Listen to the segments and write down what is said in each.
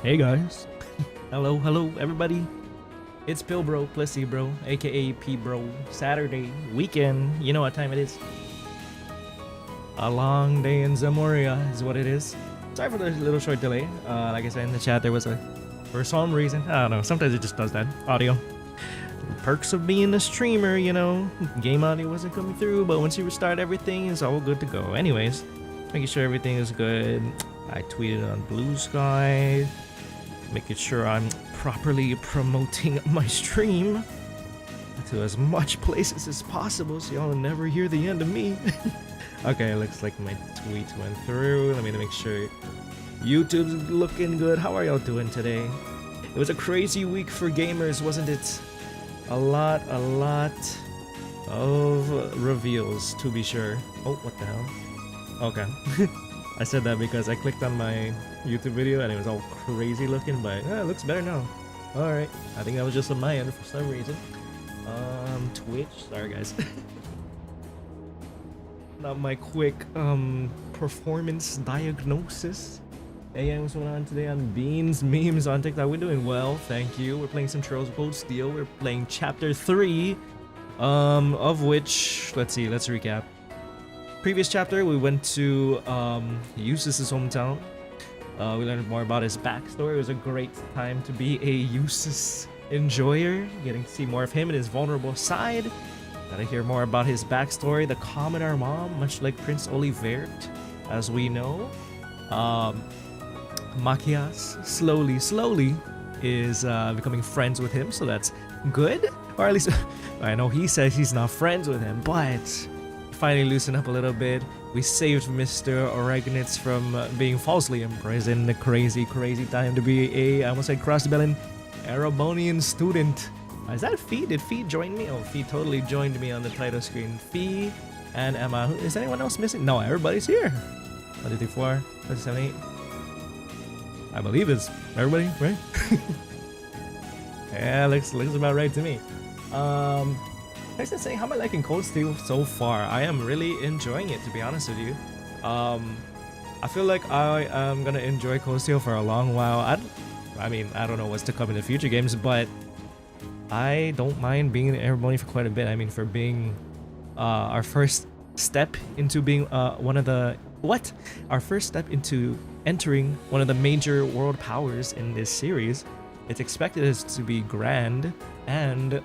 Hey guys. Hello everybody. It's Placebro, aka P-Bro. Saturday, weekend, you know what time it is. A long day in Zamoria is what it is. Sorry for the little short delay. Like I said in the chat, there was for some reason, I don't know, sometimes it just does that. Audio. Perks of being a streamer, you know. Game audio wasn't coming through, but once you restart everything, it's all good to go. Anyways, making sure everything is good. I tweeted on Blue Sky, making sure I'm properly promoting my stream to as much places as possible so y'all never hear the end of me. Okay, looks like my tweet went through. Let me make sure YouTube's looking good. How are y'all doing today? It was a crazy week for gamers, wasn't it? A lot of reveals, to be sure. Oh, what the hell? Okay. I said that because I clicked on my YouTube video and it was all crazy looking, but it looks better now. Alright, I think that was just on my end for some reason. Twitch, sorry guys. Not my quick performance diagnosis. Hey, what's going on today on Beans Memes on TikTok? We're doing well, thank you. We're playing some Rean Cold Steel. We're playing chapter 3, of which, let's see, let's recap. Previous chapter, we went to Eustace's hometown. We learned more about his backstory. It was a great time to be a Eustace enjoyer, getting to see more of him and his vulnerable side. Gotta hear more about his backstory. The commoner mom, much like Prince Olivert, as we know. Machias slowly is becoming friends with him, so that's good. Or at least, I know he says he's not friends with him, but finally loosen up a little bit. We saved Mr. Oregonitz from being falsely imprisoned. A crazy time to be a, I almost said cross-belling, Erebonian student. Is that Fee? Did Fee join me? Oh, Fee totally joined me on the title screen. Fee and Emma. Is anyone else missing? No, everybody's here. 1, 2, 3, 4, 5, 6, 7, 8. I believe it's everybody, right? Yeah, looks about right to me. Next to say, how am I liking Cold Steel so far? I am really enjoying it, to be honest with you. I feel like I am gonna enjoy Cold Steel for a long while. I mean, I don't know what's to come in the future games, but I don't mind being in Airborne for quite a bit. I mean, for being our first step into being our first step into entering one of the major world powers in this series. It's expected as to be grand, and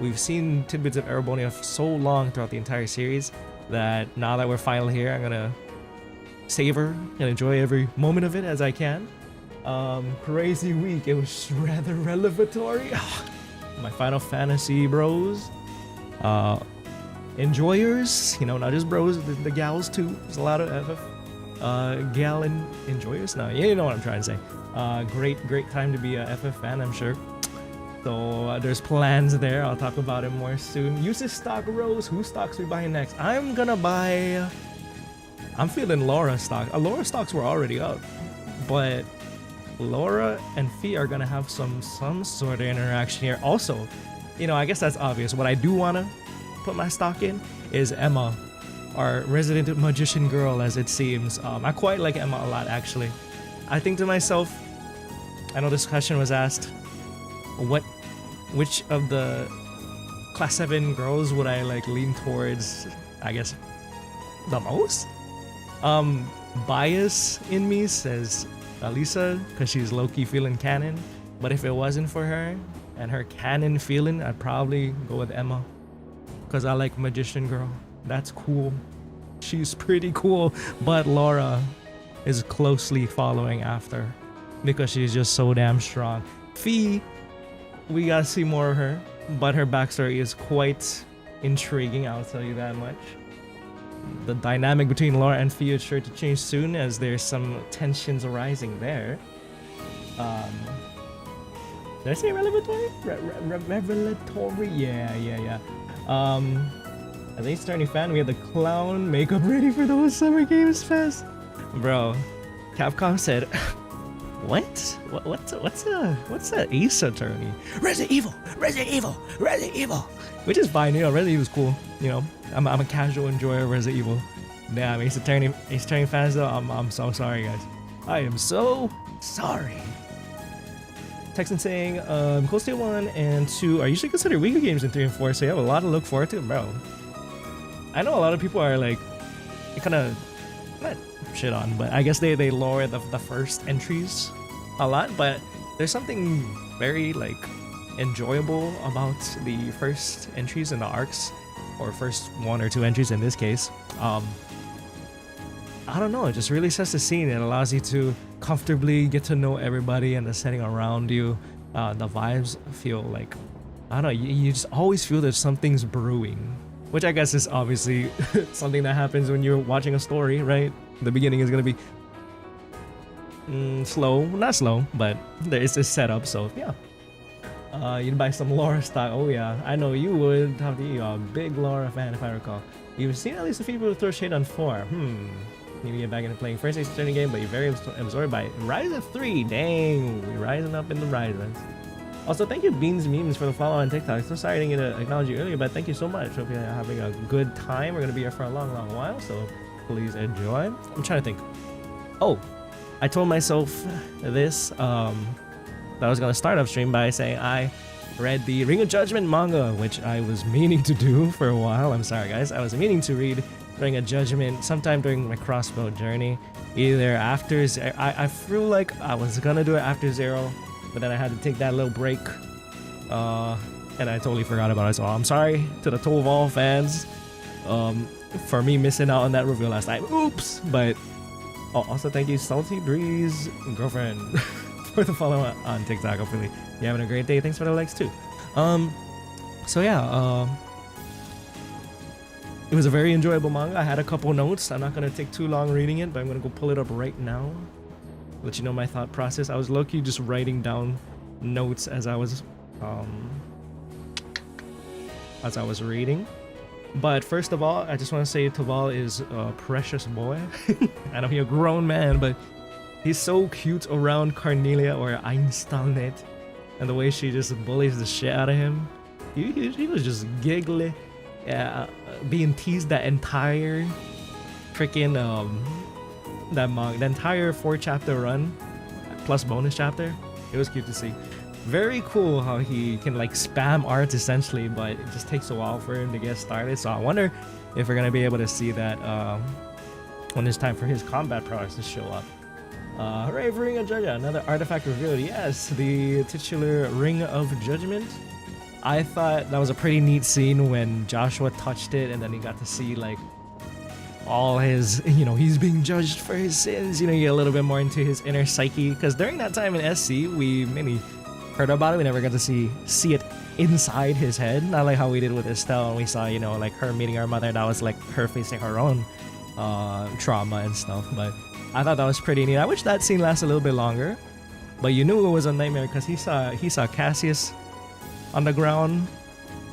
we've seen tidbits of Erebonia for so long throughout the entire series that now that we're finally here, I'm gonna savor and enjoy every moment of it as I can. Crazy week. It was rather revelatory. My Final Fantasy bros, enjoyers, you know, not just bros, the gals too. There's a lot of FF gal enjoyers now. Yeah, you know what I'm trying to say. Great time to be a FF fan, I'm sure. So there's plans there. I'll talk about it more soon. Uses stock rose. Who stocks we buying next? I'm gonna buy. I'm feeling Laura stock. Laura stocks were already up, but Laura and Fee are gonna have some sort of interaction here. Also, you know, I guess that's obvious. What I do wanna put my stock in is Emma, our resident magician girl, as it seems. I quite like Emma a lot, actually. I think to myself, I know this question was asked, which of the class 7 girls would I like lean towards, I guess, the most? Bias in me says Alisa, because she's low-key feeling canon, but if it wasn't for her and her canon feeling, I'd probably go with Emma, because I like magician girl. That's cool. She's pretty cool, but Laura is closely following after because she's just so damn strong. Fee, we gotta see more of her, but her backstory is quite intriguing, I'll tell you that much. The dynamic between Laura and Fee is sure to change soon, as there's some tensions arising there. Did I say revelatory? Revelatory? Yeah. As a starting fan, we have the clown makeup ready for the Summer Games Fest. Bro, Capcom said, What's a Ace Attorney? Resident Evil. Which is fine, you know, Resident Evil's cool. You know, I'm a casual enjoyer of Resident Evil. Damn, Ace Attorney fans though, I'm so sorry guys. I am so sorry. Texan saying, Cold Steel 1 and 2 are usually considered weaker games in 3 and 4, so you have a lot to look forward to, bro. I know a lot of people are like, they kind of, not shit on, but I guess they lower the first entries a lot, but there's something very like enjoyable about the first entries in the arcs, or first 1 or 2 entries in this case. I don't know, it just really sets the scene. It allows you to comfortably get to know everybody and the setting around you. The vibes feel like, I don't know, you just always feel that something's brewing, which I guess is obviously something that happens when you're watching a story, right? The beginning is gonna be slow, not slow, but there is this setup, so yeah. You'd buy some Laura stock. Oh yeah, I know you would. Have to be a big Laura fan if I recall. You've seen at least a few people throw shade on 4. Need to get back into playing first turning game, but you're very absorbed by it. Ryzen 3, dang, we're rising up in the Ryzens. Also, thank you Beans Memes for the follow on TikTok. So sorry I didn't get to acknowledge you earlier, but thank you so much. Hope you're having a good time. We're gonna be here for a long while, so please enjoy. I'm trying to think. Oh, I told myself this, that I was gonna start off stream by saying I read the Ring of Judgement manga, which I was meaning to do for a while. I'm sorry guys, I was meaning to read Ring of Judgement sometime during my crossbow journey, either after I feel like I was gonna do it after 0, but then I had to take that little break, and I totally forgot about it. So I'm sorry to the Toval fans for me missing out on that reveal last time. Oops. But also thank you Salty Breeze girlfriend for the follow on TikTok. Hopefully you're having a great day. Thanks for the likes too. So yeah, it was a very enjoyable manga. I had a couple notes. I'm not gonna take too long reading it, but I'm gonna go pull it up right now. Let you know my thought process. I was low-key just writing down notes as I was reading. But first of all, I just want to say Toval is a precious boy. I know he's a grown man, but he's so cute around Cornelia or Einstallnet, and the way she just bullies the shit out of him. He was just giggly, being teased that entire freaking the entire 4-chapter run plus bonus chapter. It was cute to see. Very cool how he can like spam arts essentially, but it just takes a while for him to get started. So I wonder if we're gonna be able to see that when it's time for his combat prowess to show up. Hooray for Ring of Judgment, another artifact revealed. Yes, the titular Ring of Judgment. I thought that was a pretty neat scene when Joshua touched it and then he got to see like all his, he's being judged for his sins. You get a little bit more into his inner psyche, because during that time in SC we mainly heard about it. We never got to see it inside his head, not like how we did with Estelle, and we saw like her meeting her mother. That was like her facing her own trauma and stuff. But I thought that was pretty neat. I wish that scene lasted a little bit longer, but you knew it was a nightmare because he saw Cassius on the ground.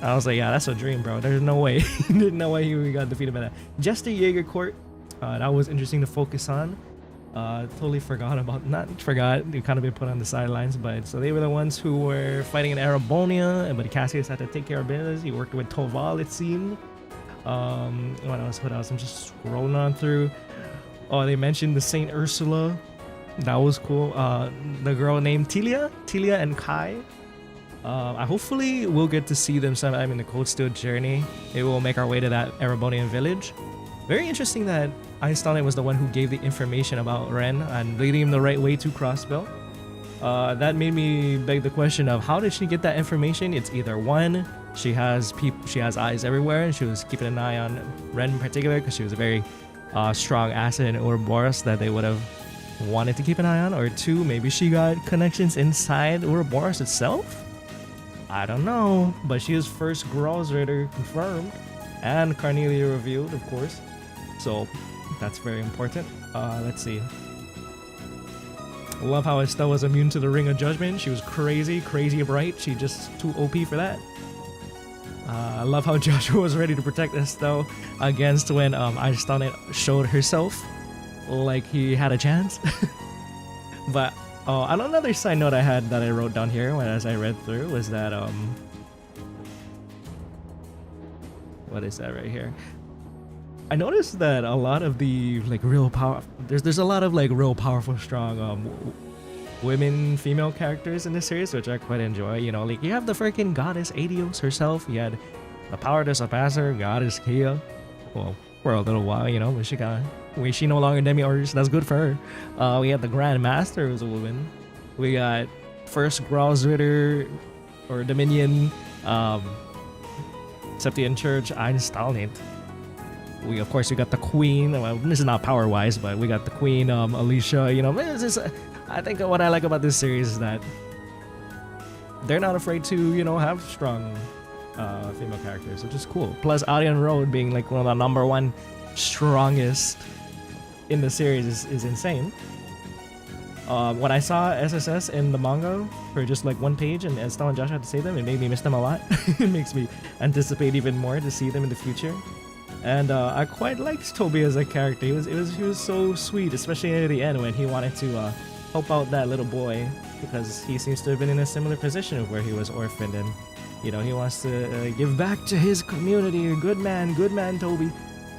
I was like, yeah, that's a dream, bro. There's no way. There's no way he got defeated by that. Jester Jaeger Court, that was interesting to focus on. Totally forgot about, not forgot, they kind of been put on the sidelines, but so they were the ones who were fighting in Arabonia, but Cassius had to take care of business. He worked with Toval, it seemed. What else? I'm just scrolling on through. Oh, they mentioned the Saint Ursula. That was cool. The girl named Tilia and Kai. Hopefully we'll get to see them sometime in the Cold Steel journey. Maybe we'll make our way to that Arabonian village. Very interesting that Einstein was the one who gave the information about Ren and leading him the right way to Crossbell. That made me beg the question of how did she get that information? It's either one, she has eyes everywhere and she was keeping an eye on Ren in particular because she was a very strong asset in Ouroboros that they would have wanted to keep an eye on, or two, maybe she got connections inside Ouroboros itself. I don't know, but she is first Growlsritter confirmed and Cornelia revealed, of course. So that's very important. Let's see. Love how Estelle was immune to the Ring of Judgment. She was crazy bright. She just too OP for that. I love how Joshua was ready to protect Estelle against when Einstein showed herself like he had a chance. But another side note I had that I wrote down here as I read through was that what is that right here? I noticed that a lot of the like real power there's a lot of like real powerful strong women female characters in this series, which I quite enjoy. You know, like you have the freaking goddess Adios herself, you had the power to surpass her goddess Kia, well, for a little while, you know, but she no longer demiurge, that's good for her. We had the Grand Master who's a woman, we got first Grosritter or Dominion Septian Church Einstalnit. We of course we got the Queen. Well, this is not power wise, but we got the Queen, Alicia. You know, I think what I like about this series is that they're not afraid to, you know, have strong female characters, which is cool. Plus, Aryan Road being like one of the #1 strongest in the series is insane. When I saw SSS in the manga for just like one page and Estelle and Josh had to say them, it made me miss them a lot. It makes me anticipate even more to see them in the future. And I quite liked Toby as a character. He was so sweet, especially near the end when he wanted to help out that little boy, because he seems to have been in a similar position of where he was orphaned, and you know he wants to give back to his community. Good man, Toby.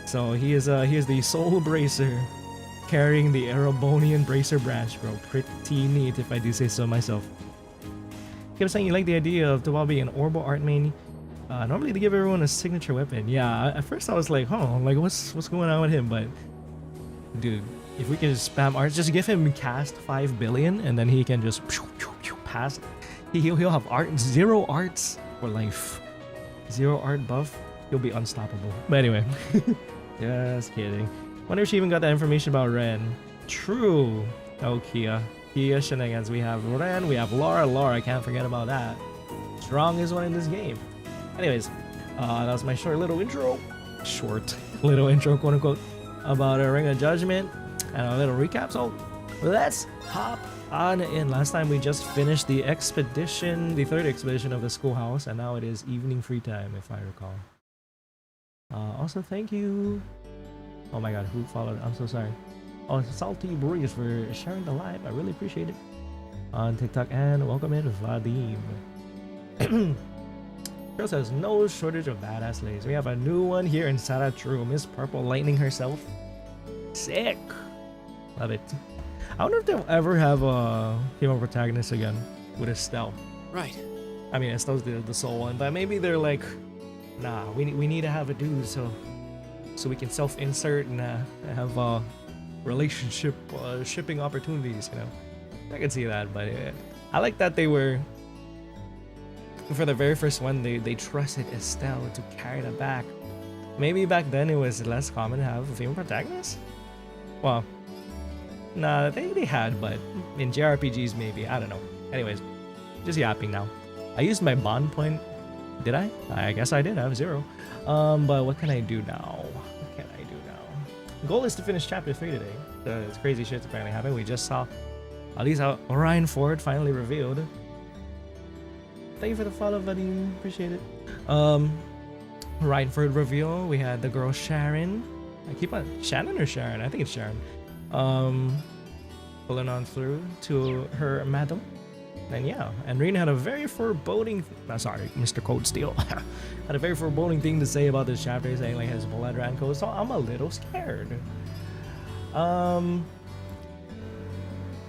So he is the soul bracer, carrying the Erebonian bracer branch, bro. Pretty neat, if I do say so myself. You kept saying you like the idea of Toval being an Orbo art main. Normally they give everyone a signature weapon. Yeah, at first I was like, like what's going on with him? But dude, if we can just spam arts, just give him cast 5 billion and then he can just pass. He'll have art, 0 arts for life. 0 art buff, he'll be unstoppable. But anyway, just kidding. Wonder if she even got that information about Ren. True. Oh, Kia shenanigans. We have Ren, we have Laura, I can't forget about that. Strongest one in this game. Anyways, that was my short little intro, quote unquote, about a Ring of Judgment and a little recap. So let's hop on in. Last time we just finished the expedition, the 3rd expedition of the schoolhouse, and now it is evening free time, if I recall. Also, thank you. Oh my god, who followed? I'm so sorry. Oh, Salty Breeze for sharing the live. I really appreciate it. On TikTok, and welcome in Vadim. Girl says no shortage of badass ladies. We have a new one here in Sara. True, Miss Purple Lightning herself. Sick. Love it. I wonder if they'll ever have a female protagonist again with Estelle. Right. I mean, Estelle's the sole one, but maybe they're like, nah, we need to have a dude so we can self-insert and have relationship shipping opportunities. You know, I can see that, but I like that they were. For the very first one, they trusted Estelle to carry the back. Maybe back then it was less common to have a female protagonist? Well, nah, they had, but in JRPGs maybe, I don't know. Anyways, just yapping now. I used my bond point. Did I? I guess I did, I have 0. But what can I do now? Goal is to finish chapter 3 today. It's crazy shit's apparently happened. We just saw Alisa Reinford finally revealed. Thank you for the follow, buddy. Appreciate it. Reinford reveal. We had the girl Sharon. I keep on Shannon or Sharon? I think it's Sharon. Pulling on through to her madam. And yeah, and Irina had a very foreboding. Sorry, Mr. Cold Steel had a very foreboding thing to say about this chapter, saying like his blood ran cold. So I'm a little scared.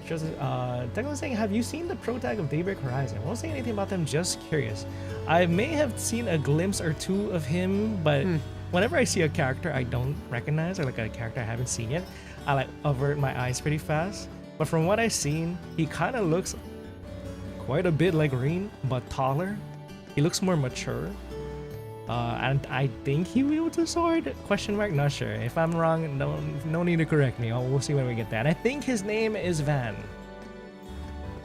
Technically saying, have you seen the pro tag of Daybreak Horizon? I won't say anything about them, just curious. I may have seen a glimpse or two of him, but whenever I see a character I don't recognize or like a character I haven't seen yet, I like avert my eyes pretty fast. But from what I've seen, he kind of looks quite a bit like Rean, but taller. He looks more mature. And I think he wields a sword? Question mark? Not sure. If I'm wrong, no need to correct me. We'll see when we get there. And I think his name is Van.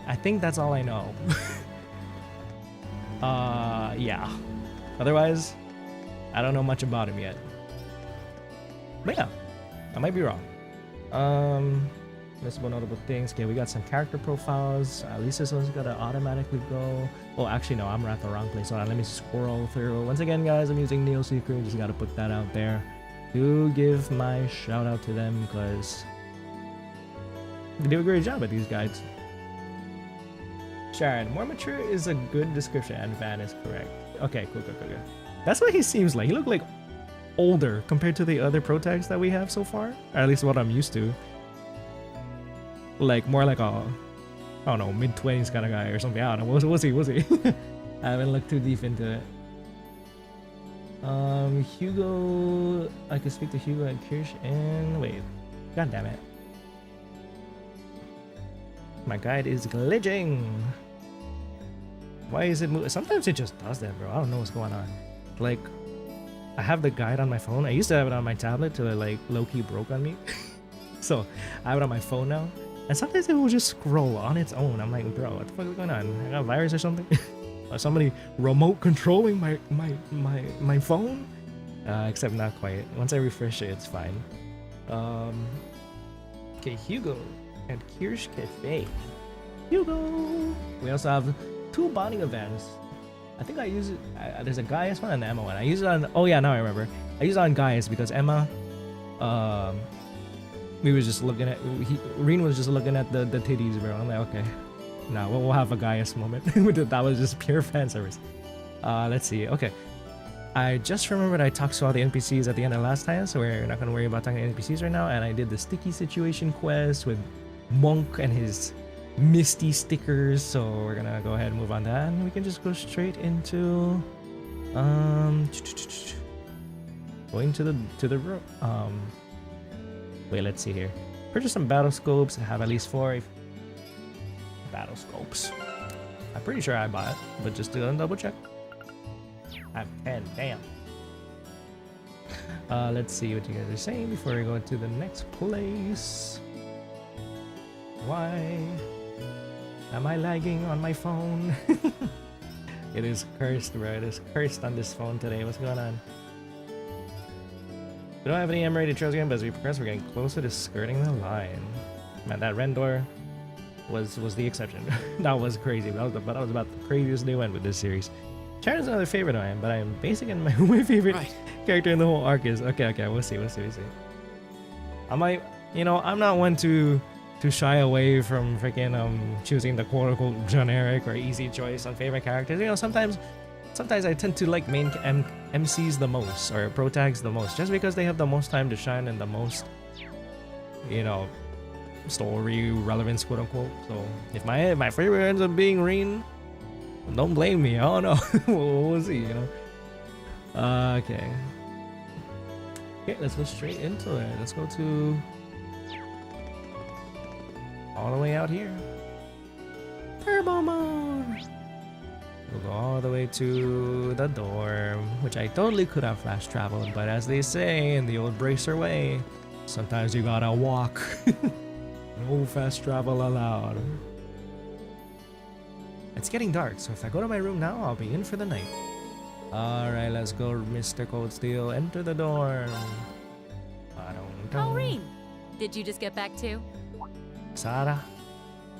I think that's all I know. Yeah. Otherwise, I don't know much about him yet. But yeah, I might be wrong. Missable notable things. Okay, we got some character profiles. Lisa's one's gotta automatically go. Well, actually, no, I'm at the wrong place. Hold on, let me scroll through. Once again, guys, I'm using Neoseeker. Just gotta put that out there. Do give my shout out to them because they do a great job at these guides. Sharon, more mature is a good description, and Van is correct. Okay, cool. That's what he seems like. He looked like older compared to the other pro tags that we have so far, or at least what I'm used to. Like more like a, I don't know, mid-20s kind of guy or something. I don't know. We'll see. I haven't looked too deep into it. Hugo, I could speak to Hugo and Kirsch and wait, god damn it. My guide is glitching. Why is it moving? Sometimes it just does that, bro. I don't know what's going on. Like, I have the guide on my phone. I used to have it on my tablet till it like low-key broke on me. So I have it on my phone now. And sometimes it will just scroll on its own. I'm like, bro, what the fuck is going on? I got a virus or something? Or somebody remote controlling my phone? Except not quite. Once I refresh it, it's fine. Okay, Hugo and Kirsch Cafe. Hugo! We also have 2 bonding events. I think I use it. There's a Gaius one and an Emma one. I use it on. Oh yeah, now I remember. I use it on Gaius because Emma. We was just looking at. Rean was just looking at the titties, bro. I'm like, okay. Nah, we'll have a Gaius moment. That was just pure fan service. Let's see. Okay. I just remembered I talked to all the NPCs at the end of last time, so we're not gonna worry about talking to NPCs right now. And I did the sticky situation quest with Monk and his misty stickers, so we're gonna go ahead and move on that, and we can just go straight into going to the room. Wait, let's see here. Purchase some battle scopes. I have at least 4 battle scopes. I'm pretty sure I bought it, but just to double check. I have 10. Damn. Let's see what you guys are saying before we go to the next place. Why am I lagging on my phone? It is cursed, bro. It is cursed on this phone today. What's going on? We don't have any M-rated trails again, but as we progress, we're getting closer to skirting the line. Man, that Rendor was the exception. That was crazy. That was about the craziest they went with this series. Sharon's another favorite of mine, but I am basing it on my favorite character in the whole arc is okay. We'll see. I might, I'm not one to shy away from freaking choosing the quote-unquote generic or easy choice on favorite characters. Sometimes I tend to like main MCs the most or pro tags the most, just because they have the most time to shine and the most, story relevance, quote-unquote. So if my favorite ends up being Rean, don't blame me. I don't know. we'll see. Okay, let's go straight into it. Let's go to all the way out here. Turbo mode. We'll go all the way to the dorm, which I totally could have fast traveled, but as they say in the old Bracer way, sometimes you gotta walk. No fast travel allowed. It's getting dark, so if I go to my room now, I'll be in for the night. Alright, let's go, Mr. Cold Steel. Enter the dorm. Oh, Rean, did you just get back too? Sara,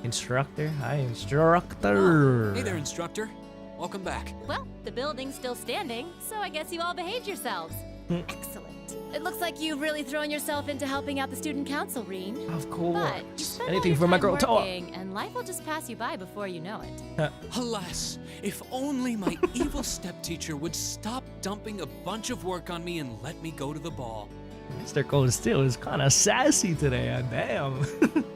instructor. Hi, instructor. Oh, hey there, instructor. Welcome back. Well, the building's still standing, so I guess you all behaved yourselves. Excellent. It looks like you've really thrown yourself into helping out the student council, Rean. Of course. But you spend Anything all for your my time girl Toval. working, and life will just pass you by before you know it. Alas, if only my evil stepteacher would stop dumping a bunch of work on me and let me go to the ball. Mr. Cold Steel is kind of sassy today. Damn.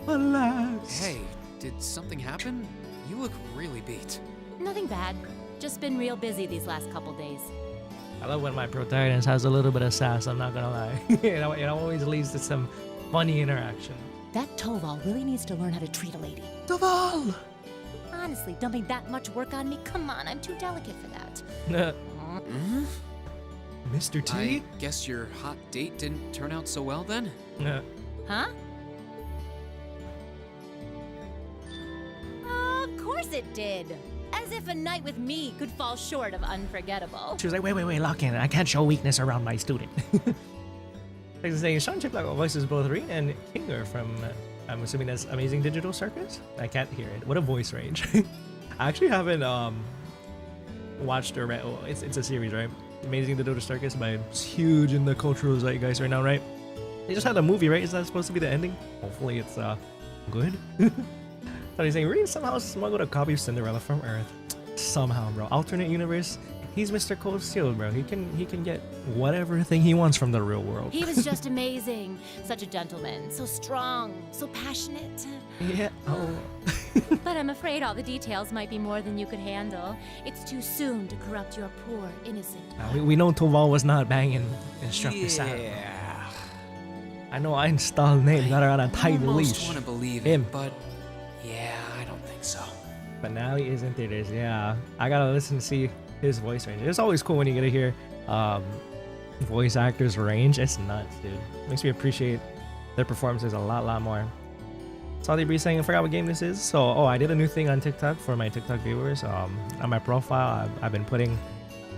Alas. Hey, did something happen? You look really beat. Nothing bad. Just been real busy these last couple days. I love when my protagonist has a little bit of sass, I'm not gonna lie. it always leads to some funny interaction. That Toval really needs to learn how to treat a lady. Toval! Honestly, dumping that much work on me? Come on, I'm too delicate for that. Mr. T? I guess your hot date didn't turn out so well then? Huh? Of course it did. As if a night with me could fall short of unforgettable. She was like, wait, lock in. I can't show weakness around my student. Like to say, Sean Chiplak voices both Rean and Kinger from, I'm assuming that's Amazing Digital Circus? I can't hear it. What a voice range. I actually haven't watched or read, it's a series, right? Amazing Digital Circus, but it's huge in the cultural zeitgeist right now, right? They just had a movie, right? Is that supposed to be the ending? Hopefully it's good. So he's saying, Rean somehow smuggled a copy of Cinderella from Earth. Somehow, bro. Alternate universe, He's Mr. Cold Steel, bro. He can get whatever thing he wants from the real world. He was just amazing. Such a gentleman, so strong, so passionate. Yeah. Oh. But I'm afraid all the details might be more than you could handle. It's too soon to corrupt your poor, innocent. We know Toval was not banging Instructor Sara. Yeah. I know I installed name, got her on a tight I almost leash. want to believe Him. it, but yeah, I don't think so. But now he is in theaters. Yeah, I gotta listen to see his voice range. It's always cool when you get to hear voice actors' range. It's nuts, dude. Makes me appreciate their performances a lot more. Saw the saying I forgot what game this is. So I did a new thing on TikTok for my TikTok viewers. On my profile, I've been putting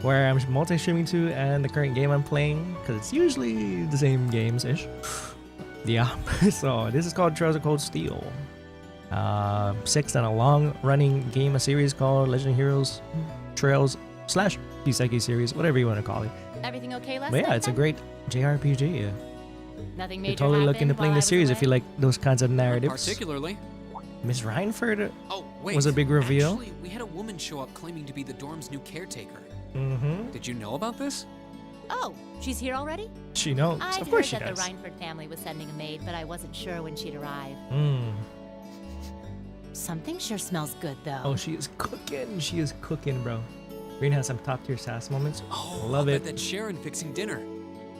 where I'm multi-streaming to and the current game I'm playing, because it's usually the same games-ish. Yeah. So this is called Trails of Cold Steel. 6th in a long-running game, a series called Legend of Heroes Trails / Kiseki series, whatever you want to call it. Everything okay last But night? yeah, it's a then? great JRPG. Nothing You're major totally looking to happened play while the I was series if you away? like those kinds of Not narratives. particularly. Miss Reinford Oh, wait. was a big reveal. Actually, we had a woman show up claiming to be the dorm's new caretaker. Mm-hmm. Did you know about this? Oh, she's here already? She knows. I'd Of course heard she that does. the Reinford family was sending a maid, but I wasn't sure when she'd arrive. Something sure smells good, though. Oh, she is cooking. She is cooking, bro. Rean has some top tier sass moments. Oh, Love I'll it. bet that's Sharon fixing dinner.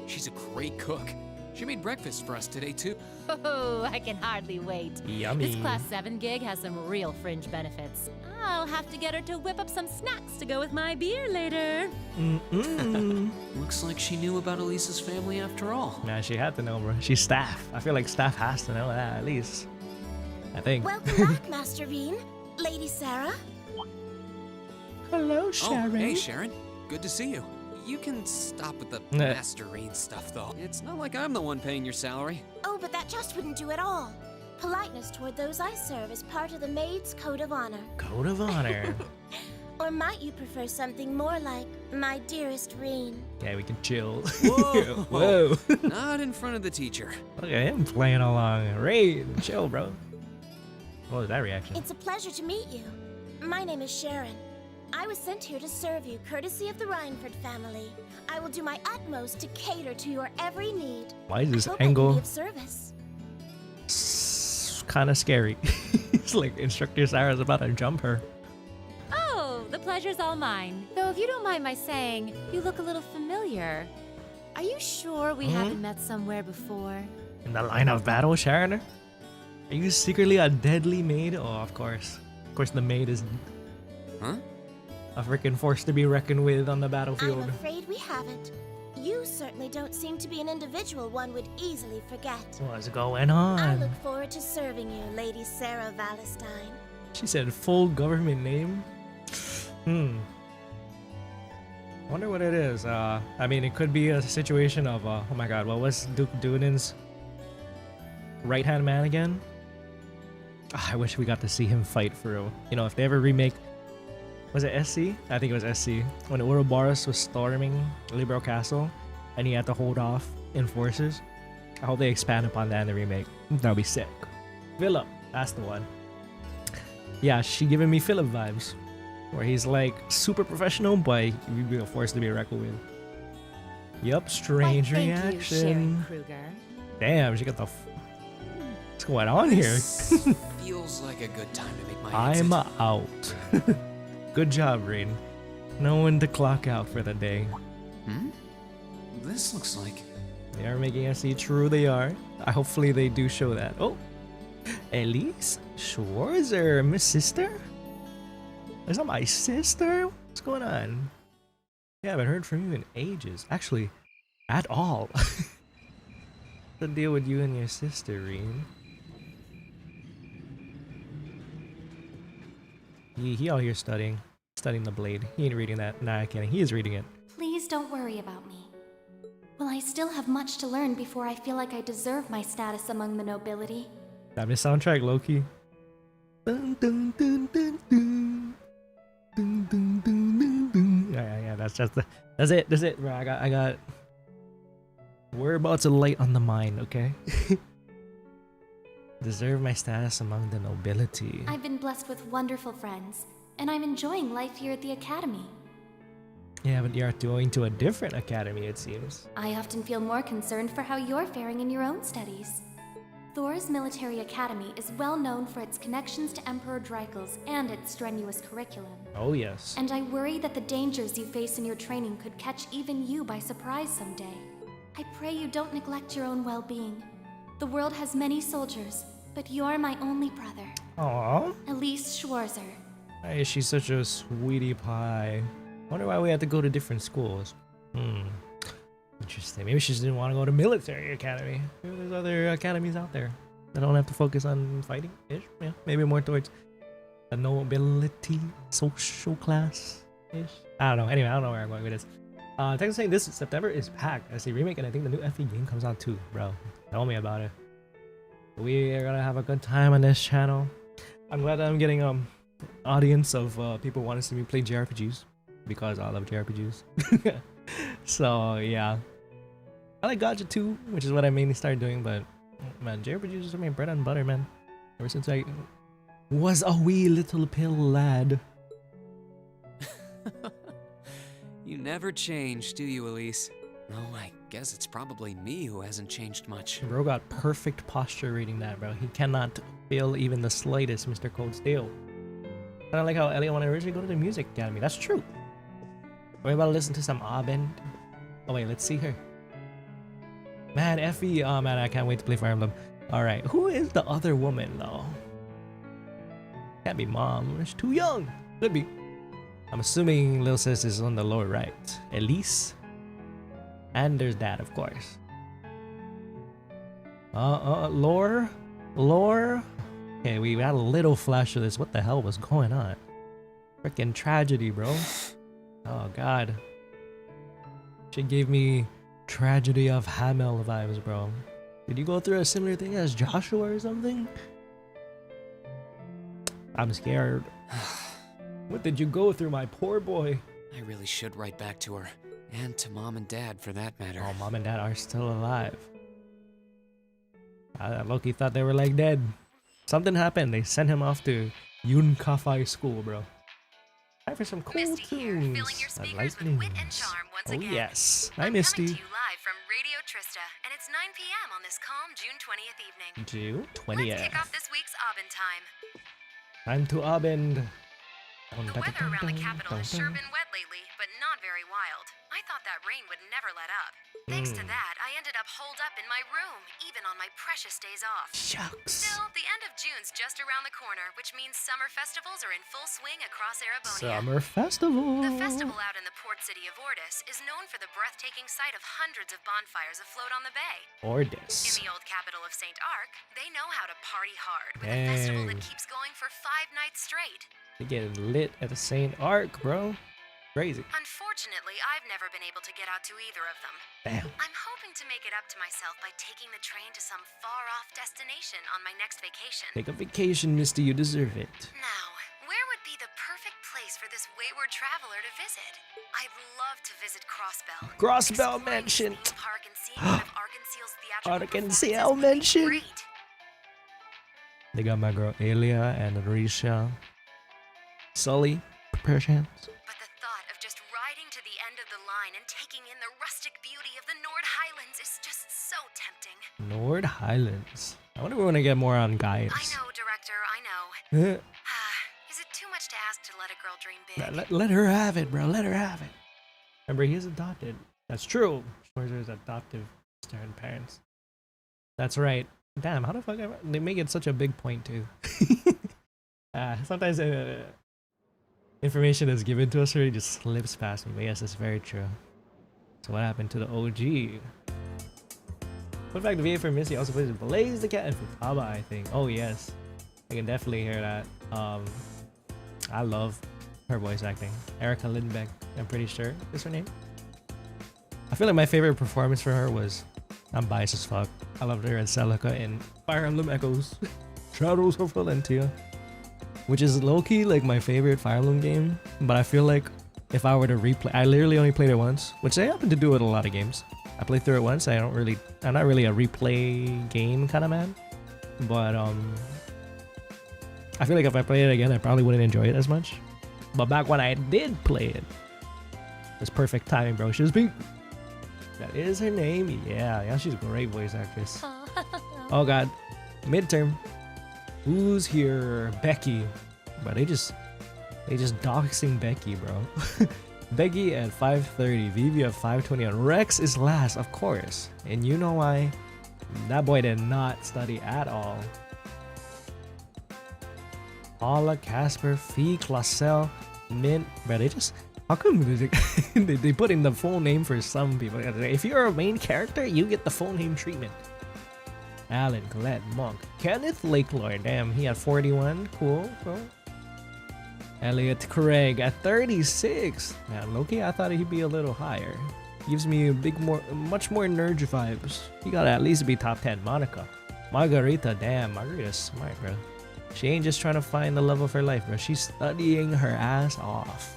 She's a great cook. She made breakfast for us today, too. Oh, I can hardly wait. Yummy. This Class 7 gig has some real fringe benefits. I'll have to get her to whip up some snacks to go with my beer later. Looks like she knew about Elisa's family after all. Nah, she had to know, bro. She's staff. I feel like staff has to know that, at least. I think. Welcome back, Master Rean. Lady Sara. Hello, Oh, hey, Sharon. Good to see you. You can stop with the Nah. Master Rean stuff, though. It's not like I'm the one paying your salary. Oh, but that just wouldn't do at all. Politeness toward those I serve is part of the maid's code of honor. Code of honor. Or might you prefer something more like, my dearest Rean? Yeah, we can chill. Whoa. Whoa. Not in front of the teacher. Look at him playing along. Raid, chill, bro. What was that reaction? It's a pleasure to meet you. My name is Sharon. I was sent here to serve you, courtesy of the Reinford family. I will do my utmost to cater to your every need. Why is this I hope I can be angle of service. kind of scary? It's like Instructor Sara's about to jump her. Oh, the pleasure's all mine. Though if you don't mind my saying, you look a little familiar. Are you sure we haven't met somewhere before? In the line of battle, Sharon? Are you secretly a deadly maid? Oh, of course. Of course, the maid is Huh? a freaking force to be reckoned with on the battlefield. I'm afraid we haven't. You certainly don't seem to be an individual one would easily forget. What's going I on? look forward to serving you, Lady Sara Valestine. She said full government name. Wonder what it is. I mean, it could be a situation of, oh my god, what was Duke Dunan's right-hand man again? Ah, I wish we got to see him fight for real. You know, if they ever remake, was it SC? I think it was SC. When Ouroboros was storming Libero Castle and he had to hold off enforcers. I hope they expand upon that in the remake. That would be sick. Philip, that's the one. Yeah, she giving me Philip vibes. Where he's like super professional, but you'd be a force to be reckoned with. Yup, strange Why, thank reaction. you, Sharon Kruger. Damn, she got the. What's going on here? This feels like a good time to make my I'm exit. out. Good job, Rean. No one to clock out for the day. This looks like... They are making us see true they are. Hopefully they do show that. Oh, Elise Schwarzer, my sister? Is that my sister? What's going on? Yeah, I haven't heard from you in ages. Actually, at all. What's the deal with you and your sister, Rean? He out here studying the blade. He ain't reading that. Nah, I can't. He is reading it. Please don't worry about me. Well, I still have much to learn before I feel like I deserve my status among the nobility. That is soundtrack, Loki. Dun, dun, dun, dun, dun. Dun, dun, dun, dun, dun. Yeah. That's it, bro. I got. We're about to light on the mind, okay? Deserve my status among the nobility. I've been blessed with wonderful friends, and I'm enjoying life here at the academy. Yeah, but you're going to a different academy, it seems. I often feel more concerned for how you're faring in your own studies. Thor's military academy is well known for its connections to Emperor Dreikel's and its strenuous curriculum. Oh, yes. And I worry that the dangers you face in your training could catch even you by surprise someday. I pray you don't neglect your own well-being. The world has many soldiers, but you're my only brother. Aww. Elise Schwarzer. Why is she such a sweetie pie? Wonder why we had to go to different schools. Interesting. Maybe she just didn't want to go to military academy. Maybe there's other academies out there that don't have to focus on fighting. Ish. Yeah, maybe more towards a nobility social class ish. I don't know. Anyway, I don't know where I'm going with this. Technically saying this September is packed. I see remake, and I think the new FE game comes out too, bro. Tell me about it. We are gonna have a good time on this channel. I'm glad that I'm getting audience of people wanting to see me play JRPGs because I love JRPGs. So yeah, I like Gacha too, which is what I mainly started doing. But man, JRPGs are my bread and butter, man. Ever since I was a wee little pill lad. You never change, do you, Elise? Oh, I guess it's probably me who hasn't changed much. Bro got perfect posture reading that, bro. He cannot feel even the slightest Mr. Cold Steel. Kind of like how Elliot wanted to originally go to the music academy. That's true. We're about to listen to some Abend. Oh wait, let's see her. Man, Effie. Oh man, I can't wait to play Fire Emblem. Alright, who is the other woman though? Can't be Mom. She's too young. Could be. I'm assuming Lil Sis is on the lower right. Elise. And there's Dad, of course. Lore? Lore? Okay, we had a little flash of this. What the hell was going on? Freaking tragedy, bro. Oh, God. She gave me Tragedy of Hamel vibes, bro. Did you go through a similar thing as Joshua or something? I'm scared. What did you go through, my poor boy? I really should write back to her. And to Mom and Dad, for that matter. Oh, Mom and Dad are still alive. Loki thought they were like dead. Something happened. They sent him off to Yunkafai school, bro. Time for some cool Misty here, tunes. filling your speakers with wit and charm once Oh again. yes. Hi, I'm Misty. coming to you live from Radio Trista, and it's 9 p.m. on this calm June 20th evening. June Let's 20th. kick off this week's Abend time. Time to Abend. The weather around the capital has sure been wet lately, but not very wild. I thought that rain would never let up. Thanks to that, I ended up holed up in my room, even on my precious days off. Shucks. Still, the end of June's just around the corner, which means summer festivals are in full swing across Erabonia. Summer festival. The festival out in the port city of Ordis is known for the breathtaking sight of hundreds of bonfires afloat on the bay. In Ordis. the old capital of St. Arc, they know how to party hard with a festival that Dang. keeps going for 5 nights straight. They get lit at the St. Arc, bro. Crazy. Unfortunately, I've never been able to get out to either of them. Damn. I'm hoping to make it up to myself by taking the train to some far-off destination on my next vacation. Take a vacation, Misty. You deserve it. Now, where would be the perfect place for this wayward traveler to visit? I'd love to visit Crossbell. Crossbell Exploring this Mansion. theme park and seeing one of Arkansas's theatrical Arkansas performances would be Mansion. great. They got my girl Elia and Risha. Sully. Prepare chance. But the thought of just riding to the end of the line and taking in the rustic beauty of the Nord Highlands is just so tempting. Nord Highlands. I wonder if we're gonna get more on Gaius. I know, Director, I know. Is it too much to ask to let a girl dream big? Let her have it, bro. Let her have it. Remember, he is adopted. That's true. Schwarzer is adoptive sister and parents. That's right. Damn, how the fuck they make it such a big point too. Sometimes information that's given to us already just slips past me. But yes, it's very true. So what happened to the OG? Fun fact, the VA for Missy also plays Blaze the Cat and Futaba, I think. Oh yes, I can definitely hear that. I love her voice acting. Erica Lindbeck, I'm pretty sure is her name. I feel like my favorite performance for her was, I'm biased as fuck, I loved her in Celica in Fire Emblem Echoes Shadows of Valentia, which is low-key like my favorite Fire Emblem game. But I feel like if I were to replay, I literally only played it once, which I happen to do with a lot of games. I played through it once. I'm not really a replay game kind of man, but I feel like if I played it again, I probably wouldn't enjoy it as much. But back when I did play it, It's perfect timing, bro. She's being. That is her name. Yeah, she's a great voice actress. Oh god, midterm. Who's here? Becky. But they just doxing Becky, bro. Becky at 5:30, Vivi at 5:20, and Rex is last, of course. And you know why? That boy did not study at all. Paula, Casper, Fee, Clausel, Mint, bro, they just. How come they put in the full name for some people? If you're a main character, you get the full name treatment. Alan, Colette, Monk, Kenneth Lakelord, damn, he had 41, cool. Elliot Craig at 36. Man, Loki, I thought he'd be a little higher. Gives me much more nerd vibes. He gotta at least be top 10. Monica, Margarita, damn, Margarita's smart, bro. She ain't just trying to find the love of her life, bro. She's studying her ass off.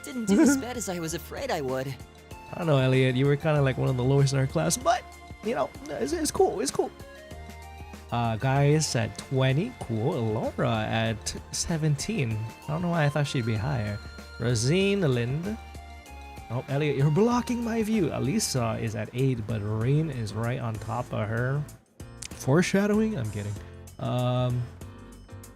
Didn't do as bad as I was afraid I would. I don't know, Elliot. You were kind of like one of the lowest in our class, but you know, it's cool. It's cool. Gaius at 20, cool. Laura at 17. I don't know why I thought she'd be higher. Rosine Lind. Oh, Elliot, you're blocking my view. Alisa is at 8, but Rean is right on top of her. Foreshadowing? I'm kidding.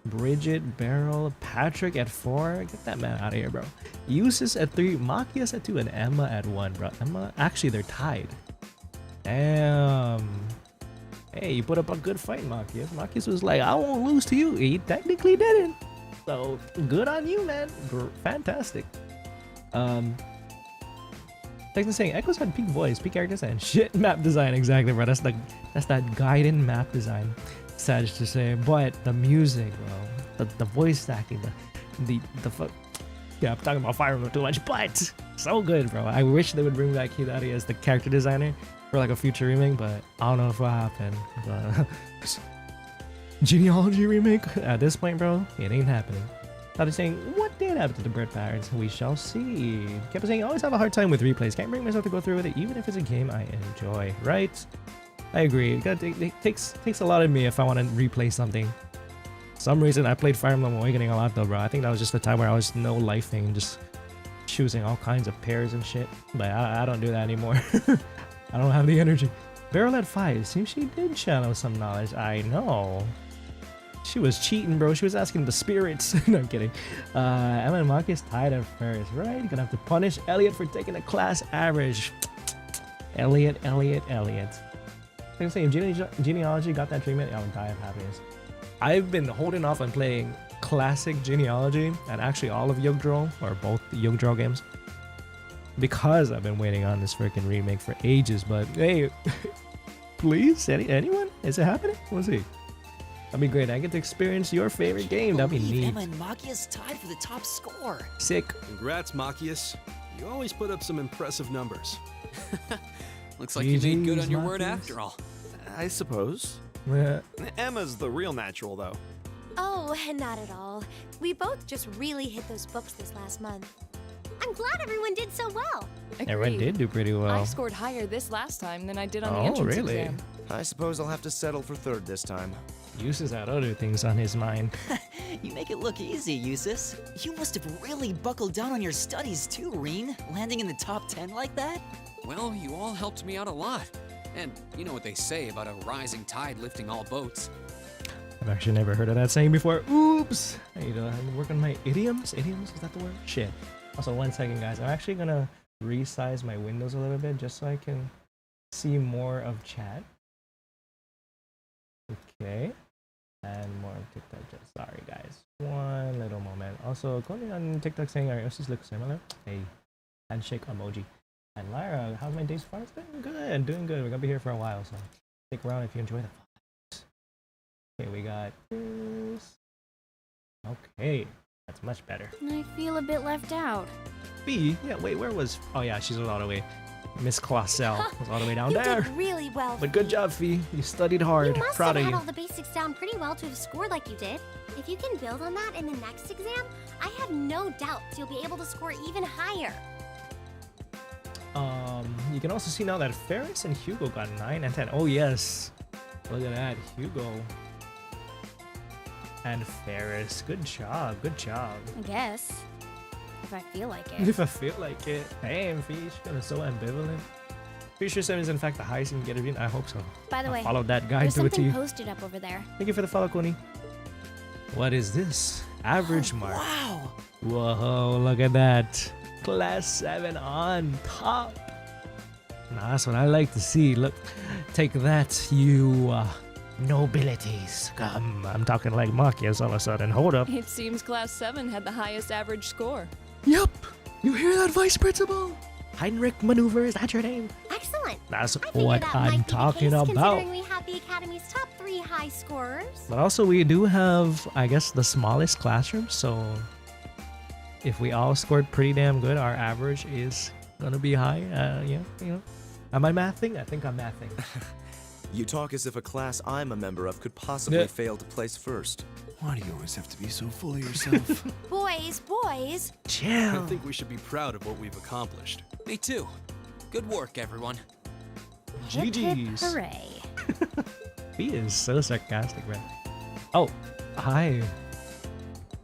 Bridget, Beryl, Patrick at 4. Get that man out of here, bro. Eustace at 3, Machias at 2, and Emma at 1, bro. Emma, actually, they're tied. Damn. Hey, you put up a good fight, Machias. Machias was like, I won't lose to you. He technically didn't. So, good on you, man. Fantastic. Texas saying, Echoes had peak voice, peak character design, shit map design. Exactly, bro. That's that Gaiden map design. Sad to say, but the music, bro, the voice acting, the yeah, I'm talking about Fire Emblem too much, but so good, bro. I wish they would bring back Hidari as the character designer for like a future remake, but I don't know if it'll happen. Genealogy remake at this point, bro, it ain't happening. Started saying, what did happen to the bird patterns? We shall see. Kept saying, I always have a hard time with replays. Can't bring myself to go through with it, even if it's a game I enjoy, right? I agree. It takes a lot of me if I want to replay something. For some reason, I played Fire Emblem Awakening a lot though, bro. I think that was just the time where I was no lifing, just choosing all kinds of pairs and shit. But I don't do that anymore. I don't have the energy. Beryl at 5. Seems she did channel some knowledge. I know. She was cheating, bro. She was asking the spirits. No, I'm kidding. Emma and Marcus tied at first, right? Gonna have to punish Elliot for taking a class average. Elliot. I'm saying, if Genealogy got that treatment, I would die of happiness. I've been holding off on playing classic Genealogy and actually all of Yogdro, or both the Yogdro games, because I've been waiting on this freaking remake for ages. But hey, please, anyone? Is it happening? We'll see. That'd be great. I get to experience your favorite game. That'd be neat. Emma and Machias tied for the top score. Sick. Congrats, Machias. You always put up some impressive numbers. Looks like you made good on your word after all. I suppose. Yeah. Emma's the real natural, though. Oh, not at all. We both just really hit those books this last month. I'm glad everyone did so well. Everyone did do pretty well. I scored higher this last time than I did on the Oh, entrance really? exam. I suppose I'll have to settle for third this time. Eustace had other things on his mind. You make it look easy, Eustace. You must have really buckled down on your studies too, Rean. Landing in the top 10 like that? Well, you all helped me out a lot. And you know what they say about a rising tide lifting all boats. I've actually never heard of that saying before. Oops! I need to work on my idioms. Idioms? Is that the word? Shit. Also, 1 second, guys. I'm actually gonna resize my windows a little bit just so I can see more of chat. Okay. And more of TikTok. Sorry, guys. One little moment. Also, Connie on TikTok saying our OCs look similar. Hey, handshake emoji. And Lyra, how's my day's far? It's been good. Doing good. We're gonna be here for a while, so stick around if you enjoy the vibes. Okay, we got this. Okay, that's much better. I feel a bit left out. B? Yeah, wait, where was... Oh yeah, she's all the way. Miss Clausel was all the way down You there. did really well. But good job, Fee. You studied hard. You must Proud have of had you. all the basics down pretty well to have scored like you did. If you can build on that in the next exam, I have no doubts you'll be able to score even higher. You can also see now that Ferris and Hugo got 9 and 10. Oh yes, look at that, Hugo and Ferris. Good job, good job. I guess. If I feel like it. If I feel like it. Damn, Fish, kind of so ambivalent. Pretty sure 7 is in fact the highest you can get a Rean. I hope so. By the way, Follow that guide there's to a something T. posted up over there. Thank you for the follow, Coney. What is this? Average mark. Wow! Whoa, look at that. Class 7 on top. Now that's what I like to see. Look, take that, you nobilities. I'm talking like Machias all of a sudden. Hold up. It seems Class 7 had the highest average score. Yup. You hear that, Vice Principal? Heinrich Maneuver, is that your name? Excellent. That's I figured what that I'm might be the talking case, about. Considering we have the Academy's top 3 high scorers. But also we do have, I guess, the smallest classroom, so if we all scored pretty damn good, our average is gonna be high. Yeah, you know. Am I mathing? I think I'm mathing. You talk as if a class I'm a member of could possibly Yeah. fail to place first. Why do you always have to be so full of yourself? Boys. Chill. I think we should be proud of what we've accomplished. Me too. Good work, everyone. Hip, hip, GG's. hooray. He is so sarcastic, man. Oh, hi.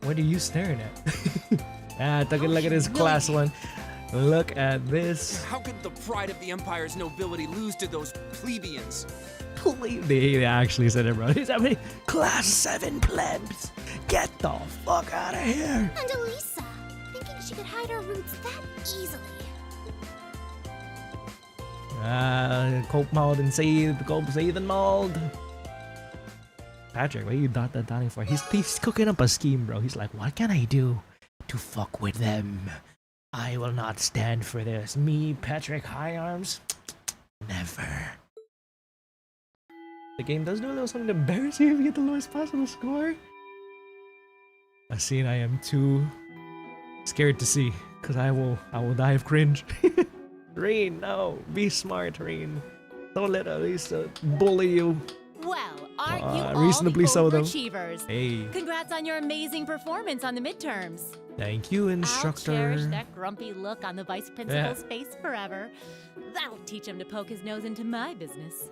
What are you staring at? Take a look at this class one. Look at this. How could the pride of the Empire's nobility lose to those plebeians? They actually said it, bro. He's having class 7 plebs. Get the fuck out of here. And Alisa, thinking she could hide her roots that easily. Cope mold and seethe, cope seethe and mold. Patrick, what are you dot that dotting for? He's cooking up a scheme, bro. He's like, what can I do to fuck with them? I will not stand for this. Me, Patrick, high arms? Never. The game does do a little something to embarrass you if you get the lowest possible score. A scene I am too scared to see, because I will die of cringe. Rean, no. Be smart, Rean. Don't let Alisa bully you. Well, aren't you all reasonably the so, though. overachievers? Hey, Congrats on your amazing performance on the midterms. thank you, I'll instructor. cherish that grumpy look on the vice principal's face forever. That'll teach him to poke his nose into my business.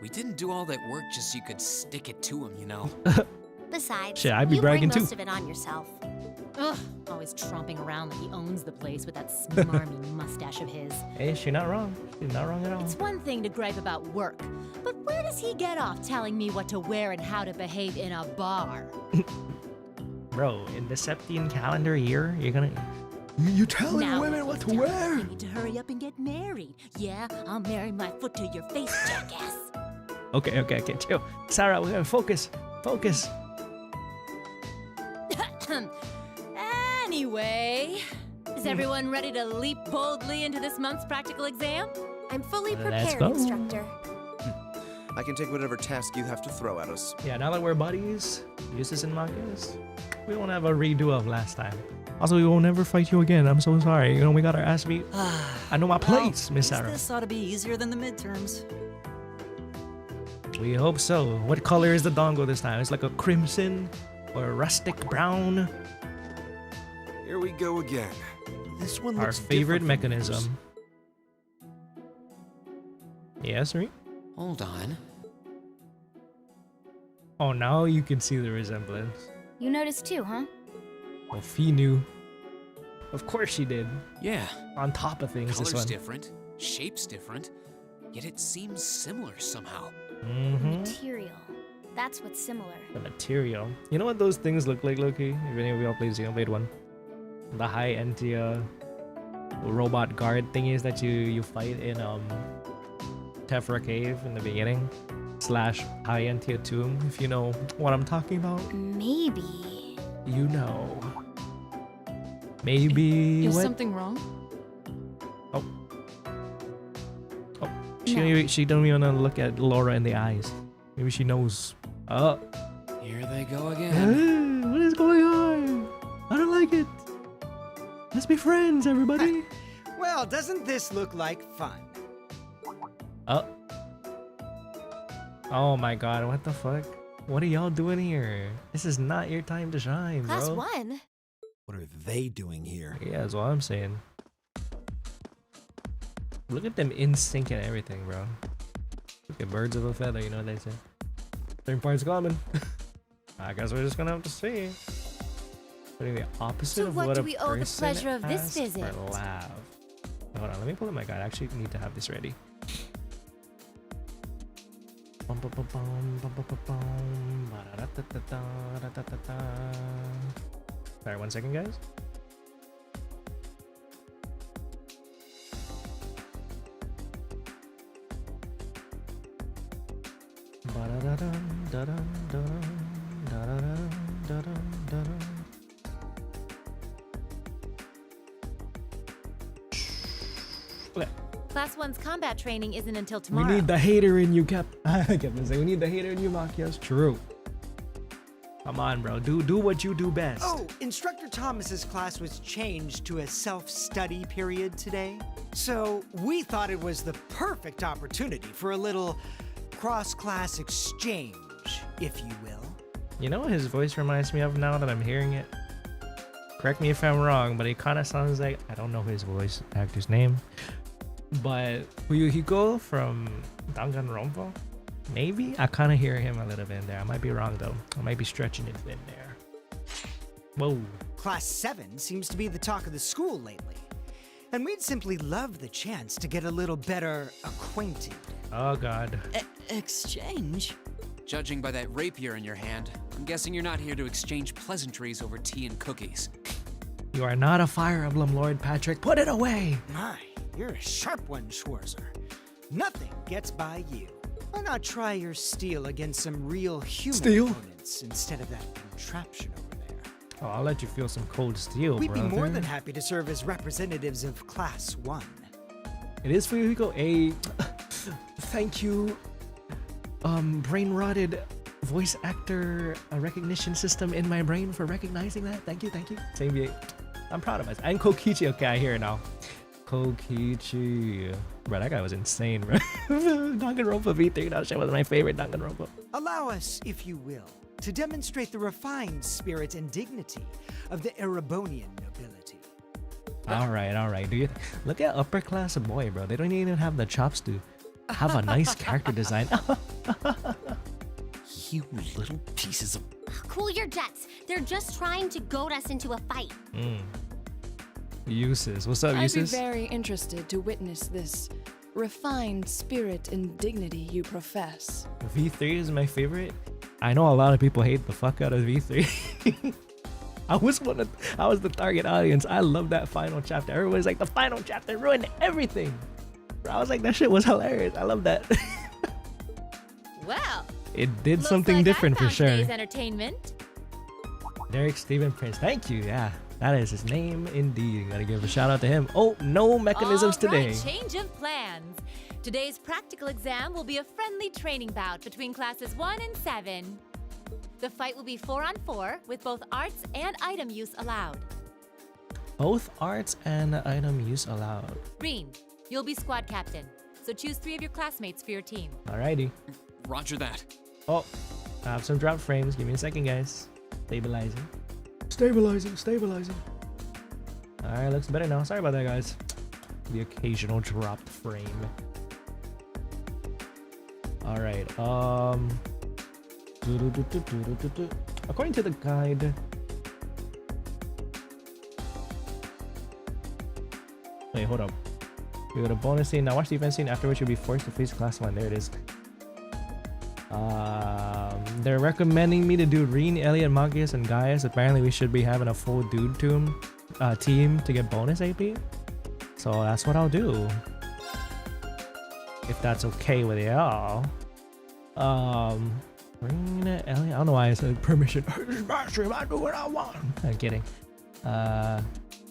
We didn't do all that work just so you could stick it to him, you know? Besides, Shit, I'd be you bring bragging too. most of it on yourself. Ugh, always tromping around like he owns the place with that smarmy mustache of his. Hey, she's not wrong. She's not wrong at all. It's one thing to gripe about work, but where does he get off telling me what to wear and how to behave in a bar? Bro, in the Septian calendar year, you're gonna... You're telling Now women it's what to time. wear? You need to hurry up and get married. Yeah, I'll marry my foot to your face, jackass. Okay, chill. Sara, we're gonna focus. Anyway, is everyone ready to leap boldly into this month's practical exam? I'm fully Let's prepared, go. instructor. I can take whatever task you have to throw at us. Yeah, now that we're buddies, Uses and Marcus, we won't have a redo of last time. Also, we will never fight you again. I'm so sorry. You know, we got our ass beat. I know my place, Miss Sara. This ought to be easier than the midterms. We hope so. What color is the dongo this time? It's like a crimson or a rustic brown. Here we go again. This one Our looks favorite different from mechanism. Yes, Rean? Hold on. Oh, now you can see the resemblance. You noticed too, huh? Well, Fee knew. Of course she did. Yeah. On top of things, Color's this one. different, shape's different, yet it seems similar somehow. Mm-hmm. Material. That's what's similar. The material. You know what those things look like, Loki? If any of y'all plays Xenoblade 1. The high Entia robot guard thingies that you fight in Tephra Cave in the beginning. / high Entia tomb, if you know what I'm talking about. Maybe. You know. Maybe Is what? something wrong? She don't even want to look at Laura in the eyes. Maybe she knows. Oh. Here they go again. What is going on? I don't like it. Let's be friends, everybody. Well, doesn't this look like fun? Oh my god, what the fuck? What are y'all doing here? This is not your time to shine, bro. Class 1? What are they doing here? Yeah, that's what I'm saying. Look at them in sync and everything, bro. Look at birds of a feather, you know what they say. Third part's coming. I guess we're just gonna have to see. Putting the opposite So of what what do a we owe the person pleasure of this asks visit? for lav. Hold on, let me pull up my guide. I actually need to have this ready. Bum, bum, bum, bum, bum, bum, bum, bum, ba-da-da-da-da-da, da-da-da-da. Sorry, 1 second, guys. Ba-da-da-dum, da-dum, da-dum, da-da-dum, da-dum, da-dum. Okay. Class 1's combat training isn't until We tomorrow. need the hater in you, Cap. I kept on saying, we need the hater in you, Makias. True. Come on, bro. Do what you do best. Oh, Instructor Thomas's class was changed to a self-study period today. So we thought it was the perfect opportunity for a little cross-class exchange, if you will. You know what his voice reminds me of now that I'm hearing it? Correct me if I'm wrong, but it kind of sounds like, I don't know his voice actor's name, but Fuyuhiko from Danganronpa? Maybe? I kind of hear him a little bit in there. I might be wrong though. I might be stretching it in there. Whoa. Class 7 seems to be the talk of the school lately. And we'd simply love the chance to get a little better acquainted. Oh god. Exchange? Judging by that rapier in your hand, I'm guessing you're not here to exchange pleasantries over tea and cookies. You are not a Fire Emblem Lord, Patrick. Put it away! My, you're a sharp one, Schwarzer. Nothing gets by you. Why not try your steel against some real human opponents instead of that contraption over there? Oh, I'll let you feel some cold steel, We'd be more brother. than happy to serve as representatives of Class 1. It is Fuyuhiko. A thank you, brain-rotted voice actor recognition system in my brain for recognizing that. Thank you, thank you. Same here. I'm proud of myself. And Kokichi, okay, I hear it now. Kokichi. Bro, that guy was insane, bro. Danganronpa V3, that shit was my favorite Danganronpa. Allow us, if you will, to demonstrate the refined spirit and dignity of the Erebonian nobility. All right. Do you look at upper class boy, bro? They don't even have the chops to have a nice character design. You little pieces of... Cool your jets. They're just trying to goad us into a fight. Uses. What's up, I'd be Uses? very interested to witness this refined spirit and dignity you profess. V3 is my favorite. I know a lot of people hate the fuck out of V3. I was the target audience. I love that final chapter. Everybody's like, the final chapter ruined everything. Bro, I was like, that shit was hilarious. I love that. Well, It did looks something like different I found for sure. Today's entertainment. Derek Steven Prince. Thank you. Yeah, that is his name indeed. Gotta give a shout out to him. Oh, no mechanisms All right, today. change of plans. Today's practical exam will be a friendly training bout between classes 1 and 7. The fight will be 4-on-4 with both arts and item use allowed. Both arts and item use allowed. Rean, you'll be squad captain, so choose 3 of your classmates for your team. Alrighty. Roger that. Oh, I have some drop frames. Give me a second, guys. Stabilizing. Alright, looks better now. Sorry about that, guys. The occasional dropped frame. Alright, according to the guide, wait, hold up. We got a bonus scene. Now watch the event scene, after which you'll be forced to face class 1. There it is. They're recommending me to do Rean, Elliot, Magius, and Gaius. Apparently we should be having a full dude team to get bonus AP. So that's what I'll do. If that's okay with y'all. Rean, Elliot, I don't know why I said permission. I do what I want. I'm kidding.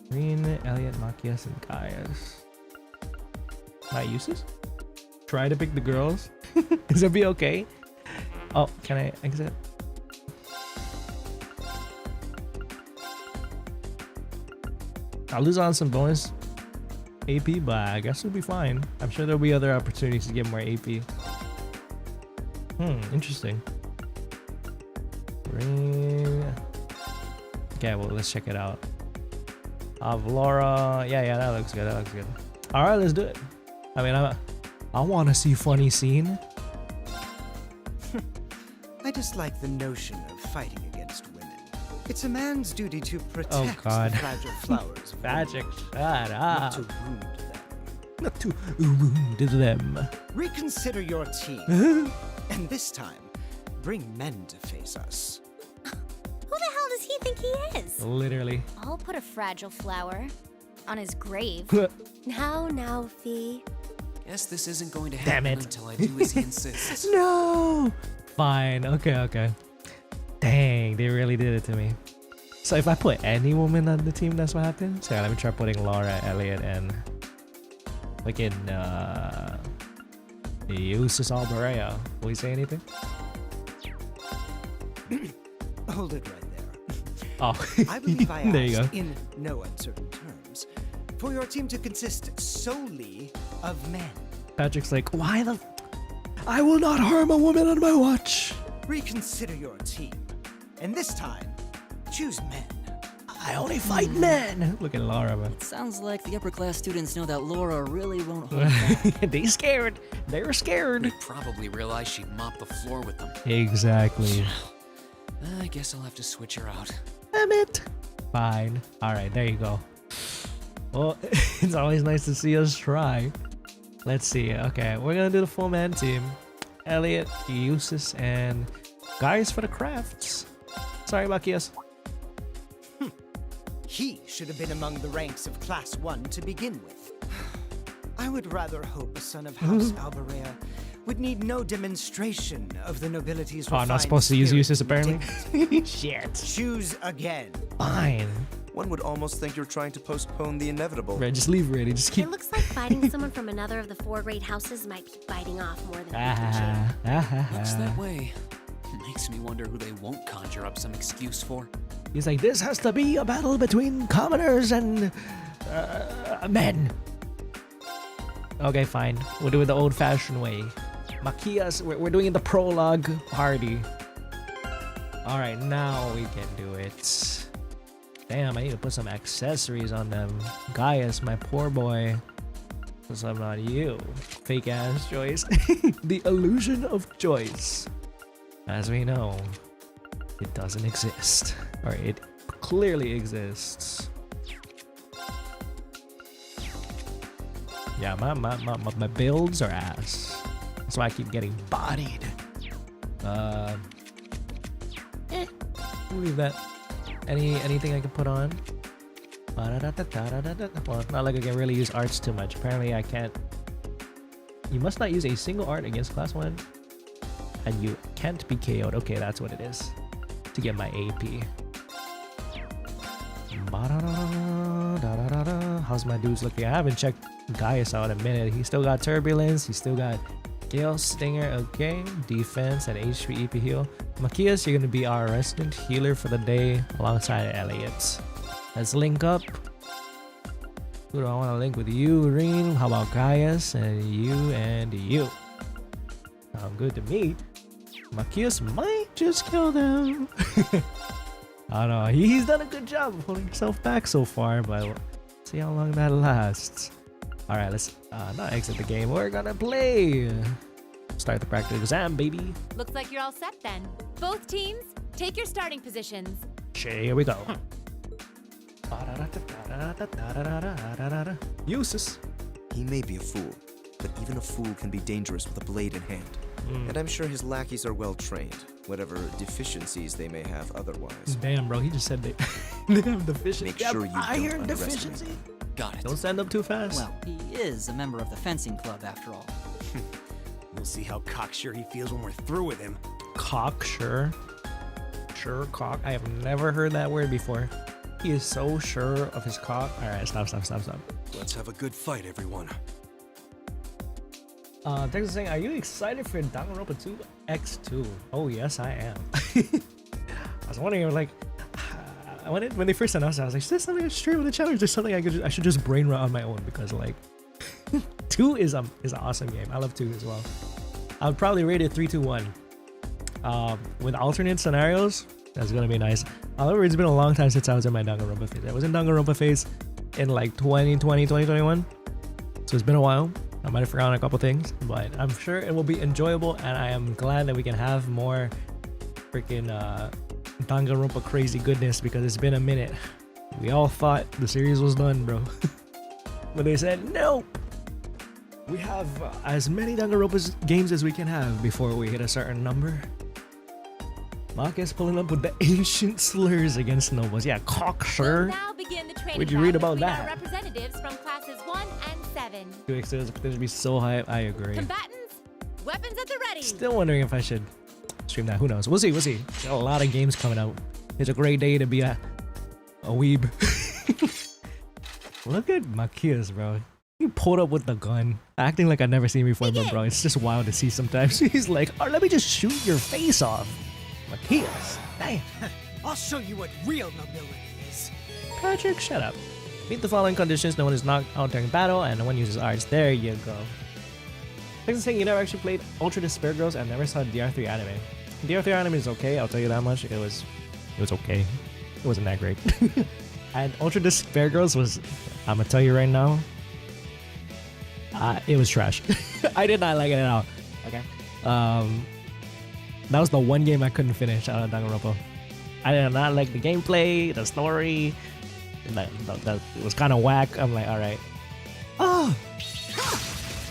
Rean, Elliot, Magius, and Gaius. My uses? Try to pick the girls. Is it be okay? Oh, can I exit? I'll lose on some bonus AP, but I guess it'll be fine. I'm sure there'll be other opportunities to get more AP. Interesting. Okay, well, let's check it out. Avlora. Yeah, that looks good. All right, let's do it. I mean, I want to see funny scene. I just like the notion of fighting against women. It's a man's duty to protect God. the fragile flowers. of Magic, women, shut not up. to wound them. Not to wound them. Reconsider your team. And this time, bring men to face us. Who the hell does he think he is? Literally. I'll put a fragile flower on his grave. Now, Fee. Guess this isn't going to Damn happen it. until I do as he insists. No! Fine, okay. Dang, they really did it to me. So if I put any woman on the team, that's what happens? Yeah, let me try putting Laura, Elliot, and fucking Eustace Alberea. Will you say anything? Hold it right there. Oh, I believe I there you go. asked, in no uncertain terms, for your team to consist solely of men. Patrick's like, why the... I will not harm a woman on my watch. Reconsider your team. And this time, choose men. I only fight men. Look at Laura, man. It sounds like the upper class students know that Laura really won't hold back. They scared. They're scared. They probably realized she'd mop the floor with them. Exactly. I guess I'll have to switch her out. Damn it. Fine. All right, there you go. Well, it's always nice to see us try. Let's see. Okay, we're gonna do the full man team. Elliot, Eustace, and Gaius for the crafts. Sorry about Kios. He should have been among the ranks of Class 1 to begin with. I would rather hope a son of House Alberea would need no demonstration of the nobility's Oh, I'm not refined supposed to use spirit Eustace and apparently. dignity. Shit. Choose again. Fine. One would almost think you're trying to postpone the inevitable. Right, just leave ready. Just keep. It looks like fighting someone from another of the 4 great houses might be biting off more than we can chew. Looks that way. Makes me wonder who they won't conjure up some excuse for. He's like, this has to be a battle between commoners and men. Okay, fine. We'll do it the old-fashioned way. Makias, we're doing it the prologue party. All right, now we can do it. Damn, I need to put some accessories on them. Gaius, my poor boy. Put something on you. Fake ass Joyce. The illusion of choice. As we know, it doesn't exist. Or it clearly exists. Yeah, my builds are ass. That's why I keep getting bodied. We'll leave that. Anything I can put on? Well, it's not like I can really use arts too much. Apparently I can't. You must not use a single art against class 1. And you can't be KO'd. Okay, that's what it is. To get my AP. How's my dudes looking? I haven't checked Gaius out in a minute. He still got Turbulence. He still got Gale, Stinger. Okay. Defense and HP EP heal. Makias, you're going to be our resident healer for the day alongside Elliot. Let's link up. Who do I want to link with you, Rean? How about Gaius and you and you? Sound good to me. Makias might just kill them. I don't know. He's done a good job of holding himself back so far, but we'll see how long that lasts. All right, let's not exit the game. We're gonna play. Start the practice exam, baby. Looks like you're all set then. Both teams, take your starting positions. Here we go. Eustace. He may be a fool, but even a fool can be dangerous with a blade in hand. And I'm sure his lackeys are well trained, whatever deficiencies they may have otherwise. Damn, bro, he just said they have deficiency. Make sure you don't iron underestimate deficiency. them. Got it. Don't stand up too fast. Well, he is a member of the fencing club after all. We'll see how cocksure he feels when we're through with him. Cocksure. Sure, cock. I have never heard that word before. He is so sure of his cock. All right, stop. Let's have a good fight, everyone. Texas saying, are you excited for Danganronpa 2 X2? Oh, yes, I am. I was wondering, like, when they first announced it, I was like, is this something I should stream on the channel? Or is this something I should just brain rot on my own? Because, like, 2 is an awesome game. I love 2 as well. I would probably rate it 3-2-1. With alternate scenarios, that's gonna be nice. However, it's been a long time since I was in my Danganronpa phase. I was in Danganronpa phase in like 2020, 2021. So it's been a while. I might have forgotten a couple things, but I'm sure it will be enjoyable, and I am glad that we can have more freaking Danganronpa crazy goodness because it's been a minute. We all thought the series was done, bro. But they said, no! We have as many Danganronpa games as we can have before we hit a certain number. Marcus pulling up with the ancient slurs against nobles. Yeah, cocksure. Now begin the training Where'd you read bout about between that? our representatives from classes 1 and 7. There's gonna be so hype. I agree. Combatants, weapons at the ready. Still wondering if I should stream that. Who knows? We'll see. We'll see. Got a lot of games coming out. It's a great day to be a weeb. Look at Makias, bro. He pulled up with the gun, acting like I've never seen him before, but bro, it's just wild to see sometimes. He's like, oh, let me just shoot your face off. Makias, damn. I'll show you what real nobility is. Patrick, shut up. Meet the following conditions. No one is knocked out during battle, and no one uses arts. There you go. Thanks for saying you never actually played Ultra Despair Girls and never saw DR3 anime. DR3 anime is okay, I'll tell you that much. It was okay. It wasn't that great. And Ultra Despair Girls was, I'm gonna tell you right now, it was trash. I did not like it at all. Okay. That was the one game I couldn't finish out of Danganronpa. I did not like the gameplay, the story. That it was kind of whack. I'm like, all right. Oh,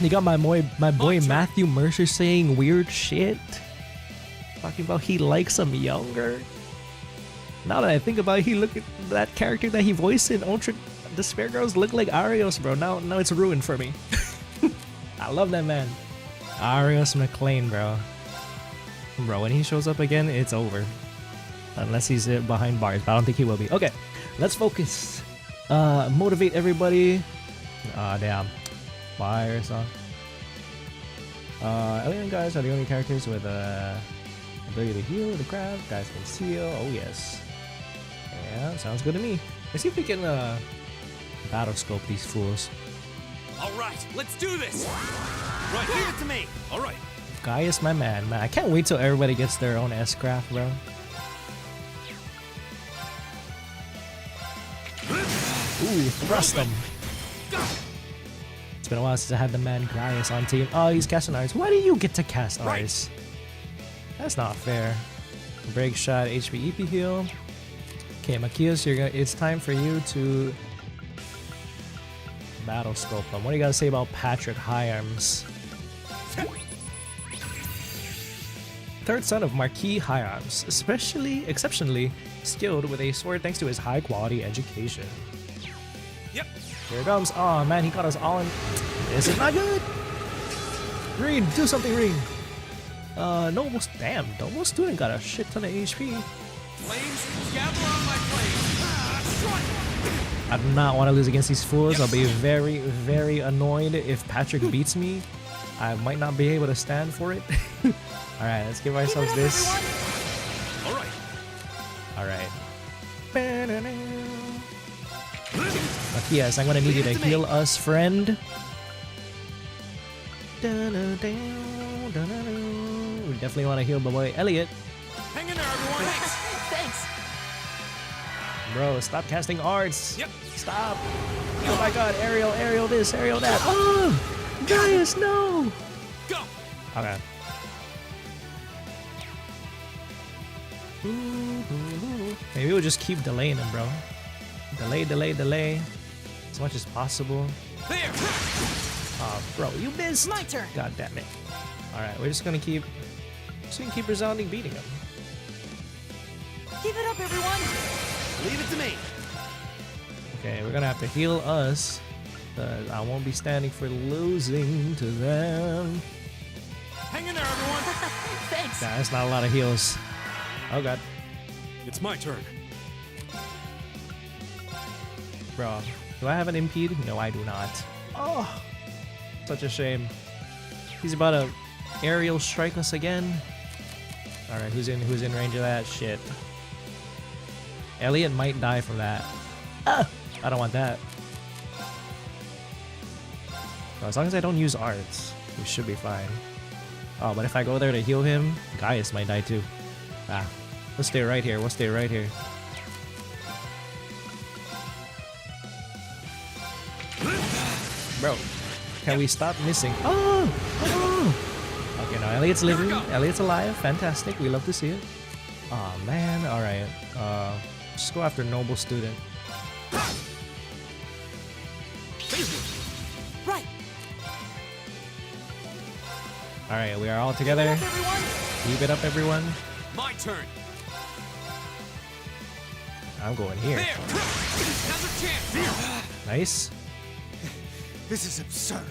you got my boy Matthew Mercer saying weird shit, talking about he likes him younger. Now that I think about it, he look at that character that he voiced in Ultra Despair Girls look like Arios, bro. Now it's ruined for me. I love that man, Arios McLean, bro. Bro, when he shows up again, it's over. Unless he's behind bars, but I don't think he will be. Okay, let's focus. Motivate everybody. Damn. Fire song. Alien guys are the only characters with ability to heal the crowd. Guys can seal. Oh yes. Yeah, sounds good to me. Let's see if we can battle scope these fools. All right, let's do this. Right, leave it to me. All right. Gaius, my man. I can't wait till everybody gets their own S-craft, bro. Ooh, thrust them. It's been a while since I had the man Gaius on team. Oh, he's casting Iris. Why do you get to cast Iris? That's not fair. Break shot, HP, EP heal. Okay, Makias, it's time for you to battle scope them. What do you gotta say about Patrick Hyarms? Third son of Marquis Hyarms, exceptionally skilled with a sword thanks to his high quality education. Yep. Here it comes. Oh man, he got us all in. This is not good. Rean, do something, Rean. Noble, damn, Noble student got a shit ton of HP. Flames, gather on my flame. I do not want to lose against these fools. I'll be very, very annoyed if Patrick beats me. I might not be able to stand for it. Alright, let's give ourselves this. Alright. Alright. Makias, I'm gonna need you to heal us, friend. We definitely want to heal my boy Elliot. Hang in there, everyone. Thanks. Bro, stop casting arts. Yep. Stop. Oh my god, aerial this, aerial that. Oh! Gaius, no! Go! Okay. Maybe we'll just keep delaying him, bro. Delay. As much as possible. There! Oh, bro, you missed! My turn. God damn it. Alright, we're just gonna keep resounding beating him. Give it up, everyone. Leave it to me. Okay, we're gonna have to heal us. I won't be standing for losing to them. Hang in there, everyone. Thanks. Nah, that's not a lot of heals. Oh god. It's my turn. Bro, do I have an impede? No, I do not. Oh, such a shame. He's about to aerial strike us again. All right, who's in range of that shit? Elliot might die from that. Ah, I don't want that. Bro, as long as I don't use arts, we should be fine. Oh, but if I go there to heal him, Gaius might die too. Ah, we'll stay right here. Bro, can we stop missing? Oh! Okay, no, Elliot's living. Elliot's alive. Fantastic. We love to see it. Oh man, alright. Just go after noble student. Right. Alright, we are all together. Keep it up, everyone. My turn. I'm going here. There. Another chance. Nice. This is absurd.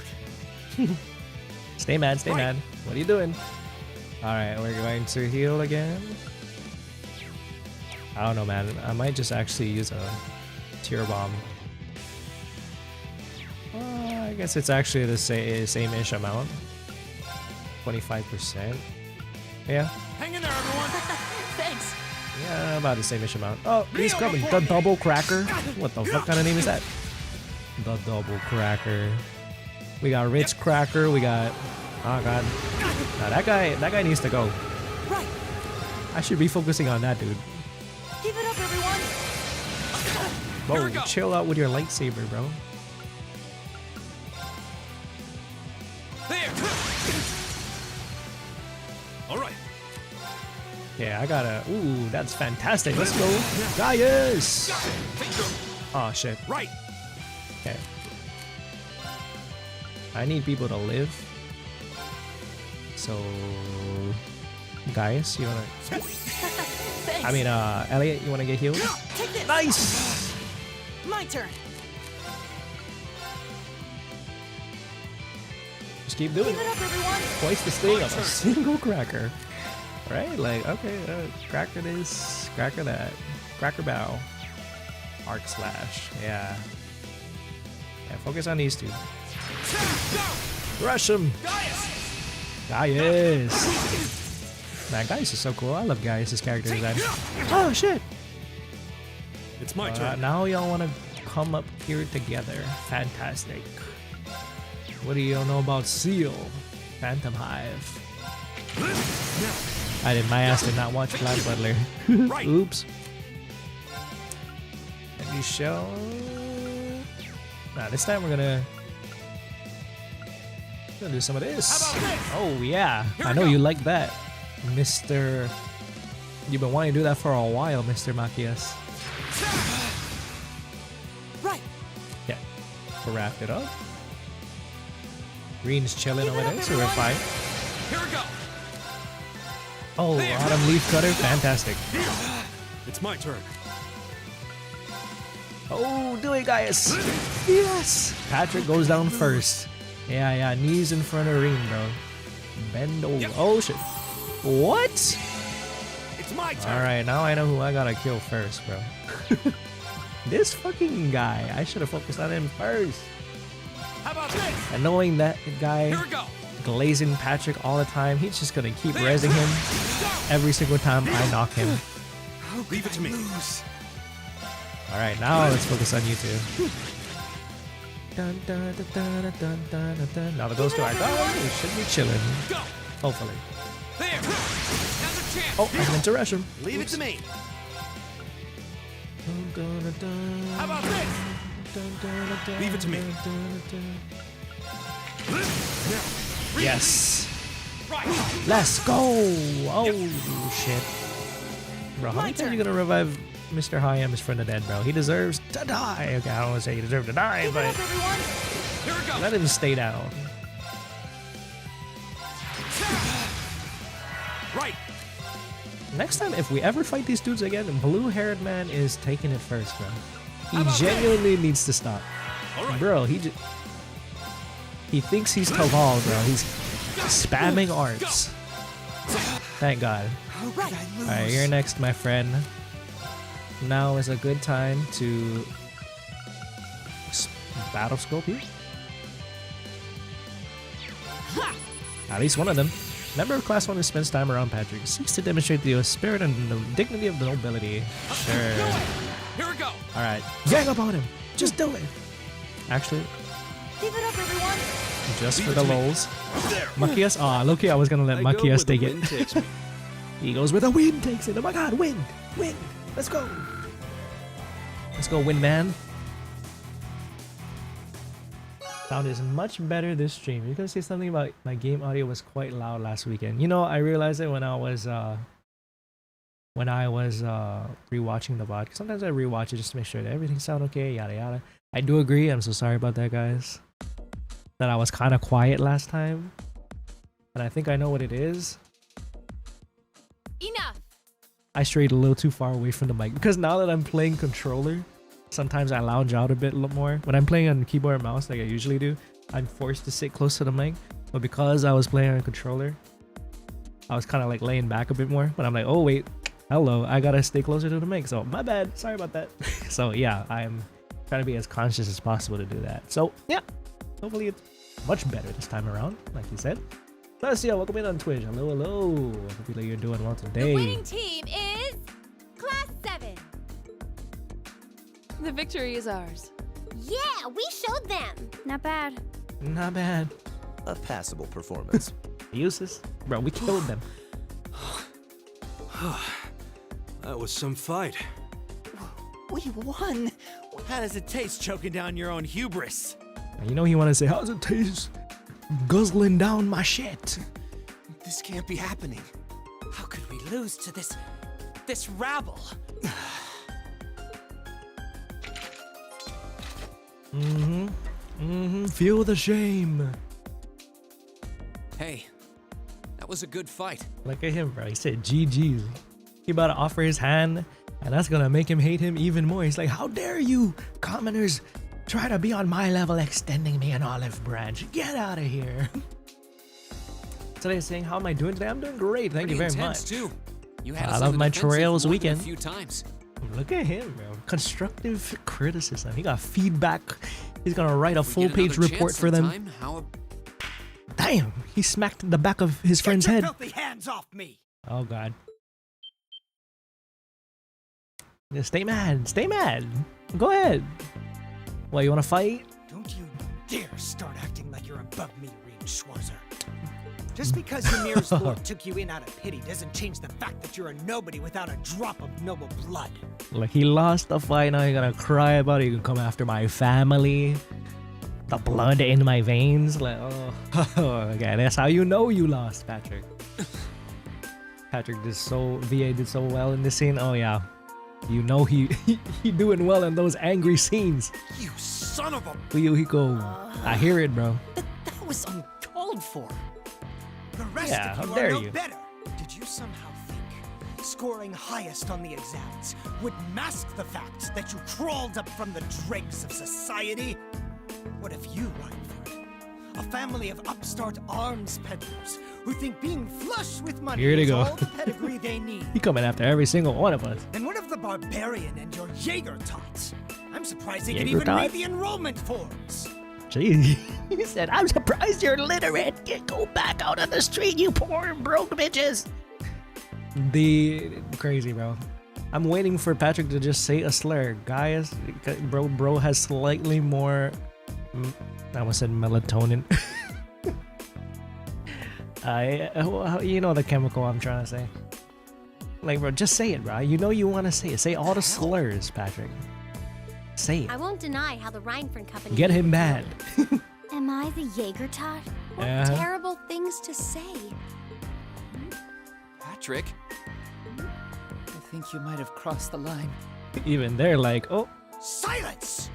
Stay mad, stay mad. What are you doing? Alright, we're going to heal again. I don't know, man. I might just actually use a tear bomb. I guess it's actually the same-ish amount. 25%. Yeah. Hang in there, everyone. Thanks. Yeah, about the same-ish amount. Oh, he's coming. The double cracker. What the fuck kind of name is that? The double cracker. We got Rich Cracker. We got. Oh god. Nah, that guy needs to go. Right. I should be focusing on that dude. Keep it up, everyone. Whoa, chill out with your lightsaber, bro. There. All right. Yeah, I gotta. Ooh, that's fantastic. Let's go, Gaius. Oh shit. Right. Okay. I need people to live. So, Gaius, you wanna? I mean, Elliot, you wanna get healed? Take this. Nice. My turn. Just keep doing Keep it up, everyone. twice the sting of a single cracker. Right? Like, okay, cracker this, cracker that, cracker bow, arc slash. Yeah. Yeah. Focus on these two. Rush him. Gaius. Man, Gaius is so cool. I love Gaius' character design. Oh shit. It's my turn. Now y'all want to come up here together. Fantastic. What do y'all know about Seal? Phantom Hive. My ass did not watch Black Butler. Oops. And you shall. Nah, this time we're gonna do some of this. Oh yeah, I know you like that, Mr. You've been wanting to do that for a while, Mr. Machias. Right. Yeah, we'll wrap it up. Green's chilling over there, so we're fine. Here we go. Oh, Autumn Leaf Cutter, fantastic. It's my turn. Oh, do it, Gaius. Yes. Patrick goes down first. Yeah, knees in front of Rean, bro. Bend over. Oh shit. What? It's my turn. All right, now I know who I gotta kill first, bro. This fucking guy. I should have focused on him first. How about this? And knowing that guy Here we go. glazing Patrick all the time, he's just gonna keep rezzing him every single time I knock him. Leave it to me. All right, now let's focus on you two. Dun, dun, dun, dun, dun, dun, dun, dun. Now the ghost to our guy, we should be chilling. Hopefully. There. Another chance. Oh, I meant to rush him. Leave it to me. How about this? Leave it to me. Yes. Right. Let's go. Oh shit. Bro, how many times are you gonna revive Mr. Hyams from the dead, bro? He deserves to die. Okay, I don't want to say he deserves to die, but Here we go. let him stay down. Right. Next time, if we ever fight these dudes again, blue-haired man is taking it first, bro. He genuinely needs to stop. Right. Bro, he thinks he's Toval, bro. He's spamming arts. Thank God. Alright, you're next, my friend. Now is a good time to battle scope you. At least one of them. Member of Class 1 who spends time around Patrick seeks to demonstrate the spirit and the dignity of the nobility. Sure. Here we go. Alright. Gang up on him. Just do it. Actually, Keep it up, everyone. just for the lulz. Machias? Aw, low-key, I was gonna let Machias take it. He goes where the wind takes it. Oh my god, wind! Wind! Let's go! Let's go, wind man. Sound is much better this stream. You can say something about my game audio was quite loud last weekend. You know, I realized it when I was when I was rewatching the VOD. Sometimes I rewatch it just to make sure that everything sounds okay, yada yada. I do agree. I'm so sorry about that, guys. That I was kind of quiet last time, and I think I know what it is. Enough. I strayed a little too far away from the mic because now that I'm playing controller, sometimes I lounge out a bit more. When I'm playing on keyboard and mouse like I usually do, I'm forced to sit close to the mic. But because I was playing on a controller, I was kind of like laying back a bit more. But I'm like, oh wait, hello, I gotta stay closer to the mic. So my bad, sorry about that. So yeah, I'm trying to be as conscious as possible to do that. So yeah, hopefully it's much better this time around, like you said. Celestia, welcome in on Twitch. Hello, hello. Hopefully you're doing well today. The winning team is Class 7. The victory is ours. Yeah, we showed them. Not bad. Not bad. A passable performance. Useless. Bro, we killed them. That was some fight. We won. How does it taste choking down your own hubris? You know he want to say, how's it taste? Guzzling down my shit. This can't be happening. How could we lose to this rabble? Feel the shame. Hey, that was a good fight. Look at him, bro. He said GG's. He about to offer his hand, and that's gonna make him hate him even more. He's like, how dare you, commoners, try to be on my level, extending me an olive branch. Get out of here. So they're saying, how am I doing today? I'm doing great. Thank you very much. Too. You had I us love on the my defensive trails more than weekend. a few times. Look at him, bro. Constructive criticism. He got feedback. He's gonna write a If we get full-page another report chance for them. sometime, how Damn, he smacked the back of his friend's Get your head. filthy hands off me! Oh god. Yeah, stay mad. Stay mad. Go ahead. What, you wanna fight? Don't you dare start acting like you're above me, Rean Schwarzer. Just because Ymir's lord took you in out of pity doesn't change the fact that you're a nobody without a drop of noble blood. Like, he lost the fight, now you're gonna cry about it. You can come after my family. The blood in my veins. Like, oh, okay, that's how you know you lost, Patrick. Patrick VA did so well in this scene. Oh yeah, you know he doing well in those angry scenes. You son of a... Uyuhiko, I hear it, bro. That was uncalled for. The rest Yeah, of how you are dare no you. better. Did you somehow think scoring highest on the exams would mask the fact that you crawled up from the dregs of society? What if you, Reinford, a family of upstart arms peddlers who think being flush with money Here they is go. all the pedigree they need? He coming after every single one of us. And what of the barbarian and your Jaeger tots? I'm surprised they could Jaeger even tot? read the enrollment forms. Jeez, he said, I'm surprised you're literate. Go back out on the street, you poor broke bitches. Crazy, bro. I'm waiting for Patrick to just say a slur. Gaius, bro has slightly more, I almost said melatonin. You know the chemical I'm trying to say. Like, bro, just say it, bro. You know you want to say it. Say all the slurs, Patrick. Say it. I won't deny how the Reinford Company... Get him mad. Am I the Jaeger tot? What Uh-huh. terrible things to say. Patrick? I think you might have crossed the line. Even they're like, oh, Silence!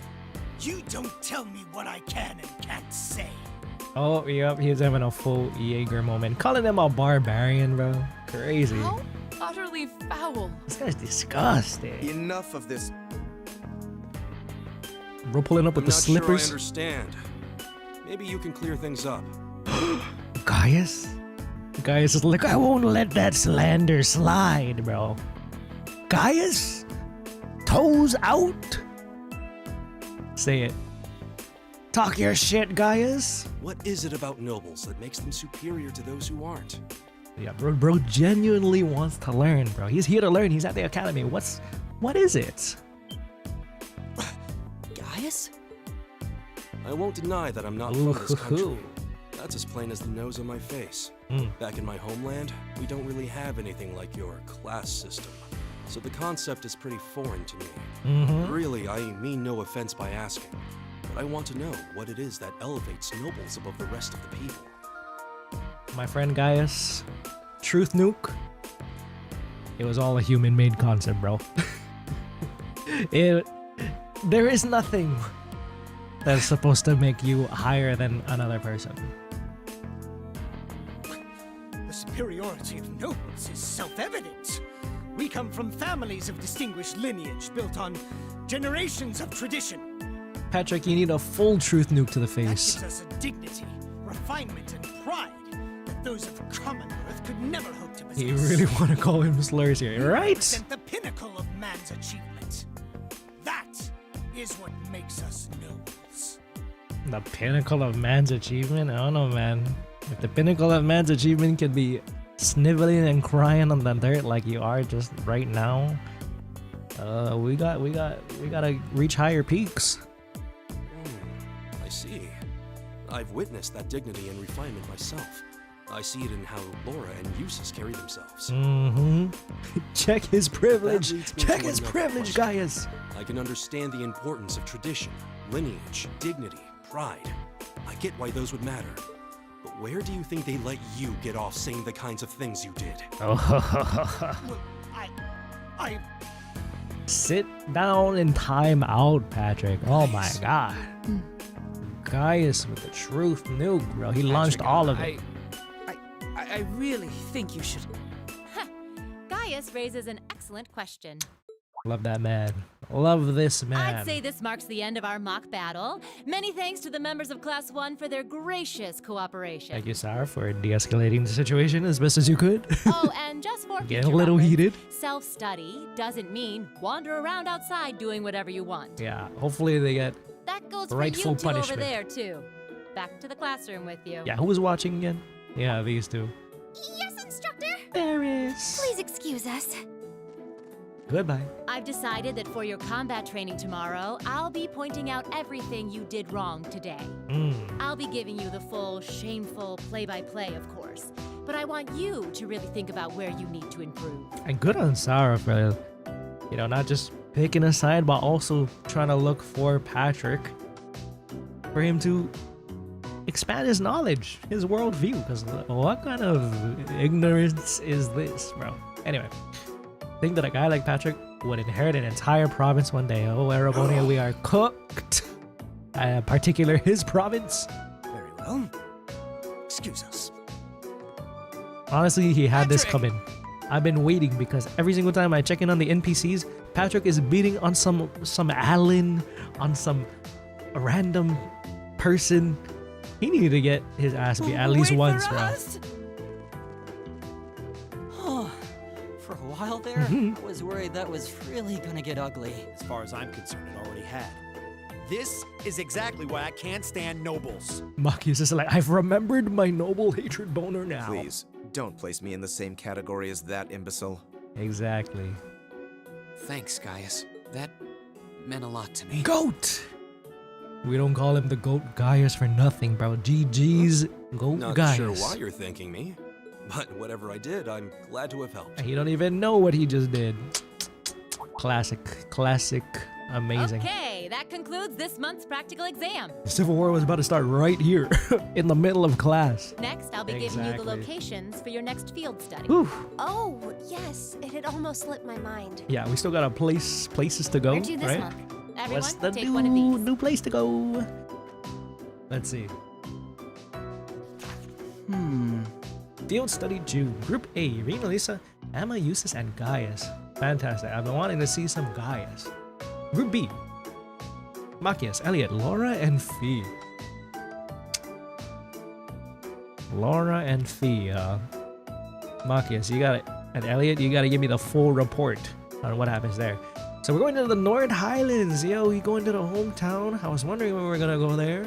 You don't tell me what I can and can't say. oh, yep, he's having a full Jaeger moment. Calling him a barbarian, bro. Crazy. How utterly foul. This guy's disgusting. Enough of this. Bro pulling up with I'm the not sure I slippers. understand. Maybe you can clear things up. Gaius? Gaius is like, I won't let that slander slide, bro. Gaius? Toes out? Say it. Talk your shit, Gaius. What is it about nobles that makes them superior to those who aren't? Yeah, bro genuinely wants to learn, bro. He's here to learn. He's at the academy. What is it? Gaius? I won't deny that I'm not from this country. That's as plain as the nose on my face. Back in my homeland, we don't really have anything like your class system. So the concept is pretty foreign to me. Really, I mean no offense by asking. But I want to know what it is that elevates nobles above the rest of the people. My friend Gaius, Truth Nuke. It was all a human-made concept, bro. There is nothing that's supposed to make you higher than another person. The superiority of nobles is self-evident. We come from families of distinguished lineage built on generations of tradition. Patrick, you need a full truth nuke to the That face. gives us a dignity, refinement, and pride that those of Commonwealth could never hope to possess. You really want to call him slurs here, We right? represent the pinnacle of man's achievement. That is what makes us nobles. The pinnacle of man's achievement? I don't know, man. If the pinnacle of man's achievement could be sniveling and crying on the dirt like you are just right now, we gotta reach higher peaks. I see. I've witnessed that dignity and refinement myself. I see it in how Laura and Eustace carry themselves. Check his privilege. That leads me Check to his another privilege, question. Gaius. I can understand the importance of tradition, lineage, dignity, pride. I get why those would matter. But where do you think they let you get off saying the kinds of things you did? Well, I Sit down and time out, Patrick. Oh my god. Gaius with the truth nuke, bro. He launched all of it. I really think you should. Gaius raises an excellent question. Love that man. Love this man. I'd say this marks the end of our mock battle. Many thanks to the members of Class 1 for their gracious cooperation. Thank you, Sara, for de-escalating the situation as best as you could. Oh, and just for Getting future a little reference, heated. self-study doesn't mean wander around outside doing whatever you want. Yeah, hopefully they get That goes for rightful you two punishment. over there, too. Back to the classroom with you. Yeah, who was watching again? Yeah, these two. Yes, instructor. There is. Please excuse us. Goodbye. I've decided that for your combat training tomorrow, I'll be pointing out everything you did wrong today. I'll be giving you the full, shameful play-by-play, of course. But I want you to really think about where you need to improve. And good on Sara for, you know, not just picking a side, but also trying to look for Patrick for him to expand his knowledge, his worldview. Because what kind of ignorance is this, bro? Anyway. Think that a guy like Patrick would inherit an entire province one day. Oh, Arabonia, we are cooked. Particular his province. Very well. Excuse us. Honestly, he had this coming. I've been waiting because every single time I check in on the NPCs, Patrick is beating on some Alan, on some random person. He needed to get his ass beat at least once, bro. For a while there, I was worried that was really gonna get ugly. As far as I'm concerned, it already had. This is exactly why I can't stand nobles. Maki is just like, I've remembered my noble hatred boner now. Please, don't place me in the same category as that imbecile. Exactly. Thanks, Gaius. That meant a lot to me. Goat! We don't call him the Goat Gaius for nothing, bro. GG's Goat Not Gaius. sure why you're thanking me, but whatever I did, I'm glad to have helped. He don't even know what he just did. Classic, amazing. Okay, that concludes this month's practical exam. The Civil War was about to start right here, in the middle of class. Next, I'll be giving you the Exactly. locations for your next field study. Whew. Oh, yes. It had almost slipped my mind. Yeah, we still got a places to go, Where to this right? month? Everyone, What's the take one of these. new place to go? Let's see. Field study June. Group A, Irina, Alisa, Emma, Eustace, and Gaius. Fantastic. I've been wanting to see some Gaius. Group B, Machias, Elliot, Laura, and Fee. Laura and Fee, Machias, you got it. And Elliot, you gotta give me the full report on what happens there. So we're going to the North Highlands. Yo, we going to the hometown. I was wondering when we were gonna go there.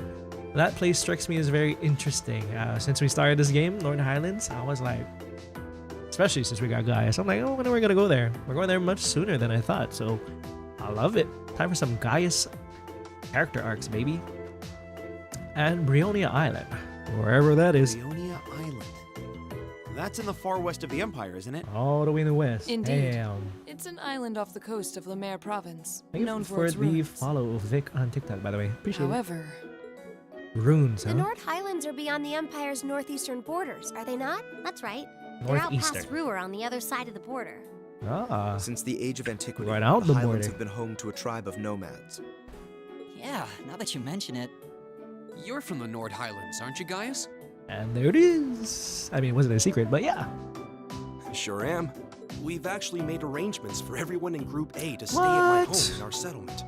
That place strikes me as very interesting. Since we started this game, North Highlands, I was like, especially since we got Gaius, I'm like, oh, when are we gonna go there? We're going there much sooner than I thought, so I love it. Time for some Gaius character arcs, baby. And Brionia Island, wherever that is. Brionia Island. That's in the far west of the Empire, isn't it? All the way in the west. Indeed. Damn. It's an island off the coast of Lemaire Province, Thank you known for for its the ruins. follow of Vic on TikTok, by the way. Appreciate However, it. Runes, The huh? North Highlands are beyond the Empire's northeastern borders, are they not? That's right. They're out past Northeastern. Ruhr on the other side of the border. Since the age of antiquity, Right out the the Highlands border. have been home to a tribe of nomads. Yeah, now that you mention it. You're from the Nord Highlands, aren't you, Gaius? And there it is. I mean, it wasn't a secret, but yeah. Sure am. We've actually made arrangements for everyone in Group A to stay at my What? home in our settlement.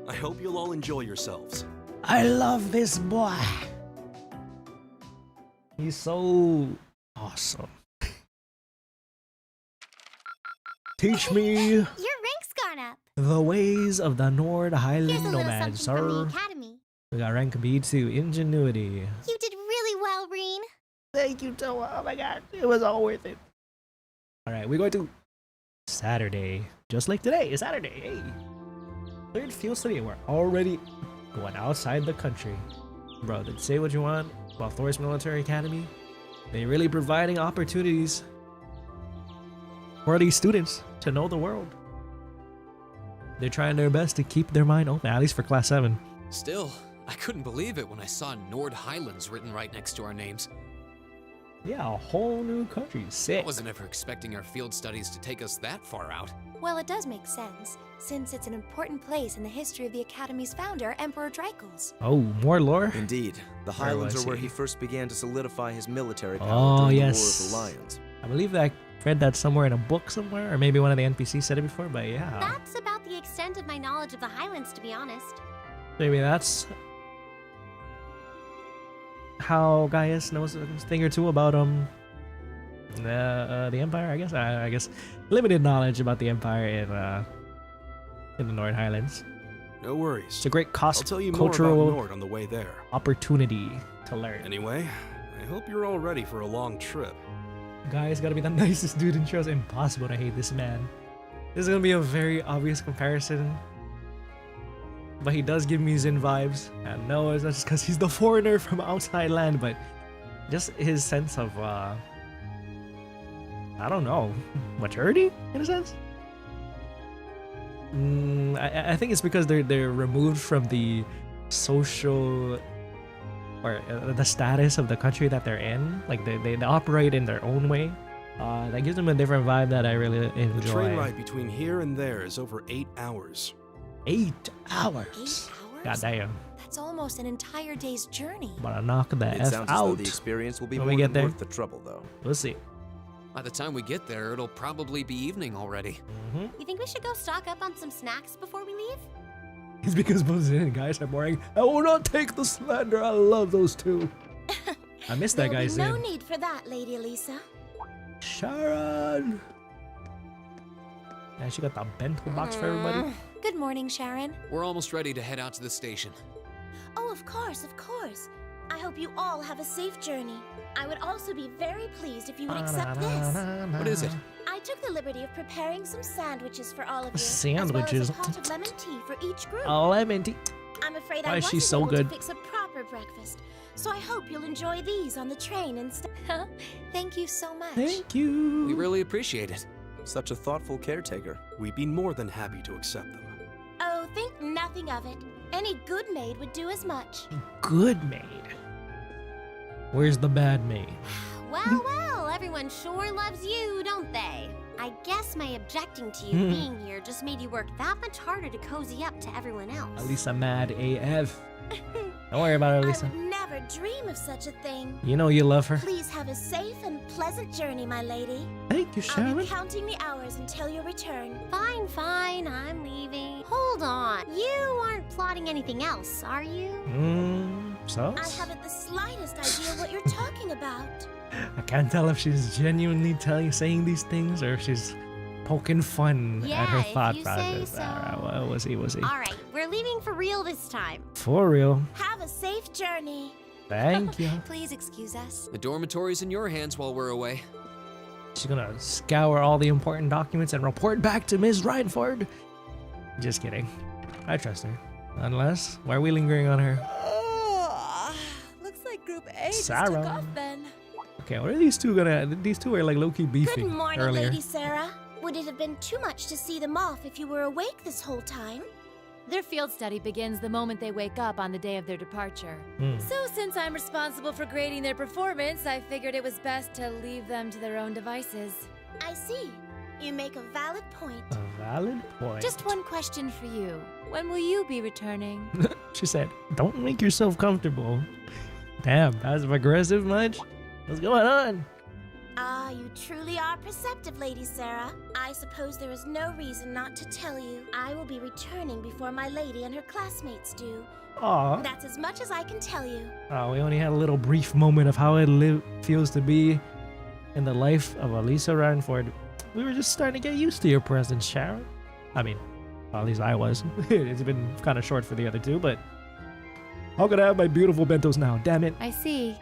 I hope you'll all enjoy yourselves. I love this boy. He's so awesome. Teach me Your rank's gone up. the ways of the Nord Here's a Highland little nomads, something from sir. the academy. We got rank B2, ingenuity. You did really well, Rean. Thank you, Thoma. Oh my god, it was all worth it. All right, we're going to Saturday, just like today. It's Saturday. Hey, third field study. We're already going outside the country, bro. Say what you want about Thor's Military Academy. They're really providing opportunities for these students to know the world. They're trying their best to keep their mind open, at least for class 7. Still, I couldn't believe it when I saw Nord Highlands written right next to our names. Yeah, a whole new country. I Sick. wasn't ever expecting our field studies to take us that far out. Well, it does make sense, since it's an important place in the history of the Academy's founder, Emperor Dreikel's. Oh, more lore? Indeed, the Where Highlands was are where he? he first began to solidify his military power Oh, during yes. the War of the Lions. I believe that I read that somewhere in a book somewhere, or maybe one of the NPCs said it before, but yeah. That's about the extent of my knowledge of the Highlands, to be honest. Maybe that's how Gaius knows a thing or two about the Empire, I guess. I guess limited knowledge about the Empire in the Nord Highlands. No worries. It's a great I'll tell you more about cultural Nord on the way there. opportunity to learn. Anyway, I hope you're all ready for a long trip. Gaius gotta be the nicest dude in shows. Impossible to hate this man. This is gonna be a very obvious comparison, but he does give me Zin vibes. And no, it's not just because he's the foreigner from outside land, but just his sense of I don't know, maturity in a sense. I think it's because they're removed from the social or the status of the country that they're in. Like they operate in their own way. That gives them a different vibe that I really enjoy. The train ride between here and there is over 8 hours. 8 hours. 8 hours? God damn. That's almost an entire day's journey. But I knock the It F sounds as though out the experience will be when more we get than there. worth the trouble, though. We'll see. By the time we get there, it'll probably be evening already. You think we should go stock up on some snacks before we leave? It's because both Zin and Gaius are boring. I will not take the slander. I love those two. I miss that guy There'll be Zin. no need for that, Lady Alisa. Sharon. And she got the bento box for everybody. Good morning, Sharon. We're almost ready to head out to the station. Oh, of course, of course. I hope you all have a safe journey. I would also be very pleased if you would accept this. What is it? I took the liberty of preparing some sandwiches for all of you. Sandwiches? As well as a pot of lemon tea for each group. Lemon tea. I'm afraid Why I is wasn't she so able good? to fix a proper breakfast, so I hope you'll enjoy these on the train instead. Thank you so much. Thank you. We really appreciate it. Such a thoughtful caretaker. We'd be more than happy to accept them. Oh, think nothing of it. Any good maid would do as much. Good maid. Where's the bad maid? Well, everyone sure loves you, don't they? I guess my objecting to you being here just made you work that much harder to cozy up to everyone else. Alisa mad AF. Don't worry about it, I Alisa. would never dream of such a thing. You know you love her. Please have a safe and pleasant journey, my lady. Thank you, I'll Sharon. be counting the hours until your return. Fine, I'm leaving. Hold on. You aren't plotting anything else, are you? So? I haven't the slightest idea what you're talking about. I can't tell if she's genuinely saying these things or if she's poking fun at her Yeah, if thought you say process. so. Alright, we'll see. All right, we're leaving for real this time. For real. Have a safe journey. Thank you. Please excuse us. The dormitory's in your hands while we're away. She's gonna scour all the important documents and report back to Ms. Reinford. Just kidding. I trust her. Unless, why are we lingering on her? Looks like Group A Sara. just took off then. Okay, what are these two gonna... These two are like low-key beefing Good morning, earlier. Lady Sara. Would it have been too much to see them off if you were awake this whole time? Their field study begins the moment they wake up on the day of their departure. So since I'm responsible for grading their performance, I figured it was best to leave them to their own devices. I see. You make a valid point. A valid point. Just one question for you. When will you be returning? She said, don't make yourself comfortable. Damn, passive aggressive much? What's going on? Ah, you truly are perceptive, Lady Sara. I suppose there is no reason not to tell you. I will be returning before my lady and her classmates do. Aw. That's as much as I can tell you. Oh, we only had a little brief moment of how it feels to be in the life of Alisa Reinford. We were just starting to get used to your presence, Sharon. I mean, well, at least I was. It's been kind of short for the other two, but how could I have my beautiful bentos now? Damn it. I see.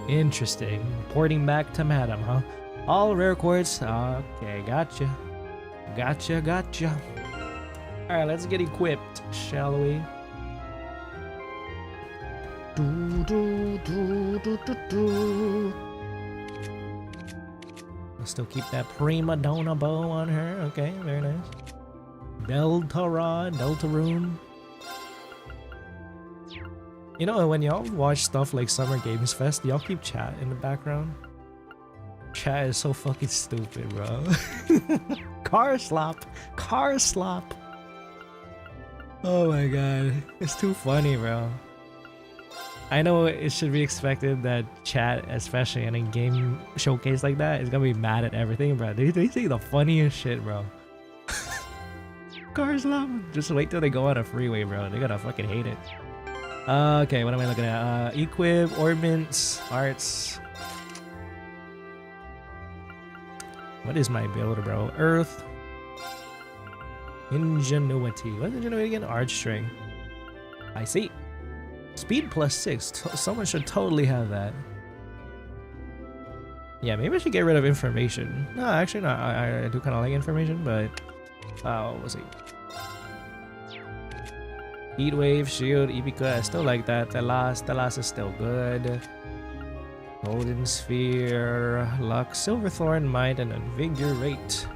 Interesting. Reporting back to Madam, huh? All rare quartz. Okay, gotcha. Gotcha. Alright, let's get equipped, shall we? We'll still keep that prima donna bow on her. Okay, very nice. Delta rod, Delta room. You know, when y'all watch stuff like Summer Games Fest, y'all keep chat in the background. Chat is so fucking stupid, bro. Car slop. Oh my god, it's too funny, bro. I know it should be expected that chat, especially in a game showcase like that, is gonna be mad at everything, bro. They say the funniest shit, bro. Car slop. Just wait till they go on a freeway, bro. They're gonna fucking hate it. Okay, what am I looking at? Equip, ornaments, arts. What is my build, bro? Earth. Ingenuity. What's ingenuity again? Arch string. I see. Speed +6. Someone should totally have that. Yeah, maybe I should get rid of information. No, actually, no. I do kind of like information, but we'll see. Heat wave, shield, Ibika. I still like that. The last is still good. Golden sphere, luck, silverthorn, might, and invigorate.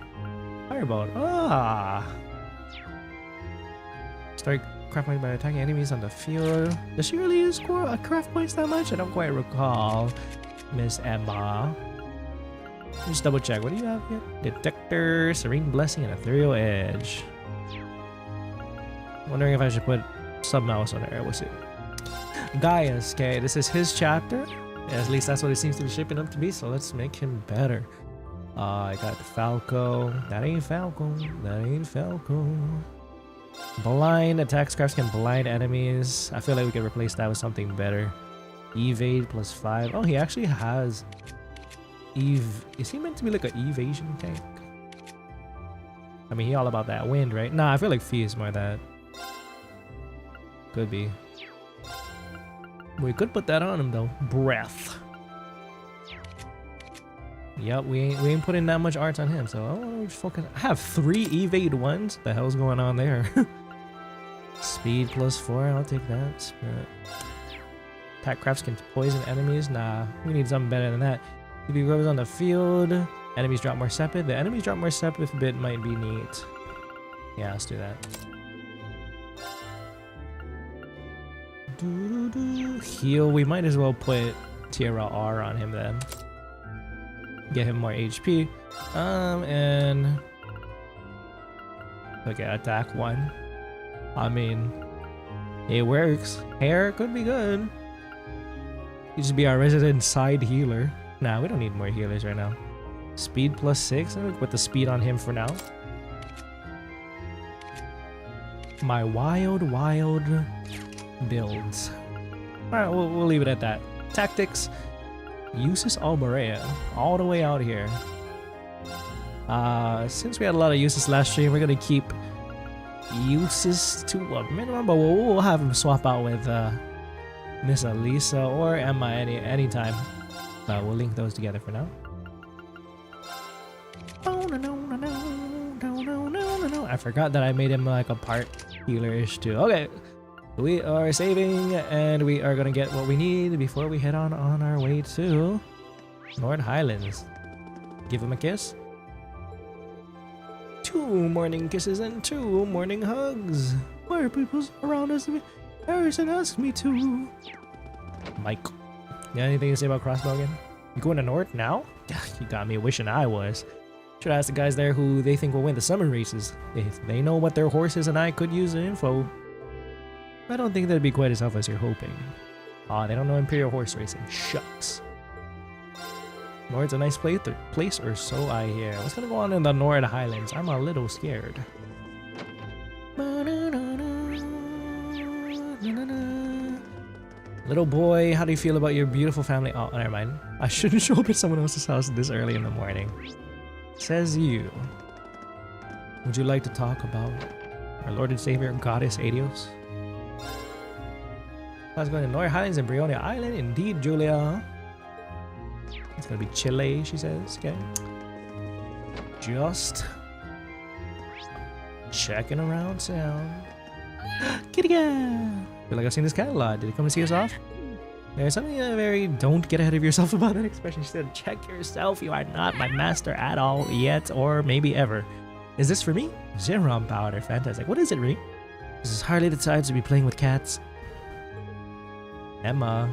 Firebolt. Start craft points by attacking enemies on the field. Does she really use craft points that much? I don't quite recall. Miss Emma. Just double check. What do you have here? Detector, serene blessing, and ethereal edge. Wondering if I should put something else on there. We'll see. Gaius. Okay, this is his chapter. At least that's what it seems to be shaping up to be. So let's make him better. I got Falco. That ain't Falco. Blind attacks crafts can blind enemies. I feel like we can replace that with something better. Evade +5. Oh, he actually has is he meant to be like an evasion tank? I mean, he all about that wind, right? Nah, I feel like Fee is more that. Could be. We could put that on him though. Breath. Yep, we ain't putting that much arts on him, so I'll just focus. I have 3 evade ones. What the hell's going on there? Speed +4, I'll take that. Attack crafts can poison enemies. Nah, we need something better than that. If he goes on the field, enemies drop more sepid. The enemies drop more sepid bit might be neat. Yeah, let's do that. Heal, we might as well put Tierra R on him then. Get him more HP. And okay, attack 1. I mean, it works. Hair could be good. He should be our resident side healer. Nah, we don't need more healers right now. Speed +6. I'm gonna put the speed on him for now. My wild builds. Alright, we'll leave it at that. Tactics. Uses Alborea. All the way out here. Since we had a lot of uses last stream, we're gonna keep uses to a minimum, but we'll have him swap out with Miss Alisa or Emma anytime. We'll link those together for now. I forgot that I made him like a part healer-ish too. Okay, we are saving and we are gonna get what we need before we head on our way to North Highlands. Give him a kiss. 2 morning kisses and 2 morning hugs. Why are people around us? Harrison asked me to. Mike. You got anything to say about crossbow again? You going to North now? You got me wishing I was. Should ask the guys there who they think will win the summer races. If they know what their horses and I could use the info. I don't think that'd be quite as tough as you're hoping. Aw, they don't know Imperial horse racing. Shucks. Nord's a nice place, or so I hear. What's gonna go on in the Nord Highlands? I'm a little scared. Little boy, how do you feel about your beautiful family? Oh, never mind. I shouldn't show up at someone else's house this early in the morning. Says you. Would you like to talk about our Lord and Savior, Goddess Adios? I was going to Nord Highlands and Brionia Island. Indeed, Julia. It's gonna be Chile, she says. Okay. Just checking around town. Kitty cat! Feel like I've seen this cat a lot. Did it come to see us off? There's something very don't get ahead of yourself about that expression. She said, check yourself. You are not my master at all yet, or maybe ever. Is this for me? Zeron powder. Fantastic. What is it, Rean? This is hardly the time to be playing with cats. Emma.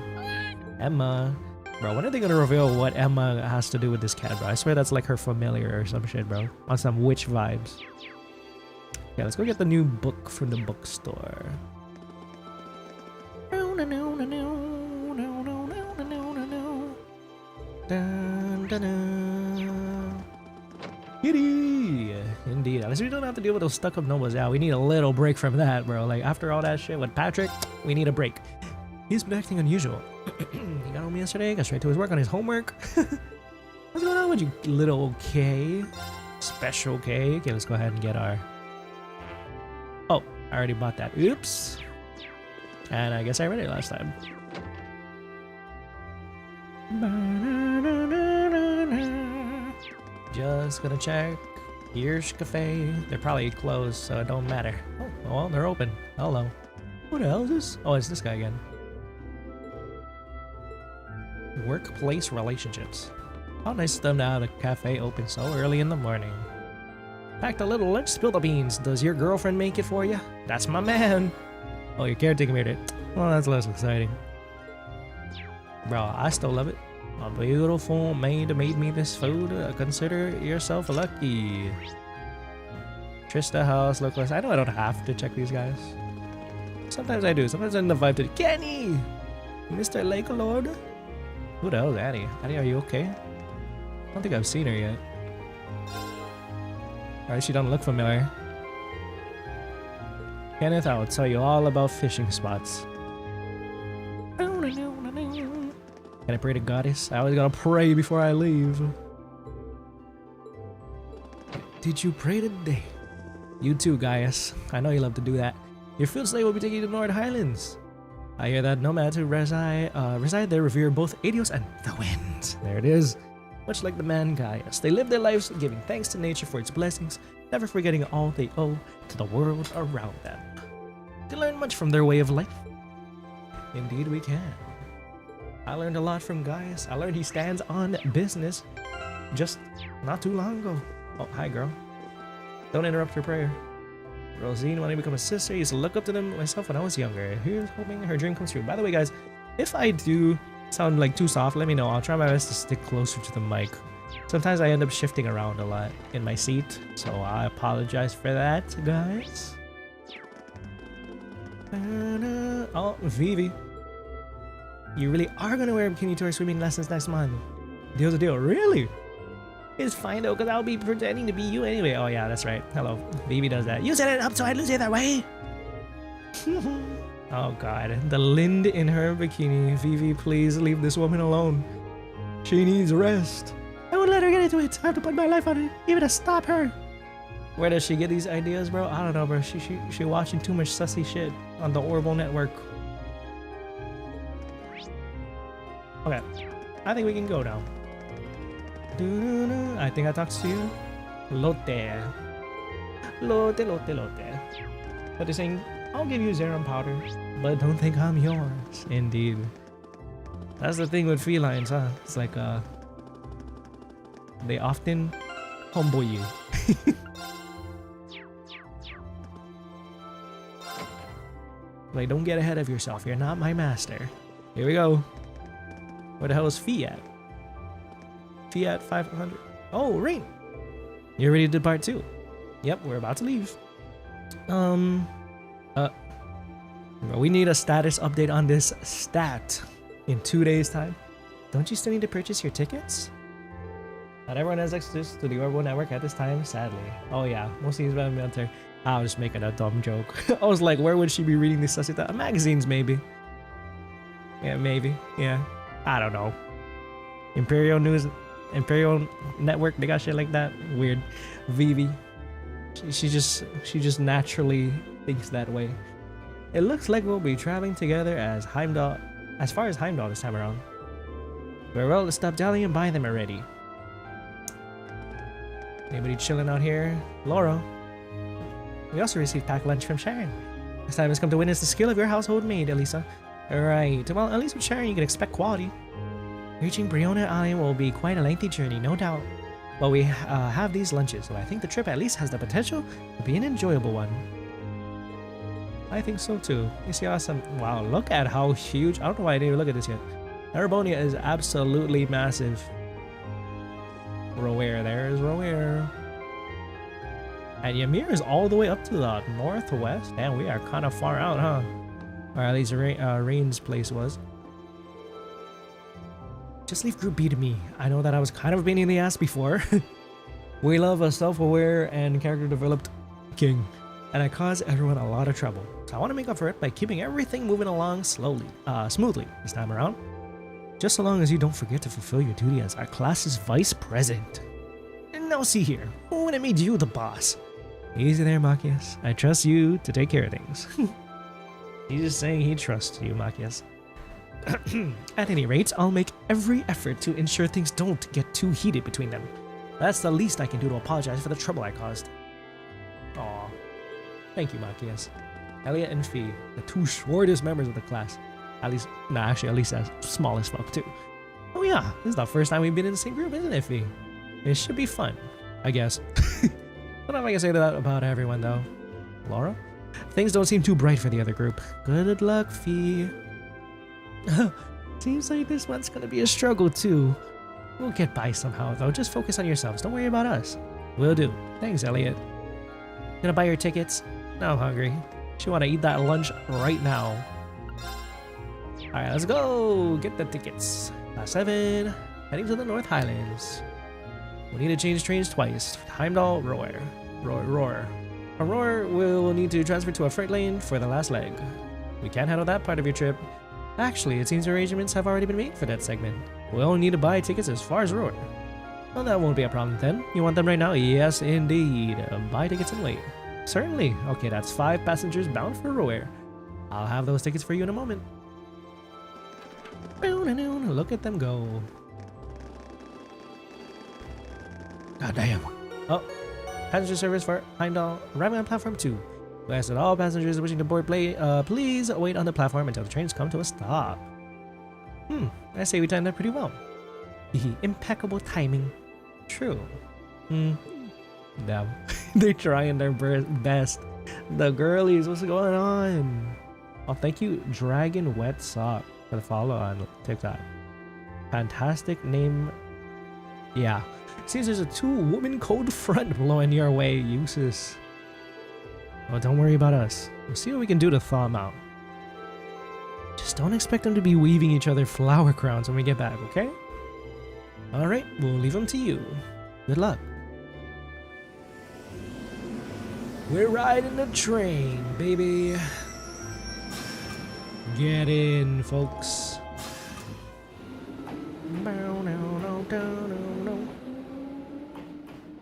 Bro, when are they gonna reveal what Emma has to do with this cat, bro? I swear that's like her familiar or some shit, bro. On some witch vibes. Yeah, let's go get the new book from the bookstore. Kitty! Indeed. At least we don't have to deal with those stuck-up nobles. Yeah, we need a little break from that, bro. Like, after all that shit with Patrick, we need a break. He's been acting unusual. He got home yesterday, got straight to his work on his homework. What's going on with you, little K? Special K? Okay, let's go ahead and get our... Oh, I already bought that. Oops. And I guess I read it last time. Just gonna check. Here's Cafe. They're probably closed, so it don't matter. Oh, well, they're open. Hello. Who the hell is this? Oh, it's this guy again. Workplace relationships. How nice of them to have a cafe open so early in the morning. Packed a little lunch, spill the beans. Does your girlfriend make it for you? That's my man. Oh, your caretaker made it. Well, that's less exciting. Bro, I still love it. A beautiful maid made me this food. Consider yourself lucky. Trista House, lookless. I know I don't have to check these guys. Sometimes I do. Sometimes I'm in the vibe to Kenny! Mr. Lake Lord? Who the hell is Annie? Annie, are you okay? I don't think I've seen her yet. Alright, she doesn't look familiar. Kenneth, I will tell you all about fishing spots. Can I pray to Goddess? I always gotta pray before I leave. Did you pray today? You too, Gaius. I know you love to do that. Your field slave will be taking you to Nord Highlands. I hear that nomads who reside there revere both Adios and the wind. There it is. Much like the man Gaius. They live their lives giving thanks to nature for its blessings, never forgetting all they owe to the world around them. To learn much from their way of life. Indeed we can. I learned a lot from Gaius. I learned he stands on business just not too long ago. Oh, hi girl. Don't interrupt your prayer. Rosine wanted to become a sister. I used to look up to them myself when I was younger. Here's hoping her dream comes true. By the way, guys, if I do sound like too soft, let me know. I'll try my best to stick closer to the mic. Sometimes I end up shifting around a lot in my seat, so I apologize for that, guys. Oh, Vivi. You really are gonna wear a bikini to our swimming lessons next month. Deal's a deal. Really? It's fine though, because I'll be pretending to be you anyway. Oh yeah, that's right. Hello. Vivi does that. You set it up so I'd lose either way. Oh god. The Lind in her bikini. Vivi, please leave this woman alone. She needs rest. I won't let her get into it. I have to put my life on it, even to stop her. Where does she get these ideas, bro? I don't know, bro. She watching too much sussy shit on the Orville network. Okay. I think we can go now. I think I talked to you. Lotte. But they're saying, I'll give you Zeron powder, but don't think I'm yours. Indeed. That's the thing with felines, huh? It's like, they often humble you. Like, don't get ahead of yourself. You're not my master. Here we go. Where the hell is Fee at? fee at 500. Oh, Rean, you're ready to depart too. Yep, we're about to leave. We need a status update on this stat in 2 days' time. Don't you still need to purchase your tickets? Not everyone has access to the Orbital Network at this time, sadly. Oh yeah, most of these military. I was just making a dumb joke. I was like, where would she be reading these sussy magazines? Maybe. Yeah, maybe. Yeah, I don't know. Imperial News, Imperial Network. They got shit like that. Weird. Vivi. She just naturally thinks that way. It looks like we'll be traveling together as Heimdall, as far as Heimdall this time around. We're well to stop dallying and buy them already. Anybody chilling out here? Laura. We also received packed lunch from Sharon. This time has come to witness the skill of your household maid, Alisa. Alright, well, at least with Sharon you can expect quality. Reaching Briona Island will be quite a lengthy journey, no doubt. But we have these lunches, so I think the trip at least has the potential to be an enjoyable one. I think so too. You see awesome. Wow, look at how huge. I don't know why I didn't even look at this yet. Arabonia is absolutely massive. Rower, there's Rower. And Ymir is all the way up to the northwest. Damn, we are kind of far out, huh? Or at least Rain's place was. Just leave Group B to me. I know that I was kind of a pain in the ass before. We love a self-aware and character-developed king, and I cause everyone a lot of trouble. So I want to make up for it by keeping everything moving along smoothly this time around. Just so long as you don't forget to fulfill your duty as our class's vice president. And now see here, who would have made you the boss? Easy there, Machias. I trust you to take care of things. He's just saying he trusts you, Machias. At any rate, I'll make every effort to ensure things don't get too heated between them. That's the least I can do to apologize for the trouble I caused. Aw. Thank you, Machias. Elliot and Fee, the two shortest members of the class. Actually, Alisa's small as fuck too. Oh yeah, this is the first time we've been in the same group, isn't it, Fee? It should be fun, I guess. I don't know if I can say that about everyone though. Laura? Things don't seem too bright for the other group. Good luck, Fee. Seems like this one's gonna be a struggle too. We'll get by somehow though. Just focus on yourselves. Don't worry about us. Will do. Thanks, Elliot. Gonna buy your tickets? Now I'm hungry. She wanna eat that lunch right now. Alright, let's go! Get the tickets. Class 7, heading to the North Highlands. We'll need to change trains twice. Heimdall, Roar. From Roar, we'll need to transfer to a freight lane for the last leg. We can't handle that part of your trip. Actually, it seems arrangements have already been made for that segment. We'll only need to buy tickets as far as Roar. Well, that won't be a problem then. You want them right now? Yes, indeed. Buy tickets and wait. Certainly. Okay, that's 5 passengers bound for Roar. I'll have those tickets for you in a moment. Look at them go. God damn. Oh, passenger service for Heimdall arriving on platform 2. We ask that all passengers wishing to board please wait on the platform until the trains come to a stop. I say we timed that pretty well. Impeccable timing. True. Damn. They're trying their best. The girlies, what's going on? Oh, thank you, Dragon Wet Sock, for the follow on TikTok. Fantastic name. Yeah. Seems there's a 2-woman cold front blowing your way, useless. Oh, don't worry about us. We'll see what we can do to thaw them out. Just don't expect them to be weaving each other flower crowns when we get back, okay? Alright, we'll leave them to you. Good luck. We're riding the train, baby. Get in, folks.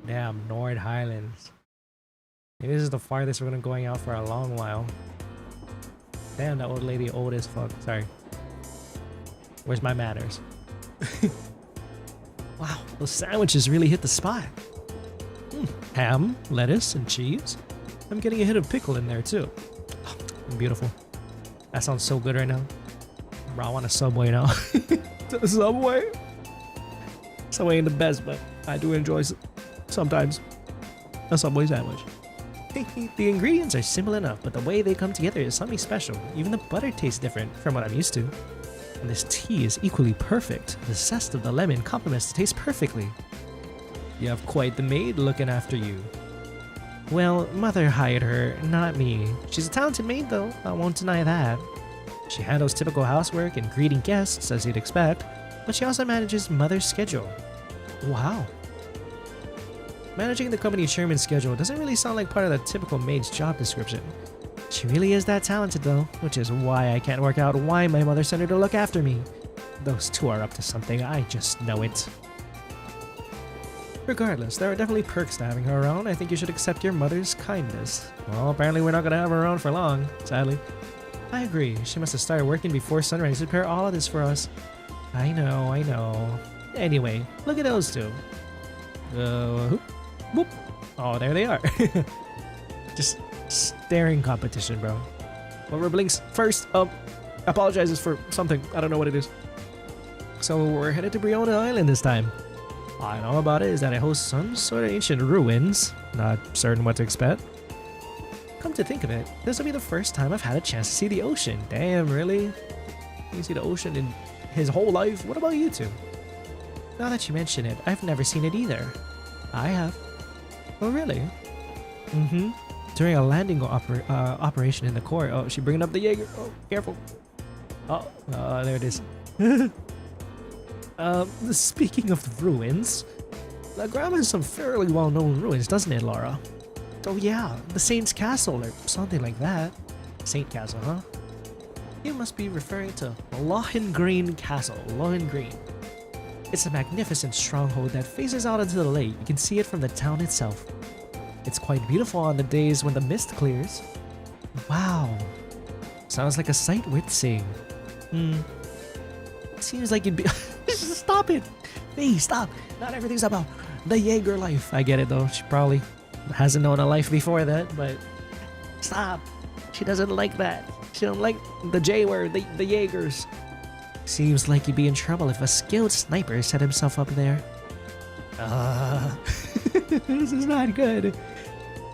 Damn, Nord Highlands. Maybe this is the farthest we're gonna going out for a long while. Damn, that old lady old as fuck. Sorry. Where's my manners? Wow, those sandwiches really hit the spot. Ham, lettuce, and cheese. I'm getting a hit of pickle in there too. Oh, beautiful. That sounds so good right now. Bro, I want a Subway now. Subway? Subway ain't the best, but I do enjoy sometimes a Subway sandwich. The ingredients are simple enough, but the way they come together is something special. Even the butter tastes different from what I'm used to. And this tea is equally perfect. The zest of the lemon complements the taste perfectly. You have quite the maid looking after you. Well, Mother hired her, not me. She's a talented maid though, I won't deny that. She handles typical housework and greeting guests as you'd expect, but she also manages Mother's schedule. Wow. Managing the company chairman's schedule doesn't really sound like part of the typical maid's job description. She really is that talented though, which is why I can't work out why my mother sent her to look after me. Those two are up to something, I just know it. Regardless, there are definitely perks to having her around. I think you should accept your mother's kindness. Well, apparently we're not gonna have her around for long, sadly. I agree, she must have started working before sunrise to prepare all of this for us. I know. Anyway, look at those two. Whoop. Oh, there they are. Just staring competition, bro. Whoever blinks first, apologizes for something. I don't know what it is. So we're headed to Briona Island this time. All I know about it is that it hosts some sort of ancient ruins. Not certain what to expect. Come to think of it, this will be the first time I've had a chance to see the ocean. Damn, really? You see the ocean in his whole life? What about you two? Now that you mention it, I've never seen it either. I have. Oh, really? Mm-hmm. During a landing operation in the core. Oh, she bringing up the Jaeger. Oh, careful. Oh, there it is. Speaking of ruins, La Grama has some fairly well-known ruins, doesn't it, Laura? Oh yeah, the Saint's Castle or something like that. Saint Castle, huh? You must be referring to Lohengrin Castle. Lohengrin. It's a magnificent stronghold that faces out into the lake. You can see it from the town itself. It's quite beautiful on the days when the mist clears. Wow. Sounds like a sight worth seeing. Seems like you'd be... Stop it! Hey, stop! Not everything's about the Jaeger life. I get it though. She probably hasn't known a life before that, but... Stop! She doesn't like that. She don't like the J word, the Jaegers. Seems like you'd be in trouble if a skilled sniper set himself up there. This is not good.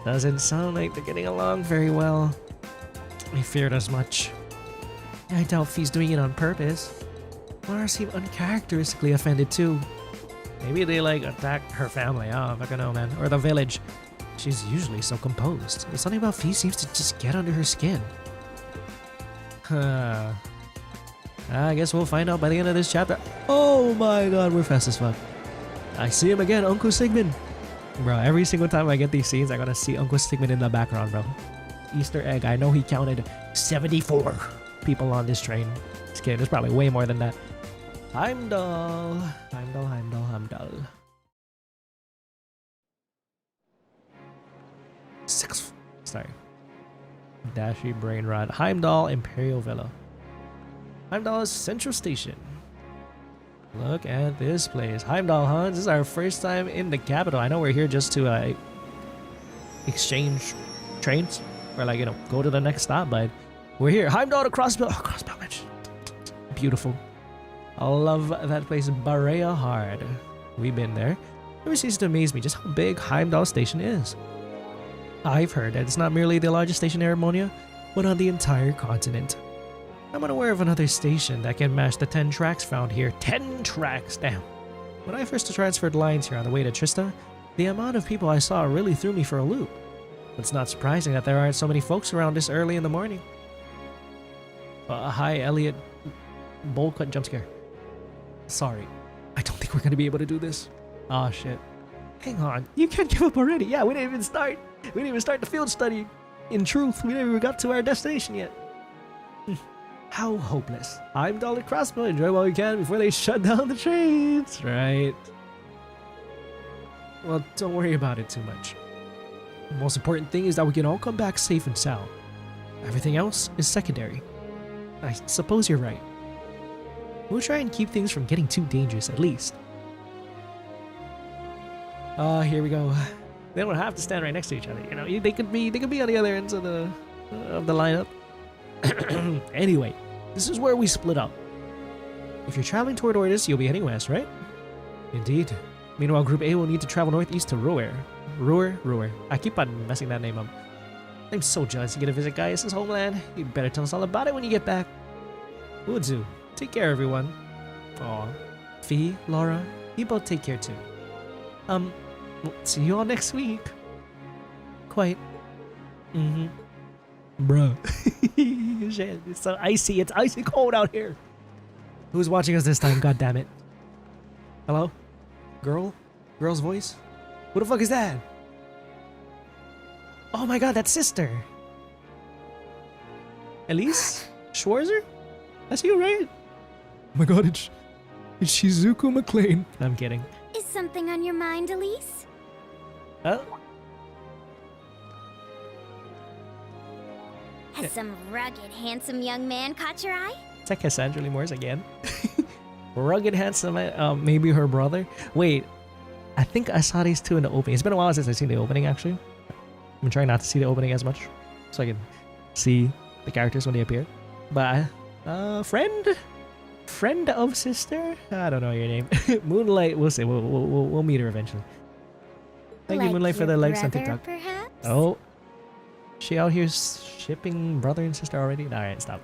Doesn't sound like they're getting along very well. I feared as much. I doubt he's doing it on purpose. Laura seemed uncharacteristically offended too. Maybe they like attacked her family. Oh, I don't know, man. Or the village. She's usually so composed. But something about Fee seems to just get under her skin. I guess we'll find out by the end of this chapter. Oh my god, we're fast as fuck. I see him again, Uncle Sigmund. Bro, every single time I get these scenes, I gotta see Uncle Sigmund in the background, bro. Easter egg. I know he counted 74 people on this train. Just kidding, there's probably way more than that. Heimdall. Sorry. Dashy Brain Rod. Heimdall Imperial Villa. Heimdall is Central Station. Look at this place. Heimdall, huh? This is our first time in the capital. I know we're here just to exchange trains or like, you know, go to the next stop, but we're here. Heimdall to Crossbow. Oh, Crossbow Bridge. Beautiful. I love that place. Barea Hard. We've been there. It always seems to amaze me just how big Heimdall Station is. I've heard that it's not merely the largest station in Harmonia, but on the entire continent. I'm unaware of another station that can match the 10 tracks found here. 10 tracks, damn. When I first transferred lines here on the way to Trista, the amount of people I saw really threw me for a loop. It's not surprising that there aren't so many folks around this early in the morning. Hi, Elliot. Bold cut jump scare. Sorry, I don't think we're gonna be able to do this. Aw, shit. Hang on, you can't give up already. Yeah, we didn't even start. We didn't even start the field study. In truth, we never even got to our destination yet. How hopeless. I'm Dollar Crossbow. Enjoy while you can before they shut down the trains, right? Well, don't worry about it too much. The most important thing is that we can all come back safe and sound. Everything else is secondary. I suppose you're right. We'll try and keep things from getting too dangerous at least. Here we go. They don't have to stand right next to each other, you know. They could be on the other ends of the lineup. Anyway, this is where we split up. If you're traveling toward Ordis, you'll be heading west, right? Indeed. Meanwhile, Group A will need to travel northeast to Ruhr. Ruhr. I keep on messing that name up. I'm so jealous you get to visit Gaius' homeland. You'd better tell us all about it when you get back. Udzu. Take care, everyone. Aw. Fee, Laura, you both take care too. We'll see you all next week. Quite. Bruh. Shit, it's so icy. It's icy cold out here. Who's watching us this time? God damn it. Hello? Girl? Girl's voice? Who the fuck is that? Oh my god, that's sister. Elise Schwarzer? That's you, right? Oh my god, it's Shizuku McLean. I'm kidding. Is something on your mind, Elise? Oh? Has some rugged, handsome young man caught your eye? It's like Cassandra Morse again. Rugged, handsome, maybe her brother. Wait, I think I saw these two in the opening. It's been a while since I've seen the opening, actually. I'm trying not to see the opening as much, so I can see the characters when they appear. But, friend of sister? I don't know your name. Moonlight, we'll see. We'll meet her eventually. Thank you, Moonlight, for the likes on TikTok. Perhaps? Oh, she out here shipping brother and sister already? Alright, stop.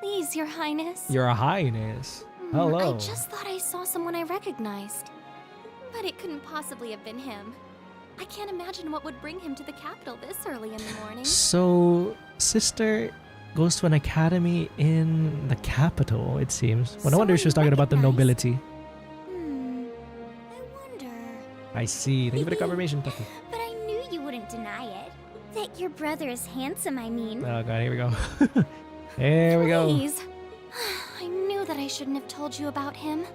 Please, Your Highness. Your Highness. Hello. I just thought I saw someone I recognized. But it couldn't possibly have been him. I can't imagine what would bring him to the capital this early in the morning. So, sister goes to an academy in the capital, it seems. Well, no wonder she was talking about the nobility. I wonder. I see. Thank you for the confirmation, Tucky. But I knew you wouldn't deny it. That your brother is handsome, I mean. Oh god, here we go. Here we go. Please. I knew that I shouldn't have told you about him.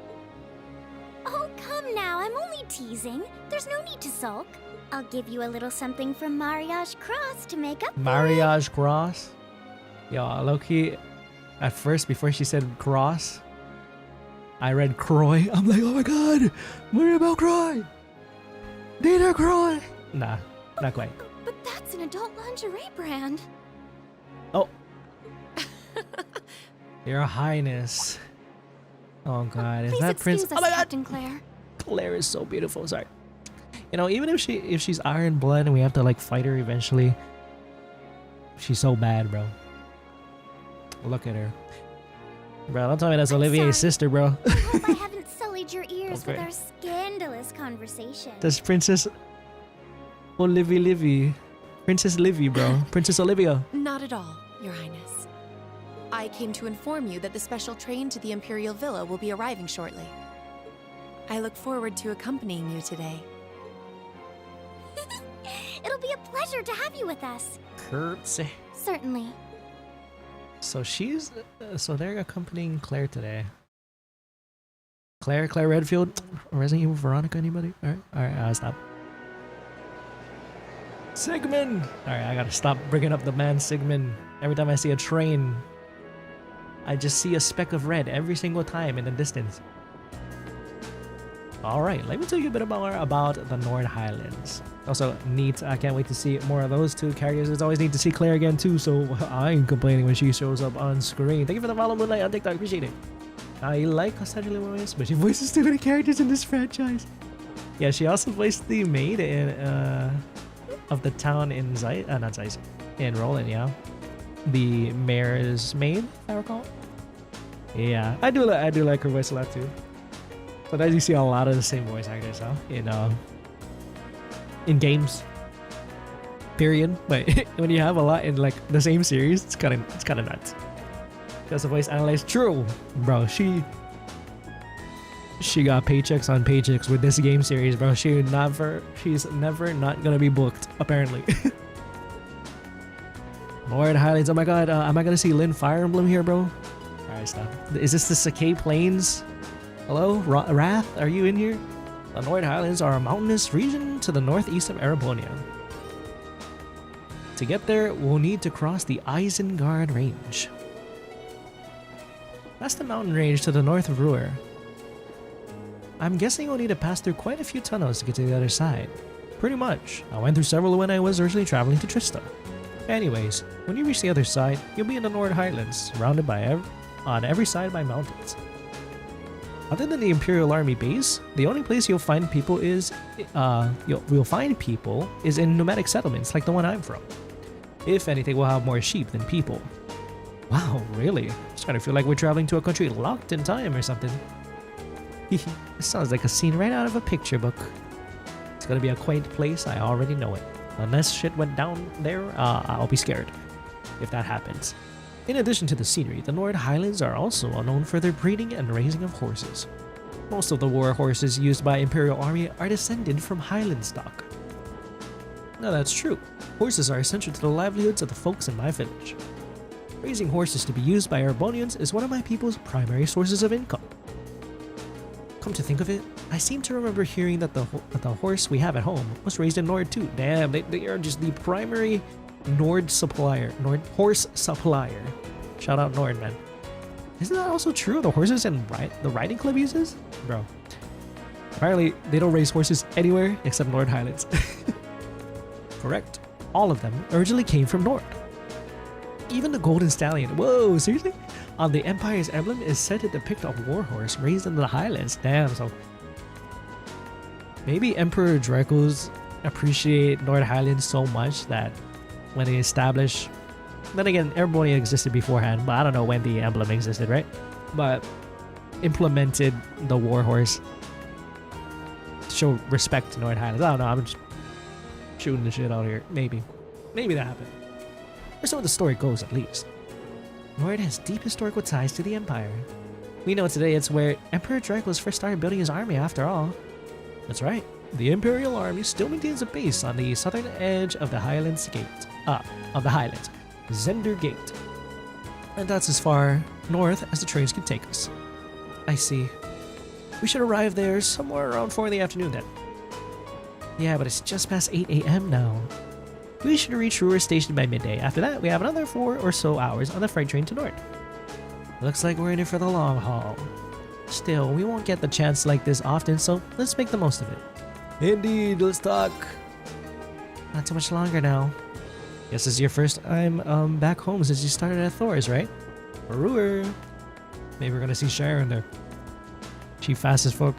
Oh, come now. I'm only teasing. There's no need to sulk. I'll give you a little something from Mariage Cross to make up for Mariage Cross? Yo, low-key, at first, before she said cross, I read Croy. I'm like, oh my god, Maribel Croy! Data Croy! Nah, not quite. But that's an adult lingerie brand. Oh. Your Highness. Oh god, is that Prince? Us, oh my god! Captain Claire. Claire is so beautiful, sorry. You know, even if she's Iron Blood and we have to like fight her eventually, she's so bad, bro. Look at her. Bro, don't tell me that's Olivier's sister, bro. I hope I haven't sullied your ears with our scandalous conversation. That's Princess Livy. Princess Livy, bro. Princess Olivia. Not at all, Your Highness. I came to inform you that the special train to the Imperial Villa will be arriving shortly. I look forward to accompanying you today. It'll be a pleasure to have you with us. Curtsy. Certainly. So she's, so they're accompanying Claire today. Claire Redfield, Resident Evil Veronica, anybody? Alright, I'll stop. Sigmund! Alright, I gotta stop bringing up the man Sigmund. Every time I see a train, I just see a speck of red every single time in the distance. Alright, let me tell you a bit more about the North Highlands. Also, neat. I can't wait to see more of those two characters. It's always neat to see Claire again too, so I ain't complaining when she shows up on screen. Thank you for the follow, Moonlight, on TikTok. Appreciate it. I like Cassandra voice, but she voices too many characters in this franchise. Yeah, she also voiced the maid in of the town in in Roland, yeah. The mayor's maid, if I recall. Yeah, I do like her voice a lot too. Sometimes you see a lot of the same voice actors, huh? In games. Period. But when you have a lot in like the same series, it's kind of nuts. Because the voice analyst, true, bro. She got paychecks on paychecks with this game series, bro. She's never not gonna be booked, apparently. Lord Highlands. Oh my god, am I gonna see Lynn Fire Emblem here, bro? Alright, stop. Is this the Sakai Plains? Hello, Wrath? Are you in here? The North Highlands are a mountainous region to the northeast of Arabonia. To get there, we'll need to cross the Isengard Range. That's the mountain range to the north of Ruhr. I'm guessing we'll need to pass through quite a few tunnels to get to the other side. Pretty much. I went through several when I was originally traveling to Trista. Anyways, when you reach the other side, you'll be in the North Highlands, surrounded by on every side by mountains. Other than the Imperial Army base, the only place you'll find people is in nomadic settlements like the one I'm from. If anything, we'll have more sheep than people. Wow, really? It's kind of feel like we're traveling to a country locked in time or something. This sounds like a scene right out of a picture book. It's gonna be a quaint place, I already know it. Unless shit went down there, I'll be scared if that happens. In addition to the scenery, the Nord Highlands are also known for their breeding and raising of horses. Most of the war horses used by Imperial Army are descended from Highland stock. Now that's true. Horses are essential to the livelihoods of the folks in my village. Raising horses to be used by Erebonians is one of my people's primary sources of income. Come to think of it, I seem to remember hearing that the horse we have at home was raised in Nord too. Damn, they are just the primary Nord horse supplier. Shout out Nord, man. Isn't that also true of the horses and the riding club uses? Bro. Apparently, they don't raise horses anywhere except Nord Highlands. Correct. All of them originally came from Nord. Even the golden stallion, whoa, seriously? On the Empire's emblem is said to depict a warhorse raised in the Highlands. Damn, so maybe Emperor Dracos appreciate Nord Highlands so much that when they establish, then again, everybody existed beforehand, but I don't know when the emblem existed, right? But implemented the warhorse to show respect to Nord Highlands. I don't know, I'm just shooting the shit out here. Maybe that happened. Or so the story goes, at least. Nord has deep historical ties to the Empire. We know today it's where Emperor Dracos first started building his army after all. That's right, the Imperial Army still maintains a base on the southern edge of the Highlands Zender Gate. And that's as far north as the trains can take us. I see. We should arrive there somewhere around 4 in the afternoon then. Yeah, but it's just past 8 a.m. now. We should reach Ruhr Station by midday. After that, we have another 4 or so hours on the freight train to Nord. Looks like we're in it for the long haul. Still, we won't get the chance like this often, so let's make the most of it. Indeed, let's talk. Not too much longer now. Guess this is your first time back home since you started at Thor's, right? Ruhr. Maybe we're gonna see Sharon there. She fast as fuck.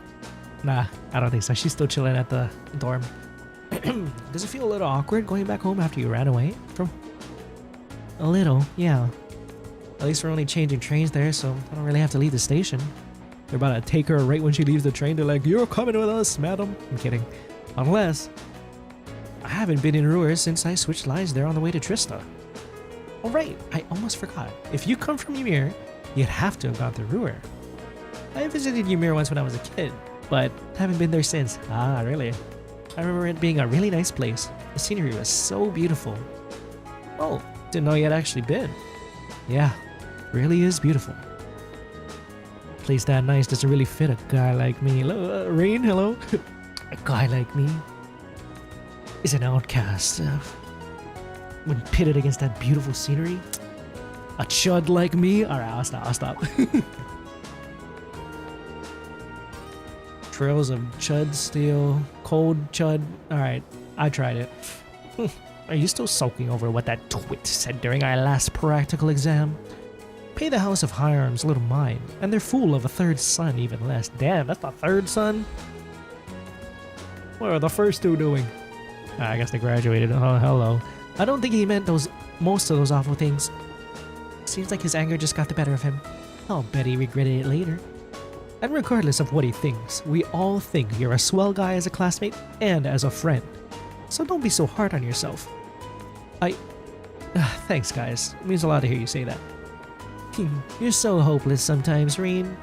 Nah, I don't think so. She's still chilling at the dorm. Does it feel a little awkward going back home after you ran away from? A little, yeah. At least we're only changing trains there, so I don't really have to leave the station. They're about to take her right when she leaves the train. They're like, "You're coming with us, madam." I'm kidding. Unless I haven't been in Ruhr since I switched lines there on the way to Trista. Oh right, I almost forgot. If you come from Ymir, you'd have to have gone through Ruhr. I visited Ymir once when I was a kid, but haven't been there since. Ah, really? I remember it being a really nice place. The scenery was so beautiful. Oh, didn't know you had actually been. Yeah, really is beautiful. A place that nice doesn't really fit a guy like me. Rean, hello? A guy like me is an outcast. When pitted against that beautiful scenery, a chud like me. Alright, I'll stop. Trails of chud steel, cold chud. Alright, I tried it. Are you still sulking over what that twit said during our last practical exam? Pay the House of High Arms little mind, and they're full of a third son even less. Damn, that's the third son? What are the first two doing? I guess they graduated. Oh, hello. I don't think he meant most of those awful things. Seems like his anger just got the better of him. I'll bet he regretted it later. And regardless of what he thinks, we all think you're a swell guy as a classmate and as a friend. So don't be so hard on yourself. Thanks, guys. It means a lot to hear you say that. You're so hopeless sometimes, Rean.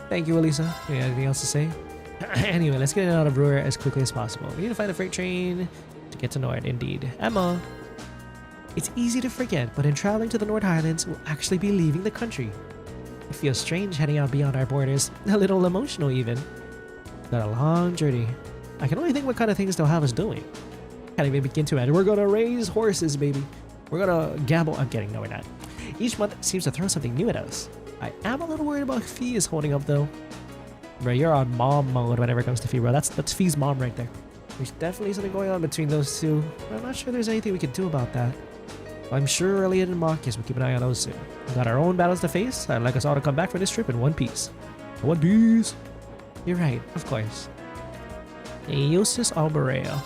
Thank you, Alisa. You got anything else to say? Anyway, let's get out of Ruhr as quickly as possible. We need to find a freight train to get to Nord, indeed. Emma! It's easy to forget, but in traveling to the Nord Highlands, we'll actually be leaving the country. It feels strange heading out beyond our borders, a little emotional even. Got a long journey. I can only think what kind of things they'll have us doing. Can't even begin to imagine. We're gonna raise horses, baby. We're gonna gamble. I'm kidding, no we're not. Each month seems to throw something new at us. I am a little worried about Fee is holding up though. Bro, you're on mom mode whenever it comes to Fee, bro. That's Fee's mom right there. There's definitely something going on between those two. I'm not sure there's anything we can do about that. I'm sure Elliot and Marcus will keep an eye on those soon. We got our own battles to face. I'd like us all to come back from this trip in one piece. One piece. You're right, of course. Eustace Alberea.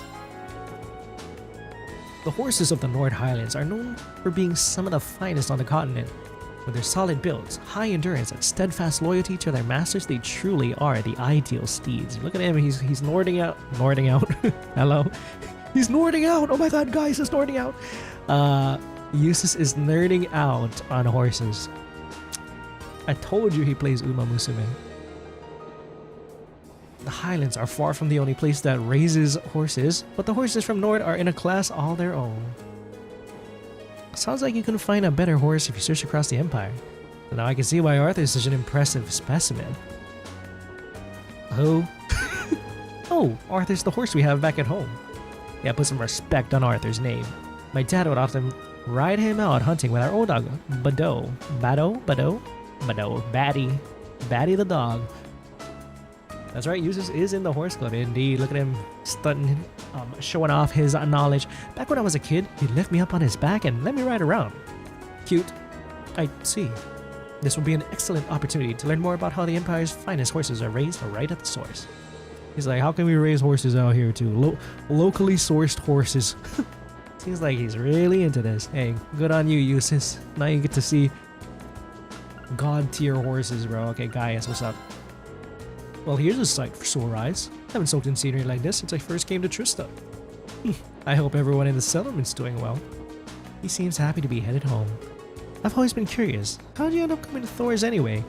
The horses of the North Highlands are known for being some of the finest on the continent. With their solid builds, high endurance, and steadfast loyalty to their masters, they truly are the ideal steeds. Look at him, he's Nording out. Hello? He's Nording out! Oh my god, guys, he's Nording out! Eustace is nerding out on horses. I told you he plays Uma Musume. The Highlands are far from the only place that raises horses, but the horses from Nord are in a class all their own. Sounds like you can find a better horse if you search across the Empire. So now I can see why Arthur is such an impressive specimen. Who? Oh, Arthur's the horse we have back at home. Yeah, put some respect on Arthur's name. My dad would often ride him out hunting with our old dog, Baddo, Batty the dog. That's right, Eustace is in the horse club, indeed. Look at him stunting, showing off his knowledge. Back when I was a kid, he'd lift me up on his back and let me ride around. Cute. I see. This will be an excellent opportunity to learn more about how the Empire's finest horses are raised right at the source. He's like, how can we raise horses out here too? Locally sourced horses. Seems like he's really into this. Hey, good on you, Eustace. Now you get to see god tier horses, bro. Okay, Gaius, what's up? Well, here's a sight for sore eyes. Haven't soaked in scenery like this since I first came to Trista. I hope everyone in the settlement's doing well. He seems happy to be headed home. I've always been curious, how did you end up coming to Thor's anyway?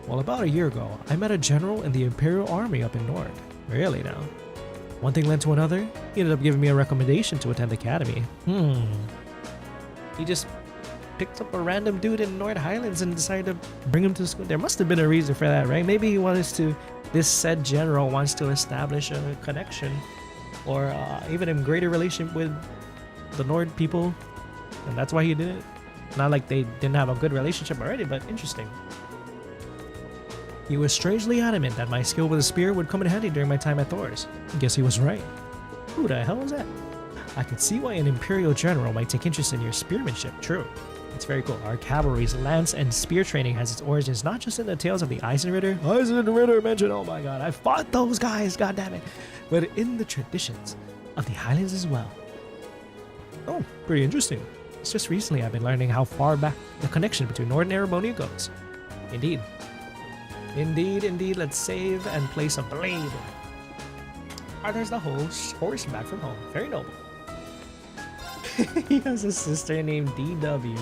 Well, about a year ago, I met a general in the Imperial Army up in Nord. Really now? One thing led to another. He ended up giving me a recommendation to attend academy. He just picked up a random dude in North Highlands and decided to bring him to school. There must have been a reason for that, right? Maybe he wants to, this said general wants to establish a connection or even a greater relationship with the Nord people. And that's why he did it. Not like they didn't have a good relationship already, but interesting. He was strangely adamant that my skill with a spear would come in handy during my time at Thor's. I guess he was right. Who the hell was that? I could see why an Imperial general might take interest in your spearmanship. True. It's very cool. Our cavalry's lance and spear training has its origins not just in the tales of the Eisenritter. Eisenritter mentioned, oh my god, I fought those guys, god damn it. But in the traditions of the Highlands as well. Oh, pretty interesting. It's just recently I've been learning how far back the connection between Nord and Erebonia goes. Indeed. Indeed, let's save and place a blade. There's the horseback from home. Very noble. He has a sister named DW.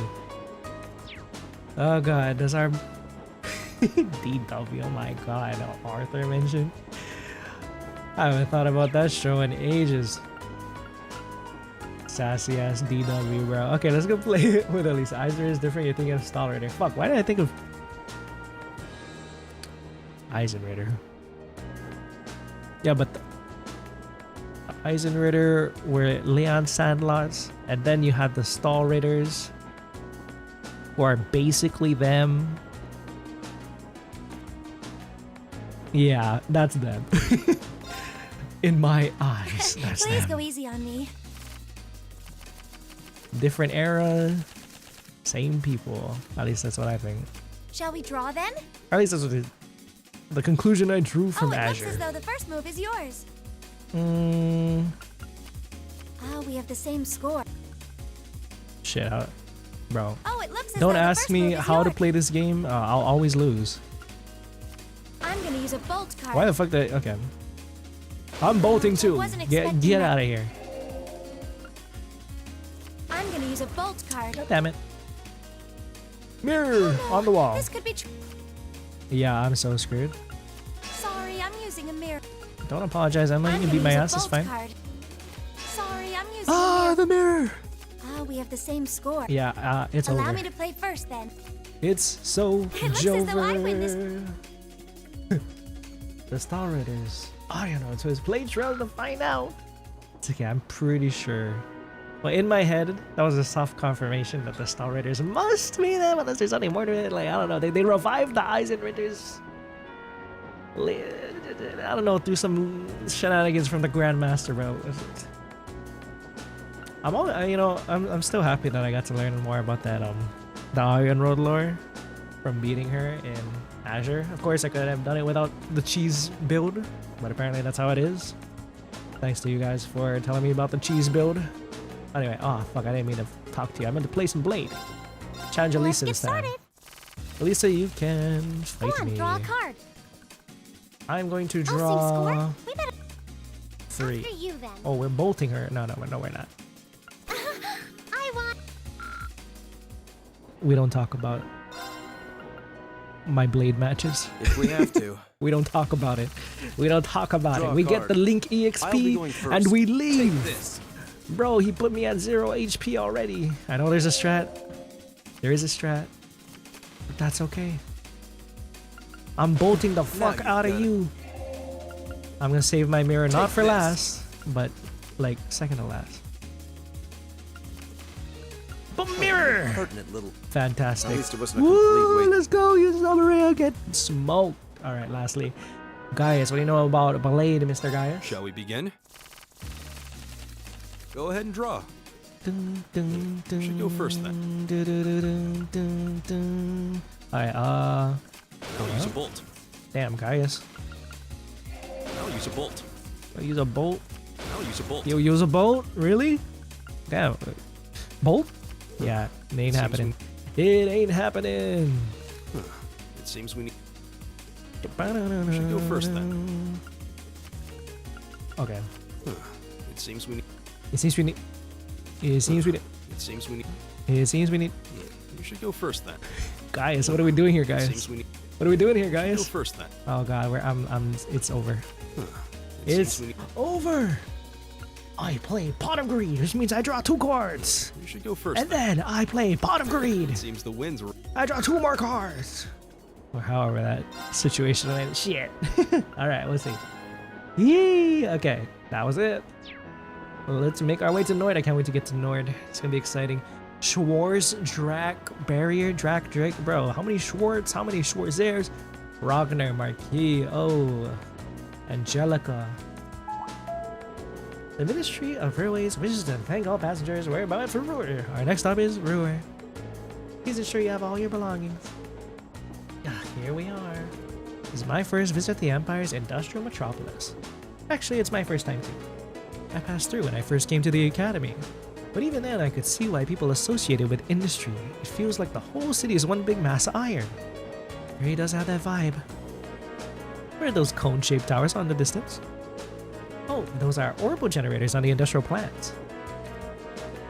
Oh god, does our DW, oh my god, Arthur mentioned? I haven't thought about that show in ages. Sassy ass DW, bro. Okay, let's go play it with Elise. Eisenritter is different, you're thinking of Stahlritter. Fuck, why did I think of Eisenritter? Yeah, but the Eisenritter were Leon Sandlots, and then you had the Stahlritters, who are basically them. Yeah, that's them. In my eyes, that's Please them. go easy on me. Different era, same people. At least that's what I think. Shall we draw then? Or at least that's what the conclusion I drew from it Azure. looks as though the first move is yours. We have the same score. Shit, bro. Oh, it looks as Don't though the ask first me move is how to yours. play this game. I'll always lose. I'm gonna use a bolt card. Why the fuck did okay. I'm bolting too. wasn't Get expecting out of here. I'm gonna use a bolt card. God damn it. Mirror on the wall. This could be Yeah, I'm so screwed. Sorry, I'm using a mirror. Don't apologize, Emma. You can beat my ass. It's fine. Sorry, I'm using a mirror. The mirror. We have the same score. Yeah, it's Allow over. me to play first then. It's so It looks as though I witnessed. The Star Raiders. I don't know. It's his play trail to find out. It's okay. I'm pretty sure. But in my head, that was a soft confirmation that the Star Raiders must be them, unless there's something more to it. Like I don't know. They revived the Eisenritters. I don't know, through some shenanigans from the Grandmaster, bro. I'm still happy that I got to learn more about that the Iron Road lore from beating her in Azure. Of course, I could have done it without the cheese build, but apparently that's how it is. Thanks to you guys for telling me about the cheese build. Anyway, oh fuck, I didn't mean to talk to you. I meant to play some Blade. Challenge Alisa this time. Alisa, you can fight Come on, me. draw a card. I'm going to I'll draw sing score. We better 3. after you then. Oh, we're bolting her. No, we're not. I want. We don't talk about my Blade matches. If we have to. We don't talk about it. We don't talk about Draw it. a We get card. the Link I'll be EXP going first. and we Take leave. this. Bro, he put me at 0 HP already. I know there's a strat. There is a strat. But that's okay. I'm bolting the fuck you out of got it. you. I'm gonna save my mirror, not Take for this. last, but like second to last. But mirror! Pertinent little. Fantastic. At least it wasn't a complete Woo, waste. let's go. Use Maria. Get smoked. Alright, lastly. Gaius, what do you know about Blade, Mr. Gaius? Shall we begin? Go ahead and draw. Should go first then. Alright, I'll use a bolt. damn, Gaius. I'll use a bolt. I'll use a bolt. I'll use a bolt. You use a bolt? Really? Damn. Bolt? Yeah, it ain't Seems happening. It ain't happening. It seems we need. Should go first then. Okay. It seems we need. It seems we need. It seems we need. It seems we need. It seems we need. You should go first then. Gaius, what are we doing here, It guys? seems we need. What are we doing here, Go guys? first then. Oh god, it's over. It It's seems we need. over. I play Pot of Greed, which means I draw 2 cards. You should go first. And then I play Pot of Greed. It seems the winds were. I draw 2 more cards. Or however that situation went. Shit. Alright, let's see. Yee! Okay, that was it. Well, let's make our way to Nord. I can't wait to get to Nord. It's gonna be exciting. Schwarz, Drac, Barrier, Drac, Drake. Bro, how many Schwartz? How many Schwarzers? Ragnar, Marquis. Oh, Angelica. The Ministry of Railways wishes to thank all passengers who are bound for Ruhr. Our next stop is Ruhr. Please ensure you have all your belongings. Here we are. This is my first visit to the Empire's industrial metropolis. Actually, it's my first time too. I passed through when I first came to the academy. But even then, I could see why people associate it with industry. It feels like the whole city is one big mass of iron. It really does have that vibe. Where are those cone-shaped towers on the distance? Oh, those are orbital generators on the industrial plants.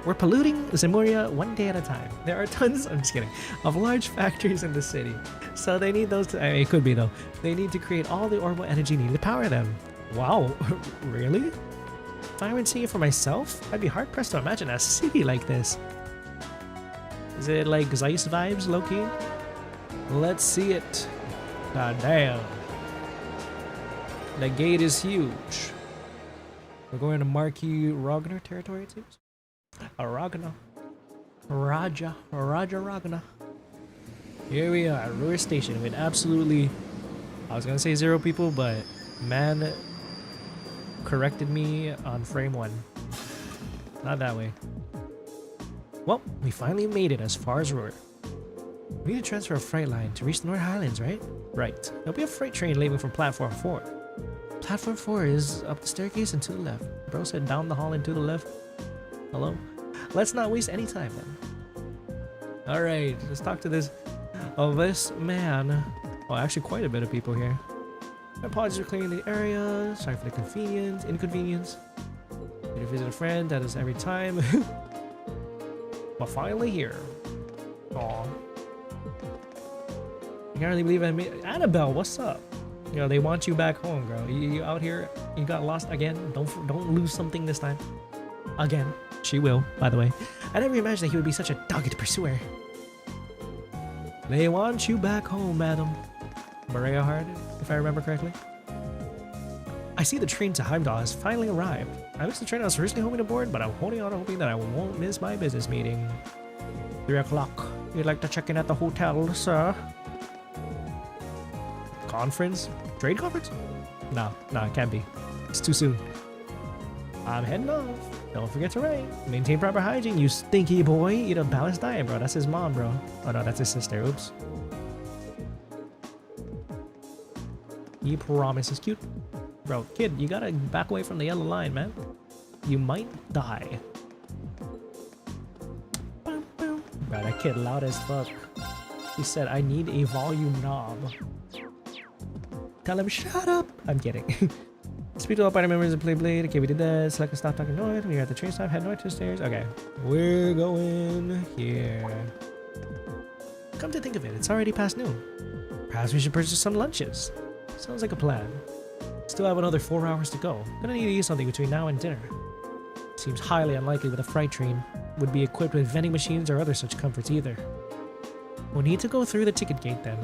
We're polluting Zemuria one day at a time. There are tons, I'm just kidding, of large factories in the city. So they need those, it could be though. They need to create all the orbital energy needed to power them. Wow, really? If I were to see it for myself, I'd be hard pressed to imagine a city like this. Is it like Zeiss vibes, low-key? Let's see it. God damn. The gate is huge. We're going to Marquis Ragnar territory, it seems. Ragnar. Raja Ragnar. Here we are, Ruhr Station with absolutely, I was gonna say 0 people, but man corrected me on frame 1. Not that way. Well, we finally made it as far as Ruhr. We need to transfer a freight line to reach the North Highlands, right? Right. There'll be a freight train leaving from platform 4. Platform 4 is up the staircase and to the left. Bro said down the hall and to the left. Hello? Let's not waste any time then. Alright, let's talk to this man. Oh, actually quite a bit of people here. My apologies for clearing the area. Sorry for the inconvenience. Need to visit a friend, that is every time. But finally here. Aw. I can't really believe I made Annabelle, what's up? You know, they want you back home, girl. You out here, you got lost again. Don't lose something this time. Again. She will, by the way. I never imagined that he would be such a dogged pursuer. They want you back home, madam. Maria Hard, if I remember correctly. I see the train to Heimdall has finally arrived. I missed the train I was originally hoping to board, but I'm holding on hoping that I won't miss my business meeting. 3 o'clock. You'd like to check in at the hotel, sir? Conference? Trade conference? No, it can't be. It's too soon. I'm heading off. Don't forget to write. Maintain proper hygiene, you stinky boy. Eat a balanced diet, bro. That's his mom, bro. Oh no, that's his sister. Oops. You promise is cute. Bro, kid, you gotta back away from the yellow line, man. You might die. that kid loud as fuck. He said, I need a volume knob. Tell him, shut up! I'm kidding. Speak to all party members and play Blade. Okay, we did that. Select and stop talking north. We are at the train stop. Head north to the stairs. Okay. We're going here. Come to think of it, it's already past noon. Perhaps we should purchase some lunches. Sounds like a plan. Still have another 4 hours to go. Gonna need to eat something between now and dinner. Seems highly unlikely that a freight train would be equipped with vending machines or other such comforts either. We'll need to go through the ticket gate then.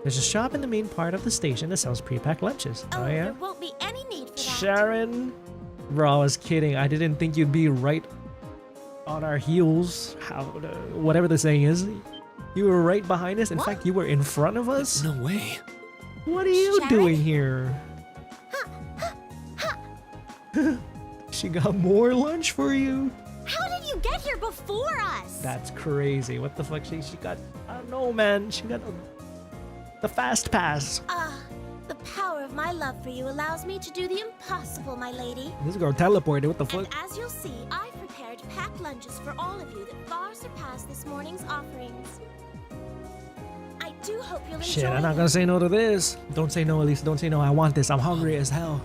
There's a shop in the main part of the station that sells pre-packed lunches. Oh yeah? There won't be any need for that. Sharon? Bro, I was kidding. I didn't think you'd be right on our heels. Whatever the saying is. You were right behind us. In fact, you were in front of us. No way. What are you doing here? She got more lunch for you. How did you get here before us? That's crazy. What the fuck? She got, I don't know, man. She got the fast pass. The power of my love for you allows me to do the impossible, my lady. This girl teleported. What the fuck? And as you'll see, I've prepared packed lunches for all of you that far surpass this morning's offerings. I do hope you'll enjoy Shit, I'm not gonna say no to this. Don't say no, Elise. Don't say no. I want this. I'm hungry as hell.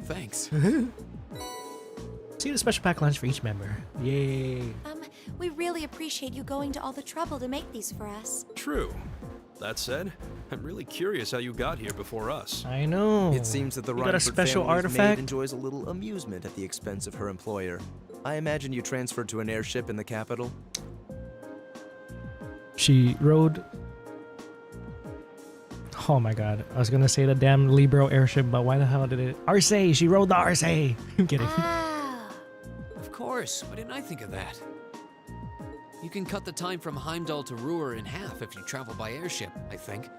Thanks. See the special pack lunch for each member. Yay. We really appreciate you going to all the trouble to make these for us. True. That said, I'm really curious how you got here before us. I know. It seems that the you got a Reinford special family's artifact. maid enjoys a little amusement at the expense of her employer. I imagine you transferred to an airship in the capital? She rode... Oh my god. I was gonna say the damn Libro airship, but why the hell did it... Arce! She rode the Arce! I'm kidding. Of course. Why didn't I think of that? You can cut the time from Heimdall to Ruhr in half if you travel by airship, I think.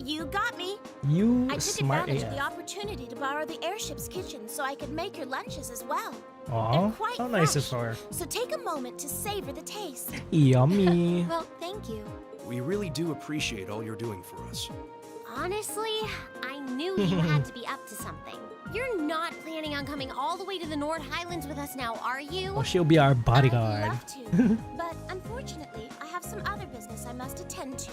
You got me. You I took smart advantage AF. of the opportunity to borrow the airship's kitchen so I could make your lunches as well. Aw, They're quite how nice fresh, of her. So take a moment to savor the taste. Yummy. Well, thank you. We really do appreciate all you're doing for us. Honestly, I knew you had to be up to something. You're not planning on coming all the way to the Nord Highlands with us now, are you? Well, she'll be our bodyguard. I'd love to, but unfortunately, I have some other business I must attend to.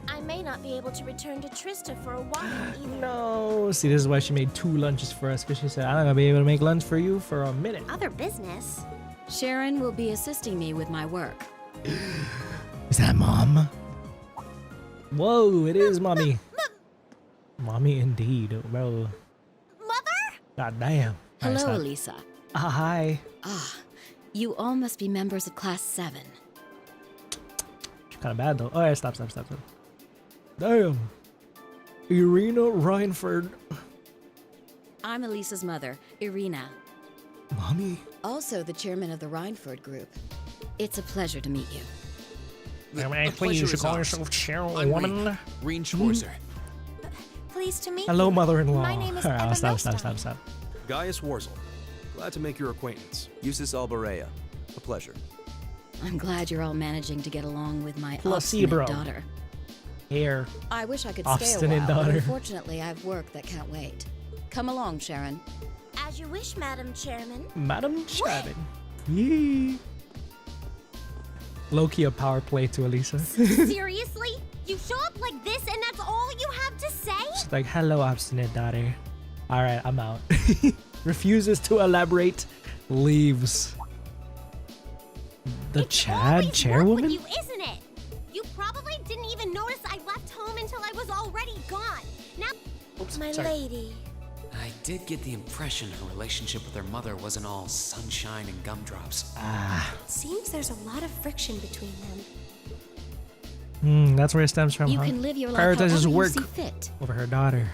I may not be able to return to Trista for a while either. No. See, this is why she made 2 lunches for us, because she said, I'm not gonna be able to make lunch for you for a minute. Other business? Sharon will be assisting me with my work. Is that Mom? Whoa, it is Mommy. Mommy indeed, bro. Mother? God damn. Hello, Alright, Alisa. Hi. You all must be members of Class 7. Kind of bad though. Oh yeah, stop. Damn. Irina Reinford. I'm Elisa's mother, Irina. Mommy? Also the chairman of the Reinford group. It's a pleasure to meet you. Please, you should call yourself Sharon, I'm woman. Rean Schwarzer. Pleased to meet Hello, you. mother-in-law. My name is Alright, Epona. stop. Gaius Worzel. Glad to make your acquaintance. Yusis Albarea. A pleasure. I'm glad you're all managing to get along with my Placebro. obstinate daughter. Here. I wish I could Obstinate stay a while, daughter. but unfortunately I have work that can't wait. Come along, Sharon. As you wish, Madam Chairman. Madam Chairman. Yee. Low-key a power play to Alisa. Seriously? You show up like this and that's all you have to say? She's like, hello, obstinate daughter. Alright, I'm out. Refuses to elaborate. Leaves. The Chad chairwoman? With you, isn't it? You probably didn't even notice I left home until I was already gone. Now, My lady. I did get the impression her relationship with her mother wasn't all sunshine and gumdrops. Seems there's a lot of friction between them. That's where it stems from. You huh? can live your life Prioritizes however you work see fit. over her daughter.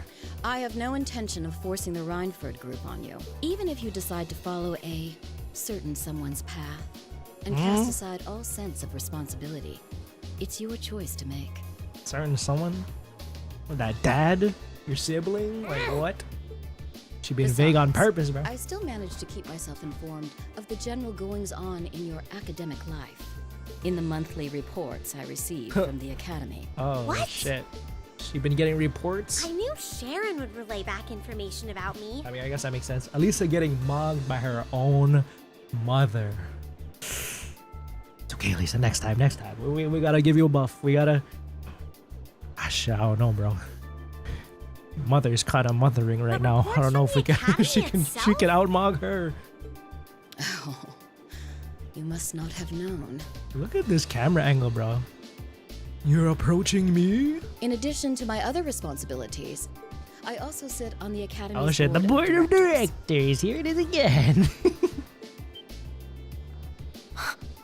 I have no intention of forcing the Reinford group on you. Even if you decide to follow a certain someone's path and cast aside all sense of responsibility, it's your choice to make. Certain someone? That dad? Your sibling? Like what? She being vague on purpose, bro. I still manage to keep myself informed of the general goings-on in your academic life. In the monthly reports I receive from the academy. Oh, What? shit. She been getting reports? I knew Sharon would relay back information about me. I mean, I guess that makes sense. Alisa getting mugged by her own mother. Okay, Lisa, next time. We gotta give you a buff. We gotta... I don't know, bro. Mother's kind of mothering right now. I don't know if we can... she can outmog her. Oh, you must not have known. Look at this camera angle, bro. You're approaching me? In addition to my other responsibilities, I also sit on the Academy's Oh shit, the board of directors. Here it is again.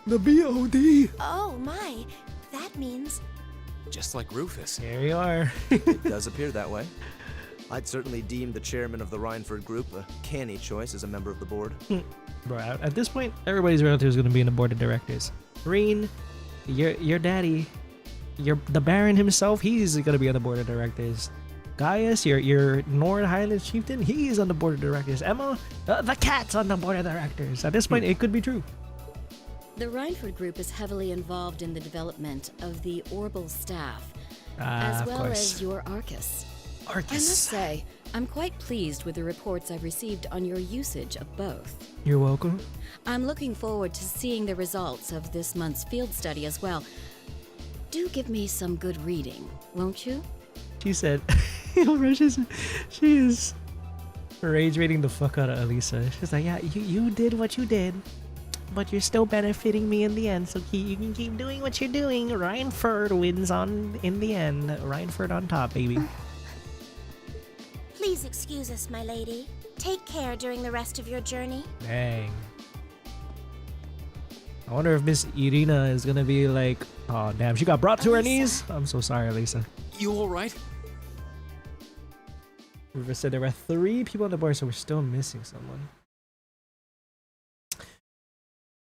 The BOD. Oh my, that means... Just like Rufus. Here you are. It does appear that way. I'd certainly deem the chairman of the Reinford group a canny choice as a member of the board. Bro, at this point, everybody's relative is going to be in the board of directors. Rean, your daddy, the Baron himself, he's going to be on the board of directors. Gaius, your Nord Highlands chieftain, he's on the board of directors. Emma, the cat's on the board of directors. At this point, it could be true. The Reinford group is heavily involved in the development of the Orbital staff, as well as your Arcus. I must say, I'm quite pleased with the reports I've received on your usage of both. You're welcome. I'm looking forward to seeing the results of this month's field study as well. Do give me some good reading, won't you? She said, she is rage rating the fuck out of Alisa. She's like, yeah, you did what you did, but you're still benefiting me in the end, so you can keep doing what you're doing. Reinford wins in the end. Reinford on top, baby. Please excuse us, my lady. Take care during the rest of your journey. Dang. I wonder if Miss Irina is gonna be like, oh damn, she got brought to her knees. I'm so sorry, Alisa. You alright? River said there were 3 people on the board, so we're still missing someone.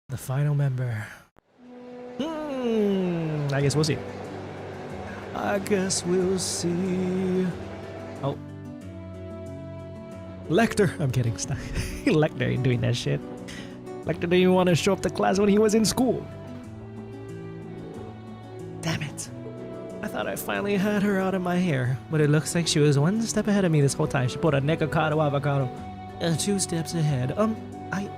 The final member. I guess we'll see. Oh. Lecter. I'm kidding. Lecter ain't doing that shit. Lecter didn't even want to show up to class when he was in school. Damn it. I thought I finally had her out of my hair, but it looks like she was one step ahead of me this whole time. She put a necocado avocado 2 steps ahead. I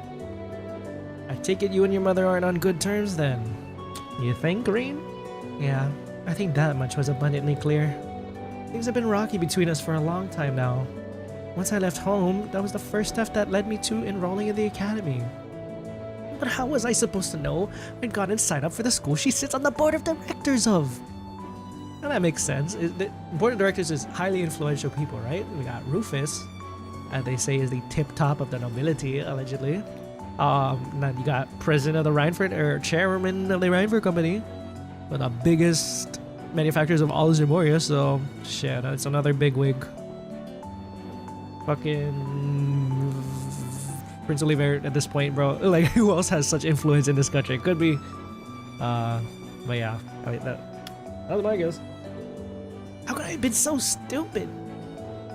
take it you and your mother aren't on good terms then. You think, Rean? Yeah, I think that much was abundantly clear. Things have been rocky between us for a long time now. Once I left home, that was the first step that led me to enrolling in the academy. But how was I supposed to know I'd gotten signed up for the school she sits on the board of directors of? Well, that makes sense. The board of directors is highly influential people, right? We got Rufus, they say is the tip top of the nobility, allegedly. Then you got president of the Reinford, or chairman of the Reinford company, one of the biggest manufacturers of all Zemoria, so shit, it's another bigwig. Fucking Prince Oliver at this point, bro. Like, who else has such influence in this country? It could be, but yeah, I mean, that was my guess. How could I have been so stupid?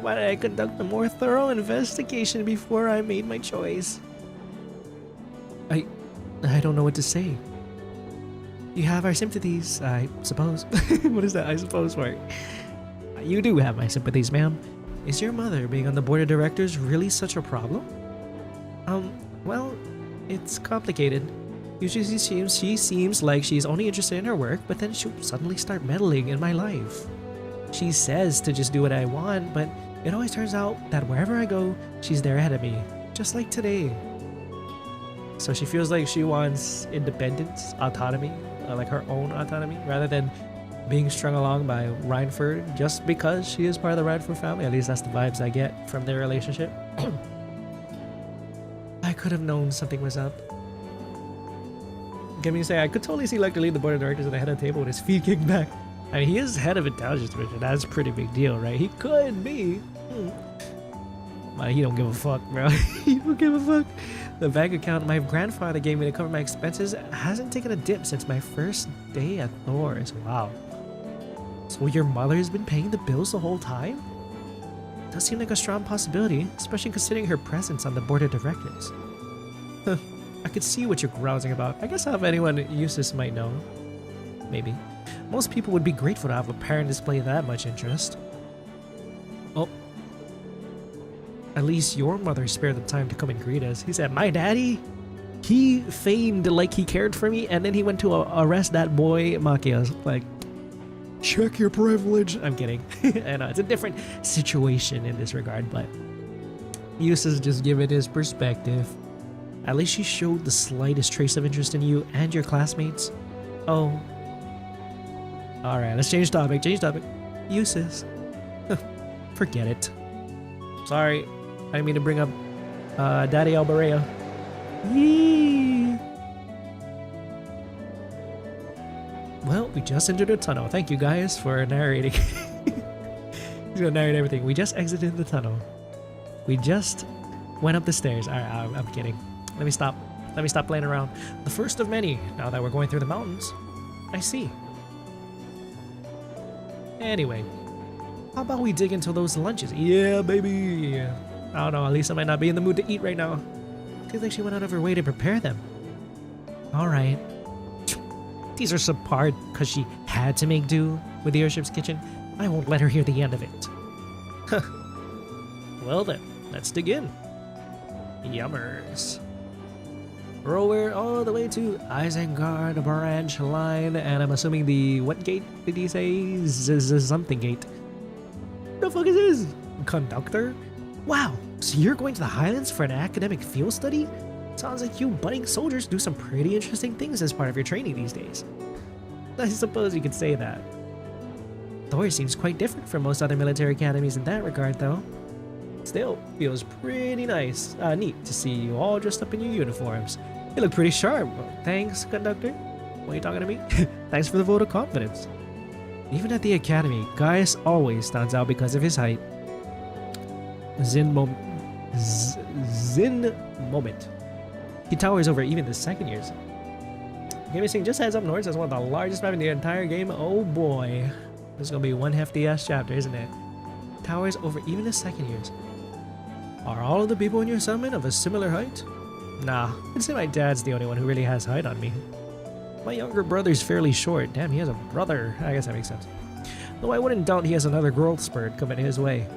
Why did I conduct a more thorough investigation before I made my choice? I don't know what to say. You have our sympathies, I suppose. What is that, I suppose, for? You do have my sympathies, ma'am. Is your mother being on the board of directors really such a problem? Well, it's complicated. Usually she seems like she's only interested in her work, but then she'll suddenly start meddling in my life. She says to just do what I want, but it always turns out that wherever I go, she's there ahead of me. Just like today. So she feels like she wants independence, autonomy, like her own autonomy, rather than being strung along by Reinford just because she is part of the Reinford family. At least that's the vibes I get from their relationship. I could have known something was up. Get me to say, I could totally see Lecter lead the board of directors at the head of the table with his feet kicked back. I mean, he is head of intelligence division. That's a pretty big deal, right? He could be. But he don't give a fuck, bro. He don't give a fuck. The bank account my grandfather gave me to cover my expenses hasn't taken a dip since my first day at Thor's. Wow. So your mother's been paying the bills the whole time? Does seem like a strong possibility, especially considering her presence on the board of directors. I could see what you're grousing about. I guess if anyone Eustace might know. Maybe. Most people would be grateful to have a parent display that much interest. Oh. At least your mother spared the time to come and greet us. He said, my daddy? He feigned like he cared for me, and then he went to arrest that boy Maki. I was like, check your privilege. I'm kidding. I know it's a different situation in this regard, but Yusa's just giving his perspective. At least she showed the slightest trace of interest in you and your classmates. Oh. Alright, let's change topic. Uses. Forget it. Sorry, I didn't mean to bring up Daddy Alberea. Yee. Well, we just entered a tunnel. Thank you guys for narrating. He's gonna narrate everything. We just exited the tunnel. We just went up the stairs. Alright, I'm kidding. Let me stop playing around. The first of many, now that we're going through the mountains. I see. Anyway, how about we dig into those lunches? Yeah, baby. I don't know, Alisa might not be in the mood to eat right now. Feels like she went out of her way to prepare them. Alright. These are subpar because she had to make do with the airship's kitchen. I won't let her hear the end of it. Well then, let's dig in. Yummers. Rower all the way to Isengard branch line, and I'm assuming the what gate did he say? Something gate. The fuck is this? Conductor? Wow, so you're going to the Highlands for an academic field study? Sounds like you budding soldiers do some pretty interesting things as part of your training these days. I suppose you could say that. Thor seems quite different from most other military academies in that regard, though. Still, feels pretty nice. Neat to see you all dressed up in your uniforms. You look pretty sharp. Thanks, conductor. Why are you talking to me? Thanks for the vote of confidence. Even at the academy, Gaius always stands out because of his height. Zin moment. He towers over even the second years. Game saying just heads up north as one of the largest maps in the entire game. Oh boy. This is gonna be one hefty ass chapter, isn't it? Towers over even the second years. Are all of the people in your settlement of a similar height? Nah, I'd say my dad's the only one who really has height on me. My younger brother's fairly short. Damn, he has a brother. I guess that makes sense. Though I wouldn't doubt he has another growth spurt coming his way.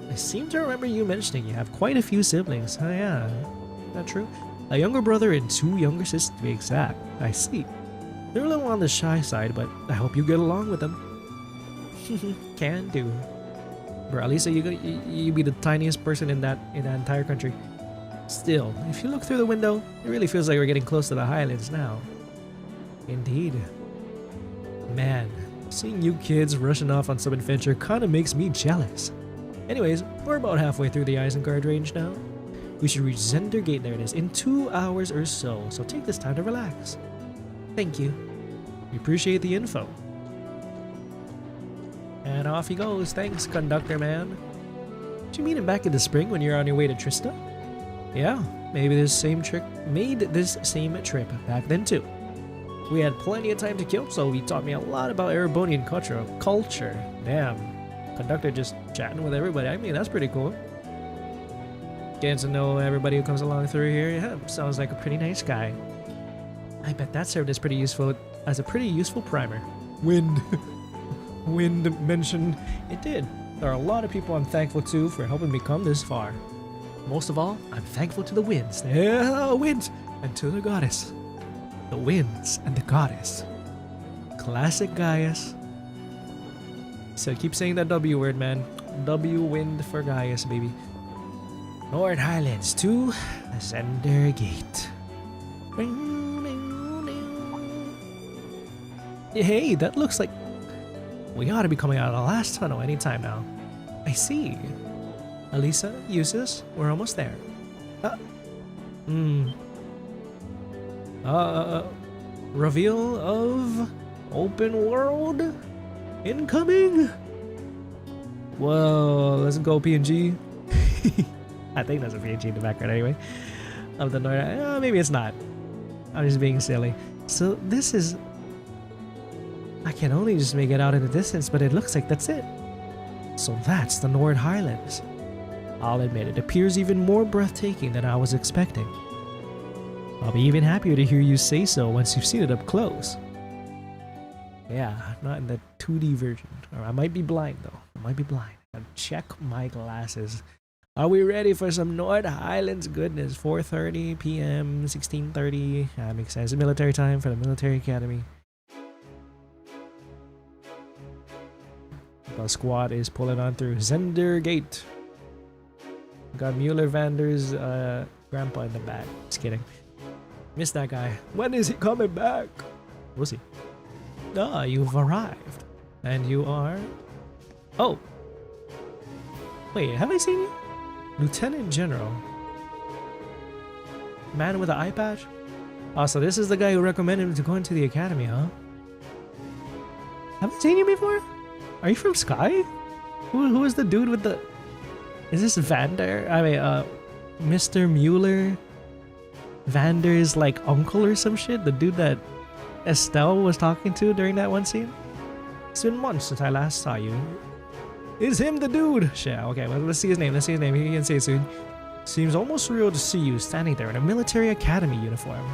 I seem to remember you mentioning you have quite a few siblings. Oh yeah, is that true? A younger brother and 2 younger sisters to be exact. I see. They're a little on the shy side, but I hope you get along with them. Can do. Bro, Alisa, you be the tiniest person in that entire country. Still, if you look through the window, it really feels like we're getting close to the Highlands now. Indeed. Man, seeing you kids rushing off on some adventure kinda makes me jealous. Anyways, we're about halfway through the Isengard range now. We should reach Zender Gate, there it is, in 2 hours or so take this time to relax. Thank you. We appreciate the info. And off he goes. Thanks, conductor man. Did you meet him back in the spring when you were on your way to Trista? Yeah, made this same trip back then too. We had plenty of time to kill, so he taught me a lot about Erebonian culture. Damn, conductor just chatting with everybody. I mean, that's pretty cool. Getting to know everybody who comes along through here. Yeah, sounds like a pretty nice guy. I bet that served as a pretty useful primer. Wind mentioned it did. There are a lot of people I'm thankful to for helping me come this far. Most of all, I'm thankful to the winds. Yeah, winds, and to the goddess. The winds and the goddess. Classic Gaius. So keep saying that W word, man. W wind for Gaius, baby. North Highlands to Zender Gate. Hey, that looks like we ought to be coming out of the last tunnel anytime now. I see. Alisa, Uses, we're almost there. Reveal of open world incoming. Whoa, let's go PNG. I think that's a PNG in the background anyway. Of the north, maybe it's not. I'm just being silly. So this is. I can only just make it out in the distance, but it looks like that's it. So that's the North Highlands. I'll admit it appears even more breathtaking than I was expecting. I'll be even happier to hear you say so once you've seen it up close. Yeah, not in the 2D version. Or I might be blind though. I might be blind. I'll check my glasses. Are we ready for some North Highlands goodness? 4:30 p.m., 16:30. That makes sense. Military time for the military academy. The squad is pulling on through Zender Gate. Got Mueller Vander's grandpa in the back. Just kidding. Missed that guy. When is he coming back? We'll see. Ah, you've arrived. And you are... Oh. Wait, have I seen you? Lieutenant General. Man with an eye patch? Oh, so this is the guy who recommended him to go into the academy, huh? Haven't seen you before? Are you from Sky? Who is the dude with the... Is this Vander? I mean, Mr. Mueller? Vander's like uncle or some shit? The dude that Estelle was talking to during that one scene? It's been months since I last saw you. Is him the dude? Shit, okay, well, let's see his name. Let's see his name. He can say it soon. Seems almost surreal to see you standing there in a military academy uniform.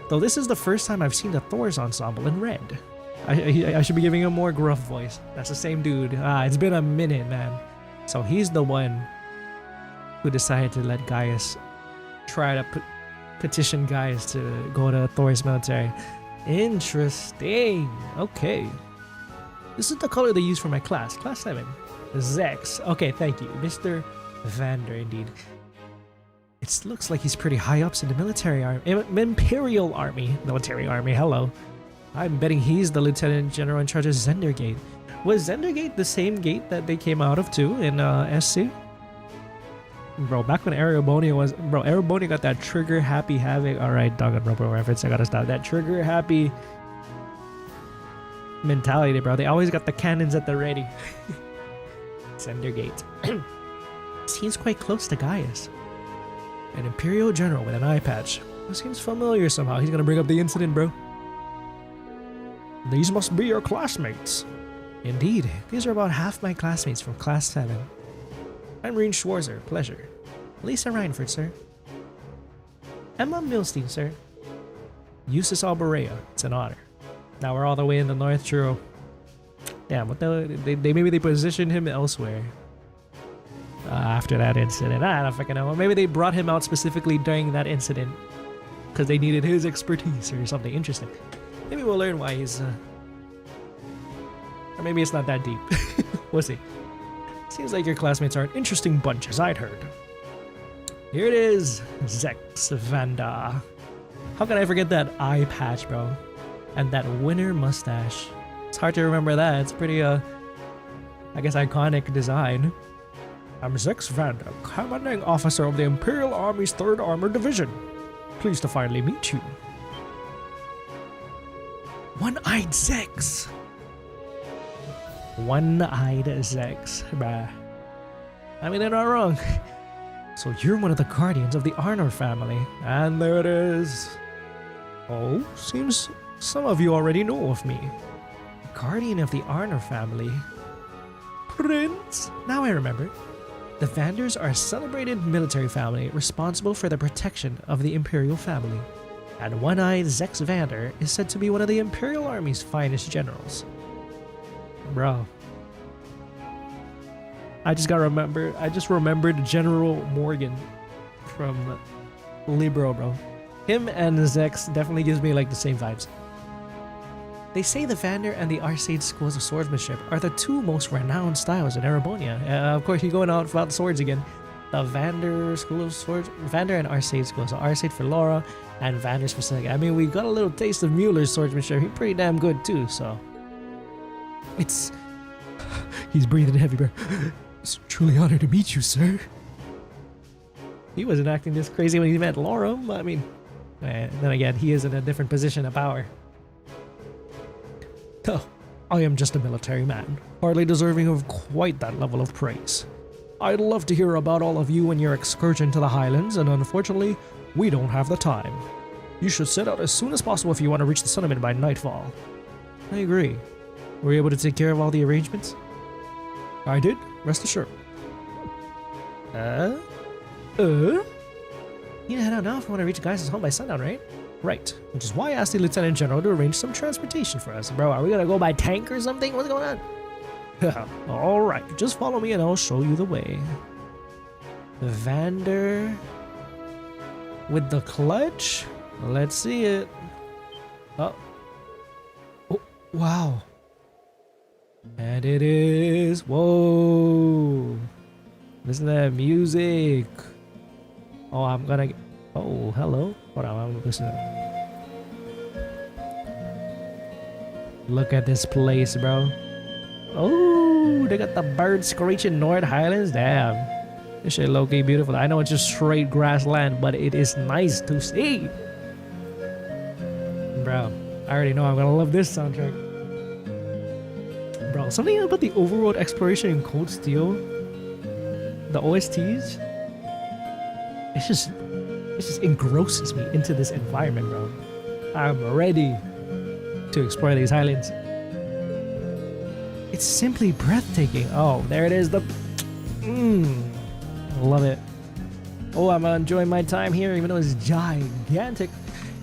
Though this is the first time I've seen the Thor's ensemble in red. I should be giving him a more gruff voice. That's the same dude. Ah, it's been a minute, man. So he's the one who decided to let Gaius try to petition Gaius to go to Thor's military. Interesting. Okay. This is the color they use for my class. Class 7. Zechs. Okay, thank you. Mr. Vander, indeed. It looks like he's pretty high ups in the military army. Imperial Army. Military Army, hello. I'm betting he's the Lieutenant General in charge of Zender Gate. Was Zender Gate the same gate that they came out of too in SC? Bro, back when Erebonia was... Bro, Erebonia got that trigger happy havoc... Alright, doggone Robo reference, I gotta stop. That trigger happy mentality, bro. They always got the cannons at the ready. Zender Gate. Seems quite close to Gaius. An Imperial General with an eye patch. That seems familiar somehow. He's gonna bring up the incident, bro. These must be your classmates. Indeed, these are about half my classmates from Class 7. I'm Rean Schwarzer, pleasure. Lisa Reinford, sir. Emma Milstein, sir. Eustace Alberea, it's an honor. Now we're all the way in the north, true. Damn, what the... Maybe they positioned him elsewhere. After that incident. I don't fucking know. Or maybe they brought him out specifically during that incident. Because they needed his expertise or something interesting. Maybe we'll learn why he's... Or maybe it's not that deep. We'll see. Seems like your classmates are an interesting bunch, as I'd heard. Here it is. Zechs Vander. How can I forget that eye patch, bro? And that winter mustache. It's hard to remember that. It's pretty, I guess, iconic design. I'm Zechs Vander, commanding officer of the Imperial Army's 3rd Armored Division. Pleased to finally meet you. One-eyed Zechs. One-eyed Zechs, bruh. I mean, they're not wrong. So you're one of the guardians of the Arnor family. And there it is. Oh, seems some of you already know of me. Guardian of the Arnor family. Prince? Now I remember. The Vanders are a celebrated military family responsible for the protection of the Imperial family. And one-eyed Zechs Vander is said to be one of the Imperial Army's finest generals. Bro. I just remembered General Morgan from Libro, bro. Him and Zechs definitely gives me like the same vibes. They say the Vander and the Arcade schools of swordsmanship are the 2 most renowned styles in Erebonia. Of course, you're going out about swords again. The Vander School of Swords, Vander and Arcade School. So Arcade for Laura and Vander's for Sidequests. I mean, we got a little taste of Mueller's swordsmanship. He's pretty damn good too, so. It's... He's breathing heavy, bro. It's a truly honor to meet you, sir. He wasn't acting this crazy when he met Laura. I mean, then again, he is in a different position of power. Oh, I am just a military man, hardly deserving of quite that level of praise. I'd love to hear about all of you and your excursion to the Highlands, and unfortunately, we don't have the time. You should set out as soon as possible if you want to reach the settlement by nightfall. I agree. Were you able to take care of all the arrangements? I did, rest assured. You need to head out now if you want to reach Gaius' home by sundown, right? Right, which is why I asked the Lieutenant General to arrange some transportation for us. Bro, are we gonna go by tank or something? What's going on? Alright, just follow me and I'll show you the way. Vander with the clutch. Let's see it. Oh, wow. And it is. Whoa. Listen to that music. Oh, I'm gonna. Oh, hello. Hold on, I'm listening. Look at this place, bro. Oh, they got the birds screeching North Highlands. Damn. This shit low-key beautiful. I know it's just straight grassland, but it is nice to see. Bro, I already know I'm gonna love this soundtrack. Bro, something about the overworld exploration in Cold Steel, the OSTs, it just engrosses me into this environment, bro. I'm ready to explore these highlands. It's simply breathtaking. Oh, there it is. Love it. Oh, I'm enjoying my time here, even though it's gigantic.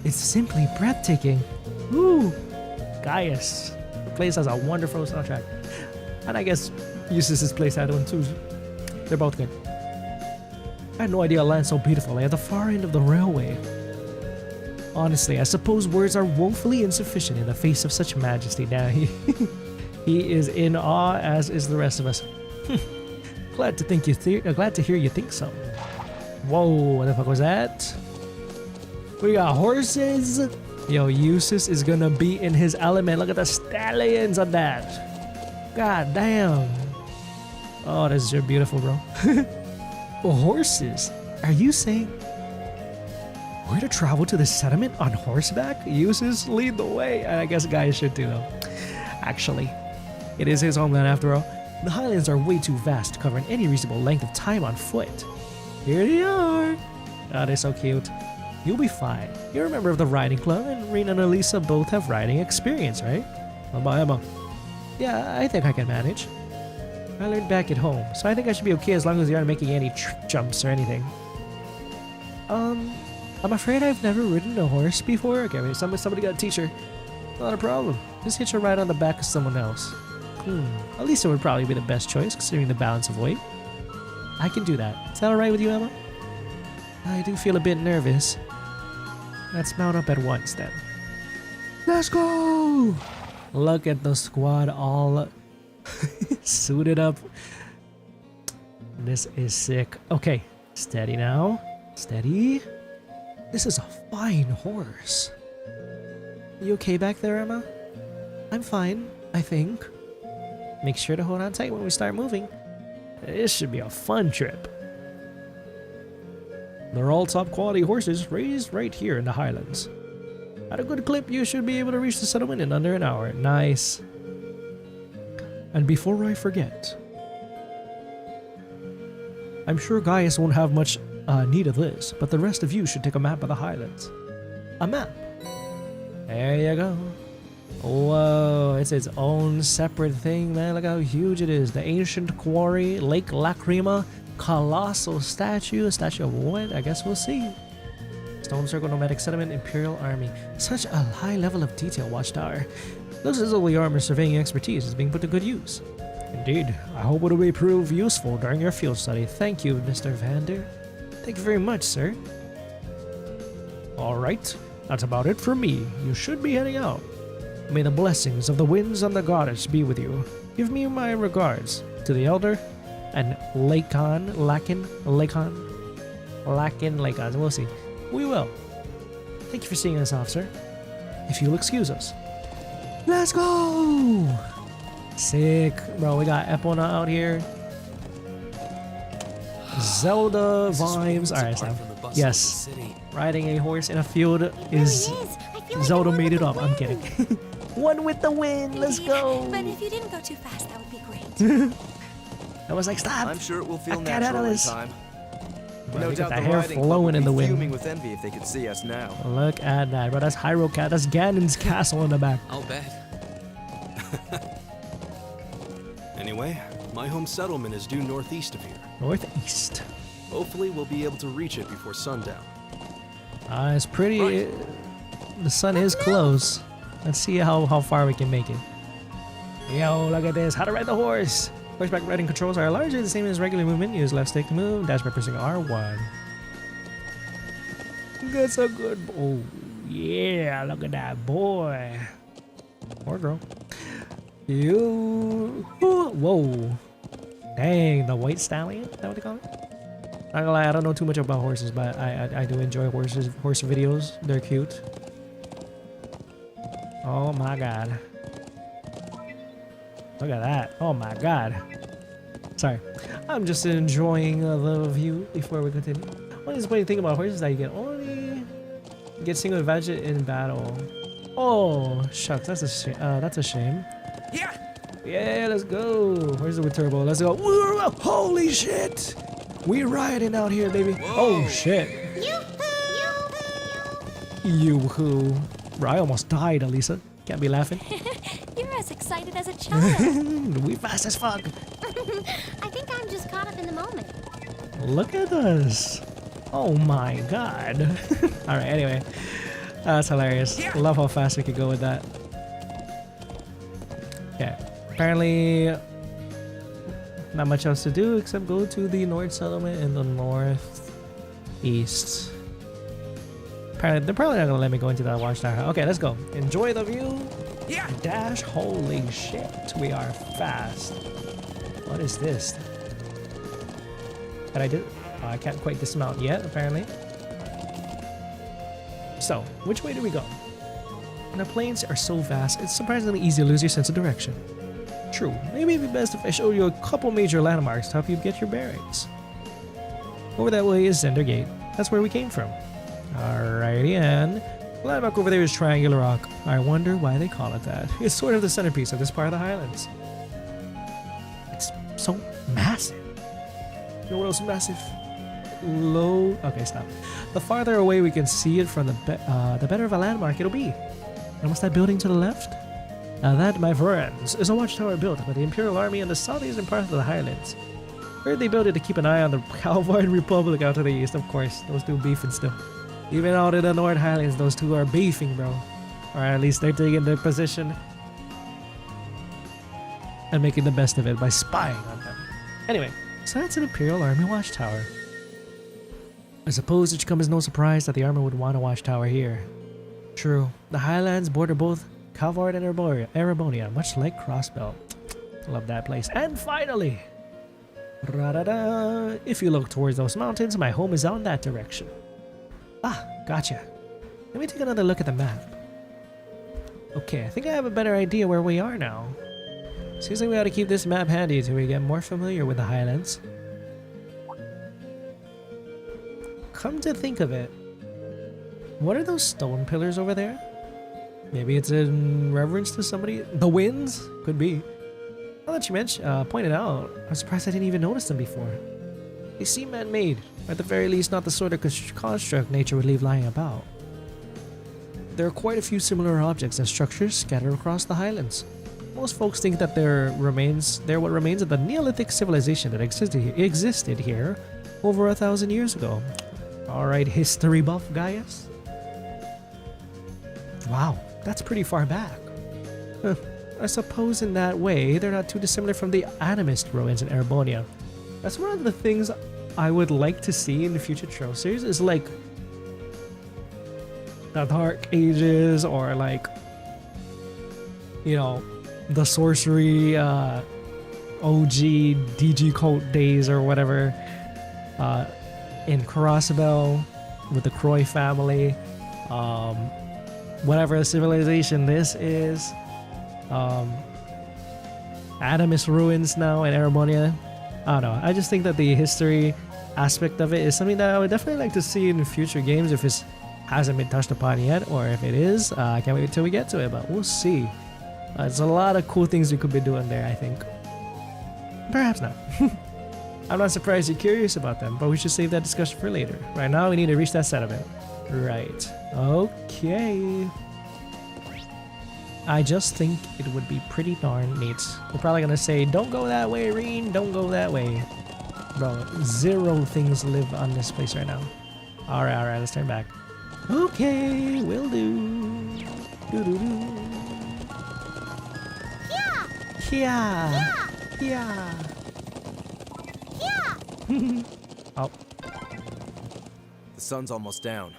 It's simply breathtaking. Woo! Gaius. The place has a wonderful soundtrack. And I guess Eustace's place had one too. They're both good. I had no idea a land so beautiful, like at the far end of the railway. Honestly, I suppose words are woefully insufficient in the face of such majesty. Now he is in awe, as is the rest of us. Glad to hear you think so. Whoa, what the fuck was that? We got horses. Yo, Eustace is gonna be in his element. Look at the stallions on that. God damn. Oh, this is beautiful, bro. Horses? Are you saying we're to travel to the settlement on horseback? Eustace, lead the way. And I guess guys should too, though. Actually, it is his homeland after all. The Highlands are way too vast to cover in any reasonable length of time on foot. Here they are. Oh, they're so cute. You'll be fine. You're a member of the riding club, and Rean and Alisa both have riding experience, right? What about Emma? Yeah, I think I can manage. I learned back at home, so I think I should be okay as long as you aren't making any trick jumps or anything. I'm afraid I've never ridden a horse before. Okay, wait, somebody got a teacher. Not a problem. Just hitch a ride on the back of someone else. Alisa would probably be the best choice, considering the balance of weight. I can do that. Is that alright with you, Emma? I do feel a bit nervous. Let's mount up at once, then. Let's go! Look at the squad all suited up. This is sick. Okay, steady now. Steady. This is a fine horse. You okay back there, Emma? I'm fine, I think. Make sure to hold on tight when we start moving. This should be a fun trip. They're all top quality horses raised right here in the Highlands. At a good clip, you should be able to reach the settlement in under an hour. Nice. And before I forget, I'm sure Gaius won't have much need of this, but the rest of you should take a map of the Highlands. A map. There you go. Whoa, it's its own separate thing, man. Look how huge it is. The ancient quarry, Lake Lacrima, colossal statue. A statue of what? I guess we'll see. Stone Circle Nomadic Settlement, Imperial Army. Such a high level of detail, Watchtower. Looks as though your armor surveying expertise is being put to good use. Indeed. I hope it will prove useful during your field study. Thank you, Mr. Vander. Thank you very much, sir. Alright, that's about it for me. You should be heading out. May the blessings of the winds and the goddess be with you. Give me my regards to the elder and Lakin. We'll see. We will. Thank you for seeing us, officer. If you'll excuse us. Let's go! Sick. Bro, we got Epona out here. Zelda vibes. Alright, Sam. Yes. Riding a horse in a field is... Zelda made it up. I'm kidding. One with the wind. Let's go. But if you didn't go too fast, that would be great. I was like, stop. I'm sure it will feel natural in time. Bro, no doubt the hair flowing in the wind. Fuming with envy if they could see us now. Look at that, bro. That's Hyrule That's Ganon's castle in the back. I'll bet. Anyway, my home settlement is due northeast of here. Northeast. Hopefully we'll be able to reach it before sundown. It's pretty... Right. The sun is close. Let's see how far we can make it. Yo, look at this. How to ride the horse. Horseback riding controls are largely the same as regular movement. Use left stick to move, dash by pressing R1. That's a good. Oh, yeah, look at that boy. Or girl. You. Whoa. Dang, the white stallion? Is that what they call it? Not gonna lie, I don't know too much about horses, but I do enjoy horse videos. They're cute. Oh my god. Look at that. Oh my god. Sorry. I'm just enjoying the view before we continue. One disappointing thing about horses is that you can only get single advantage in battle. Oh, shucks. That's a shame. Yeah. Yeah, let's go. Where's the with turbo? Let's go. Whoa, holy shit. We riding out here, baby. Whoa. Oh, shit. Yoo-hoo. Bro, I almost died, Alisa. Can't be laughing. You're as excited as a child. We fast as fuck. I think I'm just caught up in the moment. Look at us. Oh my god. Alright, anyway. That's hilarious. Yeah. Love how fast we could go with that. Okay. Apparently, not much else to do except go to the North Settlement in the northeast. Apparently, they're probably not gonna let me go into that watchtower. Okay, let's go. Enjoy the view. Yeah. Dash. Holy shit. We are fast. What is this? Can I do? I can't quite dismount yet, apparently. So, which way do we go? The plains are so vast, it's surprisingly easy to lose your sense of direction. True, maybe it'd be best if I show you a couple major landmarks to help you get your bearings. Over that way is Zender Gate. That's where we came from. Alrighty, and the landmark over there is Triangular Rock. I wonder why they call it that. It's sort of the centerpiece of this part of the Highlands. It's so massive. You know what else is massive? Low. Okay, stop. The farther away we can see it from, the better of a landmark it'll be. And what's that building to the left? That, my friends, is a watchtower built by the Imperial Army in the southeastern part of the Highlands. Heard they built it to keep an eye on the Calvard Republic out to the east. Of course, those two beefing still. Even out in the North Highlands, those two are beefing, bro. Or at least they're taking their position and making the best of it by spying on them. Anyway, so that's an Imperial Army watchtower. I suppose it should come as no surprise that the army would want a watchtower here. True, the Highlands border both Calvard and Erebonia, much like Crossbelt. Love that place. And finally, if you look towards those mountains, my home is out in that direction. Ah, gotcha. Let me take another look at the map. Okay, I think I have a better idea where we are now. Seems like we ought to keep this map handy until we get more familiar with the Highlands. Come to think of it, what are those stone pillars over there? Maybe it's in reverence to somebody? The winds? Could be. Now that you pointed out, I'm surprised I didn't even notice them before. They seem man-made, or at the very least not the sort of construct nature would leave lying about. There are quite a few similar objects and structures scattered across the Highlands. Most folks think that they're what remains of the Neolithic civilization that existed here over 1,000 years ago. Alright, history buff, Gaius? Wow, that's pretty far back. I suppose in that way, they're not too dissimilar from the animist ruins in Erebonia. That's one of the things I would like to see in the future Trail series, is like the Dark Ages, or like, you know, the sorcery OG DG cult days or whatever, in Crossbell with the Croy family, whatever civilization this is, Animus ruins now in Erebonia. I don't know, I just think that the history aspect of it is something that I would definitely like to see in future games if it hasn't been touched upon yet, or if it is, I can't wait until we get to it, but we'll see. There's a lot of cool things we could be doing there, I think. Perhaps not. I'm not surprised you're curious about them, but we should save that discussion for later. Right now, we need to reach that settlement. Right. Okay. I just think it would be pretty darn neat. They're probably gonna say, don't go that way, Rean, don't go that way. Bro, 0 things live on this place right now. Alright, let's turn back. Okay, will do. Doo-doo-doo. Yeah. Yeah. Yeah. Oh. The sun's almost down.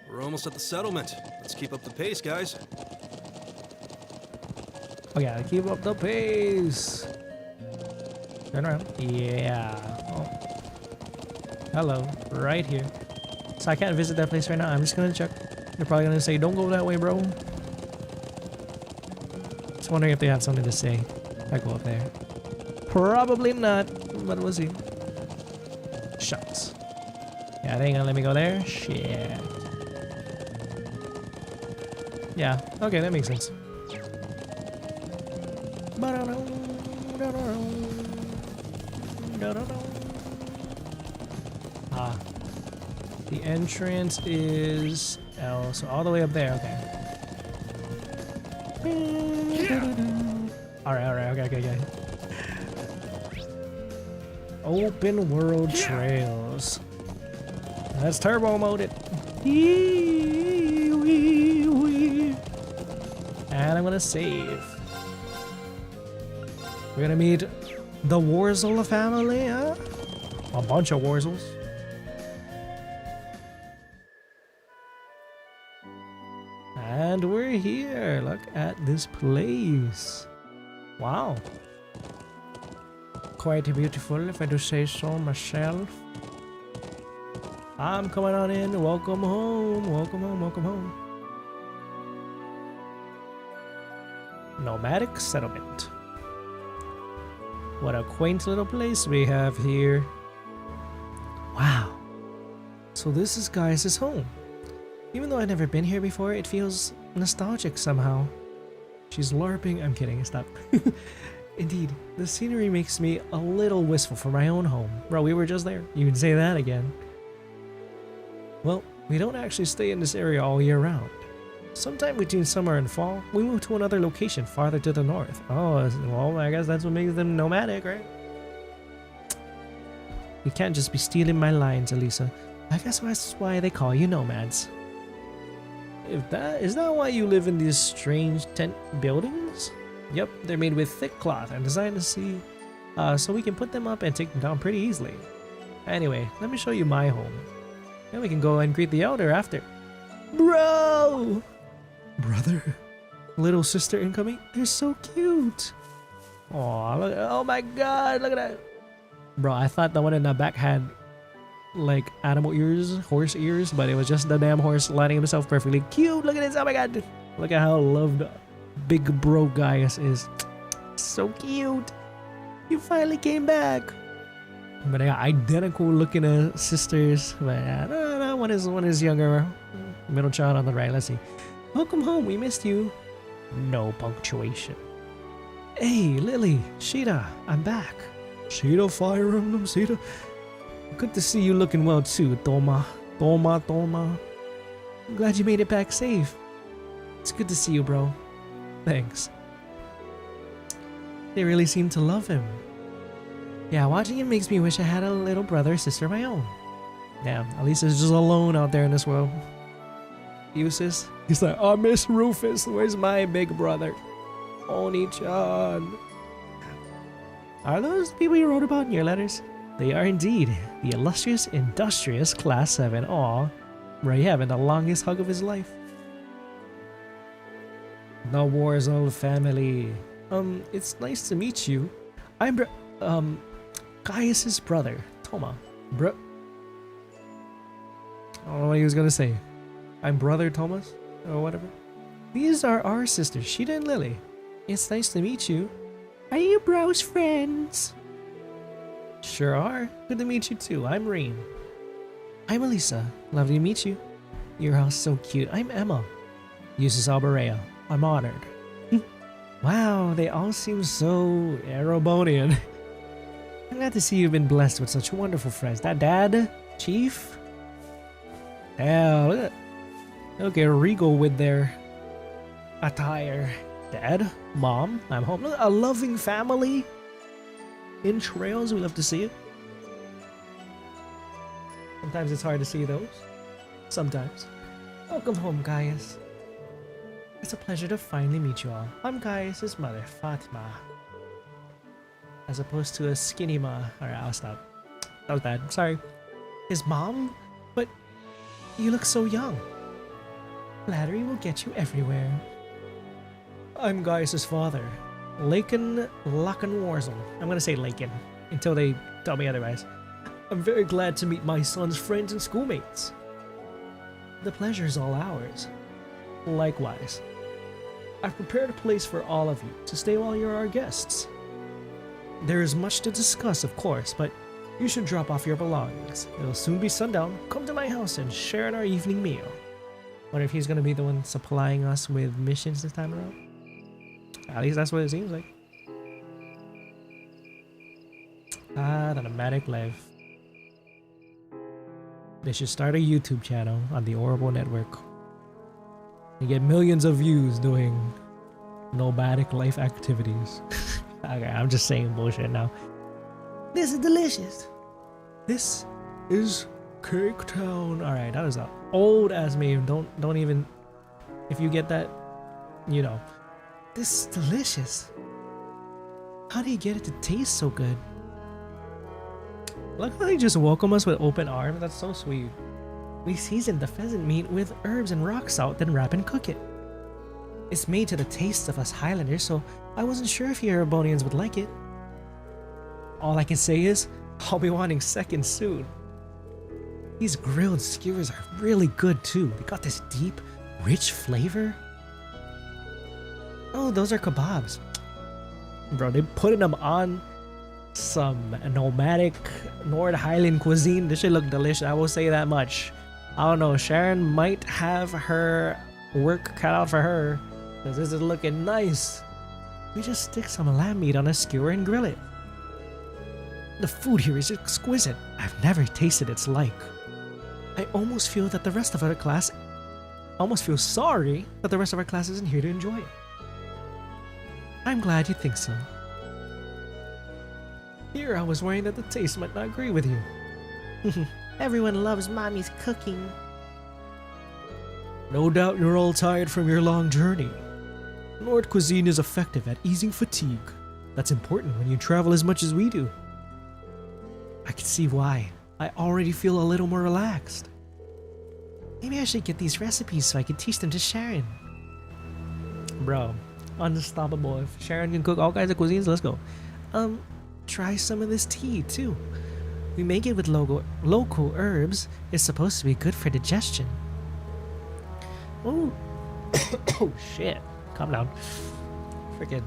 We're almost at the settlement. Let's keep up the pace, guys. Oh yeah, keep up the pace. Turn around. Yeah. Oh. Hello. Right here. So I can't visit that place right now. I'm just gonna check. They're probably gonna say, don't go that way, bro. Just wondering if they have something to say. I go up there. Probably not, but we'll see. Shucks. Yeah, they ain't gonna let me go there. Shit. Yeah, okay, that makes sense. Ah. The entrance is L, so all the way up there, okay. Alright, okay. Open world trails. Let's turbo mode it. And I'm gonna save. We're gonna meet the Worzel family, huh? A bunch of Worzels. And we're here. Look at this place. Wow. Quite beautiful, if I do say so myself. I'm coming on in. Welcome home. Welcome home. Welcome home. Nomadic settlement. What a quaint little place we have here. Wow. So this is Gaius' home. Even though I've never been here before, it feels nostalgic somehow. She's LARPing. I'm kidding. Stop. Indeed, the scenery makes me a little wistful for my own home. Bro, we were just there. You can say that again. Well, we don't actually stay in this area all year round. Sometime between summer and fall, we move to another location farther to the north. Oh, well, I guess that's what makes them nomadic, right? You can't just be stealing my lines, Alisa. I guess that's why they call you nomads. Is that why you live in these strange tent buildings? Yep, they're made with thick cloth and designed to see, so we can put them up and take them down pretty easily. Anyway, let me show you my home. Then we can go and greet the elder after. Bro! Brother? Little sister incoming? They're so cute! Aw, look, oh my god, look at that! Bro, I thought the one in the back had like animal ears, horse ears, but it was just the damn horse lining himself perfectly. Cute! Look at this, oh my god! Look at how loved big bro Gaius is. So cute! You finally came back! But they got identical looking sisters. But no, one is younger. Middle child on the right. Let's see. Welcome home. We missed you. No punctuation. Hey, Lily, Sheeta, I'm back. Sheeta, Fire Emblem, Sheeta. Good to see you looking well too, Thoma. Thoma. I'm glad you made it back safe. It's good to see you, bro. Thanks. They really seem to love him. Yeah, watching him makes me wish I had a little brother or sister of my own. Damn, Alisa's just alone out there in this world. Useless. He's like, I miss Rufus. Where's my big brother? Oni-chan. Are those people you wrote about in your letters? They are indeed. The illustrious, industrious Class 7. Aw, Ray having the longest hug of his life. The Worzel family. It's nice to meet you. I'm Gaius' brother, Thoma. I don't know what he was gonna say. I'm brother Thomas, or whatever. These are our sisters, Sheeta and Lily. It's nice to meet you. Are you bros friends? Sure are. Good to meet you too. I'm Rean. I'm Alisa. Lovely to meet you. You're all so cute. I'm Emma. Uses Alberea. I'm honored. Wow, they all seem so Erebonian. I'm glad to see you've been blessed with such wonderful friends. That dad? Chief? Hell, look at Regal with their attire. Dad? Mom? I'm home. Look, a loving family in trails. We love to see it. Sometimes it's hard to see those. Sometimes. Welcome home, Gaius. It's a pleasure to finally meet you all. I'm Gaius' mother, Fatima. as opposed to a skinny ma. Alright, I'll stop. That was bad. Sorry. His mom? But you look so young. Flattery will get you everywhere. I'm Gaius' father, Laken Worzel. I'm gonna say Laken until they tell me otherwise. I'm very glad to meet my son's friends and schoolmates. The pleasure's all ours. Likewise. I've prepared a place for all of you to stay while you're our guests. There is much to discuss, of course, but you should drop off your belongings. It'll soon be sundown. Come to my house and share in our evening meal. Wonder if he's gonna be the one supplying us with missions this time around? At least that's what it seems like. Ah, the nomadic life. They should start a YouTube channel on the Orbital Network. You get millions of views doing nomadic life activities. Okay, I'm just saying bullshit now. This is delicious. This is Cake Town. Alright, that was an old ass meme. Don't even, if you get that, you know. This is delicious. How do you get it to taste so good? Look how they just welcome us with open arms. That's so sweet. We season the pheasant meat with herbs and rock salt, then wrap and cook it. It's made to the taste of us Highlanders, so I wasn't sure if you Erebonians would like it. All I can say is, I'll be wanting seconds soon. These grilled skewers are really good too. They got this deep, rich flavor. Oh, those are kebabs. Bro, they putting them on some nomadic Nord Highland cuisine. This should look delicious, I will say that much. I don't know, Sharon might have her work cut out for her, because this is looking nice. We just stick some lamb meat on a skewer and grill it. The food here is exquisite. I've never tasted its like. I almost feel that the rest of our class, sorry that the rest of our class isn't here to enjoy it. I'm glad you think so. Here I was worrying that the taste might not agree with you. Everyone loves mommy's cooking. No doubt you're all tired from your long journey. Nord cuisine is effective at easing fatigue. That's important when you travel as much as we do. I can see why. I already feel a little more relaxed. Maybe I should get these recipes so I can teach them to Sharon. Bro, unstoppable. If Sharon can cook all kinds of cuisines, let's go. Try some of this tea too. We make it with local herbs. It's supposed to be good for digestion. Oh, oh shit. Calm down. Freaking,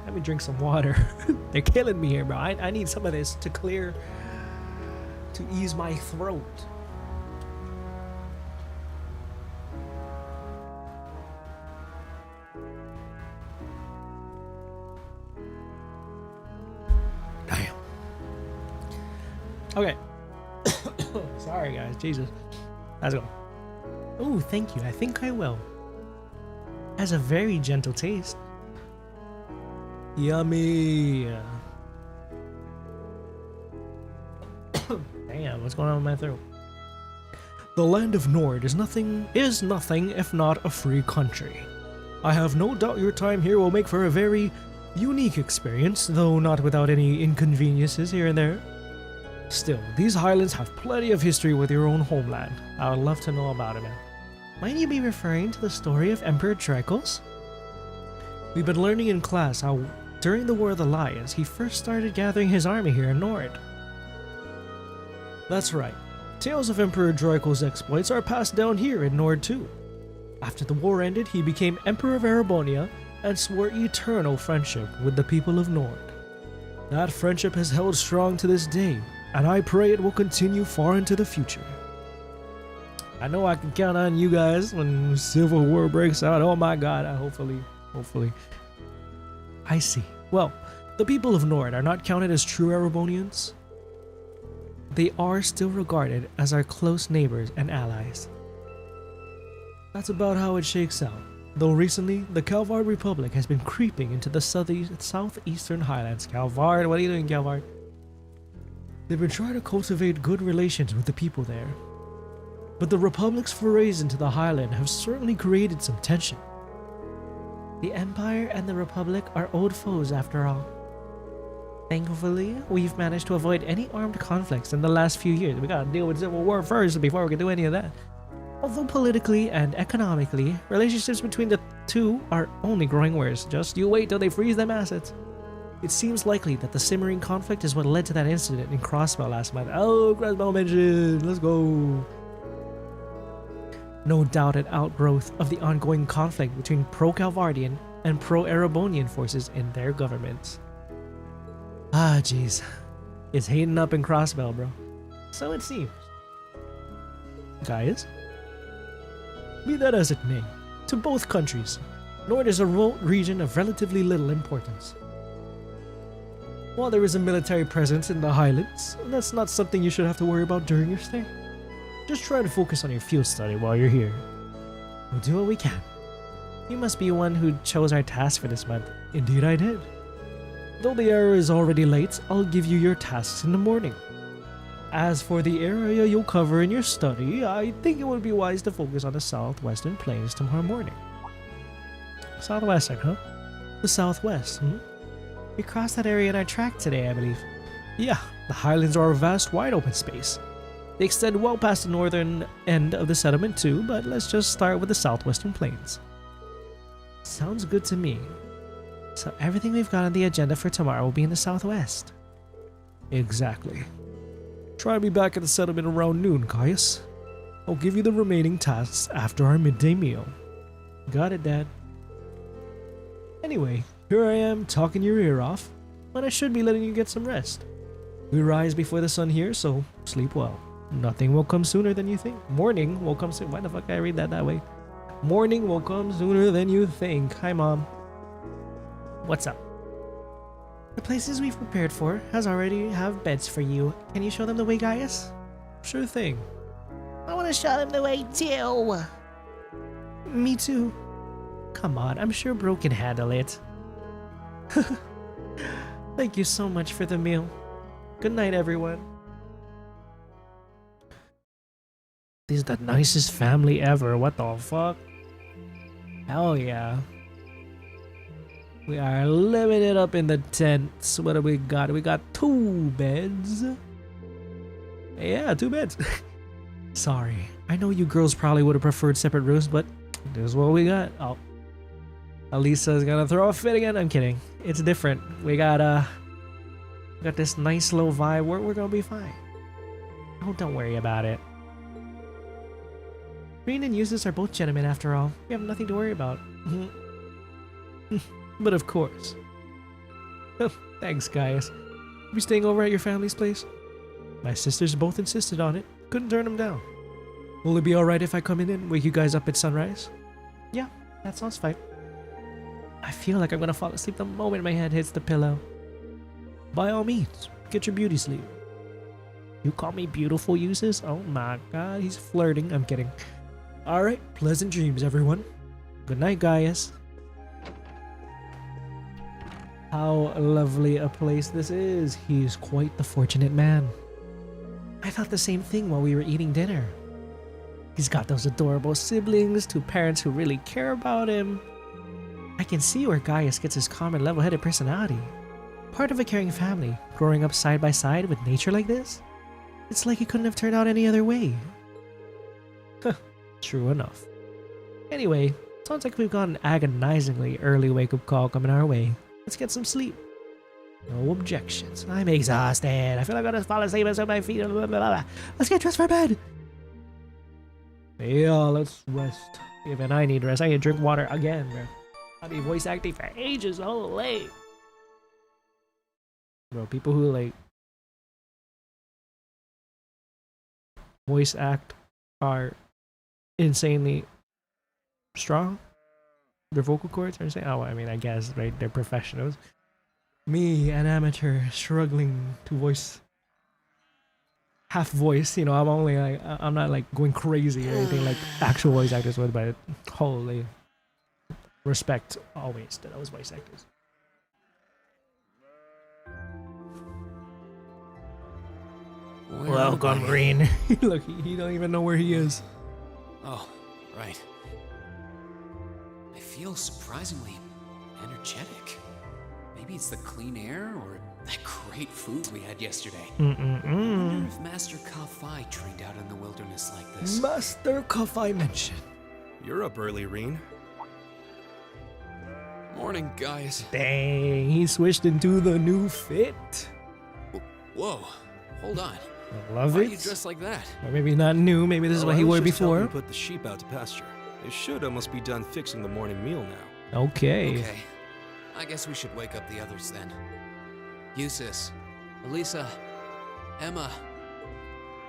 let me drink some water. They're killing me here, bro. I need some of this to clear, to ease my throat. Damn. Okay. Sorry, guys. Jesus. Let's go. Oh, thank you. I think I will. Has a very gentle taste. Yummy. Damn, what's going on with my throat? The land of Nord is nothing if not a free country. I have no doubt your time here will make for a very unique experience, though not without any inconveniences here and there. Still, these Highlands have plenty of history with your own homeland. I would love to know about it, man. Might you be referring to the story of Emperor Dracos? We've been learning in class how, during the War of the Lions, he first started gathering his army here in Nord. That's right. Tales of Emperor Dracos' exploits are passed down here in Nord too. After the war ended, he became Emperor of Erebonia and swore eternal friendship with the people of Nord. That friendship has held strong to this day, and I pray it will continue far into the future. I know I can count on you guys when Civil War breaks out. Oh my god, hopefully. I see. Well, the people of Nord are not counted as true Erebonians. They are still regarded as our close neighbors and allies. That's about how it shakes out. Though recently, the Calvard Republic has been creeping into the southeastern Highlands. Calvard? What are you doing, Calvard? They've been trying to cultivate good relations with the people there. But the Republic's forays into the Highland have certainly created some tension. The Empire and the Republic are old foes after all. Thankfully, we've managed to avoid any armed conflicts in the last few years. We gotta deal with civil war first before we can do any of that. Although politically and economically, relationships between the two are only growing worse. Just you wait till they freeze them assets. It seems likely that the simmering conflict is what led to that incident in Crossbow last month. Oh, Crossbow mentioned! Let's go! No doubt an outgrowth of the ongoing conflict between pro-Calvardian and pro-Erebonian forces in their governments. Ah, jeez. It's heating up in Crossbow, bro. So it seems. Gaius? Be that as it may, to both countries, Nord is a remote region of relatively little importance. While there is a military presence in the Highlands, that's not something you should have to worry about during your stay. Just try to focus on your field study while you're here. We'll do what we can. You must be one who chose our task for this month. Indeed I did. Though the hour is already late, I'll give you your tasks in the morning. As for the area you'll cover in your study, I think it would be wise to focus on the southwestern plains tomorrow morning. Southwestern, huh? The southwest, We crossed that area in our track today, I believe. Yeah, the Highlands are a vast, wide open space. They extend well past the northern end of the settlement too, but let's just start with the southwestern plains. Sounds good to me. So everything we've got on the agenda for tomorrow will be in the southwest. Exactly. Try to be back at the settlement around noon, Gaius. I'll give you the remaining tasks after our midday meal. Got it, Dad. Anyway, here I am talking your ear off, but I should be letting you get some rest. We rise before the sun here, so sleep well. Nothing will come sooner than you think. Morning will come soon. Why the fuck did I read that way? Morning will come sooner than you think. Hi, Mom. What's up? The places we've prepared for already have beds for you. Can you show them the way, Gaius? Sure thing. I want to show them the way too. Me too. Come on, I'm sure Bro can handle it. Thank you so much for the meal. Good night, everyone. This is the nicest family ever. What the fuck? Hell yeah. We are living it up in the tents. What do we got? We got 2 beds. Yeah, 2 beds. Sorry. I know you girls probably would have preferred separate rooms, but this is what we got. Oh. Alisa's gonna throw a fit again. I'm kidding. It's different. We got this nice little vibe. We're gonna be fine. Oh, don't worry about it. Rean and Eustace are both gentlemen after all. We have nothing to worry about. But of course. Thanks, Gaius. You staying over at your family's place? My sisters both insisted on it. Couldn't turn them down. Will it be alright if I come in and wake you guys up at sunrise? Yeah, that sounds fine. I feel like I'm gonna fall asleep the moment my head hits the pillow. By all means, get your beauty sleep. You call me beautiful, Eustace? Oh my god, he's flirting. I'm kidding. Alright, pleasant dreams, everyone. Good night, Gaius. How lovely a place this is. He's quite the fortunate man. I thought the same thing while we were eating dinner. He's got those adorable siblings, 2 parents who really care about him. I can see where Gaius gets his calm and level-headed personality. Part of a caring family, growing up side by side with nature like this. It's like it couldn't have turned out any other way. True enough. Anyway, sounds like we've got an agonizingly early wake-up call coming our way. Let's get some sleep. No objections. I'm exhausted. I feel like I'm gonna fall asleep on my feet. Blah, blah, blah. Let's get dressed for bed. Yeah, let's rest. Even I need rest. I need to drink water again, bro. I've been voice acting for ages. Holy. Bro, people who like voice act are insanely strong. Their vocal cords are insane. Oh, I mean, I guess, right? They're professionals. Me, an amateur, struggling to voice half voice. You know, I'm only like, I'm not like going crazy or anything like actual voice actors would, but holy respect always to those voice actors. Welcome, Rean. Look, he don't even know where he is. Oh, right. I feel surprisingly energetic. Maybe Maybe it's the clean air or that great food we had yesterday. I Mm-mm-mm. wonder if Master Kafai trained out in the wilderness like this. Master Kafai mention. You're up early, Rean. Morning, guys. Dang, he switched into the new fit. Whoa, hold on. I love Why it. are you dressed like that? Or maybe not new, maybe this is what he I was wore just helping before. put the sheep out to pasture. They should almost be done fixing the morning meal now. Okay. Okay. I guess we should wake up the others then. Eustace, Alisa, Emma.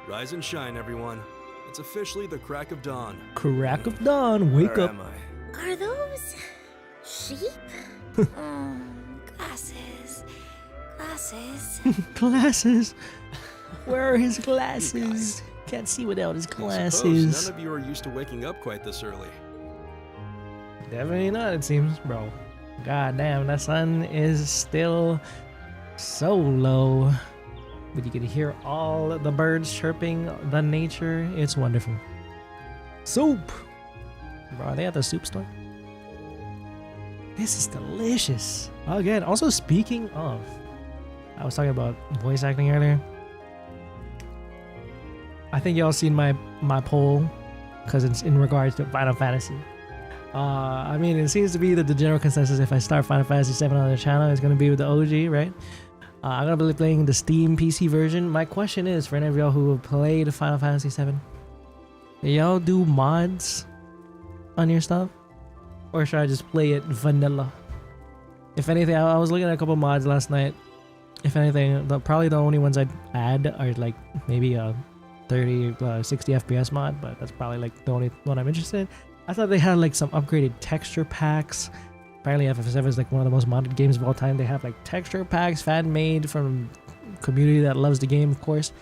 Rise and shine, everyone. It's officially the crack of dawn. Crack of dawn, wake Where up. am I? Are those sheep? Glasses. Glasses. Glasses. Where are his glasses? Can't see without his I suppose glasses. none of you are used to waking up quite this early. Definitely not, it seems, bro. God damn, the sun is still so low. But you can hear all the birds chirping, the nature. It's wonderful. Soup! Bro, are they at the soup store? This is delicious. Again, also speaking of, I was talking about voice acting earlier. I think y'all seen my poll because it's in regards to Final Fantasy. I mean, it seems to be that the general consensus if I start Final Fantasy 7 on the channel, it's going to be with the OG, right? I'm going to be playing the Steam PC version. My question is, for any of y'all who have played Final Fantasy 7, do y'all do mods on your stuff? Or should I just play it vanilla? If anything, I was looking at a couple mods last night. If anything, probably the only ones I'd add are like maybe a 30, 60 FPS mod, but that's probably like the only one I'm interested in. I thought they had like some upgraded texture packs. Apparently FF7 is like one of the most modded games of all time. They have like texture packs fan-made from community that loves the game, of course.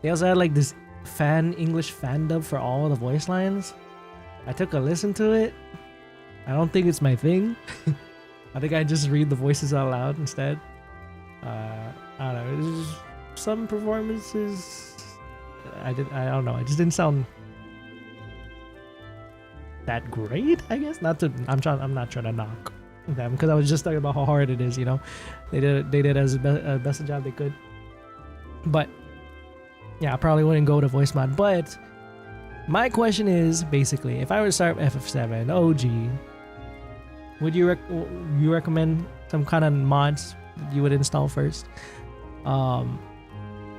They also had like this English fan dub for all the voice lines. I took a listen to it. I don't think it's my thing. I think I just read the voices out loud instead. I don't know. It's just, some performances I don't know. It just didn't sound that great, I guess. I'm not trying to knock them because I was just talking about how hard it is, you know. They did as best a job they could. But yeah, I probably wouldn't go to voice mod. But my question is basically, if I were to start FF7 OG, would you recommend some kind of mods you would install first?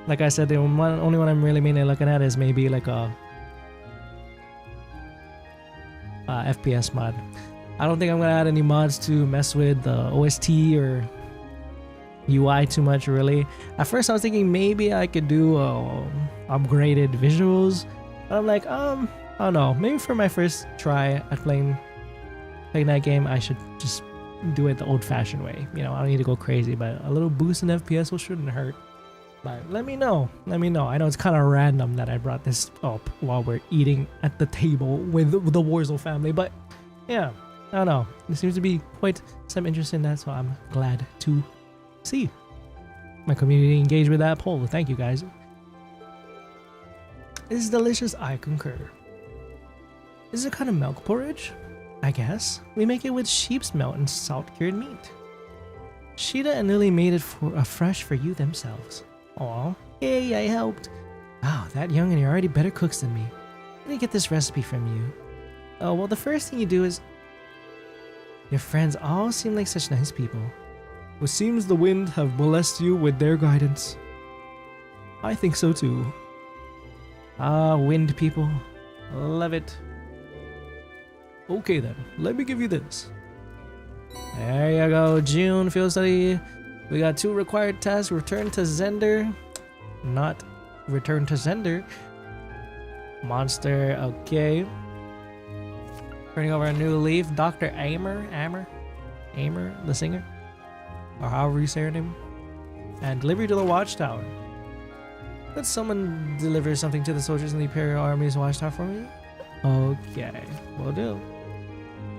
Like I said, the only one I'm really mainly looking at is maybe like a FPS mod. I don't think I'm gonna add any mods to mess with the OST or UI too much, really. At first I was thinking maybe I could do upgraded visuals, but I'm like, I don't know, maybe for my first try at playing that game I should just do it the old-fashioned way. You know, I don't need to go crazy, but a little boost in FPS shouldn't hurt. But let me know. I know it's kind of random that I brought this up while we're eating at the table with the Worzel family, but yeah, I don't know. There seems to be quite some interest in that, so I'm glad to see my community engage with that poll. Thank you, guys. This is delicious. I concur. This is a kind of milk porridge, I guess. We make it with sheep's milk and salt-cured meat. Sheeta and Lily made it fresh for you themselves. Aw, hey, I helped. Wow, that young and you're already better cooks than me. Where did I get this recipe from you? Oh, well, the first thing you do is... Your friends all seem like such nice people. It seems the wind have blessed you with their guidance. I think so too. Ah, wind people. Love it. Okay then, let me give you this. There you go, June field study. We got 2 required tasks. Return to Zender. Not return to Zender. Monster, okay. Turning over a new leaf. Dr. Amer, the singer. Or however you say her name. And delivery to the Watchtower. Could someone deliver something to the soldiers in the Imperial Army's Watchtower for me? Okay, will do.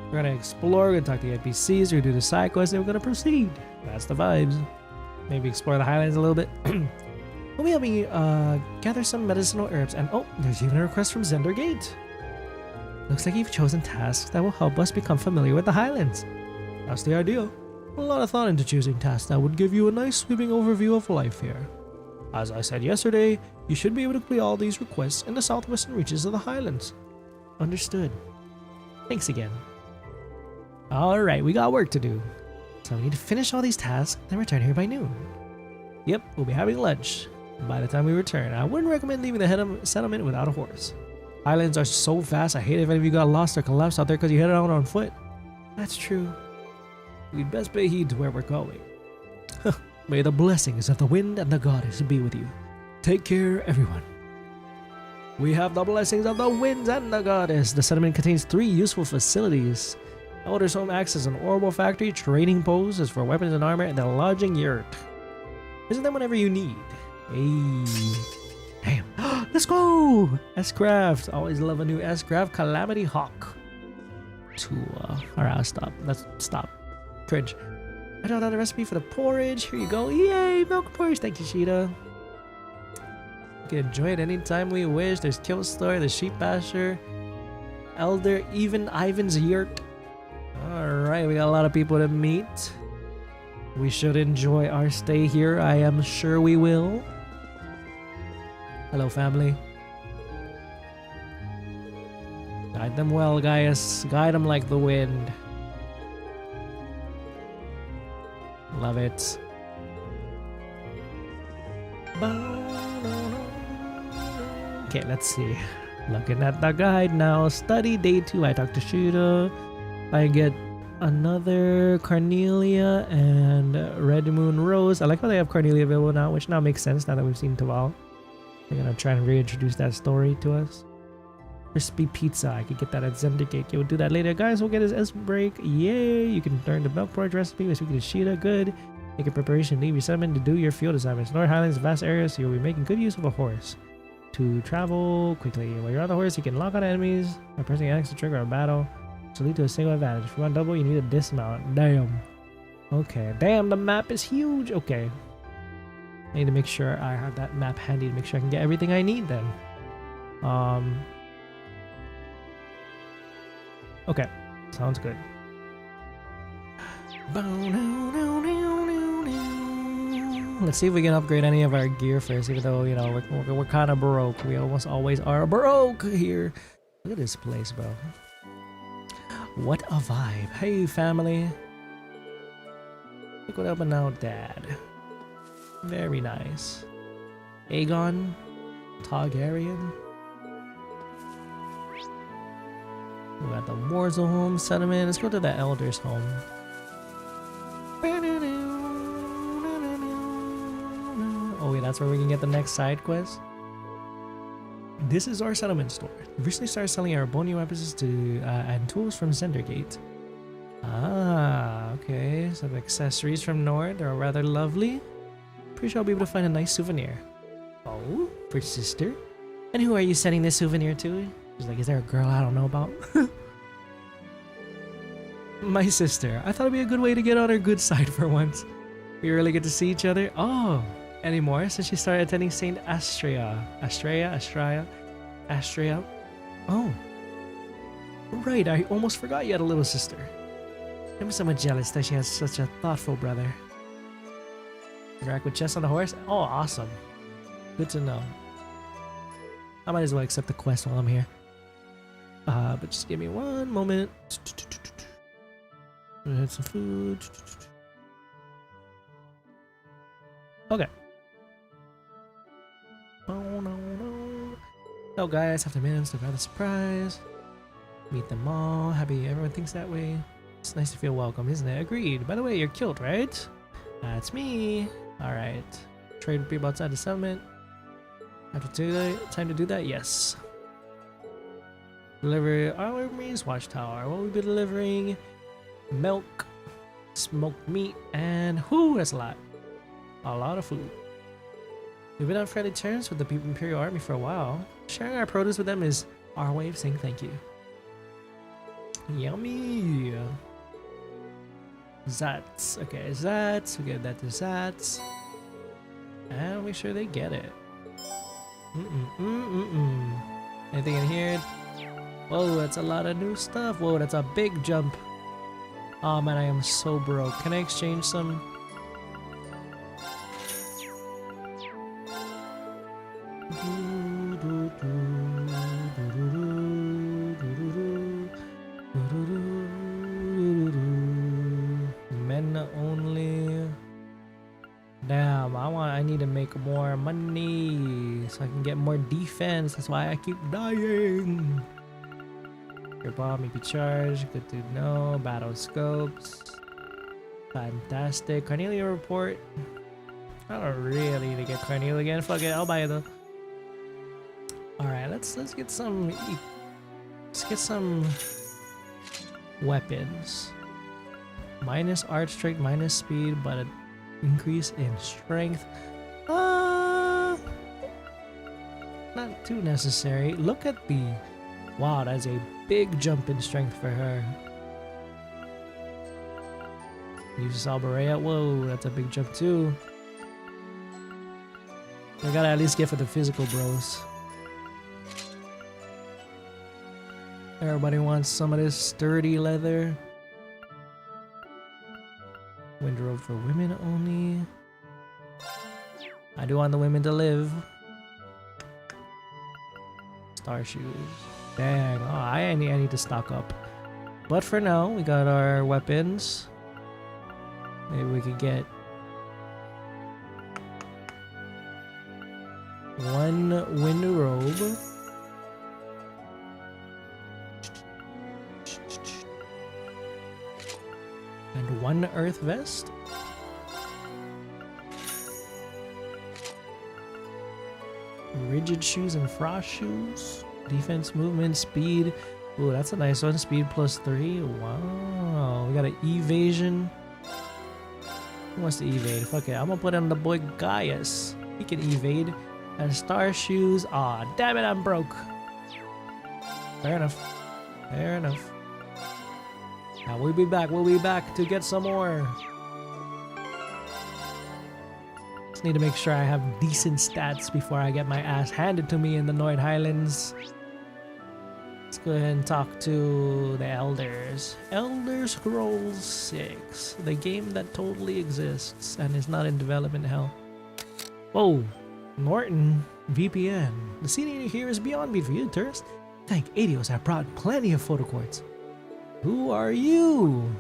We're gonna explore, we're gonna talk to the NPCs, we're gonna do the side quests, and we're gonna proceed. That's the vibes. Maybe explore the Highlands a little bit. We'll be helping you gather some medicinal herbs, and oh, there's even a request from Zender Gate. Looks like you've chosen tasks that will help us become familiar with the Highlands. That's the idea. a lot of thought into choosing tasks that would give you a nice sweeping overview of life here. As I said yesterday, you should be able to complete all these requests in the southwestern reaches of the Highlands. Understood. Thanks again. Alright, we got work to do. So we need to finish all these tasks, then return here by noon. Yep, we'll be having lunch. By the time we return, I wouldn't recommend leaving the head of settlement without a horse. Highlands are so fast, I hate if any of you got lost or collapsed out there because you headed out on foot. That's true. We'd best pay heed to where we're going. May the blessings of the wind and the goddess be with you. Take care, everyone. We have the blessings of the winds and the goddess. The settlement contains 3 useful facilities. Elder's home acts as an orbital factory, training post is for weapons and armor, and the lodging yurt. Visit them whenever you need. Hey. Damn. Let's go! S-Craft. Always love a new S-Craft. Calamity Hawk. Alright, I'll stop. Let's stop. Cringe. I jotted down the recipe for the porridge. Here you go. Yay! Milk porridge. Thank you, Sheeta. We can enjoy it anytime we wish. There's Kill Store, the Sheep Pasture, Elder, even Ivan's Yurt. Alright, we got a lot of people to meet. We should enjoy our stay here. I am sure we will. Hello, family. Guide them well, Gaius. Guide them like the wind. Love it. Okay, let's see. Looking at the guide now. Study day 2. I talked to Shooter. I get another Carnelia and Red Moon Rose. I like how they have Carnelia available now, which now makes sense now that we've seen Toval. They're gonna try and reintroduce that story to us. Crispy pizza. I could get that at Zender Cake. We'll do that later. Guys, we'll get his S break. Yay! You can learn the milk porridge recipe. We're speaking to Sheeta. Good. Make a preparation. Leave your settlement to do your field assignments. North Highlands, vast area, so you'll be making good use of a horse to travel quickly. While you're on the horse, you can lock on enemies by pressing X to trigger a battle. To lead to a single advantage. If you want double, you need a dismount. Damn. Okay. Damn, the map is huge. Okay. I need to make sure I have that map handy to make sure I can get everything I need then. Okay. Sounds good. Let's see if we can upgrade any of our gear first, even though, you know, we're kind of broke. We almost always are broke here. Look at this place, bro. What a vibe. Hey, family. Look what up and now, Dad. Very nice. Aegon. Targaryen. We got the Worzel home settlement. Let's go to the Elder's home. Oh wait, that's where we can get the next side quest. This is our settlement store. We recently started selling our bony weapons to and tools from Zendergate. Ah, okay. Some accessories from Nord. They're rather lovely. Pretty sure I'll be able to find a nice souvenir. Oh, for sister. And who are you sending this souvenir to? She's like, is there a girl I don't know about? My sister. I thought it'd be a good way to get on her good side for once. We really get to see each other. Oh, anymore since she started attending St. Astrea. Astrea. Oh. Right, I almost forgot you had a little sister. I'm somewhat jealous that she has such a thoughtful brother. Interact with Chess on the horse? Oh, awesome. Good to know. I might as well accept the quest while I'm here. But just give me one moment. Gonna have some food. Okay. Oh no. Oh guys, after minutes, they're rather surprised. Meet them all. Happy everyone thinks that way. It's nice to feel welcome, isn't it? Agreed. By the way, you're killed, right? That's me. Alright. Trade with people outside the settlement. Time to do that? Yes. Deliver armies, Watchtower. What we'll be delivering? Milk, smoked meat, and whoo, that's a lot. A lot of food. We've been on friendly terms with the Imperial Army for a while. Sharing our produce with them is our way of saying thank you. Yummy. Zats. Okay, Zats. We get that to Zats. And make sure they get it. Anything in here? Whoa, that's a lot of new stuff. Whoa, that's a big jump. Oh man, I am so broke. Can I exchange some? Men only. Damn, I need to make more money so I can get more defense. That's why I keep dying. Your bomb may be charged. Good to know. Battle scopes. Fantastic. Carnelia report. I don't really need to get Carnelia again. Fuck it, I'll buy it though. Alright, let's get some. Let's get some weapons. Minus art strength, minus speed, but an increase in strength. Not too necessary. Look at the. Wow, that's a big jump in strength for her. Use Alberea. Whoa, that's a big jump too. I gotta at least get for the physical bros. Everybody wants some of this sturdy leather. Windrobe for women only. I do want the women to live. Star shoes. Dang, oh, I need to stock up. But for now, we got our weapons. Maybe we could get one wind robe. And one earth vest. Rigid shoes and frost shoes. Defense, movement, speed. Ooh, that's a nice one. Speed +3. Wow. We got an evasion. Who wants to evade? Fuck it. I'm gonna put on the boy Gaius. He can evade. And star shoes. Aw, damn it, I'm broke. Fair enough. Fair enough. Now we'll be back. We'll be back to get some more. Just need to make sure I have decent stats before I get my ass handed to me in the North Highlands. Let's go ahead and talk to the elders. Elder Scrolls 6, the game that totally exists and is not in development hell. Whoa, Norton VPN. The scenery here is beyond me for you, tourist. Thank Adios, I brought plenty of photo quartz. Who are you?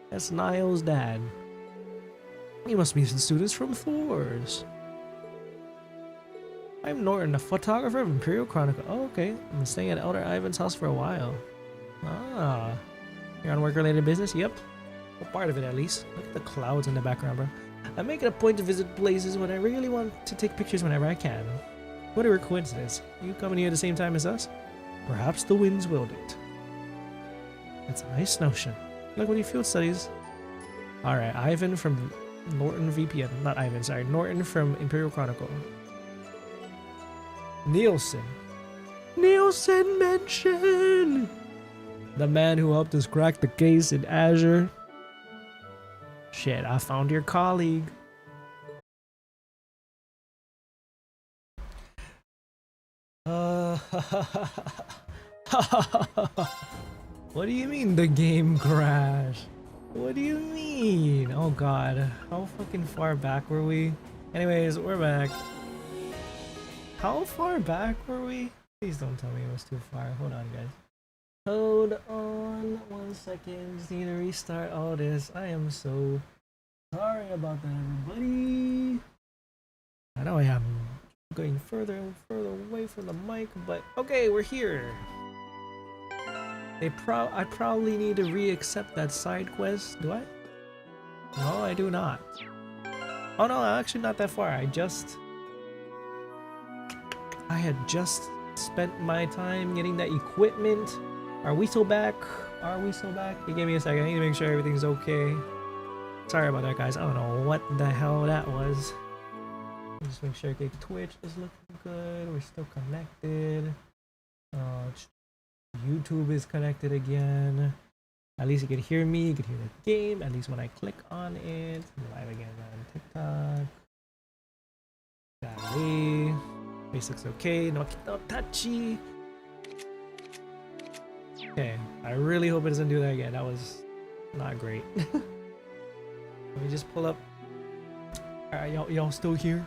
That's Niall's dad. You must be some students from Thor's. I'm Norton, a photographer of Imperial Chronicle. Oh, okay. I've been staying at Elder Ivan's house for a while. Ah. You're on work-related business? Yep. Well, part of it, at least. Look at the clouds in the background, bro. I make it a point to visit places when I really want to take pictures whenever I can. What a coincidence. You coming here at the same time as us? Perhaps the winds willed it. That's a nice notion. Look what your field studies. Alright, Ivan from Norton VPN. Not Ivan, sorry. Norton from Imperial Chronicle. Nielsen. Nielsen mention! The man who helped us crack the case in Azure. Shit, I found your colleague. What do you mean the game crashed? What do you mean? Oh god, how fucking far back were we? Anyways, we're back. How far back were we? Please don't tell me it was too far. Hold on, guys. Hold on 1 second. Just need to restart all this. I am so sorry about that, everybody. I know I am going further and further away from the mic, but okay, we're here. I probably need to re-accept that side quest. Do I? No, I do not. Oh no, I'm actually not that far. I had just spent my time getting that equipment. Are we still back? Are we still back? Hey, give me a second. I need to make sure everything's okay. Sorry about that, guys. I don't know what the hell that was. Just make sure Twitch is looking good. We're still connected. YouTube is connected again. At least you can hear me. You can hear the game. At least when I click on it. I'm live again on TikTok. Golly. Face looks okay. No touchy. Okay. I really hope it doesn't do that again. That was Not great. Let me just pull up. Alright, y'all still here?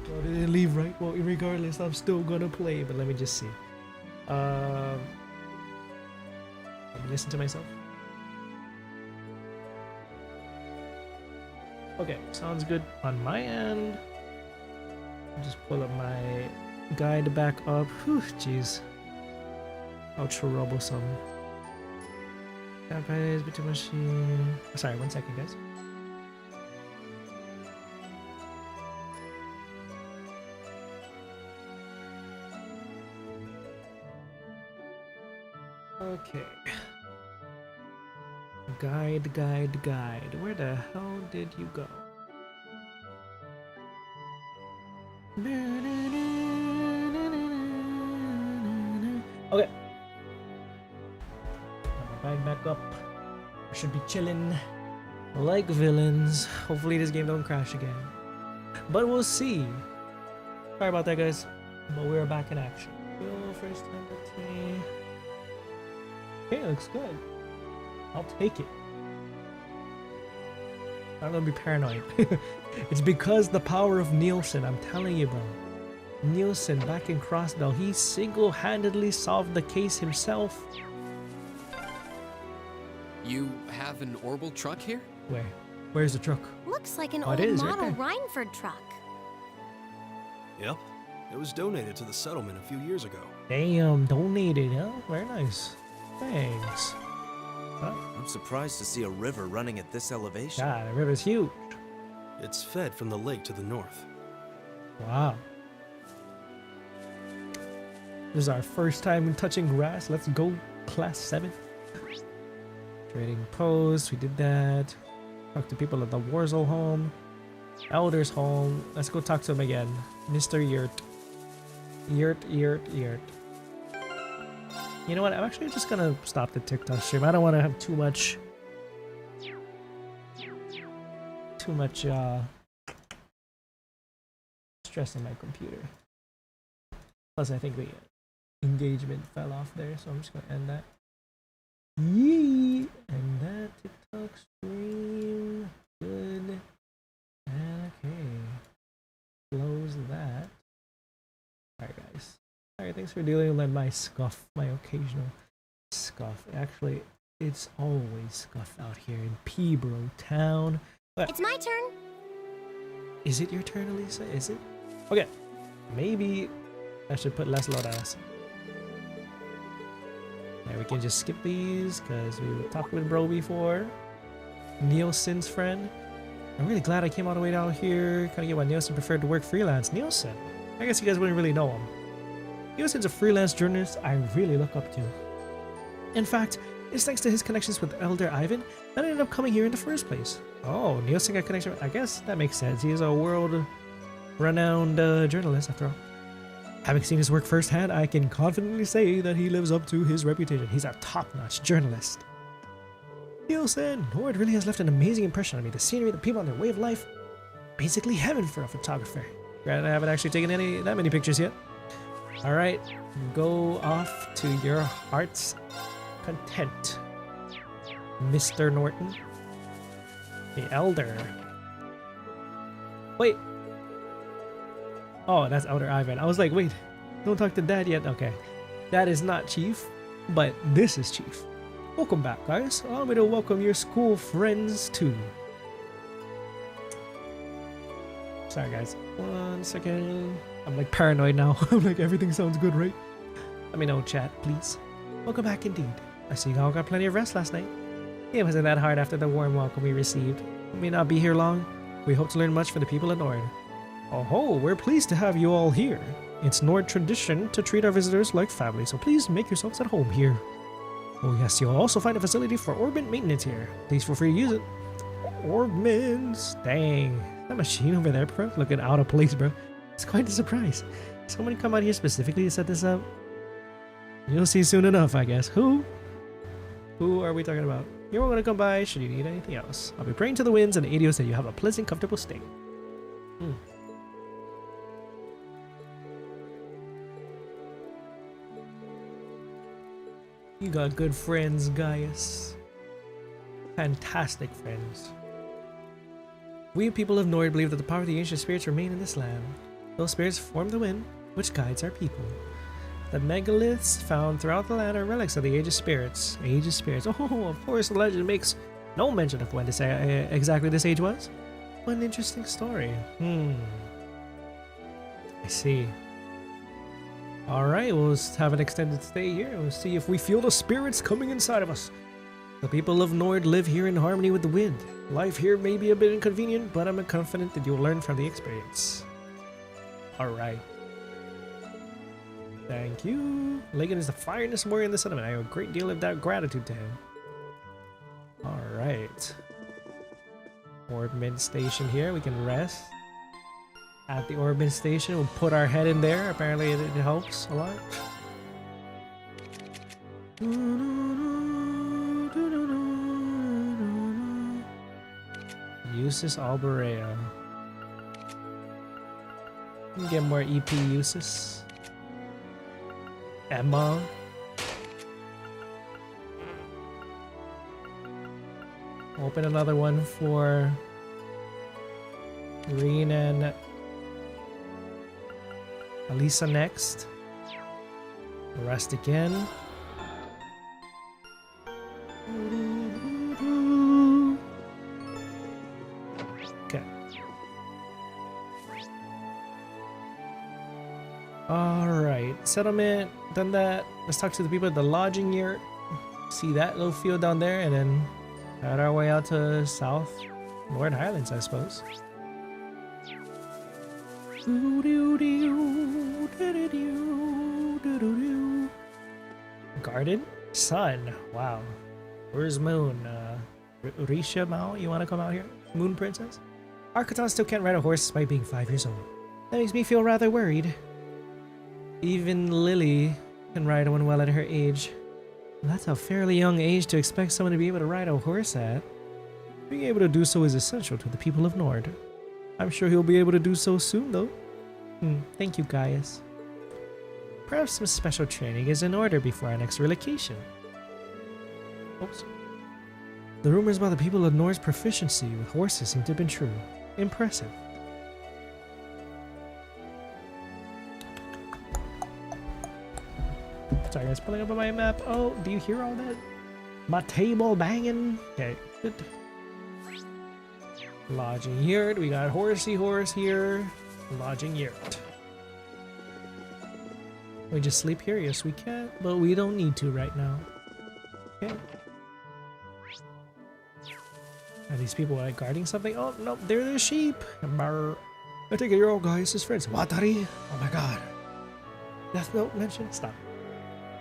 Well, they didn't leave, right? Well, regardless, I'm still gonna play, but let me just see. Let me listen to myself. Okay, sounds good on my end. I'll just pull up my guide back up. Whew, jeez. How troublesome. Guys, bit too much. Sorry, 1 second, guys. Okay. Guide. Where the hell did you go? Okay. Back up. I should be chilling like villains. Hopefully this game don't crash again. But we'll see. Sorry about that, guys. But we're back in action. First time. Okay, looks good. I'll take it. I'm gonna be paranoid. It's because the power of Nielsen, I'm telling you, bro. Nielsen back in Crossbell, he single-handedly solved the case himself. You have an orbital truck here? Where? Where's the truck? Looks like an it old is, model right Reinford truck. Yep. It was donated to the settlement a few years ago. Damn, donated, huh? Very nice. Thanks. Huh? I'm surprised to see a river running at this elevation. God, the river's huge. It's fed from the lake to the north. Wow. This is our first time touching grass. Let's go, class 7. Trading post, we did that. Talk to people at the Worzel home. Elder's home. Let's go talk to him again. Mr. Yurt. Yurt. You know what? I'm actually just gonna stop the TikTok stream. I don't want to have too much stress on my computer. Plus, I think the engagement fell off there, so I'm just gonna end that. Yee! And that TikTok stream. Good. Okay. Close that. Alright, guys. Alright, thanks for dealing with my scuff, my occasional scuff. Actually, it's always scuff out here in Placebro town. But It's my turn. is it your turn, Alisa? Is it? Okay. Maybe I should put less load ass. Yeah, we can just skip these because we talked with bro before. Nielsen's friend. I'm really glad I came all the way down here. Kind of get why Nielsen preferred to work freelance. Nielsen? I guess you guys wouldn't really know him. Nielsen's a freelance journalist I really look up to. In fact, it's thanks to his connections with Elder Ivan that I ended up coming here in the first place. Oh, Nielsen got connection. I guess that makes sense. He is a world-renowned journalist, after all. Having seen his work firsthand, I can confidently say that he lives up to his reputation. He's a top-notch journalist. Nielsen, Nord really has left an amazing impression on me. The scenery, the people, and their way of life. Basically heaven for a photographer. Granted, I haven't actually taken that many pictures yet. Alright, go off to your heart's content, Mr. Norton. The Elder. Wait. Oh, that's Elder Ivan. I was like, wait, don't talk to Dad yet. Okay. That is not Chief, but this is Chief. Welcome back, guys. Allow me to welcome your school friends, too. Sorry, guys. 1 second. I'm like paranoid now. I'm like, everything sounds good, right? Let me know, chat, please. Welcome back indeed. I see you all got plenty of rest last night. It wasn't that hard after the warm welcome we received. We may not be here long. We hope to learn much from the people of Nord. Oh ho, we're pleased to have you all here. It's Nord tradition to treat our visitors like family, so please make yourselves at home here. Oh yes, you'll also find a facility for orbit maintenance here. Please feel free to use it. Orbmans. Dang. That machine over there, bro, looking out of place, bro. It's quite a surprise. Someone come out here specifically to set this up? You'll see soon enough, I guess. Who? Who are we talking about? You're welcome to come by should you need anything else. I'll be praying to the winds and the Adios that you have a pleasant, comfortable stay. You got good friends, Gaius. Fantastic friends. We people of Nord believe that the power of the ancient spirits remain in this land. Those spirits form the wind, which guides our people. The megaliths found throughout the land are relics of the Age of Spirits. Age of Spirits. Oh, of course, the legend makes no mention of when exactly this age was. What an interesting story. I see. Alright, we'll have an extended stay here. We'll see if we feel the spirits coming inside of us. The people of Nord live here in harmony with the wind. Life here may be a bit inconvenient, but I'm confident that you'll learn from the experience. Alright. Thank you. Lagan is the finest warrior in the settlement. I have a great deal of that gratitude to him. Alright. Orbman station here. We can rest. At the Orbman station, we'll put our head in there. Apparently it helps a lot. Usus Alberea. Get more EP uses. Emma. Open another one for Rean and Alisa next. Rest again. Okay. Alright, settlement, done that. Let's talk to the people at the lodging yurt. See that little field down there, and then head our way out to south, Lord Highlands, I suppose. Garden? Sun. Wow. Where's Moon? Risha Mao, you want to come out here? Moon Princess? Arkaton still can't ride a horse despite being 5 years old. That makes me feel rather worried. Even Lily can ride one well at her age. That's a fairly young age to expect someone to be able to ride a horse at. Being able to do so is essential to the people of Nord. I'm sure he'll be able to do so soon, though. Thank you, Gaius. Perhaps some special training is in order before our next relocation. Oops. The rumors about the people of Nord's proficiency with horses seem to have been true. Impressive. Sorry guys, pulling up on my map. Oh, do you hear all that? My table banging. Okay, good. Lodging yurt. We got horsey horse here. Lodging yurt. We just sleep here? Yes, we can, but we don't need to right now. Okay. Are these people like guarding something? Oh no, they're the sheep. Brr. I take it you're all Gaius' friends. Watari? Oh my god. Death Note mentioned? Stop.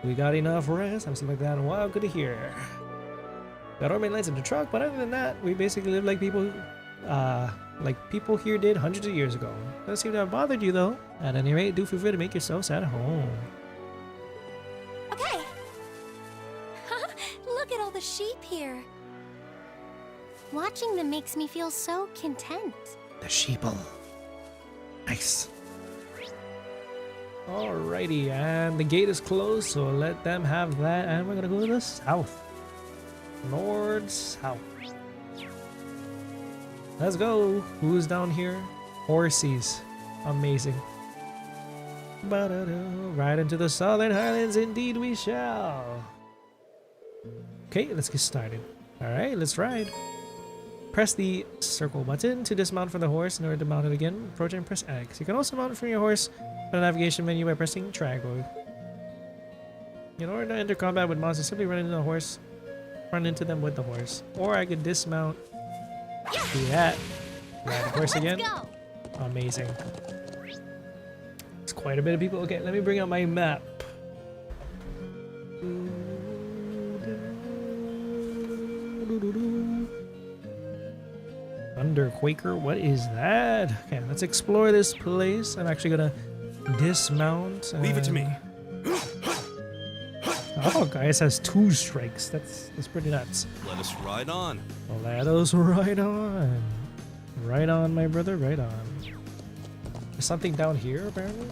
We got enough rest. I haven't seen like that in a while. Good to hear. Got our main lights in the truck, but other than that, we basically live like people here did hundreds of years ago. Doesn't seem to have bothered you though. At any rate, do feel free to make yourselves at home. Okay. Look at all the sheep here. Watching them makes me feel so content. The sheeple. Nice. Alrighty, and the gate is closed, so let them have that, and we're gonna go to the south. North, south. Let's go. Who's down here? Horsies. Amazing. Right into the southern highlands, indeed we shall. Okay, let's get started. Alright, let's ride. Press the circle button to dismount from the horse in order to mount it again. Approach and press X. You can also mount from your horse on the navigation menu by pressing triangle. In order to enter combat with monsters, simply run into the horse. Run into them with the horse. Or I could dismount. Do that. Ride the horse again. Amazing. It's quite a bit of people. Okay, let me bring out my map. Thunder Quaker, what is that? Okay, let's explore this place. I'm actually gonna dismount. Leave it to me. Oh, Gaius has 2 strikes. That's pretty nuts. Let us ride on. Let us ride on. Right on, my brother, right on. There's something down here, apparently.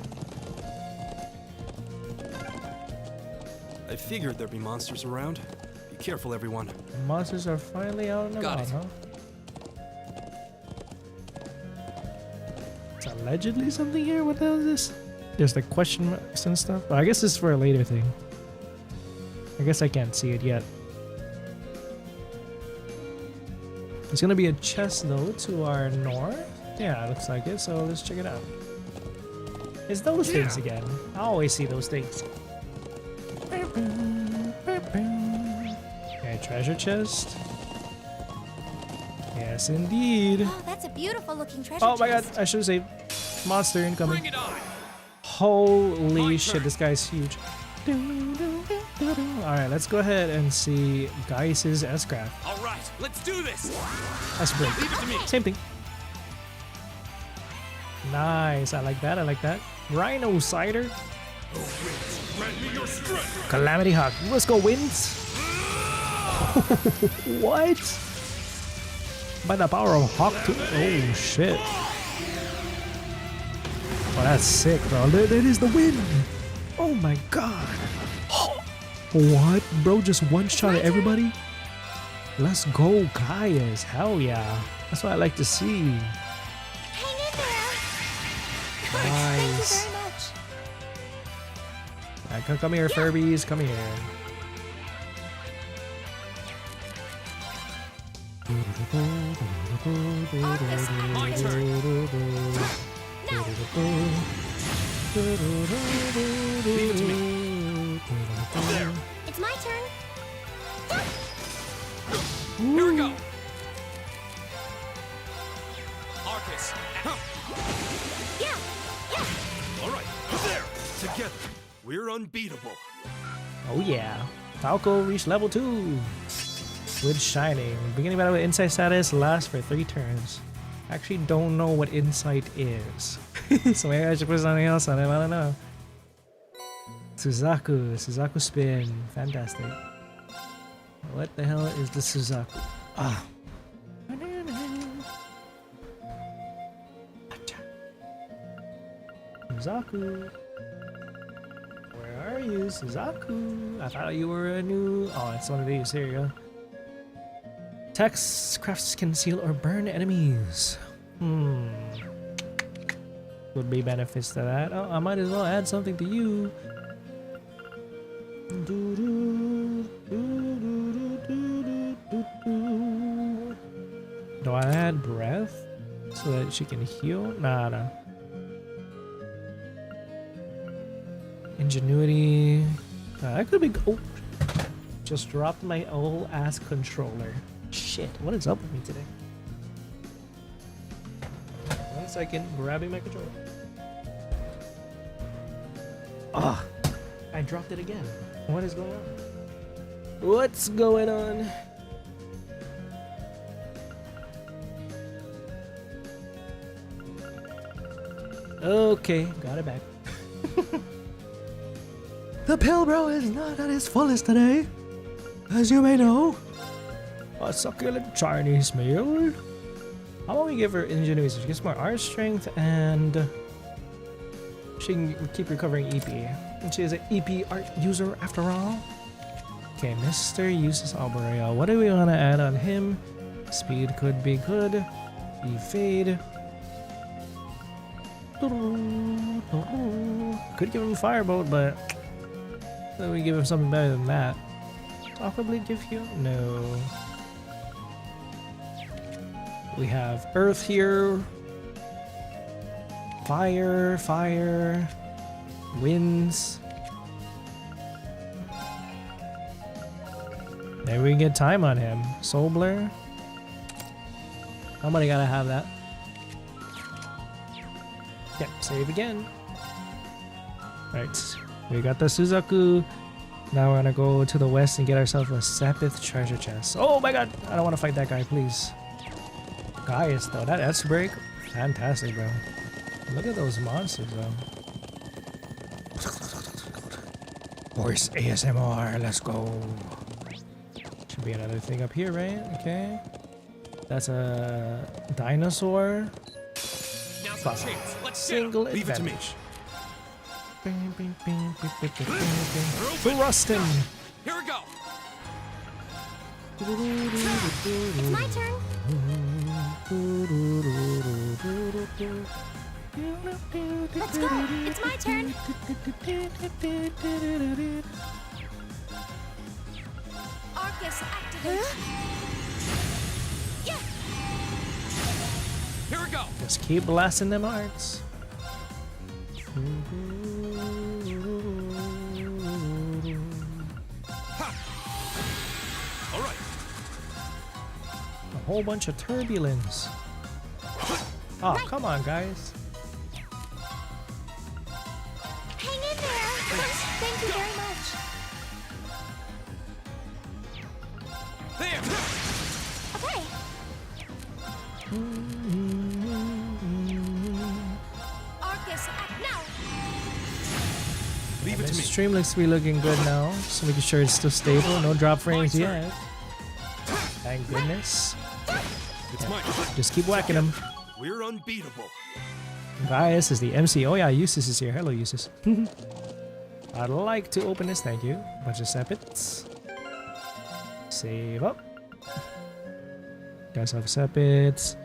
I figured there'd be monsters around. Be careful, everyone. Monsters are finally out and about, huh? It's allegedly something here. What the hell is this? There's like question marks and stuff. But I guess this is for a later thing. I guess I can't see it yet. There's gonna be a chest though to our north. Yeah, it looks like it. So let's check it out. It's those things again. I always see those things. Okay, treasure chest. Yes, indeed. Oh, that's a beautiful looking treasure Oh my god, chest. I should have saved. Monster incoming. Holy shit, this guy's huge. Alright, let's go ahead and see Gaius' S-Craft. Alright, let's do this! S-Break. Leave it to me. Same thing. Nice, I like that, I like that. Rhino Cider. Calamity Hawk. Let's go, Winds. What? By the power of Hawk to oh shit. Oh, that's sick, bro. That is the wind. Oh my god. What? Bro just one-shot at everybody? Let's go, Gaius. Hell yeah. That's what I like to see. Hang in there. Nice. Thank you very much. Come here, Furbies. Come here. My turn. Leave it to me. There. It's my turn. Here we go. Arcus. Yeah. All right, there. Together, we're unbeatable. Oh yeah. Falco reached level 2. With Shining. Beginning battle with Insight status lasts for 3 turns. Actually don't know what Insight is. So maybe I should put something else on it. I don't know. Suzaku spin. Fantastic. What the hell is the Suzaku? Ah. Suzaku. Where are you, Suzaku? I thought you were a new... Oh, it's one of these. Here you go. Text crafts can seal or burn enemies. Would be benefits to that. Oh, I might as well add something to you. Do I add breath so that she can heal? Nah. Ingenuity. That could be. Oh, just dropped my old ass controller. Shit, what is up with me today? 1 second, grabbing my controller. Ah, I dropped it again. What is going on? What's going on? Okay, got it back. The Pilbro is not at his fullest today, as you may know. A succulent Chinese meal. How about we give her ingenuity? She gets more art strength and she can keep recovering EP. And she is an EP art user after all. Okay, Mr. uses Arboreal. What do we want to add on him? Speed could be good. Evade. Could give him Firebolt, but then we give him something better than that. Possibly give you? No. We have Earth here. Fire. Winds. Maybe we can get time on him. Soul Blur. Somebody gotta have that. Yep, save again. Right, we got the Suzaku. Now we're gonna go to the west and get ourselves a Sepith treasure chest. Oh my god, I don't want to fight that guy, please. Gaius though, that S-Break, fantastic, bro. Look at those monsters, though. Horse ASMR, let's go. Should be another thing up here, right? Okay. That's a dinosaur. Now's the chance. Let's Single leave it to me. Thrust him. Here we go. It's my turn. Let's go. It's my turn. Arcus activate. Yeah. Here we go. Just keep blasting them arts. All right. A whole bunch of turbulence. Oh, come on, guys. Hang in there. Thank you very much. There. Okay. Arcus, act now. Leave it to me. Stream looks to be looking good now. Just making sure it's still stable. No drop frames yet. Thank goodness. It's mine. Just keep whacking them. We're unbeatable. Gaius is the MC. Oh yeah, Eustace is here. Hello, Eustace. I'd like to open this. Thank you. Bunch of sepits. Save up. Guys have sepits.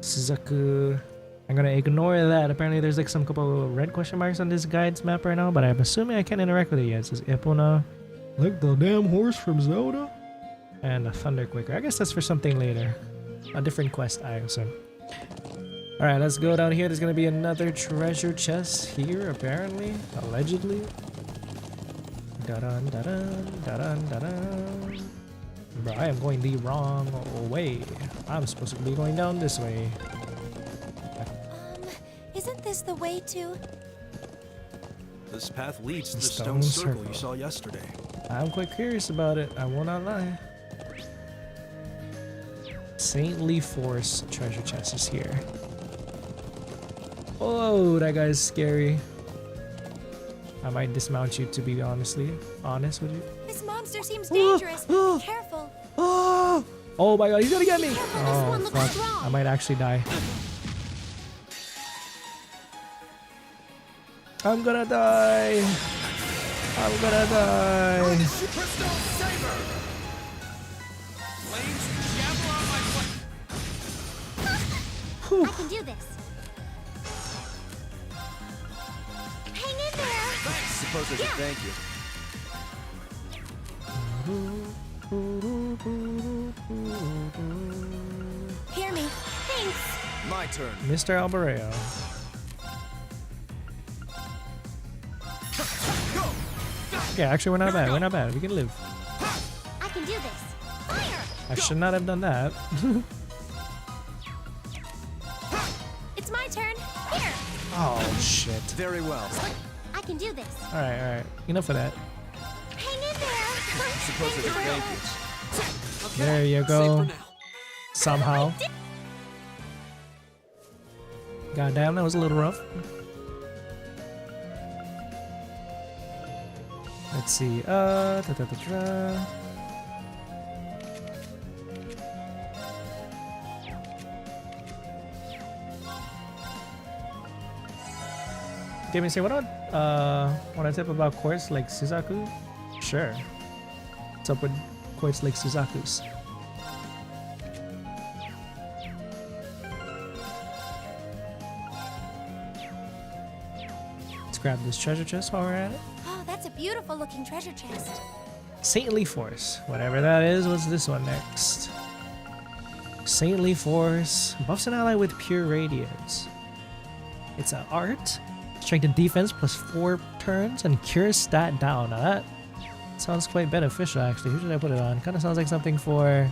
Suzaku. I'm gonna ignore that. Apparently there's like some couple of red question marks on this guide's map right now, but I'm assuming I can't interact with it yet. It says Epona. Like the damn horse from Zelda. And a Thunder Quicker. I guess that's for something later. A different quest, I assume. Alright, let's go down here. There's gonna be another treasure chest here, apparently. Allegedly. Da-dun, da-dun, da-dun, da-dun. Bro, I am going the wrong way. I'm supposed to be going down this way. Isn't this the way to? This path leads to the Stone stone circle circle. you saw yesterday. I'm quite curious about it. I will not lie. Saintly Force treasure chest is here. Oh, that guy's scary. I might dismount you, to be honest with you. This monster seems dangerous. Be careful. Oh my god, he's gonna get me! Careful, this one Oh looks fuck, strong. I might actually die. I'm gonna die! I'm gonna die! Superstone Saber. Flames javel on my foot. I can do this. Hang in there. Thanks. Suppose I should thank you. Hear me. Thanks. My turn. Mr. Albareo. Yeah, actually we're not bad. We're not bad. We can live. I can do this. Fire. I should not have done that. It's my turn. Here. Oh shit. Very well. I can do this. Alright, alright. Enough of that. Hang in there. Suppose I should thank you. There you go. Somehow. Goddamn, that was a little rough. Let's see. Give me say what on? Want to tip about quartz like Suzaku? Sure. What's up with quartz like Suzaku's? Let's grab this treasure chest while we're at it. Oh, that's a beautiful looking treasure chest. Saintly Force. Whatever that is, what's this one next? Saintly Force. Buffs an ally with pure radiance. It's an art. Strength and defense plus 4 turns and cure stat down. Now that sounds quite beneficial actually. Who should I put it on? Kind of sounds like something for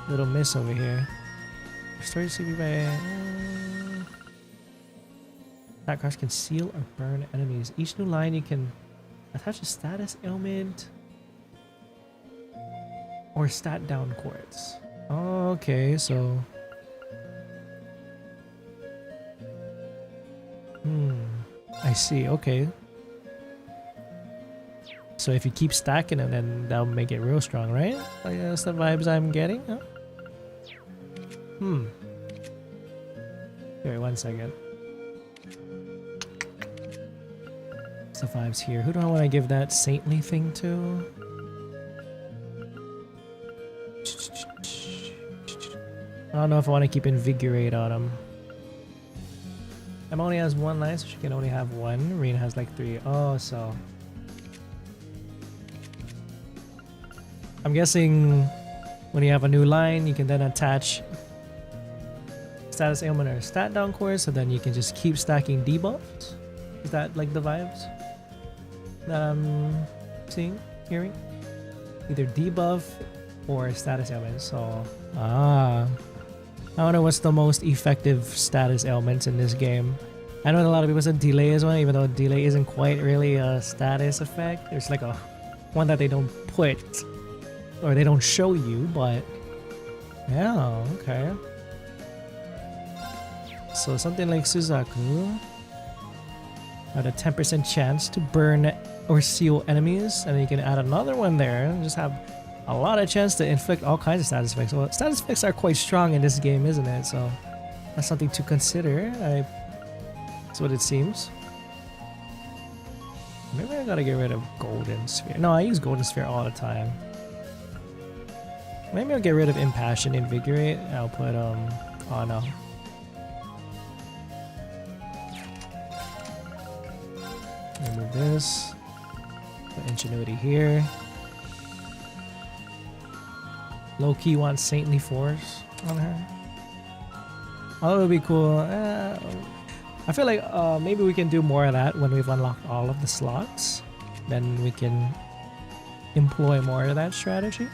Little Miss over here. Restore CP by... Attack cards can seal or burn enemies. Each new line you can attach a status ailment or stat down quartz. Okay, so... I see, okay. So if you keep stacking them, then that'll make it real strong, right? Like, that's the vibes I'm getting, huh? Wait 1 second. vibes here. Who do I want to give that saintly thing to? I don't know if I want to keep invigorate on him. Emma only has one line, so she can only have one. Rean has like 3. Oh, so I'm guessing when you have a new line, you can then attach status ailment or stat down course, so then you can just keep stacking debuffs. Is that like the vibes that I'm seeing, hearing? Either debuff or status ailment. So I wonder what's the most effective status ailments in this game. I know a lot of people said delay is one, even though delay isn't quite really a status effect. There's like a one that they don't put or they don't show you, but yeah, okay. So something like Suzaku had a 10% chance to burn or seal enemies, and then you can add another one there and just have a lot of chance to inflict all kinds of status effects. Well, status effects are quite strong in this game, isn't it? So that's something to consider. That's what it seems. Maybe I gotta get rid of Golden Sphere. No, I use Golden Sphere all the time. Maybe I'll get rid of Impassion, Invigorate. I'll put oh no. Remove this. Put Ingenuity here. Low-key wants Saintly Force on her. Oh, it would be cool. I feel like maybe we can do more of that when we've unlocked all of the slots. Then we can employ more of that strategy.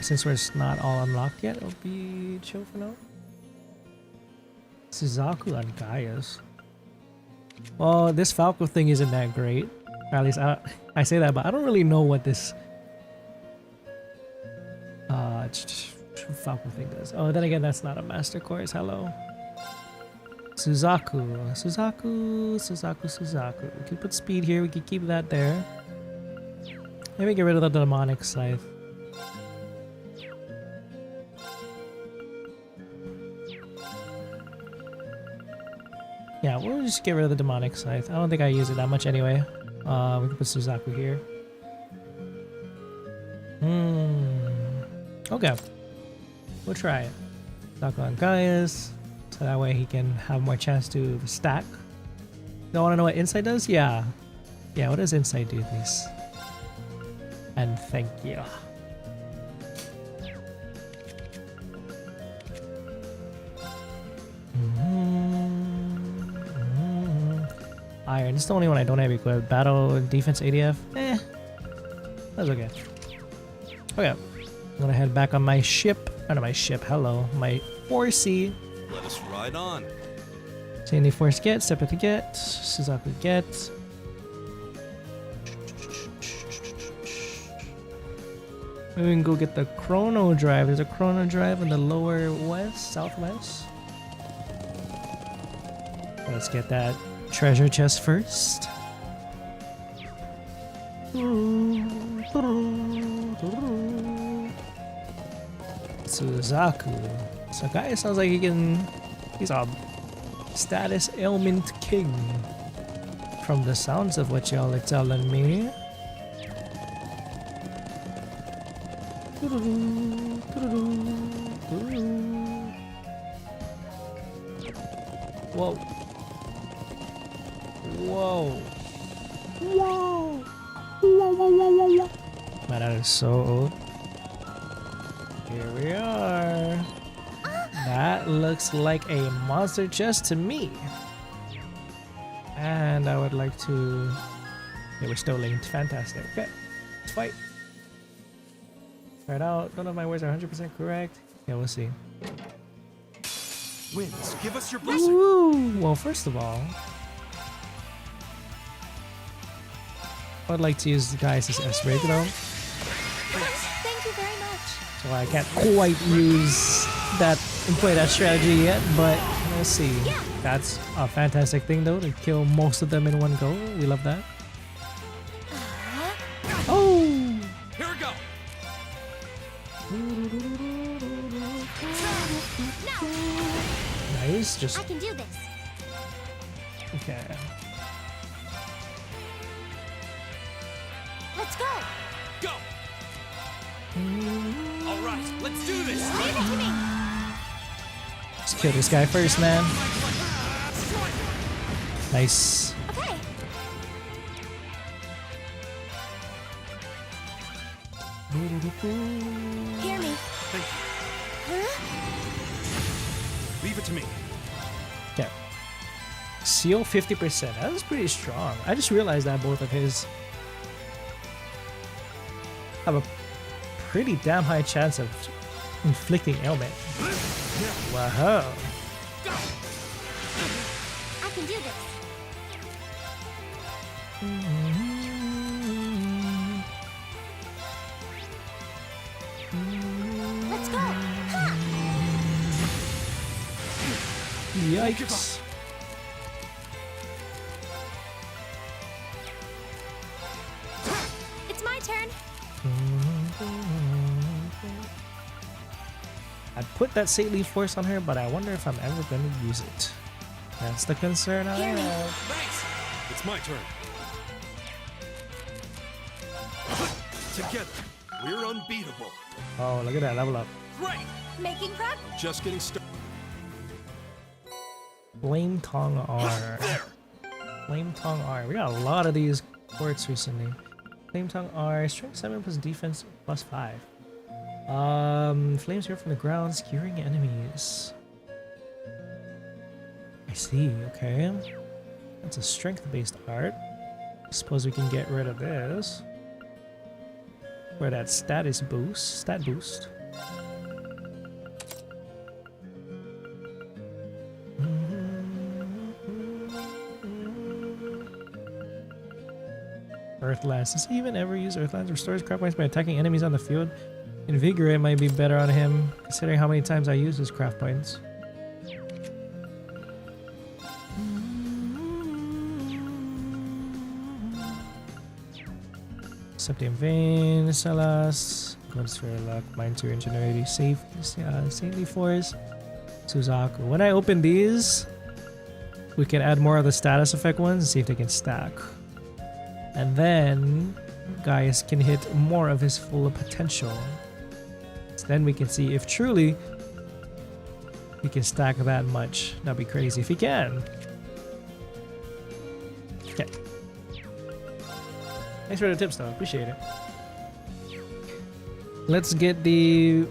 Since we're not all unlocked yet, it'll be chill for now. Suzaku on Gaius. Well, this Falco thing isn't that great. Or at least I say that, but I don't really know what this Falco thing does. Oh, then again, that's not a master course. Hello. Suzaku. We can put speed here. We can keep that there. Maybe get rid of the demonic scythe. Yeah, we'll just get rid of the demonic scythe. I don't think I use it that much anyway. We can put Suzaku here. Okay. We'll try it. Suzaku on Gaius. So that way he can have more chance to stack. You want to know what Insight does? Yeah. Yeah, what does Insight do, please? And thank you. Iron. This is the only one I don't have equipped. Battle defense ADF. That's okay. Okay. I'm gonna head back on my ship. Out of my ship. Hello. My horsey. Let us ride on. Sandy Force get. Separate to get. Suzaku get. Maybe we can go get the Chrono Drive. There's a Chrono Drive in the lower west, southwest. Let's get that treasure chest first. Suzaku. So guy sounds like he's a status ailment king. From the sounds of what y'all are telling me. Whoa. Whoa. Whoa. Man, that is so old. Here we are. That looks like a monster chest to me. And I would like to... Yeah, we're still linked. Fantastic. Okay, let's fight. Try it out. Don't know if my words are 100% correct. Yeah, we'll see. Winds, give us your blessing. Ooh. Well, first of all, I'd like to use the guys as S-Rig though. Thank you very much. So I can't quite use that and play that strategy yet, but let's see. That's a fantastic thing though, to kill most of them in one go. We love that. Oh! Here we go. Nice, just I can do this. okay. Kill this guy first, man. Nice. Okay. Hear me. Thank you. Huh? Leave it to me. Okay. Seal 50%. That was pretty strong. I just realized that both of his have a pretty damn high chance of inflicting ailment. Wow. I can do this. Let's go. Ha! Yikes. It's my turn. I'd put that saintly force on her, but I wonder if I'm ever going to use it. That's the concern I have. Thanks. It's my turn. Together, we're unbeatable. Oh, look at that level up. Great. Making progress. Just getting started. Flame Tongue R. Flame Tongue R. We got a lot of these quartz recently. Flame Tongue R. Strength 7 plus defense plus 5. Flames here from the ground, skewering enemies. I see, okay. That's a strength-based art. Suppose we can get rid of this. For that stat boost. Earthlands. Does he even ever use Earthlands? Restores craft points by attacking enemies on the field. Invigorate might be better on him, considering how many times I use his craft points. Septium Vein, Salas, Gods for Luck, Mind 2, Ingenuity, Saintly Force, Suzaku. When I open these, we can add more of the status effect ones and see if they can stack. And then Gaius can hit more of his full potential. So then we can see if truly he can stack that much. That'd be crazy if he can. Okay. Thanks for the tips though, appreciate it. Let's get the...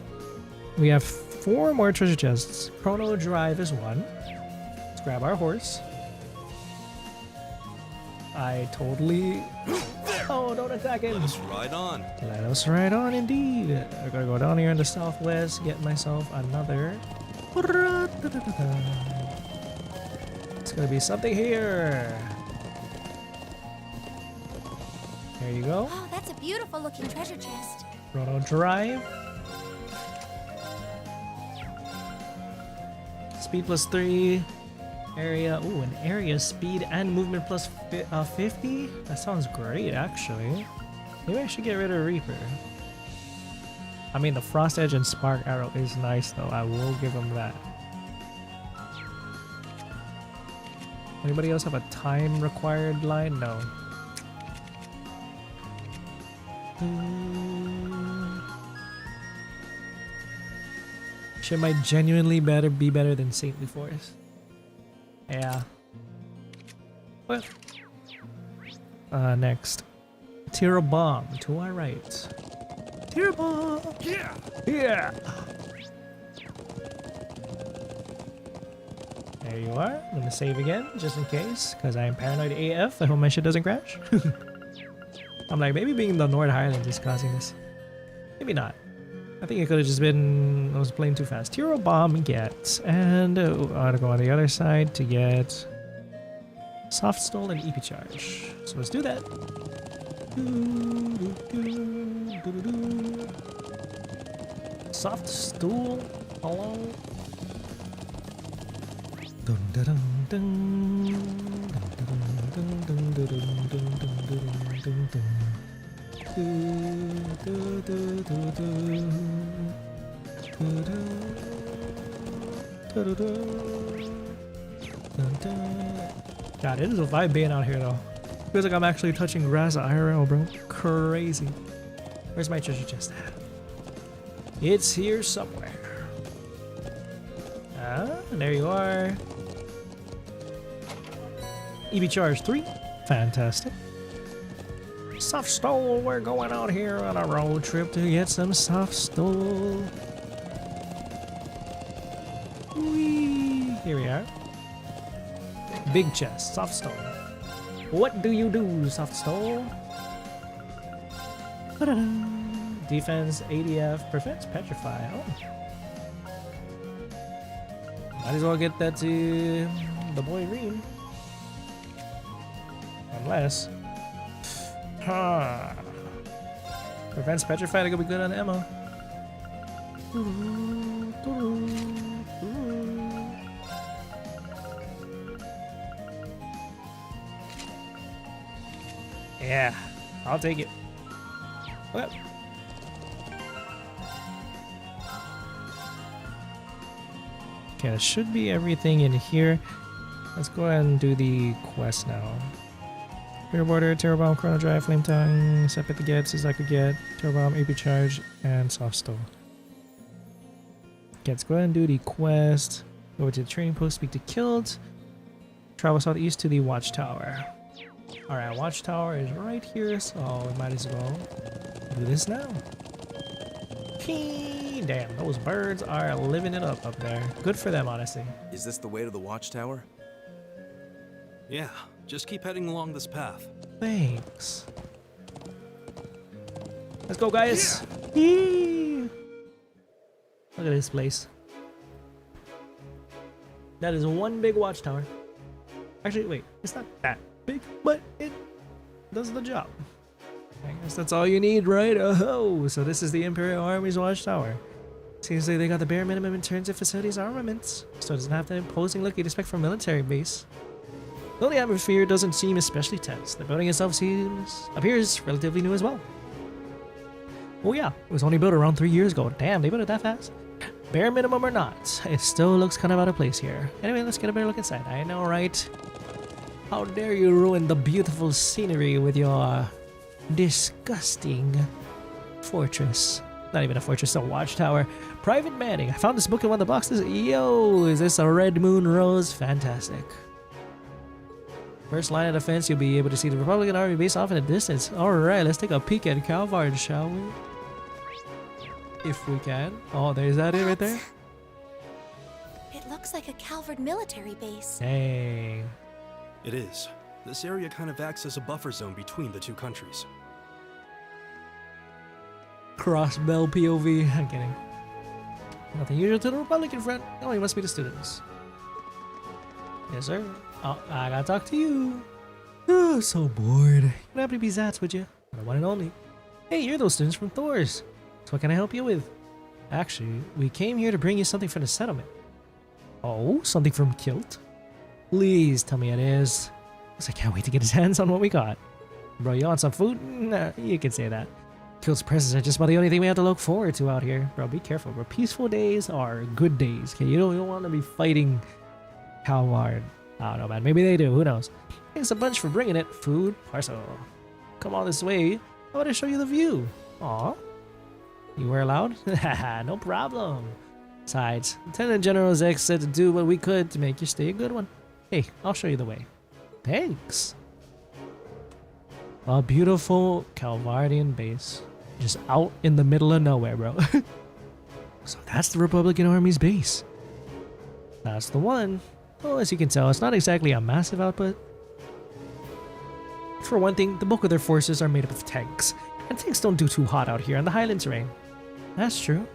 We have 4 more treasure chests. Chrono Drive is one. Let's grab our horse. I totally... Oh, don't attack him! Let us ride on. Let us ride on indeed. I gotta go down here in the southwest, get myself another... It's gonna be something here. There you go. Oh, that's a beautiful looking treasure chest. Chrono Drive. Speed plus 3. Area. Ooh, an area speed and movement plus 50? That sounds great, actually. Maybe I should get rid of Reaper. I mean, the Frost Edge and Spark Arrow is nice, though. I will give him that. Anybody else have a time required line? No. She might genuinely be better than Saintly Force. Yeah. What? Next. Tiro Bomb to our right. Tiro Bomb! Yeah! Yeah! There you are. I'm gonna save again, just in case, because I am paranoid AF. I hope my shit doesn't crash. I'm like, maybe being in the North Highlands is causing this. Maybe not. I think it could have just been I was playing too fast. Tiro Bomb get, and I ought to go on the other side to get Soft Stole and EP Charge. So let's do that. Soft Stool. Hello. Dun dun dun dun dun dun dun dun dun dun. God, it is a vibe being out here though. Feels like I'm actually touching grass IRL, bro. Crazy. Where's my treasure chest at? It's here somewhere. There you are. EB charge 3. Fantastic. Soft stole. We're going out here on a road trip to get some soft stole. Whee. Here we are. Big chest. Soft stole. What do you do, soft stole? Defense, ADF, prevents petrify. Oh. Might as well get that to the boy Rean. Unless. Prevents petrify to go be good on Emma. Yeah, I'll take it. Well. Okay, that should be everything in here. Let's go ahead and do the quest now. Rear border, Terror Bomb, Chrono Drive, Flame Tongue, Separate the Gets, as I could get, Terror Bomb, AP Charge, and Soft Stole. Okay, let's go ahead and do the quest. Go over to the training post, speak to Killed. Travel southeast to the Watchtower. Alright, Watchtower is right here, so we might as well do this now. Damn, those birds are living it up there. Good for them, honestly. Is this the way to the Watchtower? Yeah, just keep heading along this path. Thanks. Let's go, guys. Yeah. Look at this place. That is one big watchtower. Actually, wait, it's not that big, but it does the job. I guess that's all you need, right? Oh, so this is the Imperial Army's watchtower. Seems like they got the bare minimum in terms of facilities armaments, so it doesn't have the imposing look you'd expect from a military base. Though the atmosphere doesn't seem especially tense, the building itself appears relatively new as well. Oh yeah, it was only built around 3 years ago. Damn, they built it that fast. Bare minimum or not, it still looks kind of out of place here. Anyway, let's get a better look inside. I know, right? How dare you ruin the beautiful scenery with your disgusting fortress. Not even a fortress, a watchtower. Private Manning. I found this book in one of the boxes. Yo, is this a Red Moon Rose? Fantastic. First line of defense, you'll be able to see the Republican Army base off in the distance. Alright, let's take a peek at Calvard, shall we? If we can. Oh, there's that it right there? It looks like a Calvard military base. Dang. It is. This area kind of acts as a buffer zone between the two countries. Cross bell POV. I'm kidding. Nothing usual to the Republican front. Oh, he must be the students. Yes, sir. Oh, I gotta talk to you. Oh, so bored. You don't have to be Zats, would you? The one and only. Hey, you're those students from Thor's. So what can I help you with? Actually, we came here to bring you something from the settlement. Oh, something from Kilt? Please tell me it is. I can't wait to get his hands on what we got. Bro, you want some food? Nah, you can say that. Kilt's presents are just about the only thing we have to look forward to out here. Bro, be careful, bro. Peaceful days are good days. Okay, you don't want to be fighting Calvard. I don't know, man. Maybe they do. Who knows? Thanks a bunch for bringing it. Food, parcel. Come all this way. I want to show you the view. Aw. You were allowed? Haha, no problem. Besides, Lieutenant General Zechs said to do what we could to make your stay a good one. Hey, I'll show you the way. Thanks. A beautiful Calvardian base. Just out in the middle of nowhere, bro. So that's the Republican Army's base. That's the one. Well, as you can tell, it's not exactly a massive output. For one thing, the bulk of their forces are made up of tanks. And tanks don't do too hot out here in the Highlands terrain. That's true.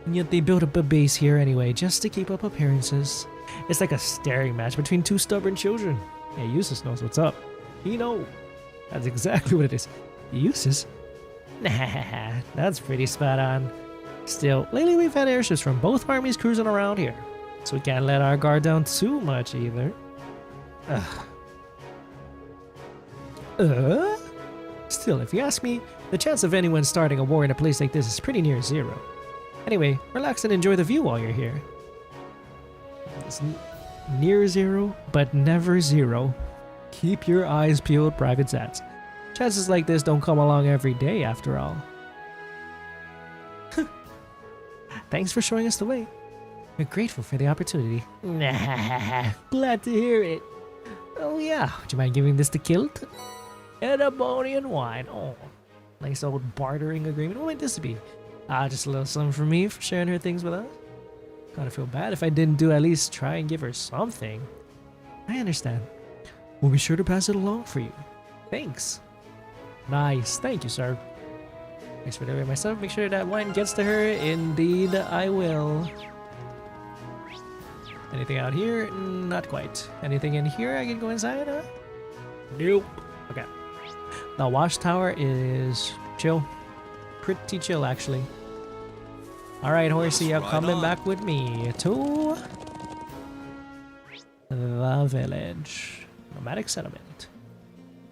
And yet they built up a base here anyway, just to keep up appearances. It's like a staring match between two stubborn children. Yeah, Eustace knows what's up. You know, that's exactly what it is. Eustace? Nah, that's pretty spot on. Still, lately we've had airships from both armies cruising around here, so we can't let our guard down too much either. Still, if you ask me, the chance of anyone starting a war in a place like this is pretty near zero. Anyway, relax and enjoy the view while you're here. It's near zero, but never zero. Keep your eyes peeled, Private Zats. Chances like this don't come along every day, after all. Thanks for showing us the way. We're grateful for the opportunity. Glad to hear it. Oh yeah, would you mind giving this to Kilt? Edibonian wine. Oh, nice old bartering agreement. What might this be? Just a little something for me for sharing her things with us. Gotta feel bad if I didn't do at least try and give her something. I understand. We'll be sure to pass it along for you. Thanks. Nice. Thank you, sir. Thanks for delivering myself. Make sure that wine gets to her. Indeed, I will. Anything out here? Not quite. Anything in here I can go inside? Nope. Okay. The Watchtower is chill. Pretty chill, actually. Alright, horsey, you're coming back with me to the village. Nomadic settlement.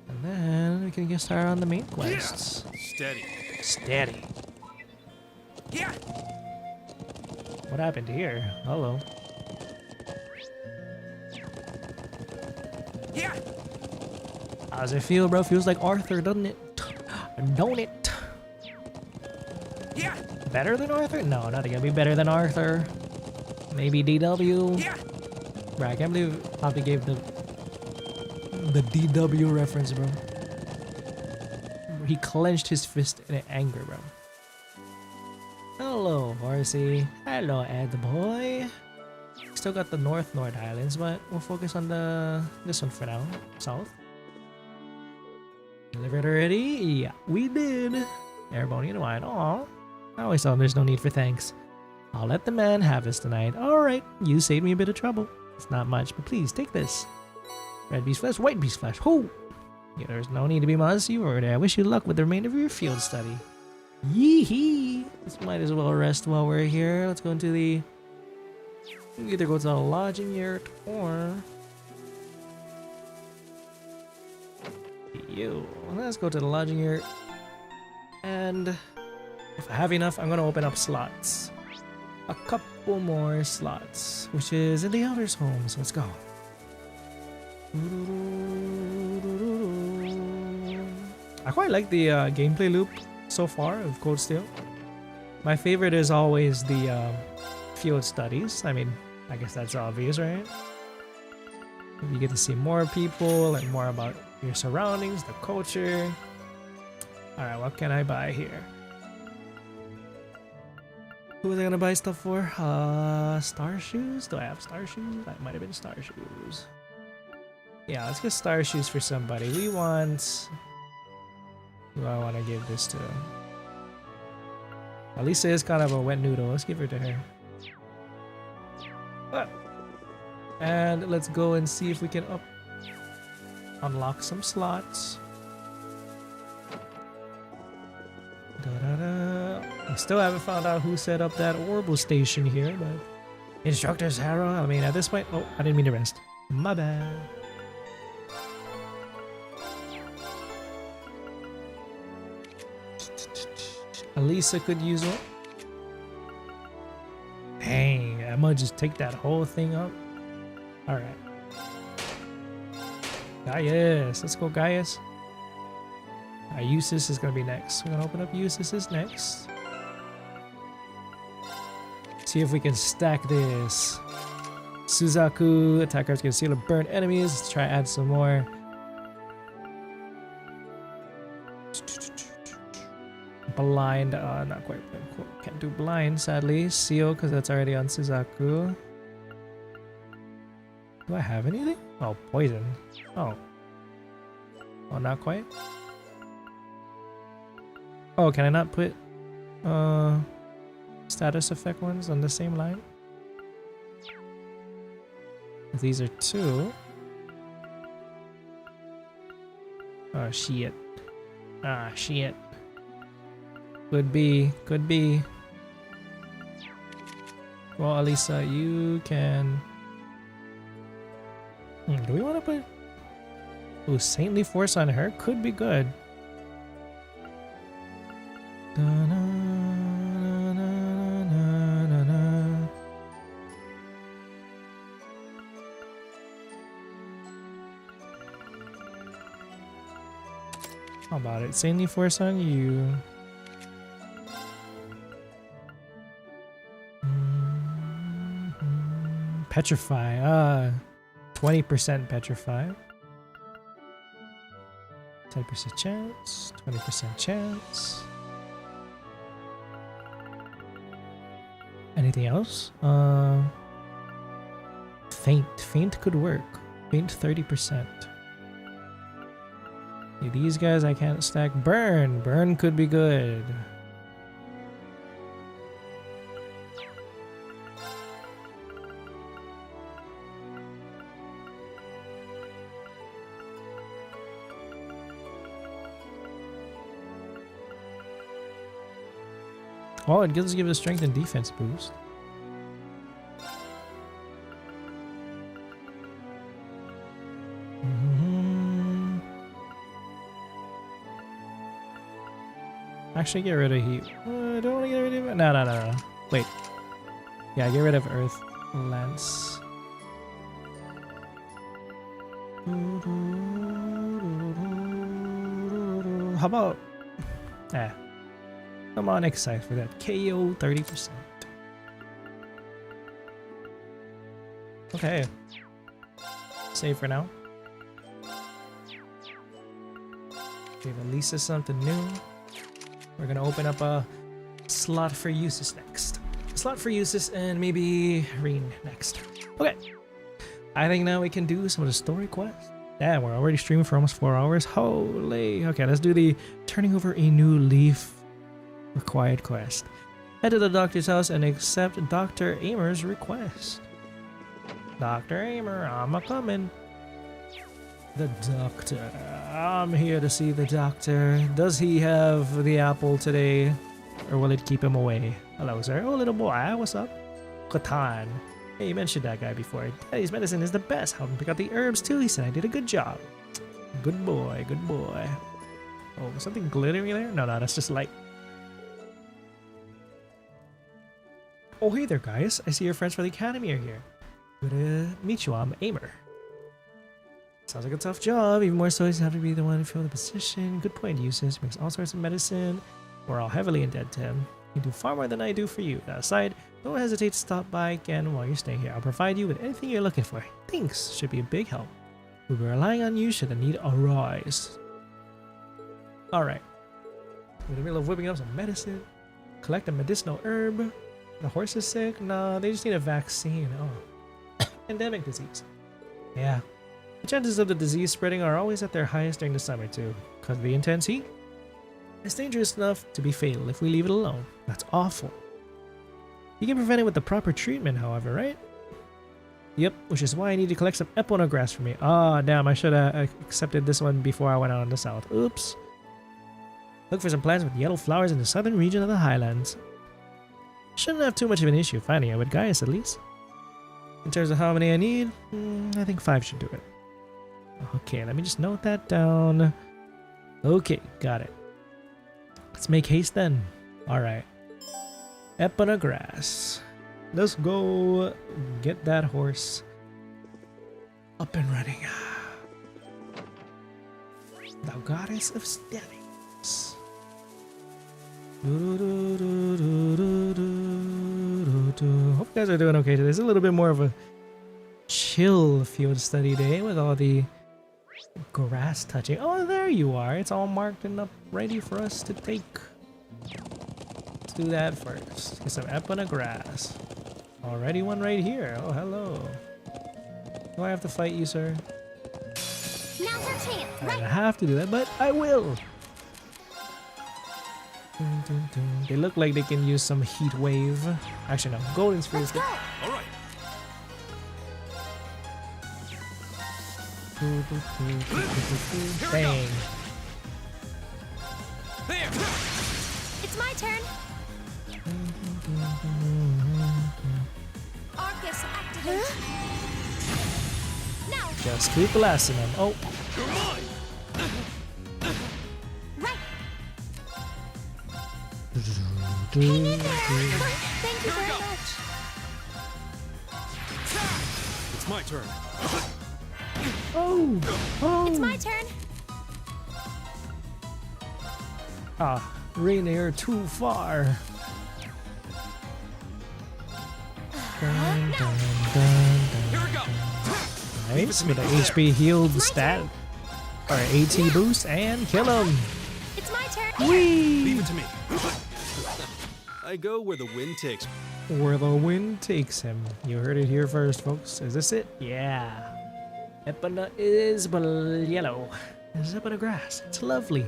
And then we can get started on the main quests. Steady. Steady. Yeah. What happened here? Hello. Yeah. How's it feel, bro? Feels like Arthur, doesn't it? Don't it? Yeah. Better than Arthur? No, not gonna be better than Arthur. Maybe DW. Yeah. Bro, I can't believe Poppy gave the DW reference, bro. He clenched his fist in anger, bro. Hello, horsey. Hello, Ed boy. Still got the North Highlands, but we'll focus on this one for now. South. Delivered already? Yeah, we did. Airborne wine. Aw. I always thought there's no need for thanks. I'll let the man have this tonight. Alright, you saved me a bit of trouble. It's not much, but please take this. Red beast flesh, white beast flesh. Ho! Yeah, there's no need to be modest. You were there. I wish you luck with the remainder of your field study. Yee-hee! Let's might as well rest while we're here. Let's go into the... either go to the lodging yurt or... Let's go to the lodging yurt. And... if I have enough, I'm gonna open up slots. A couple more slots, which is in the elders' home, so let's go. I quite like the gameplay loop so far of Cold Steel. My favorite is always the field studies. I mean, I guess that's obvious, right? You get to see more people and more about your surroundings, the culture. Alright, what can I buy here? Who was I gonna buy stuff for? Star shoes? Do I have star shoes? That might have been star shoes. Yeah, let's get star shoes for somebody. We want... who do I want to give this to? Alisa is kind of a wet noodle. Let's give her to her. And let's go and see if we can unlock some slots. I still haven't found out who set up that orbital station here, but... Instructor Sara? I mean, at this point... oh, I didn't mean to rest. My bad. Alisa could use one. Dang, I'm gonna just take that whole thing up. Alright. Gaius. Let's go, Gaius. Eustace is gonna be next. We're gonna open up Eustace's next. See if we can stack this. Suzaku, attackers can seal or burn enemies. Let's try to add some more. Blind, not quite. Can't do blind, sadly. Seal, because that's already on Suzaku. Do I have anything? Oh, poison. Oh. Oh, not quite. Oh, can I not put status effect ones on the same line? These are two. Oh, shit. Ah, shit. Could be. Could be. Well, Alisa, you can... do we want to put... ooh, Saintly Force on her? Could be good. How about it? Saintly Force on you. Petrify. 20% petrify. 10% chance. 20% chance. Anything else? Faint. Faint could work. Faint 30%. These guys I can't stack. Burn. Burn could be good. Oh, it does give it a strength and defense boost. Actually, get rid of heat. I don't want to get rid of it. No. Wait. Yeah, get rid of Earth Lance. How about... Come on, exercise for that. KO 30%. Okay. Save for now. Give Elisa something new. We're gonna open up a slot for Usis next. Slot for Usis and maybe Rean next. Okay. I think now we can do some of the story quests. Damn, we're already streaming for almost 4 hours. Holy. Okay, let's do the turning over a new leaf required quest. Head to the doctor's house and accept Dr. Amer's request. Dr. Amer, I'm a-comin'. The doctor. I'm here to see the doctor. Does he have the apple today? Or will it keep him away? Hello, sir. Oh, little boy. What's up? Katan. Hey, you mentioned that guy before. Daddy's medicine is the best. Help him pick out the herbs too. He said I did a good job. Good boy. Good boy. Oh, something glittering there? No, that's just light. Oh, hey there, guys. I see your friends from the academy are here. Good to meet you. I'm Amer. Sounds like a tough job. Even more so, you have to be the one to fill the position. Good point, Usis. Makes all sorts of medicine. We're all heavily in debt to him. You do far more than I do for you. That aside, don't hesitate to stop by again while you're staying here. I'll provide you with anything you're looking for. Thanks. Should be a big help. We'll be relying on you should the need arise. Alright. We're in the middle of whipping up some medicine. Collect a medicinal herb. The horse is sick? No, they just need a vaccine. Oh. Endemic disease. Yeah. The chances of the disease spreading are always at their highest during the summer too, because of the intense heat. It's dangerous enough to be fatal if we leave it alone. That's awful. You can prevent it with the proper treatment, however, right? Yep, which is why I need to collect some Epona grass for me. Ah, damn, I should have accepted this one before I went out in the south. Oops. Look for some plants with yellow flowers in the southern region of the Highlands. Shouldn't have too much of an issue finding it with Gaius, at least. In terms of how many I need, I think 5 should do it. Okay, let me just note that down. Okay, got it. Let's make haste then. Alright. Epona grass. Let's go get that horse up and running. Thou goddess of steadiness. Hope you guys are doing okay today. It's a little bit more of a chill field study day with all the grass touching. Oh, there you are. It's all marked and up ready for us to take. Let's do that first. Get some Epona grass. Already one right here. Oh, hello. Do I have to fight you, sir? Now's our chance. I don't have to do that, but I will. They look like they can use some heat wave. Actually, no. Golden Sphere is good. All right. Bang. There. It's my turn. Arcus activate. Now. Just keep blasting them. Oh. You're mine. Right. Hang in there. Thank you very much. It's my turn. Oh. Oh. It's my turn. Ah, Rean, you're too far. Dun, dun, dun, Nice, with an HP healed stat, or AT boost, and kill him. It's my turn. Whee! Leave it to me. I go where the wind takes me. Where the wind takes him. You heard it here first, folks. Is this it? Yeah. Epona is yellow. It's Epona grass. It's lovely.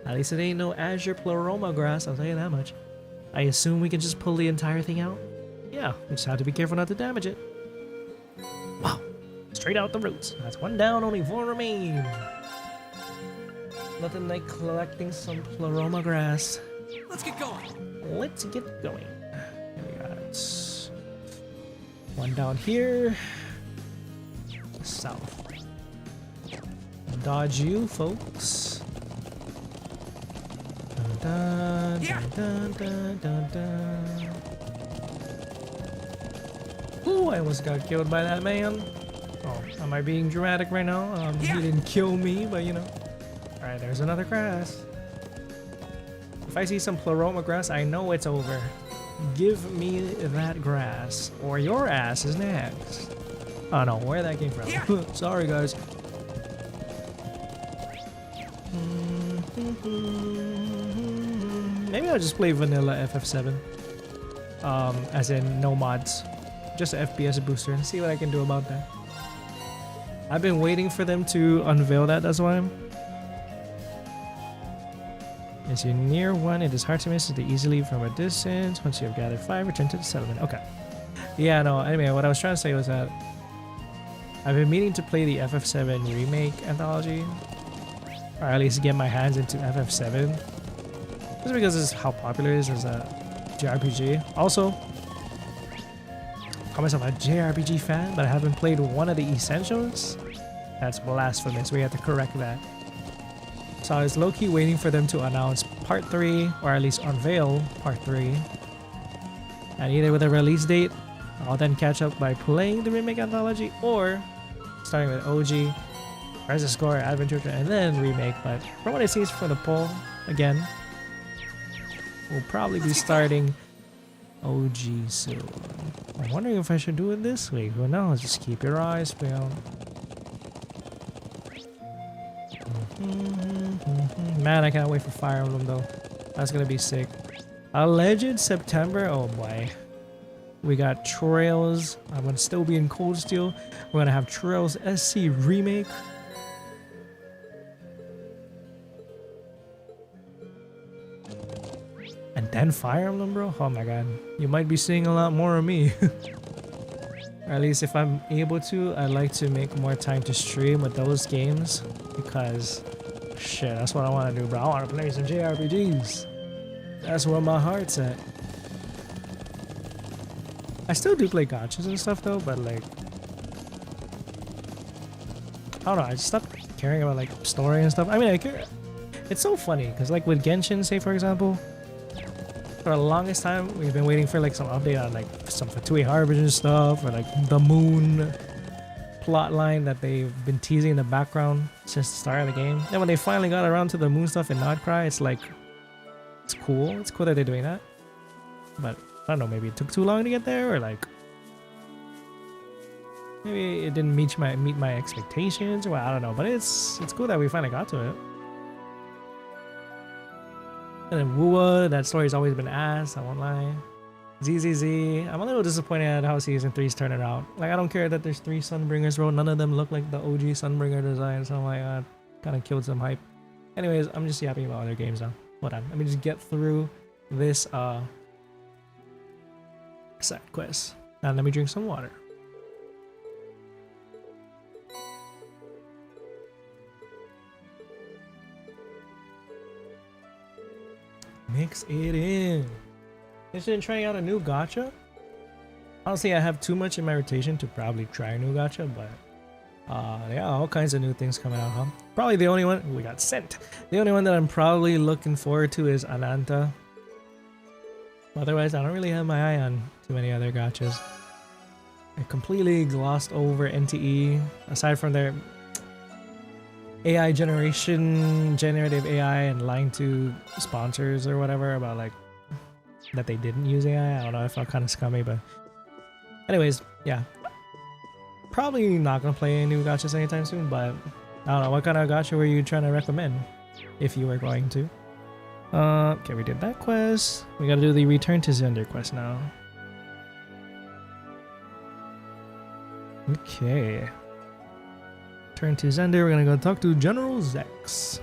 At least it ain't no azure pleroma grass, I'll tell you that much. I assume we can just pull the entire thing out? Yeah, we just have to be careful not to damage it. Wow. Straight out the roots. That's one down, only 4 remain. Nothing like collecting some pleroma grass. Let's get going. Let's get going. We got one down here. South. Dodge you, folks. Dun, dun, dun, dun, dun, dun. Ooh, I almost got killed by that man. Oh, am I being dramatic right now? He didn't kill me, but you know. Alright, there's another grass. If I see some pleroma grass, I know it's over. Give me that grass, or your ass is next. Oh no, where that came from. Sorry, guys. Maybe I'll just play vanilla FF7. As in no mods. Just an FPS booster and see what I can do about that. I've been waiting for them to unveil that, that's why. As you near one, it is hard to miss it easily from a distance. Once you have gathered 5, return to the settlement. Okay. Yeah, no, anyway, what I was trying to say was that I've been meaning to play the FF7 remake anthology. Or at least get my hands into FF7. Just because this is how popular it is as a JRPG. Also, I call myself a JRPG fan, but I haven't played one of the essentials. That's blasphemous. We have to correct that. So I was low-key waiting for them to announce part 3, or at least unveil part 3. And either with a release date, I'll then catch up by playing the remake anthology, or starting with OG, Rise of Score, Adventure, and then remake. But from what I see from the poll, again, we'll probably be starting OG soon. I'm wondering if I should do it this week. Who knows? Just keep your eyes peeled. Man, I can't wait for Fire Emblem though. That's gonna be sick. Alleged September. Oh boy. We got Trails. I'm gonna still be in Cold Steel. We're gonna have Trails SC remake. And then Fire Emblem, bro. Oh my god. You might be seeing a lot more of me. Or at least if I'm able to, I'd like to make more time to stream with those games. Because, shit, that's what I want to do, bro. I want to play some JRPGs. That's where my heart's at. I still do play gachas and stuff though, but like, I don't know, I just stopped caring about like story and stuff. I mean, I care. It's so funny, because like with Genshin, say for example, for the longest time, we've been waiting for like some update on like some Fatui Harbinger stuff, or like the moon plotline that they've been teasing in the background since the start of the game. And when they finally got around to the moon stuff in Notcry, it's like, it's cool. It's cool that they're doing that. But I don't know, maybe it took too long to get there, or like maybe it didn't meet my expectations, or well, I don't know. But it's cool that we finally got to it. And then Wua, that story's always been ass, I won't lie. ZZZ, I'm a little disappointed at how Season 3's turning out. Like, I don't care that there's 3 Sunbringers, bro. None of them look like the OG Sunbringer design, so I'm like, kind of killed some hype. Anyways, I'm just yapping about other games now. Hold on, let me just get through this side quest. Now let me drink some water. Mix it in. Interested in trying out a new gacha? Honestly, I have too much in my rotation to probably try a new gacha, but yeah, all kinds of new things coming out, huh? Probably the only one we got sent. The only one that I'm probably looking forward to is Ananta. Otherwise, I don't really have my eye on too many other gachas. I completely glossed over NTE, aside from their AI generative AI, and lying to sponsors or whatever about like that they didn't use AI. I don't know, I felt kind of scummy, but anyways, yeah. probably not gonna play any new gachas anytime soon, but I don't know, what kind of gacha were you trying to recommend if you were going to? Okay, we did that quest. We gotta do the Return to Zender quest now. Okay. Turn to Zender, we're gonna go talk to General Zechs.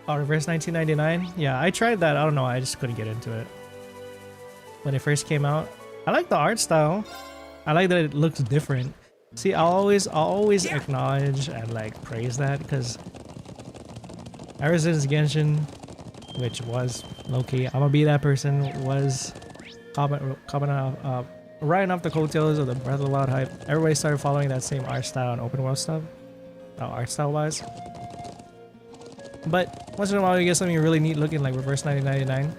Oh, Reverse 1999? Yeah, I tried that. I don't know, I just couldn't get into it. When it first came out. I like the art style. I like that it looks different. See, I'll always acknowledge and like praise that, because ever since Genshin, which was low-key, I'm gonna be that person, was riding off the coattails of the Breath of the Wild hype. Everybody started following that same art style and open world stuff, art style wise. But once in a while you get something really neat looking like Reverse 1999.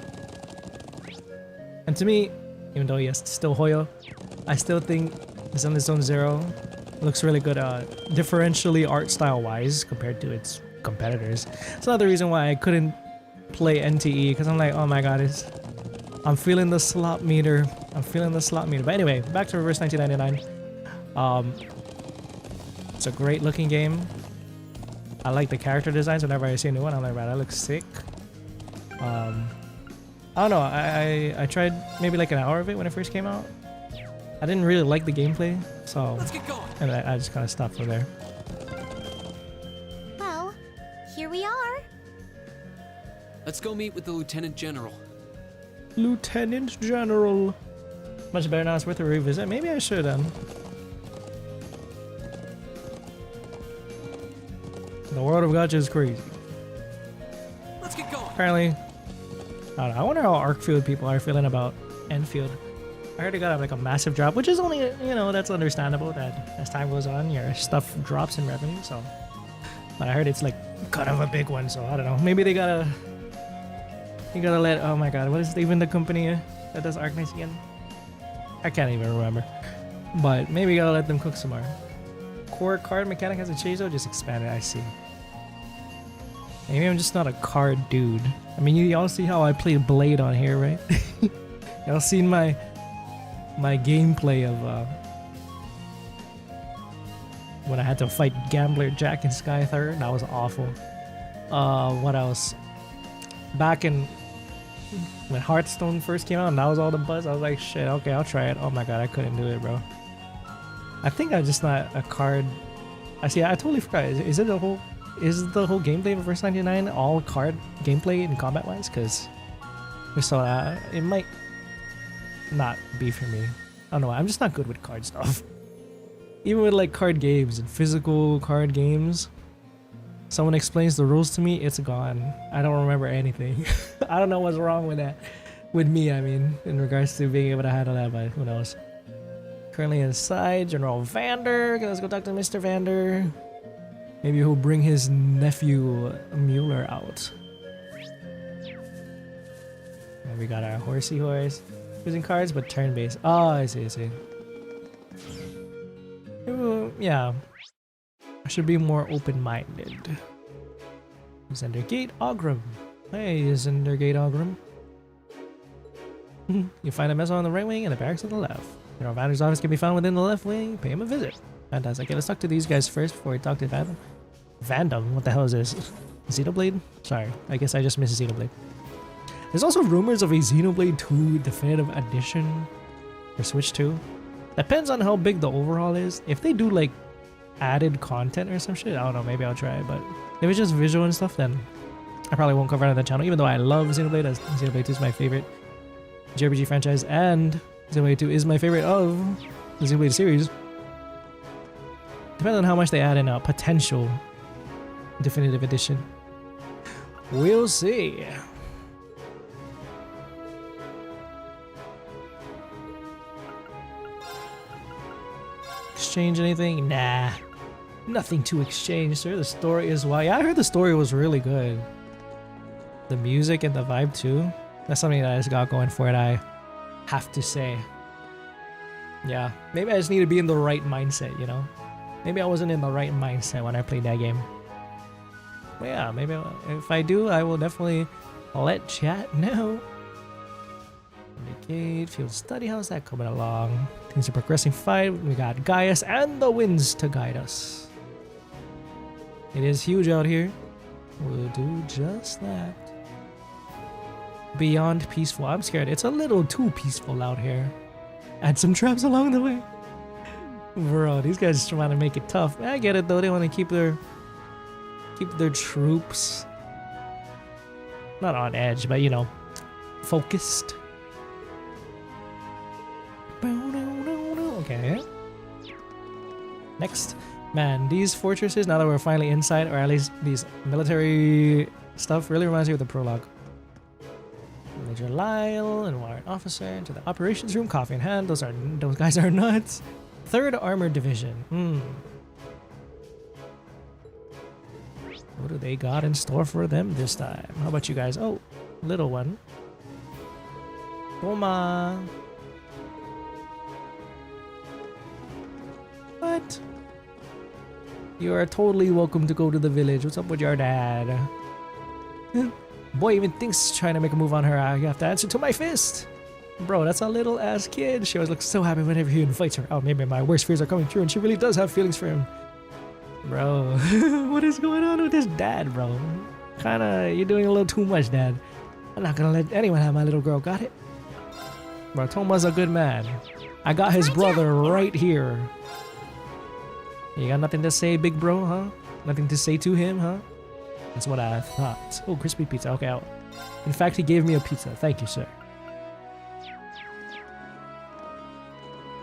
And to me, even though yes, it's still Hoyo, I still think Zender Zone Zero looks really good differentially art style wise compared to its competitors. It's another reason why I couldn't play NTE, because I'm like, oh my god, I'm feeling the slot meter. I'm feeling the slot meter. But anyway, back to Reverse 1999. It's a great looking game. I like the character designs. Whenever I see a new one, I'm like, man, that looks sick. I don't know. I tried maybe like an hour of it when it first came out. I didn't really like the gameplay, so let's get going. And I just kind of stopped from there. Well, here we are. Let's go meet with the Lieutenant General. Lieutenant General. Much better now. It's worth a revisit. Maybe I should. The world of gacha is crazy. Let's get going. Apparently, I don't know. I wonder how Arkfield people are feeling about Enfield. I heard it got like a massive drop, which is only, you know, that's understandable that as time goes on, your stuff drops in revenue. So, but I heard it's like kind of a big one. So I don't know. Maybe they gotta. You gotta let. Oh my god, what is even the company that does Arknights again? I can't even remember. But maybe you gotta let them cook some more. Core card mechanic hasn't changed though, just expanded. I see. Maybe I'm just not a card dude. I mean, y'all see how I played Blade on here, right? Y'all seen my gameplay of when I had to fight Gambler Jack and Skyther. That was awful. What else? Back in when Hearthstone first came out and that was all the buzz, I was like, shit, okay, I'll try it. Oh my god, I couldn't do it, bro. I think I'm just not a card. I totally forgot. Is the whole gameplay of Reverse 99 all card gameplay and combat wise? Because so it might not be for me. I don't know. I'm just not good with card stuff. Even with like card games and physical card games, someone explains the rules to me, it's gone. I don't remember anything. I don't know what's wrong with that. With me, I mean, in regards to being able to handle that, but who knows. Currently inside, General Vander. Okay, let's go talk to Mr. Vander. Maybe he'll bring his nephew Mueller out. And we got our horsey horse. Using cards, but turn-based. Oh, I see. Ooh, yeah. I should be more open-minded. Zender Gate Ogram. Hey, Zender Gate Ogram. You find a mezzo on the right wing and the barracks on the left. General Vander's office can be found within the left wing. Pay him a visit. Fantastic. Okay, let's talk to these guys first before we talk to Vandam. Vandam? What the hell is this? Xenoblade? Sorry, I guess I just missed Xenoblade. There's also rumors of a Xenoblade 2 Definitive Edition for Switch 2. Depends on how big the overhaul is. If they do like added content or some shit, I don't know, maybe I'll try it. But if it's just visual and stuff, then I probably won't cover it on the channel. Even though I love Xenoblade, as Xenoblade 2 is my favorite JRPG franchise, and Xenoblade 2 is my favorite of the Xenoblade series. Depends on how much they add in a potential definitive edition. We'll see. Exchange anything? Nah. Nothing to exchange, sir. The story is why. Yeah, I heard the story was really good. The music and the vibe too. That's something that I just got going for it, I have to say. Yeah, maybe I just need to be in the right mindset, you know? Maybe I wasn't in the right mindset when I played that game. But yeah, maybe if I do, I will definitely let chat know. Gate, Field Study, how's that coming along? Things are progressing fine. We got Gaius and the winds to guide us. It is huge out here. We'll do just that. Beyond peaceful. I'm scared. It's a little too peaceful out here. Add some traps along the way. Bro, these guys trying to make it tough. I get it though. They want to keep their troops not on edge, but you know, focused. Okay. Next. Man, these fortresses, now that we're finally inside, or at least these military stuff, really reminds me of the prologue. Major Lyle and Warrant Officer into the operations room, coffee in hand. Those guys are nuts. 3rd Armored Division. What do they got in store for them this time? How about you guys? Oh, little one. Thoma. What? You are totally welcome to go to the village. What's up with your dad? Boy even thinks trying to make a move on her. I have to answer to my fist. Bro, that's a little ass kid. She always looks so happy whenever he invites her. Oh, maybe my worst fears are coming true and she really does have feelings for him. Bro, what is going on with this dad, bro? You're doing a little too much, dad. I'm not gonna let anyone have my little girl, got it? Bro, Thoma's a good man. I got his brother right here. You got nothing to say, big bro, huh? Nothing to say to him, huh? That's what I thought. Oh, crispy pizza. Okay, in fact, he gave me a pizza. Thank you, sir.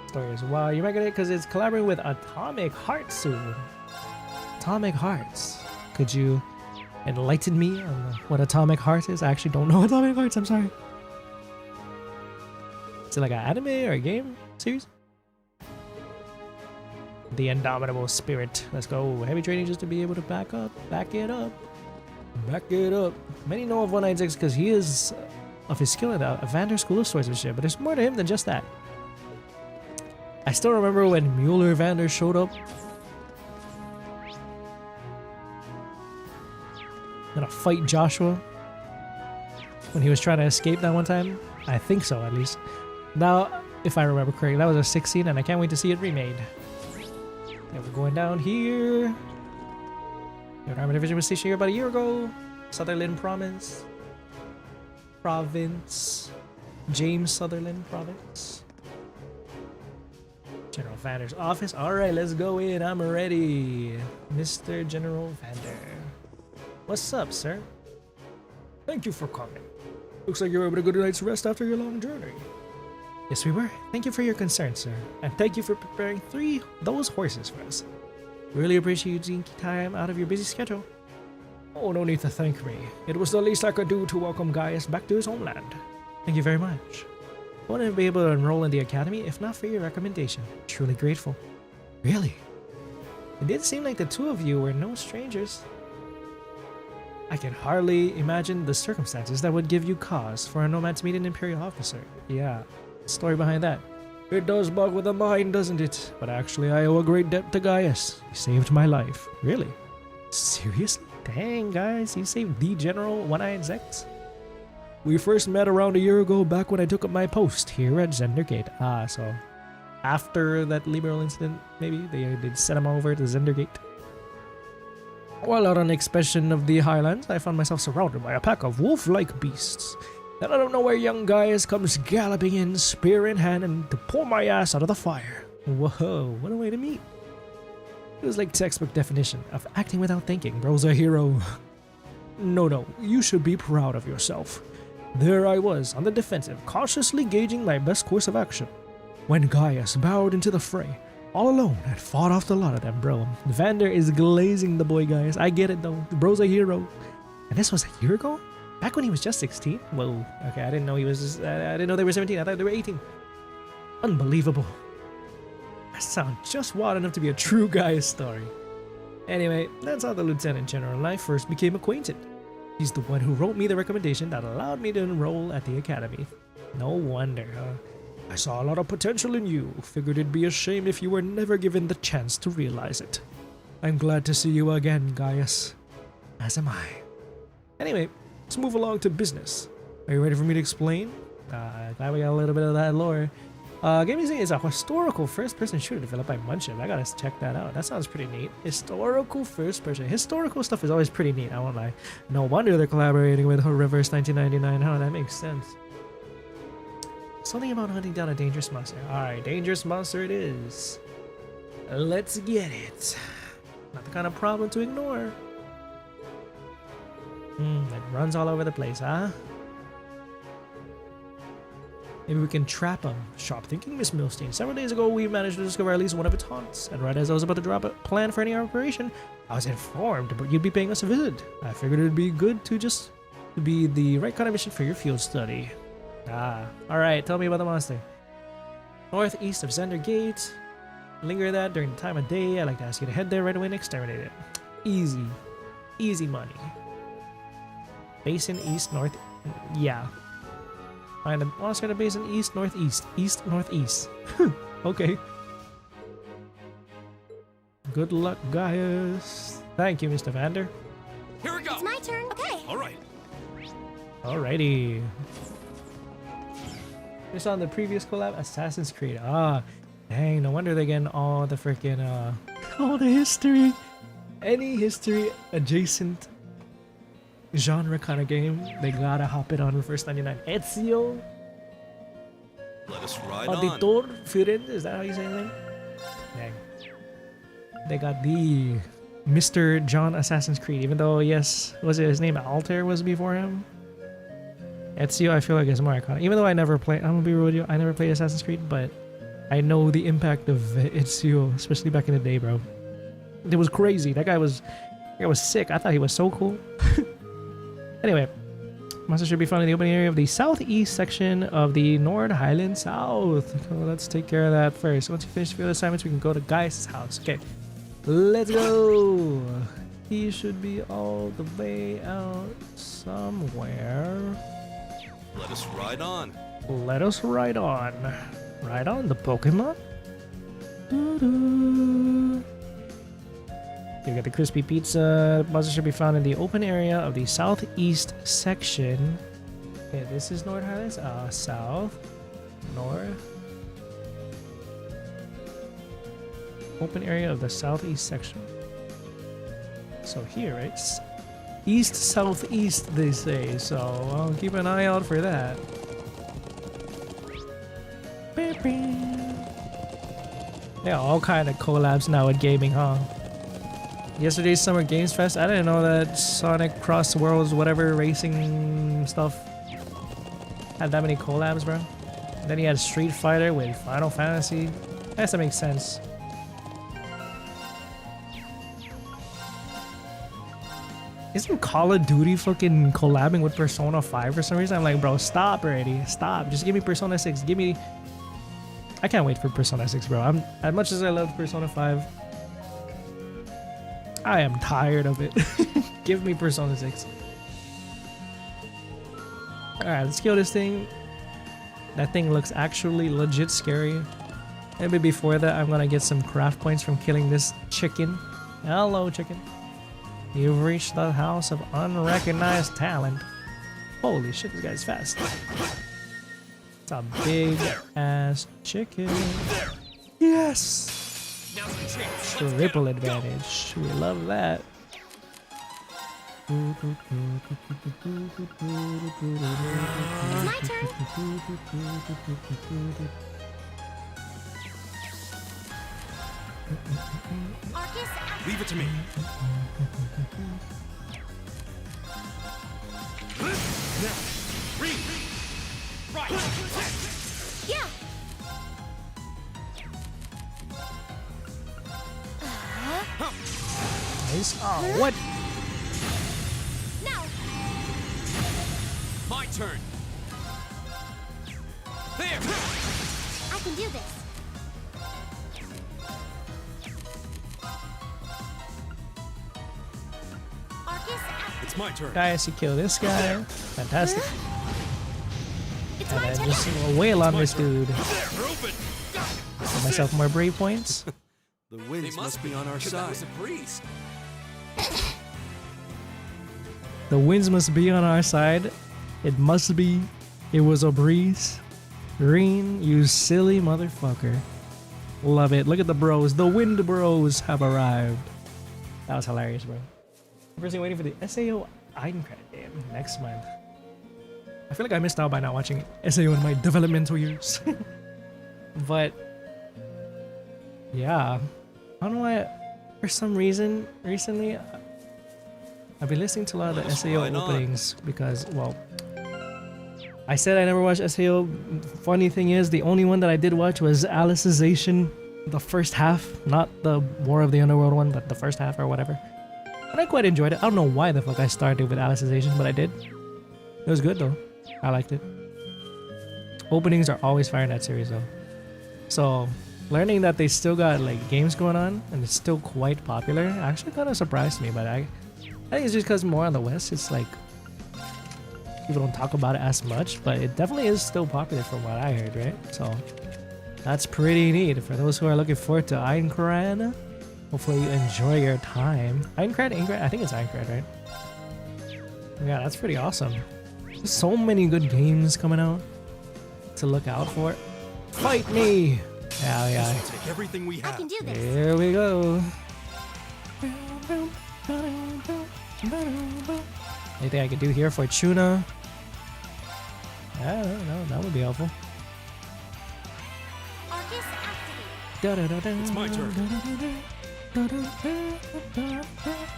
Stories. Wow, you might get it because it's collaborating with Atomic Hearts soon. Atomic Hearts. Could you enlighten me on what Atomic Hearts is? I actually don't know Atomic Hearts. I'm sorry. Is it like an anime or a game series? The Indomitable Spirit. Let's go. Heavy training just to be able to back it up. Many know of 196 because he is of his skill in the Vander School of Swordsmanship, but there's more to him than just that. I still remember when Mueller Vander showed up. Gonna fight Joshua when he was trying to escape that one time. I think so, at least. Now, if I remember correctly, that was a 16, and I can't wait to see it remade. Yeah, we're going down here. The Armored Division was stationed here about a year ago. Sutherland Province. James Sutherland Province. General Vander's office. Alright, let's go in. I'm ready. Mr. General Vander. What's up, sir? Thank you for coming. Looks like you were able to get a night's rest after your long journey. Yes, we were. Thank you for your concern, sir. And thank you for preparing those horses for us. Really appreciate you taking time out of your busy schedule. Oh, no need to thank me. It was the least I could do to welcome Gaius back to his homeland. Thank you very much. I wouldn't be able to enroll in the academy if not for your recommendation. Truly grateful. Really? It did seem like the two of you were no strangers. I can hardly imagine the circumstances that would give you cause for a nomad to meet an Imperial officer. Yeah, story behind that. It does bog with the mind, doesn't it? But actually, I owe a great debt to Gaius. He saved my life. Really? Seriously? Dang, guys, he saved the General One-Eyed Zechs? We first met around a year ago, back when I took up my post here at Zender Gate. So after that liberal incident, maybe they did send him over to Zender Gate. While out on expedition of the Highlands, I found myself surrounded by a pack of wolf-like beasts. Then I don't know where young Gaius comes galloping in, spear in hand, and to pull my ass out of the fire. Whoa, what a way to meet. It was like textbook definition of acting without thinking. Bro's a hero. No, you should be proud of yourself. There I was, on the defensive, cautiously gauging my best course of action, when Gaius bowed into the fray, all alone, and fought off the lot of them, bro. Vander is glazing the boy, guys. I get it, though. The bro's a hero. And this was a year ago? Back when he was just 16? Whoa. Okay, I didn't know he was... I didn't know they were 17. I thought they were 18. Unbelievable. That sounds just wild enough to be a true Gaius story. Anyway, that's how the Lieutenant General and I first became acquainted. He's the one who wrote me the recommendation that allowed me to enroll at the academy. No wonder, huh? I saw a lot of potential in you. Figured it'd be a shame if you were never given the chance to realize it. I'm glad to see you again, Gaius. As am I. Anyway, let's move along to business. Are you ready for me to explain? Glad we got a little bit of that lore. Game Music is a historical first-person shooter developed by Munchkin. I gotta check that out. That sounds pretty neat. Historical first-person. Historical stuff is always pretty neat, I won't lie. No wonder they're collaborating with Reverse 1999. Oh, that makes sense. Something about hunting down a dangerous monster. Alright, dangerous monster it is. Let's get it. Not the kind of problem to ignore. It runs all over the place, huh? Maybe we can trap him. Sharp thinking, Miss Milstein. Several days ago, we managed to discover at least one of its haunts. And right as I was about to drop a plan for any operation, I was informed you'd be paying us a visit. I figured it'd be good to be the right kind of mission for your field study. Alright, tell me about the monster. Northeast of Zender Gate. Linger that during the time of day. I'd like to ask you to head there right away and exterminate it. Easy. Easy money. Basin east, north. Yeah. Find a monster at a basin east, northeast. East, northeast. Okay. Good luck, Gaius. Thank you, Mr. Vander. Here we go. It's my turn. Okay. All right. Alrighty. Just on the previous collab, Assassin's Creed. Dang, no wonder they're getting all the freaking, all the history. Any history adjacent genre kind of game, they gotta hop it on Reverse 99. Ezio. Let us ride on. Auditor Firenze, is that how you say his name? Dang. They got the Mr. John Assassin's Creed, even though, yes, was it his name Altair was before him? Ezio, I feel like it's more iconic. Even though I never played, I'm gonna be real with you, I never played Assassin's Creed, but I know the impact of Ezio, especially back in the day, bro. It was crazy. That guy was sick. I thought he was so cool. Anyway, monster should be found in the open area of the southeast section of the Nord Highlands South. So let's take care of that first. Once you finish field assignments, we can go to Gaius' house. Okay, let's go. He should be all the way out somewhere. Let us ride on. Let us ride on. Ride on the Pokemon. Doo-doo. You got the crispy pizza. Monster should be found in the open area of the southeast section. Okay, this is North Highlands. South, north. Open area of the southeast section. So here, right? East, southeast, they say. So I'll keep an eye out for that. Yeah, all kind of collabs now with gaming, huh? Yesterday's Summer Games Fest, I didn't know that Sonic Cross Worlds, whatever racing stuff had that many collabs, bro. And then he had Street Fighter with Final Fantasy. I guess that makes sense. Isn't Call of Duty fucking collabing with Persona 5 for some reason? I'm like, bro, stop already. Stop. Just give me Persona 6. Give me... I can't wait for Persona 6, bro. As much as I love Persona 5, I am tired of it. Give me Persona 6. Alright, let's kill this thing. That thing looks actually legit scary. Maybe before that, I'm gonna get some craft points from killing this chicken. Hello, chicken. You've reached the house of unrecognized talent. Holy shit, this guy's fast. It's a big ass chicken. Yes! Triple advantage. We love that. It's my turn. Leave it to me. Now, read. Right. Yeah. Nice. Oh, what? Now. My turn. There. I can do this. It's my turn. Gaius, you kill this guy. Fantastic. It's And my then turn. just wail on this dude. Give myself more brave points. The winds must be on our That side. was a breeze. The winds must be on our side. It must be. It was a breeze. Rean, you silly motherfucker. Love it. Look at the bros. The wind bros have arrived. That was hilarious, bro. Person waiting for the SAO Ein credit. Damn, next month. I feel like I missed out by not watching SAO in my developmental years. But yeah, I don't know why. For some reason, recently, I've been listening to a lot of the SAO openings because, well, I said I never watched SAO. Funny thing is, the only one that I did watch was Alicization, the first half, not the War of the Underworld one, but the first half or whatever. And I quite enjoyed it. I don't know why the fuck I started with Alicization, but I did. It was good though. I liked it. Openings are always fire in that series though. So learning that they still got like games going on and it's still quite popular actually kind of surprised me. But I think it's just because more on the West, it's like people don't talk about it as much, but it definitely is still popular from what I heard, right? So that's pretty neat for those who are looking forward to Aincrad. Hopefully you enjoy your time. Aincrad, I think it's Aincrad, right? Yeah, that's pretty awesome. There's so many good games coming out to look out for. Fight me! Yeah. Take everything we have. I can do this. Here we go. Anything I can do here for Tuna? I don't know, that would be helpful. It's my turn.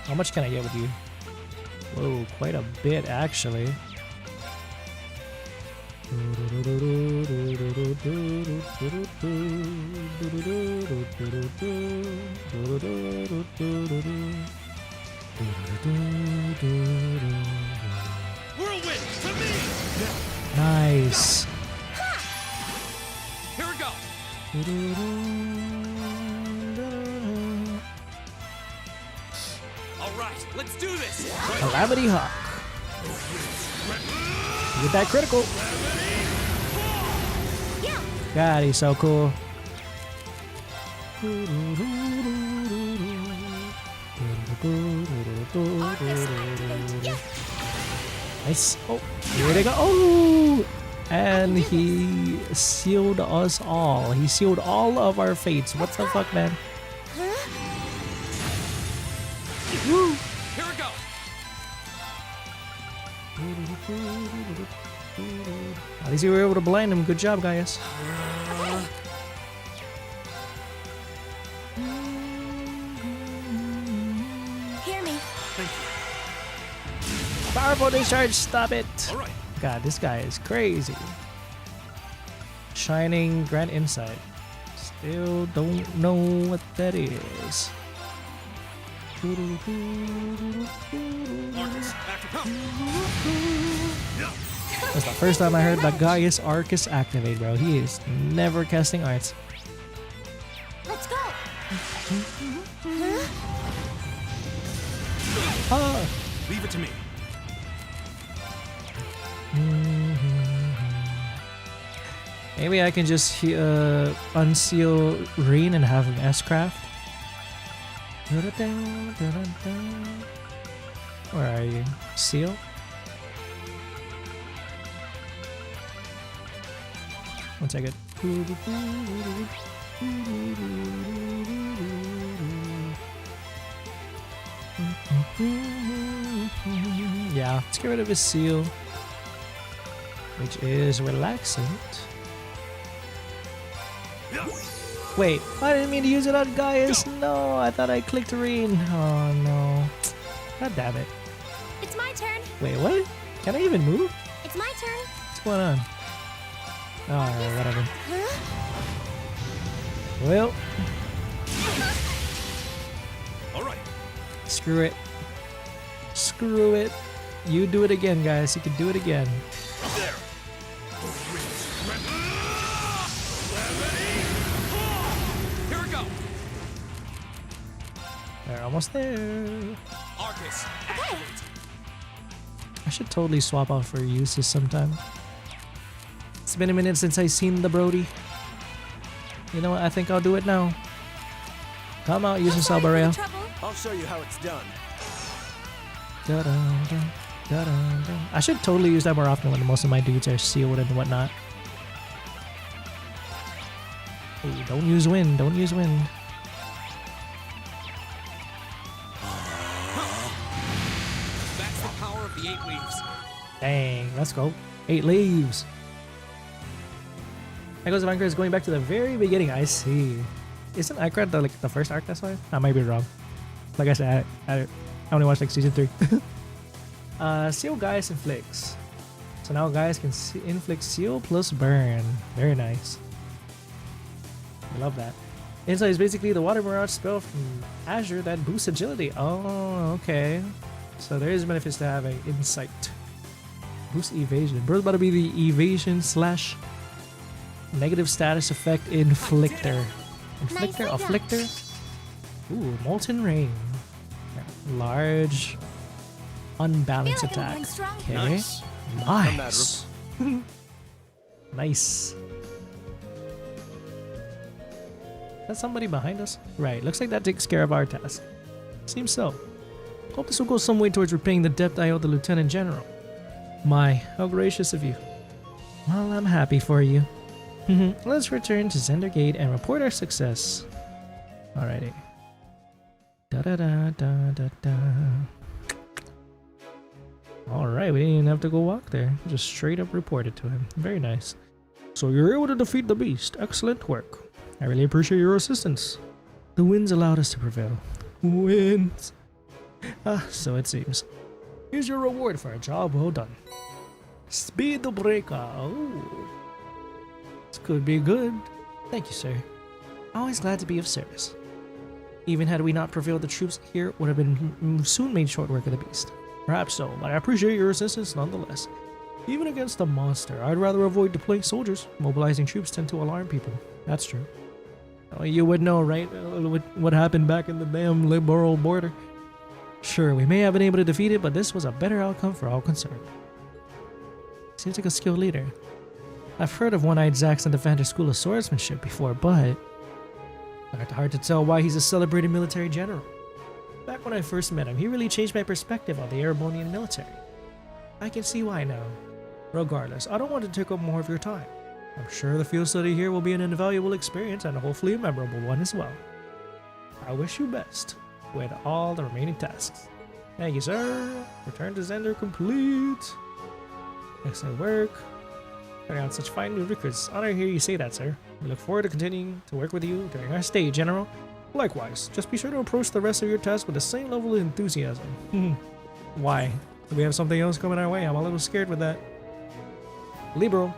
How much can I get with you? Whoa, quite a bit actually. Whirlwind to me! Nice. Here we go. All right, let's do this. Calamity Hawk. Get that critical. God, he's so cool. Nice. Oh, here they go. Oh! And he sealed us all. He sealed all of our fates. What the fuck, man? Woo! Here we go. At least you were able to blind him. Good job, Gaius. Hear me. Powerful discharge. Stop it. All right. God, this guy is crazy. Shining Grand Insight. Still don't know what that is. That's the first time I heard that Gaius Arcus activate, bro. He is never casting arts. Let's go. Ah. Leave it to me. Maybe I can just unseal Rean and have him S-craft. Where are you? Seal? One second. Yeah, let's get rid of his seal, which is relaxant. Wait, I didn't mean to use it on Gaius. No, I thought I clicked Rean. Oh no. God damn it. It's my turn. Wait, what? Can I even move? It's my turn. What's going on? Alright, whatever. Well. Alright. Screw it. Screw it. You do it again, guys. You can do it again. There. Here we go. They're almost there. Arcus, activate. I should totally swap out for uses sometime. It's been a minute since I've seen the Brody. You know what? I think I'll do it now. Come out, use your Salbarea. I'll show you how it's done. I should totally use that more often when most of my dudes are sealed and whatnot. Hey, don't use wind. Don't use wind. That's the power of the 8 leaves. Dang, let's go. 8 leaves. Echoes of Anchor is going back to the very beginning. I see. Isn't Anchor the first arc? That's why I might be wrong. Like I said, I only watched like season 3. Seal Gaius inflicts. So now Gaius can inflict seal plus burn. Very nice. I love that. Insight is basically the water mirage spell from Azure that boosts agility. Oh, okay. So there is benefits to having insight. Boost evasion. Bro's about to be the evasion slash negative status effect inflictor. Inflictor? Afflictor? Ooh, Molten Rain. Large unbalanced attack. Okay. Nice. Nice. Nice. Is that somebody behind us? Right, looks like that takes care of our task. Seems so. Hope this will go some way towards repaying the debt I owe the Lieutenant General. My, how gracious of you. Well, I'm happy for you. Let's return to Zender Gate and report our success. Alrighty. Da-da-da-da-da-da. Alright, we didn't even have to go walk there. Just straight up reported to him. Very nice. So you're able to defeat the beast. Excellent work. I really appreciate your assistance. The winds allowed us to prevail. Winds. So it seems. Here's your reward for a job well done. Speed the breaker. Oh. This could be good. Thank you, sir. Always glad to be of service. Even had we not prevailed, the troops here would have been soon made short work of the beast. Perhaps so, but I appreciate your assistance nonetheless. Even against a monster, I'd rather avoid deploying soldiers. Mobilizing troops tend to alarm people. That's true. Oh, you would know, right? What happened back in the damn liberal border. Sure, we may have been able to defeat it, but this was a better outcome for all concerned. Seems like a skilled leader. I've heard of One-Eyed Zechs and the Vander School of Swordsmanship before, but it's hard to tell why he's a celebrated military general. Back when I first met him, he really changed my perspective on the Erebonian military. I can see why now. Regardless, I don't want to take up more of your time. I'm sure the field study here will be an invaluable experience and hopefully a memorable one as well. I wish you best with all the remaining tasks. Thank you, sir. Return to Zender complete. Excellent work. Putting out such fine new recruits. Honor to hear you say that, sir. We look forward to continuing to work with you during our stay, General. Likewise, just be sure to approach the rest of your tasks with the same level of enthusiasm. Why? Do we have something else coming our way? I'm a little scared with that. Libro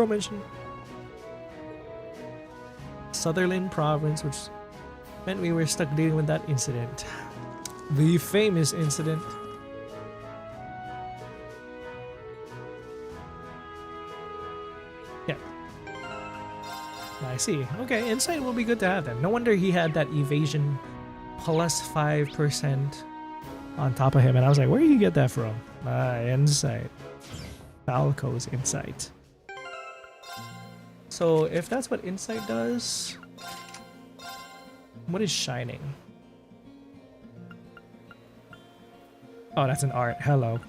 mentioned Sutherland Province, which meant we were stuck dealing with that incident. The famous incident. Yeah. I see. Okay, insight will be good to have then. No wonder he had that evasion plus 5% on top of him. And I was like, where do you get that from? Insight. Falco's insight. So if that's what insight does, what is shining? Oh, that's an art. Hello.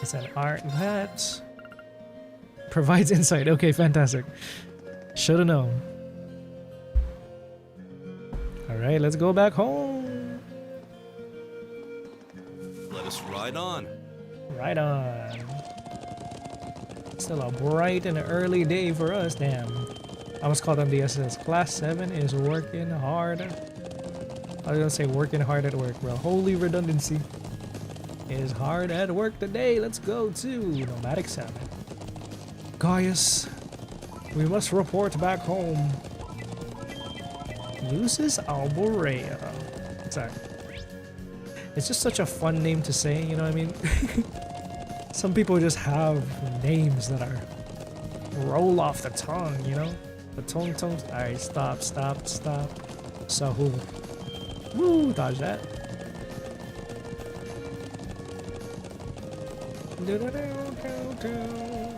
It's an art that provides insight. Okay, fantastic. Should've known. Alright, let's go back home. Let us ride on. Right on. Still a bright and early day for us, damn. I almost called them the SS. Class 7 is working hard. I was gonna say working hard at work, bro. Holy redundancy. Is hard at work today. Let's go to Nomadic Salmon. Gaius, we must report back home. Lucis Alborea. Sorry. It's just such a fun name to say, you know what I mean? Some people just have names that are roll off the tongue, you know? The tongue. Alright, stop. Sahul. Woo, dodge that.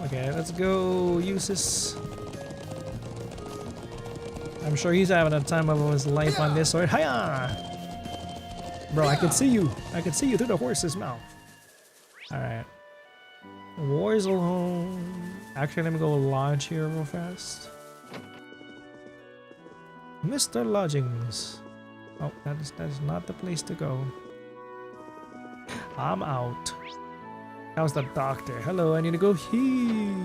Okay, let's go, Usis. I'm sure he's having a time of his life on this sword. Hiya! Bro, I can see you. I can see you through the horse's mouth. Alright. Worzel home. Actually, let me go lodge here real fast. Mr. Lodgings. Oh, that is not the place to go. I'm out. How's the doctor? Hello, I need to go here.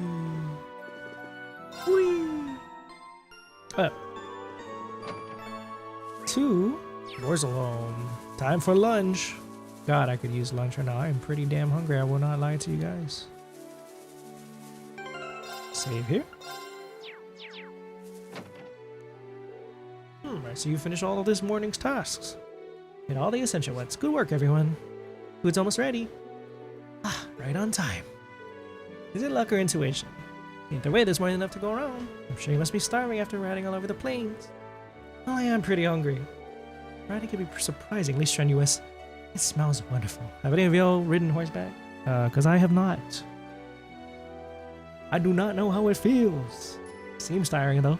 Whee! Up. To Worzel home. Time for lunch. God, I could use lunch right now. I'm pretty damn hungry. I will not lie to you guys. Save here. I see you finish all of this morning's tasks. Get all the essential ones. Good work, everyone. Food's almost ready. Ah, right on time. Is it luck or intuition? Either way, there's more than enough to go around. I'm sure you must be starving after riding all over the plains. Oh, I am pretty hungry. Riding can be surprisingly strenuous. It smells wonderful. Have any of y'all ridden horseback? Because I have not. I do not know how it feels. Seems tiring, though.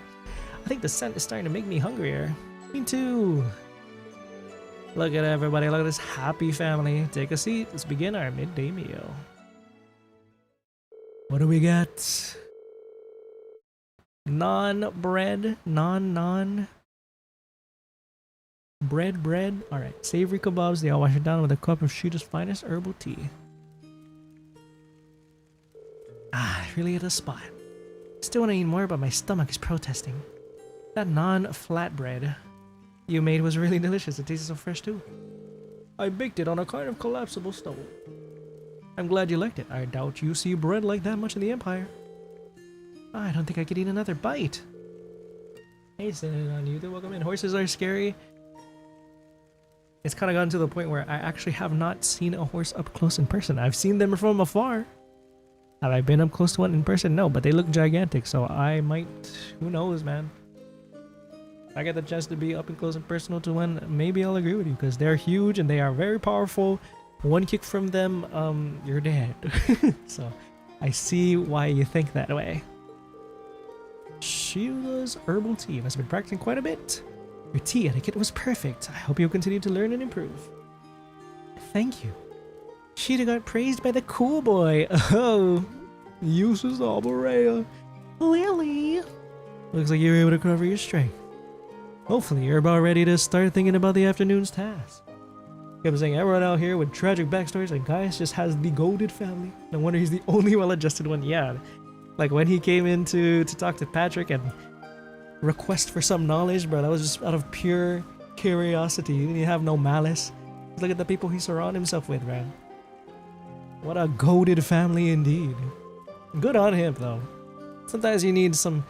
I think the scent is starting to make me hungrier. Me too. Look at everybody. Look at this happy family. Take a seat. Let's begin our midday meal. What do we got? Non-bread. Non. Bread. Alright. Savory kebabs. They all wash it down with a cup of Sheeta's finest herbal tea. Ah, really at a spot. Still want to eat more, but my stomach is protesting. That non-flatbread you made was really delicious. It tasted so fresh too. I baked it on a kind of collapsible stove. I'm glad you liked it. I doubt you see bread like that much in the Empire. I don't think I could eat another bite. Hey, sending it on YouTube. Welcome in. Horses are scary. It's kind of gotten to the point where I actually have not seen a horse up close in person. I've seen them from afar. Have I been up close to one in person? No, but they look gigantic, so I might... Who knows, man? If I get the chance to be up and close and personal to one, maybe I'll agree with you, because they're huge and they are very powerful. One kick from them, you're dead. So, I see why you think that way. Sheila's herbal tea. You must have been practicing quite a bit. Your tea etiquette was perfect. I hope you'll continue to learn and improve. Thank you. Sheeta got praised by the cool boy. Oh, uses Alborea. Lily. Looks like you were able to cover your strength. Hopefully you're about ready to start thinking about the afternoon's task. Kept saying everyone out here with tragic backstories, and Gaius just has the golded family. No wonder he's the only well-adjusted one. Yeah, like when he came in to talk to Patrick and request for some knowledge, bro, that was just out of pure curiosity. He didn't have no malice. Look at the people he surrounded himself with, man. What a goated family indeed. Good on him, though. Sometimes you need some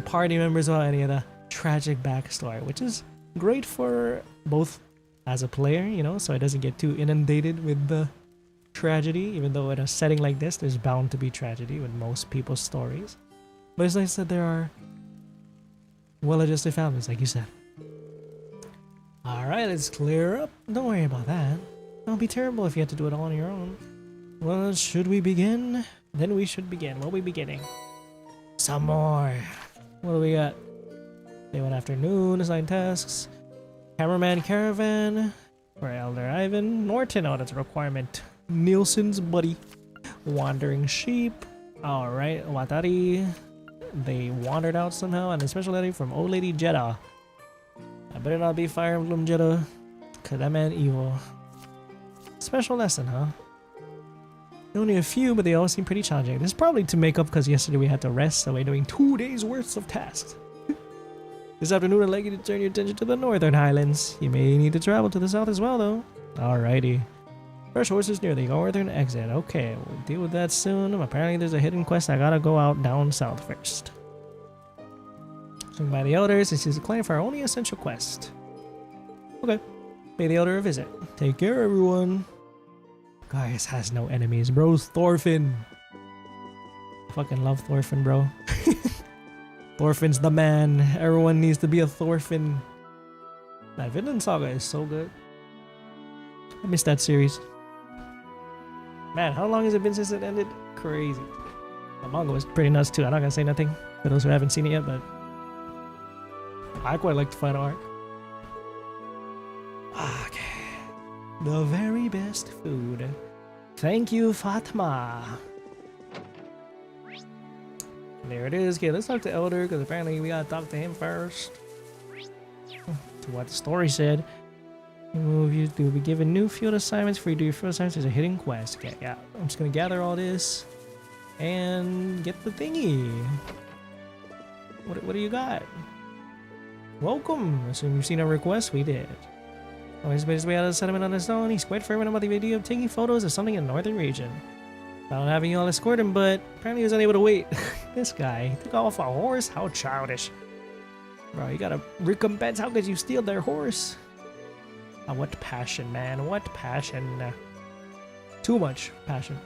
party members without any of the tragic backstory, which is great for both as a player, you know, so it doesn't get too inundated with the tragedy, even though in a setting like this, there's bound to be tragedy with most people's stories. But it's nice that there are well-adjusted families, like you said. Alright, let's clear up. Don't worry about that. It'll be terrible if you have to do it all on your own. Well, should we begin? Then we should begin. What are we beginning? Some more. What do we got? Day 1 afternoon, assigned tasks. Cameraman Caravan. For Elder Ivan. Norton, oh, that's a requirement. Nielsen's buddy. Wandering Sheep. Alright, Watari. They wandered out somehow, and a special letter from Old Lady Jeddah. I better not be Fire Emblem Jeddah, cause that man evil. Special lesson, huh? Only a few, but they all seem pretty challenging. This is probably to make up because yesterday we had to rest, so we're doing 2 days worth of tasks. This afternoon I'd like you to turn your attention to the northern Highlands. You may need to travel to the south as well, though. Alrighty. Fresh horses near the northern exit. Okay, we'll deal with that soon. Apparently there's a hidden quest. I gotta go out down south first. Swing by the elders. This is a claim for our only essential quest. Okay. Pay the elder a visit. Take care, everyone. Gaius has no enemies, bro. Thorfinn. Fucking love Thorfinn, bro. Thorfinn's the man. Everyone needs to be a Thorfinn. That Vinland Saga is so good. I missed that series. Man, how long has it been since it ended? Crazy. The manga was pretty nuts too. I'm not gonna say nothing for those who haven't seen it yet, but I quite like the final arc. Okay. The very best food. Thank you, Fatma. There it is. Okay, let's talk to Elder, because apparently we gotta talk to him first. To what the story said. You will be given new field assignments. For you to do your field assignments as a hidden quest. Okay, yeah. I'm just gonna gather all this and get the thingy. What do you got? Welcome. Assume you've seen our request. We did. Oh, he's made his way out of the settlement on his own. He's quite fervent about the idea of taking photos of something in the northern region. Not having you all escort him, but apparently he was unable to wait. This guy took off a horse? How childish. Bro, you gotta recompense. How could you steal their horse? Oh, what passion, man. What passion. Too much passion.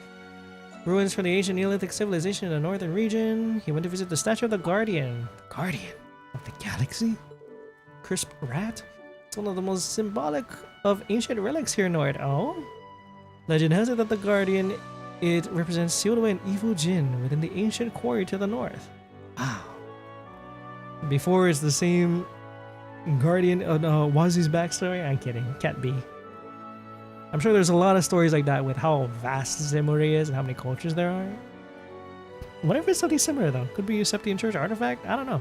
Ruins from the ancient Neolithic civilization in the northern region. He went to visit the statue of the Guardian. Guardian of the galaxy? Crisp rat? It's one of the most symbolic of ancient relics here in Nord. Oh? Legend has it that the Guardian, it represents sealed away an evil djinn within the ancient quarry to the north. Wow. Before it's the same Guardian of Wazu's backstory? I'm kidding. Can't be. I'm sure there's a lot of stories like that with how vast Zemore is and how many cultures there are. What if it's something similar though? Could be a Septian Church artifact? I don't know.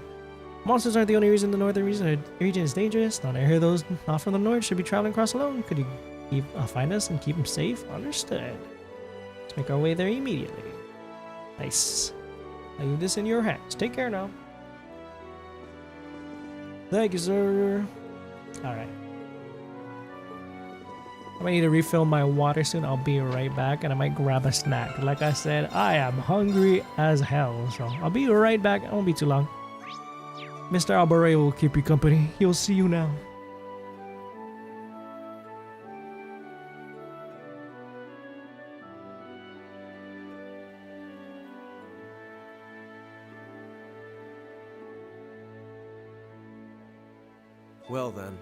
Monsters aren't the only reason the northern region is dangerous. Not every those not from the north should be traveling across alone. Could you find us and keep them safe? Understood. Let's make our way there immediately. Nice. I leave this in your hands. Take care now. Thank you, sir. Alright. I might need to refill my water soon. I'll be right back, and I might grab a snack. Like I said, I am hungry as hell, so I'll be right back. It won't be too long. Mr. Albaret will keep you company. He'll see you now. Well then.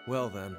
Well then.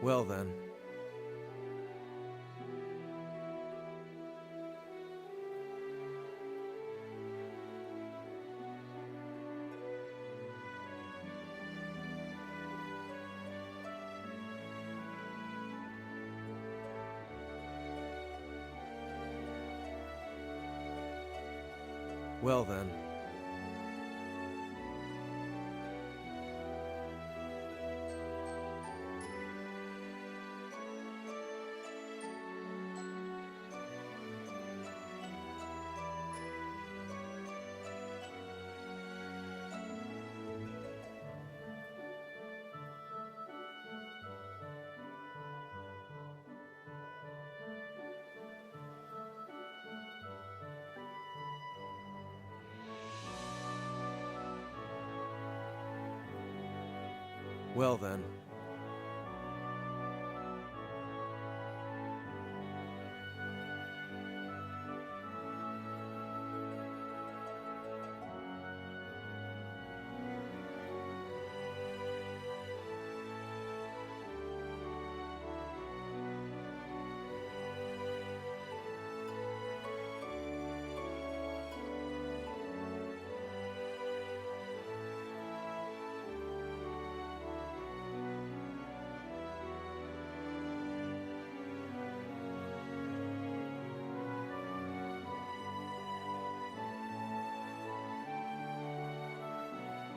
Well then. Well then. Well then.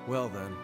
Well then.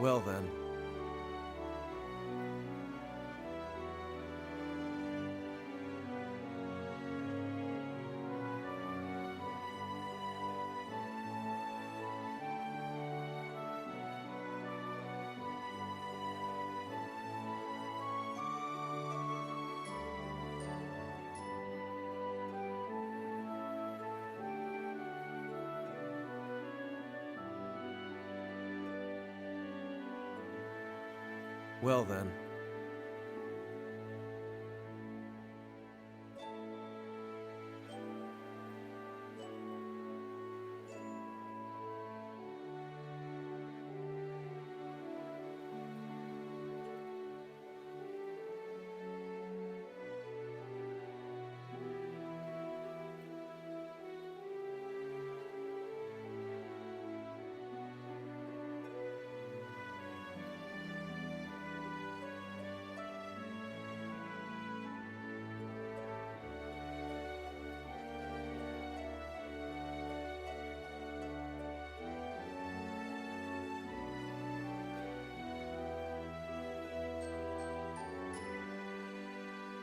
Well then. Well then.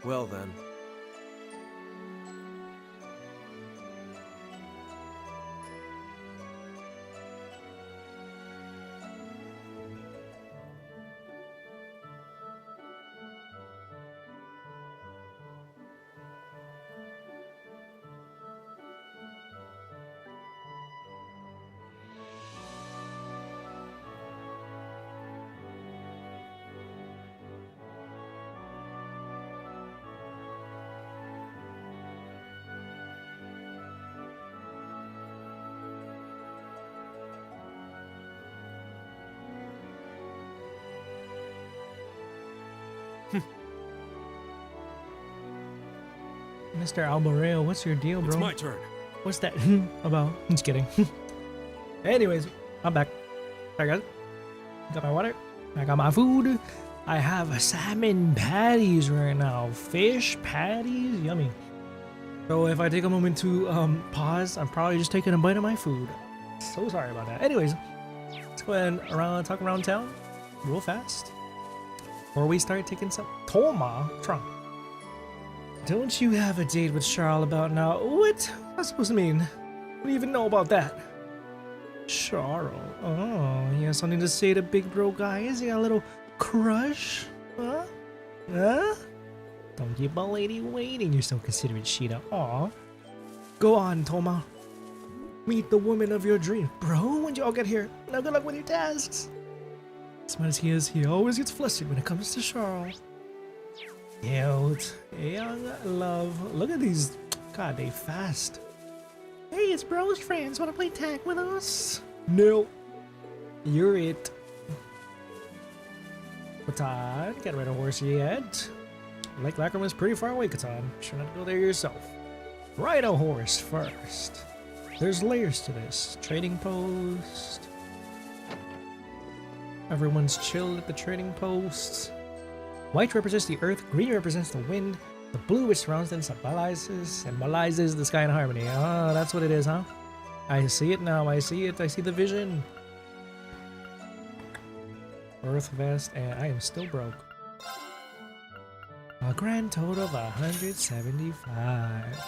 Well then. Mr. Alboreo, what's your deal, bro? It's my turn. What's that about? I'm just kidding. Anyways, I'm back. Sorry, guys. Got my water. I got my food. I have salmon patties right now. Fish patties. Yummy. So if I take a moment to pause, I'm probably just taking a bite of my food. So sorry about that. Anyways, let's go ahead and talk around town real fast. Before we start taking some Thoma. Trump. Don't you have a date with Charles about now? What? What's that supposed to mean? What do you even know about that? Charles. Oh, he has something to say to big bro guy. Is he got a little crush? Huh? Huh? Don't keep a lady waiting. You're so considerate, Sheeta. Aw. Go on, Thoma. Meet the woman of your dream. Bro, when'd you all get here? Now good luck with your tasks. Smart as he is, he always gets flustered when it comes to Charles. Cute. Young love. Look at these. God, they fast. Hey, it's bro's friends. Want to play tag with us? No. You're it. Catan, can't ride a horse yet. Lake Lacrim is pretty far away, Catan. Sure not to go there yourself. Ride a horse first. There's layers to this. Trading post. Everyone's chilled at the trading posts. White represents the earth, green represents the wind, the blue which surrounds them symbolizes the sky and harmony. Ah, that's what it is, huh? I see it now, I see it, I see the vision. Earth vest, and I am still broke. A grand total of 175.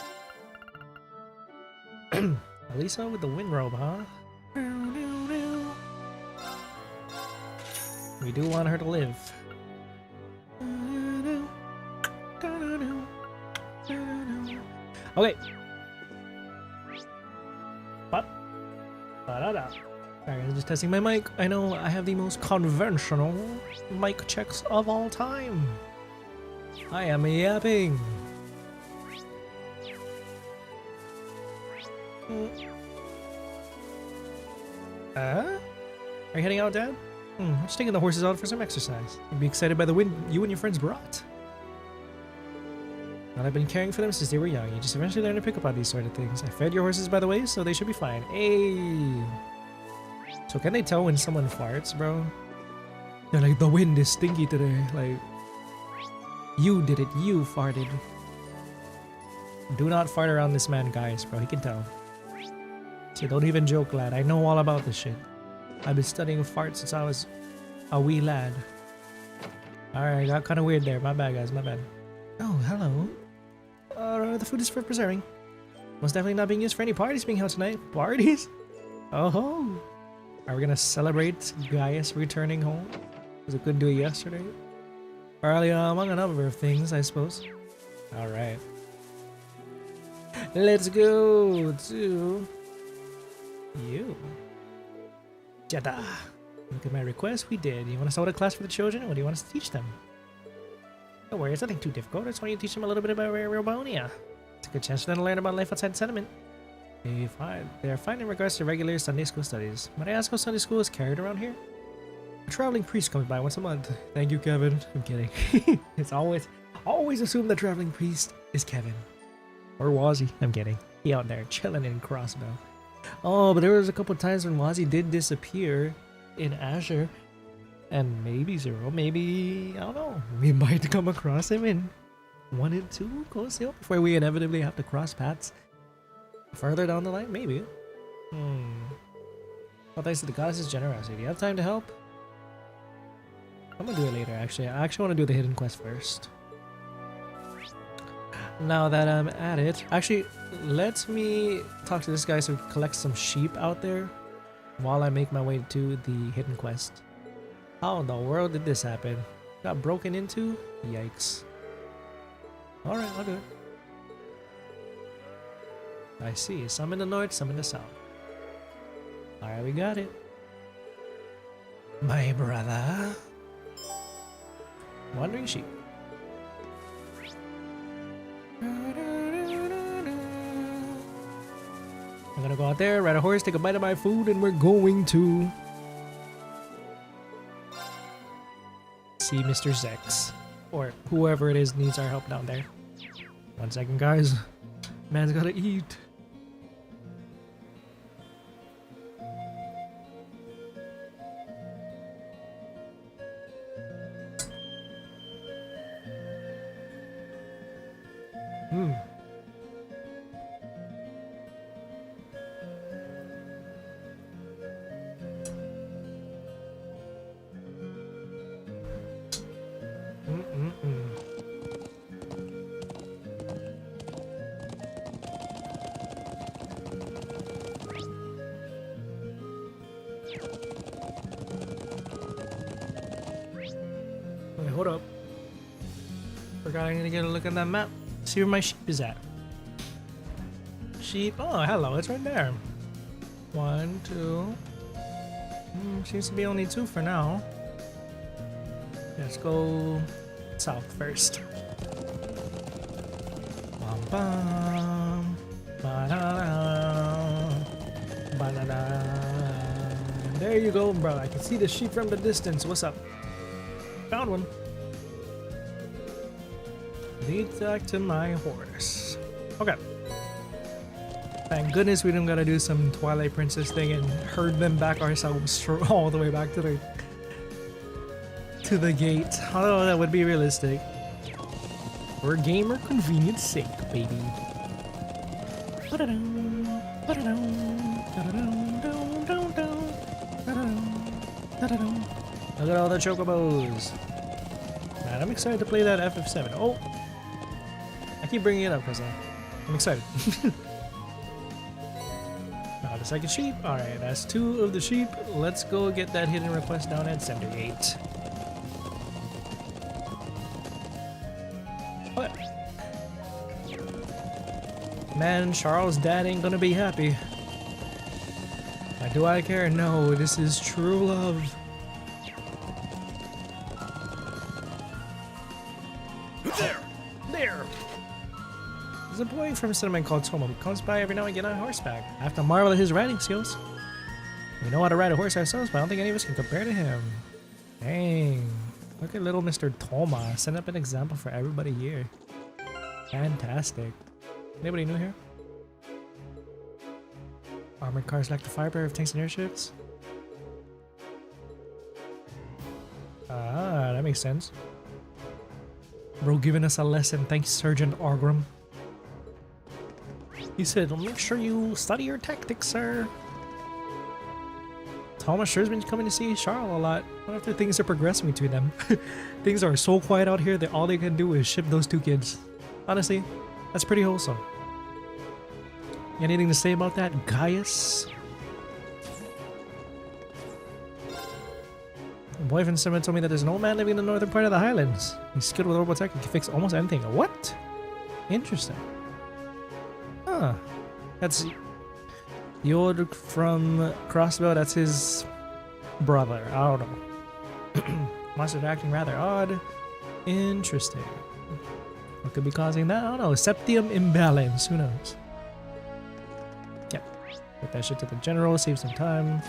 Alisa with the wind robe, huh? We do want her to live. Okay. What? Alright, I'm just testing my mic. I know I have the most conventional mic checks of all time. I am yapping. Are you heading out, Dad? I'm just taking the horses out for some exercise. You'd be excited by the wind you and your friends brought. And I've been caring for them since they were young. You just eventually learn to pick up on these sort of things. I fed your horses, by the way, so they should be fine. Hey! So can they tell when someone farts, bro? They're like, the wind is stinky today. Like, you did it. You farted. Do not fart around this man, Gaius, bro. He can tell. So don't even joke, lad. I know all about this shit. I've been studying farts since I was a wee lad. Alright, got kind of weird there. My bad, guys. My bad. Oh, hello. The food is for preserving. Most definitely not being used for any parties being held tonight. Parties? Oh. Are we gonna celebrate Gaius returning home? Was it good to do it yesterday? Probably among a number of things, I suppose. Alright. Let's go to you. Jeddah. Look at my request. We did. You want to start a class for the children? What do you want us to teach them? Don't worry, it's nothing too difficult. I just want you to teach them a little bit about Robonia. It's a good chance for them to learn about life outside the settlement. They are fine in regards to regular Sunday school studies. Might I ask how Sunday school is carried around here? A traveling priest comes by once a month. Thank you, Kevin. I'm kidding. It's always assume the traveling priest is Kevin. Or was he? I'm kidding. He out there chilling in Crossbow. Oh, but there was a couple times when Wazzy did disappear in Azure. And maybe Zero, maybe, I don't know. We might come across him in 1 and 2 Cold Steel before we inevitably have to cross paths further down the line, maybe. Well, thanks to the goddess's generosity. Do you have time to help? I'm gonna do it later, actually. I actually want to do the hidden quest first. Now that I'm at it, actually, let me talk to this guy so we can collect some sheep out there while I make my way to the hidden quest. How in the world did this happen? Got broken into? Yikes. Alright, I'll do it. I see. Some in the north, some in the south. Alright, we got it. My brother. Wandering sheep. I'm gonna go out there, ride a horse, take a bite of my food, and we're going to see Mr. Zechs. or whoever it is needs our help down there. 1 second, guys. Man's gotta eat. Wait, hold up. Forgot I need to get a look at that map. See where my sheep is at. Sheep. Oh, hello. It's right there. 1, 2. Seems to be only 2 for now. Let's go south first. Bum, bum. Ba-da-da. Ba-da-da. There you go, bro. I can see the sheep from the distance. What's up? Found one. Lead back to my horse. Okay. Thank goodness we don't gotta do some Twilight Princess thing and herd them back ourselves all the way back to the gate. Although that would be realistic. For gamer convenience sake, baby. Look at all the chocobos. Man, I'm excited to play that FF7. Oh! I keep bringing it up because I'm excited. Now the second sheep. Alright, that's 2 of the sheep. Let's go get that hidden request down at Zender Gate. Okay. Man, Charles' dad ain't gonna be happy. Do I care? No, this is true love. There! There's a boy from a settlement called Thoma who comes by every now and again on horseback. I have to marvel at his riding skills. We know how to ride a horse ourselves, but I don't think any of us can compare to him. Dang. Look at little Mr. Thoma. Set up an example for everybody here. Fantastic. Anybody new here? Armored cars like the firepower of tanks and airships? Ah, that makes sense. Bro giving us a lesson, thanks Sergeant Orgrim. He said, make sure you study your tactics, sir. Thoma sure's been coming to see Charles a lot. What after things are progressing between them? Things are so quiet out here that all they can do is ship those 2 kids. Honestly, that's pretty wholesome. Anything to say about that, Gaius? A boy from Summit told me that there's an old man living in the northern part of the Highlands. He's skilled with robotech and can fix almost anything. What? Interesting. Huh. That's the old from Crossbow. That's his brother. I don't know. Monster's acting rather odd. Interesting. What could be causing that? I don't know. Septium imbalance. Who knows? Yeah. Put that shit to the general. Save some time.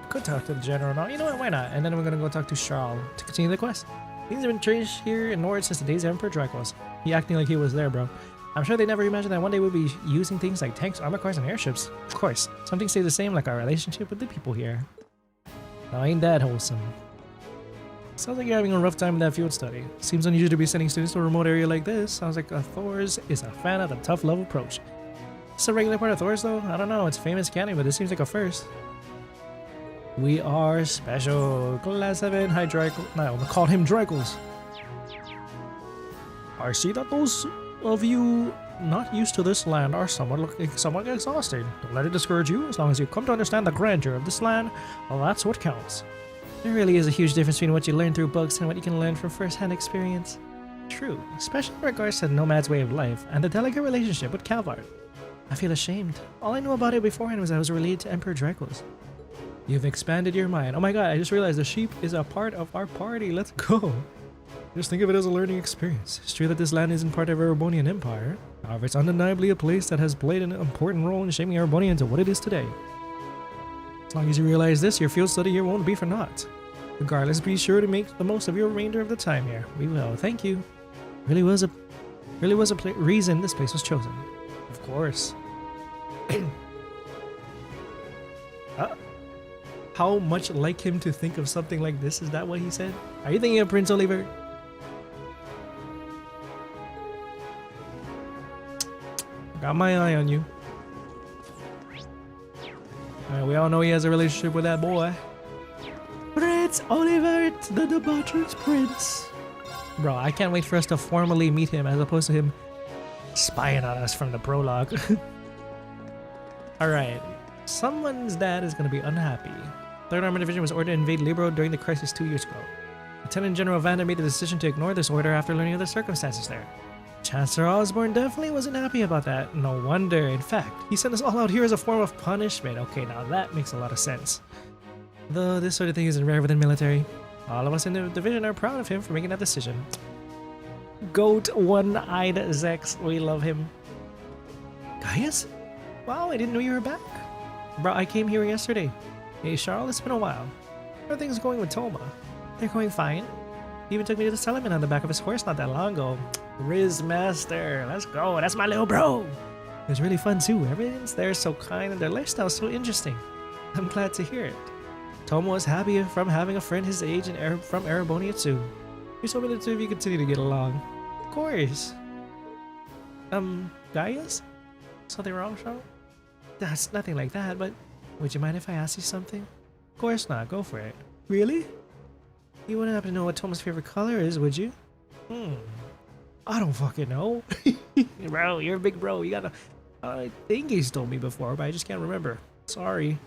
Could talk to the general now. You know what? Why not? And then we're gonna go talk to Charles to continue the quest. Things have been traced here in North since the days of Emperor Dracos. He acting like he was there, bro. I'm sure they never imagined that one day we'll be using things like tanks, armor cars, and airships. Of course, some things stay the same, like our relationship with the people here. Now, ain't that wholesome? Sounds like you're having a rough time in that field study. Seems unusual to be sending students to a remote area like this. Sounds like Thor's is a fan of the tough love approach. It's a regular part of Thor's, though? I don't know. It's famous canon, but this seems like a first. We are special. Class 7, hi Draco. No, we called him Dracos. I see that those of you not used to this land are somewhat exhausted. Don't let it discourage you. As long as you come to understand the grandeur of this land, well, that's what counts. There really is a huge difference between what you learn through books and what you can learn from first-hand experience. True, especially in regards to the nomad's way of life and the delicate relationship with Calvard. I feel ashamed. All I knew about it beforehand was I was related to Emperor Dracos. You've expanded your mind. Oh my god, I just realized the sheep is a part of our party. Let's go. Just think of it as a learning experience. It's true that this land isn't part of Erebonian Empire. However, it's undeniably a place that has played an important role in shaping Erebonia into what it is today. As long as you realize this, your field study here won't be for naught. Regardless, be sure to make the most of your remainder of the time here. We will. Thank you. Really was a reason this place was chosen. Of course. How much like him to think of something like this? Is that what he said? Are you thinking of Prince Oliver? Got my eye on you. We all know he has a relationship with that boy. Prince Oliver, the debaucherous prince. Bro, I can't wait for us to formally meet him as opposed to him spying on us from the prologue. Alright. Someone's dad is going to be unhappy. 3rd Armored Division was ordered to invade Libro during the crisis 2 years ago. Lieutenant General Vander made the decision to ignore this order after learning of the circumstances there. Chancellor Osborne definitely wasn't happy about that. No wonder. In fact, he sent us all out here as a form of punishment. Okay, now that makes a lot of sense. Though this sort of thing isn't rare within military. All of us in the division are proud of him for making that decision. Goat one-eyed Zechs, we love him. Gaius? Wow, I didn't know you were back. Bro, I came here yesterday. Hey Charles, it's been a while. How are things going with Thoma? They're going fine. He even took me to the settlement on the back of his horse not that long ago. Riz Master, let's go, that's my little bro. It was really fun too. Everyone's there so kind and their lifestyle's so interesting. I'm glad to hear it. Thoma was happy from having a friend his age and from Erebonia too. Here's hoping the two of you continue to get along. Of course. Gaius? Something wrong, Sharon? That's nothing like that, but would you mind if I asked you something? Of course not, go for it. Really? You wouldn't happen to know what Thoma's favorite color is, would you? I don't fucking know. Bro, you're a big bro. You gotta... I think he's told me before, but I just can't remember. Sorry.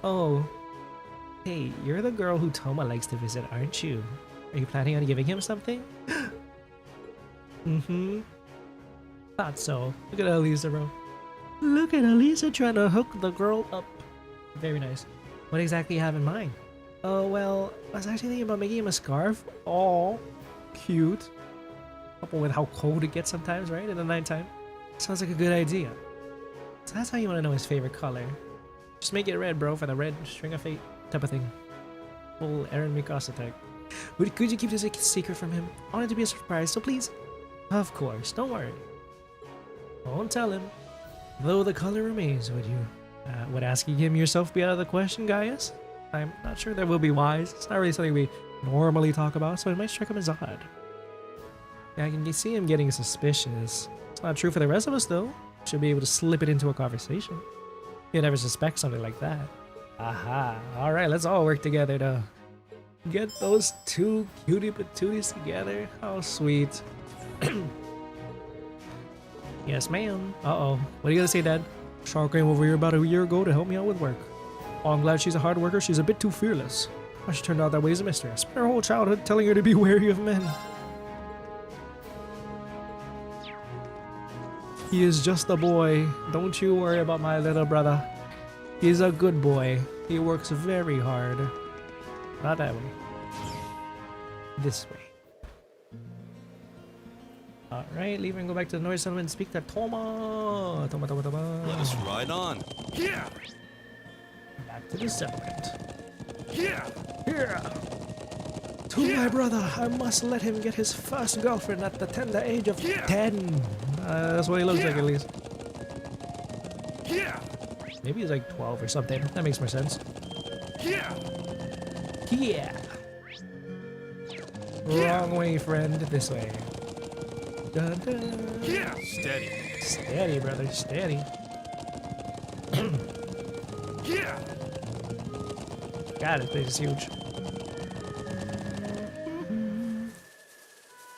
Oh. Hey, you're the girl who Thoma likes to visit, aren't you? Are you planning on giving him something? Thought so. Look at Alisa, bro. Look at Alisa trying to hook the girl up. Very nice. What exactly you have in mind? Oh, well, I was actually thinking about making him a scarf. Oh, cute. Coupled with how cold it gets sometimes, right? In the nighttime. Sounds like a good idea. So that's how you want to know his favorite color. Just make it red, bro, for the red string of fate type of thing. Full Aaron Mikasa type. Could you keep this a secret from him? I want it to be a surprise, so please. Of course, don't worry. Won't tell him. Though the color remains, would you? Would asking him yourself be out of the question, Gaius? I'm not sure that will be wise. It's not really something we normally talk about, so it might strike him as odd. Yeah, I can see him getting suspicious. It's not true for the rest of us, though. Should be able to slip it into a conversation. You'd never suspect something like that. Aha. Alright, let's all work together to get those two cutie patooties together. How sweet. Yes, ma'am. Uh-oh. What are you gonna say, Dad? Shark came over here about a year ago to help me out with work. Oh, I'm glad she's a hard worker. She's a bit too fearless. Why she turned out that way is a mystery. I spent her whole childhood telling her to be wary of men. He is just a boy. Don't you worry about my little brother. He's a good boy. He works very hard. Not that way. This way. Alright, leave and go back to the North Settlement and speak to Thoma. Thoma. Let us ride on. Here! Back to the settlement. Here! Here! To my brother, I must let him get his first girlfriend at the tender age of 10. That's what he looks like, at least. Here! Maybe he's like 12 or something. That makes more sense. Here! Yeah. Wrong way, friend. This way. Dun, dun. Here! Steady. Steady, brother. Steady. Here! God, this place is huge.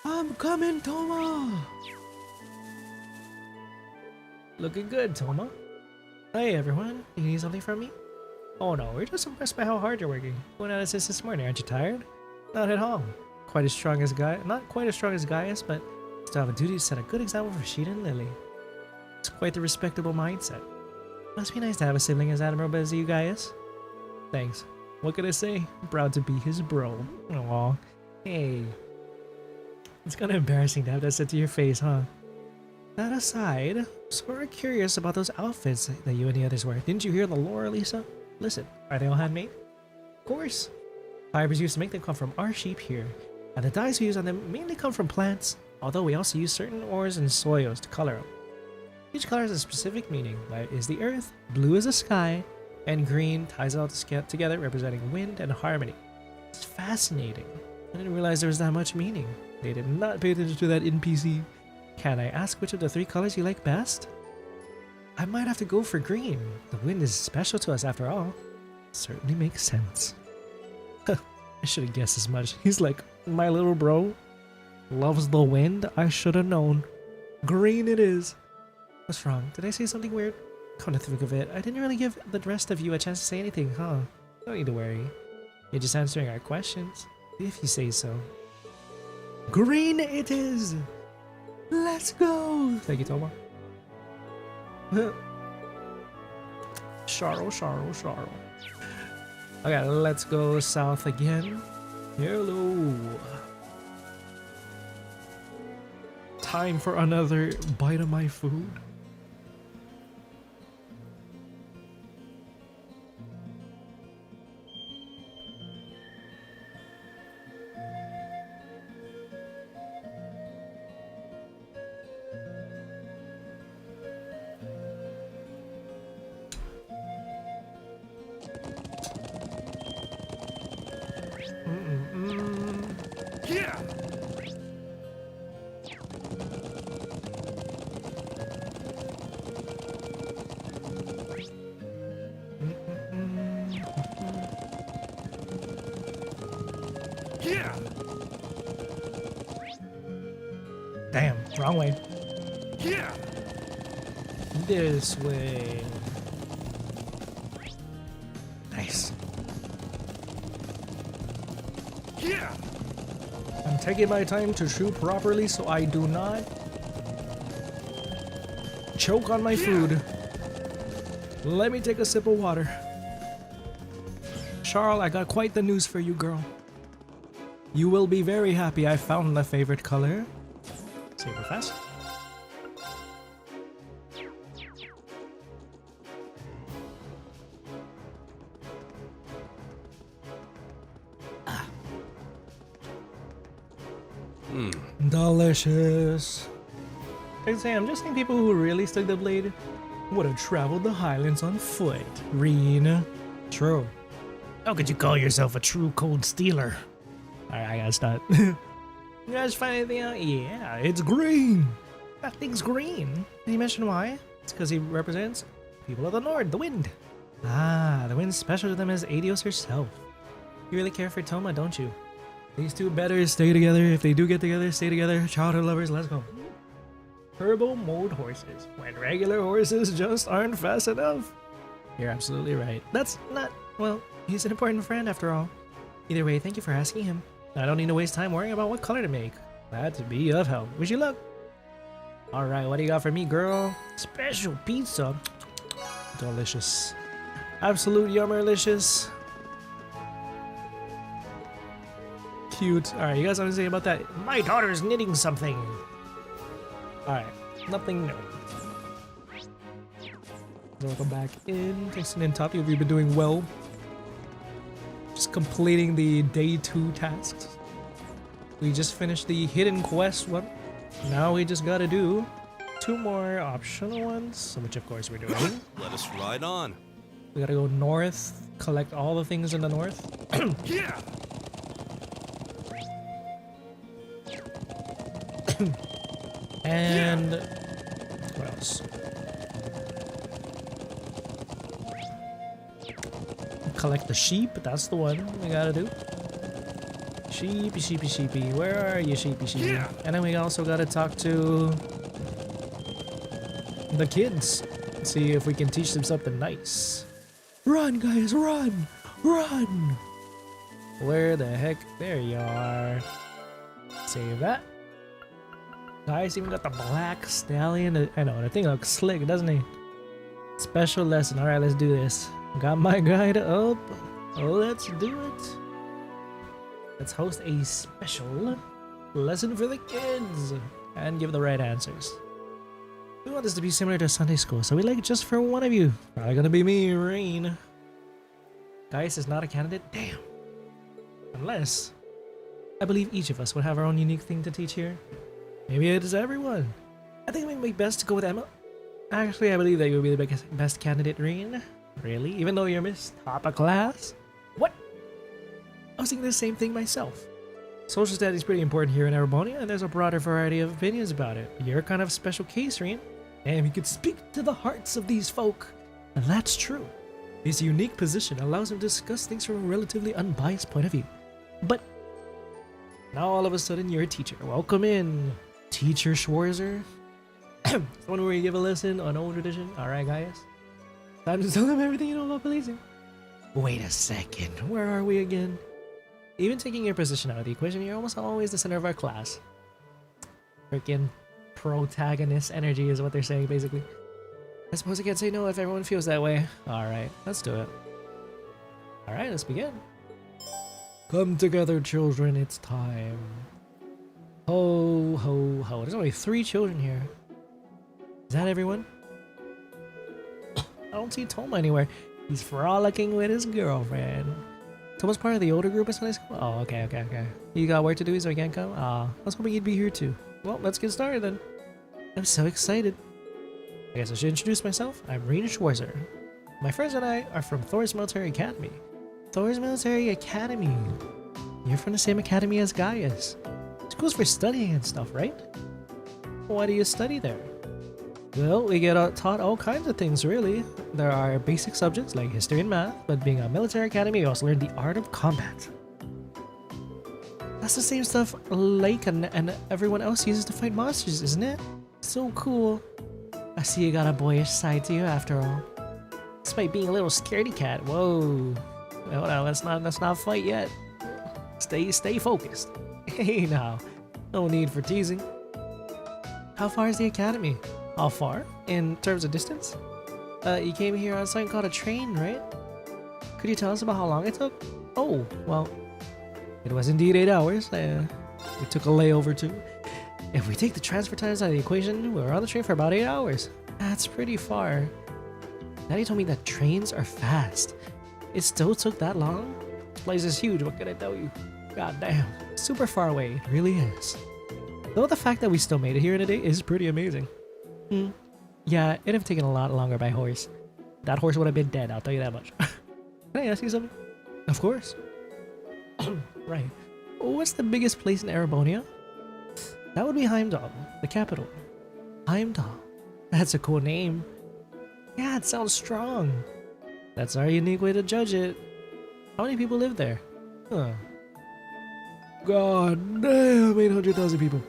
I'm coming, Thoma. Looking good, Thoma. Hey, everyone. You need something from me? Oh no, we're just impressed by how hard you're working. Went out of this morning. Aren't you tired? Not at all. Not quite as strong as Gaius, but still have a duty to set a good example for Sheeta and Lily. It's quite the respectable mindset. Must be nice to have a sibling as admirable as you, Gaius. Thanks. What can I say? I'm proud to be his bro. Aw. Hey. It's kind of embarrassing to have that said to your face, huh? That aside, I'm sort of curious about those outfits that you and the others wear. Didn't you hear the lore, Alisa? Listen, are they all handmade? Of course. Fibers used to make them come from our sheep here, and the dyes we use on them mainly come from plants, although we also use certain ores and soils to color them. Each color has a specific meaning. White is the earth, blue is the sky, and green ties it all together, representing wind and harmony. It's fascinating. I didn't realize there was that much meaning. They did not pay attention to that NPC. Can I ask which of the 3 colors you like best? I might have to go for green. The wind is special to us after all. Certainly makes sense. I should have guessed as much. He's like, my little bro loves the wind. I should have known. Green it is. What's wrong? Did I say something weird? Come to think of it, I didn't really give the rest of you a chance to say anything, huh? Don't need to worry. You're just answering our questions, if you say so. Green it is! Let's go! Thank you, Thoma. Sharo. Okay, let's go south again. Hello. Time for another bite of my food. Damn, wrong way. This way. Nice. I'm taking my time to shoot properly so I do not choke on my food. Let me take a sip of water. Charles, I got quite the news for you, girl. You will be very happy I found the favorite color. Super fast. Delicious. I say, I'm just saying people who really stuck the blade would have traveled the Highlands on foot. Rean. True. How could you call yourself a true cold stealer? Alright, I gotta stop. You guys find anything out? Yeah, it's green. That thing's green. Did you mention why? It's because he represents people of the North, the wind. Ah, the wind's special to them as Adios herself. You really care for Thoma, don't you? These two better stay together. If they do get together, stay together. Childhood lovers, let's go. Turbo mode horses. When regular horses just aren't fast enough. You're absolutely right. That's not, well, he's an important friend after all. Either way, thank you for asking him. I don't need to waste time worrying about what color to make. Glad to be of help. Wish you luck. Alright, what do you got for me, girl? Special pizza. Delicious. Absolute yummerlicious. Cute. Alright, you guys want to say about that? My daughter's knitting something. Alright, nothing new. Welcome back in. Jason and Toppy, have you been doing well? Just completing the day 2 tasks. We just finished the hidden quest one. Now we just gotta do 2 more optional ones, which of course we're doing. Let us ride on. We gotta go north, collect all the things in the north. Yeah. And what else? Collect the sheep, that's the one we gotta do. Sheepy, sheepy, sheepy. Where are you, sheepy, sheepy? Yeah. And then we also gotta talk to the kids. See if we can teach them something nice. Run, guys, run! Run! Where the heck? There you are. Save that. Guys, even got the black stallion. I know, the thing looks slick, doesn't it? Special lesson. Alright, let's do this. Got my guide up. Let's do it. Let's host a special lesson for the kids and give the right answers. We want this to be similar to Sunday school, so we like it just for one of you. Probably gonna be me, Rean. Gaius is not a candidate? Damn. Unless, I believe each of us would have our own unique thing to teach here. Maybe it is everyone. I think it might be best to go with Emma. Actually, I believe that you would be the best candidate, Rean. Really? Even though you're Miss Top of Class? What? I was thinking the same thing myself. Social studies is pretty important here in Erebonia, and there's a broader variety of opinions about it. You're kind of a special case, Rean. And you could speak to the hearts of these folk. And that's true. This unique position allows him to discuss things from a relatively unbiased point of view. But now all of a sudden you're a teacher. Welcome in, Teacher Schwarzer. The one where you give a lesson on old tradition. Alright, Gaius. Time to tell them everything you know about policing. Wait a second, where are we again? Even taking your position out of the equation, you're almost always the center of our class. Freaking protagonist energy is what they're saying, basically. I suppose I can't say no if everyone feels that way. Alright, let's do it. Alright, let's begin. Come together, children, it's time. Ho, ho, ho. There's only 3 children here. Is that everyone? I don't see Thoma anywhere. He's frolicking with his girlfriend. Thoma's part of the older group at Sunday school? Oh, okay. You got work to do so he can't come? I was hoping you'd be here too. Well, let's get started then. I'm so excited. I guess I should introduce myself. I'm Rean Schwarzer. My friends and I are from Thor's Military Academy. Thor's Military Academy. You're from the same academy as Gaius. School's for studying and stuff, right? Why do you study there? Well, we get taught all kinds of things, really. There are basic subjects like history and math, but being a military academy, we also learn the art of combat. That's the same stuff Lake and everyone else uses to fight monsters, isn't it? So cool. I see you got a boyish side to you after all. Despite being a little scaredy cat. Whoa. Hold on, let's not fight yet. Stay focused. Hey now. No need for teasing. How far is the academy? How far? In terms of distance? You came here on something called a train, right? Could you tell us about how long it took? Oh, well, it was indeed 8 hours. We took a layover too. If we take the transfer times out of the equation, we were on the train for about 8 hours. That's pretty far. Daddy told me that trains are fast. It still took that long? This place is huge, what can I tell you? God damn, super far away, it really is. Though the fact that we still made it here in a day is pretty amazing. Yeah, it'd have taken a lot longer by horse. That horse would have been dead, I'll tell you that much. Can I ask you something? Of course. Right. What's the biggest place in Erebonia? That would be Heimdall, the capital. Heimdall. That's a cool name. Yeah, it sounds strong. That's our unique way to judge it. How many people live there? Huh. God damn, 800,000 people.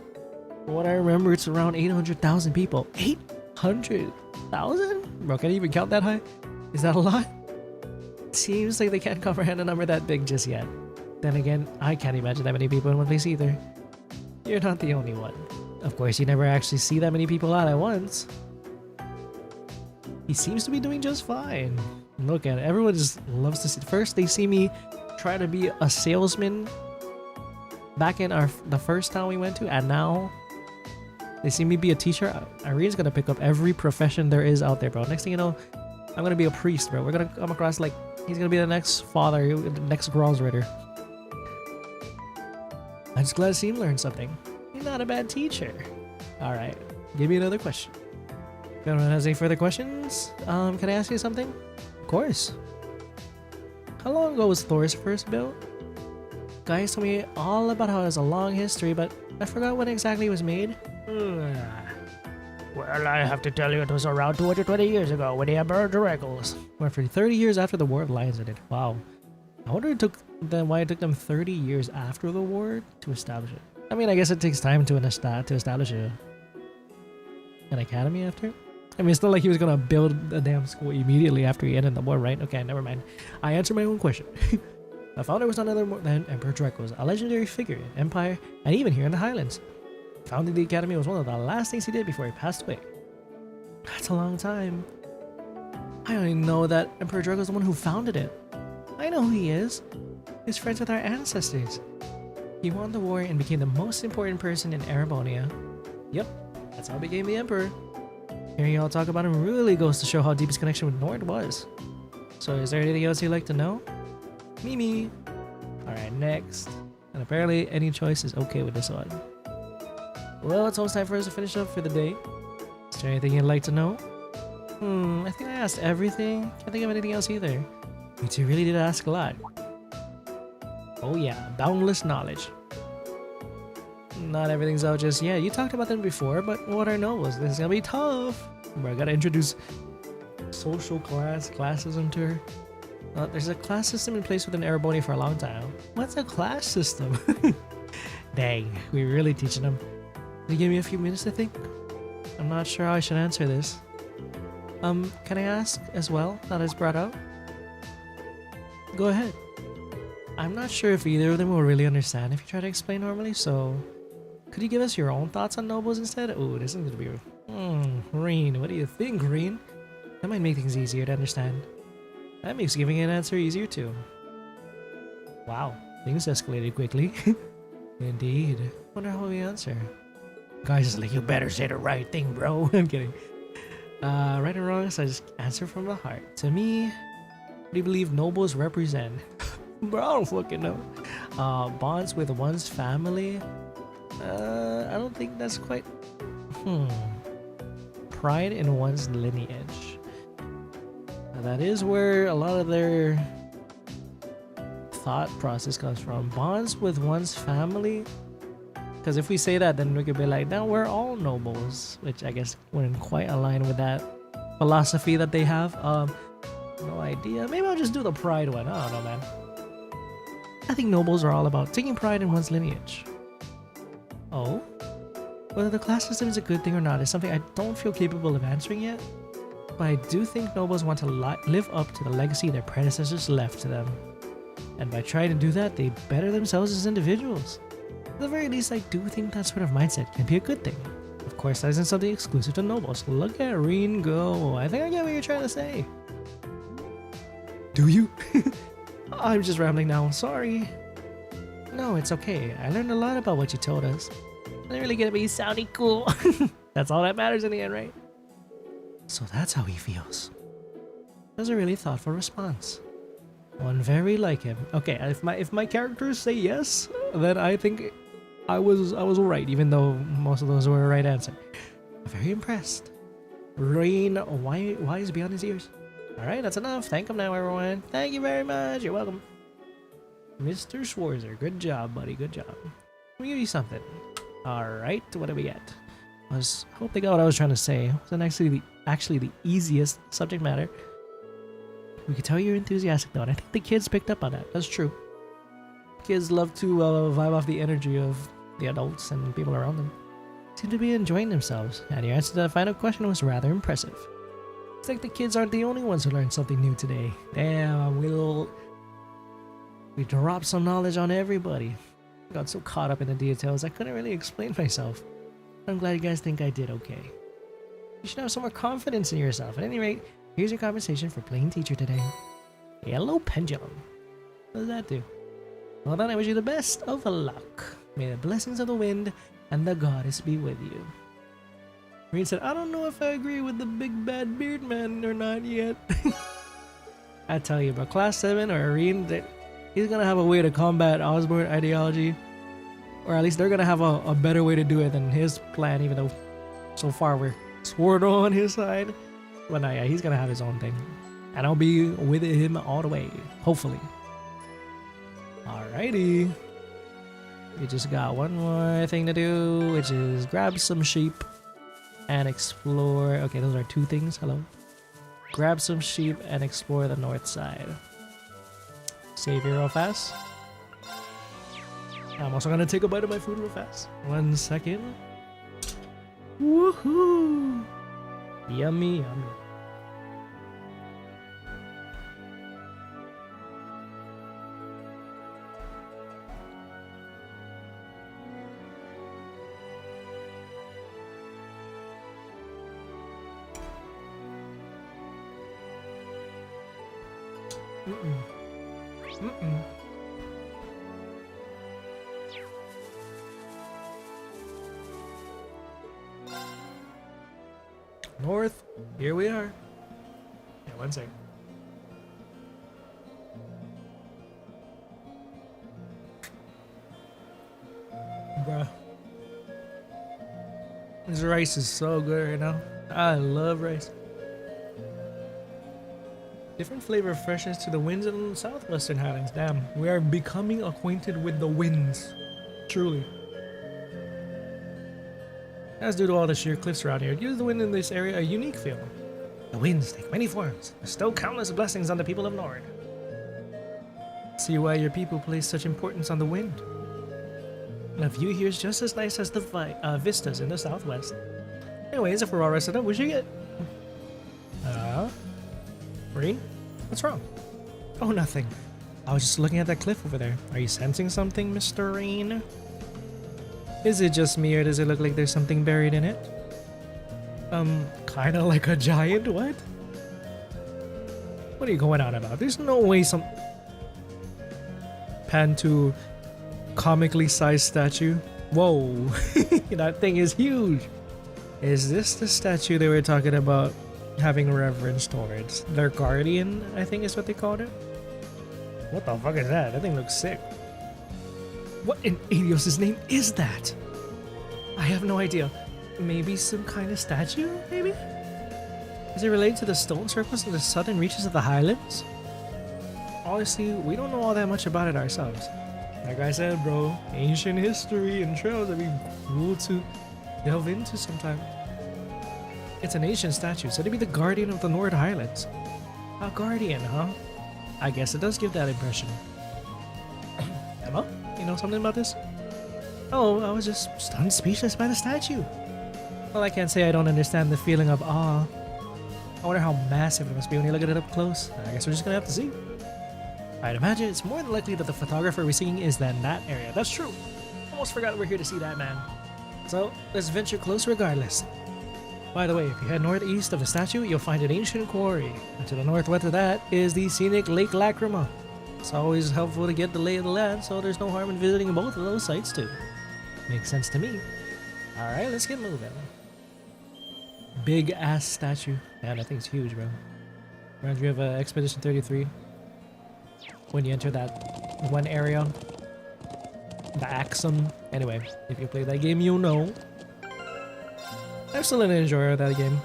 From what I remember, it's around 800,000 people. 800,000? Bro, can you even count that high? Is that a lot? Seems like they can't comprehend a number that big just yet. Then again, I can't imagine that many people in one place either. You're not the only one. Of course, you never actually see that many people out at once. He seems to be doing just fine. Look at it. Everyone just loves to see. First, they see me try to be a salesman back in the first town we went to, and now they see me be a teacher. Irina's gonna pick up every profession there is out there, bro. Next thing you know, I'm gonna be a priest, bro. We're gonna come across like he's gonna be the next father, the next Grosritter. I'm just glad to see him learn something. You're not a bad teacher. All right, give me another question. If anyone has any further questions, can I ask you something? Of course. How long ago was Thor's first built? Guys told me all about how it has a long history, but I forgot when exactly it was made. Well, I have to tell you, it was around 220 years ago when the Emperor Directles. Roughly 30 years after the War of Lions ended. Wow. I wonder why it took them 30 years after the war to establish it. I mean, I guess it takes time to establish an academy after. I mean, it's not like he was gonna build a damn school immediately after he ended the war, right? Okay, never mind. I answered my own question. The founder was none other than Emperor Dracos, a legendary figure in Empire and even here in the Highlands. Founding the academy was one of the last things he did before he passed away. That's a long time. I only know that Emperor Dracos is the one who founded it. I know who he is. He's friends with our ancestors. He won the war and became the most important person in Erebonia. Yep, that's how he became the Emperor. Hearing y'all talk about him really goes to show how deep his connection with Nord was. So is there anything else you'd like to know? Me. Alright, next. And apparently any choice is okay with this one. Well, it's almost time for us to finish up for the day. Is there anything you'd like to know? I think I asked everything. Can't think of anything else either. You two really did ask a lot. Oh yeah, boundless knowledge. Not everything's out just yet. You talked about them before, but what are nobles? This is gonna be tough. Bro, I gotta introduce social classism to her. There's a class system in place within Erebony for a long time. What's a class system? Dang, we're really teaching them. Can you give me a few minutes to think? I'm not sure how I should answer this. Can I ask as well, that is brought up? Go ahead. I'm not sure if either of them will really understand if you try to explain normally, so could you give us your own thoughts on nobles instead? Ooh, this is gonna be Rean, what do you think, Rean? That might make things easier to understand. That makes giving an answer easier too. Wow, things escalated quickly. Indeed. Wonder how we answer. Guys is like, you better say the right thing, bro. I'm kidding. Right or wrong, so I just answer from the heart. To me, what do you believe nobles represent? Bro, I don't fucking know. Bonds with one's family? I don't think that's quite... Pride in one's lineage. That is where a lot of their thought process comes from. Bonds with one's family? Because if we say that, then we could be like, now we're all nobles, which I guess wouldn't quite align with that philosophy that they have. No idea. Maybe I'll just do the pride one. I don't know, man. I think nobles are all about taking pride in one's lineage. Oh? Whether the class system is a good thing or not is something I don't feel capable of answering yet. But I do think nobles want to live up to the legacy their predecessors left to them. And by trying to do that, they better themselves as individuals. At the very least, I do think that sort of mindset can be a good thing. Of course, that isn't something exclusive to nobles. Look at Rean go. I think I get what you're trying to say. Do you? I'm just rambling now. Sorry. No, it's okay. I learned a lot about what you told us. I didn't really get it, but you sounded cool. That's all that matters in the end, right? So that's how he feels. That's a really thoughtful response. One very like him. Okay, if my characters say yes, then I think I was right, even though most of those were a right answer. I'm very impressed. Rean, why is beyond his ears? Alright, that's enough. Thank him now, everyone. Thank you very much. You're welcome. Mr. Schwarzer, good job, buddy. Good job. Let me give you something. Alright, what do we get? I hope they got what I was trying to say. It wasn't actually the easiest subject matter. We could tell you're enthusiastic though, and I think the kids picked up on that. That's true. Kids love to vibe off the energy of the adults and people around them. Seem to be enjoying themselves, and your answer to the final question was rather impressive. It's like the kids aren't the only ones who learned something new today. Damn, we dropped some knowledge on everybody. I got so caught up in the details I couldn't really explain myself. I'm glad you guys think I did okay. You should have some more confidence in yourself. At any rate, here's your compensation for playing teacher today. Yellow pendulum. What does that do? Well then, I wish you the best of luck. May the blessings of the wind and the goddess be with you. Rean said, I don't know if I agree with the big bad beard man or not yet. I tell you, bro, class 7 or Rean, he's gonna have a way to combat Osborne ideology. Or at least they're gonna have a better way to do it than his plan, even though so far we're sworn on his side. But yeah, he's gonna have his own thing. And I'll be with him all the way, hopefully. Alrighty. We just got one more thing to do, which is grab some sheep and explore. Okay, those are 2 things. Hello. Grab some sheep and explore the north side. Save here real fast. I'm also gonna take a bite of my food real fast. 1 second. Woohoo! Yummy, yummy. North, here we are. Yeah, 1 second. Bruh. This rice is so good right now. I love rice. Different flavor freshness to the winds in southwestern Highlands. Damn, we are becoming acquainted with the winds. Truly. As due to all the sheer cliffs around here, it gives the wind in this area a unique feel. The winds take many forms, bestow countless blessings on the people of Nord. See why your people place such importance on the wind. The view here is just as nice as the vistas in the southwest. Anyways, if we're all rested up, we should get... Rean? What's wrong? Oh, nothing. I was just looking at that cliff over there. Are you sensing something, Mr. Rean? Is it just me, or does it look like there's something buried in it? Kinda like a giant what? What are you going on about? There's no way some... Pan to comically sized statue. Whoa, that thing is huge. Is this the statue they were talking about having reverence towards? Their guardian, I think is what they called it. What the fuck is that? That thing looks sick. What in Adios' name is that? I have no idea. Maybe some kind of statue, maybe? Is it related to the stone circles in the southern reaches of the Highlands? Honestly, we don't know all that much about it ourselves. Like I said, bro, ancient history and trails that'd be cool to delve into sometime. It's an ancient statue, said to be the guardian of the Nord Highlands. A guardian, huh? I guess it does give that impression. Emma, you know something about this? Oh, I was just stunned speechless by the statue. Well, I can't say I don't understand the feeling of awe. I wonder how massive it must be when you look at it up close. I guess we're just gonna have to see. I'd imagine it's more than likely that the photographer we're seeing is in that area. That's true. Almost forgot we're here to see that man. So, let's venture close regardless. By the way, if you head northeast of the statue, you'll find an ancient quarry. And to the northwest of that is the scenic Lake Lacrima. It's always helpful to get the lay of the land, so there's no harm in visiting both of those sites too. Makes sense to me. Alright, let's get moving. Big ass statue. Man, that thing's huge, bro. Reminds me of Expedition 33. When you enter that one area. The Axum. Anyway, if you play that game, you'll know. I'm still an enjoyer of that game.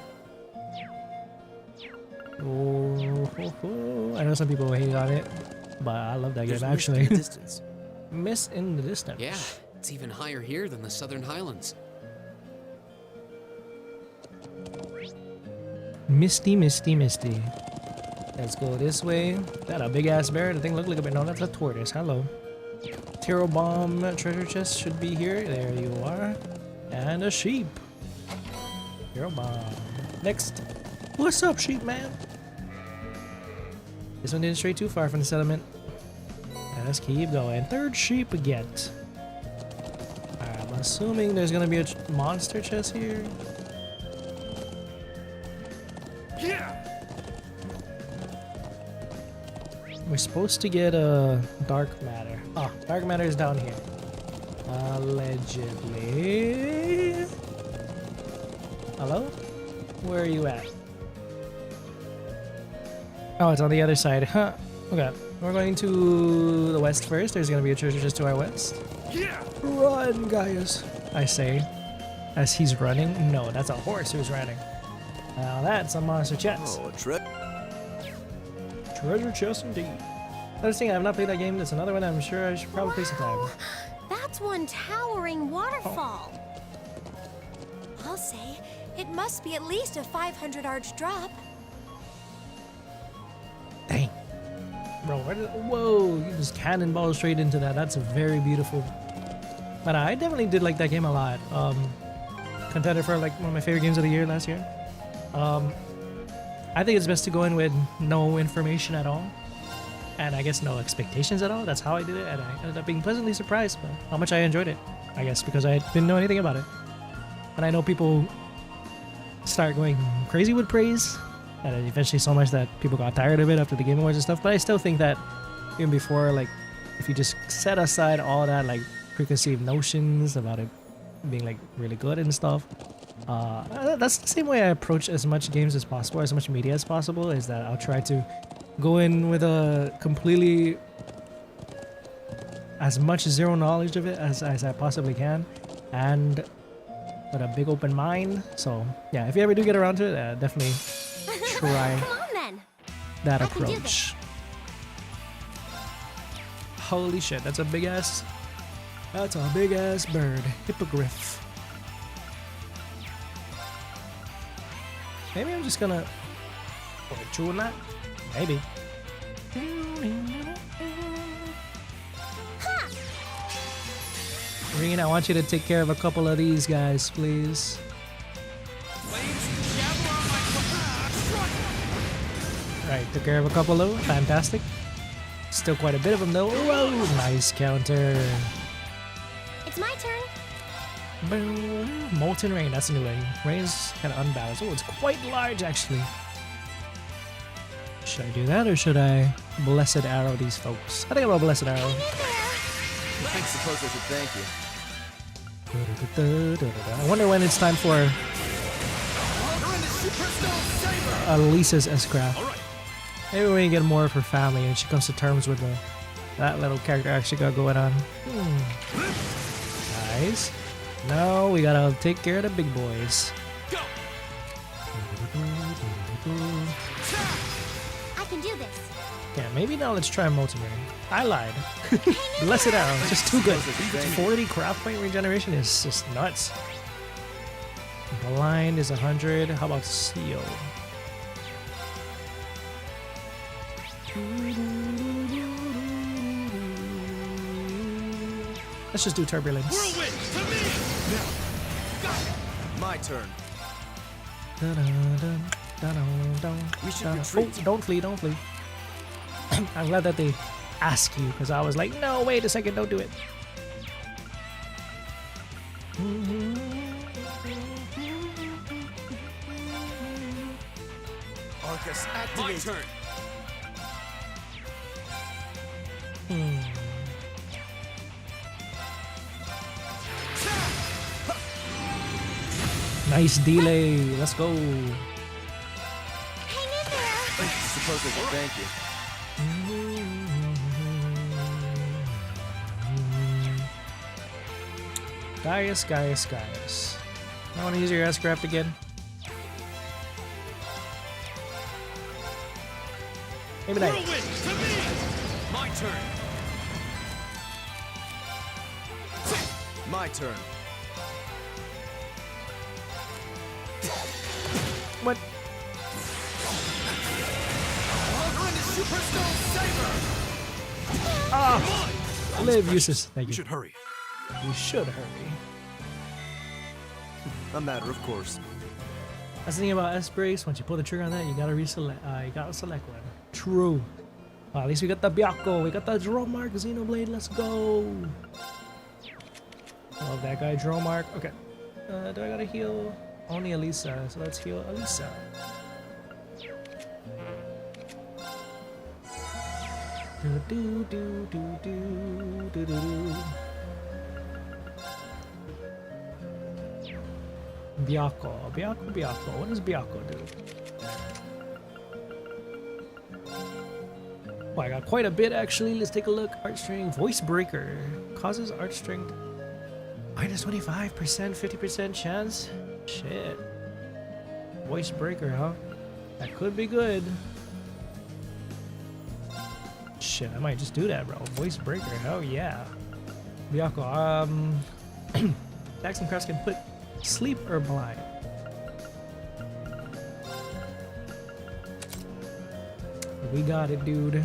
I know some people hate on it, but I love that game actually. Mist in the distance. Yeah, it's even higher here than the Southern Highlands. Misty, misty, misty. Let's go this way. That a big ass bear. The thing looked like a bit. No, that's a tortoise. Hello. Tiro bomb treasure chest should be here. There you are. And a sheep. Tiro bomb. Next. What's up, sheep man? This one didn't stray too far from the settlement. Let's keep going. Third sheep again. Alright, I'm assuming there's gonna be a monster chest here. We're supposed to get a dark matter. Oh, dark matter is down here. Allegedly. Hello? Where are you at? Oh, it's on the other side. Huh. Okay. We're going to the west first. There's going to be a treasure chest to our west. Run, Gaius. I say. As he's running. No, that's a horse who's running. Now that's a monster chest. Oh, a trip. Treasure chest indeed. Another thing, I have not played that game. That's another one I'm sure I should probably play sometime. That's one towering waterfall. I'll say, it must be at least a 500 arch drop. Dang. Bro, whoa, you just cannonball straight into that. That's very beautiful. But I definitely did like that game a lot. Contender for like one of my favorite games of the year last year. I think it's best to go in with no information at all. And I guess no expectations at all. That's how I did it. And I ended up being pleasantly surprised by how much I enjoyed it. I guess because I didn't know anything about it. And I know people start going crazy with praise. And eventually so much that people got tired of it after the Game Awards and stuff. But I still think that even before, like, if you just set aside all that, like, preconceived notions about it being, like, really good and stuff. That's the same way I approach as much games as possible, as much media as possible, is that I'll try to go in with a completely as much zero knowledge of it as I possibly can, and with a big open mind. So yeah, if you ever do get around to it, definitely try Come on then. that I can do approach. Holy shit, that's a big ass bird. Hippogriff. Maybe I'm just gonna chew on that. Maybe. Rean, I want you to take care of a couple of these guys, please. Right, took care of a couple of them. Fantastic. Still quite a bit of them though. Whoa, nice counter. It's my turn. Boom. Molten Rain, that's a new one. Rain's kind of unbalanced. Oh, it's quite large actually. Should I do that or should I Blessed Arrow these folks? I think I'm gonna Blessed Arrow. I suppose I should thank you. I wonder when it's time for Elisa's S-Craft. Maybe we can get more of her family and she comes to terms with that little character actually got going on. Nice. Now we gotta take care of the big boys. I can do this. Yeah, maybe now let's try Molten Rain. I lied. Blessed Arrow, just too good. 40 craft point regeneration is just nuts. Blind is 100. How about Seal? Let's just do Turbulence. My turn. We should retreat. Oh, don't flee, don't flee. I'm glad that they ask you, because I was like, no, wait a second, don't do it. Arcus, activate. My turn. Nice delay. Let's go. Hang in there. I suppose I should thank you. Gaius. I want to use your S-Craft again. Maybe not. My turn. My turn. What? Ah! Live, useless. Thank you. We should hurry. We should hurry. A matter of course. That's the thing about S-Brace. Once you pull the trigger on that, you gotta reselect. You gotta select one. True. Well, at least we got the Byakko. We got the Dromark Xenoblade. Let's go. Love that guy, Dromark. Okay. Do I gotta heal? Only Alisa. So let's heal Alisa. Do do do do do do do. Byakko. What does Byakko do? Oh, I got quite a bit actually. Let's take a look. Art string, voice breaker. Causes art string minus 25%, 50% chance. Shit. Voice breaker, huh? That could be good. Shit, I might just do that, bro. Voice breaker, hell yeah. Byakko, Jackson Crafts can put sleep or blind. We got it, dude.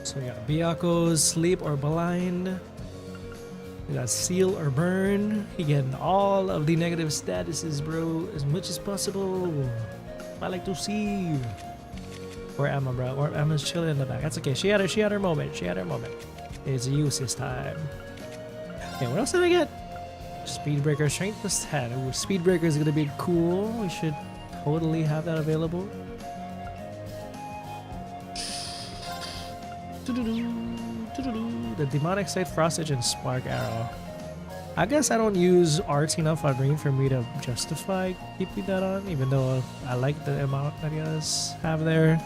So we got Byakko, sleep or blind. We got seal or burn. You getting all of the negative statuses, bro, as much as possible. I like to see. Or Emma, bro. Or Emma's chilling in the back. That's okay. She had her moment. It's useless time. Okay, what else did I get? Speedbreaker, strength plus 10. Ooh, Speedbreaker is gonna be cool. We should totally have that available. The demonic sight, frostage, and spark arrow. I guess I don't use arts enough on Rean for me to justify keeping that on, even though I like the amount that he does have there,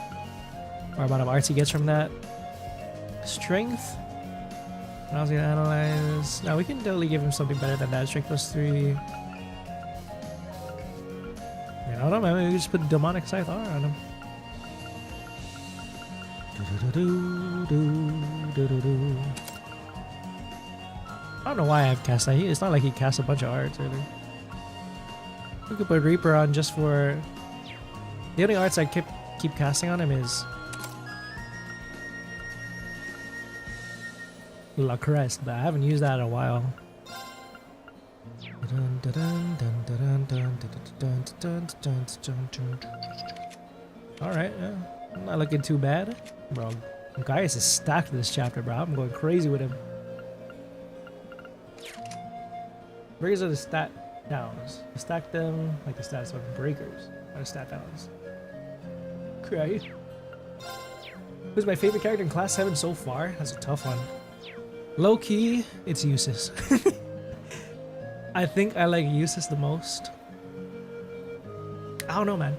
or amount of arts he gets from that. Strength. I was gonna analyze. Now we can totally give him something better than that. Strength +3. I don't know, man. Maybe we just put demonic scythe R on him. I don't know why I have cast that. It's not like he casts a bunch of arts either. We could put Reaper on just for... The only arts I keep casting on him is... La Crest, but I haven't used that in a while. Alright, yeah. I'm not looking too bad. Bro, Gaius is stacked this chapter, bro. I'm going crazy with him. Breakers are the stat downs. Stack them like the stats of breakers are the stat downs. Okay. Who's my favorite character in Class 7 so far? That's a tough one. Low key, it's Eustace. I think I like Eustace the most. I don't know, man.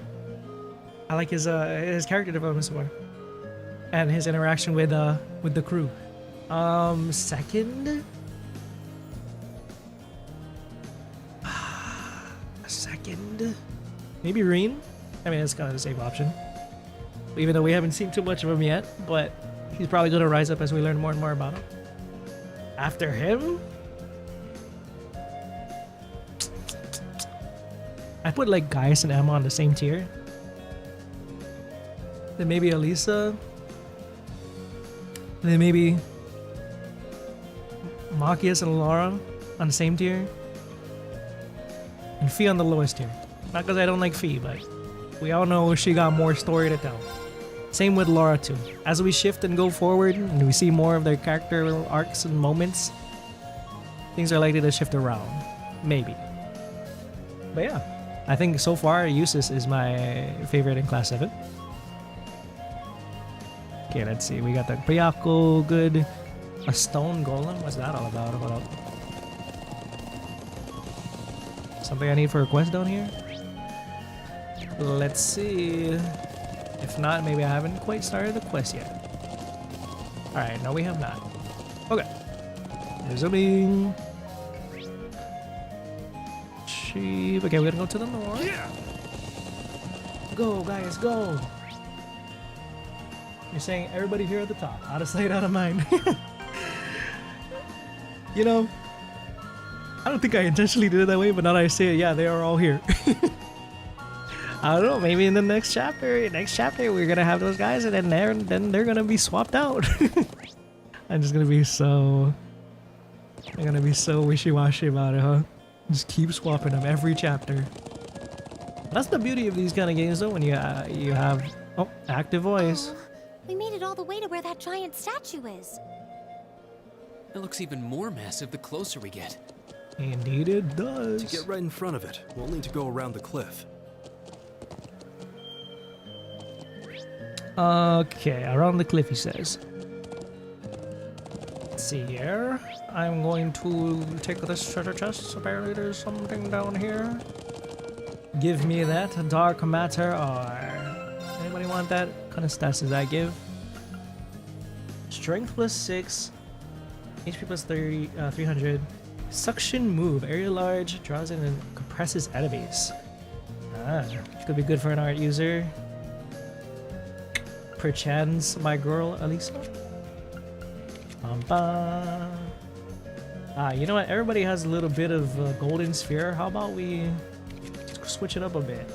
I like his character development so far, and his interaction with the crew. Second. Second, maybe Rean. I mean, it's kind of the same option, even though we haven't seen too much of him yet. But he's probably going to rise up as we learn more and more about him. After him, I put like Gaius and Emma on the same tier. Then maybe Alisa. Then maybe Machias and Laura on the same tier. And Fee on the lowest tier. Not because I don't like Fee, but we all know she got more story to tell. Same with Laura too. As we shift and go forward and we see more of their character arcs and moments, things are likely to shift around. Maybe. But yeah, I think so far Eustace is my favorite in Class 7. Okay, let's see. We got the Priako, good. A stone golem? What's that all about? Hold up. Something I need for a quest down here? Let's see. If not, maybe I haven't quite started the quest yet. Alright, no we have not. Okay. Resuming. Sheep. Okay, we're gonna go to the north. Yeah. Go, guys, go! You're saying everybody here at the top. Out of sight, out of mind. You know, I don't think I intentionally did it that way, but now that I say it, yeah, they are all here. I don't know, maybe in the next chapter we're gonna have those guys, and then they're gonna be swapped out. I'm gonna be so wishy-washy about it, huh? Just keep swapping them every chapter. That's the beauty of these kind of games, though, when you have active voice. We made it all the way to where that giant statue is. It looks even more massive the closer we get. Indeed it does. To get right in front of it, we'll need to go around the cliff. Okay, around the cliff, he says. Let's see here. I'm going to take this treasure chest. Apparently there's something down here. Give me that dark matter or... Anybody want that? What kind of stats does that give? Strength +6. HP +30, 300. Suction move. Area large. Draws in and compresses enemies. Could be good for an art user. Perchance my girl Alisa. You know what? Everybody has a little bit of golden sphere. How about we switch it up a bit?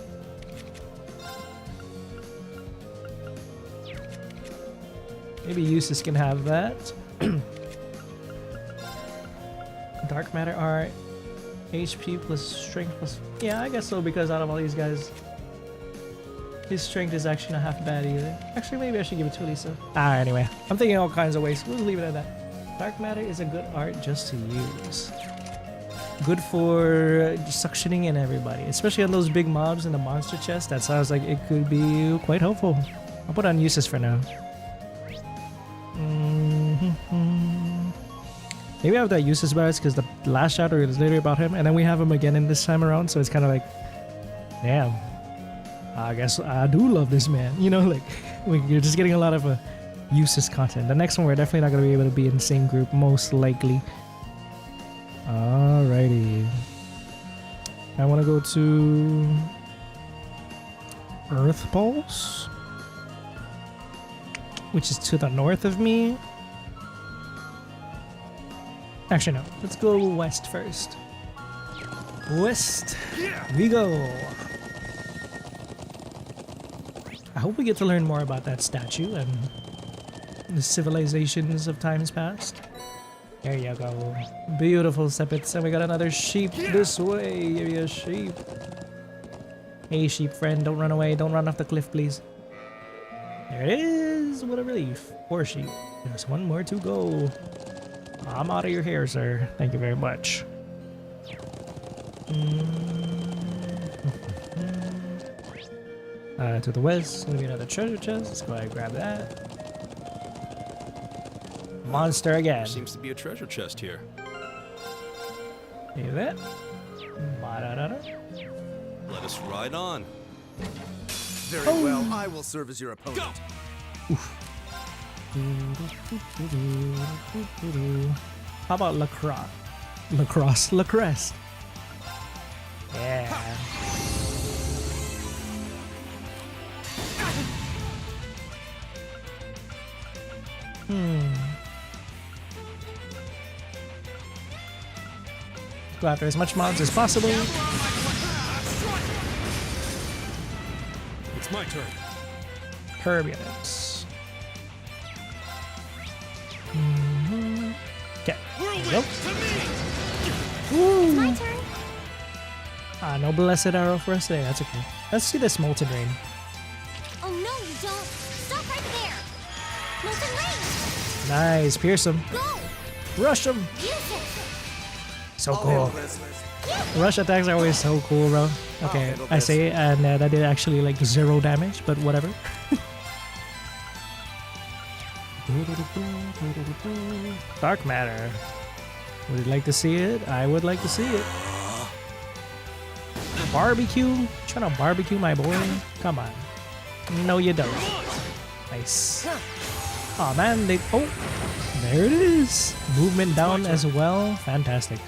Maybe Eustace can have that. Dark matter art. HP plus strength plus... Yeah, I guess so, because out of all these guys, his strength is actually not half bad either. Actually, maybe I should give it to Alisa. Anyway, I'm thinking all kinds of ways. We'll leave it at that. Dark matter is a good art just to use. Good for suctioning in everybody, especially on those big mobs in the monster chest. That sounds like it could be quite helpful. I'll put on Eustace for now. Maybe I have that useless bias because the last chapter is literally about him, and then we have him again in this time around, so it's kind of like, damn, I guess I do love this man. You know, like, you're just getting a lot of useless content. The next one, we're definitely not going to be able to be in the same group, most likely. Alrighty. I want to go to Earth Pulse, which is to the north of me. Actually, no. Let's go west first. West we go. I hope we get to learn more about that statue and the civilizations of times past. There you go. Beautiful Sepets. And we got another sheep this way. Give me a sheep. Hey, sheep friend. Don't run away. Don't run off the cliff, please. There it is. What a relief. 4 sheep. There's 1 more to go. I'm out of your hair, sir. Thank you very much. To the west, gonna be another treasure chest. Let's go ahead and grab that. Monster again. There seems to be a treasure chest here. See that? Let us ride on. Very well, I will serve as your opponent. How about lacrosse? Lacrosse. Yeah. Go after as much mobs as possible. It's my turn. Turbulence. Okay. Nope. It's my turn. No blessed arrow for us today. That's okay. Let's see this molten rain. Oh no, you don't. Stop right there. Molten rain. Nice. Pierce him. Go. Rush him. Use it. So cool. Rush attacks are always so cool, bro. Okay, I say it, and that did actually like 0 damage, but whatever. Dark matter. Would you like to see it? I would like to see it. Barbecue? Trying to barbecue my boy? Come on. No, you don't. Nice. Oh man, they. Oh, there it is. Movement down as well. Fantastic.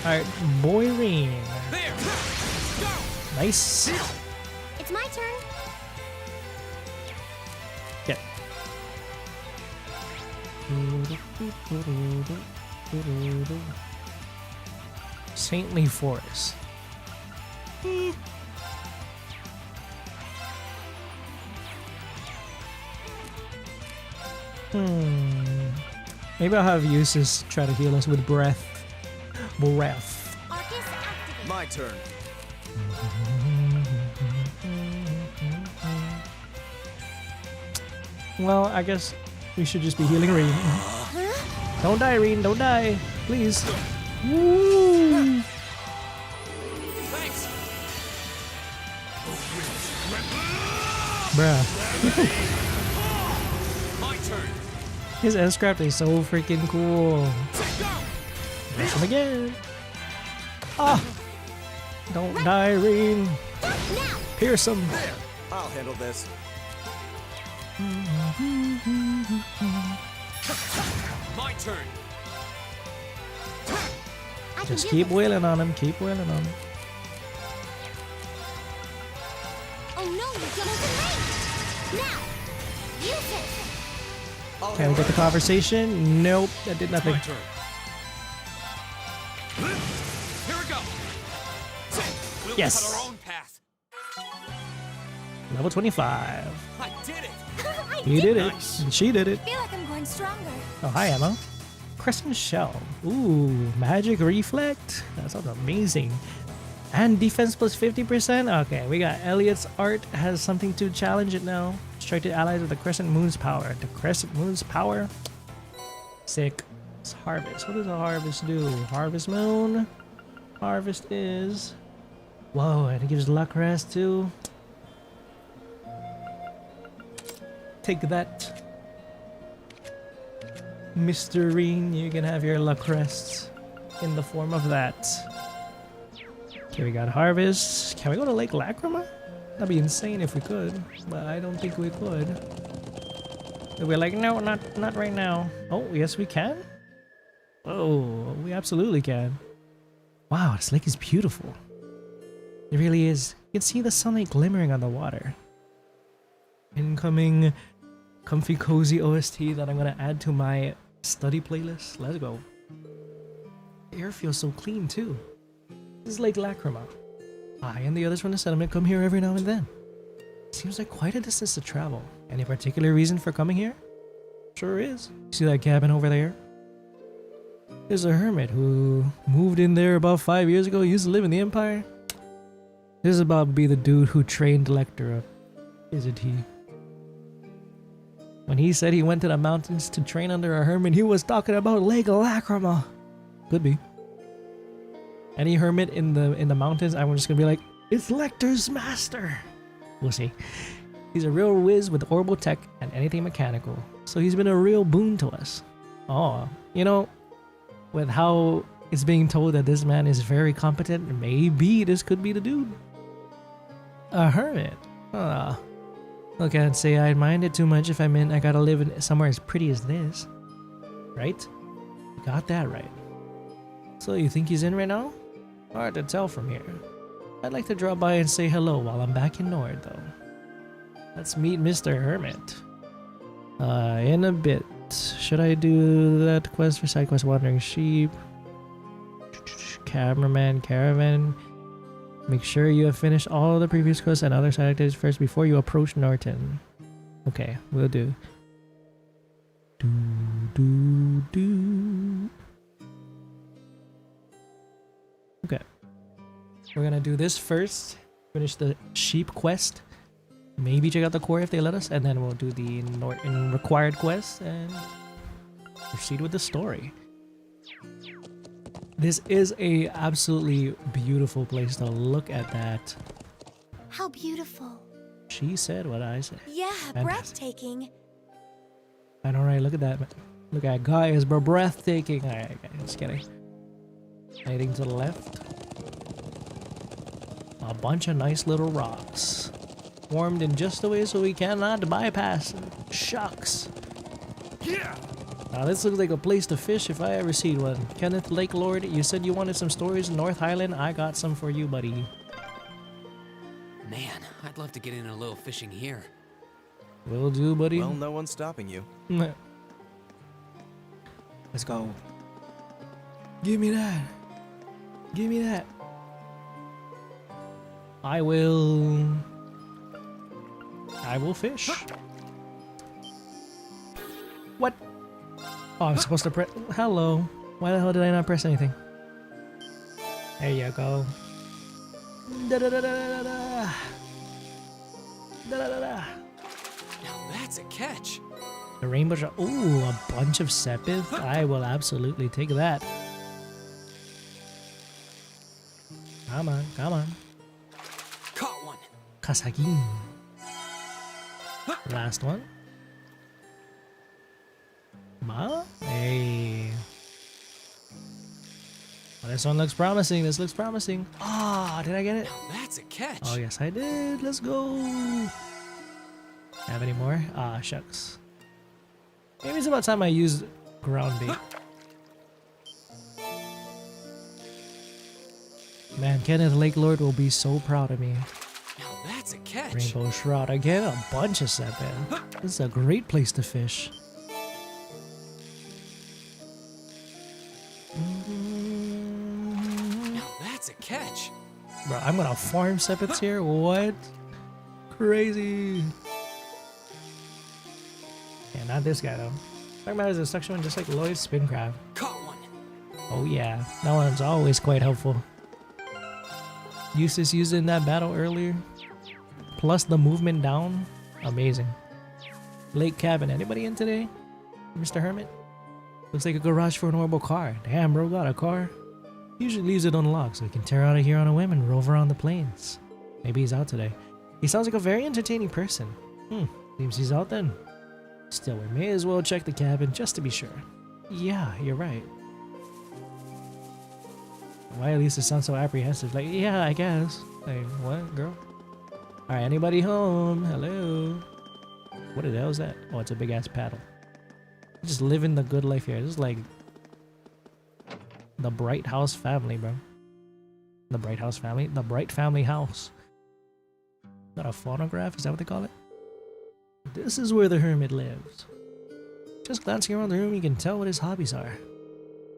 Alright, boy Rean. Nice. It's my turn. Yeah. Saintly Forest. Maybe I'll have Usus try to heal us with breath. Breath. My turn. Well, I guess we should just be healing Rean. Don't die, Rean. Don't die. Please. Woo. Thanks. Bruh. My turn. His S-Craft is so freaking cool. Rush him again. Ah! Don't die, Rean. Pierce him. I'll handle this. My turn. Just keep wailing on him. Keep wailing on him. Oh no, you don't now. Use it. Can we get the conversation? Nope, that did nothing. Here we go. We'll Yes. cut our own path. Level 25. I did it. You did it. And she did it. I feel like I'm going stronger. Oh, hi, Emma. Crescent Shell. Ooh, Magic Reflect. That sounds amazing. And defense plus 50%. Okay, we got Elliot's art has something to challenge it now. Strike to allies with the Crescent Moon's power. The Crescent Moon's power. Sick. It's harvest. What does a harvest do? Harvest Moon. Harvest is. Whoa, and it gives luck rest too. Take that. Mr. Rean, you can have your luck rests in the form of that. Okay, we got harvest. Can we go to Lake Lacrima? That'd be insane if we could, but I don't think we could. We're like, no, not right now. Oh, yes we can? Oh, we absolutely can. Wow, this lake is beautiful. It really is. You can see the sunlight glimmering on the water. Incoming comfy cozy OST that I'm gonna add to my study playlist. Let's go. The air feels so clean too. This is Lake Lacrima. I and the others from the settlement come here every now and then. Seems like quite a distance to travel. Any particular reason for coming here? Sure is. See that cabin over there? There's a hermit who moved in there about 5 years ago. He used to live in the Empire. This is about to be the dude who trained Lecter up, isn't he? When he said he went to the mountains to train under a hermit, he was talking about Lake Lacrima. Could be. Any hermit in the mountains, I'm just gonna be like, it's Lecter's master. We'll see. He's a real whiz with orbital tech and anything mechanical, so he's been a real boon to us. Oh, you know, with how it's being told that this man is very competent, maybe this could be the dude. A hermit. I can't say I'd mind it too much if I meant I gotta live in somewhere as pretty as this. Right? You got that right. So you think he's in right now? Hard to tell from here. I'd like to drop by and say hello while I'm back in Nord, though. Let's meet Mr. Hermit. In a bit. Should I do that quest for Sidequests Wandering Sheep? Cameraman, Caravan. Make sure you have finished all the previous quests and other side activities first before you approach Norton. Okay, we'll do. Okay. We're gonna do this first. Finish the sheep quest. Maybe check out the Quarry if they let us, and then we'll do the Norton required quest and proceed with the story. This is a absolutely beautiful place to look at that. How beautiful. She said what I said. Yeah, Fantastic. breathtaking. I know, right? Look at that. Look at Gaius, bro. Breathtaking. Alright, just kidding. Anything to the left? A bunch of nice little rocks. Formed in just the way so we cannot bypass. Shucks. Yeah. Now this looks like a place to fish if I ever see one. Kenneth Lake Lord, you said you wanted some stories in North Highland. I got some for you, buddy. Man, I'd love to get in a little fishing here. Will do, buddy. Well, no one's stopping you. Let's go. Give me that. Give me that. I will fish. What? Oh, I'm supposed to press. Hello. Why the hell did I not press anything? There you go. Da da da da da da. Da da da da. Now that's a catch. The rainbow shot. Ooh, a bunch of sepith. I will absolutely take that. Come on, come on. Caught one. Kasagin. Last one. Ma? Hey. Well, this one looks promising. This looks promising. Ah, did I get it? Now that's a catch. Oh, yes, I did. Let's go. Have any more? Ah, shucks. Maybe it's about time I used ground bait. Man, Kenneth Lake Lord will be so proud of me. Now that's a catch. Rainbow Shroud. Again, a bunch of sepith. This is a great place to fish. Now that's a catch. Bro, I'm gonna farm sepiths here? What? Crazy. Yeah, not this guy though. Talking about is a suction one just like Lloyd's spin crab. Caught one. Oh yeah, that one's always quite helpful. Eustace used it in that battle earlier. Plus the movement down. Amazing. Lake cabin. Anybody in today? Mr. Hermit? Looks like a garage for an orbital car. Damn, bro, got a car. Usually leaves it unlocked so he can tear out of here on a whim and rove around the plains. Maybe he's out today. He sounds like a very entertaining person. Seems he's out then. Still, we may as well check the cabin just to be sure. Yeah, you're right. Why Elisa sounds so apprehensive? Like, yeah, I guess. Like, what, girl? Alright, anybody home? Hello? What the hell is that? Oh, it's a big ass paddle. Just living the good life here. This is like the Bright House family, bro. The Bright House family? The Bright Family House. Is that a phonograph? Is that what they call it? This is where the Hermit lives. Just glancing around the room, you can tell what his hobbies are.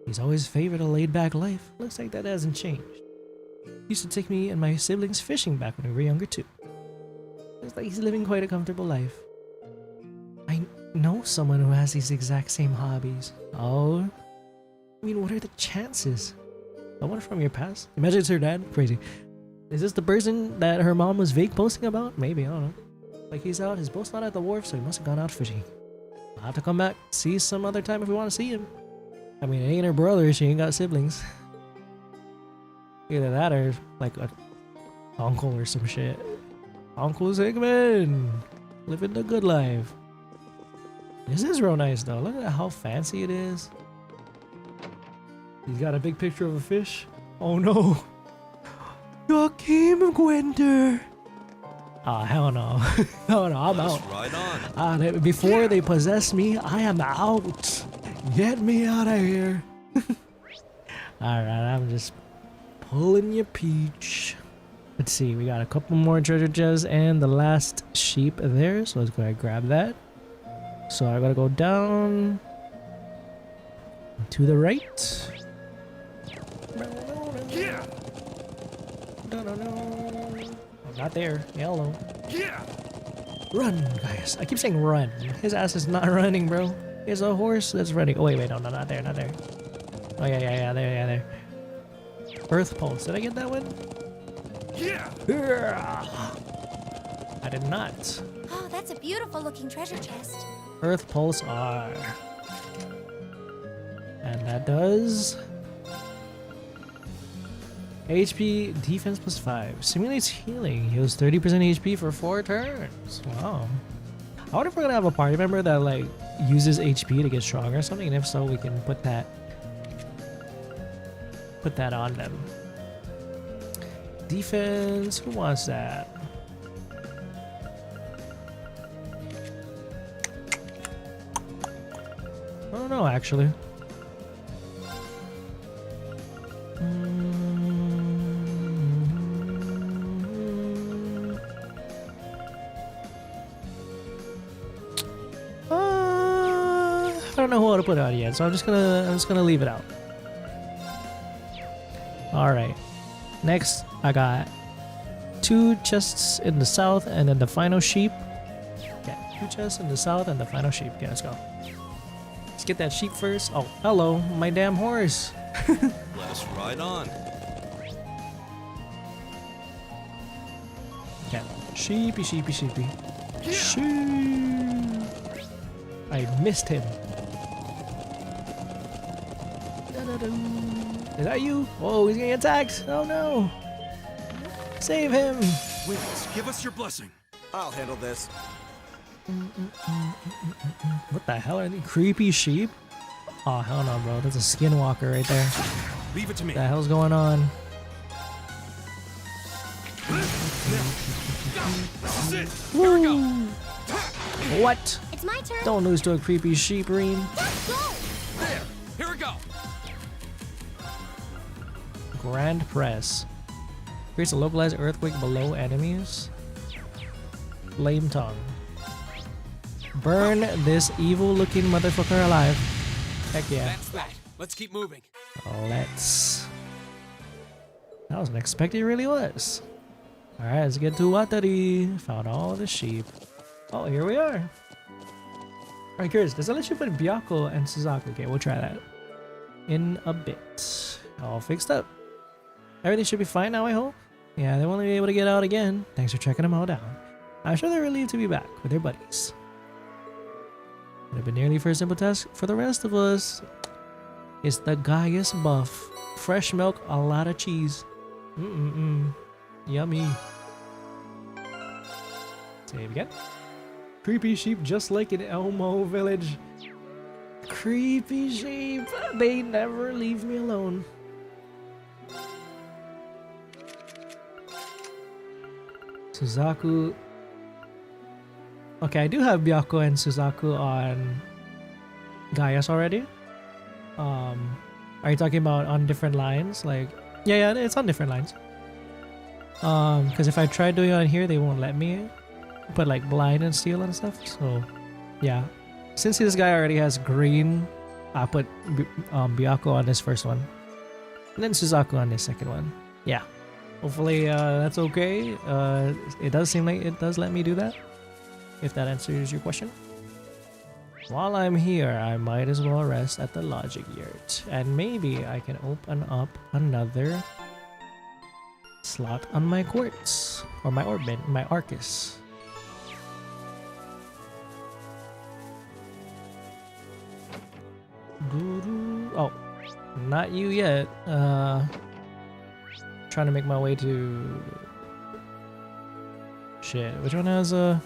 He's always favored a laid-back life. Looks like that hasn't changed. He used to take me and my siblings fishing back when we were younger too. Looks like he's living quite a comfortable life. I know someone who has these exact same hobbies. Oh? I mean, what are the chances? Someone from your past? Imagine it's her dad? Crazy. Is this the person that her mom was vague posting about? Maybe, I don't know. Like he's out, his boat's not at the wharf, so he must have gone out fishing. I'll have to come back, see some other time if we want to see him. I mean, it ain't her brother, she ain't got siblings. Either that or like an uncle or some shit. Uncle Zechs, living the good life. This is real nice though. Look at how fancy it is. He's got a big picture of a fish. Oh no. Joachim Gwender. Oh, hell no. Hell no, I'm out. Right on. Before they possess me, I am out. Get me out of here. Alright, I'm just pulling your peach. Let's see, we got a couple more treasure chests and the last sheep there. So let's go ahead and grab that. So I gotta go down to the right. Yeah. Oh, not there. Yellow. Yeah. Run, guys. I keep saying run. His ass is not running, bro. It's a horse that's running. Oh, wait, no, not there, not there. Oh, yeah, there. Earth Pulse. Did I get that one? Yeah. I did not. Oh, that's a beautiful looking treasure chest. Earth Pulse R. And that does HP defense +5. Simulates healing. Heals 30% HP for 4 turns. Wow. I wonder if we're gonna have a party member that like uses HP to get stronger or something, and if so, we can put that on them. Defense. Who wants that? I don't know, actually. I don't know who to put out yet, so I'm just gonna leave it out. All right. Next, I got 2 chests in the south, and then the final sheep. Yeah, 2 chests in the south and the final sheep. Okay, let's go. Let's get that sheep first. Oh, hello, my damn horse. Let us ride on. Okay, sheepy. Sheep. I missed him. Is that you? Oh, he's getting attacked. Oh no. Save him. Witness, give us your blessing. I'll handle this. What the hell are these creepy sheep? Oh hell no, bro. That's a skinwalker right there. Leave it to me. What the hell's going on? This is it. Here we go. What? It's my turn. Don't lose to a creepy sheep, Rean. There. Here we go. Grand Press. Creates a localized earthquake below enemies. Flame Tongue. Burn this evil-looking motherfucker alive. Heck yeah. That's that. Let's keep moving. Let's. That was unexpected, it really was. Alright, let's get to Watari. Found all the sheep. Oh, here we are. Alright, curious. Does that let you put Byakko and Suzaku? Okay, we'll try that in a bit. All fixed up. Everything should be fine now, I hope. Yeah, they won't be able to get out again. Thanks for checking them all down. I'm sure they're relieved to be back with their buddies. Would have been nearly for a simple task for the rest of us. It's the Gaius buff. Fresh milk, a lot of cheese. Yummy. Save again. Creepy sheep just like in Elmo village. Creepy sheep. They never leave me alone. Suzaku. Okay, I do have Byako and Suzaku on Gaius already. Are you talking about on different lines? Like, yeah, it's on different lines. Because if I try doing it on here, they won't let me put like blind and steel and stuff. So, yeah. Since this guy already has green, I put Byako on this first one, and then Suzaku on this second one. Yeah. Hopefully that's okay. It does seem like it does let me do that. If that answers your question. While I'm here, I might as well rest at the logic yurt, and maybe I can open up another slot on my quartz or my orbit, my Arcus. Oh, not you yet. Trying to make my way to shit. Which one has a?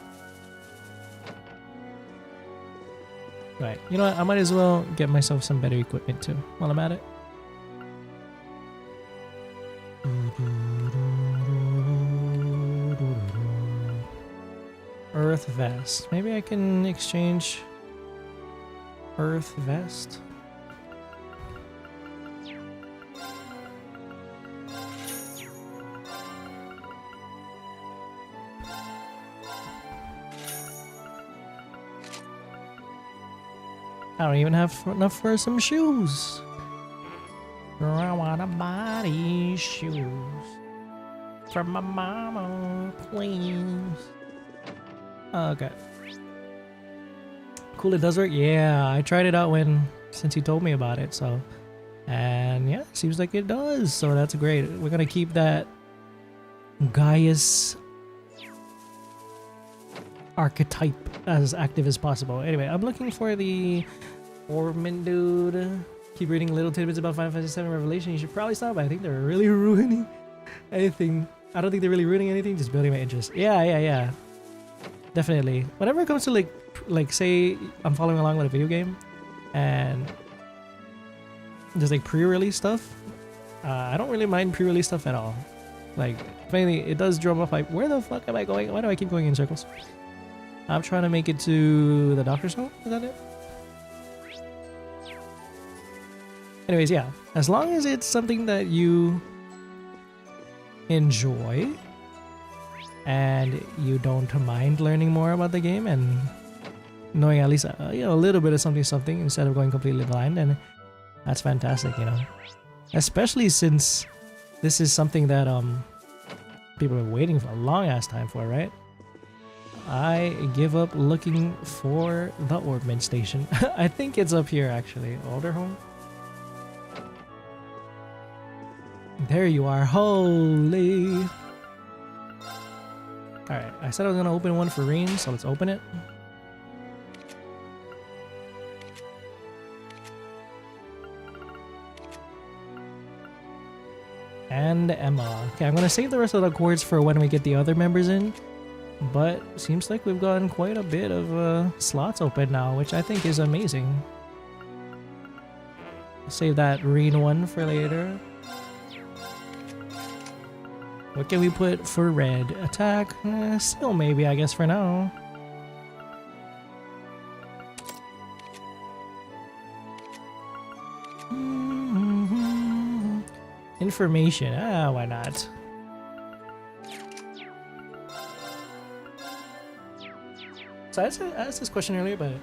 Right. You know what? I might as well get myself some better equipment too while I'm at it. Earth vest. Maybe I can exchange Earth vest. I don't even have enough for some shoes. I wanna buy these shoes from my mama, please. Okay. Cool, it does work. Yeah, I tried it out since he told me about it. So, and yeah, seems like it does. So that's great. We're gonna keep that Gaius archetype as active as possible. Anyway, I'm looking for the Orman dude. Keep reading little tidbits about Final Fantasy VII Revelation. You should probably stop. I think they're really ruining anything. I don't think they're really ruining anything. Just building my interest. Yeah. Definitely. Whenever it comes to like say I'm following along with a video game, and there's like pre-release stuff. I don't really mind pre-release stuff at all. Like, finally, it does drum up like, where the fuck am I going? Why do I keep going in circles? I'm trying to make it to the doctor's home. Is that it? Anyways, yeah. As long as it's something that you enjoy and you don't mind learning more about the game and knowing at least a little bit of something instead of going completely blind, and that's fantastic, you know. Especially since this is something that people are waiting for a long ass time for, right? I give up looking for the Orbman station. I think it's up here actually. Alderhome. There you are. Holy. Alright, I said I was gonna open one for Rean, so let's open it. And Emma. Okay, I'm gonna save the rest of the chords for when we get the other members in. But seems like we've gotten quite a bit of slots open now, which I think is amazing. Save that Rean one for later. What can we put for red? Attack? Still maybe, I guess, for now. Information. Why not? So I asked this question earlier, but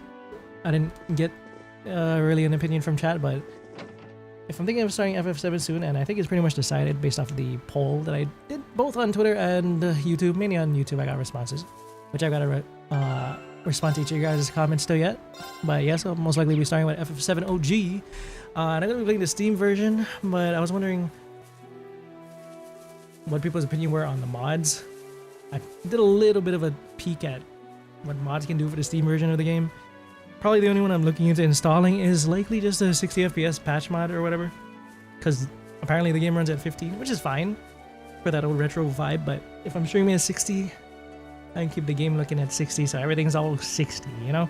I didn't get really an opinion from chat, but if I'm thinking of starting FF7 soon, and I think it's pretty much decided based off of the poll that I did both on Twitter and YouTube, mainly on YouTube, I got responses, which I've got to respond to each of you guys' comments still yet. But yes, I'll most likely be starting with FF7 OG. And I'm going to be playing the Steam version, but I was wondering what people's opinion were on the mods. I did a little bit of a peek at what mods can do for the Steam version of the game. Probably the only one I'm looking into installing is likely just a 60 FPS patch mod or whatever, because apparently the game runs at 15, which is fine for that old retro vibe. But if I'm streaming at 60, I can keep the game looking at 60, so everything's all 60, you know.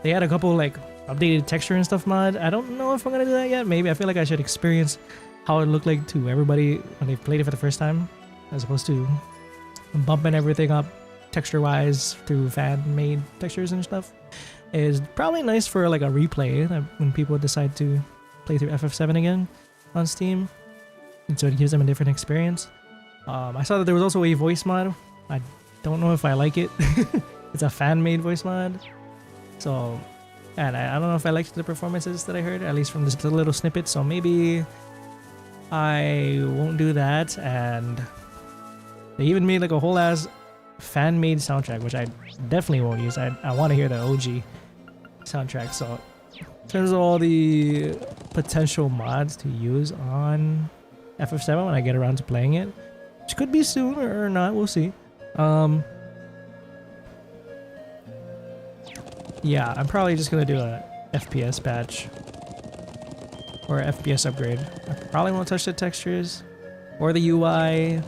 They had a couple like updated texture and stuff mod. I don't know if I'm gonna do that yet. Maybe I feel like I should experience how it looked like to everybody when they played it for the first time, as opposed to bumping everything up texture-wise through fan-made textures and stuff. Is probably nice for like a replay when people decide to play through FF7 again on Steam, and so it gives them a different experience. I saw that there was also a voice mod. I don't know if I like it. It's a fan-made voice mod, so and I don't know if I liked the performances that I heard, at least from this little snippet. So maybe I won't do that. And they even made like a whole ass fan-made soundtrack, which I definitely won't use. I want to hear the OG soundtrack. So in terms of all the potential mods to use on FF7 when I get around to playing it, which could be soon or not, we'll see. Yeah, I'm probably just gonna do a FPS patch or a FPS upgrade. I probably won't touch the textures or the UI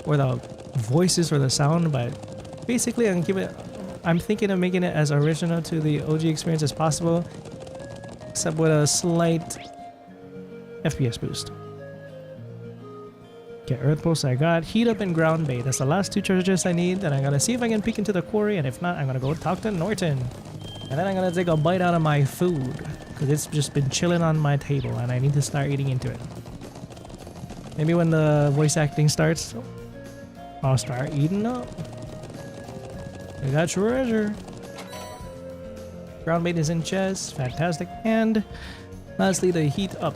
or the voices or the sound, but basically I'm thinking of making it as original to the OG experience as possible, except with a slight FPS boost. Okay, Earth Pulse I got. Heat Up and Ground Bait. That's the last two treasure chests I need. Then I'm gonna see if I can peek into the quarry, and if not, I'm gonna go talk to Norton. And then I'm gonna take a bite out of my food, because it's just been chilling on my table and I need to start eating into it. Maybe when the voice acting starts, I'll start eating up. We got treasure. Ground bait is in chest. Fantastic. And lastly, the heat up.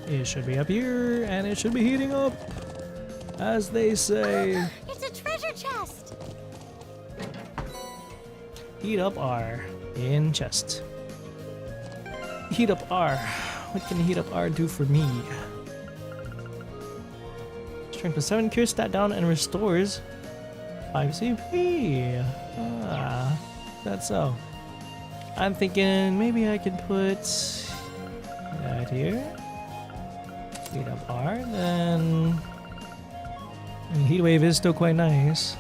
It should be up here, and it should be heating up, as they say. It's a treasure chest! Heat up R in chest. Heat up R. What can heat up R do for me? Strength of 7 cures stat down and restores 5 CP. Ah, that's so. I'm thinking maybe I can put that here. Heat up R, then Heat Wave is still quite nice.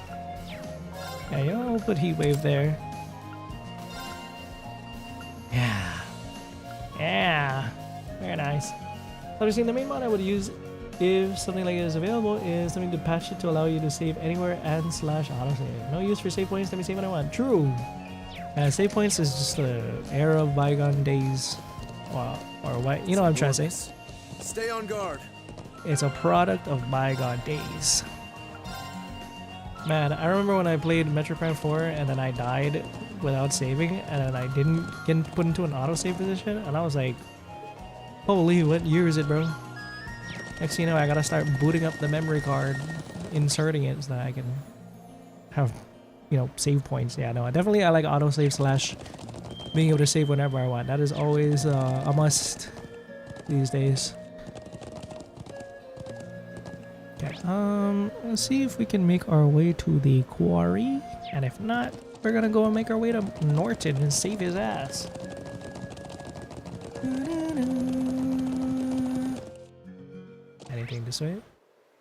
Yeah, you know, we'll put Heat Wave there. Yeah, very nice. Obviously, the main mod I would use if something like it is available is something to patch it to allow you to save anywhere and /autosave. No use for save points, let me save when I want. True. Save points is just the era of bygone days. Or what? You know what I'm trying to say. Stay on guard. It's a product of bygone days. Man, I remember when I played Metro Prime 4 and then I died without saving, and then I didn't get put into an autosave position, and I was like, holy, what year is it, bro? Next thing you know, I gotta start booting up the memory card, inserting it so that I can have, you know, save points. Yeah, no, I like autosave / being able to save whenever I want. That is always a must these days. Okay, let's see if we can make our way to the quarry, and if not, we're gonna go and make our way to Norton and save his ass. Anything to say?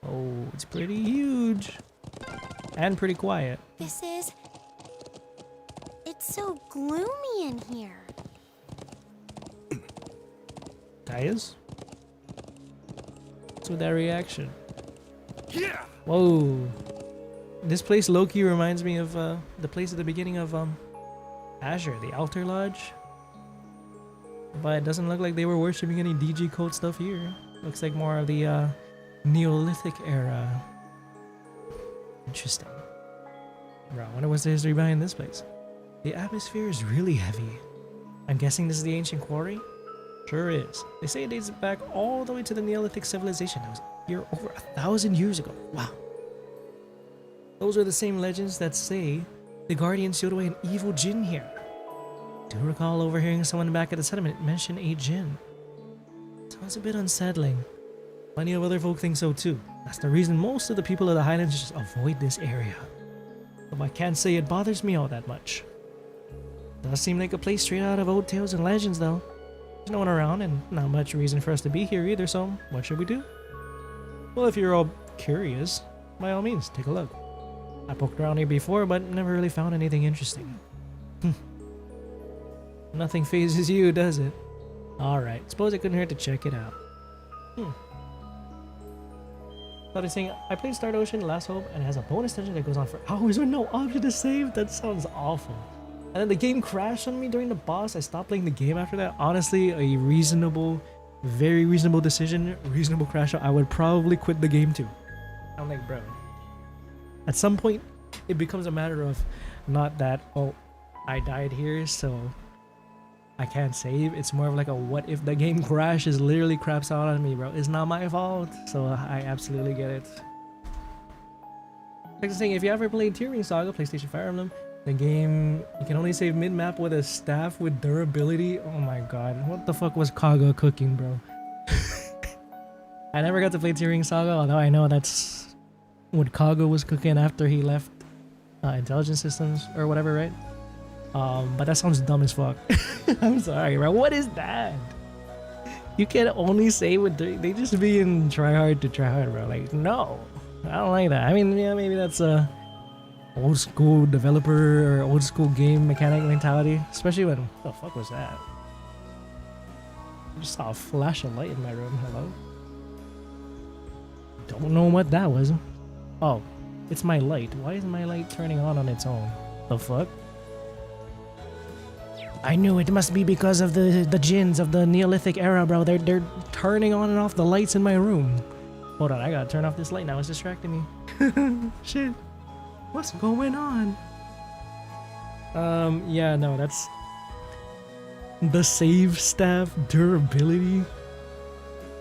Oh, it's pretty huge and pretty quiet. It's so gloomy in here. Gaius? What's with that reaction? Yeah. Whoa. This place low-key reminds me of the place at the beginning of Azure, the Altar Lodge. But it doesn't look like they were worshipping any DG code stuff here. Looks like more of the Neolithic era. Interesting. Bro, I wonder what's the history behind this place. The atmosphere is really heavy. I'm guessing this is the ancient quarry? Sure is. They say it dates back all the way to the Neolithic civilization that was here over 1,000 years ago. Wow. Those are the same legends that say the Guardians sealed away an evil djinn here. I do recall overhearing someone back at the settlement mention a djinn. Sounds a bit unsettling. Plenty of other folk think so too. That's the reason most of the people of the Highlands just avoid this area. But I can't say it bothers me all that much. Does seem like a place straight out of old tales and legends though. There's no one around and not much reason for us to be here either, so what should we do? Well, if you're all curious, by all means, take a look. I poked around here before, but never really found anything interesting. Nothing phases you, does it? Alright, suppose it couldn't hurt to check it out. Started saying, I played Star Ocean Last Hope and it has a bonus dungeon that goes on for hours with no option to save. That sounds awful. And then the game crashed on me during the boss. I stopped playing the game after that. Honestly, a reasonable, very reasonable decision, reasonable crash out. I would probably quit the game too. I'm like, bro. At some point, it becomes a matter of not that, oh, I died here, so I can't save. It's more of like a what if the game crashes, literally craps out on me, bro. It's not my fault. So I absolutely get it. Like saying, if you ever played Tearing Saga, PlayStation Fire Emblem, the game, you can only save mid-map with a staff with durability. Oh my god, what the fuck was Kaga cooking, bro? I never got to play Tearing Saga, although I know that's what Kaga was cooking after he left Intelligence Systems or whatever, right? But that sounds dumb as fuck. I'm sorry, bro. What is that? You can only save with they just being try hard to try hard, bro. Like, no, I don't like that. I mean, yeah, maybe that's a old school developer or old school game mechanic mentality, especially when what the fuck was that? I just saw a flash of light in my room. Hello? Don't know what that was. Oh, it's my light. Why is my light turning on its own? The fuck? I knew it must be because of the djinns of the Neolithic era, bro. They're turning on and off the lights in my room. Hold on, I gotta turn off this light now. It's distracting me. Shit. What's going on? Yeah, no, that's the save staff durability.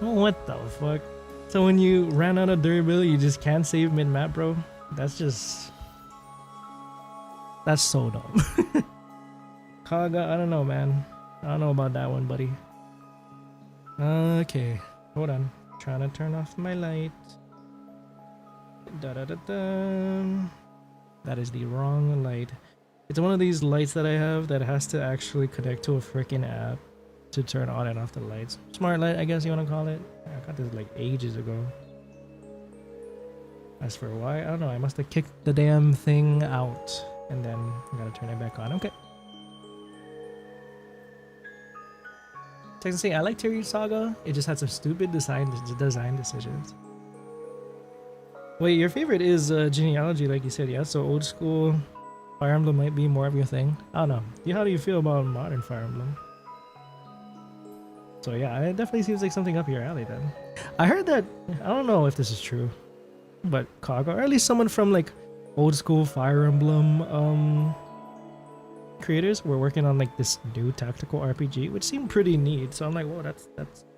Oh, what the fuck? So when you ran out of durability, you just can't save mid-map, bro? That's so dumb. Kaga, I don't know, man. I don't know about that one, buddy. Okay, hold on. Trying to turn off my light. That is the wrong light. It's one of these lights that I have that has to actually connect to a freaking app to turn on and off the lights. Smart light, I guess you want to call it. I got this like ages ago. As for why, I don't know. I must have kicked the damn thing out and then I gotta turn it back on. Okay. Technically, I like Tearing Saga. It just had some stupid design decisions. Wait, your favorite is Genealogy, like you said, yeah? So old school Fire Emblem might be more of your thing. I don't know. How do you feel about modern Fire Emblem? So yeah, it definitely seems like something up your alley then. I heard that, I don't know if this is true, but Kaga, or at least someone from like old school Fire Emblem creators were working on like this new tactical RPG, which seemed pretty neat. So I'm like, whoa, that's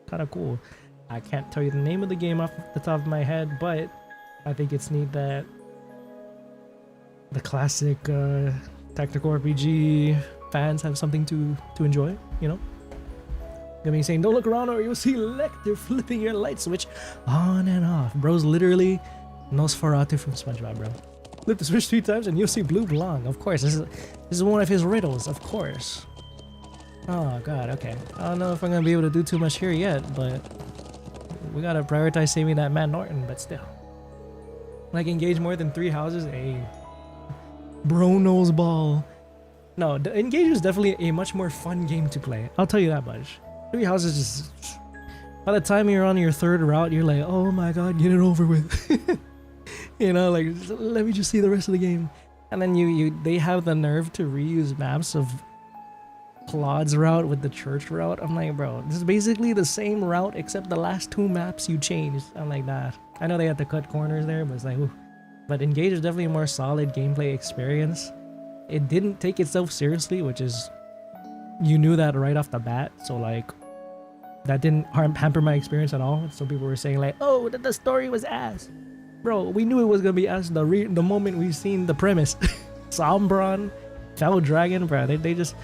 kind of cool. I can't tell you the name of the game off the top of my head, but I think it's neat that the classic tactical RPG fans have something to enjoy, you know? I mean, saying, don't look around or you'll see Lecter flipping your light switch on and off. Bro's literally Nosferatu from SpongeBob, bro. Flip the switch 3 times and you'll see blue belong. Of course, this is one of his riddles, of course. Oh god, okay. I don't know if I'm gonna be able to do too much here yet, but we gotta prioritize saving that man Norton, but still. Like, engage more than 3 houses? Hey. Bro knows ball. No, Engage is definitely a much more fun game to play. I'll tell you that much. 3 houses just... By the time you're on your 3rd route, you're like, oh my god, get it over with. You know, like, let me just see the rest of the game. And then they have the nerve to reuse maps of Claude's route with the church route. I'm like, bro, this is basically the same route except the last 2 maps you changed. I'm like, that. I know they had to cut corners there, but it's like, ooh. But Engage is definitely a more solid gameplay experience. It didn't take itself seriously, which is, you knew that right off the bat. So like, that didn't hamper my experience at all. Some people were saying like, oh, that the story was ass. Bro, we knew it was gonna be ass the moment we seen the premise. Sombron, Fell Dragon, bro. They just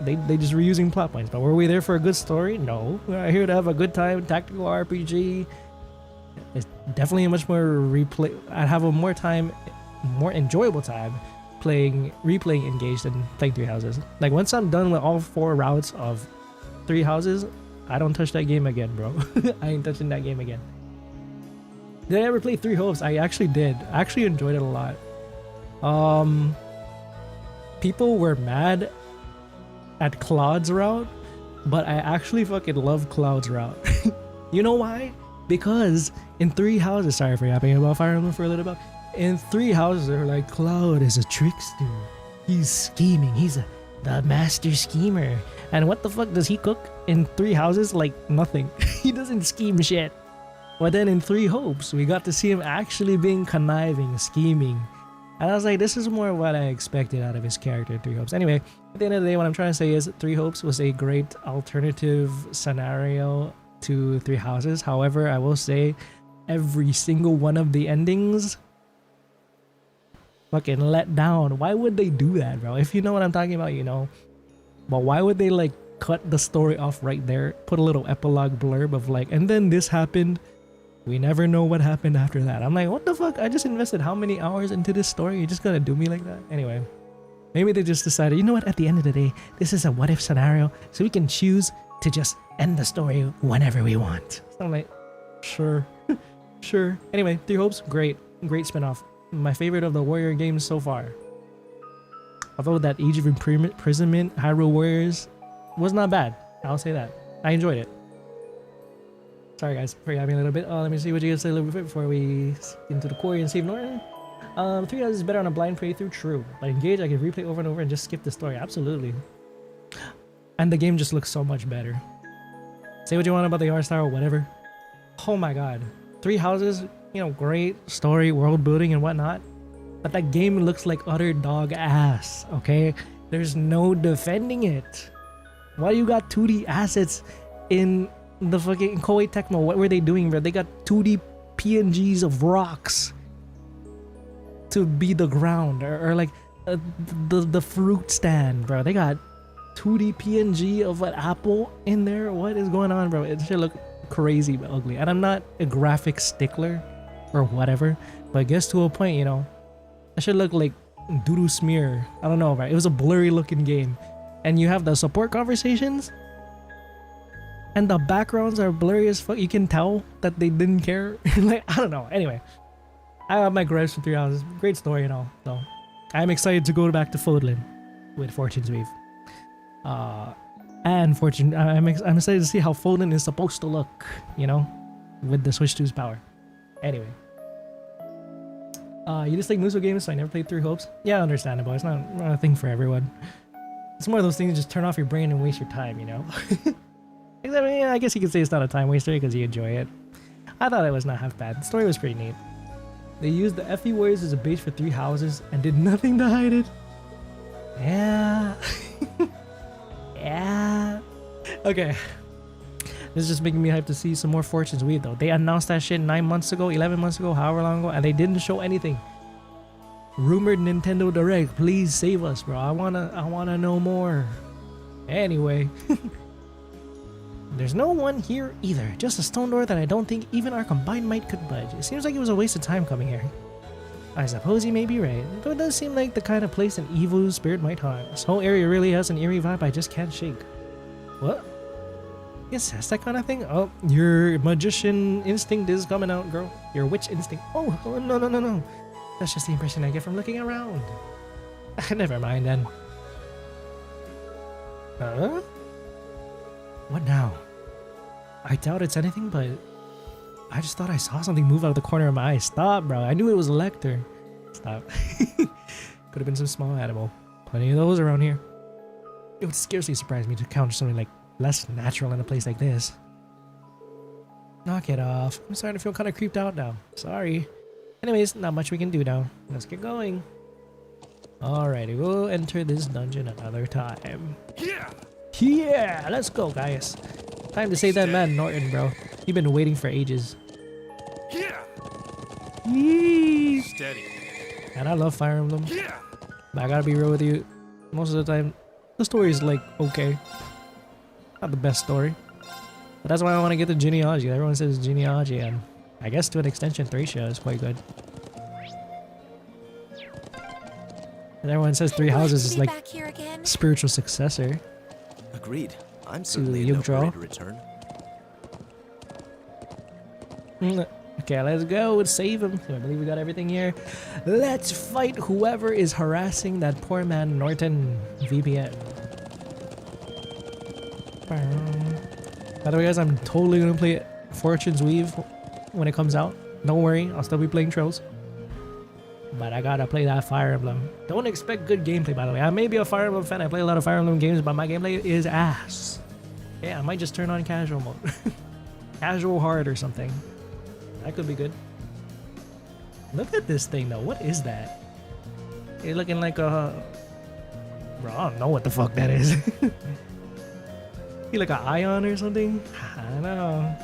reusing plot points. But were we there for a good story? No. We're here to have a good time. Tactical RPG. It's definitely a much more I'd have a more enjoyable time replaying Engage than playing 3 houses. Like, once I'm done with all 4 routes of 3 houses, I don't touch that game again, bro. I ain't touching that game again. Did I ever play 3 Hopes? I actually did. I actually enjoyed it a lot. People were mad at Claude's route, but I actually fucking love Cloud's route. You know why? Because in 3 houses, sorry for yapping about Fire Emblem for a little bit. In 3 houses, they're like, Cloud is a trickster. He's scheming. He's the master schemer. And what the fuck does he cook in 3 houses? Like nothing. He doesn't scheme shit. But then in 3 Hopes, we got to see him actually being conniving, scheming. And I was like, this is more what I expected out of his character in 3 Hopes. Anyway, at the end of the day, what I'm trying to say is 3 Hopes was a great alternative scenario to 3 Houses. However, I will say every single one of the endings fucking let down. Why would they do that, bro? If you know what I'm talking about, you know. But why would they like cut the story off right there? Put a little epilogue blurb of like, and then this happened. We never know what happened after that. I'm like, what the fuck? I just invested how many hours into this story? You're just gonna do me like that? Anyway, maybe they just decided, you know what? At the end of the day, this is a what if scenario, so we can choose to just end the story whenever we want. So I'm like, sure, sure. Anyway, 3 Hopes, great spinoff. My favorite of the Warrior games so far. Although that Age of Imprisonment, Hyrule Warriors was not bad. I'll say that. I enjoyed it. Sorry guys, for yapping a little bit. Let me see what you guys say a little bit before we get into the Quarry and save Norton. 3 Houses is better on a blind playthrough, true. But Engage, I can replay over and over and just skip the story, absolutely. And the game just looks so much better. Say what you want about the art style or whatever. Oh my god. 3 Houses, you know, great story, world building and whatnot. But that game looks like utter dog ass, okay? There's no defending it. Why you got 2D assets in the fucking Koei Tecmo? What were they doing, bro? They got 2D PNGs of rocks to be the ground, or like the fruit stand, bro. They got 2D PNG of an apple in there. What is going on, bro? It should look crazy but ugly. And I'm not a graphic stickler or whatever, but I guess to a point, you know, it should look like doo-doo smear. I don't know, right? It was a blurry looking game. And you have the support conversations and the backgrounds are blurry as fuck. You can tell that they didn't care. Like, I don't know. Anyway, I have my gripes for 3 Houses. Great story and all. So I'm excited to go back to Fodlin with Fortune's Weave. And Fortune, I'm excited to see how Fodlin is supposed to look, you know, with the Switch 2's power. Anyway. You just like Muso games, so I never played 3 Hopes. Yeah, understandable. It's not a thing for everyone. It's more of those things that just turn off your brain and waste your time, you know? Except, yeah, I guess you could say it's not a time waster because you enjoy it. I thought it was not half bad. The story was pretty neat. They used the FE Warriors as a base for 3 Houses and did nothing to hide it. Yeah. Yeah. Okay. This is just making me hyped to see some more Fortune's Weave though. They announced that shit 9 months ago, 11 months ago, however long ago, and they didn't show anything. Rumored Nintendo Direct, please save us, bro. I wanna know more. Anyway. There's no one here either. Just a stone door that I don't think even our combined might could budge. It seems like it was a waste of time coming here. I suppose you may be right, though it does seem like the kind of place an evil spirit might haunt. This whole area really has an eerie vibe I just can't shake. What? Yes, that's that kind of thing? Oh, your magician instinct is coming out, girl. Your witch instinct. Oh, no. That's just the impression I get from looking around. Never mind then. Huh? What now? I doubt it's anything, but I just thought I saw something move out of the corner of my eye. Stop, bro. I knew it was a Lecter. Stop. Could have been some small animal. Plenty of those around here. It would scarcely surprise me to encounter something like less natural in a place like this. Knock it off. I'm starting to feel kind of creeped out now. Sorry. Anyways, not much we can do now. Let's get going. Alrighty, we'll enter this dungeon another time. Yeah, let's go, Gaius. Time to save that man Norton, bro. You've been waiting for ages. Yee. Steady. And I love Fire Emblem. But I gotta be real with you. Most of the time, the story is like okay. Not the best story. But that's why I want to get the genealogy. Everyone says genealogy, and I guess to an extension, Thracia is quite good. And everyone says 3 Houses is like spiritual successor. Agreed. I'm certainly in no hurry to return. Okay, let's go and save him. I believe we got everything here. Let's fight whoever is harassing that poor man Norton VPN. By the way, guys, I'm totally gonna play Fortune's Weave when it comes out. Don't worry, I'll still be playing Trails. But I gotta play that Fire Emblem. Don't expect good gameplay, by the way. I may be a Fire Emblem fan. I play a lot of Fire Emblem games, but my gameplay is ass. Yeah, I might just turn on casual mode. Casual hard or something. That could be good. Look at this thing, though. What is that? You're looking like a... Bro, I don't know what the fuck that is. You like an ion or something? I don't know.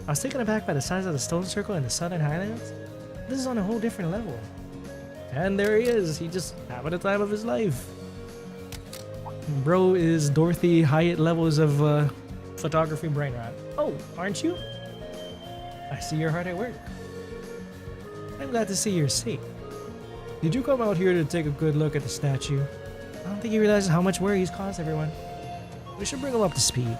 I was taken aback by the size of the stone circle in the southern Highlands. This is on a whole different level. And there he is. He just having the time of his life. Bro is Dorothy Hyatt levels of photography brain rot. Oh, aren't you? I see you're hard at work. I'm glad to see you're safe. Did you come out here to take a good look at the statue? I don't think he realizes how much worry he's caused everyone. We should bring him up to speed.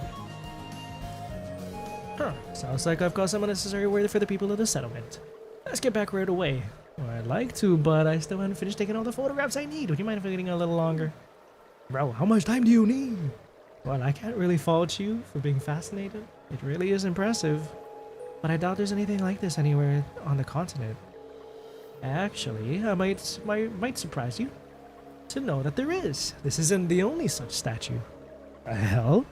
Huh, sounds like I've caused some unnecessary worry for the people of the settlement. Let's get back right away. Well, I'd like to, but I still haven't finished taking all the photographs I need. Would you mind waiting a little longer? Bro, how much time do you need? Well, I can't really fault you for being fascinated. It really is impressive. But I doubt there's anything like this anywhere on the continent. Actually, I might surprise you to know that there is. This isn't the only such statue. The hell?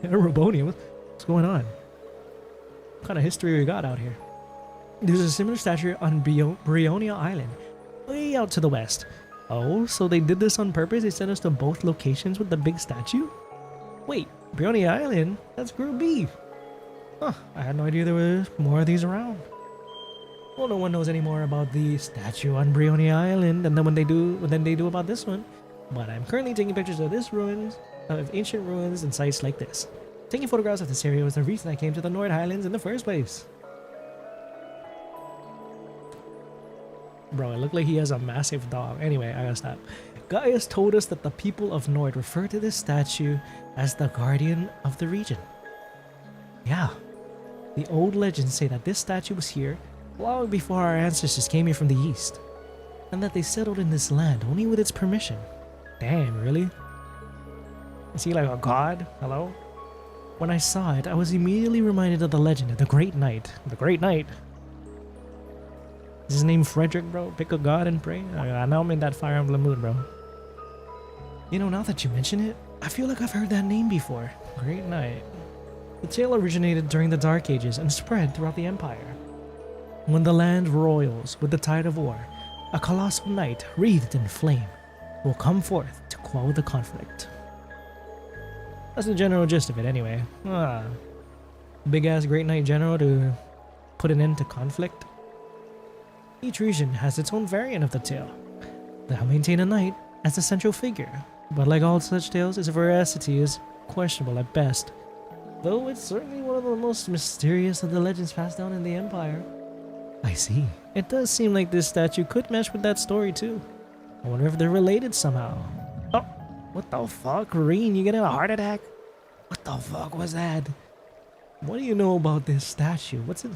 Rabonium, what's going on? What kind of history we got out here? There's a similar statue on Brionia Island, way out to the west. Oh, so they did this on purpose? They sent us to both locations with the big statue? Wait, Brionia Island? That's Group B. Huh, I had no idea there were more of these around. Well, no one knows any more about the statue on Brionia Island than they do about this one. But I'm currently taking pictures of ancient ruins and sites like this. Taking photographs of this area was the reason I came to the North Highlands in the first place. Bro, it looked like he has a massive dog. Anyway, I gotta stop. Gaius told us that the people of Nord refer to this statue as the guardian of the region. Yeah, the old legends say that this statue was here long before our ancestors came here from the east, and that they settled in this land only with its permission. Damn, really? Is he like a god? Hello? When I saw it, I was immediately reminded of the legend of the Great Knight. The Great Knight? Is his name Frederick, bro? Pick a god and pray? Now I'm in that Fire Emblem mood, bro. You know, now that you mention it, I feel like I've heard that name before. Great Knight. The tale originated during the Dark Ages and spread throughout the Empire. When the land roils with the tide of war, a colossal knight wreathed in flame will come forth to quell the conflict. That's the general gist of it anyway. Big ass Great Knight General to put an end to conflict. Each region has its own variant of the tale. They'll maintain a knight as the central figure, but like all such tales, its veracity is questionable at best. Though it's certainly one of the most mysterious of the legends passed down in the Empire. I see. It does seem like this statue could mesh with that story too. I wonder if they're related somehow. Oh, what the fuck, Rean? You getting a heart attack? What the fuck was that? What do you know about this statue? What's it?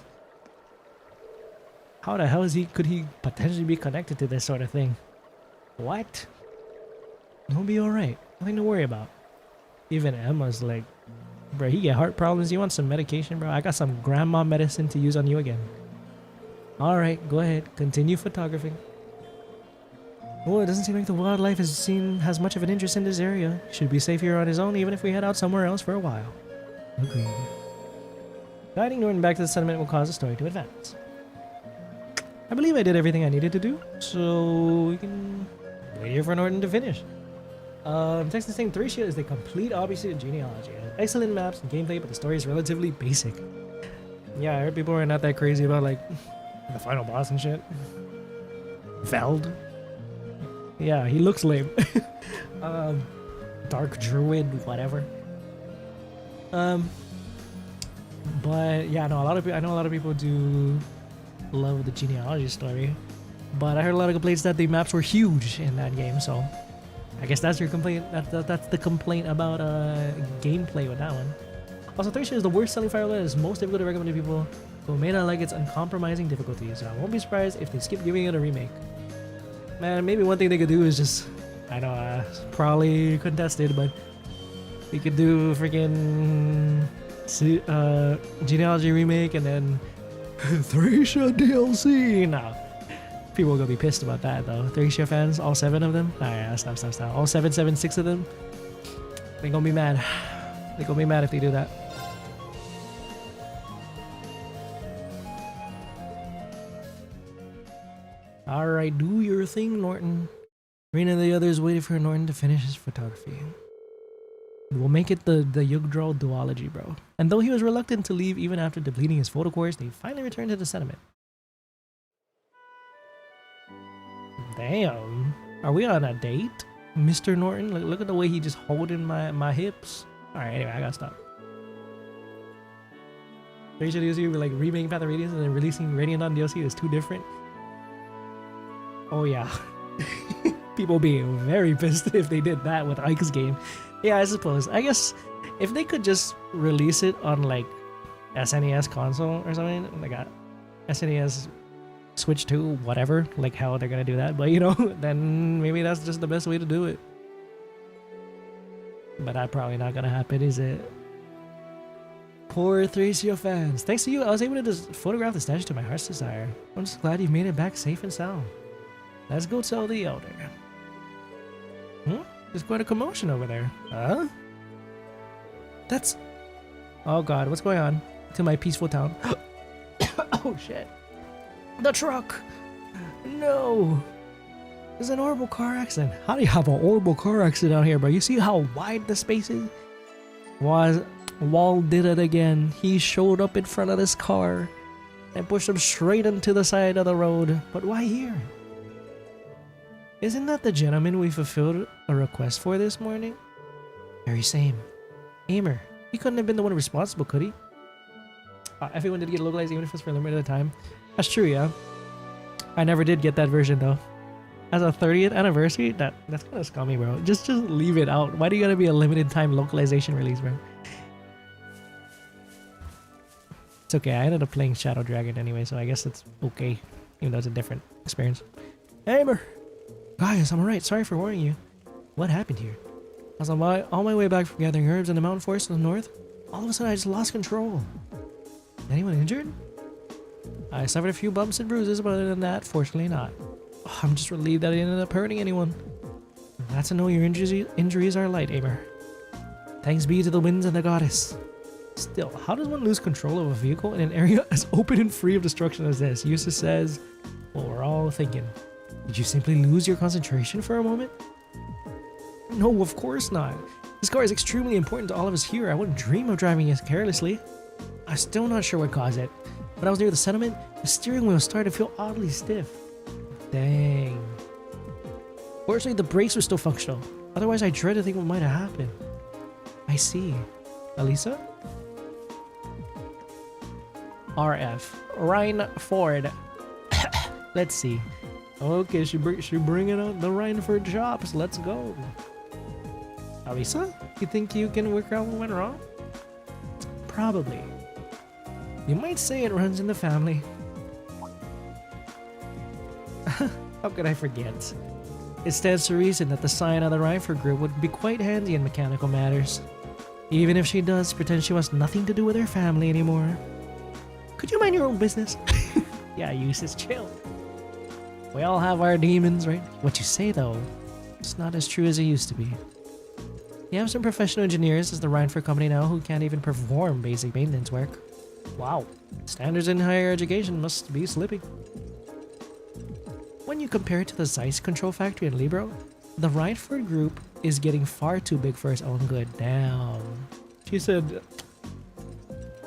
How the hell could he potentially be connected to this sort of thing? What? He'll be alright. Nothing to worry about. Even Emma's like, bro, he get heart problems. You want some medication, bro? I got some grandma medicine to use on you again. Alright, go ahead. Continue photographing. Well, it doesn't seem like the wildlife has much of an interest in this area. Should be safe here on his own, even if we head out somewhere else for a while. Agreed. Guiding Norton back to the settlement will cause the story to advance. I believe I did everything I needed to do, so we can wait here for Norton to finish. Text saying Thracia is the complete opposite of genealogy. It has excellent maps and gameplay, but the story is relatively basic. Yeah, I heard people are not that crazy about like the final boss and shit. Veld. Yeah, he looks lame. Dark Druid, whatever. But yeah, no, I know a lot of people do love the genealogy story, but I heard a lot of complaints that the maps were huge in that game, so I guess that's your complaint. That's the complaint about gameplay with that one. Also, Thracia is the worst selling Fire Emblem. It's most difficult to recommend to people who may not like its uncompromising difficulty, so I won't be surprised if they skip giving it a remake. Man, maybe one thing they could do is just, I know, probably contested, but We could do freaking Genealogy remake and then Thracia DLC. No. People are gonna be pissed about that though. Thracia fans, all 7 of them. Alright, stop. All 6 of them. They're gonna be mad. They're gonna be mad if they do that. Alright, do your thing, Norton. Irina and the others waited for Norton to finish his photography. We'll make it the Yggdrasil duology, bro. And though he was reluctant to leave even after depleting his photo course, they finally returned to the settlement. Damn. Are we on a date? Mr. Norton? Look at the way he just holding my hips. Alright, anyway, I gotta stop. Thracia DLC, like remaking Path of Radiance and then releasing Radiant Dawn DLC is too different. Oh yeah. People being very pissed if they did that with Ike's game. Yeah, I suppose. I guess if they could just release it on like SNES console or something, like a SNES Switch 2, whatever, like how they're gonna do that, but you know, then maybe that's just the best way to do it. But that's probably not gonna happen, is it? Poor Thracia fans. Thanks to you, I was able to just photograph the statue to my heart's desire. I'm just glad you made it back safe and sound. Let's go tell the elder. There's quite a commotion over there. Huh? That's... Oh god, what's going on? To my peaceful town. Oh shit. The truck! No! There's an horrible car accident. How do you have a horrible car accident out here, bro? You see how wide the space is? Wall did it again. He showed up in front of this car and pushed him straight into the side of the road. But why here? Isn't that the gentleman we fulfilled a request for this morning? Very same. Aimer. He couldn't have been the one responsible, could he? Everyone did get localized even if it's for a limited time. That's true, yeah. I never did get that version though. As a 30th anniversary, that's kind of scummy, bro. Just leave it out. Why do you gotta be a limited time localization release, bro? It's okay. I ended up playing Shadow Dragon anyway, so I guess it's okay, even though it's a different experience. Aimer. Gaius, I'm alright. Sorry for worrying you. What happened here? I was on my way back from gathering herbs in the mountain forest to the north. All of a sudden, I just lost control. Anyone injured? I suffered a few bumps and bruises, but other than that, fortunately not. Oh, I'm just relieved that I ended up hurting anyone. Glad to know your injuries are light, Aimer. Thanks be to the winds and the goddess. Still, how does one lose control of a vehicle in an area as open and free of destruction as this? Yusa says, what we're all thinking. Did you simply lose your concentration for a moment? No, of course not. This car is extremely important to all of us here. I wouldn't dream of driving it carelessly. I'm still not sure what caused it. When I was near the settlement, the steering wheel started to feel oddly stiff. Dang. Fortunately, the brakes were still functional. Otherwise, I dread to think what might have happened. I see. Alisa? RF. Reinford. Let's see. Okay, she bringing out the Reinford chops. Let's go. Alisa? You think you can work out what went wrong? Probably. You might say it runs in the family. How could I forget? It stands to reason that the scion of the Reinford group would be quite handy in mechanical matters. Even if she does pretend she wants nothing to do with her family anymore. Could you mind your own business? Yeah, Sis, chill. We all have our demons, right? What you say, though, it's not as true as it used to be. You have some professional engineers as the Reinford company now who can't even perform basic maintenance work. Wow, standards in higher education must be slipping. When you compare it to the Zechs control factory in Libro, the Reinford group is getting far too big for its own good. Damn. She said,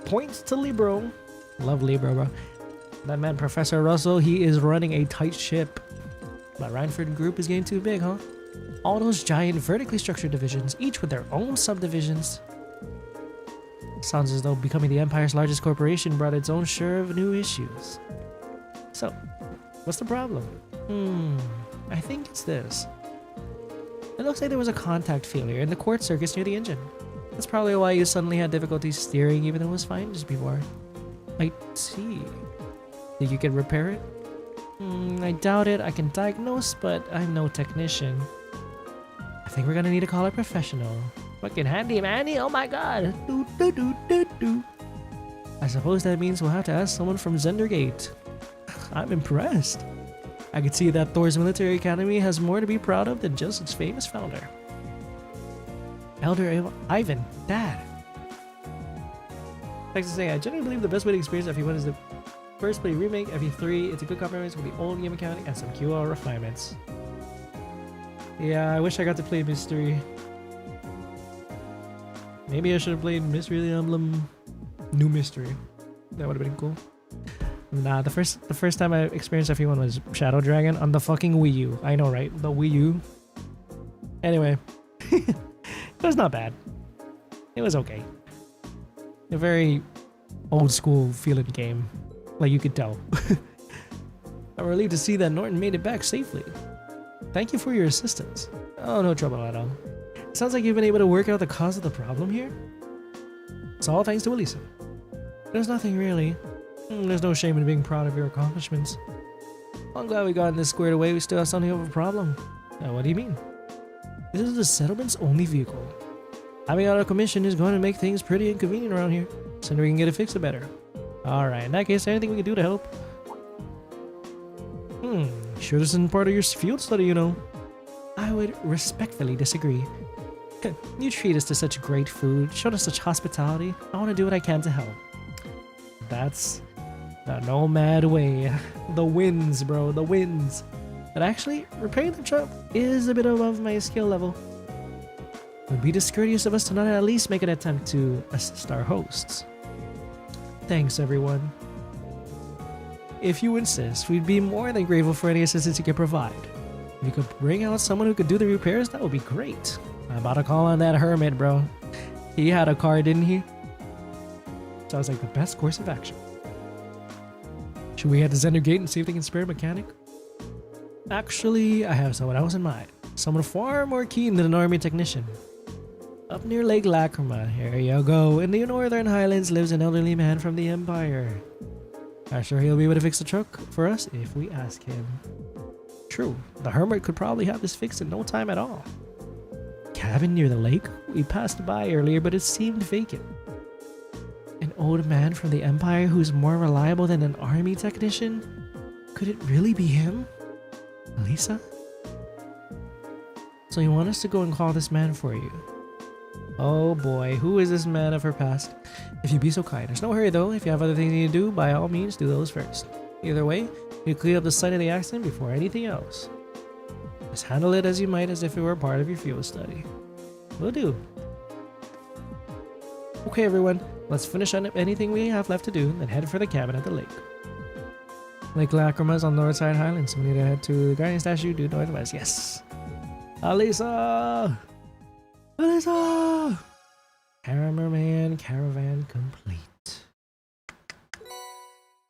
points to Libro. Love Libro, bro. That man, Professor Russell, he is running a tight ship. But Reinford group is getting too big, huh? All those giant vertically structured divisions, each with their own subdivisions. Sounds as though becoming the Empire's largest corporation brought its own share of new issues. So, what's the problem? I think it's this. It looks like there was a contact failure in the quartz circuits near the engine. That's probably why you suddenly had difficulty steering even though it was fine just before. I see. Think you can repair it? I doubt it. I can diagnose, but I'm no technician. I think we're gonna need to call a professional. Fucking handy manny, oh my god. Do, do, do, do, do. I suppose that means we'll have to ask someone from Zender Gate. I'm impressed. I could see that Thor's military academy has more to be proud of than just its famous founder. Elder Ivan, Dad. Like to say, I generally believe the best way to experience FE1 is the first play remake. FE3, it's a good compromise with the old game mechanic and some QL refinements. Yeah, I wish I got to play Mystery. Maybe I should have played Mystery of the Emblem New Mystery. That would have been cool. Nah, the first time I experienced FE1 was Shadow Dragon on the fucking Wii U. I know, right? The Wii U. Anyway, it was not bad. It was okay. A very old school feeling game, like you could tell. I'm relieved to see that Norton made it back safely. Thank you for your assistance. Oh, no trouble at all. It sounds like you've been able to work out the cause of the problem here. It's all thanks to Alisa. There's nothing really. There's no shame in being proud of your accomplishments. I'm glad we got this squared away. We still have something of a problem. Now, what do you mean? This is the settlement's only vehicle. Having out of commission is going to make things pretty inconvenient around here. Sooner we can get it fixed, the better. Alright, in that case, anything we can do to help? Sure this isn't part of your field study, you know. I would respectfully disagree. You treat us to such great food, showed us such hospitality. I want to do what I can to help. That's the nomad way. The wins, bro, the wins. But actually, repairing the truck is a bit above my skill level. It would be discourteous of us to not at least make an attempt to assist our hosts. Thanks, everyone. If you insist, we'd be more than grateful for any assistance you can provide. If you could bring out someone who could do the repairs, that would be great. I'm about to call on that Hermit, bro. He had a car, didn't he? Sounds like the best course of action. Should we head to Zender Gate and see if they can spare a mechanic? Actually, I have someone else in mind. Someone far more keen than an army technician. Up near Lake Lacrima, here you go. In the northern Highlands lives an elderly man from the Empire. I'm sure he'll be able to fix the truck for us if we ask him. True, the Hermit could probably have this fixed in no time at all. Cabin near the lake? We passed by earlier, but it seemed vacant. An old man from the Empire who's more reliable than an army technician? Could it really be him? Alisa? So you want us to go and call this man for you? Oh boy, who is this man of her past? If you'd be so kind. There's no hurry though. If you have other things you need to do, by all means do those first. Either way, you clean up the site of the accident before anything else. Just handle it as you might as if it were part of your field study. Will do. Okay everyone, let's finish up anything we have left to do, then head for the cabin at the lake. Lake Lacrima's on the north side Highlands. We need to head to the Guardian statue due northwest. Yes. Alisa! Alisa! Cameraman Caravan complete.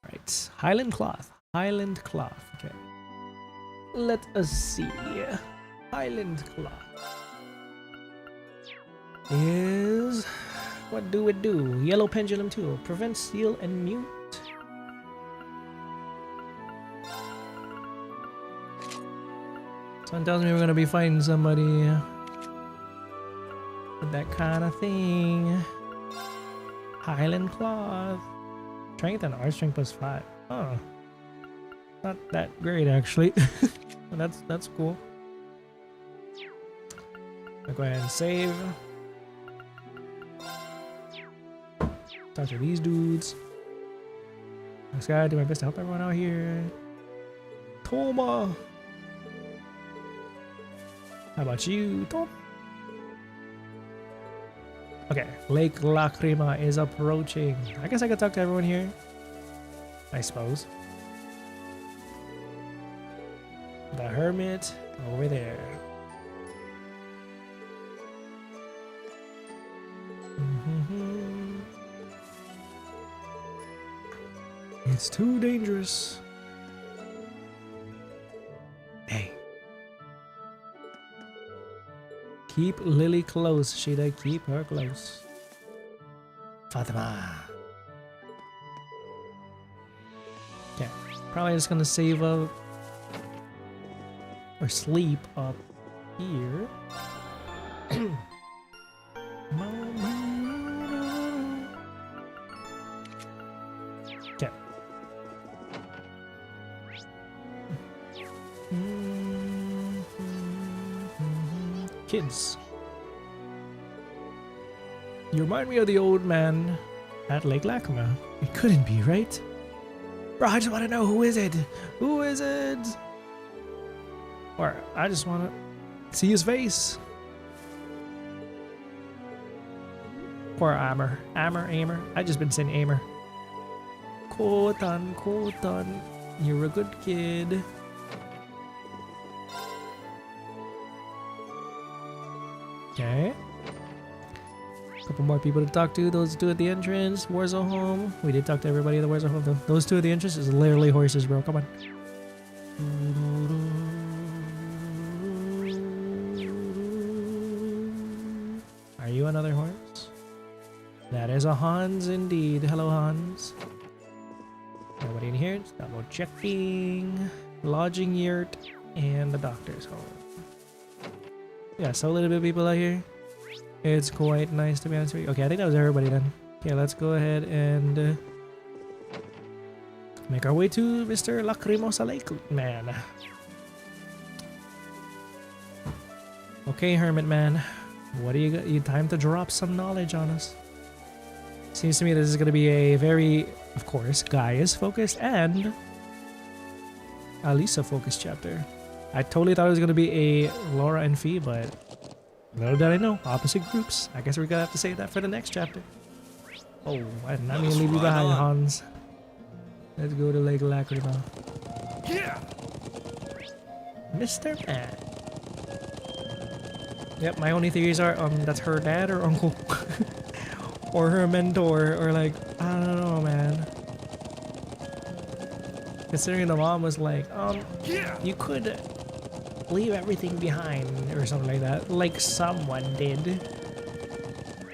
Right. Highland cloth. Highland cloth. Okay. Let us see. Highland cloth. Is... What do it do? Yellow pendulum tool. Prevent, steal, and mute. Someone tells me we're gonna be fighting somebody with that kind of thing. Highland cloth. Strength and art strength +5. Oh, not that great actually. But that's cool. I'll go ahead and save. Talk to these dudes. I just gotta do my best to help everyone out here. Thoma. How about you, Tom? Okay, Lake Lacrima is approaching. I guess I could talk to everyone here. I suppose. The Hermit over there. It's too dangerous. Hey. Keep Lily close, Shida. Keep her close. Fatima. Okay. Probably just gonna save up or sleep up here. Okay. Kids. You remind me of the old man at Lake Lacuma. It couldn't be, right? Bro, I just want to know, who is it? Who is it? Or I just want to see his face. Poor Aimer. Aimer. I just been saying Aimer. Kotan. You're a good kid. Okay. Couple more people to talk to. Those two at the entrance. Worzel home. We did talk to everybody at the Worzel home though. Those two at the entrance is literally horses, bro. Come on. Are you another horse? That is a Hans indeed. Hello, Hans. Nobody in here. Just double checking. Lodging yurt and the doctor's home. Yeah, so little bit of people out here. It's quite nice, to be honest with you. Okay, I think that was everybody then. Okay, let's go ahead and make our way to Mr. Lacrimosa Lake Man. Okay, Hermit Man. What do you got? You time to drop some knowledge on us. Seems to me this is going to be a very, of course, Gaius focused and Alisa focused chapter. I totally thought it was going to be a Laura and Fee, but little did I know, opposite groups. I guess we're going to have to save that for the next chapter. Oh, I did not mean to leave you behind, Hans. Let's go to Lake Lacrima. Yeah. Mr. Man. Yep, my only theories are that's her dad or uncle. Or her mentor, or like, I don't know, man. Considering the mom was like, you could leave everything behind or something like that, like someone did.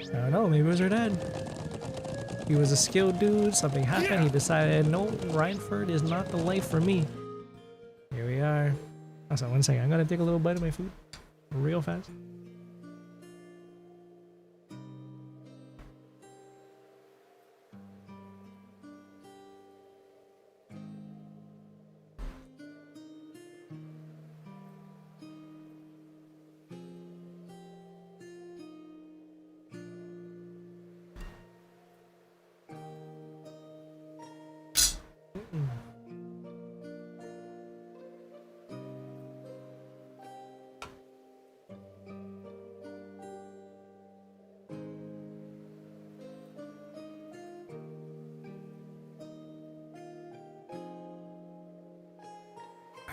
I don't know, maybe it was her dad. He was a skilled dude, something happened, he decided, no, Reinford is not the life for me. Here we are. Also, 1 second, I'm gonna take a little bite of my food real fast.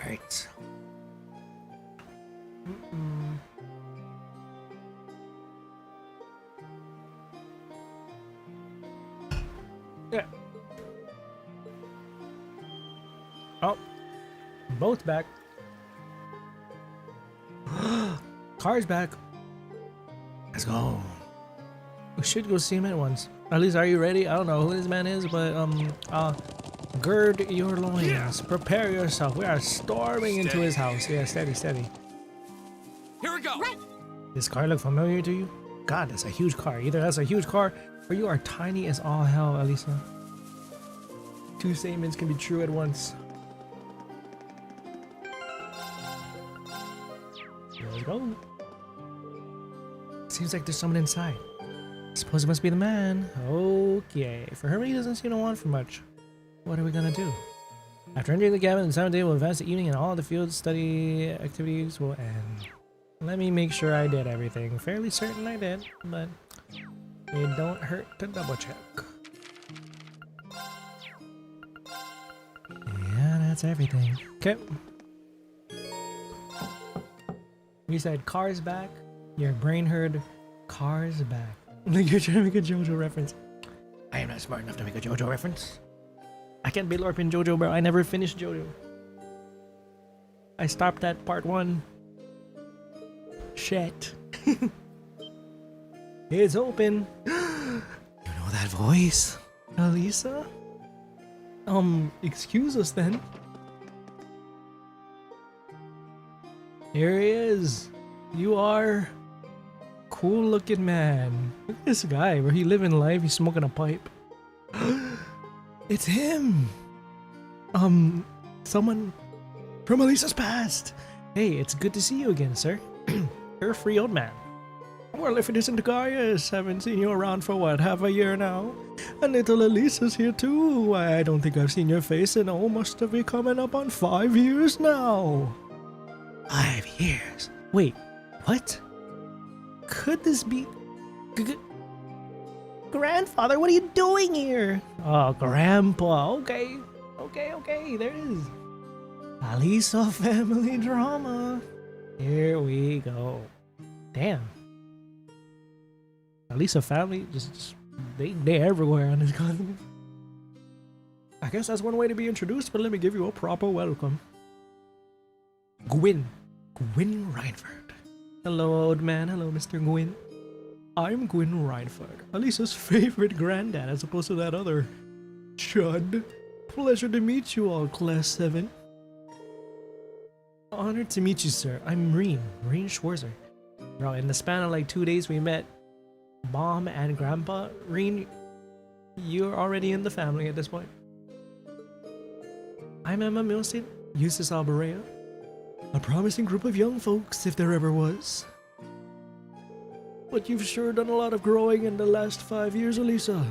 Right. Yeah. Oh, both back. Car's back. Let's go. We should go see him at once. At least, are you ready? I don't know who this man is, but gird your loins. Prepare yourself. We are storming into his house. Yeah, steady. Here we go. Right. This car look familiar to you? God, that's a huge car. Either that's a huge car, or you are tiny as all hell, Alisa. Two statements can be true at once. Let's go. Seems like there's someone inside. Suppose it must be the man. Okay. For Hermit, he doesn't seem to want for much. What are we gonna do? After entering the cabin, the 7th day will advance the evening and all the field study activities will end. Let me make sure I did everything. Fairly certain I did, but it don't hurt to double check. Yeah, that's everything. Okay. We said cars back. Your brain heard cars back. Like you're trying to make a JoJo reference. I am not smart enough to make a JoJo reference. I can't be LARPing JoJo, bro. I never finished JoJo. I stopped at part 1. Shit. It's open. You know that voice, Alisa? Excuse us then. Here he is. You are cool looking man. Look at this guy. Where he living life, he's smoking a pipe. It's him. Someone from Elisa's past. Hey, it's good to see you again, sir. You're a free old man. Well, if it isn't Gaius, haven't seen you around for what, half a year now? And little Elisa's here too. Why, I don't think I've seen your face in must have been coming up on 5 years now. 5 years? Wait, what? Could this be... Grandfather, what are you doing here? Oh, Grandpa, okay, there it is. Alisa family drama. Here we go. Damn. Alisa family, they everywhere on this continent. I guess that's one way to be introduced, but let me give you a proper welcome. Gwyn Reinford. Hello, old man. Hello, Mr. Gwyn. I'm Gwyn Reinford, Alisa's favorite granddad as opposed to that other chud. Pleasure to meet you all, Class 7. Honored to meet you, sir. I'm Rean Schwarzer. Bro, in the span of like 2 days we met Mom and Grandpa. Rean, you're already in the family at this point. I'm Emma Milstein, Eustace Alberea. A promising group of young folks, if there ever was. But you've sure done a lot of growing in the last 5 years, Alisa.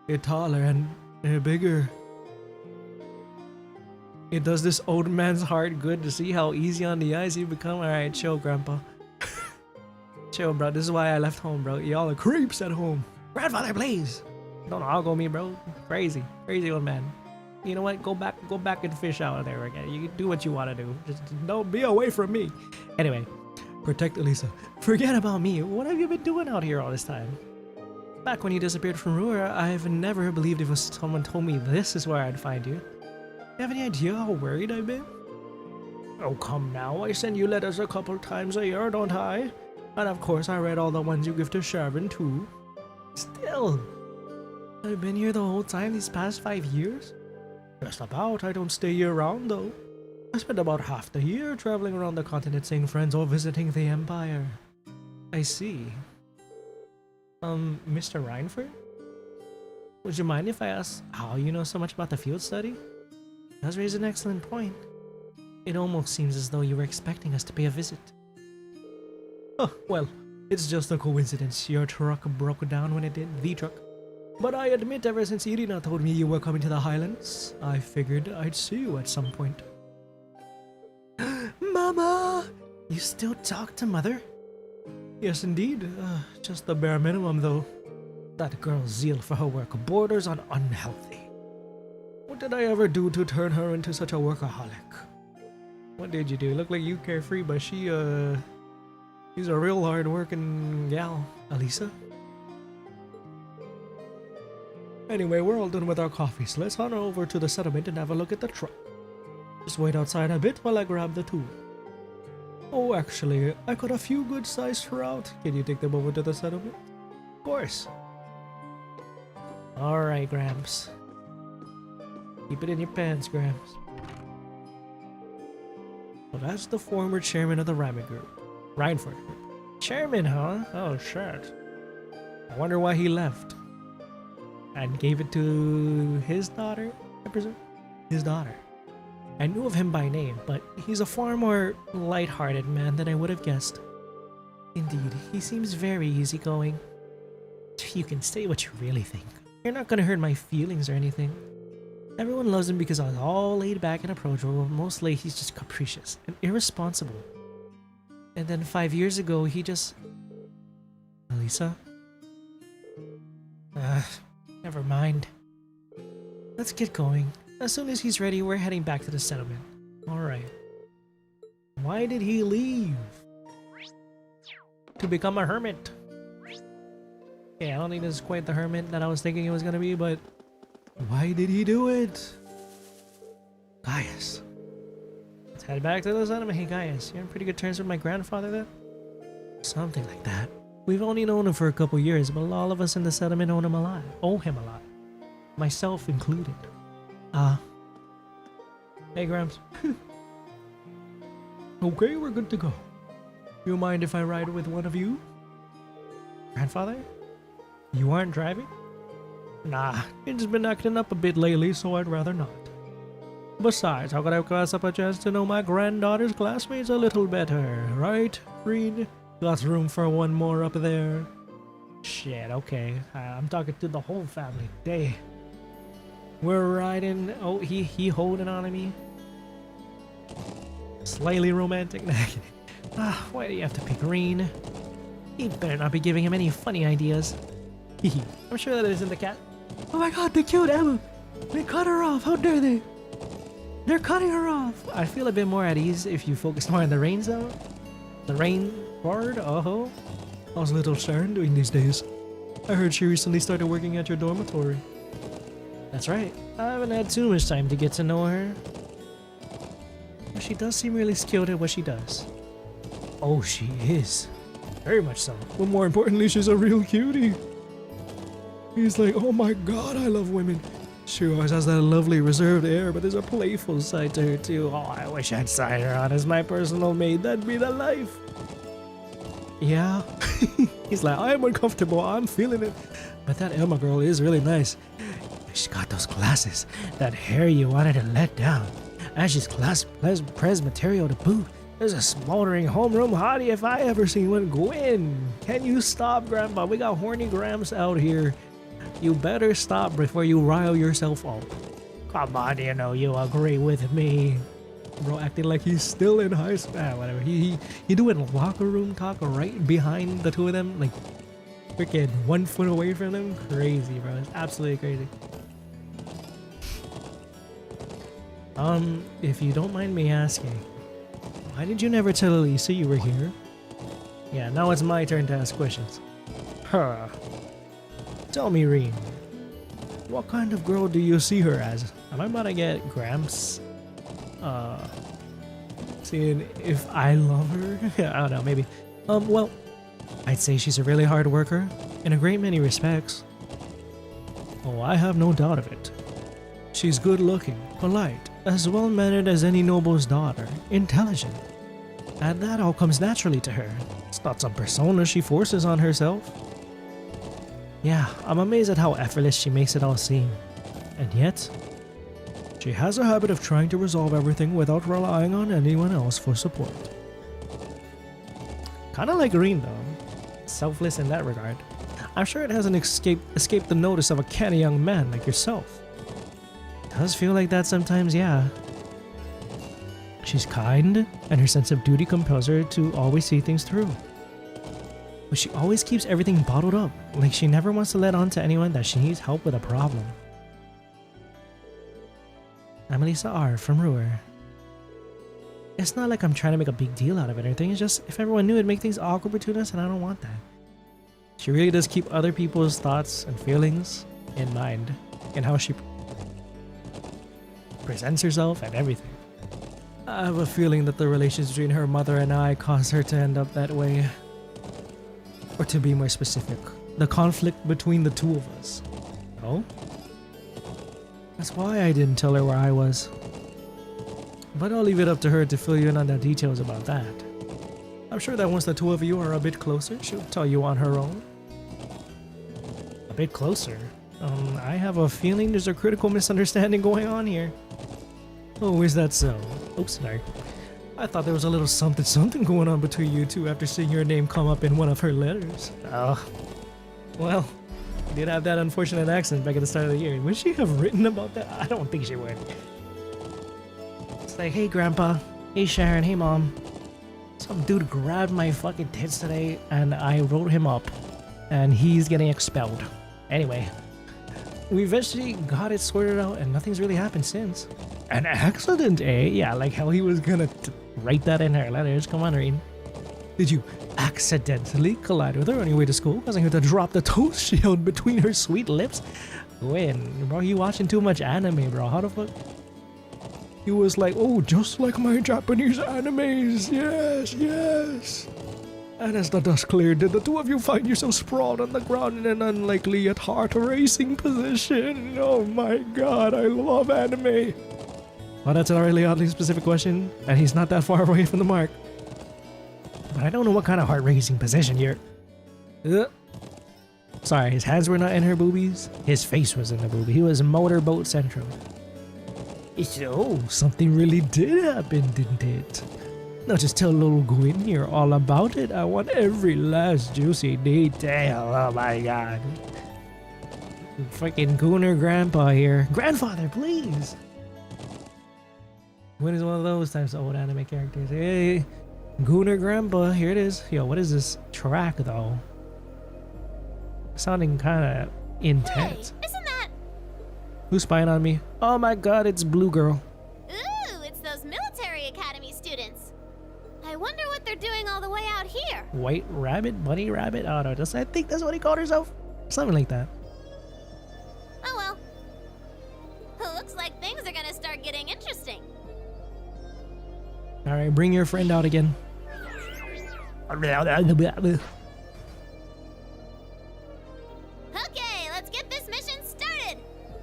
You're taller and you're bigger. It does this old man's heart good to see how easy on the eyes you become. Alright, chill, Grandpa. Chill, bro. This is why I left home, bro. Y'all are creeps at home. Grandfather, please. Don't hoggle me, bro. Crazy old man. You know what? Go back and fish out there again. You do what you want to do. Just don't be away from me. Anyway, protect Alisa. Forget about me. What have you been doing out here all this time? Back when you disappeared from Ruhr, I've never believed if someone told me this is where I'd find you. You have any idea how worried I've been? Oh, come now. I send you letters a couple times a year, don't I? And of course, I read all the ones you give to Sharon, too. Still, I've been here the whole time these past 5 years? Just about. I don't stay year-round, though. I spend about half the year traveling around the continent seeing friends or visiting the Empire. I see. Mr. Reinford? Would you mind if I ask how you know so much about the field study? It does raise an excellent point. It almost seems as though you were expecting us to pay a visit. Oh, well, it's just a coincidence. Your truck broke down when it did. The truck. But I admit, ever since Irina told me you were coming to the Highlands, I figured I'd see you at some point. Mama! You still talk to Mother? Yes, indeed. Just the bare minimum, though. That girl's zeal for her work borders on unhealthy. What did I ever do to turn her into such a workaholic? What did you do? Look like you carefree, but she's a real hard-working gal, Alisa. Anyway, we're all done with our coffee, so let's head over to the settlement and have a look at the truck. Just wait outside a bit while I grab the tool. Oh, actually, I got a few good-sized trout. Can you take them over to the settlement? Of course. Alright, Gramps. Keep it in your pants, Gramps. Well, that's the former chairman of the Reinford Group. Chairman, huh? Oh, shit. I wonder why he left. And gave it to his daughter, I presume? His daughter. I knew of him by name, but he's a far more light-hearted man than I would have guessed. Indeed, he seems very easygoing. You can say what you really think. You're not gonna hurt my feelings or anything. Everyone loves him because I was all laid back and approachable. Mostly he's just capricious and irresponsible. And then 5 years ago, he just... Alisa? Never mind. Let's get going. As soon as he's ready, we're heading back to the settlement. Alright. Why did he leave? To become a hermit. Yeah, I don't think this is quite the hermit that I was thinking it was gonna be, but... Why did he do it? Gaius. Let's head back to the settlement. Hey Gaius, you're on pretty good terms with my grandfather then? Something like that. We've only known him for a couple years, but all of us in the settlement owe him a lot. Myself included. Hey Gramps. Okay, we're good to go. You mind if I ride with one of you? Grandfather? You aren't driving? Nah, it's been acting up a bit lately, so I'd rather not. Besides, how could I pass up a chance to know my granddaughter's classmates a little better, right, Rean? Got room for one more up there. Shit, okay. I'm talking to the whole family. They... We're riding... Oh, he holding on to me? Slightly romantic? Why do you have to pick Rean? He better not be giving him any funny ideas. I'm sure that isn't the cat. Oh my god, they killed Emma! They cut her off, how dare they? They're cutting her off! I feel a bit more at ease if you focus more on the rain zone. The rain ward, oh. How's little Sharon doing these days? I heard she recently started working at your dormitory. That's right, I haven't had too much time to get to know her. But she does seem really skilled at what she does. Oh, she is. Very much so. But more importantly, she's a real cutie. He's like, oh my god, I love women. She always has that lovely reserved air, but there's a playful side to her too. Oh, I wish I'd sign her on as my personal maid. That'd be the life. Yeah. He's like, I'm uncomfortable. I'm feeling it. But that Emma girl is really nice. She's got those glasses. That hair you wanted to let down. And she's Pres material to boot. There's a smoldering homeroom hottie if I ever seen one. Gwyn, can you stop, Grandpa? We got horny grams out here. You better stop before you rile yourself up. Come on, you know you agree with me. Bro acting like he's still in high school. Whatever. He doing locker room talk right behind the two of them. Like, freaking 1 foot away from them. Crazy, bro. It's absolutely crazy. If you don't mind me asking, why did you never tell Elisa you were here? Yeah, now it's my turn to ask questions. Huh. Tell me, Rean, what kind of girl do you see her as? Am I about to get Gramps? Seeing if I love her? I don't know, maybe. Well, I'd say she's a really hard worker in a great many respects. Oh, I have no doubt of it. She's good looking, polite, as well mannered as any noble's daughter, intelligent. And that all comes naturally to her. It's not some persona she forces on herself. Yeah, I'm amazed at how effortless she makes it all seem. And yet, she has a habit of trying to resolve everything without relying on anyone else for support. Kinda like Rean though. Selfless in that regard. I'm sure it hasn't escaped the notice of a canny young man like yourself. It does feel like that sometimes, yeah. She's kind, and her sense of duty compels her to always see things through. But she always keeps everything bottled up, like she never wants to let on to anyone that she needs help with a problem. I'm Alisa R. from Ruhr. It's not like I'm trying to make a big deal out of it or anything, it's just if everyone knew it'd make things awkward between us, and I don't want that. She really does keep other people's thoughts and feelings in mind, in how she presents herself and everything. I have a feeling that the relations between her mother and I caused her to end up that way. Or to be more specific, the conflict between the two of us. Oh? That's why I didn't tell her where I was. But I'll leave it up to her to fill you in on the details about that. I'm sure that once the two of you are a bit closer, she'll tell you on her own. A bit closer? I have a feeling there's a critical misunderstanding going on here. Oh, is that so? Oops, sorry. I thought there was a little something going on between you two after seeing your name come up in one of her letters. Oh. Well, you did have that unfortunate accident back at the start of the year. Would she have written about that? I don't think she would. It's like, hey Grandpa, hey Sharon, hey Mom. Some dude grabbed my fucking tits today and I wrote him up. And he's getting expelled. Anyway, we eventually got it sorted out and nothing's really happened since. An accident, eh? Yeah, like how he was gonna write that in her letters. Come on, Rean. Did you accidentally collide with her on your way to school, causing her to drop the toast she held between her sweet lips? Gwyn, bro, you watching too much anime, bro. How the fuck? He was like, oh, just like my Japanese animes. Yes, yes. And as the dust cleared, did the two of you find yourself sprawled on the ground in an unlikely yet heart-racing position? Oh my god, I love anime. Well, that's a really oddly specific question, and he's not that far away from the mark. But I don't know what kind of heart-racing position you're... Sorry, his hands were not in her boobies. His face was in the boobie. He was motorboat central. So, something really did happen, didn't it? Now just tell little Gwyn here all about it. I want every last juicy detail. Oh my god. Freaking Gooner grandpa here. Grandfather, please! Gwyn is one of those types of old anime characters. Hey, Gooner grandpa, here it is. Yo, what is this track though? Sounding kind of intense. Hey, isn't that? Who's spying on me? Oh my god, it's Blue Girl. Ooh, it's those military academy students. I wonder what they're doing all the way out here. White Rabbit? Bunny Rabbit? Oh no, I think that's what he called herself. Something like that. Oh well. Looks like things are gonna start getting interesting. Alright, bring your friend out again. Okay, let's get this mission started.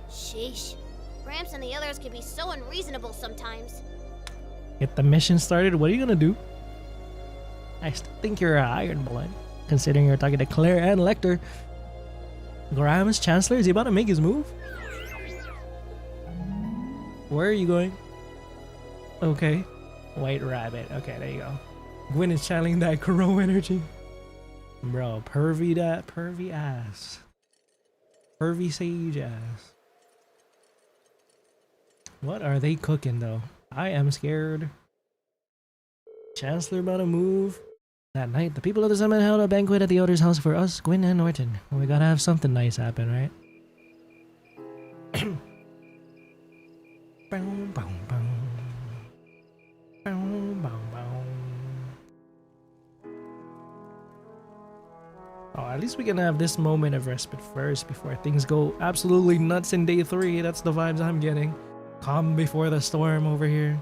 Sheesh. Gramps and the others can be so unreasonable sometimes. Get the mission started? What are you gonna do? I still think you're Iron Blood, considering you're talking to Claire and Lecter. Graham's Chancellor, is he about to make his move? Where are you going? Okay. White Rabbit. Okay, there you go. Gwyn is channeling that Crow energy. Bro, pervy ass. Pervy sage ass. What are they cooking though? I am scared. Chancellor about to move. That night, the people of the summit held a banquet at the Elder's house for us, Gwyn and Norton. We gotta have something nice happen, right? Boom, boom, boom. Boom, boom, boom. Oh, at least we can have this moment of respite first before things go absolutely nuts in day 3. That's the vibes I'm getting. Calm before the storm over here.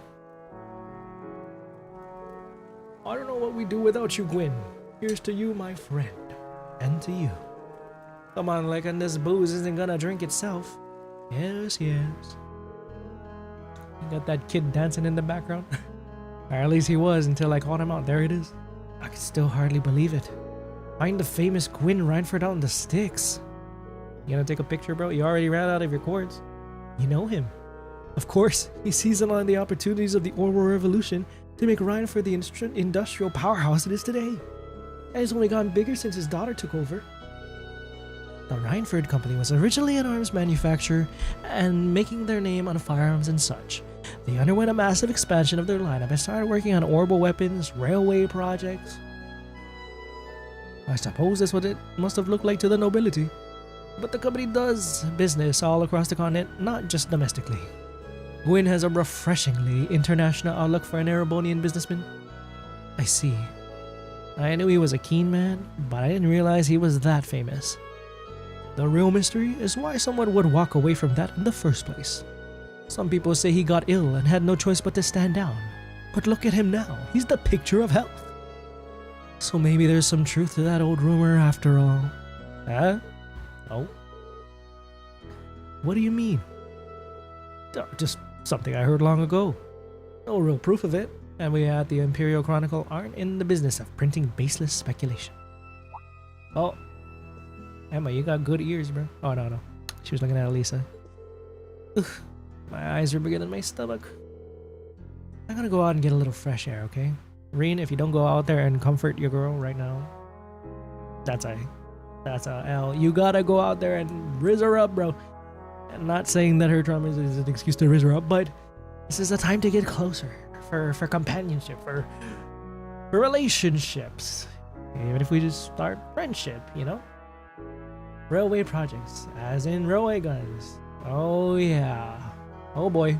I don't know what we do without you, Gwyn. Here's to you, my friend. And to you. Come on, like, and this booze isn't gonna drink itself. Yes, yes. You got that kid dancing in the background? Or at least he was until I called him out. There it is. I can still hardly believe it. Find the famous Gwyn Reinford out in the sticks. You gonna take a picture, bro? You already ran out of your cords. You know him. Of course, he seized on the opportunities of the oral revolution to make Reinford the industrial powerhouse it is today. And it's only gotten bigger since his daughter took over. The Reinford company was originally an arms manufacturer and making their name on firearms and such. They underwent a massive expansion of their lineup and started working on orbital weapons, railway projects. I suppose that's what it must have looked like to the nobility. But the company does business all across the continent, not just domestically. Gwyn has a refreshingly international outlook for an Erebonian businessman. I see. I knew he was a keen man, but I didn't realize he was that famous. The real mystery is why someone would walk away from that in the first place. Some people say he got ill and had no choice but to stand down. But look at him now, he's the picture of health. So maybe there's some truth to that old rumor after all. Huh? Oh? What do you mean? Just something I heard long ago. No real proof of it, and we at the Imperial Chronicle aren't in the business of printing baseless speculation. Oh. Emma, you got good ears, bro. Oh, no. She was looking at Alisa. Ugh. My eyes are bigger than my stomach. I'm gonna go out and get a little fresh air, okay? Rean, if you don't go out there and comfort your girl right now, that's a L. You gotta go out there and rizz her up, bro. I'm not saying that her trauma is an excuse to rizz her up, but this is a time to get closer for companionship, for relationships. Even if we just start friendship, you know? Railway projects, as in railway guns. Oh yeah. Oh boy.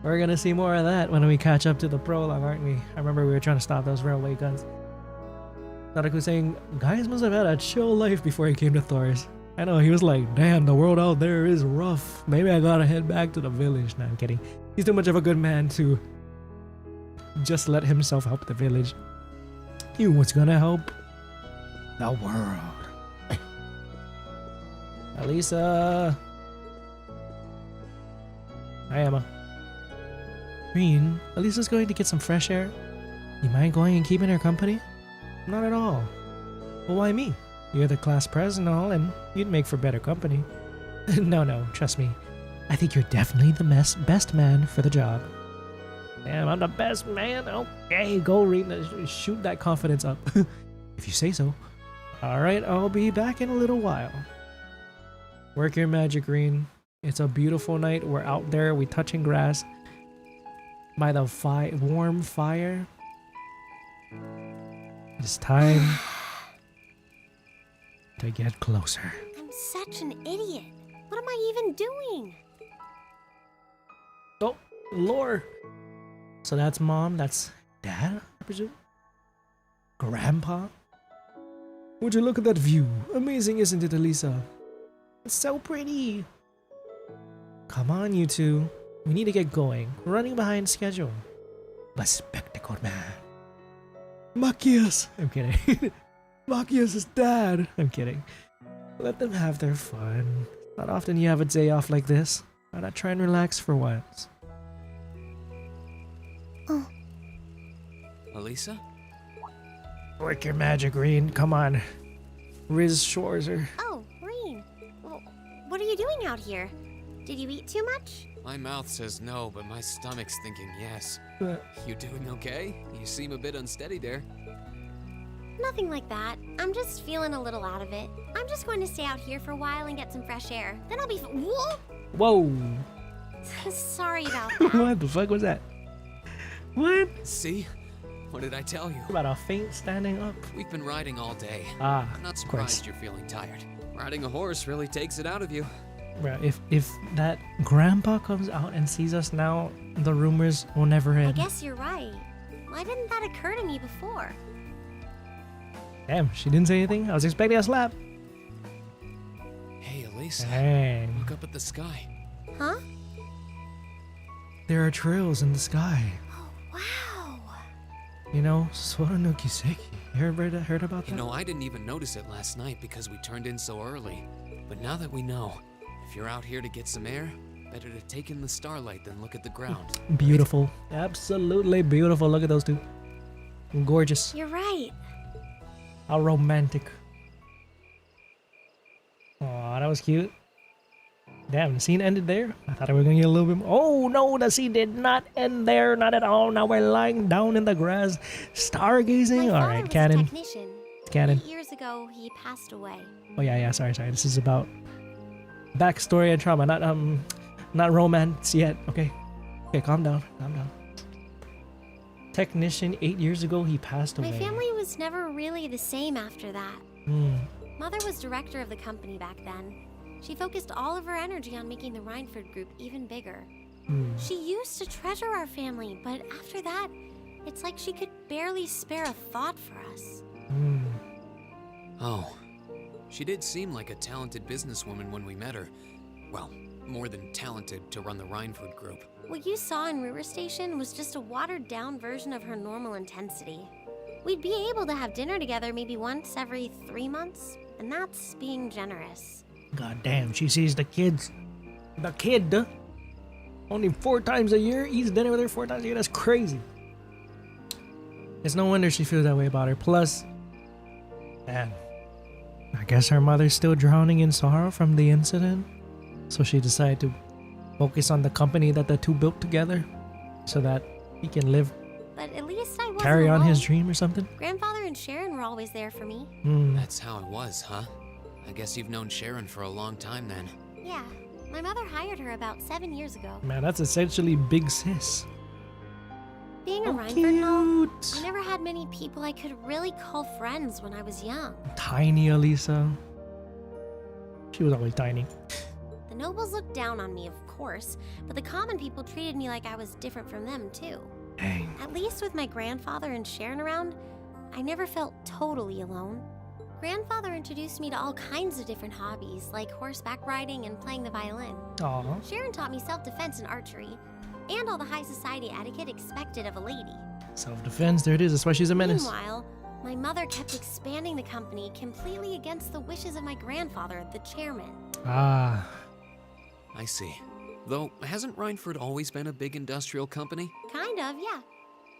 We're gonna see more of that when we catch up to the prologue, aren't we? I remember we were trying to stop those railway guns. Tadaku saying, Gaius must have had a chill life before he came to Thor's. I know, he was like, damn, the world out there is rough. Maybe I gotta head back to the village. Nah, I'm kidding. He's too much of a good man to just let himself help the village. He was gonna help the world. Alisa. Hi, Emma. Rean, Alisa's going to get some fresh air. You mind going and keeping her company? Not at all. Well, why me? You're the class president and all, and you'd make for better company. No, trust me. I think you're definitely the best man for the job. Damn, I'm the best man? Okay, go Rean, shoot that confidence up. If you say so. Alright, I'll be back in a little while. Work your magic, Rean. It's a beautiful night. We're out there, we touching grass by the warm fire. It's time to get closer. I'm such an idiot. What am I even doing? Oh, lore. So that's mom, that's dad, I presume? Grandpa? Would you look at that view? Amazing, isn't it, Alisa? It's so pretty. Come on, you two. We need to get going. We're running behind schedule. The spectacled man. Machias! I'm kidding. Machias is dad. I'm kidding. Let them have their fun. Not often you have a day off like this. Why not try and relax for once? Oh. Alisa? Work your magic, Rean. Come on. Riz Schwarzer. Oh, Rean. Well, what are you doing out here? Did you eat too much? My mouth says no, but my stomach's thinking yes. You doing okay? You seem a bit unsteady there. Nothing like that. I'm just feeling a little out of it. I'm just going to stay out here for a while and get some fresh air. Then I'll be Whoa! Sorry about that. What the fuck was that? What? See? What did I tell you? About a faint standing up. We've been riding all day. Ah, I'm not of course. surprised you're feeling tired. Riding a horse really takes it out of you. Bro, if that grandpa comes out and sees us now, the rumors will never I end. guess you're right. Why didn't that occur to me before? Damn, she didn't say anything? I was expecting a slap. Hey, Elise. Dang. Look up at the sky. Huh? There are trails in the sky. Wow. You know, Sora no Kiseki. You heard about that? You know, I didn't even notice it last night because we turned in so early. But now that we know, if you're out here to get some air, better to take in the starlight than look at the ground. Beautiful. Absolutely beautiful. Look at those two. Gorgeous. You're right. How romantic. Aw, that was cute. Damn, the scene ended there? I thought we were gonna get a little bit more. Oh no, the scene did not end there, not at all. Now we're lying down in the grass, stargazing. All right, canon. Technician. Canon. 8 years ago, he passed away. Oh yeah, sorry. This is about backstory and trauma, not romance yet. Okay, calm down. Technician, 8 years ago, he passed away. My family was never really the same after that. Mother was director of the company back then. She focused all of her energy on making the Reinford group even bigger. She used to treasure our family, but after that, it's like she could barely spare a thought for us. Oh. She did seem like a talented businesswoman when we met her. Well, more than talented to run the Reinford group. What you saw in River Station was just a watered-down version of her normal intensity. We'd be able to have dinner together maybe once every 3 months, and that's being generous. God damn, she sees the kids. The kid. Only 4 times a year, eats dinner with her 4 times a year. That's crazy. It's no wonder she feels that way about her. Plus, man, I guess her mother's still drowning in sorrow from the incident. So she decided to focus on the company that the two built together so that he can live, But at least I wasn't carry on his alone. dream or something. Grandfather and Sharon were always there for me. That's how it was, huh? I guess you've known Sharon for a long time then. Yeah, my mother hired her about 7 years ago. Man, that's essentially big sis. Being a Reinford and all, I never had many people I could really call friends when I was young. Tiny Alisa. She was always tiny. The nobles looked down on me, of course, but the common people treated me like I was different from them, too. Dang. At least with my grandfather and Sharon around, I never felt totally alone. Grandfather introduced me to all kinds of different hobbies, like horseback riding and playing the violin. Aw. Sharon taught me self-defense and archery, and all the high society etiquette expected of a lady. Self-defense, there it is. That's why she's a menace. Meanwhile, my mother kept expanding the company completely against the wishes of my grandfather, the chairman. Ah. I see. Though, hasn't Reinford always been a big industrial company? Kind of, yeah.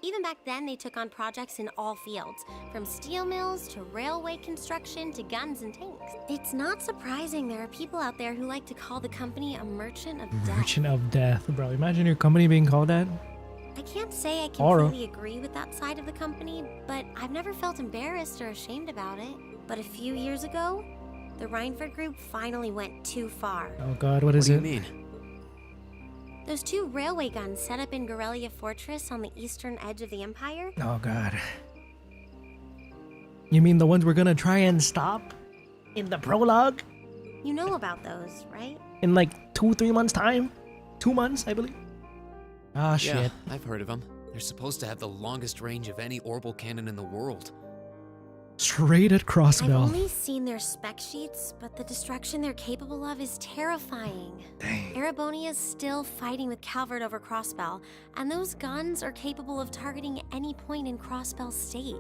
Even back then, they took on projects in all fields, from steel mills to railway construction to guns and tanks. It's not surprising there are people out there who like to call the company a merchant of death. Merchant of Death, bro. Imagine your company being called that. I can't say I completely agree with that side of the company, but I've never felt embarrassed or ashamed about it. But a few years ago, the Reinford group finally went too far. Oh god, what is it? What do you mean? Those 2 railway guns set up in Gorelia Fortress on the eastern edge of the Empire? Oh god. You mean the ones we're gonna try and stop? In the prologue? You know about those, right? In like 2-3 months time? 2 months, I believe. Ah, shit. Yeah, I've heard of them. They're supposed to have the longest range of any orbital cannon in the world. Straight at I've crossbow. only seen their spec sheets, but the destruction they're capable of is terrifying. Dang. Erebonia's still fighting with Calvert over Crossbell, and those guns are capable of targeting any point in Crossbell State.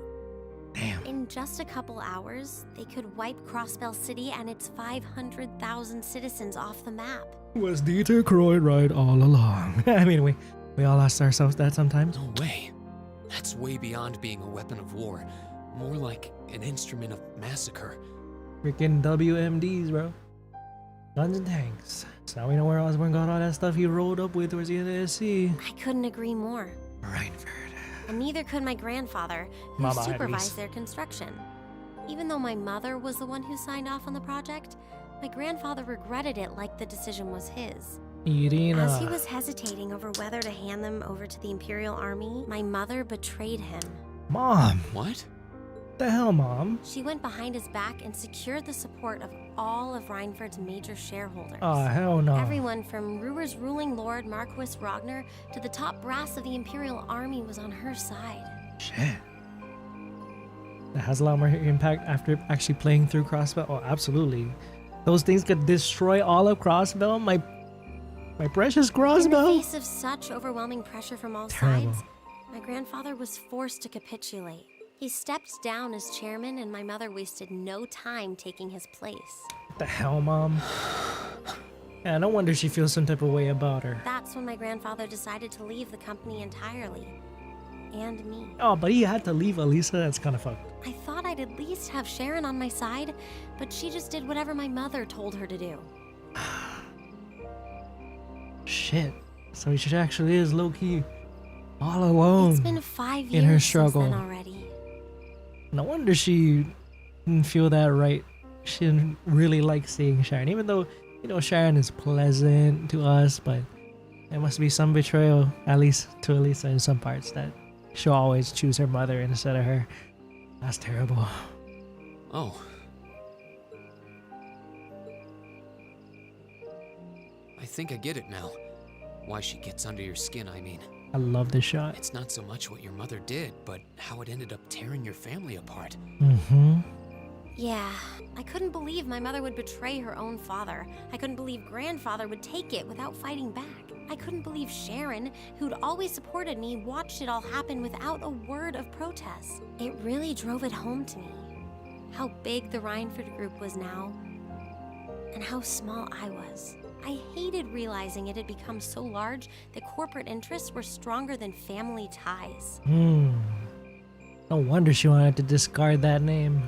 Damn. In just a couple hours, they could wipe Crossbell City and its 500,000 citizens off the map. Was Dieter Croyd right all along? I mean, we all ask ourselves that sometimes. No way. That's way beyond being a weapon of war. More like an instrument of massacre. Freaking WMDs, bro. Guns and tanks. So now we know where Osborn got all that stuff he rolled up with towards the end of the sea. I couldn't agree more. Reinford. And neither could my grandfather, who Mama, supervised their construction. Even though my mother was the one who signed off on the project, my grandfather regretted it like the decision was his. Irina. As he was hesitating over whether to hand them over to the Imperial Army, my mother betrayed him. Mom. What? The hell, Mom? She went behind his back and secured the support of all of Reinford's major shareholders. Oh, hell no. Everyone from Ruhr's ruling lord Marquis Ragnar to the top brass of the Imperial Army was on her side. Shit. That has a lot more impact after actually playing through Crossbell. Oh, absolutely. Those things could destroy all of Crossbell. My precious Crossbell. In the face of such overwhelming pressure from all sides, my grandfather was forced to capitulate. He stepped down as chairman, and my mother wasted no time taking his place. What the hell, Mom? Yeah, no wonder she feels some type of way about her. That's when my grandfather decided to leave the company entirely. And me. Oh, but he had to leave Alisa? That's kind of fucked. I thought I'd at least have Sharon on my side, but she just did whatever my mother told her to do. Shit. So she actually is low-key all alone. It's been 5 years in her struggle. since then already. No wonder she didn't feel that right. She didn't really like seeing Sharon, even though, you know, Sharon is pleasant to us, but there must be some betrayal, at least to Alisa in some parts, that she'll always choose her mother instead of her. That's terrible. Oh. I think I get it now. Why she gets under your skin, I mean. I love this shot. It's not so much what your mother did, but how it ended up tearing your family apart. Mm-hmm. Yeah, I couldn't believe my mother would betray her own father. I couldn't believe grandfather would take it without fighting back. I couldn't believe Sharon, who'd always supported me, watched it all happen without a word of protest. It really drove it home to me. How big the Reinford group was now, and how small I was. I hated realizing it had become so large that corporate interests were stronger than family ties. No wonder she wanted to discard that name.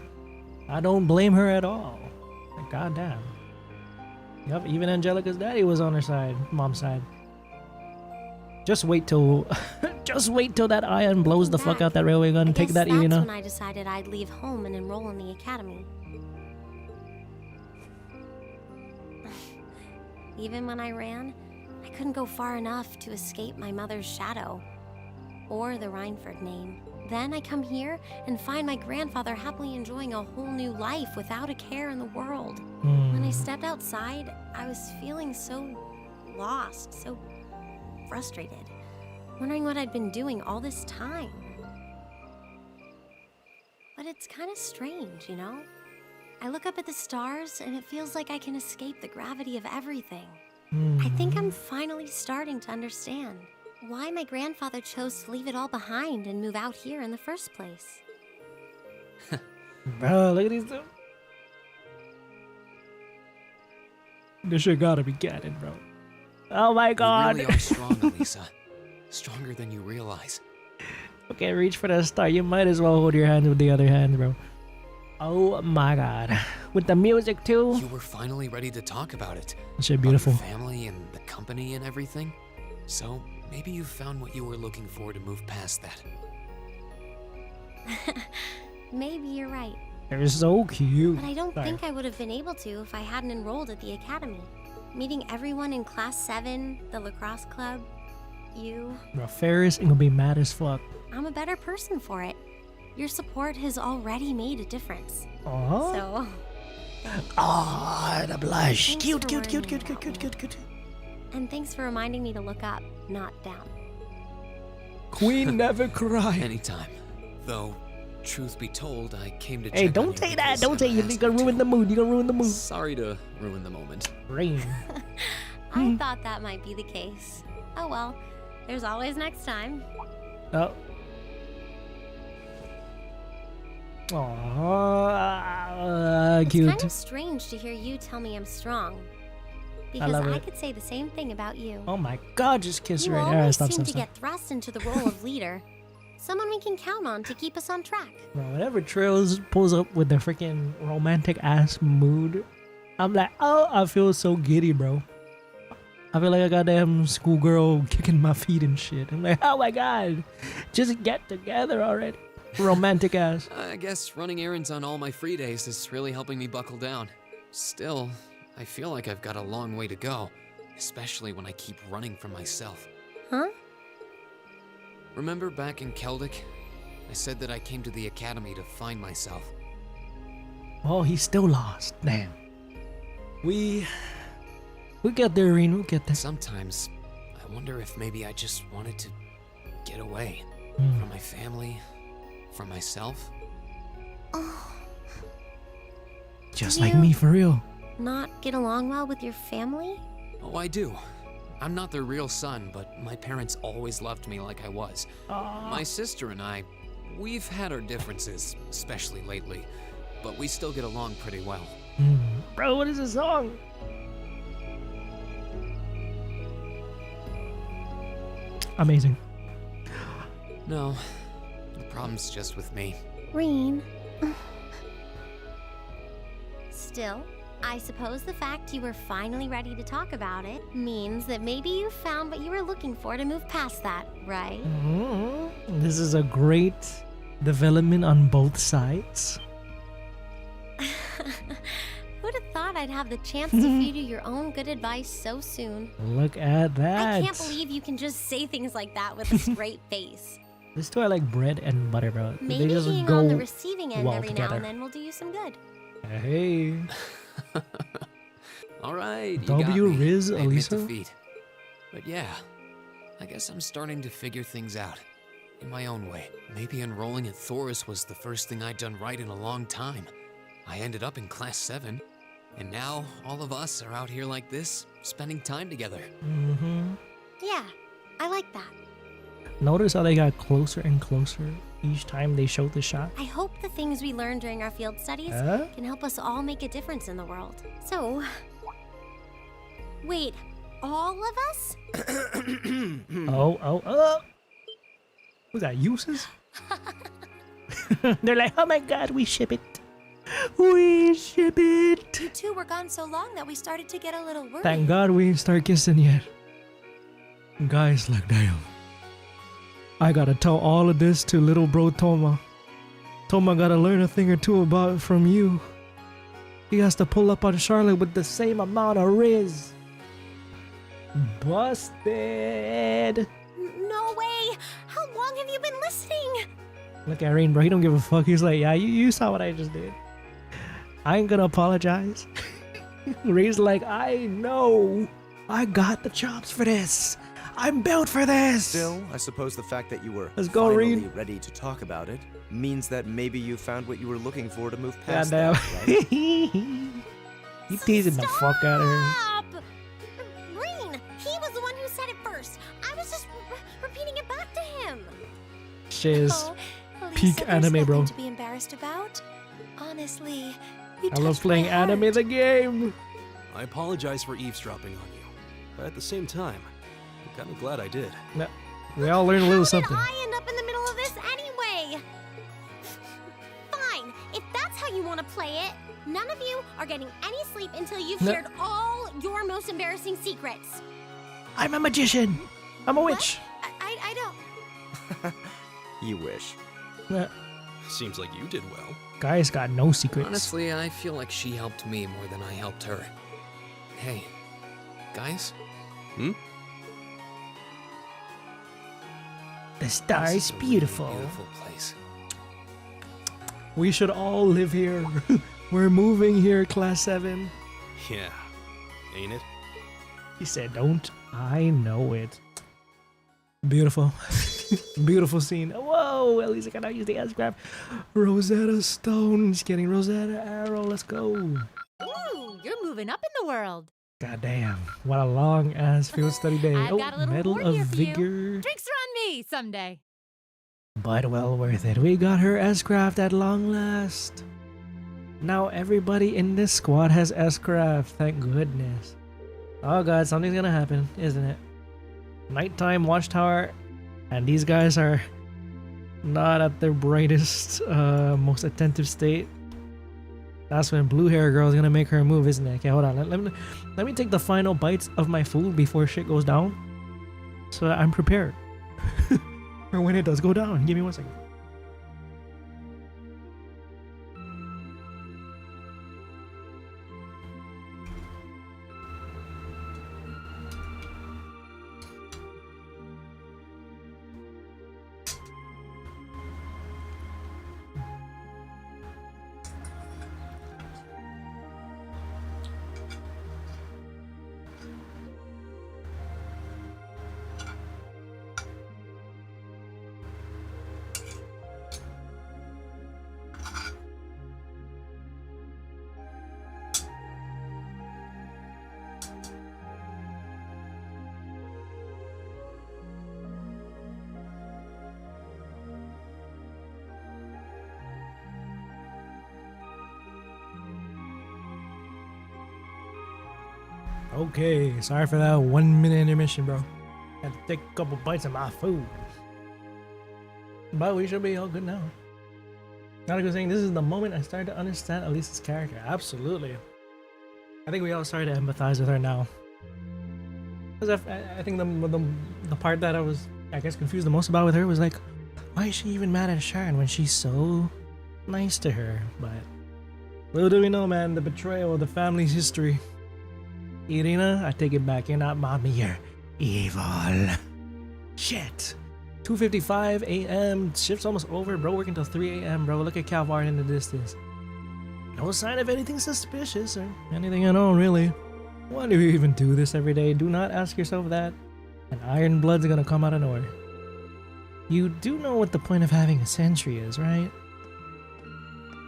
I don't blame her at all. Like, goddamn. Yep, even Angelica's daddy was on her side, mom's side. Just wait till, just wait till that ion blows the fuck out that railway gun. Take that, Irina. That's when I decided I'd leave home and enroll in the academy. Even when I ran, I couldn't go far enough to escape my mother's shadow, or the Reinford name. Then I come here and find my grandfather happily enjoying a whole new life without a care in the world. When I stepped outside, I was feeling so lost, so frustrated, wondering what I'd been doing all this time. But it's kind of strange, you know? I look up at the stars and it feels like I can escape the gravity of everything. I think I'm finally starting to understand why my grandfather chose to leave it all behind and move out here in the first place. Bro, look at these two. This shit gotta be canon, bro. Oh my god. You really are strong, Alisa. Stronger than you realize. Okay, reach for the star. You might as well hold your hand with the other hand, bro. Oh my god. With the music too. You were finally ready to talk about it. Shit, beautiful. About your family and the company and everything. So maybe you found what you were looking for to move past that. Maybe you're right. They're so cute. But I don't think I would have been able to if I hadn't enrolled at the academy. Meeting everyone in class 7, the lacrosse club, you. Bro, Ferris ain't gonna be mad as fuck. I'm a better person for it. Your support has already made a difference. Aww. So. Ah, the blush. Cute. And thanks for reminding me to look up, not down. Queen never cry. Anytime. Though, truth be told, I came to check. Hey, don't say that. Don't say you're gonna ruin the mood. You're gonna ruin the mood. Sorry to ruin the moment. Rain. I thought that might be the case. Oh well, there's always next time. Oh. Aww, cute. It's kind of strange to hear you tell me I'm strong. Because I could say the same thing about you. Oh my god, just kiss her right there. there. You always seem to get thrust into the role of leader. Someone we can count on to keep us on track. Bro, whenever Trails pulls up with the freaking romantic ass mood, I'm like, oh, I feel so giddy, bro. I feel like a goddamn schoolgirl kicking my feet and shit. I'm like, oh my god, just get together already. Romantic ass. I guess running errands on all my free days is really helping me buckle down. Still, I feel like I've got a long way to go, especially when I keep running from myself. Huh? Remember back in Celtic? I said that I came to the academy to find myself. Oh, he's still lost. Damn. We get there, Irina. We'll get there. Sometimes, I wonder if maybe I just wanted to get away from my family, from myself. Oh. Just like me, for real. Not get along well with your family? Oh, I do. I'm not their real son, but my parents always loved me like I was. My sister and I, we've had our differences, especially lately, but we still get along pretty well. Bro, what is this song? Amazing. No, the problem's just with me. Rean. Still, I suppose the fact you were finally ready to talk about it means that maybe you found what you were looking for to move past that, right? This is a great development on both sides. Who'd have thought I'd have the chance to feed you your own good advice so soon? Look at that. I can't believe you can just say things like that with a straight face. This two are like bread and butter, bro. Maybe they just being go on the receiving end well every together. now and then will do you some good. Hey. All right, you W got me. Riz I admit Alisa? defeat. But yeah, I guess I'm starting to figure things out in my own way. Maybe enrolling at Thoris was the first thing I'd done right in a long time. I ended up in class 7, and now all of us are out here like this, spending time together. Yeah, I like that. Notice how they got closer and closer each time they showed the shot? I hope the things we learned during our field studies can help us all make a difference in the world. So, wait, all of us? Oh. Who's that, Uses? They're like, oh my god, we ship it. We ship it. You two were gone so long that we started to get a little worried. Thank god we ain't start kissing yet. Guys, like, damn. I gotta tell all of this to little bro Thoma. Thoma gotta learn a thing or two about it from you. He has to pull up on Charlotte with the same amount of riz. Busted. No way! How long have you been listening? Look at Rain, bro. He don't give a fuck. He's like, yeah, you saw what I just did. I ain't gonna apologize. Rain's like, I know. I got the chops for this. I'm built for this. Still, I suppose the fact that you were finally ready to talk about it means that maybe you found what you were looking for to move past Goddamn. that, right? You teasing the fuck out of her. Stop! Rean, he was the one who said it first. I was just repeating it back to him. Shiz. Oh, Peak Alisa, anime, there's bro. nothing to be embarrassed about. Honestly, you I love touched playing my heart. anime the game. I apologize for eavesdropping on you, but at the same time, I'm kind of glad I did. No, we all learn a little something. I end up in the middle of this to play it. None of you are getting any sleep until you've No. shared all your most embarrassing secrets. I'm a magician. I'm a witch. I don't... You wish. Seems like you did well. Gaius got no secrets. Honestly, I feel like she helped me more than I helped her. Hey, Gaius? The star This is is a really beautiful. beautiful place. We should all live here. We're moving here, class 7. Yeah, ain't it? He said, don't. I know it. Beautiful. Beautiful scene. Whoa, Elise cannot use the S-grab. Rosetta Stone. Just kidding. Rosetta Arrow. Let's go. Ooh, you're moving up in the world. God damn. What a long ass field study day. I've got a little Medal reward of here for you. Vigor. Drinks are on me someday. But well worth it. We got her S-craft at long last. Now everybody in this squad has S-craft. Thank goodness. Oh god, something's gonna happen, isn't it? Nighttime Watchtower, and these guys are not at their brightest, most attentive state. That's when blue hair girl is gonna make her move, isn't it? Okay, hold on. Let me take the final bites of my food before shit goes down, so that I'm prepared for when it does go down. Give me 1 second. Okay, sorry for that 1 minute intermission, bro. Had to take a couple bites of my food. But we should be all good now. Not a good thing. This is the moment I started to understand Elise's character. Absolutely. I think we all started to empathize with her now. Because I think the part that I was, I guess, confused the most about with her was like, why is she even mad at Sharon when she's so nice to her? But little do we know, man, the betrayal of the family's history. Irina, I take it back. You're not mommy, you're evil. Shit. 2:55 a.m. Shift's almost over, bro. Working till 3 a.m., bro. Look at Caravan in the distance. No sign of anything suspicious or anything at all, really. Why do you even do this every day? Do not ask yourself that. And Iron Blood's gonna come out of nowhere. You do know what the point of having a sentry is, right?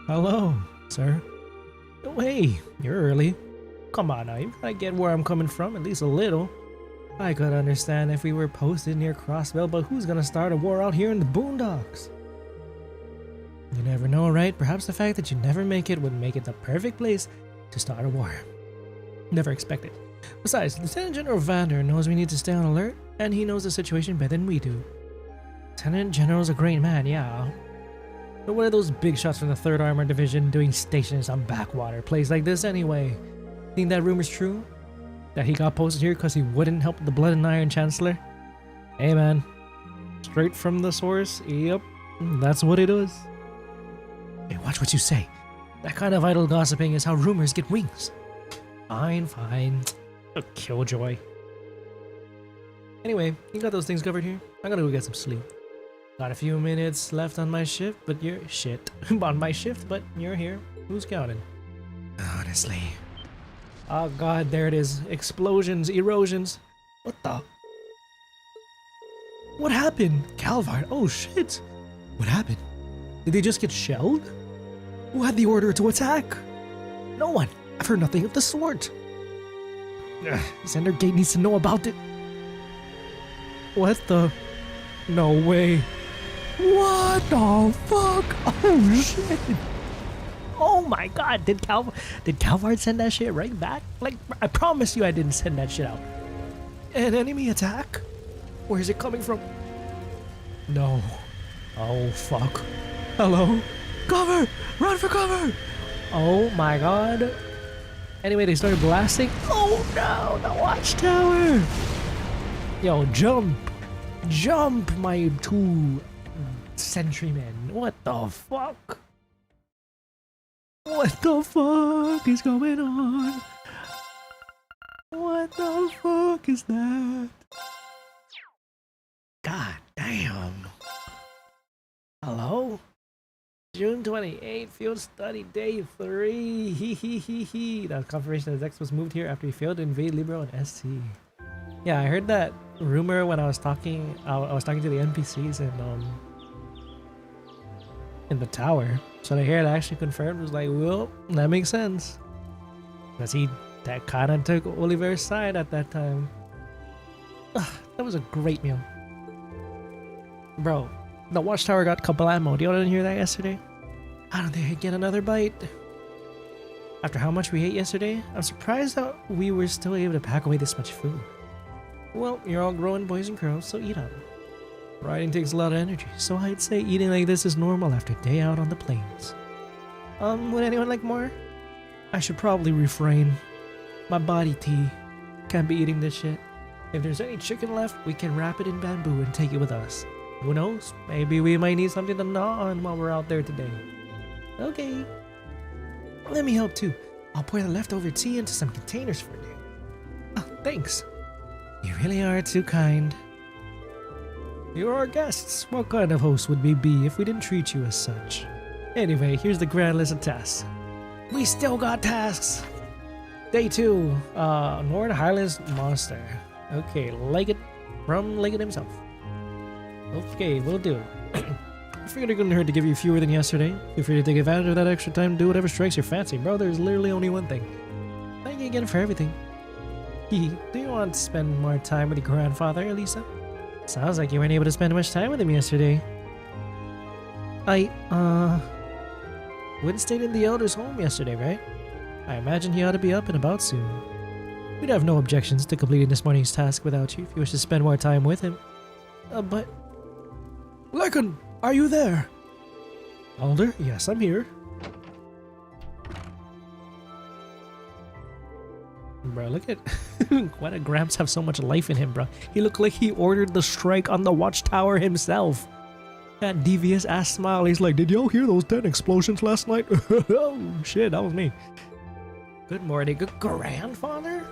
Hello, sir. Oh, hey, you're early. Come on now, you gotta get where I'm coming from, at least a little. I could understand if we were posted near Crossbell, but who's gonna start a war out here in the boondocks? You never know, right? Perhaps the fact that you never make it would make it the perfect place to start a war. Never expected. Besides, Lieutenant General Vander knows we need to stay on alert, and he knows the situation better than we do. Lieutenant General's a great man, yeah. But what are those big shots from the 3rd Armored Division doing stationed in some backwater place like this anyway? Think that rumor's true? That he got posted here because he wouldn't help the Blood and Iron Chancellor? Hey man, straight from the source, yep, that's what it is. Hey, watch what you say. That kind of idle gossiping is how rumors get wings. Fine, fine. A killjoy. Anyway, you got those things covered here? I'm gonna go get some sleep. Got a few minutes left on my shift, but you're on my shift, but you're here. Who's counting? Honestly. Oh god, there it is. Explosions, erosions. What the? What happened? Calvard, oh shit. What happened? Did they just get shelled? Who had the order to attack? No one. I've heard nothing of the sort. Zender Gate needs to know about it. What the? No way. What the fuck? Oh shit. Oh my god, did Calvard send that shit right back? Like, I promise you I didn't send that shit out. An enemy attack? Where is it coming from? No. Oh fuck. Hello? Cover! Run for cover! Oh my god. Anyway, they started blasting. Oh no, the Watchtower. Yo, jump. Jump, my two sentrymen. What the fuck? What the fuck is going on? What the fuck is that? God damn. Hello? June 28th, field study day 3. Hee. That was confirmation that Zechs was moved here after he failed to invade Libero and ST. Yeah, I heard that rumor when I was talking. I was talking to the NPCs in the tower. So to hear it actually confirmed was like, well, that makes sense. Because that kind of took Oliver's side at that time. Ugh, that was a great meal. Bro, the Watchtower got kablamo. Y'all didn't hear that yesterday? I don't think I'd get another bite. After how much we ate yesterday, I'm surprised that we were still able to pack away this much food. Well, you're all growing boys and girls, so eat up. Riding takes a lot of energy, so I'd say eating like this is normal after a day out on the plains. Would anyone like more? I should probably refrain. My body tea. Can't be eating this shit. If there's any chicken left, we can wrap it in bamboo and take it with us. Who knows? Maybe we might need something to gnaw on while we're out there today. Okay. Let me help too. I'll pour the leftover tea into some containers for you. Oh, thanks. You really are too kind. You're our guests. What kind of host would we be if we didn't treat you as such? Anyway, here's the grand list of tasks. We still got tasks! Day 2. Nord Highlands Monster. Okay, Leggett from Leggett himself. Okay, will do. I figured it couldn't hurt to give you fewer than yesterday. Feel free to take advantage of that extra time and do whatever strikes your fancy. Bro, there's literally only one thing. Thank you again for everything. Do you want to spend more time with your grandfather, Alisa? Sounds like you weren't able to spend much time with him yesterday. Gwyn stayed in the Elder's home yesterday, right? I imagine he ought to be up and about soon. We'd have no objections to completing this morning's task without you if you wish to spend more time with him. But... Lekon, are you there? Elder? Yes, I'm here. Bro, look at... Why did Gramps have so much life in him, bro? He looked like he ordered the strike on the Watchtower himself. That devious ass smile. He's like, did y'all hear those 10 explosions last night? Oh, shit, that was me. Good morning, good grandfather?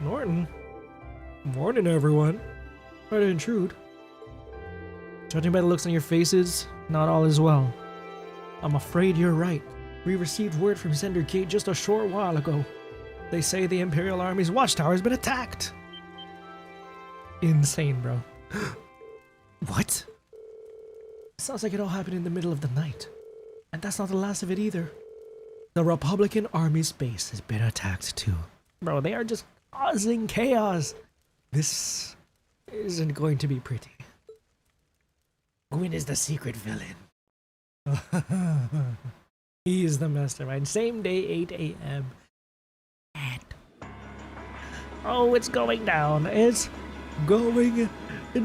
Norton. Morning, everyone. Sorry to intrude. Judging by the looks on your faces, not all is well. I'm afraid you're right. We received word from Zender Gate just a short while ago. They say the Imperial Army's Watchtower has been attacked. Insane, bro. What? Sounds like it all happened in the middle of the night. And that's not the last of it either. The Republican Army's base has been attacked too. Bro, they are just causing chaos. This isn't going to be pretty. Gwyn is the secret villain. He is the mastermind. Same day, 8 a.m. Oh, it's going down. It's going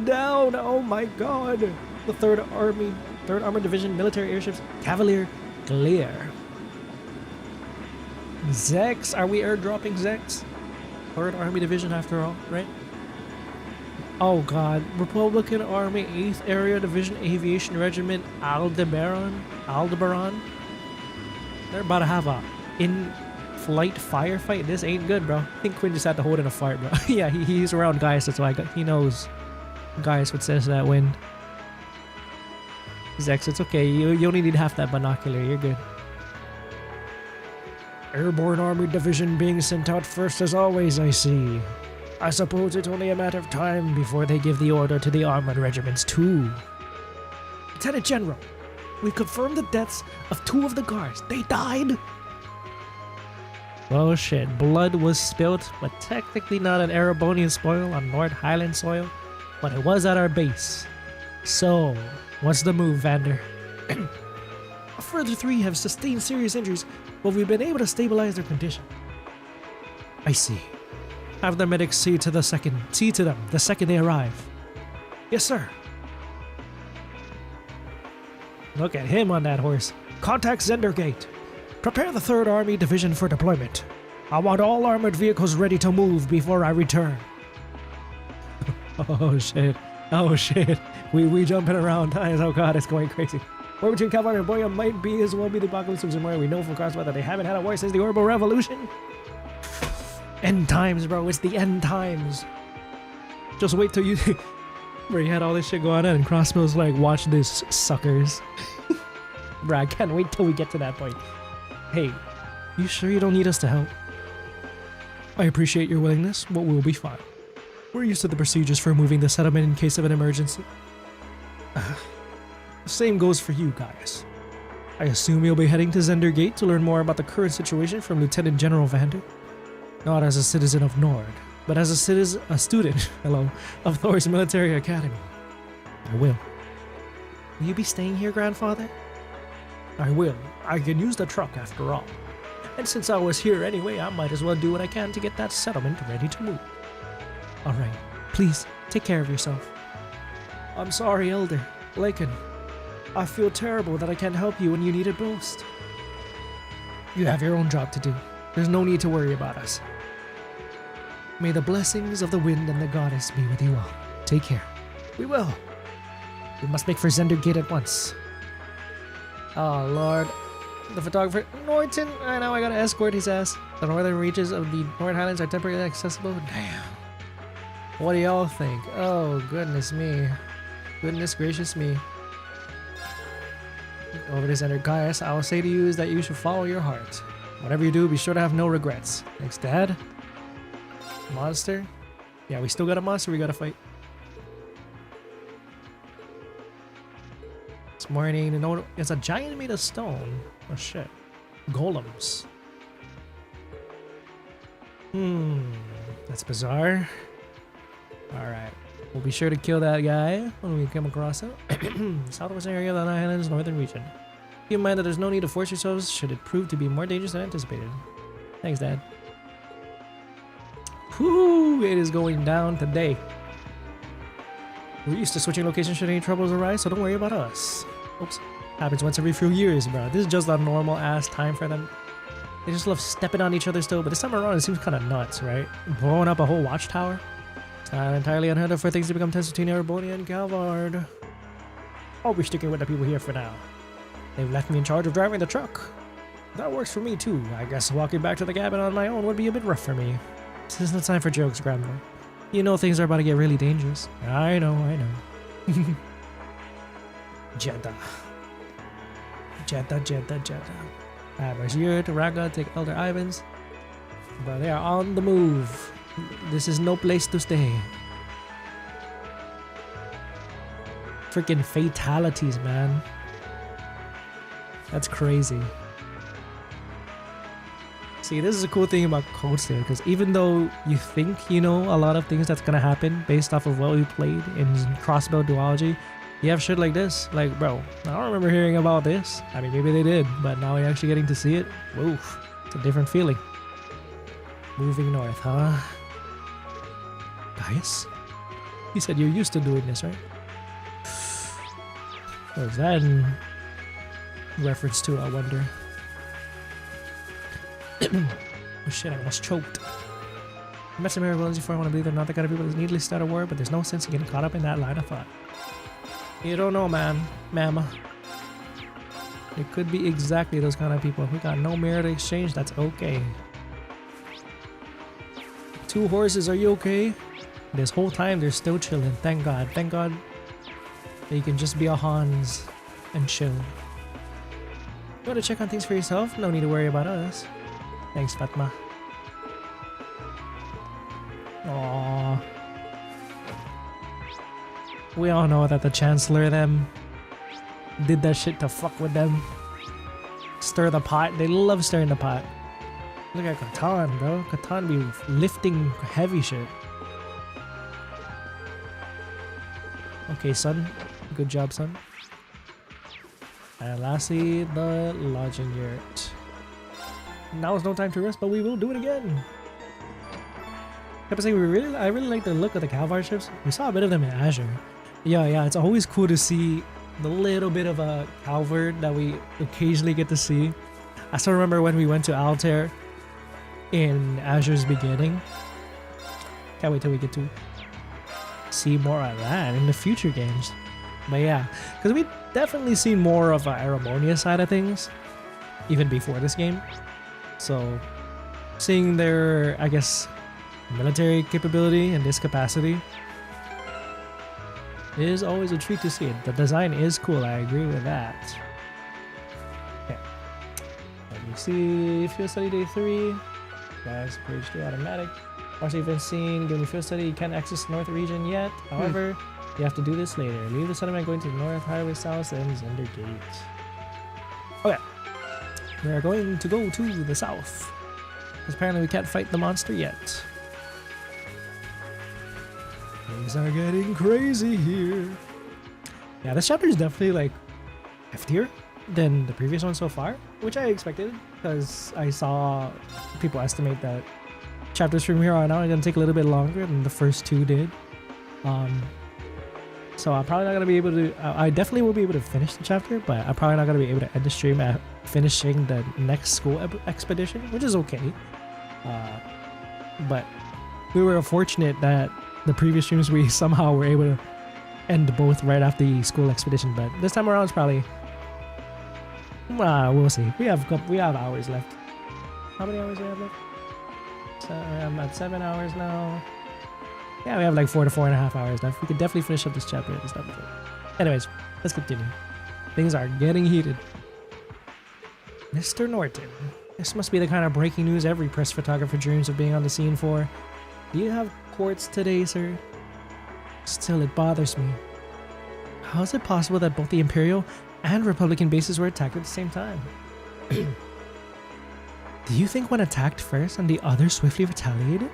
down. Oh my god. The 3rd Armored Division Military Airships Cavalier Clear. Zechs. Are we airdropping Zechs? 3rd Army Division after all, right? Oh god. Republican Army 8th Area Division Aviation Regiment Aldebaran. They're about to have a in-flight firefight. This ain't good, bro. I think Quinn just had to hold in a fart, bro. Yeah, he's around Gaius, that's why he knows Gaius would sense that wind. Zechs, it's okay. You only need half that binocular. You're good. Airborne Army Division being sent out first as always, I see. I suppose it's only a matter of time before they give the order to the armored regiments too. Lieutenant General, we've confirmed the deaths of 2 of the guards. They died? Oh shit, blood was spilt, but technically not an Erebonian spoil on North Highland soil, but it was at our base. So, what's the move, Vander? A further 3 have sustained serious injuries, but we've been able to stabilize their condition. I see. Have the medics see to them the second they arrive. Yes, sir. Look at him on that horse. Contact Zender Gate. Prepare the 3rd Army Division for deployment. I want all armored vehicles ready to move before I return. Oh shit. Oh shit. We jumping around times. Oh god, it's going crazy. War between Caravan and Boya might be as well be the apocalypse of Zamora. We know from Crossbow that they haven't had a war since the Orbital Revolution. End times, bro. It's the end times. Just wait till you... where you had all this shit going on and Crossbow's like, watch this, suckers. Bro, I can't wait till we get to that point. Hey, you sure you don't need us to help? I appreciate your willingness, but we'll be fine. We're used to the procedures for moving the settlement in case of an emergency. Same goes for you, Gaius. I assume you'll be heading to Zender Gate to learn more about the current situation from Lieutenant General Vander? Not as a citizen of Nord, but as a student, of Thor's Military Academy. I will. Will you be staying here, Grandfather? I will. I can use the truck after all. And since I was here anyway, I might as well do what I can to get that settlement ready to move. Alright, please, take care of yourself. I'm sorry, Elder. Lakin, I feel terrible that I can't help you when you need it most. You have your own job to do. There's no need to worry about us. May the blessings of the wind and the goddess be with you all. Take care. We will. We must make for Zender Gate at once. Oh, Lord. The photographer, Norton, I know I gotta escort his ass. The northern reaches of the North Highlands are temporarily accessible. Damn. What do y'all think? Oh, goodness me. Goodness gracious me. Over to Zender Gaius, I will say to you is that you should follow your heart. Whatever you do, be sure to have no regrets. Thanks, Dad. Monster? Yeah, we still got a monster we gotta fight. This morning, it's a giant made of stone. Oh shit. Golems. That's bizarre. Alright. We'll be sure to kill that guy when we come across it. Southwest area of the Highlands, northern region. Keep in mind that there's no need to force yourselves should it prove to be more dangerous than anticipated. Thanks, Dad. Whew, it is going down today. We're used to switching locations should any troubles arise, so don't worry about us. Oops. Happens once every few years, bro. This is just a normal ass time for them. They just love stepping on each other still, but this time around it seems kind of nuts, right? Blowing up a whole watchtower. It's not entirely unheard of for things to become tense between Arbonia and Calvard. I'll be sticking with the people here for now. They've left me in charge of driving the truck. That works for me too. I guess walking back to the cabin on my own would be a bit rough for me. This isn't time for jokes, Grandma. You know things are about to get really dangerous. I know. Jeddah. Average year to Raga, take Elder Ivans. But they are on the move. This is no place to stay. Freaking fatalities, man. That's crazy. See, this is a cool thing about Cold Steel, because even though you think you know a lot of things that's gonna happen based off of what we played in crossbow duology, you have shit like this. Like, bro, I don't remember hearing about this. I mean, maybe they did, but now we're actually getting to see it. Woof, it's a different feeling. Moving north, huh? Gaius? You said you're used to doing this, right? What is that in reference to, I wonder? Oh shit, I almost choked. I met some Arabs before. I want to believe they're not the kind of people that needlessly start a war, but there's no sense in getting caught up in that line of thought. You don't know, man. Mama. It could be exactly those kind of people. If we got no mirror to exchange, that's okay. 2 horses, are you okay? This whole time they're still chilling. Thank God. Thank God they can just be a Hans and chill. You want to check on things for yourself? No need to worry about us. Thanks, Fatma. Aww. We all know that the Chancellor them did that shit to fuck with them. Stir the pot. They love stirring the pot. Look at Catan, bro. Catan be lifting heavy shit. Okay, son. Good job, son. And lastly, the lodging yurt. Now is no time to rest, but we will do it again. I have to say, I really like the look of the Calvar ships. We saw a bit of them in Azure. Yeah, it's always cool to see the little bit of a Calvard that we occasionally get to see. I still remember when we went to Altair in Azure's beginning. Can't wait till we get to see more of that in the future games. But yeah, because we definitely seen more of Aramonia side of things even before this game. So seeing their, I guess, military capability in this capacity is always a treat to see it. The design is cool, I agree with that. Okay. Let me see, field study day 3. Guys, page 2 automatic. Also, you've been seen, given the field study, you can't access the north region yet. However, you have to do this later. Leave the settlement going to the north, highway south, and Zender Gate. Okay. We are going to go to the south. Because apparently we can't fight the monster yet. Things are getting crazy here. Yeah, this chapter is definitely like heftier than the previous one so far, which I expected because I saw people estimate that chapters from here on out are going to take a little bit longer than the first 2 did. So I'm probably not going to be able to, I definitely will be able to finish the chapter, but I'm probably not going to be able to end the stream at finishing the next school expedition, which is okay. But we were fortunate that the previous streams we somehow were able to end both right after the school expedition, but this time around it's probably, we'll see. We have hours left. How many hours do we have left? So I'm at 7 hours now. Yeah, we have like 4 to 4.5 hours left. We could definitely finish up this chapter at this time. Anyways, let's continue. Things are getting heated. Mr. Norton. This must be the kind of breaking news every press photographer dreams of being on the scene for. Do you have quartz today, sir? Still, it bothers me. How is it possible that both the Imperial and Republican bases were attacked at the same time? Do you think one attacked first and the other swiftly retaliated?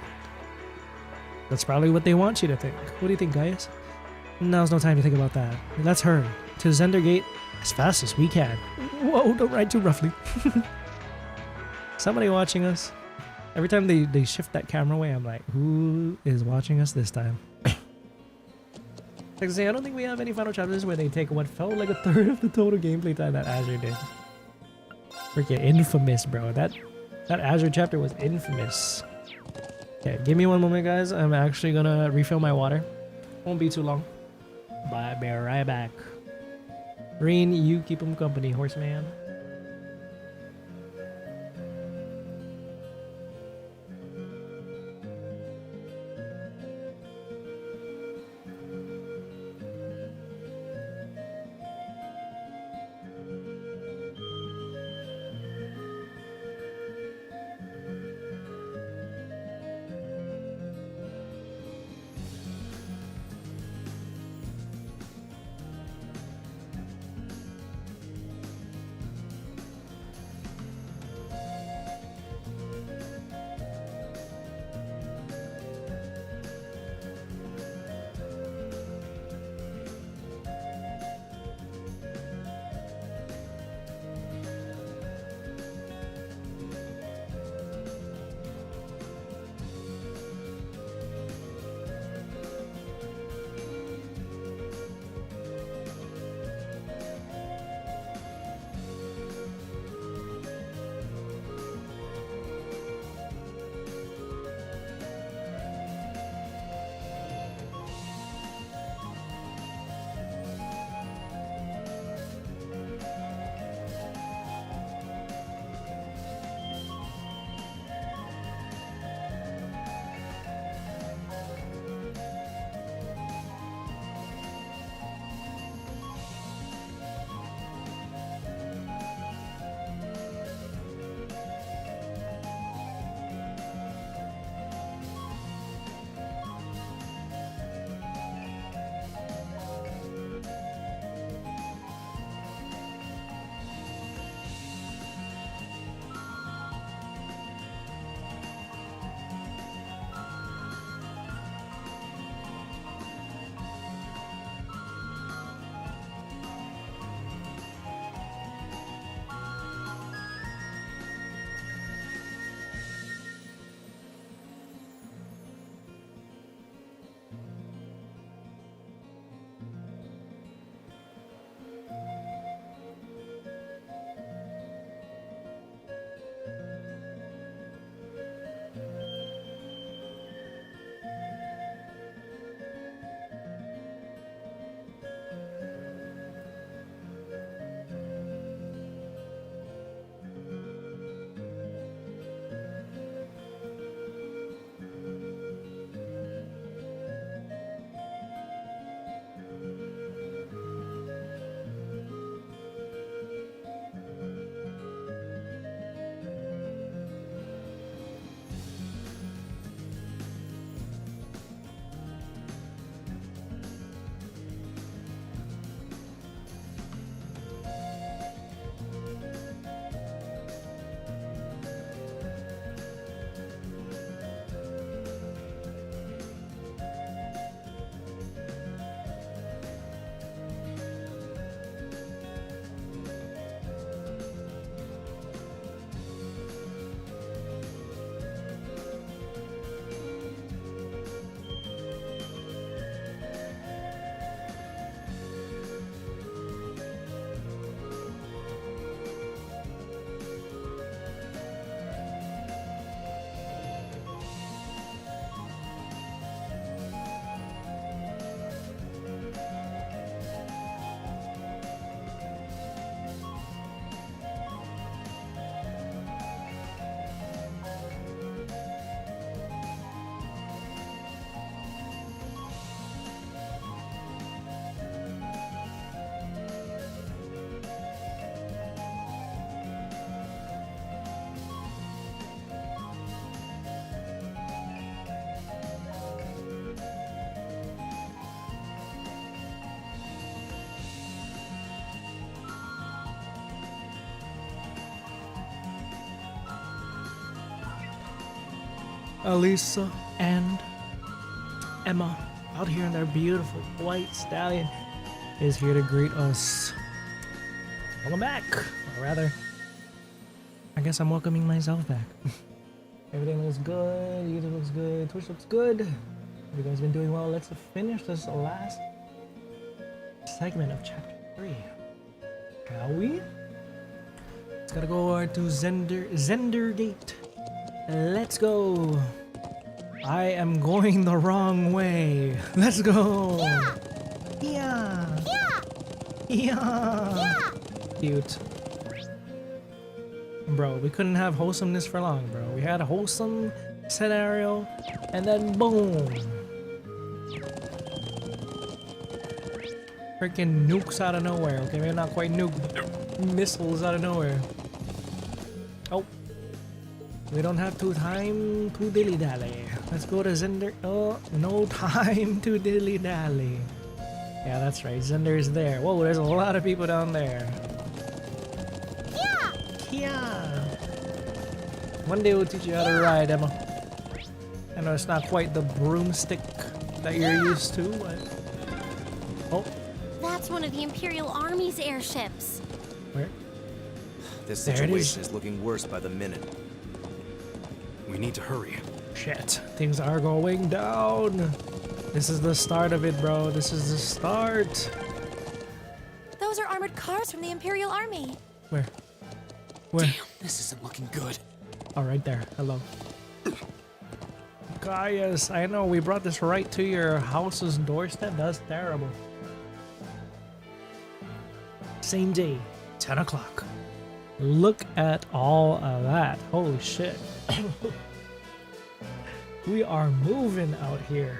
That's probably what they want you to think. What do you think, Gaius? Now's no time to think about that. Let's hurry to Zender Gate as fast as we can. Whoa, don't ride too roughly. Somebody watching us. Every time they shift that camera away, I'm like, who is watching us this time? Like I say, I don't think we have any final chapters where they take what felt like a third of the total gameplay time that Azure did. Freaking infamous, bro. That Azure chapter was infamous. Okay, give me one moment, guys. I'm actually gonna refill my water. Won't be too long. But I'll be right back. Rean, you keep him company, horseman. Alisa and Emma out here in their beautiful white stallion is here to greet us. Welcome back, or rather, I guess I'm welcoming myself back. Everything looks good, YouTube looks good, Twitch looks good. You guys been doing well. Let's finish this last segment of chapter 3. Shall we? Let's gotta go over to Zender Gate. Let's go. I am going the wrong way. Let's go. Yeah. Yeah. Cute. Bro, we couldn't have wholesomeness for long, bro. We had a wholesome scenario, and then boom. Freaking nukes out of nowhere. Okay, maybe not quite nuke, but missiles out of nowhere. Oh. We don't have time to dilly-dally. Let's go to Zender. Oh, no time to dilly-dally. Yeah, that's right. Zender is there. Whoa, there's a lot of people down there. Yeah. One day we'll teach you how to ride, Emma. I know it's not quite the broomstick that you're used to, but... Oh. That's one of the Imperial Army's airships. Where? This situation is looking worse by the minute. We need to hurry. Shit, things are going down. This is the start of it, bro. This is the start. Those are armored cars from the Imperial Army. Where? Where? Damn, this isn't looking good. Oh, right there. Hello. Gaius, I know we brought this right to your house's doorstep. That's terrible. Same day, 10 o'clock. Look at all of that. Holy shit. We are moving out here.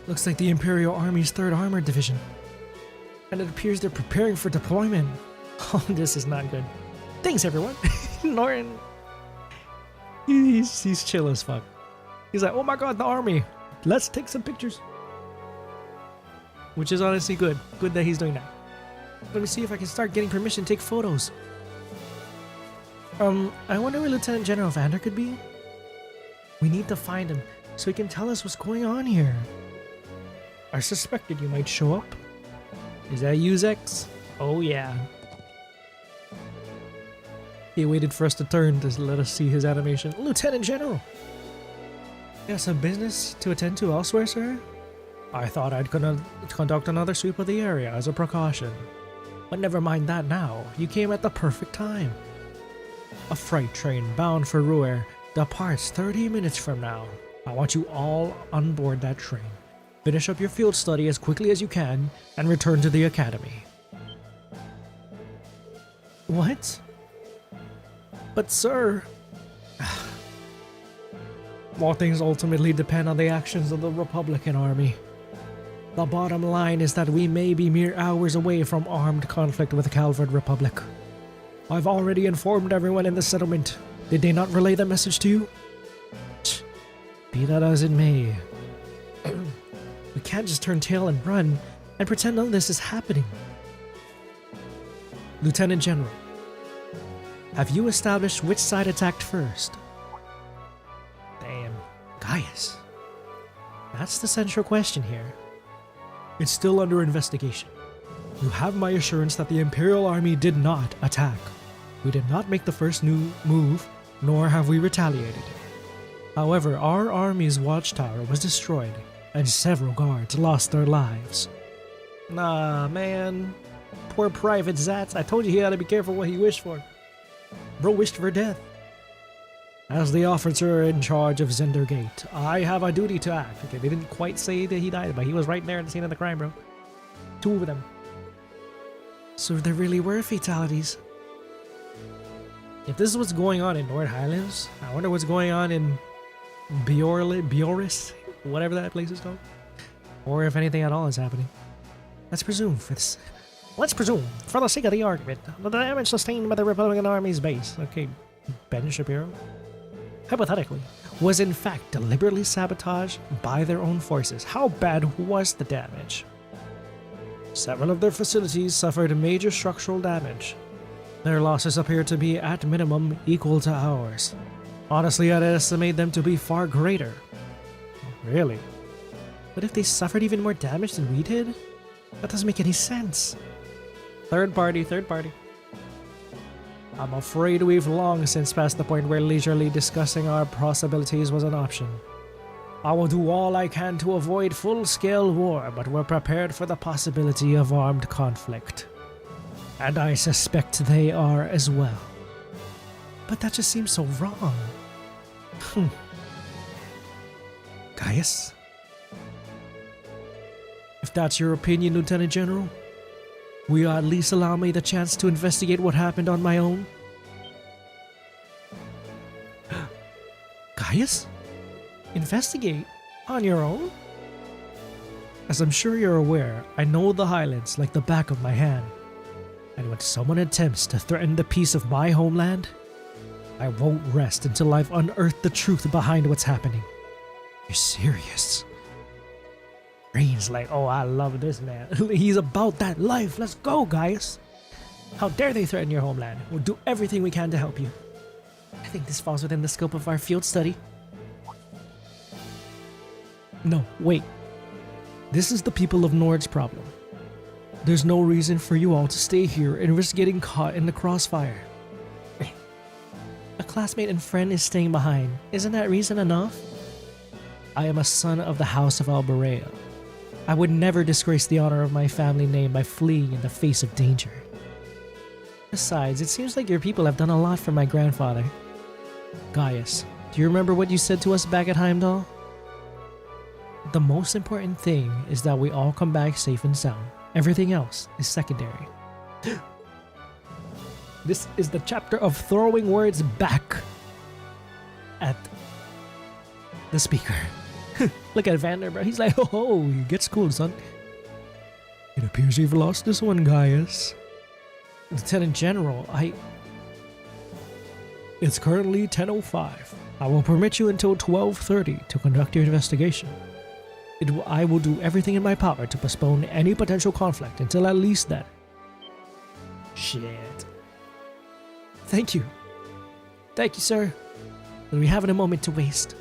Looks like the Imperial Army's 3rd Armored Division. And it appears they're preparing for deployment. Oh, this is not good. Thanks, everyone. Norton. He's chill as fuck. He's like, oh my god, the army. Let's take some pictures. Which is honestly good. Good that he's doing that. Let me see if I can start getting permission to take photos. I wonder where Lieutenant General Vander could be? We need to find him so he can tell us what's going on here. I suspected you might show up. Is that you, Zechs? Oh yeah. He waited for us to turn to let us see his animation. Lieutenant General! You have some business to attend to elsewhere, sir? I thought I'd conduct another sweep of the area as a precaution. But never mind that now. You came at the perfect time. A freight train bound for Ruer departs 30 minutes from now. I want you all on board that train. Finish up your field study as quickly as you can and return to the academy. What? But sir... More things ultimately depend on the actions of the Republican Army. The bottom line is that we may be mere hours away from armed conflict with the Calvard Republic. I've already informed everyone in the settlement. Did they not relay that message to you? Be that as it may. We can't just turn tail and run and pretend none of this is happening. Lieutenant General, have you established which side attacked first? Damn. Gaius. That's the central question here. It's still under investigation. You have my assurance that the Imperial Army did not attack. We did not make the first new move, nor have we retaliated. However, our army's watchtower was destroyed, and several guards lost their lives. Nah, man. Poor Private Zats. I told you he had to be careful what he wished for. Bro wished for death. As the officer in charge of Zender Gate, I have a duty to act. Okay, they didn't quite say that he died, but he was right there at the scene of the crime, bro. 2 of them. So there really were fatalities. If this is what's going on in North Highlands, I wonder what's going on in Bioris, whatever that place is called. Or if anything at all is happening. Let's presume for the sake of the argument, the damage sustained by the Republican Army's base, okay, Ben Shapiro, hypothetically, was in fact deliberately sabotaged by their own forces. How bad was the damage? Several of their facilities suffered major structural damage. Their losses appear to be at minimum equal to ours. Honestly, I'd estimate them to be far greater. Really? But if they suffered even more damage than we did? That doesn't make any sense. Third party. I'm afraid we've long since passed the point where leisurely discussing our possibilities was an option. I will do all I can to avoid full-scale war, but we're prepared for the possibility of armed conflict. And I suspect they are as well. But that just seems so wrong. Gaius? If that's your opinion, Lieutenant General, will you at least allow me the chance to investigate what happened on my own? Gaius? Investigate? On your own? As I'm sure you're aware, I know the Highlands like the back of my hand. And when someone attempts to threaten the peace of my homeland, I won't rest until I've unearthed the truth behind what's happening. You're serious? Rean's like, oh, I love this man. He's about that life. Let's go, Gaius. How dare they threaten your homeland? We'll do everything we can to help you. I think this falls within the scope of our field study. No, wait. This is the people of Nord's problem. There's no reason for you all to stay here and risk getting caught in the crossfire. A classmate and friend is staying behind. Isn't that reason enough? I am a son of the House of Alberea. I would never disgrace the honor of my family name by fleeing in the face of danger. Besides, it seems like your people have done a lot for my grandfather. Gaius, do you remember what you said to us back at Heimdall? The most important thing is that we all come back safe and sound. Everything else is secondary. This is the chapter of throwing words back at the speaker. Look at Vander, bro. He's like, oh, you get schooled, son. It appears you've lost this one, Gaius. Lieutenant General, It's currently 10:05. I will permit you until 12:30 to conduct your investigation. I will do everything in my power to postpone any potential conflict until at least then. Shit. Thank you. Thank you, sir. And we haven't a moment to waste.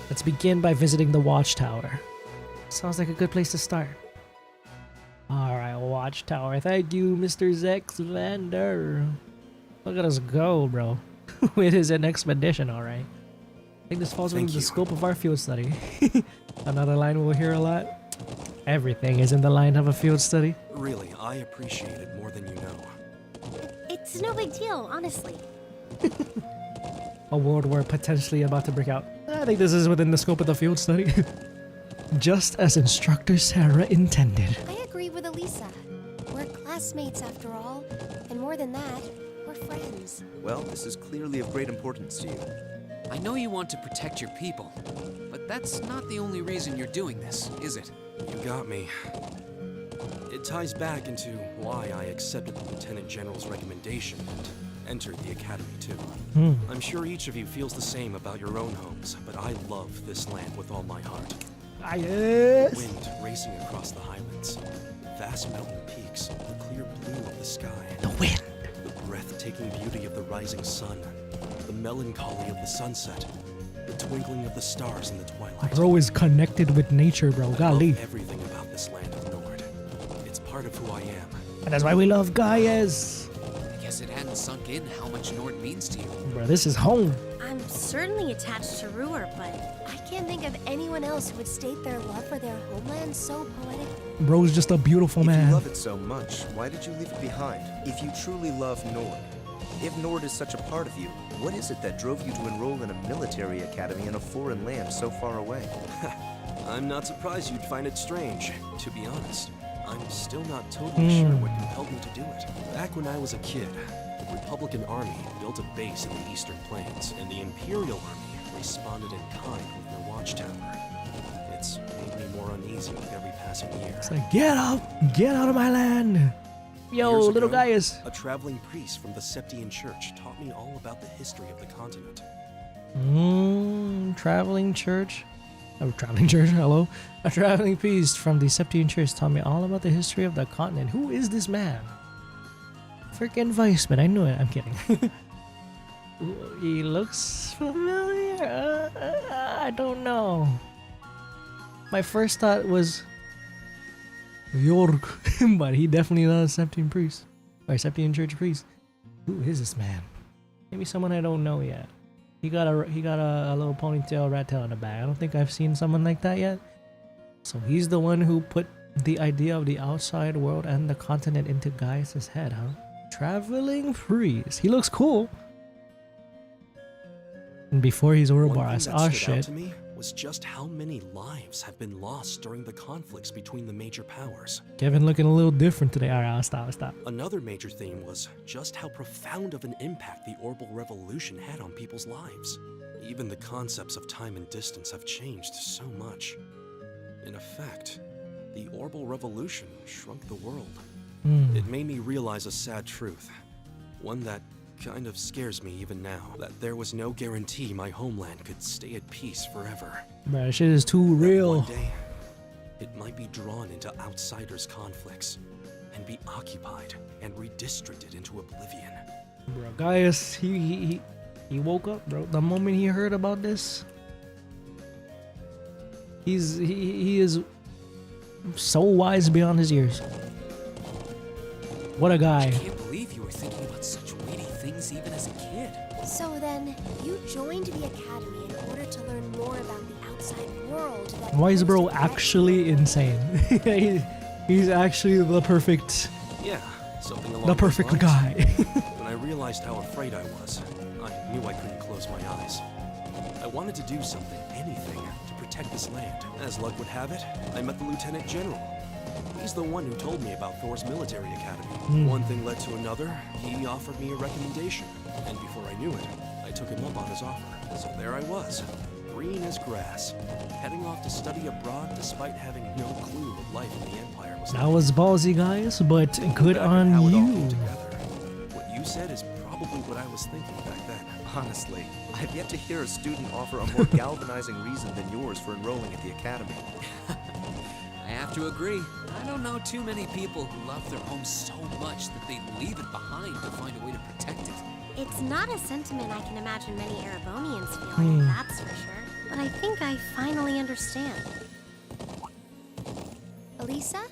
Let's begin by visiting the Watchtower. Sounds like a good place to start. Alright, Watchtower. Thank you, Mr. Zechs Vander. Look at us go, bro. It is an expedition, alright. I think this falls within the scope of our field study. Another line we'll hear a lot. Everything is in the line of a field study. Really, I appreciate it more than you know. It's no big deal, honestly. A world war potentially about to break out. I think this is within the scope of the field study. Just as Instructor Sara intended. I agree with Alisa. We're classmates after all. And more than that, we're friends. Well, this is clearly of great importance to you. I know you want to protect your people, but that's not the only reason you're doing this, is it? You got me. It ties back into why I accepted the Lieutenant General's recommendation and entered the academy too. I'm sure each of you feels the same about your own homes, but I love this land with all my heart. Yes. Wind racing across the Highlands, vast mountain peaks, the clear blue of the sky. The wind. The breathtaking beauty of the rising sun, the melancholy of the sunset, the twinkling of the stars in the twilight. Bro is connected with nature, bro. Golly. I love everything about this land of Nord. It's part of who I am. And that's why we love Gaius. I guess it hadn't sunk in how much Nord means to you. Bro, this is home. I'm certainly attached to Ruhr, but I can't think of anyone else who would state their love for their homeland so poetically. Bro's just a beautiful man. If you love it so much, why did you leave it behind? If you truly love Nord, if Nord is such a part of you, what is it that drove you to enroll in a military academy in a foreign land so far away? I'm not surprised you'd find it strange. To be honest, I'm still not totally sure what compelled me to do it. Back when I was a kid, the Republican Army built a base in the Eastern Plains, and the Imperial Army responded in kind with their Watchtower. It's made me more uneasy with every passing year. It's like, get out of my land. Yo, Years little ago, Gaius. A traveling priest from the Septian Church taught me all about the history of the continent. Traveling church? Oh, traveling church, hello? A traveling priest from the Septian Church taught me all about the history of the continent. Who is this man? Freaking Weissman, I knew it. I'm kidding. He looks familiar. I don't know. My first thought was York, but he definitely not a Septian priest or Septian church priest. Who is this man? Maybe someone I don't know yet. He got a little ponytail, rat tail in the back. I don't think I've seen someone like that yet. So he's the one who put the idea of the outside world and the continent into Gaius' head, huh? Traveling priest. He looks cool. And before he's Ouroboros, oh shit. To me was just how many lives have been lost during the conflicts between the major powers. Kevin looking a little different today. Alright, I'll stop. Another major theme was just how profound of an impact the Orbital Revolution had on people's lives. Even the concepts of time and distance have changed so much. In effect, the Orbital Revolution shrunk the world. It made me realize a sad truth. One that kind of scares me even now, that there was no guarantee my homeland could stay at peace forever. Bro, shit is too real. One day, it might be drawn into outsiders' conflicts and be occupied and redistricted into oblivion. Bro, Gaius, he woke up, bro. The moment he heard about this, he is so wise beyond his years. What a guy. I can't believe you were thinking about such weighty things even as a kid. So then, you joined the academy in order to learn more about the outside world. Why is bro actually insane? He's actually the perfect. Yeah, something along the perfect those lines. guy. When I realized how afraid I was, I knew I couldn't close my eyes. I wanted to do something, anything, to protect this land. As luck would have it, I met the Lieutenant General. He's the one who told me about Thor's military academy. One thing led to another. He offered me a recommendation, and before I knew it, I took him up on his offer. So there I was, green as grass, heading off to study abroad despite having no clue what life in the Empire was like. That was ballsy, guys, but good on you. What you said is probably what I was thinking back then. Honestly, I've yet to hear a student offer a more galvanizing reason than yours for enrolling at the academy. I have to agree. I don't know too many people who love their home so much that they'd leave it behind to find a way to protect it. It's not a sentiment I can imagine many Erebonians feeling, that's for sure. But I think I finally understand. Alisa?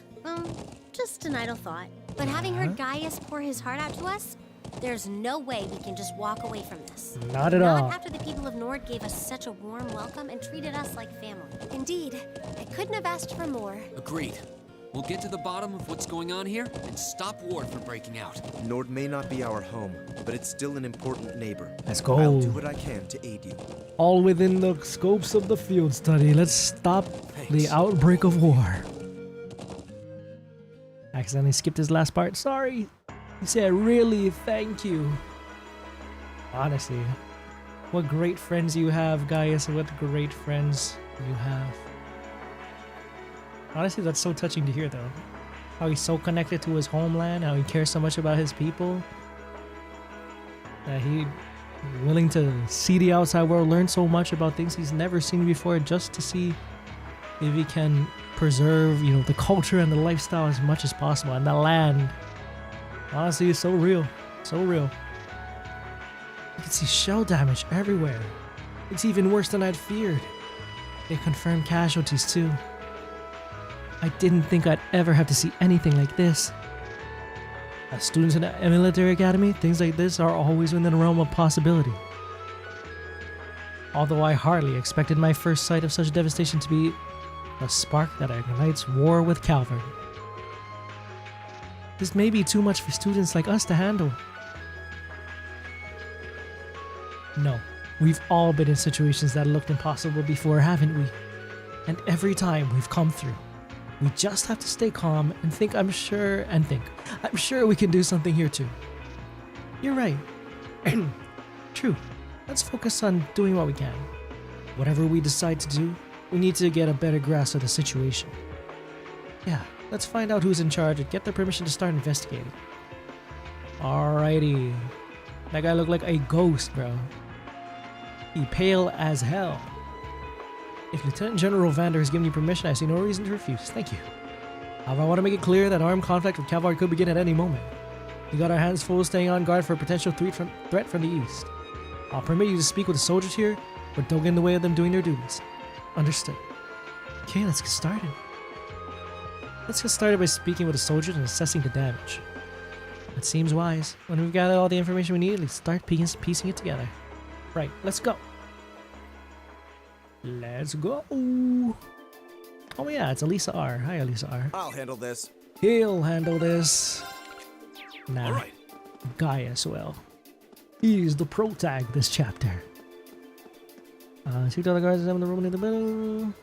Just an idle thought. But having heard Gaius pour his heart out to us, there's no way we can just walk away from this. Not at all. Not after the people of Nord gave us such a warm welcome and treated us like family. Indeed, I couldn't have asked for more. Agreed. We'll get to the bottom of what's going on here and stop war from breaking out. Nord may not be our home, but it's still an important neighbor. Let's go. I'll do what I can to aid you. All within the scopes of the field study. Let's stop the outbreak of war. Accidentally skipped his last part. Sorry. He said, really, thank you. Honestly, what great friends you have, Gaius. What great friends you have. Honestly, that's so touching to hear, though. How he's so connected to his homeland, how he cares so much about his people. That he's willing to see the outside world, learn so much about things he's never seen before, just to see if he can preserve, you know, the culture and the lifestyle as much as possible, and the land. Honestly, it's so real. So real. You can see shell damage everywhere. It's even worse than I'd feared. They confirmed casualties too. I didn't think I'd ever have to see anything like this. As students in a military academy, things like this are always within the realm of possibility. Although I hardly expected my first sight of such devastation to be a spark that ignites war with Calvary. This may be too much for students like us to handle. No, we've all been in situations that looked impossible before, haven't we? And every time we've come through. We just have to stay calm and think, I'm sure we can do something here too. You're right. True. Let's focus on doing what we can. Whatever we decide to do, we need to get a better grasp of the situation. Yeah, let's find out who's in charge and get their permission to start investigating. Alrighty. That guy looked like a ghost, bro. He pale as hell. If Lieutenant General Vander has given you permission, I see no reason to refuse. Thank you. However, I want to make it clear that armed conflict with cavalry could begin at any moment. We got our hands full staying on guard for a potential threat from the east. I'll permit you to speak with the soldiers here, but don't get in the way of them doing their duties. Understood. Okay, let's get started. Let's get started by speaking with the soldiers and assessing the damage. That seems wise. When we've gathered all the information we need, let's start piecing it together. Right, let's go. Let's go. Oh yeah, it's Alisa R. Hi, Alisa R. I'll handle this. He'll handle this. Nah, all right. Gaius will. He's the pro tag this chapter. Speak to the guards in the room in the middle.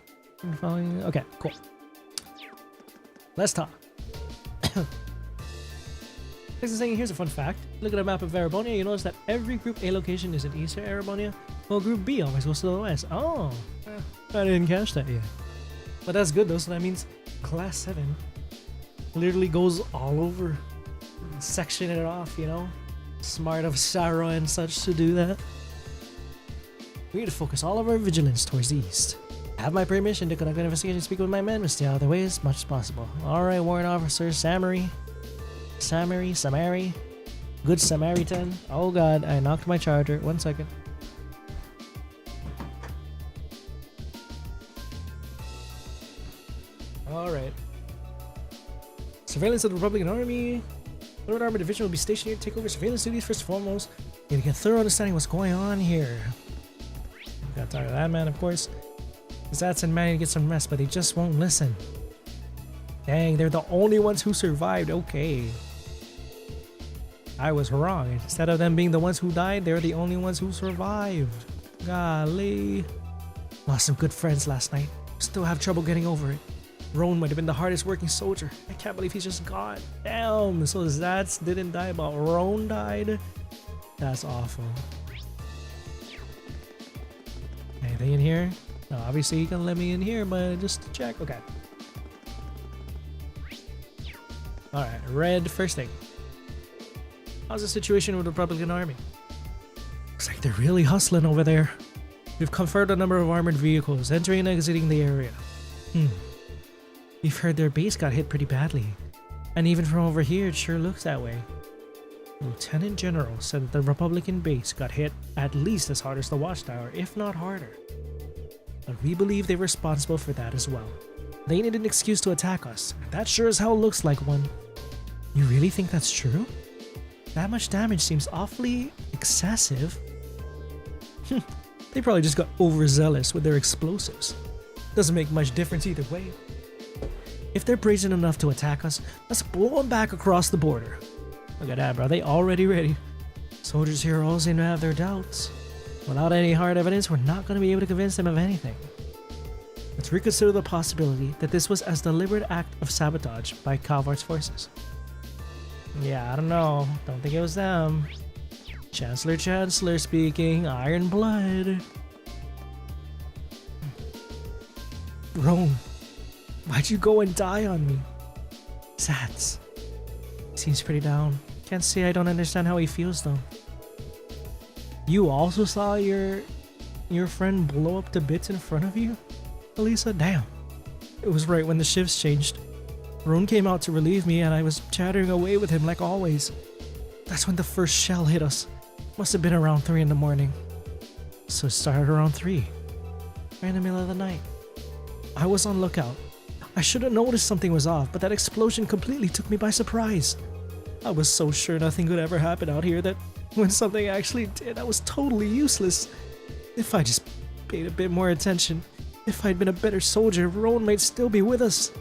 Okay, cool. Let's talk. Here's a fun fact. Look at the map of Erebonia. You notice that every Group A location is in Eastern Erebonia, while Group B always goes to the west. Oh, I didn't catch that yet. But that's good though, so that means Class 7 literally goes all over. Section it off, you know? Smart of Sara and such to do that. We need to focus all of our vigilance towards the east. I have my permission to conduct an investigation and speak with my men, but stay out of their way as much as possible. Alright, Warrant Officer Samari. Good Samaritan. Oh god, I knocked my charger. 1 second. Alright. Surveillance of the Republican Army. Third Armored Division will be stationed here to take over surveillance duties first and foremost. You need to get a thorough understanding of what's going on here. Gotta talk to that man, of course. Zechs and Manny to get some rest, but they just won't listen. Dang, they're the only ones who survived. Okay. I was wrong. Instead of them being the ones who died, they're the only ones who survived. Golly. Lost some good friends last night. Still have trouble getting over it. Roan might have been the hardest working soldier. I can't believe he's just gone. Damn, so Zechs didn't die, but Roan died? That's awful. Anything in here? No, obviously he can let me in here, but just to check. Okay. Alright, red first thing. How's the situation with the Republican Army? Looks like they're really hustling over there. We've confirmed a number of armored vehicles entering and exiting the area. We've heard their base got hit pretty badly. And even from over here, it sure looks that way. Lieutenant General said that the Republican base got hit at least as hard as the Watchtower, if not harder. But we believe they're responsible for that as well. They needed an excuse to attack us. That sure as hell looks like one. You really think that's true? That much damage seems awfully excessive. They probably just got overzealous with their explosives. Doesn't make much difference either way. If they're brazen enough to attack us, let's blow them back across the border. Look at that, bro. They already ready. Soldiers here all seem to have their doubts. Without any hard evidence, we're not going to be able to convince them of anything. Let's reconsider the possibility that this was a deliberate act of sabotage by Calvart's forces. Yeah, I don't know. Don't think it was them. Chancellor speaking. Iron blood. Rome, why'd you go and die on me? Zechs. Seems pretty down. Can't say I don't understand how he feels though. You also saw your friend blow up to bits in front of you? Alisa? Damn. It was right when the shifts changed. Roan came out to relieve me and I was chattering away with him like always. That's when the first shell hit us. Must have been around 3 in the morning. So it started around 3. Right in the middle of the night. I was on lookout. I should have noticed something was off, but that explosion completely took me by surprise. I was so sure nothing could ever happen out here that when something actually did, I was totally useless. If I just paid a bit more attention, if I'd been a better soldier, Roan might still be with us.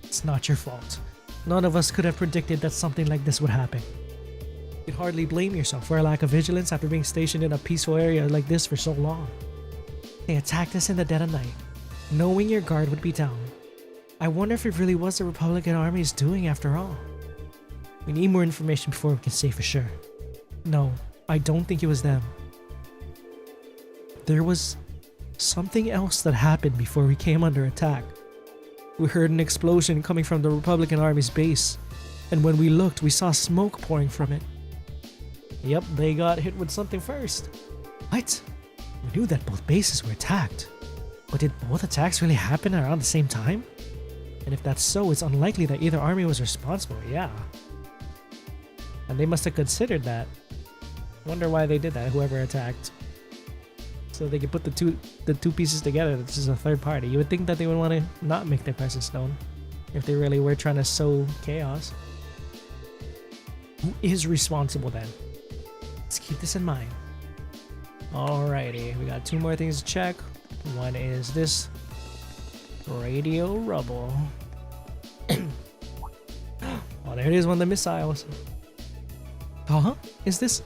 It's not your fault. None of us could have predicted that something like this would happen. You'd hardly blame yourself for a lack of vigilance after being stationed in a peaceful area like this for so long. They attacked us in the dead of night, knowing your guard would be down. I wonder if it really was the Republican Army's doing after all. We need more information before we can say for sure. No, I don't think it was them. There was something else that happened before we came under attack. We heard an explosion coming from the Republican Army's base, and when we looked, we saw smoke pouring from it. Yep, they got hit with something first. What? We knew that both bases were attacked. But did both attacks really happen around the same time? And if that's so, it's unlikely that either army was responsible, yeah. And they must have considered that. Wonder why they did that, whoever attacked. So they could put the two pieces together. This is a third party. You would think that they would want to not make their presence known if they really were trying to sow chaos. Who is responsible then? Let's keep this in mind. Alrighty, we got 2 more things to check. One is this radio rubble. Oh, there it is, one of the missiles. Huh? Is this...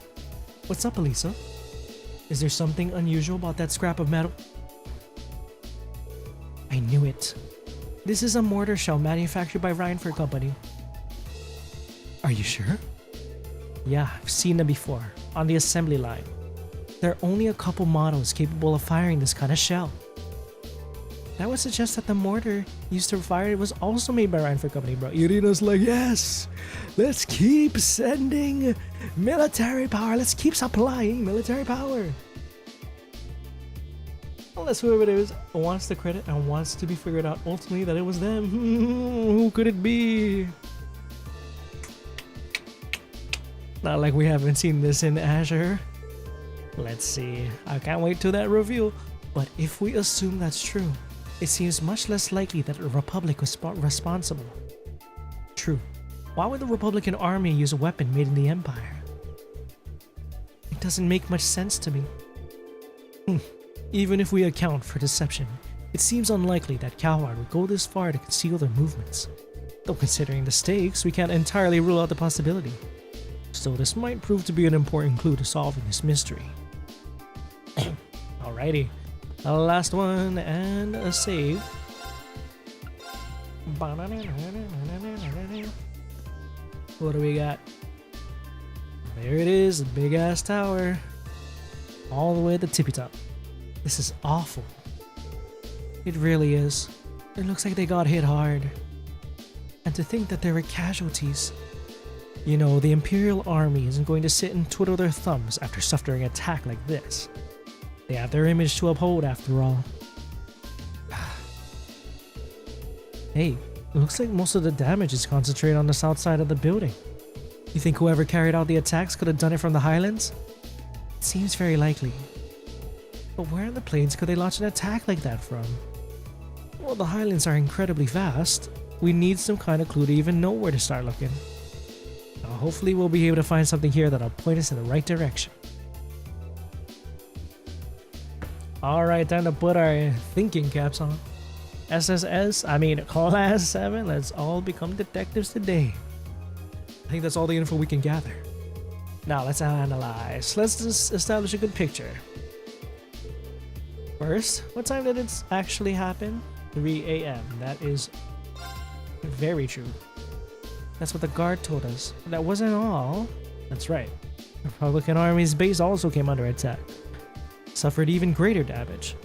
What's up, Alisa? Is there something unusual about that scrap of metal? I knew it. This is a mortar shell manufactured by Reinford Company. Are you sure? Yeah, I've seen them before, on the assembly line. There are only a couple models capable of firing this kind of shell. That would suggest that the mortar used to fire it was also made by Reinford Company, bro. Irina's like, yes! Let's keep sending military power. Let's keep supplying military power. Unless whoever it is wants the credit and wants to be figured out ultimately that it was them. Who could it be? Not like we haven't seen this in Azure. Let's see. I can't wait till that reveal. But if we assume that's true, it seems much less likely that the Republic was responsible. True. Why would the Republican army use a weapon made in the Empire? It doesn't make much sense to me. Even if we account for deception, it seems unlikely that Calvard would go this far to conceal their movements. Though considering the stakes, we can't entirely rule out the possibility. So this might prove to be an important clue to solving this mystery. Alrighty. The last one and a save. What do we got? There it is, the big ass tower. All the way at the tippy top. This is awful. It really is. It looks like they got hit hard. And to think that there were casualties. You know, the Imperial Army isn't going to sit and twiddle their thumbs after suffering an attack like this. They have their image to uphold after all. Hey, it looks like most of the damage is concentrated on the south side of the building. You think whoever carried out the attacks could have done it from the Highlands? It seems very likely. But where in the plains could they launch an attack like that from? Well, the Highlands are incredibly vast. We need some kind of clue to even know where to start looking. Now, hopefully we'll be able to find something here that'll point us in the right direction. Alright, time to put our thinking caps on. Class 7, let's all become detectives today. I think that's all the info we can gather. Now let's analyze. Let's just establish a good picture. First, what time did it actually happen? 3 a.m. That is very true. That's what the guard told us. But that wasn't all. That's right. The Republican Army's base also came under attack. Suffered even greater damage.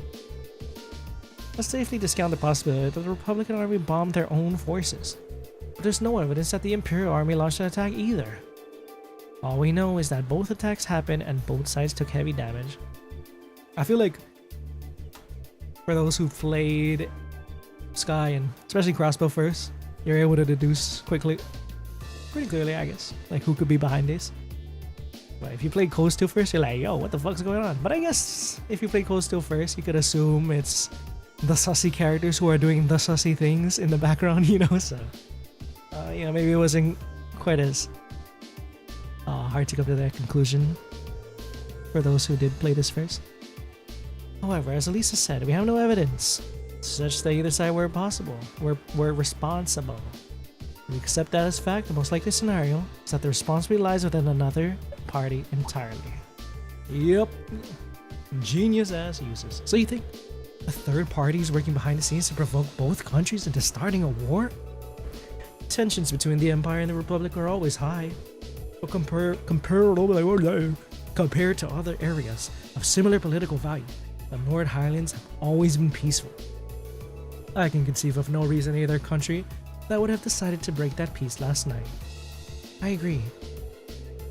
Let's safely discount the possibility that the Republican Army bombed their own forces. But there's no evidence that the Imperial Army launched an attack either. All we know is that both attacks happened and both sides took heavy damage. I feel like for those who played Sky and especially Crossbow first, you're able to deduce pretty clearly, I guess, like who could be behind this. But if you played Cold Steel first, you're like, yo, what the fuck's going on? But I guess if you play Cold Steel first, you could assume it's the sussy characters who are doing the sussy things in the background, you know? So, maybe it wasn't quite as hard to come to that conclusion for those who did play this first. However, as Elisa said, we have no evidence such that either side were possible. We're responsible. We accept that as fact. The most likely scenario is that the responsibility lies within another party entirely. Yep. Genius ass uses. So you think a third party is working behind the scenes to provoke both countries into starting a war? Tensions between the Empire and the Republic are always high. But compared to other areas of similar political value, the North Highlands have always been peaceful. I can conceive of no reason either country that would have decided to break that peace last night. I agree.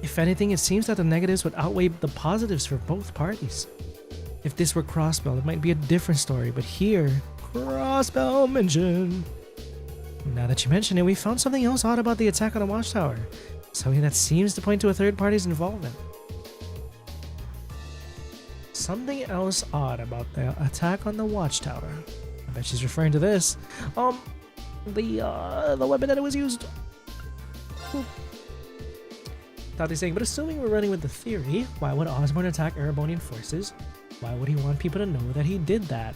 If anything, it seems that the negatives would outweigh the positives for both parties. If this were Crossbell, it might be a different story, but here, Crossbell mentioned. Now that you mention it, we found something else odd about the attack on the Watchtower. Something that seems to point to a third party's involvement. something else odd about the attack on the Watchtower. I bet she's referring to this. The weapon that it was used. Thought they're saying, but assuming we're running with the theory, why would Osborne attack Erebonian forces? Why would he want people to know that he did that?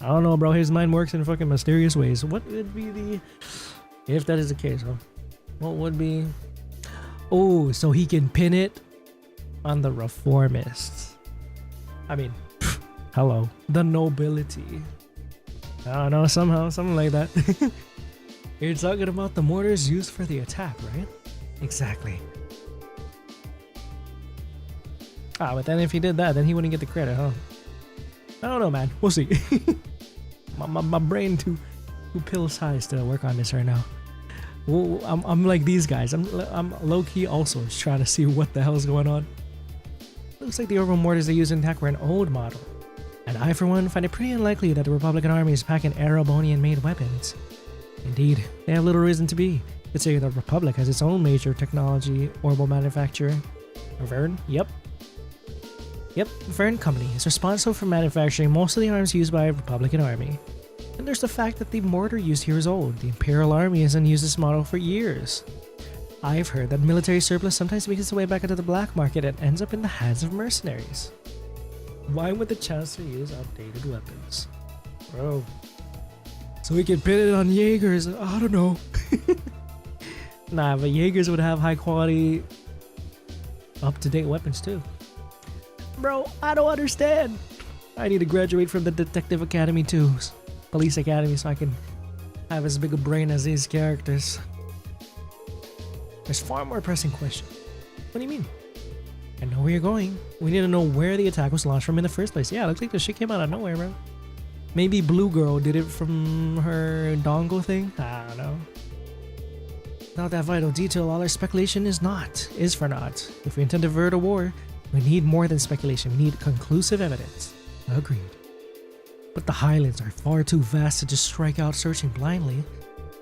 I don't know, bro. His mind works in fucking mysterious ways. What would be the... If that is the case, huh? What would be... Oh, so he can pin it on the reformists. I mean, hello. The nobility. I don't know, somehow, something like that. You're talking about the mortars used for the attack, right? Exactly. Ah, but then if he did that, then he wouldn't get the credit, huh? I don't know, man. We'll see. my brain too pill-sized to work on this right now. Well, I'm like these guys. I'm low-key also just trying to see what the hell is going on. Looks like the orbital mortars they use in attack were an old model. And I, for one, find it pretty unlikely that the Republican army is packing Erebonian-made weapons. Indeed, they have little reason to be, considering the Republic has its own major technology orbital manufacturer. Vern? Yep, Vern Company is responsible for manufacturing most of the arms used by the Republican army. And there's the fact that the mortar used here is old. The Imperial Army hasn't used this model for years. I've heard that military surplus sometimes makes its way back into the black market and ends up in the hands of mercenaries. Why would the Chancellor use outdated weapons? Bro. So we can pin it on Jaegers. I don't know. Nah, but Jaegers would have high quality, up-to-date weapons too. Bro, I don't understand. I need to graduate from the Detective Academy too. Police Academy, so I can have as big a brain as these characters. There's far more pressing question. What do you mean? I know where you're going. We need to know where the attack was launched from in the first place. Yeah, it looks like the shit came out of nowhere, bro. Maybe Blue Girl did it from her dongle thing? I don't know. Not that vital detail, all our speculation is for naught. If we intend to avert a war, we need more than speculation. We need conclusive evidence. Agreed. But the Highlands are far too vast to just strike out searching blindly,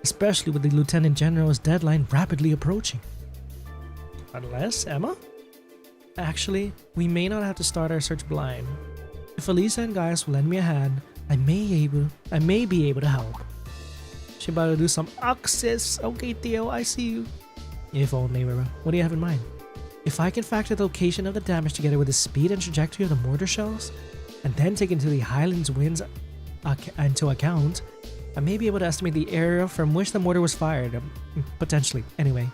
especially with the Lieutenant General's deadline rapidly approaching. Unless, Emma? Actually, we may not have to start our search blind. If Alisa and Gaius will lend me a hand, I may be able to help. She about to do some access. Okay, Theo, I see you. If only, bro. What do you have in mind? If I can factor the location of the damage together with the speed and trajectory of the mortar shells, and then take into the Highlands winds into account, I may be able to estimate the area from which the mortar was fired. Potentially. Anyway.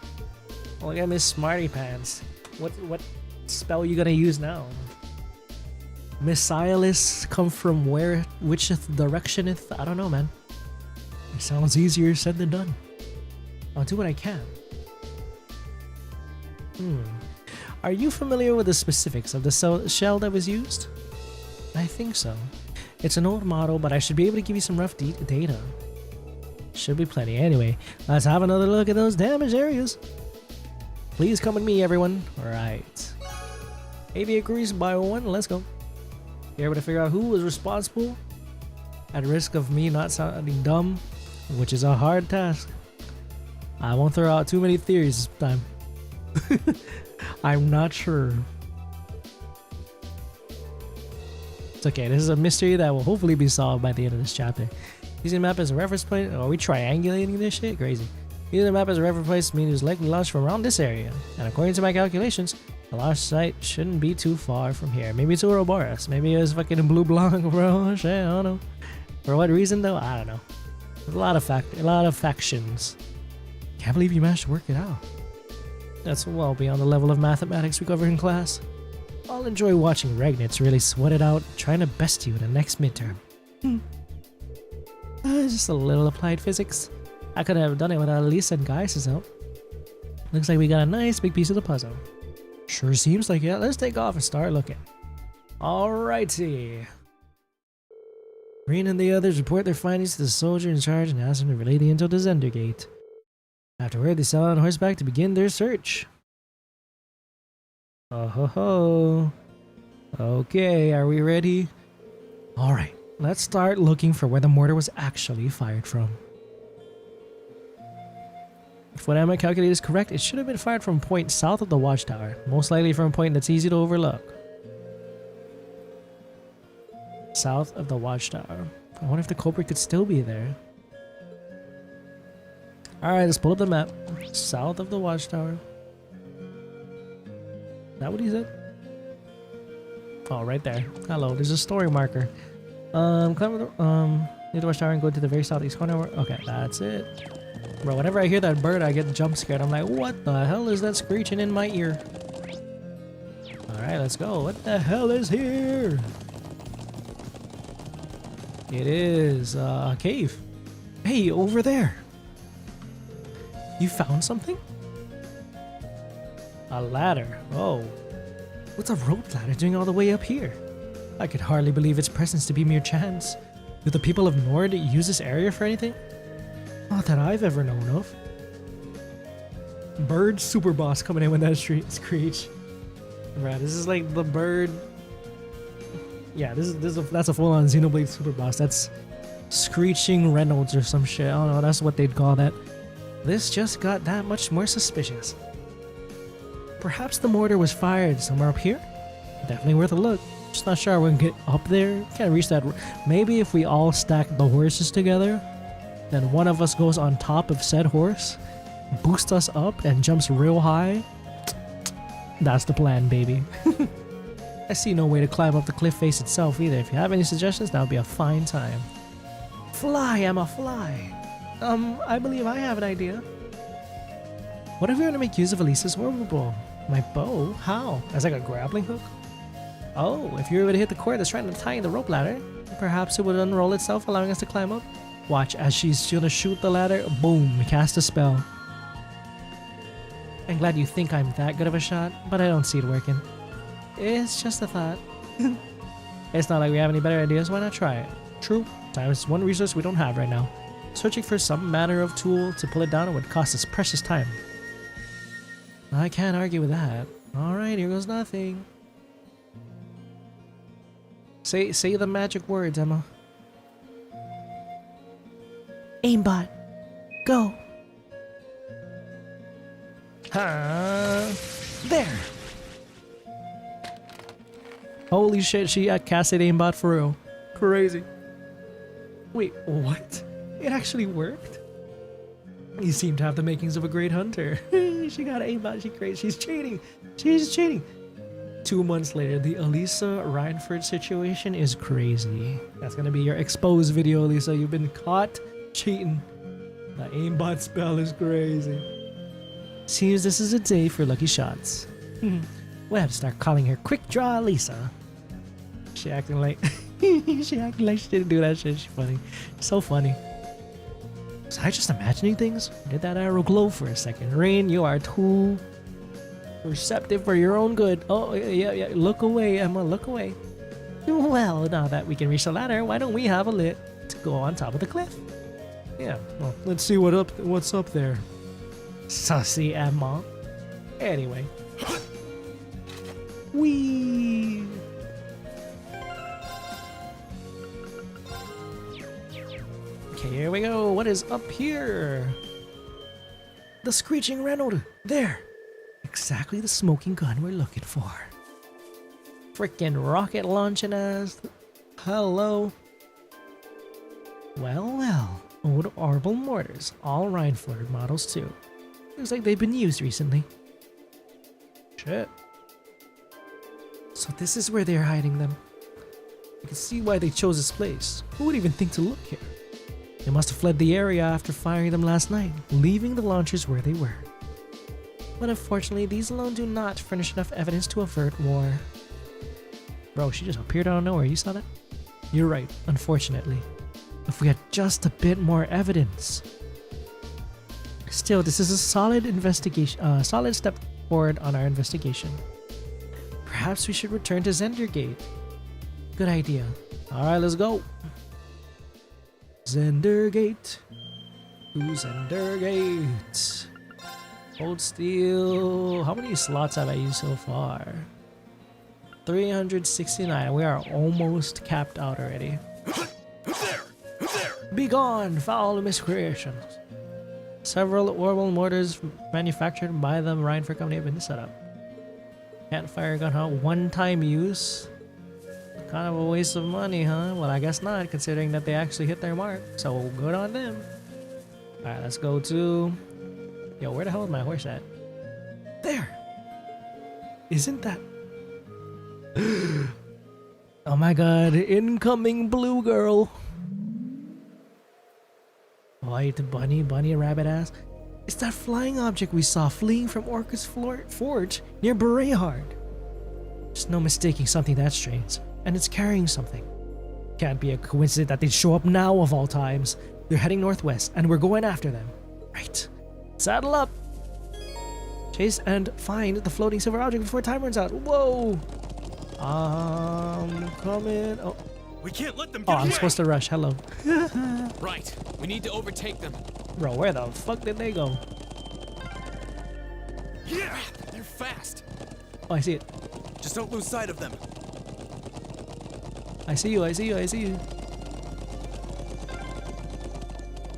Look at Miss Smarty Pants. What spell you gonna use now? Missiles come from where? Which direction? I don't know, man. It sounds easier said than done. I'll do what I can. Are you familiar with the specifics of the shell that was used? I think so. It's an old model, but I should be able to give you some rough data. Should be plenty. Anyway, let's have another look at those damaged areas. Please come with me, everyone. Alright. AB agrees by one. Let's go. You're able to figure out who was responsible? At risk of me not sounding dumb, which is a hard task. I won't throw out too many theories this time. I'm not sure. It's okay, this is a mystery that will hopefully be solved by the end of this chapter. Using the map as a reference point. Are we triangulating this shit? Crazy. Using the map as a reference point means it was likely launched from around this area. And according to my calculations, the launch site shouldn't be too far from here. Maybe it's Ouroboros. Maybe it was fucking Blue Blanc, bro. Shit, I don't know. For what reason though? I don't know. There's a lot of factions. Can't believe you managed to work it out. That's well beyond the level of mathematics we covered in class. I'll enjoy watching Regnitz really sweat it out, trying to best you in the next midterm. Just a little applied physics. I could have done it without Elise and Gaius' help. Looks like we got a nice big piece of the puzzle. Sure seems like it. Let's take off and start looking. Alrighty. Rean and the others report their findings to the soldier in charge and ask him to relay the intel to Zender Gate. Afterward, they set out on horseback to begin their search. Oh ho ho. Okay, are we ready? Alright, let's start looking for where the mortar was actually fired from. If what Emma calculated is correct, it should have been fired from a point south of the Watchtower. Most likely from a point that's easy to overlook. South of the Watchtower. I wonder if the culprit could still be there. Alright, let's pull up the map. South of the Watchtower. Is that what he said? Oh, right there. Hello, there's a story marker. Climb near the Watchtower and go to the very southeast corner. Okay, that's it. Bro, whenever I hear that bird, I get jump scared. I'm like, what the hell is that screeching in my ear? Alright, let's go. What the hell is here? It is a cave. Hey, over there. You found something? A ladder. Oh. What's a rope ladder doing all the way up here? I could hardly believe its presence to be mere chance. Do the people of Nord use this area for anything? Not that I've ever known of. Bird super boss coming in with that screech. Right, this is like the bird. Yeah, that's a full-on Xenoblade super boss. That's Screeching Reynolds or some shit. I don't know, that's what they'd call that. This just got that much more suspicious. Perhaps the mortar was fired somewhere up here? Definitely worth a look. Just not sure we can get up there. Can't reach that. Maybe if we all stack the horses together, then one of us goes on top of said horse, boosts us up, and jumps real high. That's the plan, baby. I see no way to climb up the cliff face itself either. If you have any suggestions, that would be a fine time. Fly, Emma, fly. I believe I have an idea. What if we were to make use of Elisa's orbital bow? My bow? How? As like a grappling hook? Oh, if you were able to hit the cord that's trying to tie in the rope ladder, perhaps it would unroll itself, allowing us to climb up. Watch as she's gonna shoot the ladder. Boom, cast a spell. I'm glad you think I'm that good of a shot, but I don't see it working. It's just a thought. It's not like we have any better ideas, why not try it? True, time is one resource we don't have right now. Searching for some manner of tool to pull it down would cost us precious time. I can't argue with that. Alright, here goes nothing. Say the magic words, Emma. Aimbot, go. There. Holy shit, she casted aimbot for real. Crazy. Wait, what? It actually worked? You seem to have the makings of a great hunter. She got aimbot, she's cheating. She's cheating. 2 months later, the Elisa Reinford situation is crazy. That's gonna be your exposed video, Elisa. You've been caught cheating. The aimbot spell is crazy. Seems this is a day for lucky shots. We'll have to start calling her Quick Draw Elisa. She acting like she didn't do that shit. She's funny. So funny. Was I just imagining things? Did that arrow glow for a second? Rean, you are too receptive for your own good. Oh, yeah. Look away, Emma. Look away. Well, now that we can reach the ladder, why don't we have a lit to go on top of the cliff? Yeah, well, let's see what's up there. Sussy, Emma. Anyway. Whee! Okay, here we go. What is up here? The Screeching Reynolds. There. Exactly the smoking gun we're looking for. Freaking rocket launching ass. Hello. Well. Old orbital mortars. All Reinford models too. Looks like they've been used recently. Shit. So this is where they're hiding them. You can see why they chose this place. Who would even think to look here? They must have fled the area after firing them last night, leaving the launchers where they were. But unfortunately, these alone do not furnish enough evidence to avert war. Bro, she just appeared out of nowhere. You saw that? You're right, unfortunately. If we had just a bit more evidence. Still, this is a solid investigation, solid step forward on our investigation. Perhaps we should return to Zender Gate. Good idea. Alright, let's go. Zender Gate. To Zender Gate. Cold Steel. How many slots have I used so far? 369. We are almost capped out already. Be gone, foul miscreations. Several orbital mortars manufactured by the Reinford company have been set up. Can't fire a gun, huh? One-time use? Kind of a waste of money, huh? Well, I guess not, considering that they actually hit their mark. So good on them. Alright, let's go to... Yo, where the hell is my horse at? There! Isn't that... Oh my god, incoming blue girl! White bunny rabbit ass. It's that flying object we saw fleeing from Orcus Forge near Berehard. There's no mistaking something that strange, and it's carrying something. Can't be a coincidence that they'd show up now of all times. They're heading northwest, and we're going after them. Right. Saddle up! Chase and find the floating silver object before time runs out. Whoa! Coming. Oh. We can't let them get I'm supposed to rush. Hello. Right. We need to overtake them. Bro, where the fuck did they go? Yeah! They're fast. Oh, I see it. Just don't lose sight of them. I see you.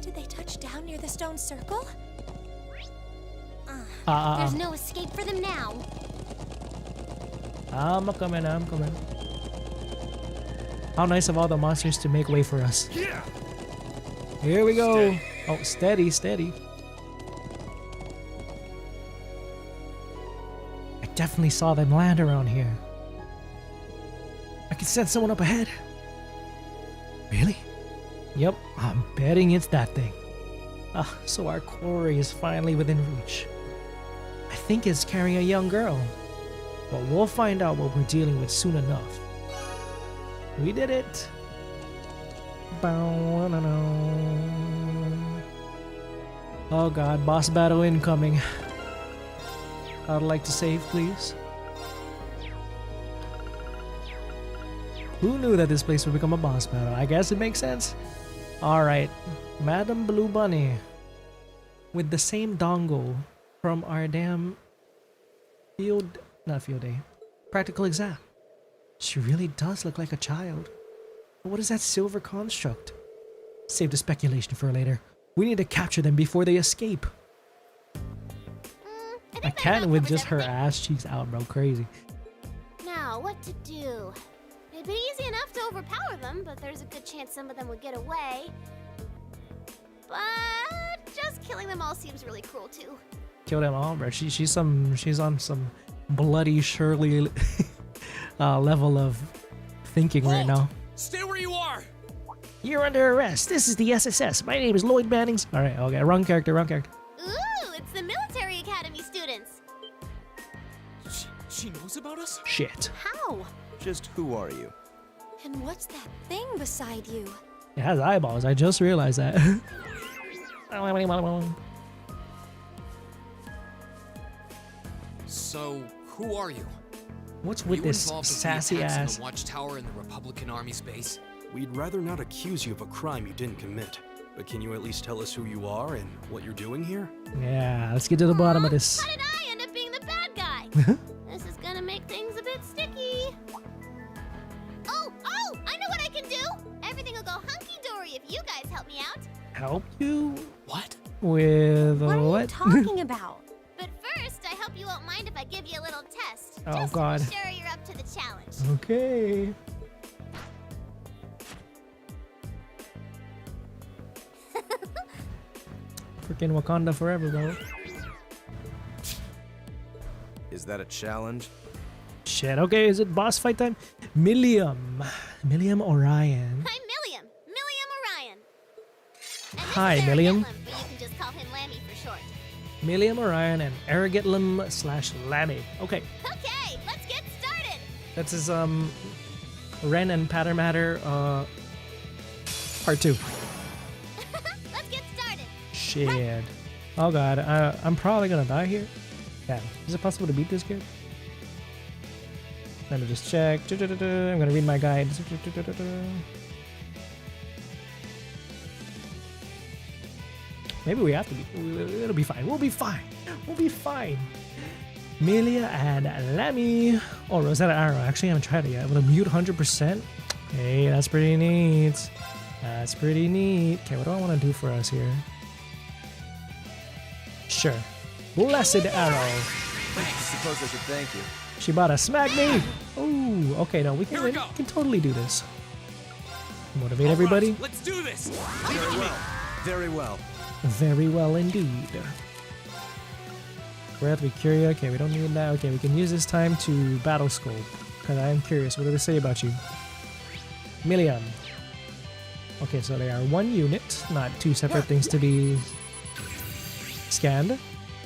Did they touch down near the stone circle? There's no escape for them now. I'm coming. How nice of all the monsters to make way for us. Yeah. Here we go. Oh, steady. I definitely saw them land around here. I can sense someone up ahead. Really? Yep, I'm betting it's that thing. So our quarry is finally within reach. I think it's carrying a young girl. But we'll find out what we're dealing with soon enough. We did it! Oh god, boss battle incoming. I'd like to save, please. Who knew that this place would become a boss battle? I guess it makes sense. Alright, Madam Blue Bunny. With the same dongle from our damn field day. Practical exam. She really does look like a child. But what is that silver construct? Save the speculation for later. We need to capture them before they escape. I can't with just her ass cheeks out, bro. Crazy. Now, what to do? It'd be easy enough to overpower them, but there's a good chance some of them would get away. But just killing them all seems really cruel too. Kill them all, bro. She's on some bloody Shirley level of thinking right now. Stay where you are. You're under arrest. This is the SSS. My name is Lloyd Bannings. All right, okay, wrong character. Ooh, it's the military academy students. She knows about us? Shit. How? Just who are you? And what's that thing beside you? It has eyeballs. I just realized that. So, who are you? What's with this sassy ass? In the Watchtower in the Republican Army's base? We'd rather not accuse you of a crime you didn't commit. But can you at least tell us who you are and what you're doing here? Yeah, let's get to the bottom of this. How did I end up being the bad guy? This is gonna make things a bit sticky. Oh, I know what I can do. Everything will go hunky-dory if you guys help me out. Help you? What? With what? What Are you talking about? But first, I hope you won't mind if I give you a little test. Oh, just God. to be sure you're up to the challenge. Okay. Freaking Wakanda forever, though. Is that a challenge? Shit, okay, is it boss fight time? Milliam Orion. I'm Milliam Orion. And Hi, this is Milliam. But you can just call him Lammy for short. Milliam Orion and Arrogantlim/Lammy. Okay. Okay, let's get started. That's his Ren and Patter Matter part 2. Let's get started. Shit. Oh god, I'm probably gonna die here. Yeah. Is it possible to beat this kid? Let me just check. I'm gonna read my guide. Maybe we have to be. It'll be fine. We'll be fine. Melia and Lammy. Oh, Rosetta Arrow. Actually, I haven't tried it yet. With a mute 100%. Hey, that's pretty neat. Okay, what do I want to do for us here? Sure. Blessed arrow. I suppose I should thank you. She about to smack me. Ooh, okay, no, we can totally do this. Motivate everybody. Right, let's do this. Very well. Very well. Very well indeed. Breath, we Curia. Okay, we don't need that. Okay, we can use this time to battle scope. Because I am curious. What do they say about you? Milliam. Okay, so they are one unit, not two separate things to be scanned.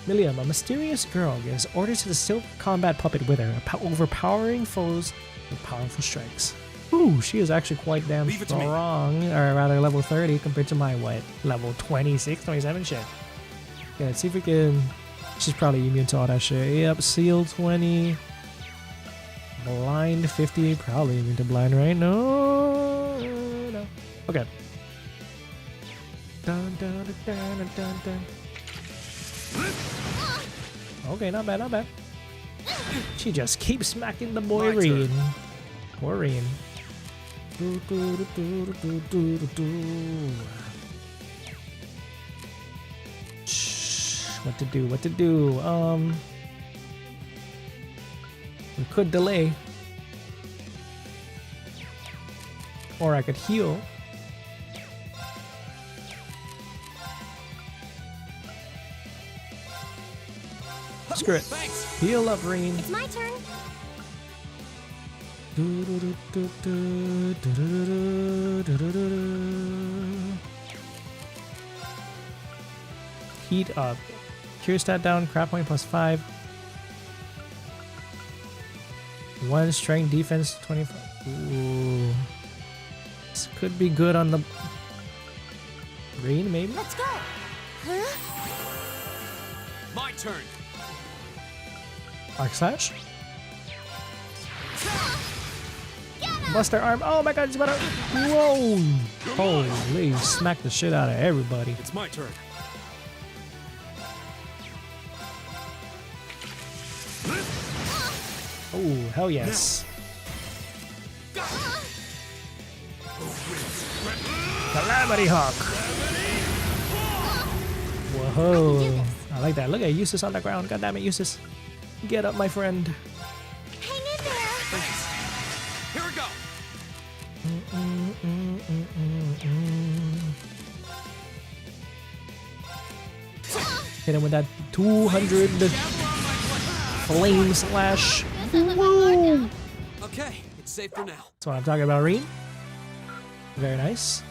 Milliam, a mysterious girl, gives orders to the silk combat puppet with her, overpowering foes with powerful strikes. Ooh, she is actually quite damn strong, or rather level 30 compared to my, what, level 26, 27 shit. Yeah, let's see if we can... She's probably immune to all that shit. Yep, seal 20. Blind 50, probably immune to blind, right? No. Okay. Dun, dun, dun, dun, dun, dun. Okay, not bad, not bad. She just keeps smacking the boy Rean. Poor Rean. What to do? What to do? We could delay, or I could heal. Screw it. Thanks. Heal up, Rean. It's my turn. Heat up. Cure stat down. Crap point +5. 1 strength defense 25. Ooh. This could be good on the Rean, maybe? Let's go. Huh? My turn. Arc slash. Buster arm. Oh my god, he's about to. Whoa! Holy, smack the shit out of everybody. It's my turn. Oh, hell yes. Calamity Hawk. Whoa. I like that. Look at Eustace on the ground. God damn it, Eustace. Get up, my friend. Hang in there. Here we go. Hit him with that 200 flame slash. Whoa. Okay, it's safe for now. That's what I'm talking about, Rean. Very nice.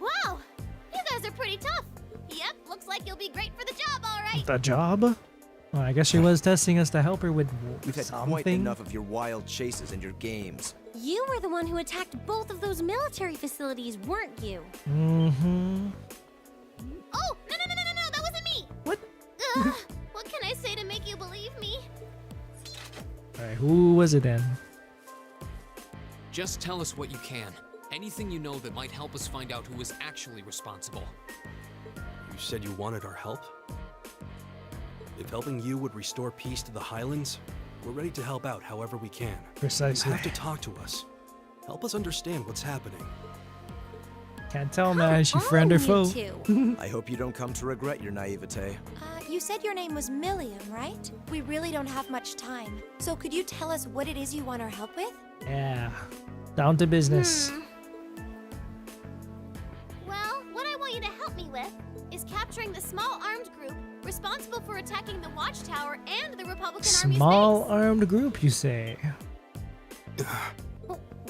Wow, you guys are pretty tough. Yep, looks like you'll be great for the job, all right. The job? Well, I guess she was testing us to help her with We've had something. quite enough of your wild chases and your games. You were the one who attacked both of those military facilities, weren't you? Mm-hmm. Oh, no, that wasn't me. What? What can I say to make you believe me? Alright, who was it then? Just tell us what you can. Anything you know that might help us find out who was actually responsible. You said you wanted our help? If helping you would restore peace to the Highlands, we're ready to help out however we can. Precisely. You have to talk to us. Help us understand what's happening. Can't tell, man. She friend or foe. I hope you don't come to regret your naivete. You said your name was Milliam, right? We really don't have much time. So could you tell us what it is you want our help with? Yeah. Down to business. Well, what I want you to help me with is capturing the small armed group responsible for attacking the Watchtower and the Republican Army's Small base. armed group, you say?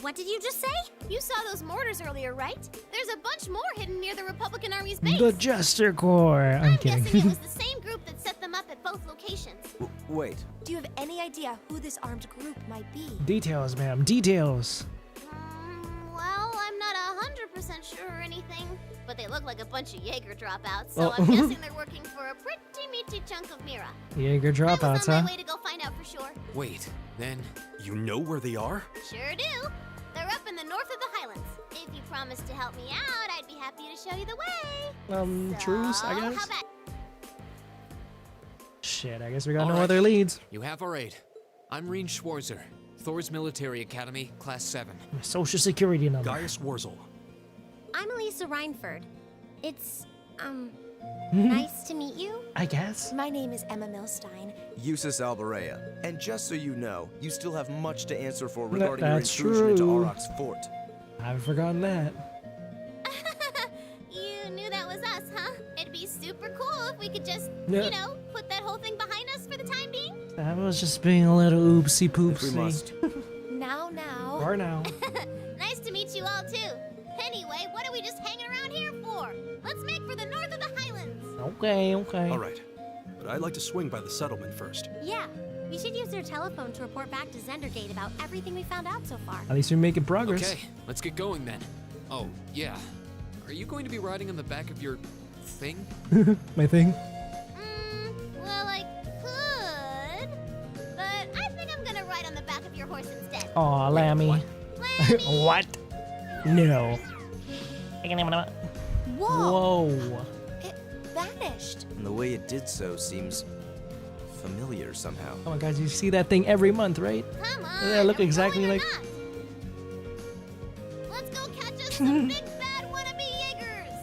What did you just say? You saw those mortars earlier, right? There's a bunch more hidden near the Republican Army's base. The Jester Corps. I'm kidding. Guessing it was the same group that set them up at both locations. Wait. Do you have any idea who this armed group might be? Details, ma'am. Details. Well, I'm not 100% sure or anything, but they look like a bunch of Jaeger dropouts, so I'm guessing they're working for a pretty meaty chunk of Mira. Jaeger dropouts, I was on huh? my way to go find out for sure. Wait, then... You know where they are? Sure do. They're up in the north of the Highlands. If you promise to help me out, I'd be happy to show you the way. Truce, I How guess? about... Shit, I guess we got All no right. other leads. You have our aid. I'm Rean Schwarzer, Thor's Military Academy, Class 7. My social security number. Gaius Worzel. I'm Elisa Reinford. It's, nice to meet you. I guess. My name is Emma Milstein. Eustace Alberea. And just so you know, you still have much to answer for regarding your That's intrusion into true. Auroch's fort. I haven't forgotten that. You knew that was us, huh? It'd be super cool if we could just, Yeah. you know, put that whole thing behind us for the time being. I was just being a little oopsie If we poopsie. must. Now. For now. Nice to meet you all, too. Anyway, what are we just hanging around here for? Let's make for the north of the Highlands. Okay, okay. All right. But I'd like to swing by the settlement first. Yeah, we should use their telephone to report back to Zendergate about everything we found out so far. At least we're making progress. Okay, let's get going then. Oh, yeah. Are you going to be riding on the back of your thing? My thing. Well, I could, but I think I'm gonna ride on the back of your horse instead. Aw, Lammy. What? No. Whoa! Whoa. It vanished. And the way it did so seems familiar somehow. Oh my god, you see that thing every month, right? Come on, Doesn't that look are we exactly going or like... not? Let's go catch us some big bad wannabe Jaegers.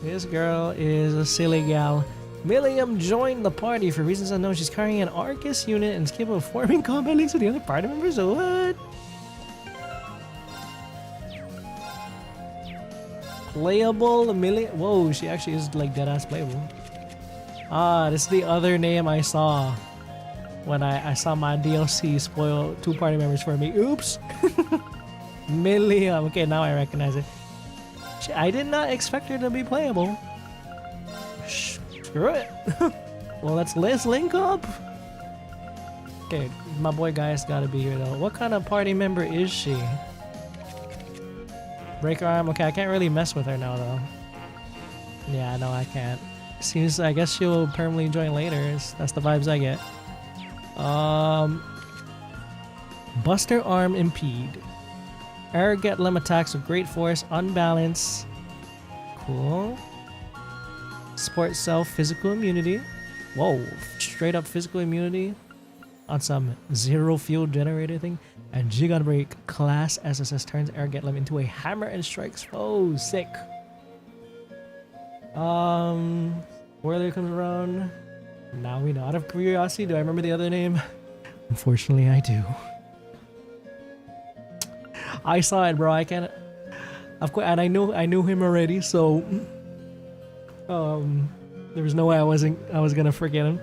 This girl is a silly gal. Milliam joined the party for reasons unknown. She's carrying an Arcus unit and is capable of forming combat links with the other party members. What? Playable Milliam. Whoa, she actually is like deadass playable. Ah, this is the other name I saw when I saw my DLC spoil 2 party members for me. Oops. Milliam. Okay, now I recognize it. I did not expect her to be playable. Screw it. Well, let's link up. Okay, my boy Gaius gotta be here though. What kind of party member is she? Break her arm. Okay, I can't really mess with her now though. Yeah, no, I can't. Seems I guess she'll permanently join later. That's the vibes I get. Buster arm impede. Arrogant limb attacks with great force, unbalance. Cool. Sport self physical immunity. Whoa, straight up physical immunity on some zero fuel generator thing. And Gigon Break class SSS turns Arrogant limb into a hammer and strikes foes. Sick. Worzel comes around. Now we know. Out of curiosity, do I remember the other name? Unfortunately, I do. I saw it, bro. I can't. Of course, and I knew him already, so there was no way I was gonna forget him.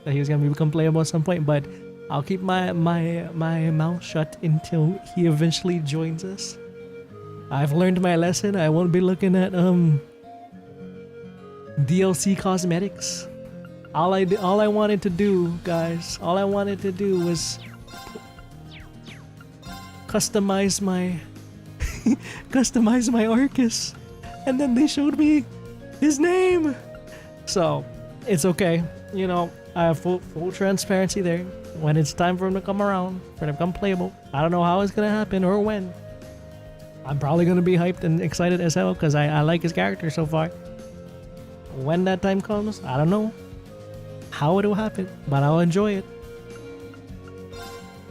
That he was gonna become playable at some point. But I'll keep my mouth shut until he eventually joins us. I've learned my lesson. I won't be looking at DLC cosmetics. All I wanted to do, guys, all I wanted to do was customize my Arcus, and then they showed me his name. So it's okay, you know. I have full transparency there. When it's time for him to come around, for him to become playable, I don't know how it's gonna happen or when. I'm probably gonna be hyped and excited as hell because I like his character so far. When that time comes, I don't know how it will happen, but I'll enjoy it.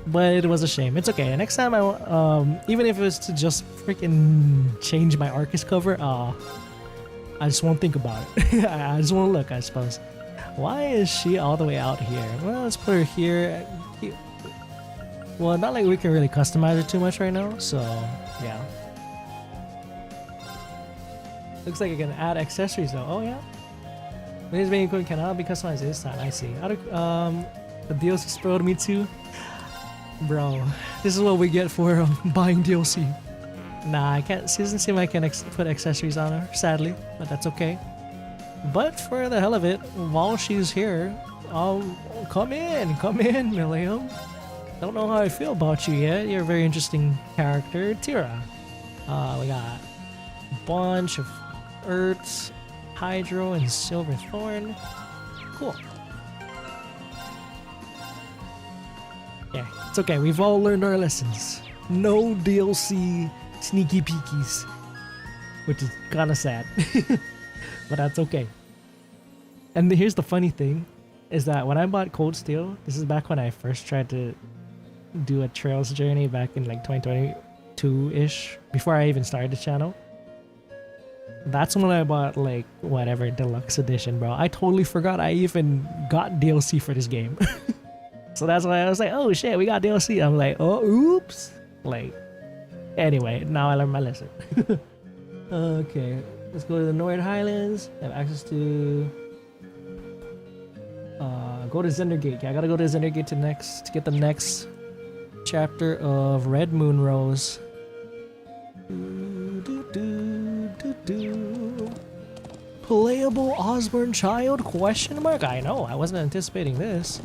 But it was a shame. It's okay. Next time even if it was to just freaking change my Arcus cover, I just won't think about it. I just won't look, I suppose. Why is she all the way out here? Well, let's put her here. Well, not like we can really customize her too much right now, so yeah. Looks like I can add accessories though. Oh yeah. This being equipped cannot be customized this time. I see. The DLC spoiled me too. Bro, this is what we get for buying DLC. Nah, I can't. It doesn't seem like I can put accessories on her, sadly, but that's okay. But for the hell of it, while she's here, come in, Milliam. Don't know how I feel about you yet. You're a very interesting character, Tira. We got a bunch of Earths, Hydro, and Silverthorn. Cool. Yeah, it's okay. We've all learned our lessons. No DLC sneaky peekies, which is kind of sad. But that's okay. And here's the funny thing, is that when I bought Cold Steel, this is back when I first tried to do a Trails journey back in like 2022-ish, before I even started the channel. That's when I bought like whatever deluxe edition, bro. I totally forgot I even got DLC for this game. So that's why I was like, oh shit, we got DLC. I'm like, oh, oops. Like, anyway, now I learned my lesson. Okay, let's go to the North Highlands. I have access to go to Zender Gate. Yeah, I gotta go to Zender Gate to get the next chapter of Red Moon Rose. Playable Osborne child? Question mark? I know, I wasn't anticipating this.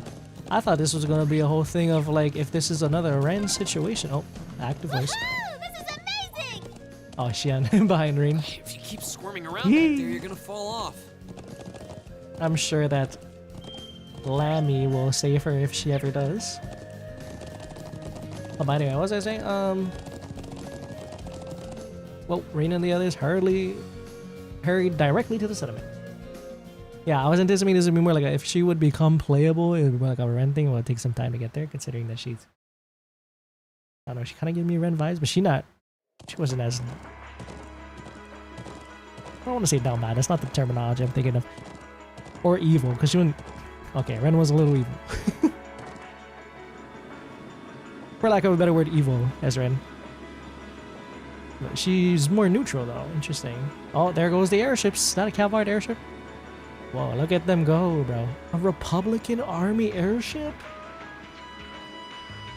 I thought this was gonna be a whole thing of like if this is another Ren situation. Oh, active voice. This is amazing! Oh, Xian behind Rean. If you keep squirming around back there, you're gonna fall off. I'm sure that Lammy will save her if she ever does. Oh, but anyway, what was I saying? Well, Rean and the others hurried directly to the settlement. Yeah, I was anticipating this would be more like if she would become playable, it would be more like a Ren thing. It would take some time to get there, considering that she's... I don't know, she kind of gave me Ren vibes, but she wasn't as... I don't want to say down bad, that's not the terminology I'm thinking of. Or evil, because she wouldn't... Okay, Ren was a little evil. For lack of a better word, evil as Ren. But she's more neutral though, interesting. Oh, there goes the airships. Is that a Cavalry airship? Whoa, look at them go, bro. A Republican Army airship?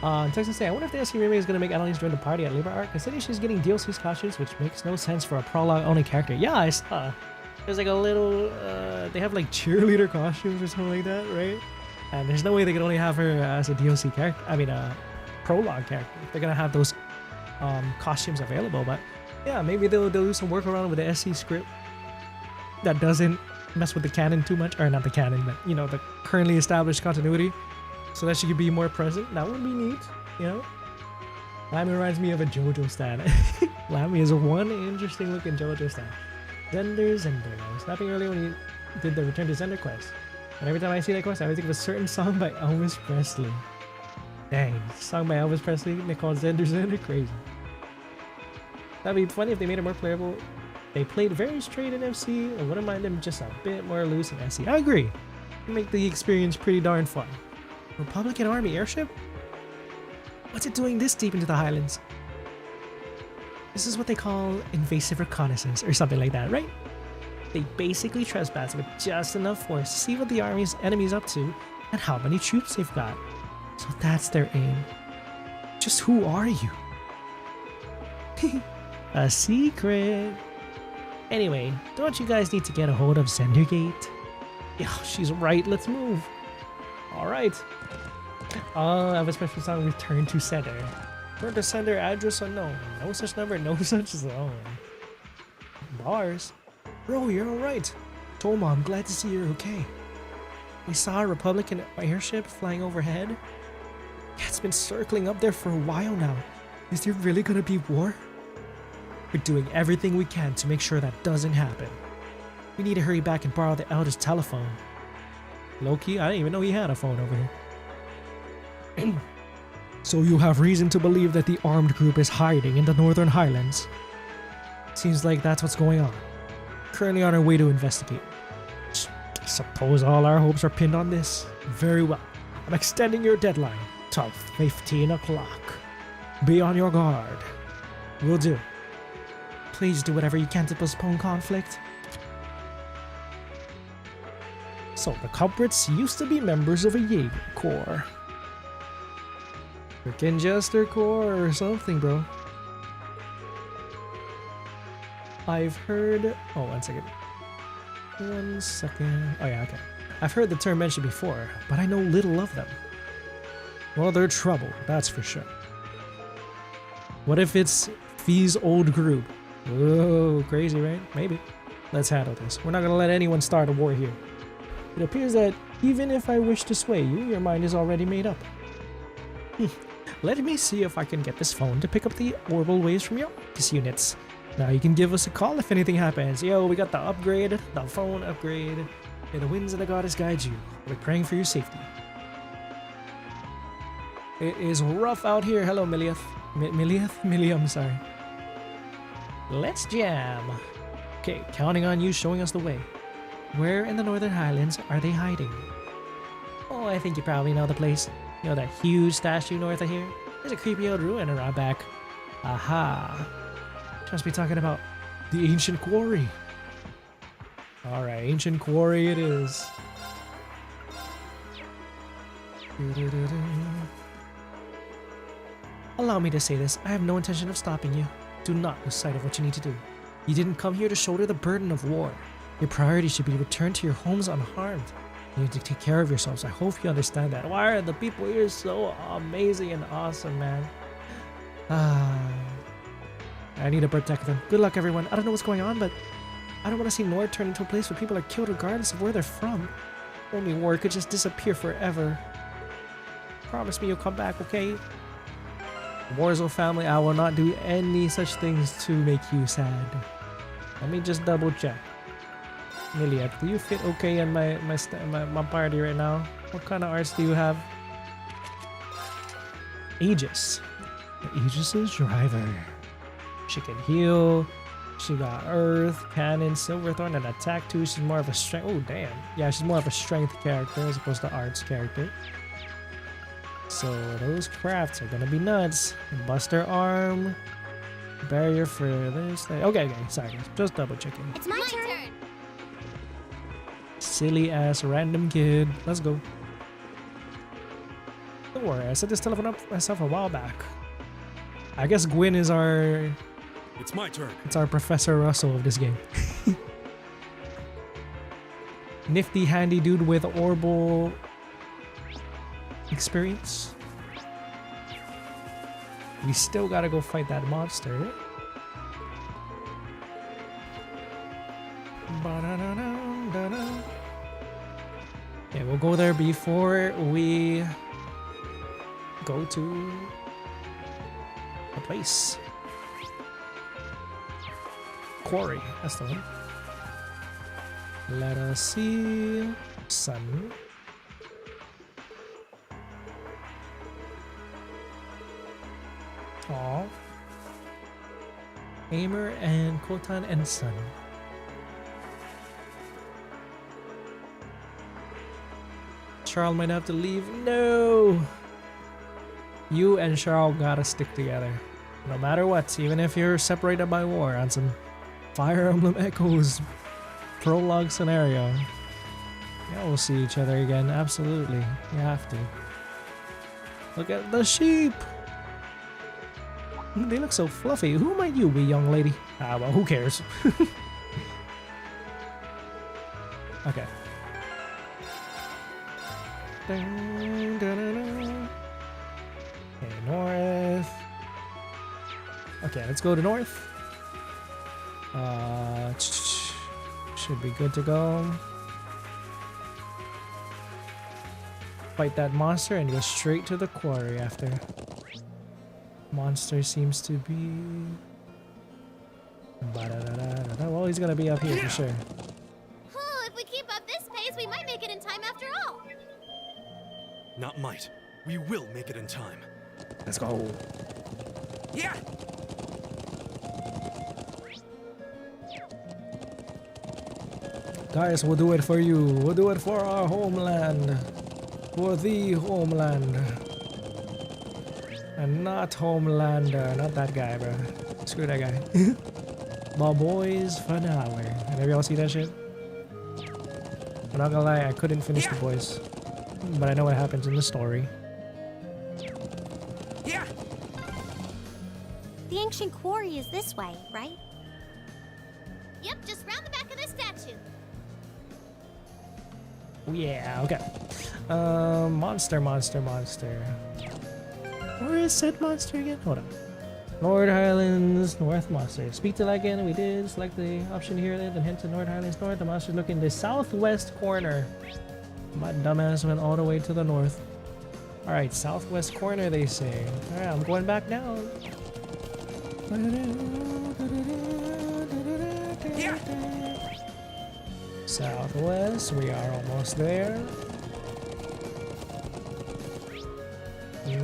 Text say, I wonder if the SC remake is going to make Annalise join the party at Labor Arc, considering she's getting DLC's costumes, which makes no sense for a prologue-only character. Yeah, I saw. There's like a little, they have like cheerleader costumes or something like that, right? And there's no way they could only have her as a DLC character, I mean a prologue character. They're going to have those costumes available, but yeah, maybe they'll do some workaround with the SC script that doesn't mess with the canon too much, or not the canon, but you know, the currently established continuity, so that she could be more present. That would be neat, you know. Lammy reminds me of a JoJo stan. Lammy is one interesting looking JoJo stan. Zender. I was snapping earlier when he did the Return to Zender quest, and every time I see that quest, I always think of a certain song by Elvis Presley. Dang, song by Elvis Presley, they call Zender crazy. That'd be funny if they made it more playable. They played very straight in FC. I wouldn't mind them just a bit more loose in SC. I agree. Make the experience pretty darn fun. Republican Army airship? What's it doing this deep into the Highlands? This is what they call invasive reconnaissance or something like that, right? They basically trespass with just enough force to see what the enemy's up to and how many troops they've got. So that's their aim. Just who are you? A secret. Anyway, don't you guys need to get a hold of Zendergate? Yeah, she's right, let's move. Alright. I have a special song, Return to Sender. Return to Sender, address unknown. No such number, no such zone. Bars. Bro, you're alright. Thoma, I'm glad to see you're okay. We saw a Republican airship flying overhead. Yeah, it's been circling up there for a while now. Is there really gonna be war? We're doing everything we can to make sure that doesn't happen. We need to hurry back and borrow the Elder's telephone. Low-key, I didn't even know he had a phone over here. So you have reason to believe that the armed group is hiding in the Northern Highlands. Seems like that's what's going on. Currently on our way to investigate. Suppose all our hopes are pinned on this. Very well. I'm extending your deadline till 15 o'clock. Be on your guard. Will do. Please do whatever you can to postpone conflict. So the culprits used to be members of a Jaeger Corps. Freaking Jester Corps or something, bro. I've heard... Oh, 1 second. 1 second. Oh yeah, okay. I've heard the term mentioned before, but I know little of them. Well, they're trouble, that's for sure. What if it's Fee's old group? Whoa, crazy, right? Maybe. Let's handle this. We're not gonna let anyone start a war here. It appears that even if I wish to sway you, your mind is already made up. Let me see if I can get this phone to pick up the orbital waves from your Arcus units. Now you can give us a call if anything happens. Yo, we got the upgrade, the phone upgrade. May the winds of the goddess guide you. We're praying for your safety. It is rough out here. Hello, Milium, sorry. Let's jam. Okay, counting on you showing us the way. Where in the Northern Highlands are they hiding? Oh, I think you probably know the place. You know that huge statue north of here? There's a creepy old ruin around back. Aha. She must be talking about the ancient quarry. Alright, ancient quarry it is. Allow me to say this. I have no intention of stopping you. Do not lose sight of what you need to do. You didn't come here to shoulder the burden of war. Your priority should be return to your homes unharmed. You need to take care of yourselves. I hope you understand that. Why are the people here so amazing and awesome, man? I need to protect them. Good luck, everyone. I don't know what's going on, but I don't want to see Nord turn into a place where people are killed regardless of where they're from. Only war could just disappear forever. Promise me you'll come back, okay? Worzel family, I will not do any such things to make you sad. Let me just double check. Milia, do you fit okay in my party right now? What kind of arts do you have? Aegis. Aegis' driver. She can heal. She got earth, cannon, silverthorn, and attack too. She's more of a strength. Oh damn. Yeah, she's more of a strength character as opposed to arts character. So those crafts are gonna be nuts. Buster arm. Barrier for this thing. Okay, sorry guys. Just double checking. It's my turn. Silly ass random kid. Let's go. Don't worry, I set this telephone up myself a while back. I guess Gwyn is our... It's my turn. It's our Professor Russell of this game. Nifty handy dude with orbital experience. We still gotta go fight that monster. Yeah, we'll go there before we go to the place. Quarry, that's the one. Let us see. Sun. Aw. Aimer and Kotan and Sun. Charles might have to leave. No! You and Charles gotta stick together. No matter what, even if you're separated by war on some Fire Emblem Echoes prologue scenario. Yeah, we'll see each other again. Absolutely. You have to. Look at the sheep! They look so fluffy. Who might you be, young lady? Ah, well, who cares? Okay. Okay, north. Okay, let's go to north. Should be good to go. Fight that monster and go straight to the quarry after. Monster seems to be... Well, he's gonna be up here for sure. Oh, if we keep up this pace, we might make it in time after all. Not might. We will make it in time. Let's go. Yeah! Guys, we'll do it for you. We'll do it for our homeland. For the homeland. And not Homelander. Not that guy, bro. Screw that guy. My boys for an hour. Have y'all see that shit? I'm not gonna lie, I couldn't finish the boys. But I know what happens in the story. Yeah. The ancient quarry is this way, right? Yep, just round the back of the statue. Yeah, okay. Monster. Where is said monster again? Hold on. Nord Highlands, North Monster. Speak to Lycan, we did. Select the option here, then head to Nord Highlands North. The monster look in the southwest corner. My dumbass went all the way to the north. Alright, southwest corner they say. Alright, I'm going back down. Yeah. Southwest, we are almost there.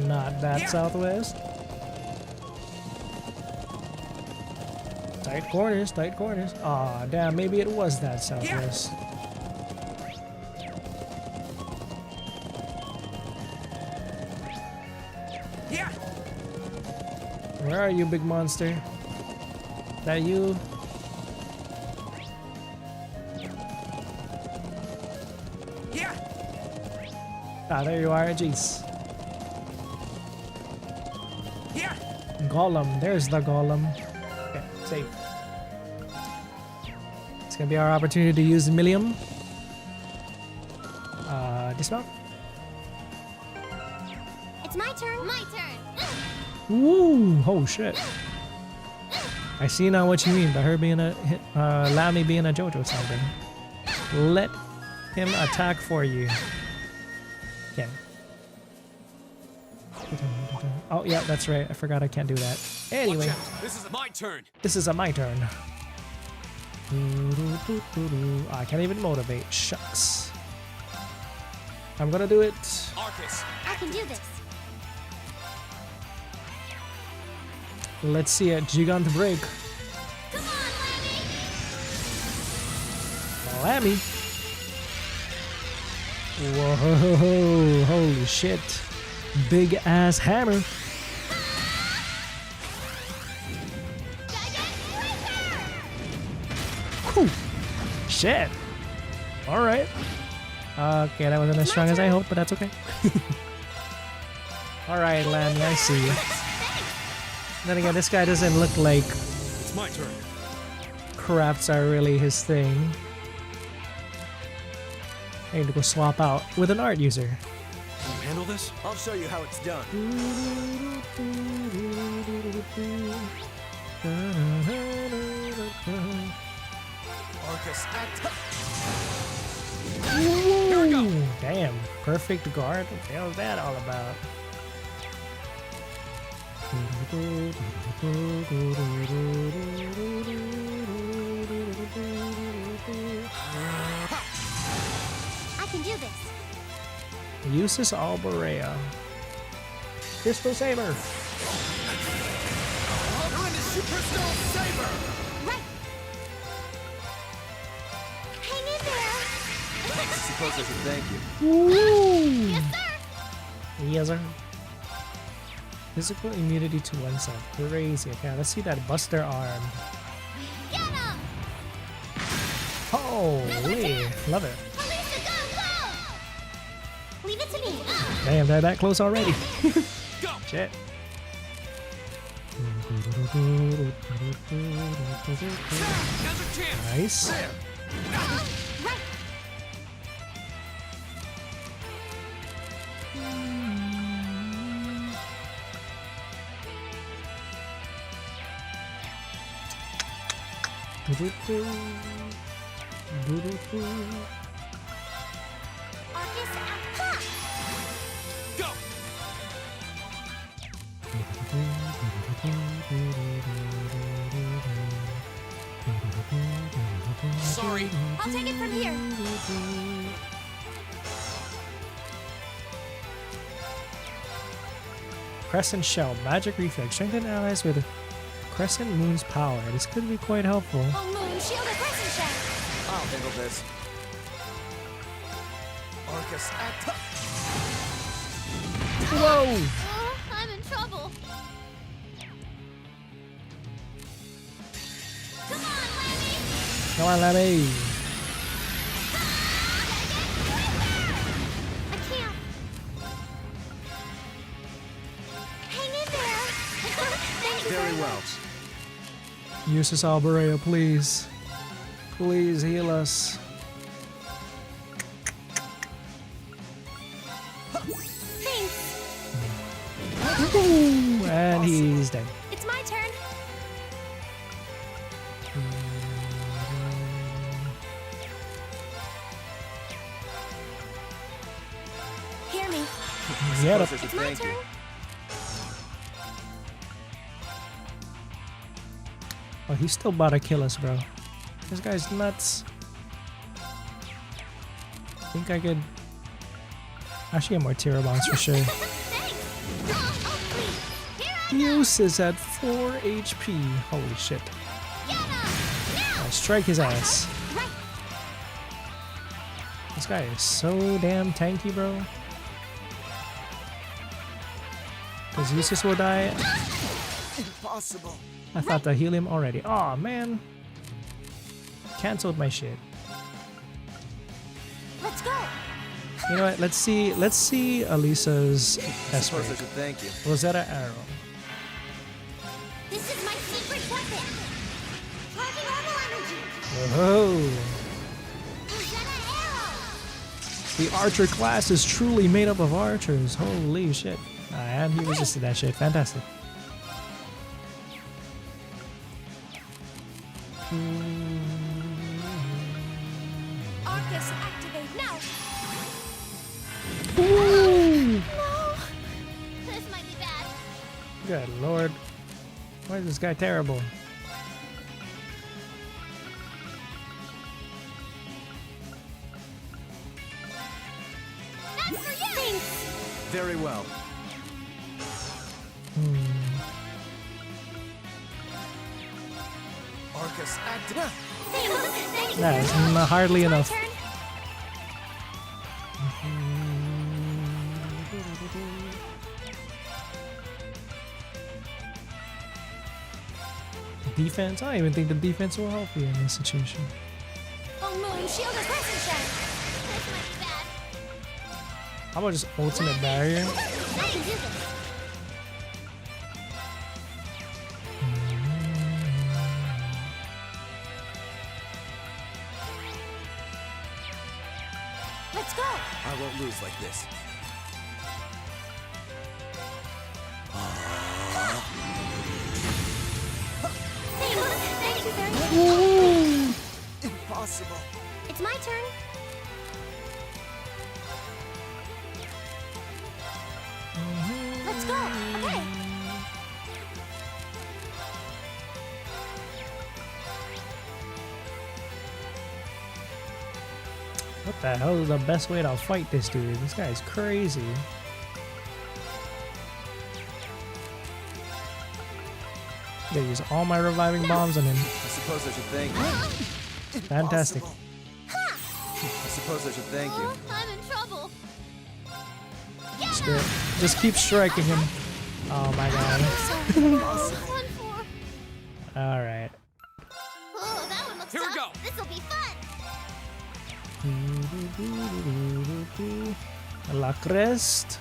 Not that southwest. Tight corners, tight corners. Aw, damn, maybe it was that southwest. Yeah. Where are you, big monster? That you? Yeah. Ah, there you are, jeez. Yeah. Golem, there's the golem. Okay, safe. It's gonna be our opportunity to use Millium. Dismount. It's my turn. My turn. Woo! Oh shit. I see now what you mean by her being a Lammy being a JoJo something. Let him attack for you. Okay. Oh yeah, that's right. I forgot I can't do that. Anyway, This is my turn. this is my turn. I can't even motivate. Shucks. I'm gonna do it. I can do this. Let's see it. Gigant break. Come on, Lammy. Whoa! Holy shit! Big ass hammer. Whew. Shit. All right. Okay, that wasn't as strong as I hoped, but that's okay. All right, Lammy, I see you. Then again, this guy doesn't look like It's my turn. crafts are really his thing. I need to go swap out with an art user. Can you handle this? I'll show you how it's done. Arcus attack. Ooh, damn, perfect guard. What the hell is that all about? I can do this. Uses Alborea. Crystal Saber. Crystal Saber. Right. Hang in there. I suppose I should thank you. Ooh. Yes, sir. Yes, sir. Physical immunity to oneself. Crazy. Okay, let's see that Buster arm. Get him! Holy, love it. Alisa, go, Leave it to me. Damn, they're that close already. Go! Shit. Now's your chance. Nice. Right. Arcus attack. Go! Sorry. I'll take it from here. Crescent Shell. Magic Reflex. Strengthen allies with Crescent Moon's power. This could be quite helpful. Oh, Moon, shield a crescent shell. I'll handle this. Arcus attack. Whoa! I'm in trouble. Come on, Lammy. I can't. Hang in there. Thank you Very well. Uses Alborea, please. Please heal us. Thanks. Ooh, and he's dead. It's my turn. Hear me. Get I should It's my thank turn. you. Oh, he's still about to kill us, bro. This guy's nuts. I think I could actually get more Terror Bombs for sure. Use is at 4 HP. Holy shit. strike his ass. This guy is so damn tanky, bro. Because Usis will die. Impossible. I thought to heal him already. Oh man. Cancelled my shit. Let's go. You know what? Let's see Alisa's S-Ray. Thank you. Rosetta Arrow. This is my secret weapon. Charging normal energy. Whoa. Rosetta arrow. The archer class is truly made up of archers. Holy shit. And he resisted that shit. Fantastic. Arcus, activate now. Ooh. No. This might be bad. Good lord. Why is this guy terrible? That's for you. Thanks. Very well. Arcus, activate. That's hardly enough. Defense? I don't even think the defense will help you in this situation. Oh, moon, shield is crescent shine. This might be bad. How about just ultimate barrier? I can do this. Let's go. I won't lose like this. Thank you very much. Impossible. It's my turn. Let's go. Okay. What the hell is the best way to fight this dude? This guy's crazy. I gotta use all my reviving bombs on him. I suppose I should thank you. Fantastic. I suppose I should thank you. I'm in trouble. Just keep striking him. Oh my god. Alright. Oh, that one looks Here we tough. go. This'll be fun. La crest.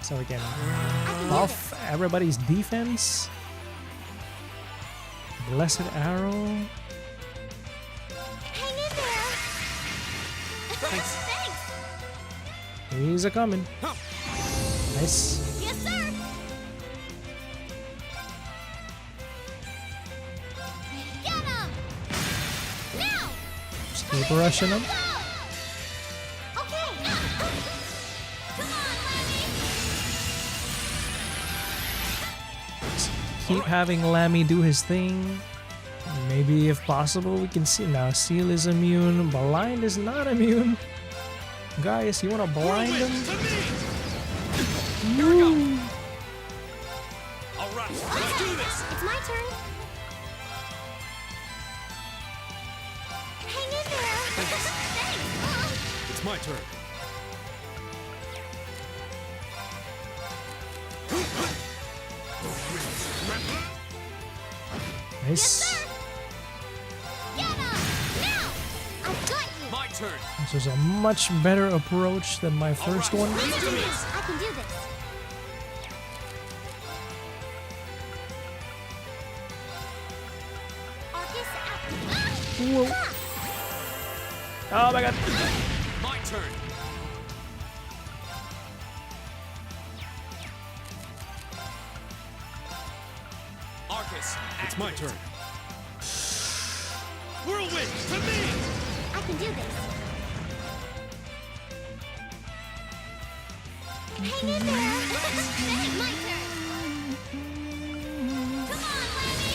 So we can buff everybody's defense. Blessed arrow. Hang in there. Thanks. He's a coming. Nice. Yes, sir. Get him. Now. Just keep rushing him. Okay. Come on, Lemmy. Keep having Lammy do his thing. Maybe if possible we can see now. Seal is immune. Blind is not immune. Gaius, you wanna blind him? Here we go. All right, let's do this. It's my turn. Hang in there. Thanks. It's my turn. Nice. Get him. Now. I've got you. My turn. This was a much better approach than my first one. I can do this. I can do this. Arcus out. Whoa. Oh my god. My turn. Arcus, It's my turn. whirlwind to me. I can do this. Hang in there. It's my turn. Come on, Lemmy.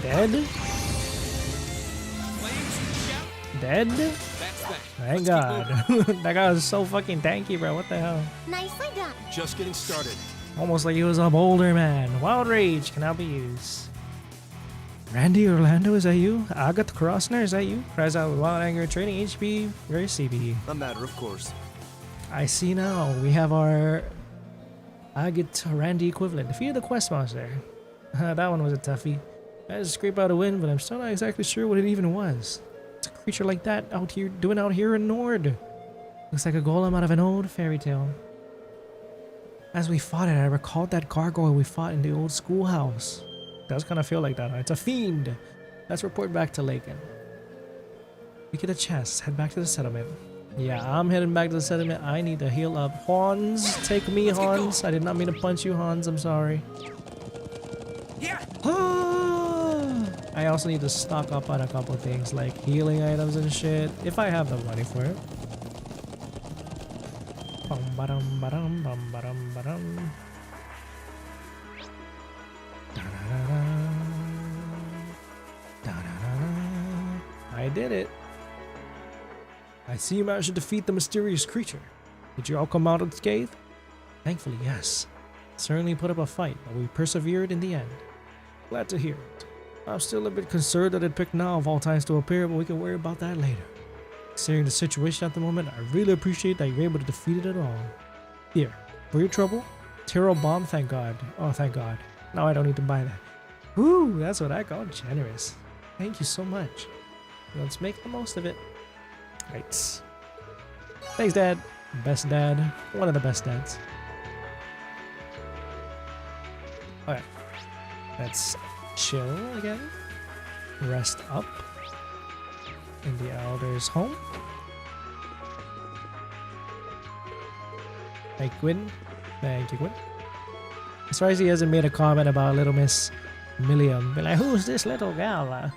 Dead? Dead? That's that. Thank God. That guy was so fucking tanky, bro. What the hell? Nicely done. Just getting started. Almost like he was a boulder man. Wild Rage can now be used. Randy Orlando, is that you? Agatha Crossner, is that you? Cries out with wild anger, training HP, very CB. A matter of course. I see now. We have our Agatha Randy equivalent. Defeated the quest monster. That one was a toughie. I had to scrape out a win, but I'm still not exactly sure what it even was. It's a creature like that out here in Nord. Looks like a golem out of an old fairy tale. As we fought it, I recalled that gargoyle we fought in the old schoolhouse. It does kind of feel like that. It's a fiend. Let's report back to Laken. We get a chest. Head back to the settlement. Yeah, I'm heading back to the settlement. I need to heal up. Hans, take me, Hans. I did not mean to punch you, Hans. I'm sorry. Yeah. I also need to stock up on a couple of things like healing items and shit, if I have the money for it. I did it. I see you managed to defeat the mysterious creature. Did you all come out unscathed? Thankfully, yes. Certainly put up a fight, but we persevered in the end. Glad to hear it. I'm still a bit concerned that it picked now of all times to appear, but we can worry about that later. Considering the situation at the moment, I really appreciate that you're able to defeat it at all. Here, for your trouble, Terror Bomb, thank God. Oh, thank God. Now I don't need to buy that. Woo, that's what I call generous. Thank you so much. Let's make the most of it. Right. Thanks, Dad. Best dad. One of the best dads. Okay. Let's chill again. Rest up in the Elder's home. Hey, Gwyn. Thank you, Gwyn. As far as he hasn't made a comment about little Miss Milliam. Be like, who's this little gal?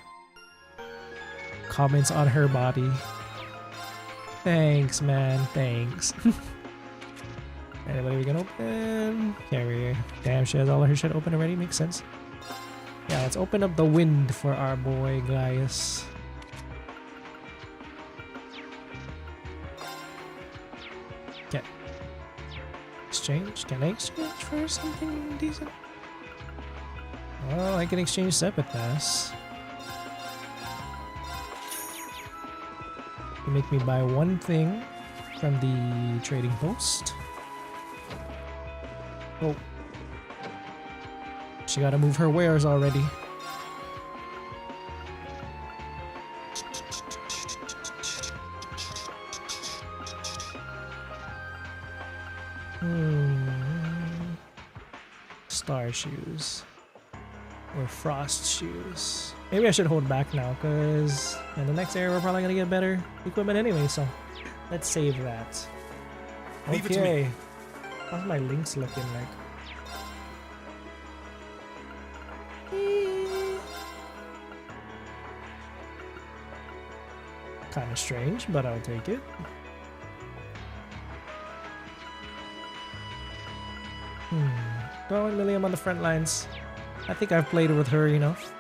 Comments on her body. Thanks, man. Thanks. Anybody we can open? Carry. Damn, she has all of her shit open already. Makes sense. Yeah, let's open up the wind for our boy Gaius. Okay. Exchange? Can I exchange for something decent? Well, I can exchange Sepithus. You make me buy one thing from the trading post. Oh. She gotta move her wares already. Star shoes. Or frost shoes. Maybe I should hold back now, because in the next area we're probably gonna get better equipment anyway, so let's save that. Leave it to me. How's my links looking like? Kind of strange, but I'll take it. Throwing Milliam on the front lines. I think I've played with her enough.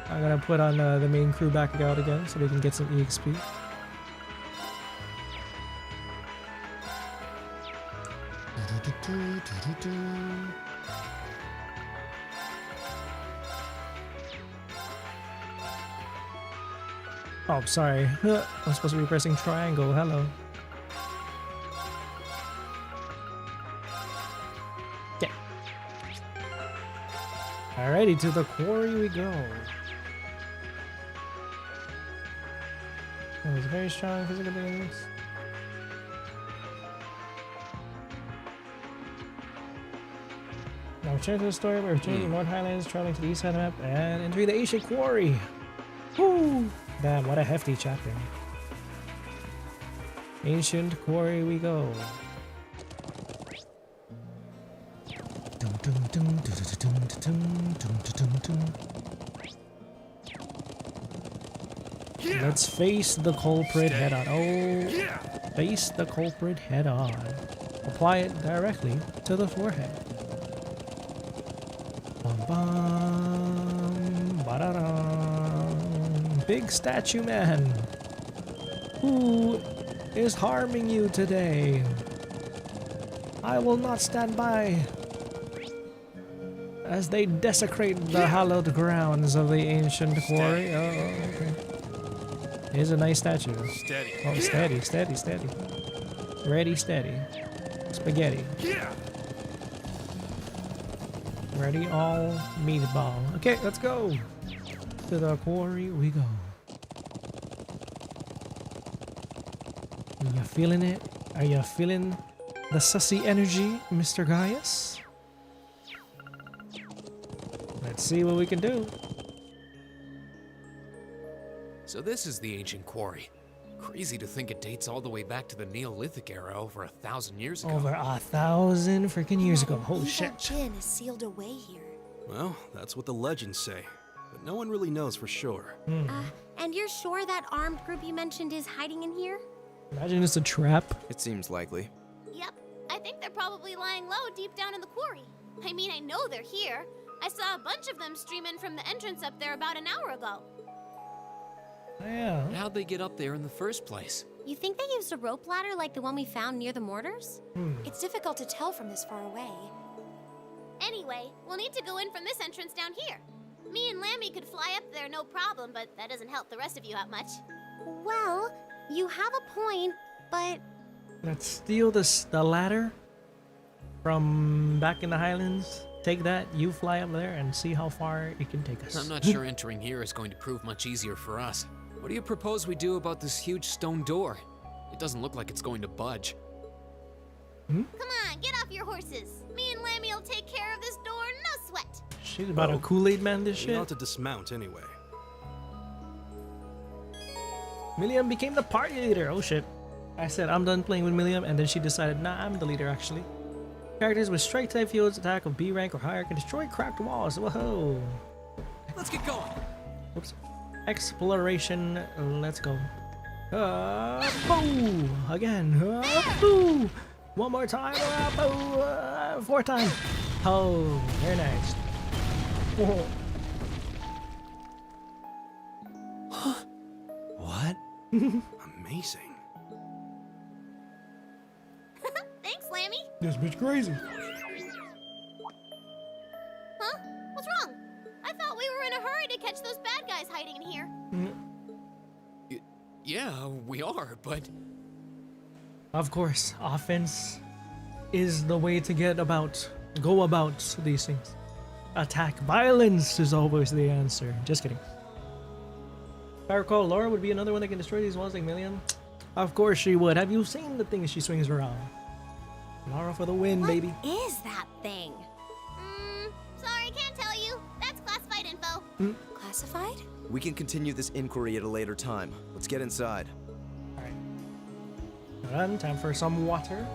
I'm gonna put on the main crew back out again so we can get some EXP. Oh, sorry. I'm supposed to be pressing triangle. Hello. Okay. Alrighty, to the quarry we go. It was very strong physical beings. Now return to the story. We're returning to North Highlands, traveling to the east side of the map, and entering the ancient quarry. Woo! Damn, what a hefty chapter. Ancient quarry we go. Let's face the culprit head on. Oh, face the culprit head on. Apply it directly to the forehead. Bum bum, ba-da-dum. Big statue man. Who is harming you today? I will not stand by as they desecrate the hallowed grounds of the ancient quarry. Oh, okay. Here's a nice statue. Steady. Oh, steady, steady, steady. Ready, steady. Spaghetti. Ready, all meatball. Okay, let's go. To the quarry we go. Are you feeling it? Are you feeling the sussy energy, Mr. Gaius? Let's see what we can do. So this is the ancient quarry. Crazy to think it dates all the way back to the Neolithic era over 1,000 years ago. Over 1,000 freaking years ago. Holy shit. Jin is sealed away here. Well, that's what the legends say, but no one really knows for sure. And you're sure that armed group you mentioned is hiding in here? Imagine it's a trap. It seems likely. Yep, I think they're probably lying low deep down in the quarry. I mean, I know they're here. I saw a bunch of them stream in from the entrance up there about an hour ago. Yeah. How'd they get up there in the first place? You think they used a rope ladder like the one we found near the mortars? It's difficult to tell from this far away. Anyway, we'll need to go in from this entrance down here. Me and Lammy could fly up there no problem, but that doesn't help the rest of you out much. Well, you have a point, but... Let's steal the ladder from back in the Highlands. Take that, you fly up there and see how far it can take us. I'm not sure entering here is going to prove much easier for us. What do you propose we do about this huge stone door? It doesn't look like it's going to budge. Come on, get off your horses. Me and Lammy will take care of this door, no sweat. She's about to Kool-Aid man this We shit. ought to dismount anyway. Milliam became the party leader. Oh shit. I said I'm done playing with Milliam, and then she decided, nah, I'm the leader actually. Characters with strike type fields, attack of B rank or higher, can destroy cracked walls. Whoa. Let's get going. Whoops. Exploration. Let's go. Boo! Again. Boo! One more time. Boo! Fourth time. Oh, very nice. Whoa. What? Amazing. Thanks, Lammy. This bitch crazy. Huh? What's wrong? I thought we were in a hurry to catch those bad guys hiding in here. Yeah, we are, but... Of course, offense is the way to go about these things. Attack. Violence is always the answer. Just kidding. If I recall, Laura would be another one that can destroy these walls like Milliam. Of course she would. Have you seen the things she swings around? Laura for the win, baby. What is that thing? Sorry, can't tell you. That's classified info. Classified? We can continue this inquiry at a later time. Let's get inside. Alright. Time for some water.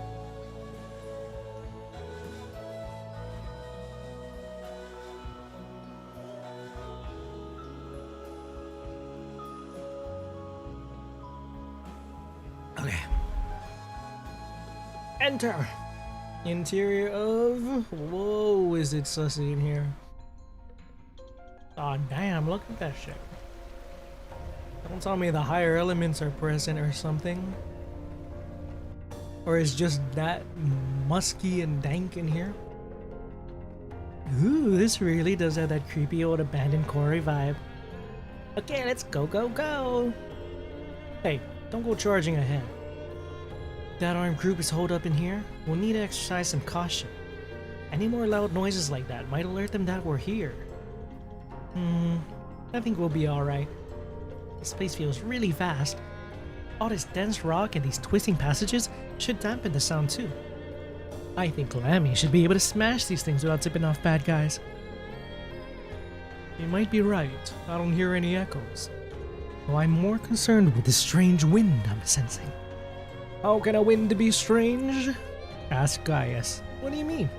Okay. Enter. Interior of... Whoa, is it sussy in here? Aw, damn, look at that shit. Don't tell me the higher elements are present or something. Or is just that musky and dank in here? Ooh, this really does have that creepy old abandoned quarry vibe. Okay, let's go, go, go! Hey, don't go charging ahead. That armed group is holed up in here. We'll need to exercise some caution. Any more loud noises like that might alert them that we're here. I think we'll be alright. This place feels really vast. All this dense rock and these twisting passages should dampen the sound too. I think Lammy should be able to smash these things without tipping off bad guys. You might be right. I don't hear any echoes. Though I'm more concerned with the strange wind I'm sensing. How can a wind be strange? Asked Gaius. What do you mean?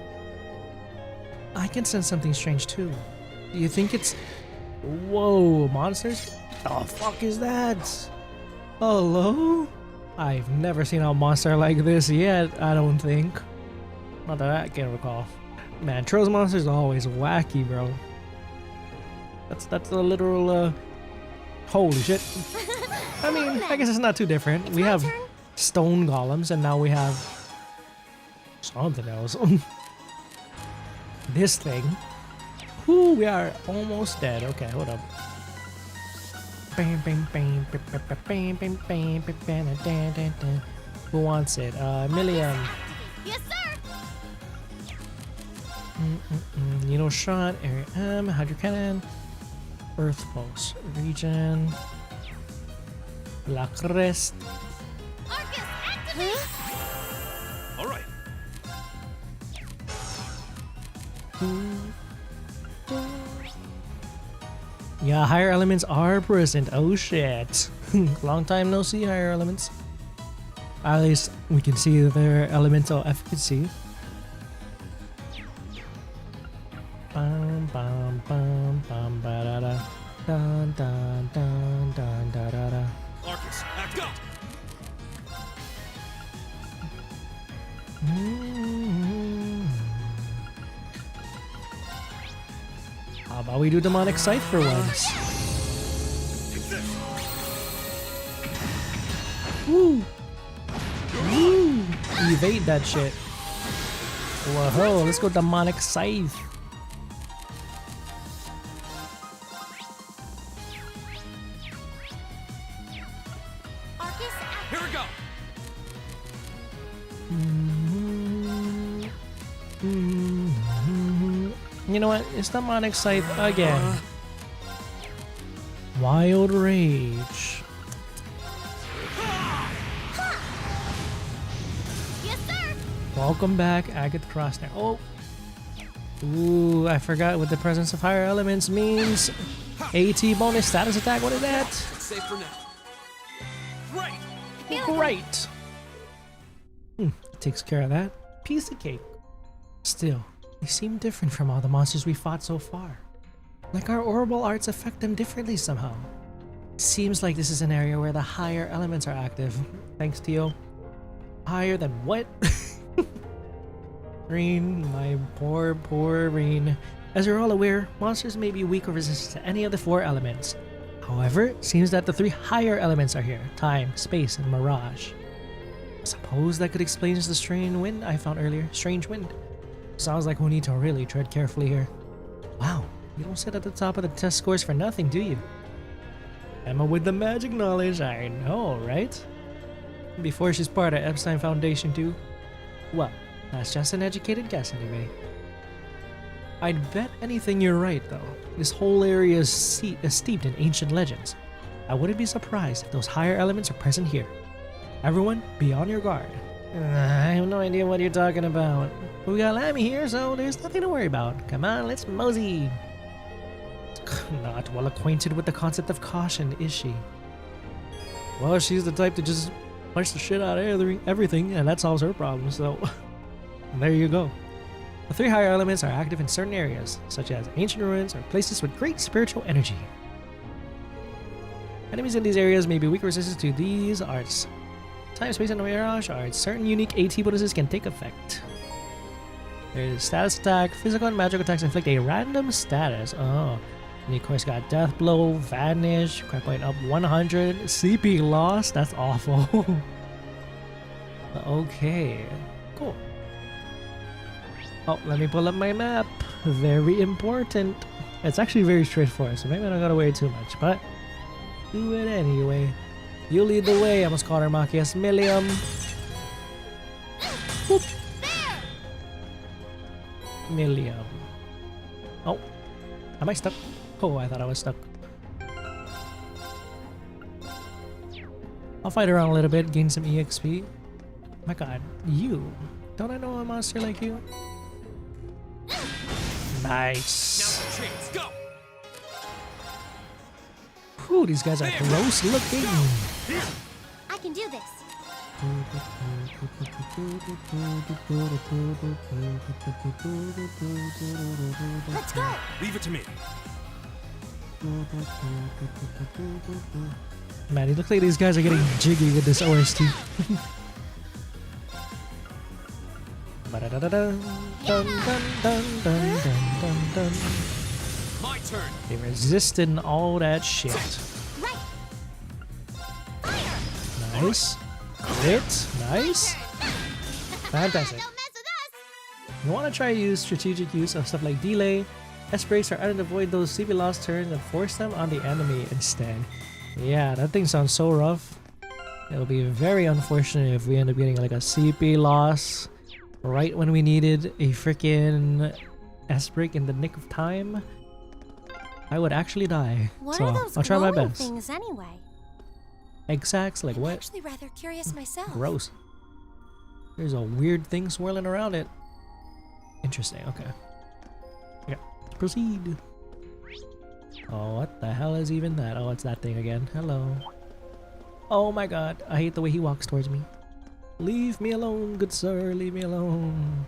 I can sense something strange too. Do you think it's... Whoa, monsters? The fuck is that? Hello? I've never seen a monster like this yet, I don't think. Not that I can recall. Man, Trolls monsters are always wacky, bro. That's a literal, holy shit. I mean, I guess it's not too different. We have stone golems, and now we have something else. This thing. Whoo, we are almost dead. Okay, hold up. Who wants it? Million. Yes, sir. Needle shot, area M, hydro cannon, earth pulse, region, La Crest. Arcus, activate. All right. Yeah, higher elements are present. Oh shit. Long time no see higher elements. At least we can see their elemental efficacy. Bum bum bum bum ba da da dun dun dun dun da da da. Arcus, act up. How about we do demonic scythe for once? Woo! Woo! Evade that shit. Whoa, let's go demonic scythe. Here we go. You know what? It's demonic scythe again. Wild rage. Yes, sir. Welcome back, Agate Crossner. Oh. Ooh, I forgot what the presence of higher elements means. AT bonus status attack. What is that? It's safe for now. Right. Great. Takes care of that. Piece of cake. Still, they seem different from all the monsters we fought so far. Like our orbital arts affect them differently somehow. Seems like this is an area where the higher elements are active. Thanks, Tio. Higher than what? Rean, my poor Rean. As you're all aware, monsters may be weak or resistant to any of the 4 elements. However, it seems that the 3 higher elements are here. Time, space, and mirage. I suppose that could explain the strange wind I found earlier. Strange wind. Sounds like we need to really tread carefully here. Wow, you don't sit at the top of the test scores for nothing, do you? Emma with the magic knowledge, I know, right? Before she's part of Epstein Foundation too? Well, that's just an educated guess anyway. I'd bet anything you're right though. This whole area is steeped in ancient legends. I wouldn't be surprised if those higher elements are present here. Everyone, be on your guard. I have no idea what you're talking about. We got Lammy here, so there's nothing to worry about. Come on, let's mosey. Not well acquainted with the concept of caution, is she? Well, she's the type to just punch the shit out of everything, and that solves her problem, so there you go. The 3 higher elements are active in certain areas, such as ancient ruins or places with great spiritual energy. Enemies in these areas may be weak resistance to these arts. Time, space, and mirage arts. Certain unique AT bonuses can take effect. There's status attack. Physical and magical attacks inflict a random status. Oh. And of course got Death Blow, Vanish, crit point up 100, CP loss. That's awful. Okay. Cool. Oh, let me pull up my map. Very important. It's actually very straightforward, so maybe I don't gotta worry too much, but do it anyway. You lead the way, I must call her Machias Millium. Whoop. Millium. Oh, am I stuck? Oh, I thought I was stuck. I'll fight around a little bit, gain some EXP. My god, you. Don't I know a monster like you? Nice. Now's the chance. Go. Whew, these guys are gross looking. I can do this. Let's go. Leave it to me. Man, it looks like these guys are getting jiggy with this OST. My turn. They resisted all that shit. Nice. Crit. Nice. Fantastic. You want to try to use strategic use of stuff like delay, S-breaks are added to avoid those CP lost turns and force them on the enemy instead. Yeah, that thing sounds so rough. It'll be very unfortunate if we end up getting like a CP loss right when we needed a freaking S-break in the nick of time. I would actually die. What so are those I'll try my glowing best. things anyway? Egg sacs? Like I'm what? actually rather curious myself. Gross. There's a weird thing swirling around it. Interesting, okay. Yeah, proceed. Oh, what the hell is even that? Oh, it's that thing again. Hello. Oh my god, I hate the way he walks towards me. Leave me alone, good sir, leave me alone.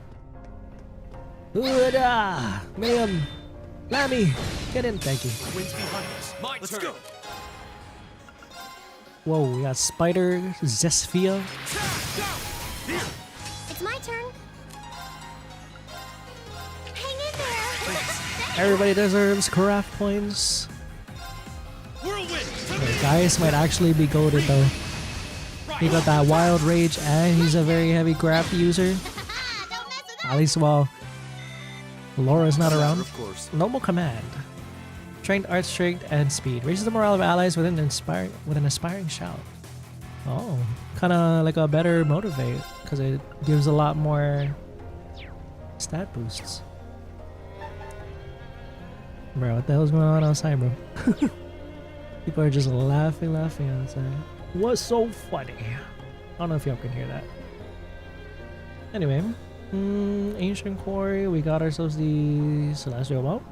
Hoodah! Ma'am! Lammy! Get in, thank you. Wind's behind us. Let's go. Whoa, we got Spider, Zesphia. It's my turn. Hang in there. Everybody deserves craft points. Okay, Gaius might actually be goated though. He got that wild rage and he's a very heavy craft user. At least while Laura's not around. Noble command. Trained art strength and speed. Raises the morale of allies with an aspiring shout. Oh, kind of like a better motivate because it gives a lot more stat boosts. Bro, what the hell's going on outside, bro? People are just laughing outside. What's so funny? I don't know if y'all can hear that. Anyway, ancient quarry. We got ourselves the celestial vault.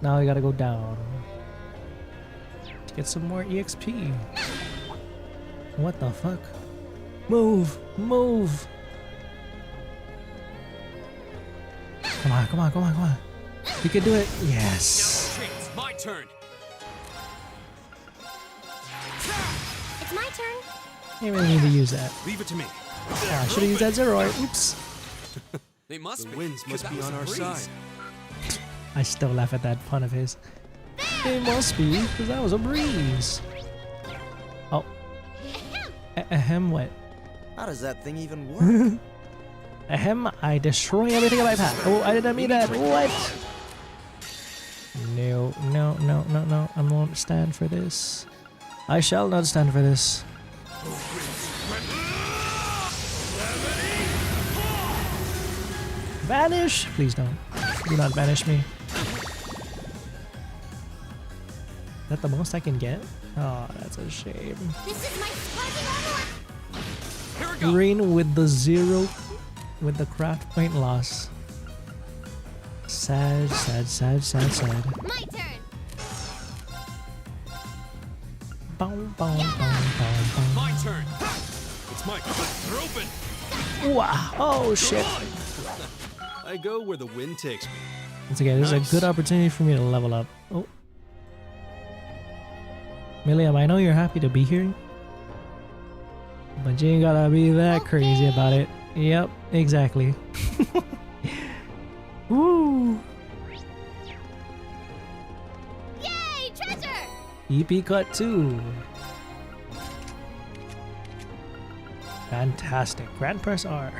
Now we gotta go down to get some more EXP. What the fuck? Move! Move! Come on, come on, come on, come on. You can do it. Yes. My turn. It's my turn. I really need to use that. Leave it to me. Oh, I should have used that Zoroark. Oops. They must the be. winds must be on our side. I still laugh at that pun of his. It must be, because that was a breeze. Oh. Ahem, what? How does that thing even work? Ahem, I destroy everything in my path. Oh, I didn't mean that. What? No, no, no, no, no. I won't stand for this. I shall not stand for this. Vanish! Please don't. Do not vanish me. Is that the most I can get? Oh, that's a shame. This is my sparking armor. Green with the 0 with the craft point loss. Sad, sad, sad, sad, sad. My turn. Boom, boom, boom, boom, My turn. It's my turn. They're open. Wow. Oh shit. I go where the wind takes me. It's okay. This is a good opportunity for me to level up. Oh. Milliam, I know you're happy to be here, but you ain't gotta be that crazy about it. Yep, exactly. Woo! Yay, treasure! EP cut 2. Fantastic. Grand press R.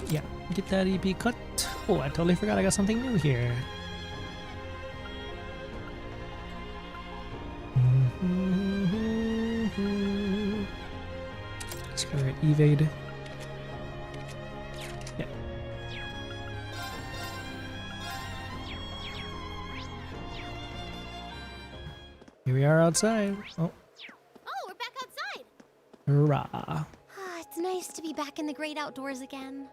Yeah, get that EP cut. Oh, I totally forgot I got something new here. Let's go at evade. Yeah. Here we are outside. Oh. Oh, we're back outside. Hurrah. Ah, it's nice to be back in the great outdoors again.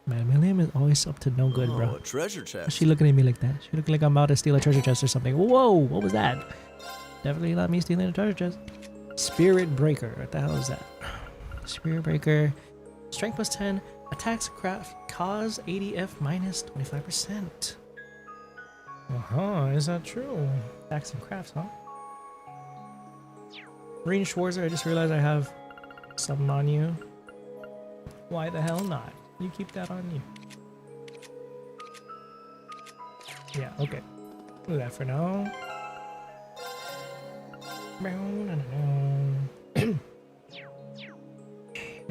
Man, Milliam is always up to no good, bro. A treasure chest. Why's she looking at me like that? She looking like I'm about to steal a treasure chest or something. Whoa, what was that? Definitely not me stealing a treasure chest. Spirit Breaker. What the hell is that? Spirit Breaker. Strength plus 10. Attacks craft. Cause 80F minus 25%. Is that true? Attacks and crafts, huh? Rean Schwarzer, I just realized I have something on you. Why the hell not? You keep that on you. Yeah, okay. Do that for now. We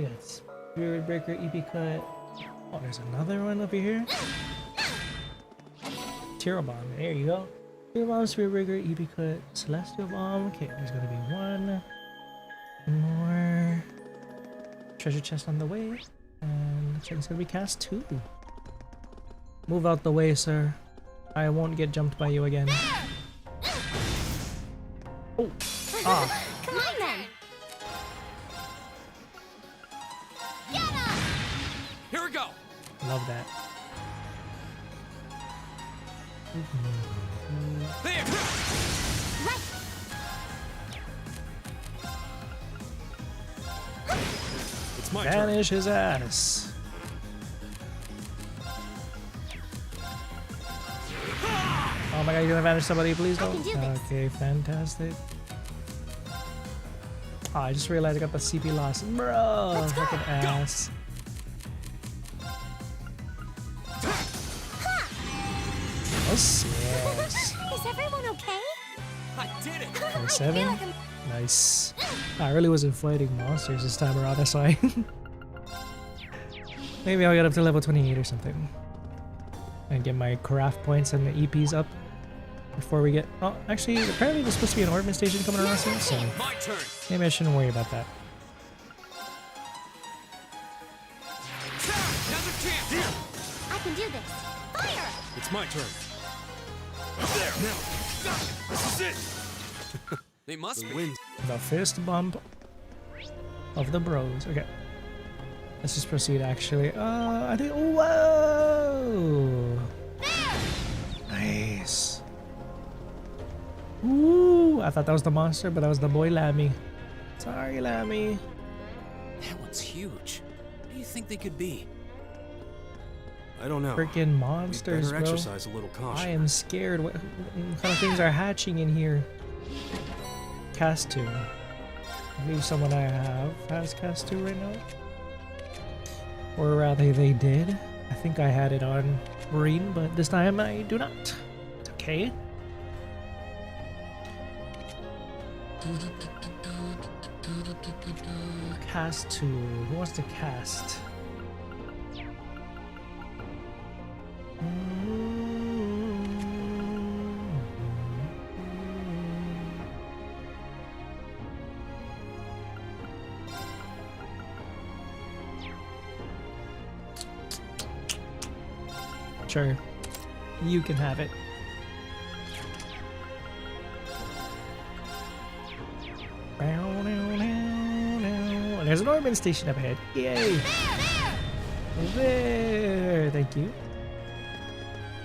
got Spirit Breaker, EP cut. Oh, there's another one over here. Tiro Bomb. There you go. Tiro Bomb, Spirit Breaker, EP Cut, Celestial Bomb. Okay, there's gonna be one more treasure chest on the way. And looks like it's gonna be cast 2. Move out the way, sir. I won't get jumped by you again. Oh! Ah! Come on then! Here we go! Love that. There! It's my Vanish his ass. Oh my god, you're gonna vanish somebody, please don't. Okay, fantastic. Oh, I just realized I got the CP loss. Bro, fucking ass. Yes, yes. Is everyone okay? I did it! 27. Nice. I really wasn't fighting monsters this time around, that's why. Maybe I'll get up to level 28 or something. And get my craft points and the EPs up before we get... Oh, actually, apparently there's supposed to be an ornament station coming around soon, so My turn! maybe I shouldn't worry about that. Another chance! I can do this. Fire! It's my turn. There! Now! This is it! They must be. The fist bump of the bros. Okay. Let's just proceed actually. I think... Whoa! Nice. Ooh! I thought that was the monster, but that was the boy Lammy. Sorry, Lammy. That one's huge. What do you think they could be? I don't know. Freaking monsters, better bro. exercise a little caution. I am scared. What kind of things are hatching in here? Cast 2. I believe someone I have has cast 2 right now. Or rather, they did. I think I had it on Rean, but this time I do not. It's okay. Cast 2. Who wants to cast? Sure, you can have it. There's an ornament station up ahead. Yay! There, thank you.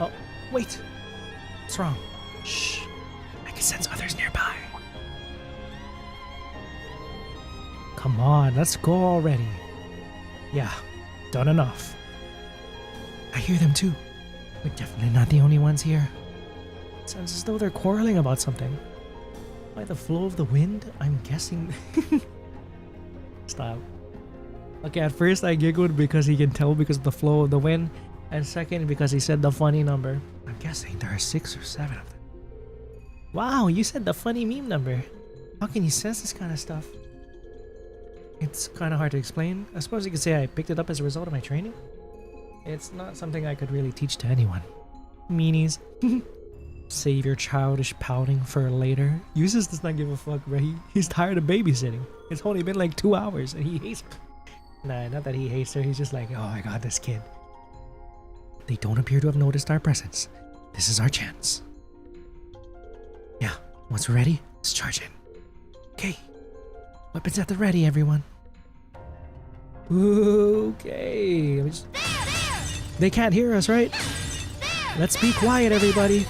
Oh, wait. What's wrong? Shh. I can sense others nearby. Come on, let's go already. Yeah, done enough. I hear them too. We're definitely not the only ones here. It sounds as though they're quarreling about something. By the flow of the wind, I'm guessing... Stop. Okay, at first I giggled because he can tell because of the flow of the wind. And second, because he said the funny number. I'm guessing there are 6 or 7 of them. Wow, you said the funny meme number. How can you sense this kind of stuff? It's kind of hard to explain. I suppose you could say I picked it up as a result of my training. It's not something I could really teach to anyone. Meanies. Save your childish pouting for later. Uses does not give a fuck, bro. He's tired of babysitting. It's only been like 2 hours and he hates her. Nah, not that he hates her. He's just like, oh my god, this kid. They don't appear to have noticed our presence. This is our chance. Yeah, once we're ready, let's charge in. Okay. Weapons at the ready, everyone. Okay. They can't hear us, right? Let's be quiet, everybody.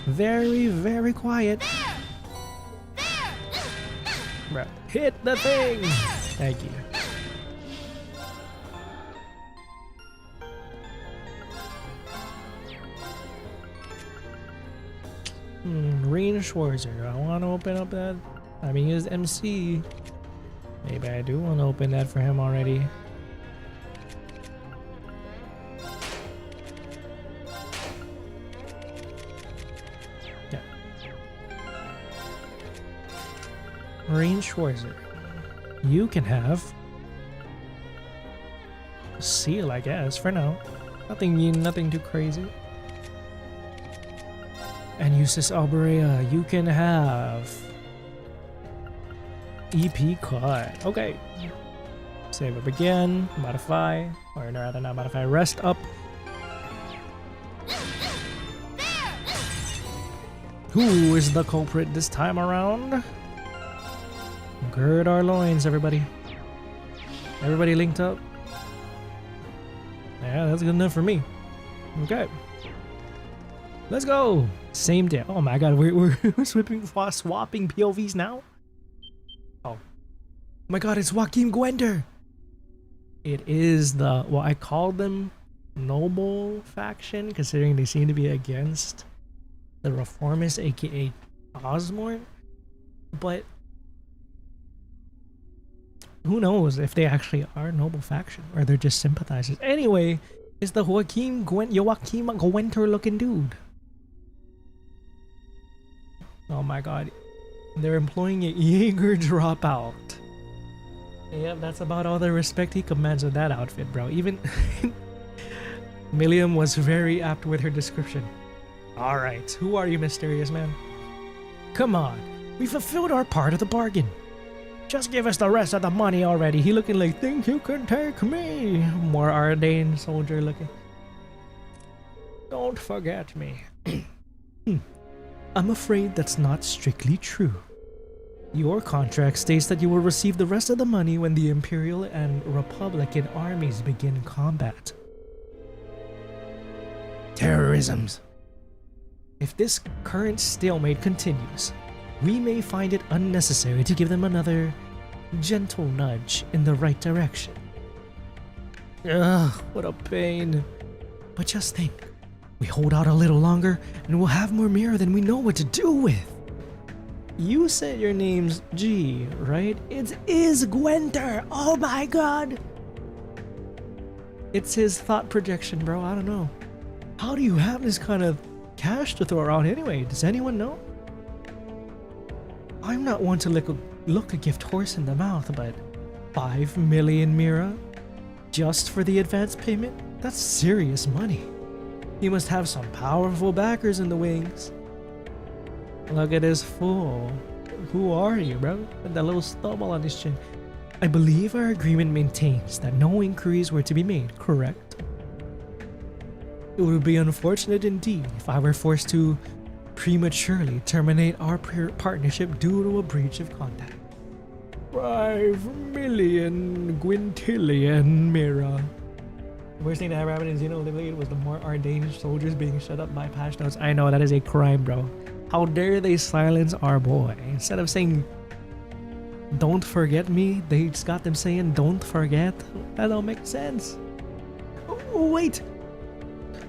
Very, very quiet. Right. Hit the thing! Thank you. Rean Schwarzer. I want to open up that. I mean, he's MC. Maybe I do want to open that for him already. Yeah. Rean Schwarzer. You can have seal, I guess, for now. Nothing too crazy. And Eustace Alberea, you can have EP card. Okay. Save up again. Modify. Or rather not modify. Rest up. Who is the culprit this time around? Gird our loins, everybody. Everybody linked up. Yeah, that's good enough for me. Okay. Let's go. Same day. Oh my god, we're swapping POVs now? Oh. My god, it's Joachim Gwender. It is the, well, I called them noble faction, considering they seem to be against the reformists, aka Osmorn. But who knows if they actually are noble faction or they're just sympathizers. Anyway, it's the Joachim Gwenter looking dude. Oh my god. They're employing a Jaeger dropout. Yep, that's about all the respect he commands with that outfit, bro. Even Milliam was very apt with her description. Alright, who are you, mysterious man? Come on, we fulfilled our part of the bargain. Just give us the rest of the money already. He looking like, think you can take me. More Ardain soldier looking. Don't forget me. I'm afraid that's not strictly true. Your contract states that you will receive the rest of the money when the Imperial and Republican armies begin combat. Terrorisms. If this current stalemate continues, we may find it unnecessary to give them another gentle nudge in the right direction. Ugh, what a pain. But just think, we hold out a little longer and we'll have more mirror than we know what to do with. You said your name's G, right? It is Gwenter. Oh my god. It's his thought projection, bro. I don't know. How do you have this kind of cash to throw around anyway? Does anyone know? I'm not one to look a gift horse in the mouth, but 5 million mira just for the advance payment? That's serious money. He must have some powerful backers in the wings. Look at this fool. Who are you, bro? With that little stubble on his chin. I believe our agreement maintains that no inquiries were to be made, correct? It would be unfortunate indeed if I were forced to prematurely terminate our partnership due to a breach of contract. 5 million Gwintillion mira. The worst thing that ever happened in Xenoblade was the more Ardain soldiers being shut up by patch notes. I know, that is a crime, bro. How dare they silence our boy? Instead of saying, don't forget me, they just got them saying, don't forget. That don't make sense. Oh, wait.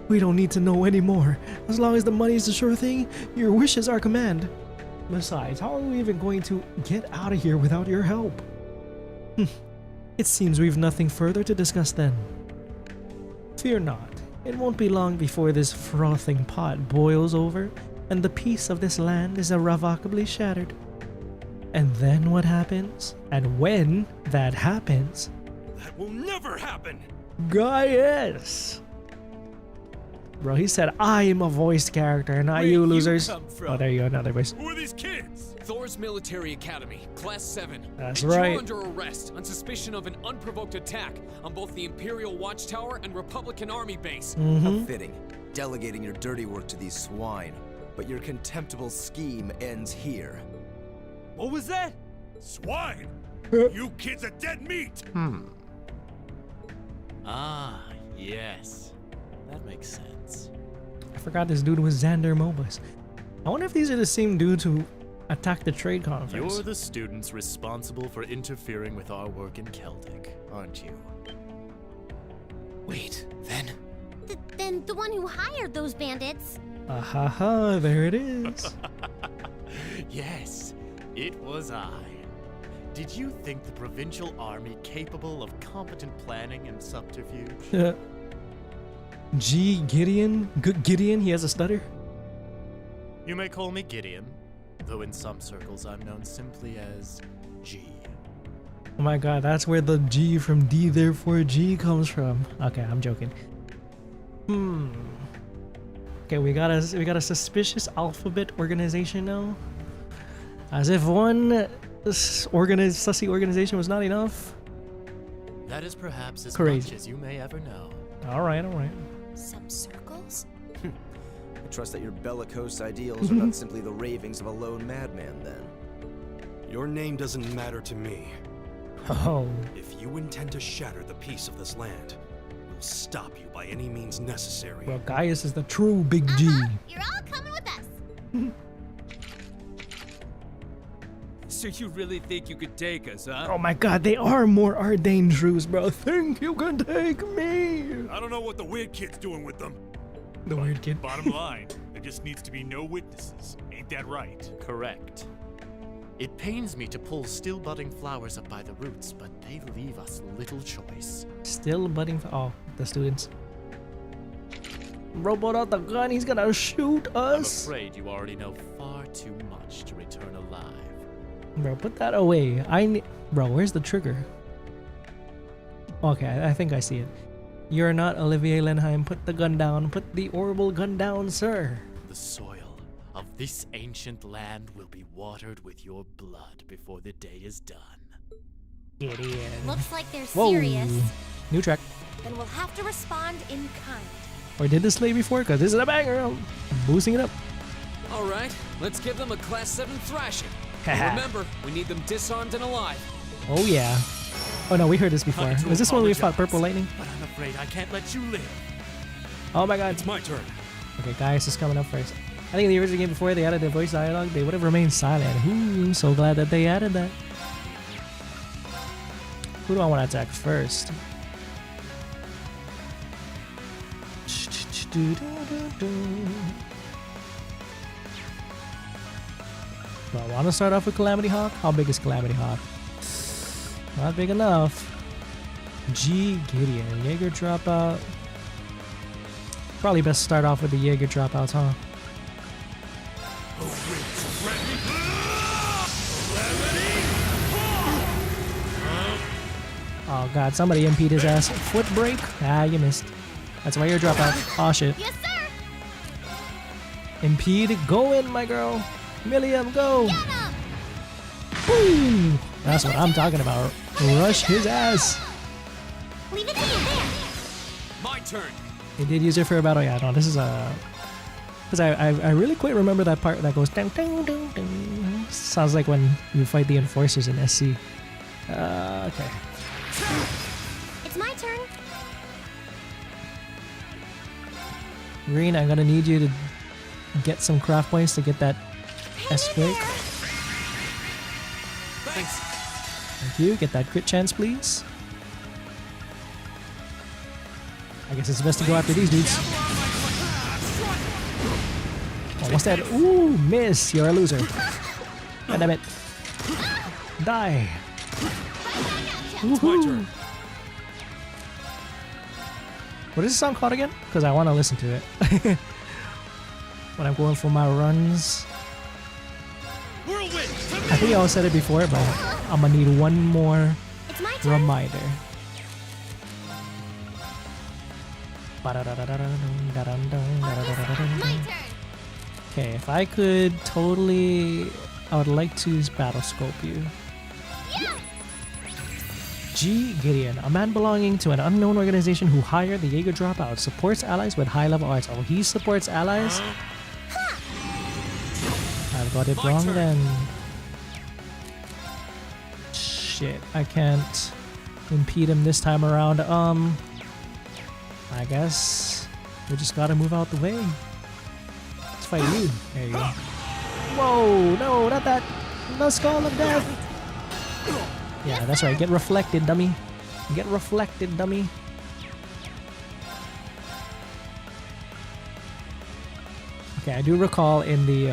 We don't need to know anymore. As long as the money is the sure thing, your wish is our command. Besides, how are we even going to get out of here without your help? It seems we've nothing further to discuss then. Fear not. It won't be long before this frothing pot boils over and the peace of this land is irrevocably shattered. And then what happens? And when that happens... That will never happen! Gaius! Bro, he said, I am a voiced character, not you losers. Oh, there you go, another voice. Who are these kids? Thor's Military Academy, Class 7. That's You're right. under arrest on suspicion of an unprovoked attack on both the Imperial Watchtower and Republican Army base. How fitting, delegating your dirty work to these swine. But your contemptible scheme ends here. What was that? Swine! You kids are dead meat! Ah, yes. That makes sense. I forgot this dude was Zender Mobus. I wonder if these are the same dudes who attacked the trade conference. You're the students responsible for interfering with our work in Celtic, aren't you? Wait, then? Then the one who hired those bandits. Ahaha, there it is. Yes, it was I. Did you think the provincial army capable of competent planning and subterfuge? G. Gideon? Gideon? He has a stutter? You may call me Gideon, though in some circles I'm known simply as G. Oh my god, that's where the G from D therefore G comes from. Okay, I'm joking. Okay, we got a suspicious alphabet organization now. As if one sussy organization was not enough. That is perhaps as Crazy. much as you may ever know. Alright. Some circles? I trust that your bellicose ideals are not simply the ravings of a lone madman, then. Your name doesn't matter to me. Oh. If you intend to shatter the peace of this land, we'll stop you by any means necessary. Well, Gaius is the true big G. You're all coming with us. So you really think you could take us, huh? Oh my god, they are more dangerous, bro. Think you can take me? I don't know what the weird kid's doing with them. The weird kid. Bottom line, there just needs to be no witnesses. Ain't that right? Correct. It pains me to pull still budding flowers up by the roots, but they leave us little choice. Still budding. Oh, the students. Bro, pulled out the gun. He's gonna shoot us. I'm afraid you already know far too much to return alive. Bro, put that away. Bro, where's the trigger? Okay, I think I see it. You're not Olivier Lenheim. Put the gun down. Put the orbital gun down, sir. The soil of this ancient land will be watered with your blood before the day is done. Idiot. Looks like they're Whoa. serious. New track. Then we'll have to respond in kind. Or did this play before? Because this is a banger. I'm boosting it up. All right, let's give them a Class 7 thrashing. Remember, we need them disarmed and alive. Oh, yeah. Oh, no, we heard this before. Was this when we fought Purple Lightning? But I'm afraid I can't let you live. Oh my god. It's my turn. Okay, Gaius is coming up first. I think in the original game before they added the voice dialogue, they would have remained silent. Ooh, I'm so glad that they added that. Who do I want to attack first? Do I want to start off with Calamity Hawk? How big is Calamity Hawk? Not big enough. G Gideon. Jaeger dropout. Probably best start off with the Jaeger dropouts, huh? Oh god, somebody MP'd his ass. Foot break? Ah, you missed. That's why you're dropout. Oh shit. Yes, sir. Impede, go in, my girl. Milliam, go. Boom. That's what I'm talking about. Rush his ass. Leave it to me there. My turn. They did use it for a battle. Yeah, no, this is a. Because I really quite remember that part that goes ding ding ding ding. Sounds like when you fight the enforcers in SC. Okay. It's my turn. Rean, I'm gonna need you to get some craft points to get that S break. Thanks. Thank you. Get that crit chance, please. I guess it's best to go after these dudes. Oh, what's that? Ooh, miss. You're a loser. God damn it. Die. Woohoo. What is this song called again? Because I want to listen to it. When I'm going for my runs. I think I all said it before, but I'm gonna need one more reminder. Okay, if I could totally, I would like to battle scope you. G. Gideon, a man belonging to an unknown organization who hired the Jaeger dropout, supports allies with high-level arts. Oh, he supports allies? I've got it wrong then. Shit, I can't impede him this time around. I guess we just gotta move out the way. Let's fight you. There you go. Whoa, no, not that. The skull of death. Yeah, that's right. Get reflected, dummy. Get reflected, dummy. Okay, I do recall in the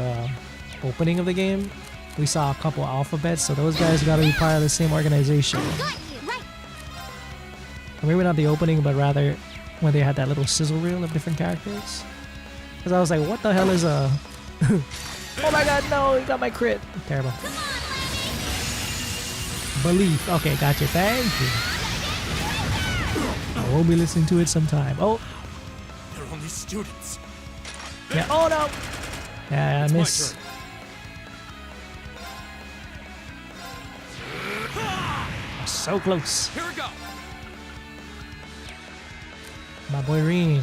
opening of the game, we saw a couple alphabets, so those guys gotta be part of the same organization. Or maybe not the opening, but rather when they had that little sizzle reel of different characters. Because I was like, what the hell is a... Oh my god, no, he got my crit. Terrible. Belief. Okay, gotcha. Thank you. I will be listening to it sometime. Oh. They're only students. Yeah. Oh no. Yeah, I miss. So close. Here we go. My boy Rean.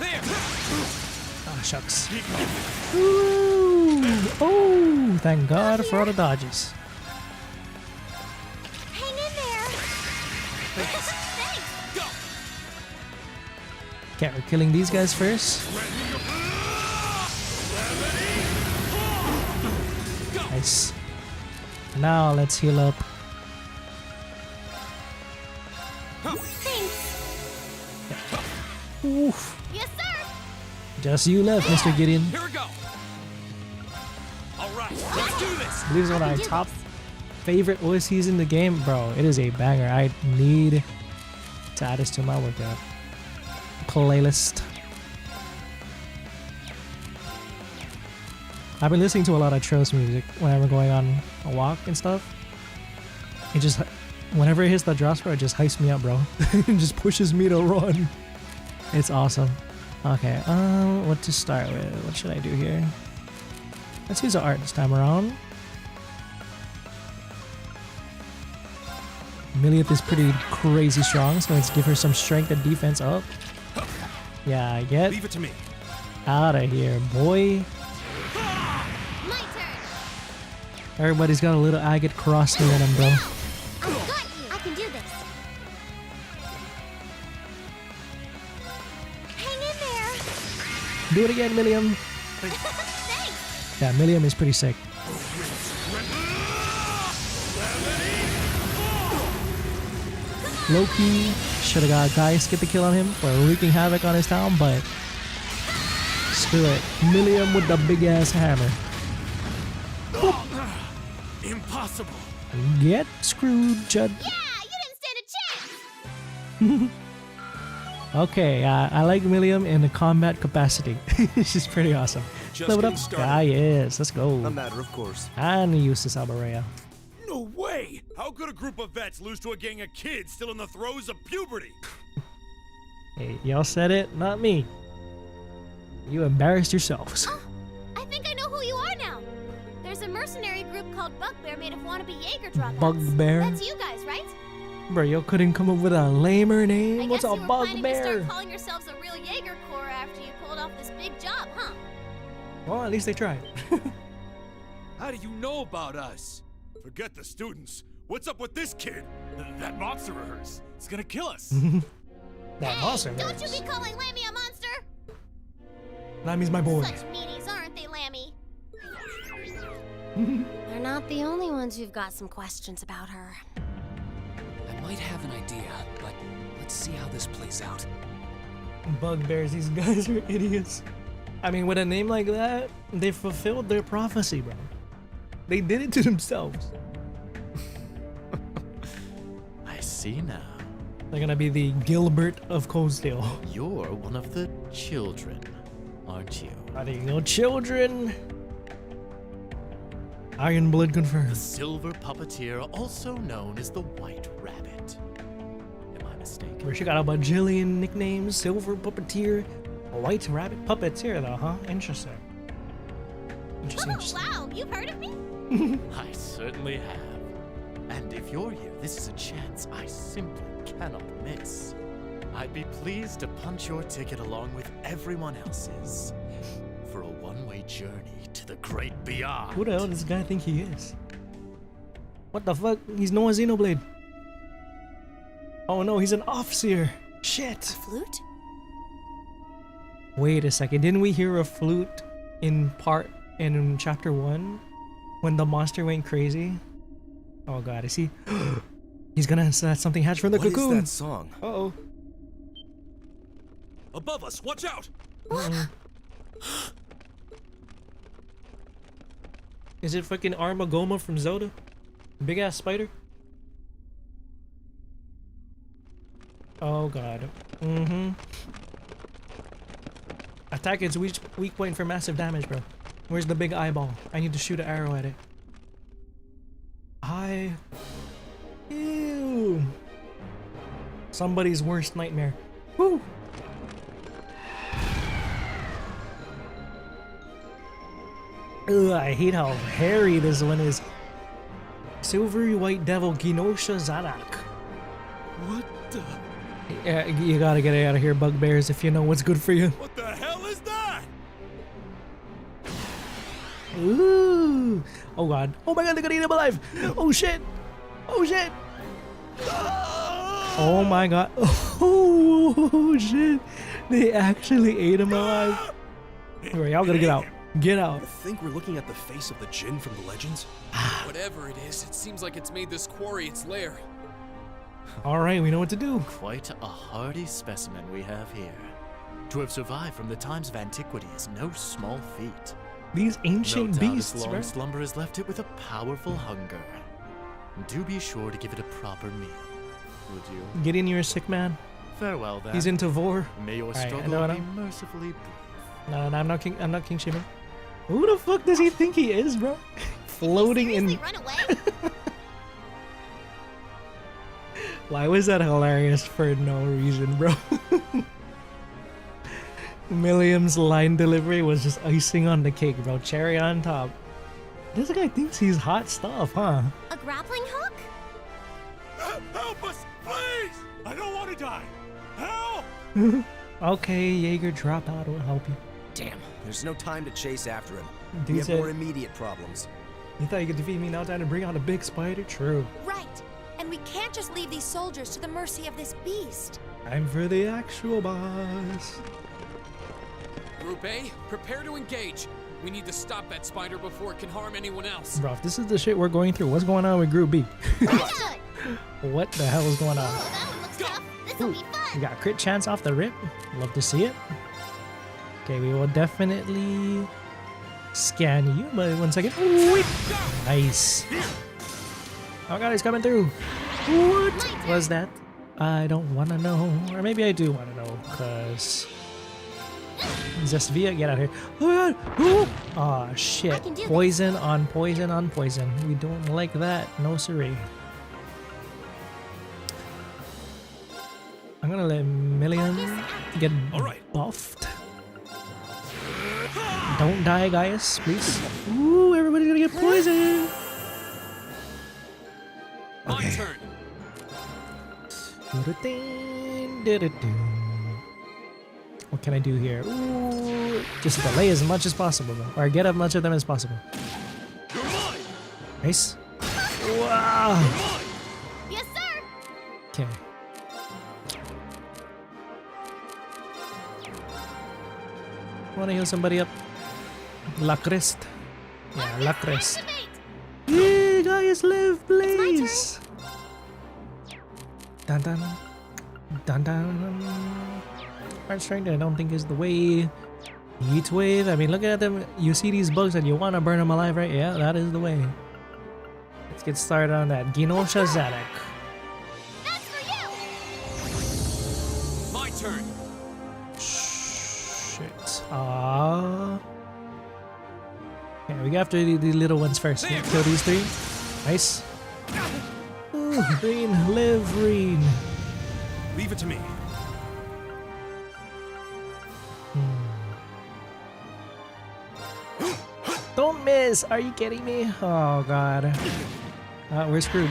There. Oh, shucks. Ooh. Oh, thank God for all the dodges. Hang in there. Thanks. Go. Okay, we're killing these guys first. Nice. Now let's heal up. Oof. Yes, sir. Just you left, Mr. Gideon. Here we go. All right, let's do this. This is one of my top favorite OSTs in the game, bro. It is a banger. I need to add this to my workout playlist. I've been listening to a lot of Tros music whenever going on a walk and stuff. It just, whenever it hits the drop score, it just hypes me up, bro. It just pushes me to run. It's awesome. Okay, what to start with? What should I do here? Let's use the art this time around. Millioth is pretty crazy strong, so let's give her some strength and defense up. Yeah, I get. Leave it to me. Out of here, boy. My turn. Everybody's got a little agate cross me on them, bro. I got you. I can do this. Hang in there. Do it again, Milliam. Yeah, Milliam is pretty sick. Loki should have got Gaius get the kill on him for wreaking havoc on his town, but screw it. Milliam with the big ass hammer. Impossible. Get screwed, Judd. Yeah, you didn't stand a chance. Okay, I like Milliam in the combat capacity. She's pretty awesome. Just Level up. getting started. Gaius, let's go. A matter of course. And Eustace Alberea. No way! How could a group of vets lose to a gang of kids still in the throes of puberty? Hey, y'all said it, not me. You embarrassed yourselves. Oh, I think I know who you are now. There's a mercenary group called Bugbear made of wannabe Jaeger dropouts. Bugbear? That's you guys, right? Bro, y'all couldn't come up with a lamer name? I What's guess a you were planning to Bugbear? start calling yourselves a real Jaeger Corps after you pulled off this big job, huh? Well, at least they tried. How do you know about us? Forget the students. What's up with this kid? That monster of hers. It's gonna kill us. That monster. Don't you be calling Lammy a monster? Lammy's my boy. Such meanies, aren't they, Lammy? They're not the only ones who've got some questions about her. I might have an idea, but let's see how this plays out. Bugbears, these guys are idiots. I mean, with a name like that, they fulfilled their prophecy, bro. They did it to themselves. I see now. They're gonna be the Gilbert of Cold Steel. You're one of the children, aren't you? Are they no children? Iron blood The confirmed. silver puppeteer, also known as the White Rabbit. Am I mistaken? Where she got a bajillion nicknames. Silver puppeteer, a white rabbit puppeteer, though, huh? Interesting. Interesting. Oh, wow, you've heard of me? I certainly have. And if you're here, this is a chance I simply cannot miss. I'd be pleased to punch your ticket along with everyone else's for a one-way journey to the great beyond. Who the hell does this guy think he is? What the fuck? He's Noah Xenoblade. Oh no, he's an officer. Shit. Flute? Wait a second. Didn't we hear a flute in chapter 1 when the monster went crazy? Oh god, is he? He's gonna let something hatch from the cocoon. What is that song? Uh-oh. Above us, watch out! Is it fucking Armagoma from Zelda? Big ass spider? Oh god. Attack its weak point for massive damage, bro. Where's the big eyeball? I need to shoot an arrow at it. Ew. Somebody's worst nightmare. Woo! Ugh, I hate how hairy this one is. Silvery white devil Ginosha Zadak. What the? Yeah, you gotta get out of here, bugbears, if you know what's good for you. What the hell is that? Ooh! Oh god. Oh my god, they're gonna eat him alive! Oh shit! Oh shit! Oh my god. Oh shit! They actually ate him alive. Alright, y'all gotta get out. Get out. You think we're looking at the face of the djinn from the legends? Whatever it is, it seems like it's made this quarry its lair. Alright, we know what to do. Quite a hardy specimen we have here. To have survived from the times of antiquity is no small feat. These ancient no doubt beasts, its long right? slumber has left it with a powerful hunger. Do be sure to give it a proper meal, would you? Get in here, sick man. Farewell then. He's into vor. May your Alright, struggle no. be mercifully brief. No, I'm not King. I'm not King Shimon. Who the fuck does he think he is, bro? Floating in. Run away? Why was that hilarious for no reason, bro? Milliam's line delivery was just icing on the cake, bro. Cherry on top. This guy thinks he's hot stuff, huh? A grappling hook? Help us, please! I don't want to die. Help! Okay, Jaeger, drop out. We'll help you. Damn, there's no time to chase after him. Dude We have said- more immediate problems. You thought you could defeat me now? Time to bring out a big spider? True. Right. And we can't just leave these soldiers to the mercy of this beast. Time for the actual boss. Group A, prepare to engage. We need to stop that spider before it can harm anyone else. Bro, if this is the shit we're going through, what's going on with Group B? What the hell is going on? Ooh, we got a crit chance off the rip. Love to see it. Okay, we will definitely scan you, but 1 second. Ooh, nice. Oh god, he's coming through. What was that? I don't want to know. Or maybe I do want to know, because... Zesvia, get out of here. Oh god! Ooh. Aw, shit. Poison on poison on poison. We don't like that. No siree. I'm gonna let Million get buffed. Don't die, Gaius, please. Ooh, everybody's gonna get poisoned. My turn. What can I do here? Ooh, just delay as much as possible, though. Or get as much of them as possible. Nice. Wow. Yes, sir. Okay. Wanna heal somebody up? La Crest. Yeah, La Crest. Yeah, Gaius, live, please. Dun dun. Dun dun. Hard strength, I don't think is the way. Heat wave. I mean, looking at them, you see these bugs and you want to burn them alive, right? Yeah, that is the way. Let's get started on that. Ginosha Zadak. My turn. Shit. Okay, we go after the little ones first. Let's kill these three. Nice. Ooh, Rean, live, Rean. Leave it to me. Don't miss! Are you kidding me? Oh god. We're screwed.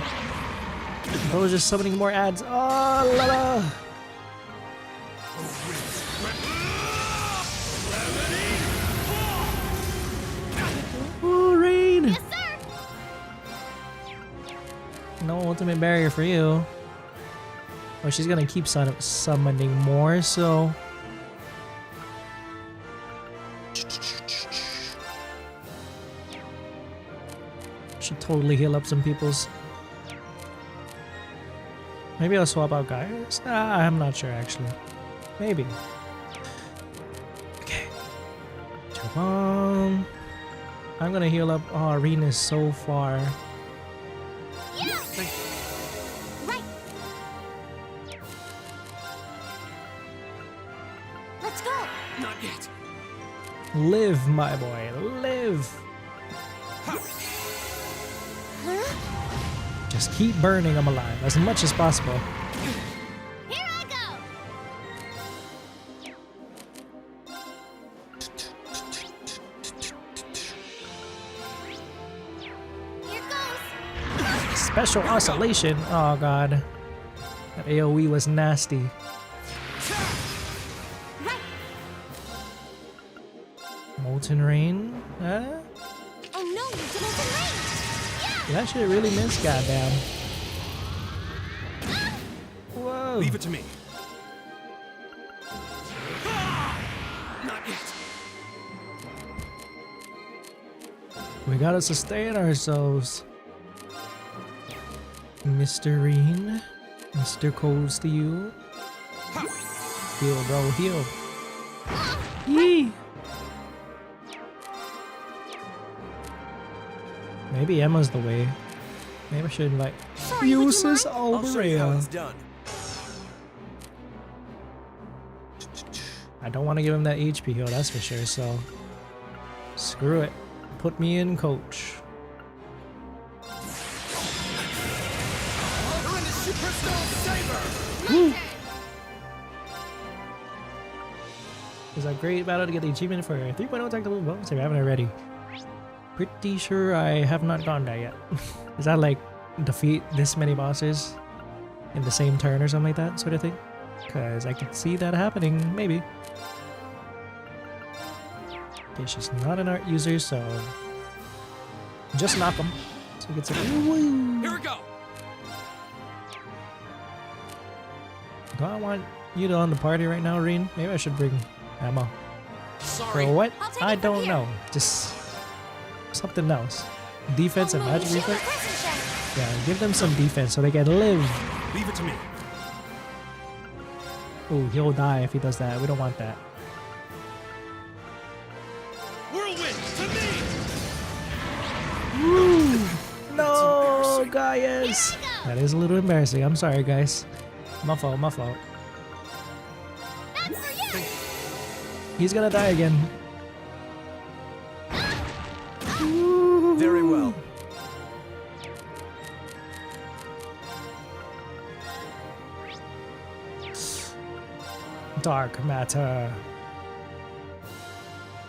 Bro, just summoning more ads. Oh la la! Ooh, Rain! Yes, sir. No ultimate barrier for you. Oh, she's gonna keep summoning more, so... Should totally heal up some people's. Maybe I'll swap out Gaius. I'm not sure actually. Maybe. Okay. I'm gonna heal up. Oh, Irina is so far. Yeah. Right. Let's go. Not yet. Live, my boy, live. Just keep burning them alive as much as possible. Here I go. Here goes. Special oscillation. Oh god. That AoE was nasty. Molten Rain? Huh? Oh no, you did Molten Rain! That shit really missed, goddamn. Whoa. Leave it to me. Not yet. We gotta sustain ourselves. Mr. Rean, Mr. Cold Steel. Heal, bro, heal. Yee! Maybe Emma's the way. Maybe I should invite Uses Alberea. I don't want to give him that HP heal, that's for sure, so screw it. Put me in, coach. Woo. It's a great battle to get the achievement for 3.0 tactical bonus if I haven't already. Pretty sure I have not gone there yet. Is that like defeat this many bosses in the same turn or something like that sort of thing? Because I can see that happening, maybe. Okay, she's not an art user, so just knock him. So he gets a woo. Here we go. Do I want you to on the party right now, Rean? Maybe I should bring Emma. Sorry. For what? I don't know. Just something else. Defense and magic reflex? Yeah, give them some defense so they can live. Leave it to me. Oh, he'll die if he does that. We don't want that. Whirlwind to me. Woo! No, Gaius! That is a little embarrassing. I'm sorry, guys. My fault, my fault. That's for you. He's gonna die again. Very well. Dark matter.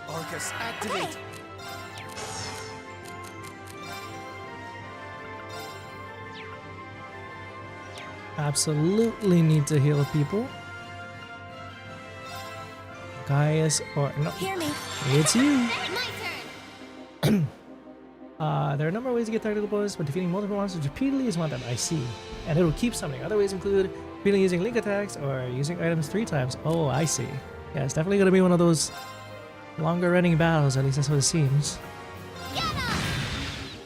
Arcus, activate. Absolutely need to heal people. Gaius or no. Hear me. It's you. My turn. There are a number of ways to get tactical bonus, but defeating multiple monsters repeatedly is one that I see. And it'll keep summoning. Other ways include repeatedly using link attacks or using items 3 times. Oh, I see. Yeah, it's definitely going to be one of those longer running battles, at least that's what it seems.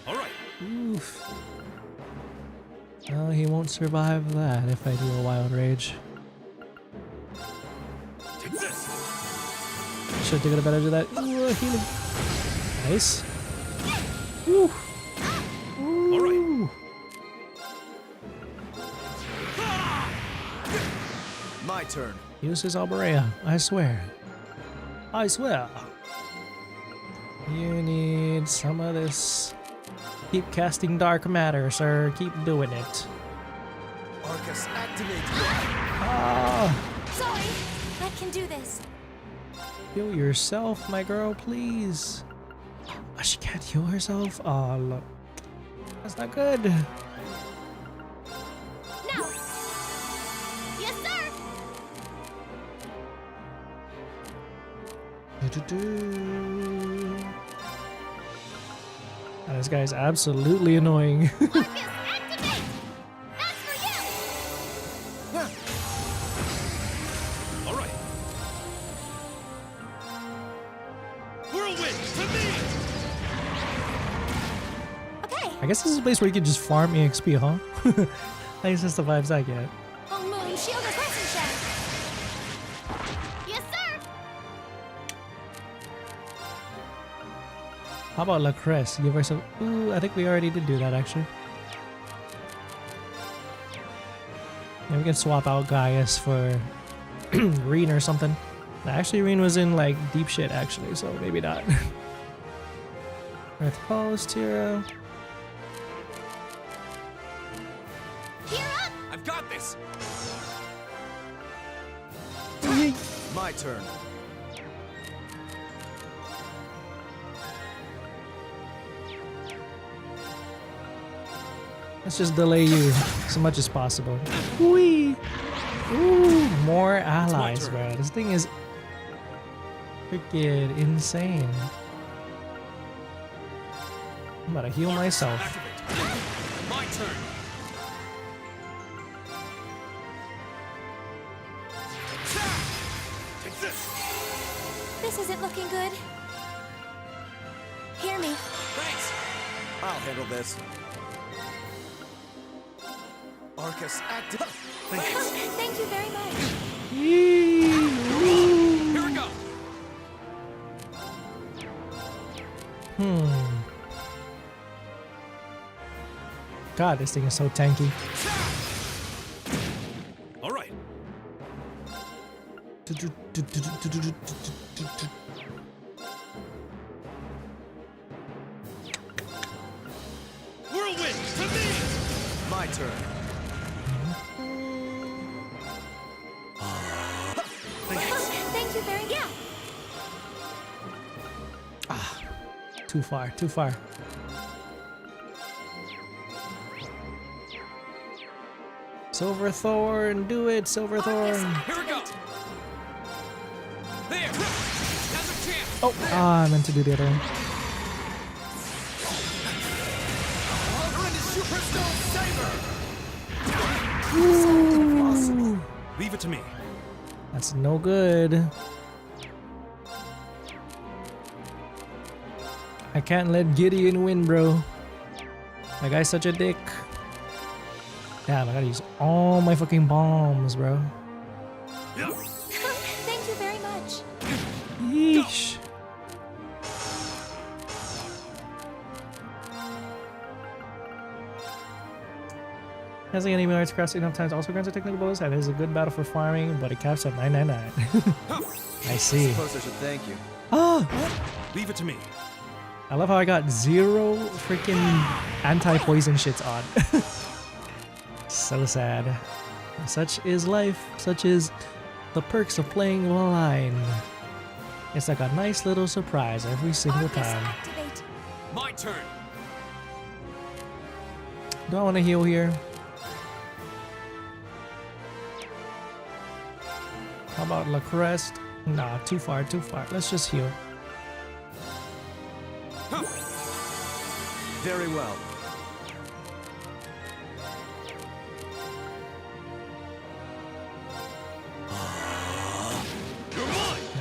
All right. Oof. Oh, he won't survive that if I do a wild rage. Take this. Should have taken advantage of that. Ooh, healing. Nice. Woo. All right. My turn. Use his Alberea. I swear. I swear. You need some of this. Keep casting dark matter, sir. Keep doing it. Arcus, activate. Ah! Sorry, I can do this. Heal yourself, my girl, please. Oh, she can't heal herself? Oh, look. That's not good. Now. Yes, sir. Oh, this guy's absolutely annoying. Arcus, activate. That's for you. All right. Whirlwind to me. Okay. I guess this is a place where you can just farm EXP, huh? I guess that's the vibes I get. Oh, Moon, shield or crescent shell. Yes, sir. How about La Cresse? Give her some. Ooh, I think we already did do that actually. Maybe we can swap out Gaius for Rean or something. Actually, Rean was in like deep shit actually, so maybe not. Earth Post here. I've got this. My turn. Let's just delay you as much as possible. Whee! Ooh, more allies, bro. This thing is freaking insane. I'm about to heal myself. My turn. Take this. This isn't looking good. Hear me. Thanks. I'll handle this. Arcus active. Thank you very much. Here we go. God, this thing is so tanky. All right. Whirlwind to me. My turn. Thank you very much. Ah, too far, too far. Silverthorn, do it, Silverthorn. Here we go. There. Now's a chance. Oh, I meant to do the other one. Awesome. Leave it to me. That's no good. I can't let Gideon win, bro. That guy's such a dick. Damn, I gotta use all my fucking bombs, bro. Thank you very much. Yeesh. Casting enemy arts crafts enough times also grants a technical bonus and is a good battle for farming, but it caps at 999. I see. I suppose I should thank you. Oh! Leave it to me. I love how I got 0 freaking anti-poison shits on. So sad. Such is life. Such is the perks of playing the line. It's like a nice little surprise every single time. Activate. My turn. Do I want to heal here? How about La Crest? Nah, too far, too far. Let's just heal. Very well.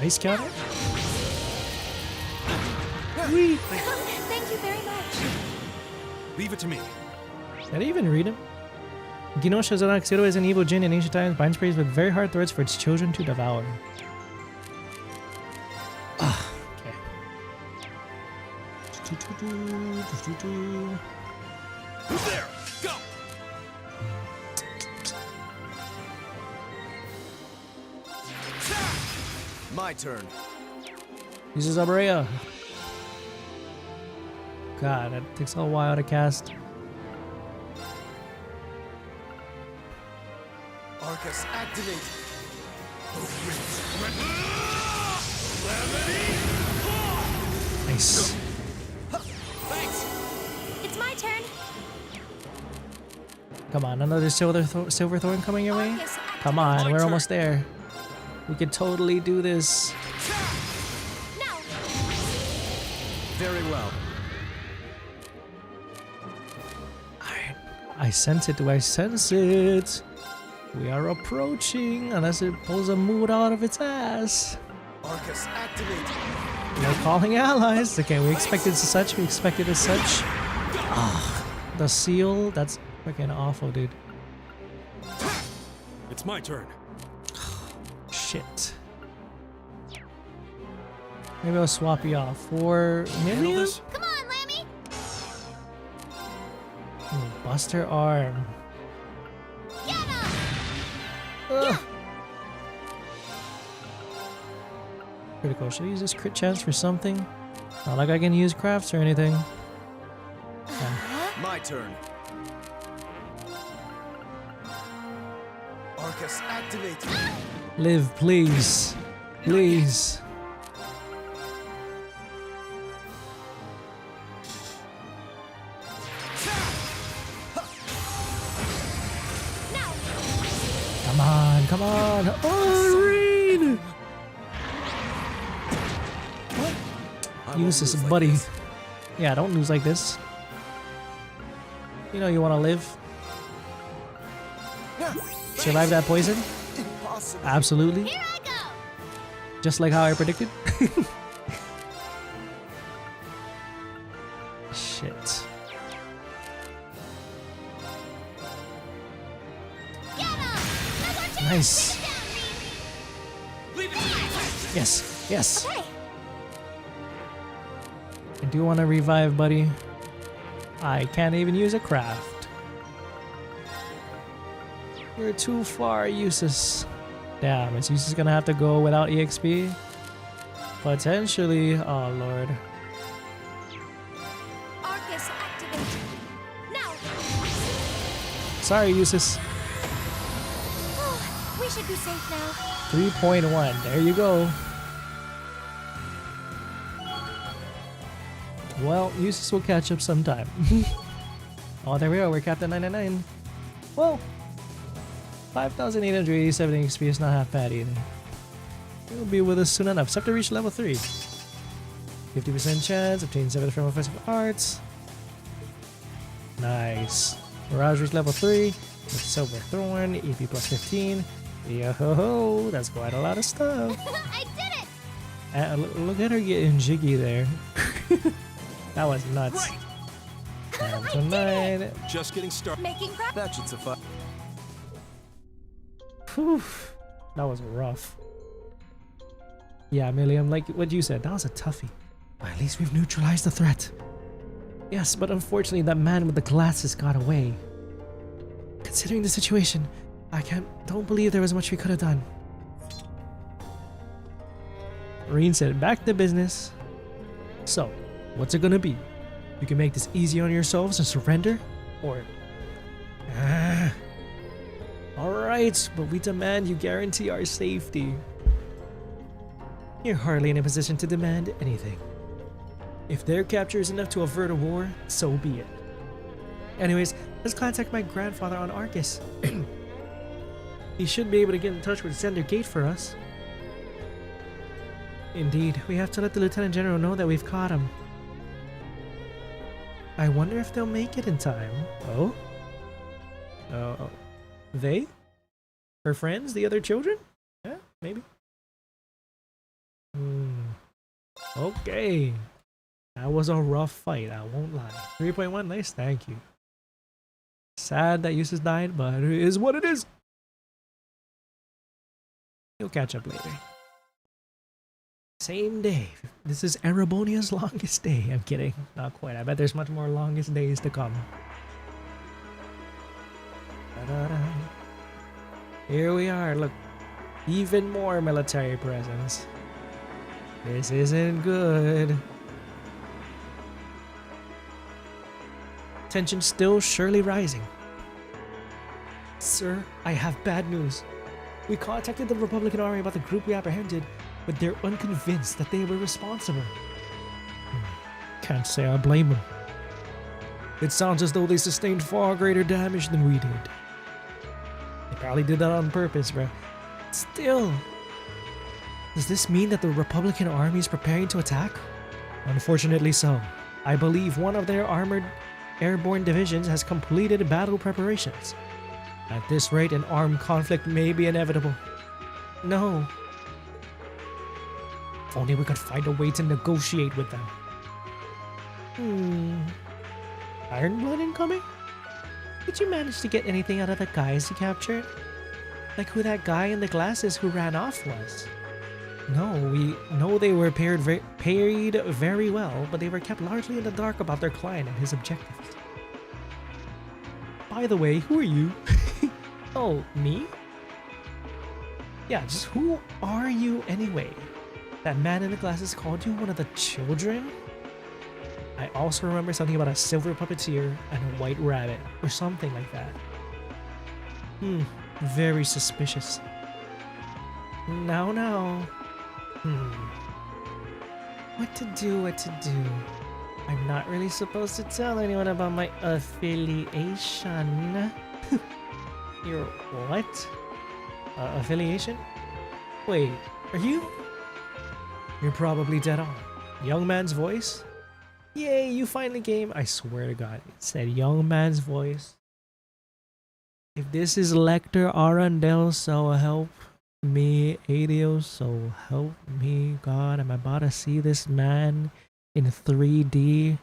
Nice counter. Whee. Thank you very much. Leave it to me. Did I even read him? Gino Shazanaxiro is an evil djinn in ancient times, binds prey with very hard threads for its children to devour. Ah, okay. Who's there? Go. My turn. This is Abrea. God, that takes a while to cast. Arcus activate. Nice. Thanks. It's my turn. Come on, another Silverthorn coming your way? Arcus, Come on, we're almost there. We could totally do this. now. Very well. I sense it. Do I sense it? We are approaching, unless it pulls a mood out of its ass. Arcus activate. No calling allies. Okay, we expected as such. We expected as such. Ah, the seal. That's freaking awful, dude. It's my turn. Shit. Maybe I'll swap you off for million. Come on, Lammy. Ooh, Buster arm. Get him. Ugh. Critical. Should I use this crit chance for something? Not like I can use crafts or anything. My turn. Arcus activated. Live, please. Please. Come on, come on. Oh, Rean! Use this, buddy. Yeah, don't lose like this. You know you want to live. Survive that poison? Absolutely. Here I go. Just like how I predicted. Shit. Nice. Yes, yes. Okay. I do want to revive, buddy. I can't even use a craft. You're too far, Usus. Damn, is Usus gonna have to go without EXP? Potentially. Oh, Lord. Arcus activated. Now. Sorry, Usus. Oh, we should be safe now. 3.1. There you go. Well, Usus will catch up sometime. Oh, there we are. We're Captain 999. Well, 5,887 XP is not half bad either. He'll be with us soon enough. Except to reach level 3. 50% chance, obtain 7 from offensive arts. Nice. Mirage reached level 3 with Silver Thorn, EP plus 15. Yo ho ho, that's quite a lot of stuff. I did it! Look at her getting jiggy there. That was nuts. Tonight. Just getting started. Making progress. That should suffice. Whew. That was rough. Yeah, Milliam, like what you said, that was a toughie. But at least we've neutralized the threat. Yes, but unfortunately that man with the glasses got away. Considering the situation, don't believe there was much we could have done. Rean said, back to business. So, what's it gonna be? You can make this easy on yourselves and surrender? Or... Alright, but we demand you guarantee our safety. You're hardly in a position to demand anything. If their capture is enough to avert a war, so be it. Anyways, let's contact my grandfather on Arcus. He should be able to get in touch with Zender Gate for us. Indeed, we have to let the Lieutenant General know that we've caught him. I wonder if they'll make it in time. Oh? They? Her friends? The other children? Yeah, maybe. Okay. That was a rough fight, I won't lie. 3.1, nice, thank you. Sad that Usus died, but it is what it is. He'll catch up later. Same day. This is Erebonia's longest day. I'm kidding. Not quite. I bet there's much more longest days to come. Da-da-da. Here we are. Look. Even more military presence. This isn't good. Tension still surely rising. Sir, I have bad news. We contacted the Republican Army about the group we apprehended, but they're unconvinced that they were responsible. Can't say I blame them. It sounds as though they sustained far greater damage than we did. They probably did that on purpose, bro. Still, does this mean that the Republican Army is preparing to attack? Unfortunately so. I believe one of their armored airborne divisions has completed battle preparations. At this rate, an armed conflict may be inevitable. No. If only we could find a way to negotiate with them. Ironblood incoming? Did you manage to get anything out of the guys you captured? Like who that guy in the glasses who ran off was? No, we know they were paid very well, but they were kept largely in the dark about their client and his objectives. By the way, who are you? Oh, me? Yeah, just who are you anyway? That man in the glasses called you one of the children? I also remember something about a silver puppeteer and a white rabbit, or something like that. Very suspicious. Now. What to do? I'm not really supposed to tell anyone about my affiliation. Your what? Affiliation? Wait, are you? You're probably dead on. Young man's voice? Yay, you finally came. I swear to God, it said young man's voice. If this is Lecter Arundel, so help me, Adio, so help me, God. I'm about to see this man in 3D.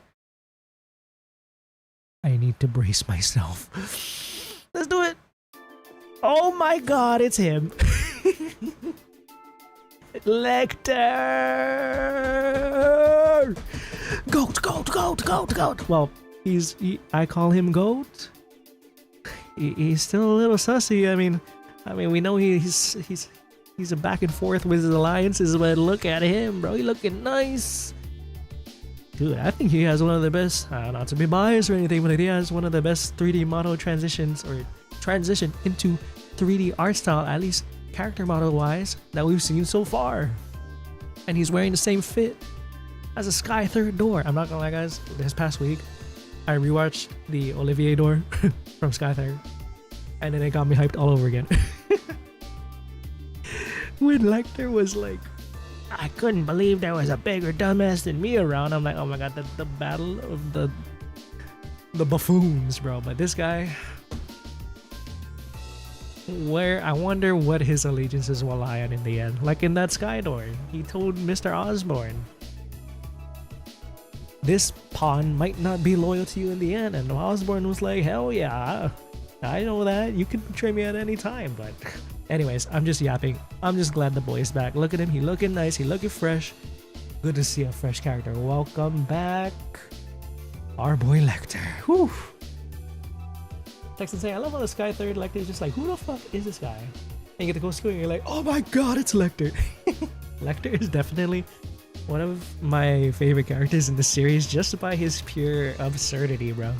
I need to brace myself. Let's do it. Oh my God, it's him. Lecter! Goat. Well, I call him Goat. He's still a little sussy. I mean, we know he's a back and forth with his alliances, but look at him, bro. He looking nice. Dude, I think he has one of the best, not to be biased or anything, but he has one of the best 3D model transitions, or transition into 3D art style, at least character model wise, that we've seen so far. And he's wearing the same fit as a Sky Third door. I'm not gonna lie, guys, this past week I rewatched the Olivier door from Sky Third, and then it got me hyped all over again. When Lecter was like, I couldn't believe there was a bigger dumbass than me around. I'm like, oh my God, the battle of the buffoons, bro. But this guy, I wonder what his allegiances will lie on in the end. Like in that Sky door, he told Mr. Osborne, this pawn might not be loyal to you in the end. And Osborne was like, hell yeah, I know that. You can betray me at any time. But anyways, I'm just yapping. I'm just glad the boy's back. Look at him. He looking nice. He looking fresh. Good to see a fresh character. Welcome back, our boy Lecter. Whew. Text and say, I love how the Sky Third Lecter is just like, who the fuck is this guy? And you get to go school and you're like, oh my God, it's Lecter. Lecter is definitely one of my favorite characters in the series just by his pure absurdity, bro.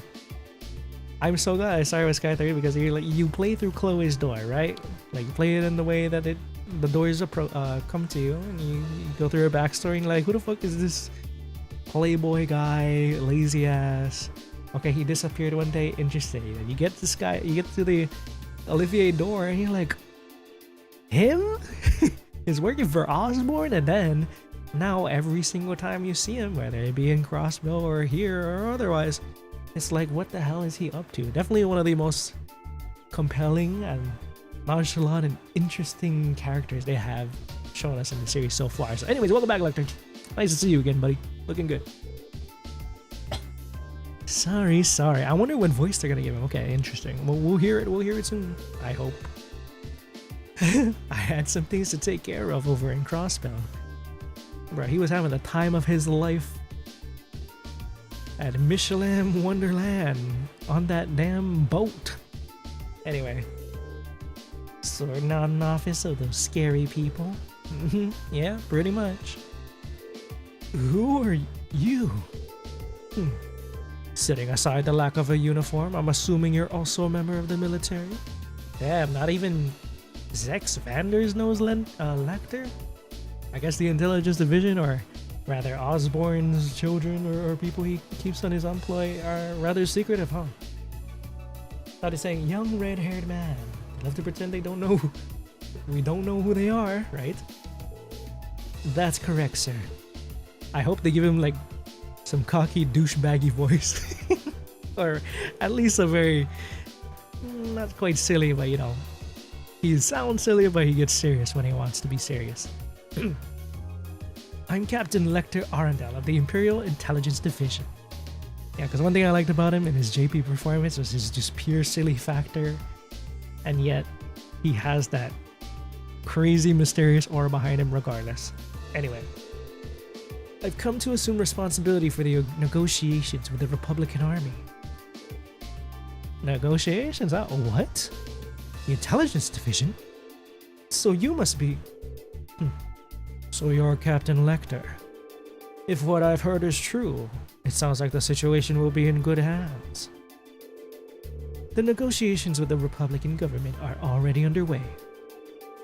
I'm so glad I started with Sky 3 because you play through Chloe's door, right? Like you play it in the way that the doors come to you, and you go through her backstory and like, who the fuck is this playboy guy, lazy ass? Okay, he disappeared one day. Interesting. And you get this guy, you get to the Olivier door, and you're like, him? He's working for Osborne, and then now every single time you see him, whether it be in Crossbow or here or otherwise, it's like, what the hell is he up to? Definitely one of the most compelling and nonchalant and interesting characters they have shown us in the series so far. So anyways, welcome back, Lecter. Nice to see you again, buddy. Looking good. Sorry. I wonder what voice they're gonna give him. Okay, interesting. We'll hear it. We'll hear it soon, I hope. I had some things to take care of over in Crossbow. Bro, he was having the time of his life at Michelin Wonderland on that damn boat. Anyway, sorting out an office of those scary people. Yeah, pretty much. Who are you? Setting aside the lack of a uniform, I'm assuming you're also a member of the military? Damn, not even Zechs Vanders knows Lecter? I guess the intelligence division, or rather Osborne's children or people he keeps on his employ, are rather secretive, huh? Thought he's saying, young red-haired man. They love to pretend they don't know. We don't know who they are, right? That's correct, sir. I hope they give him like some cocky douchebaggy voice. Or at least a very, not quite silly, but you know, he sounds silly, but he gets serious when he wants to be serious. I'm Captain Lecter Arundel of the Imperial Intelligence Division. Yeah, because one thing I liked about him in his JP performance was his just pure silly factor, and yet he has that crazy mysterious aura behind him regardless. Anyway, I've come to assume responsibility for the negotiations with the Republican Army. Negotiations? What? The Intelligence Division? So you must be... So you're Captain Lecter. If what I've heard is true, it sounds like the situation will be in good hands. The negotiations with the Republican government are already underway.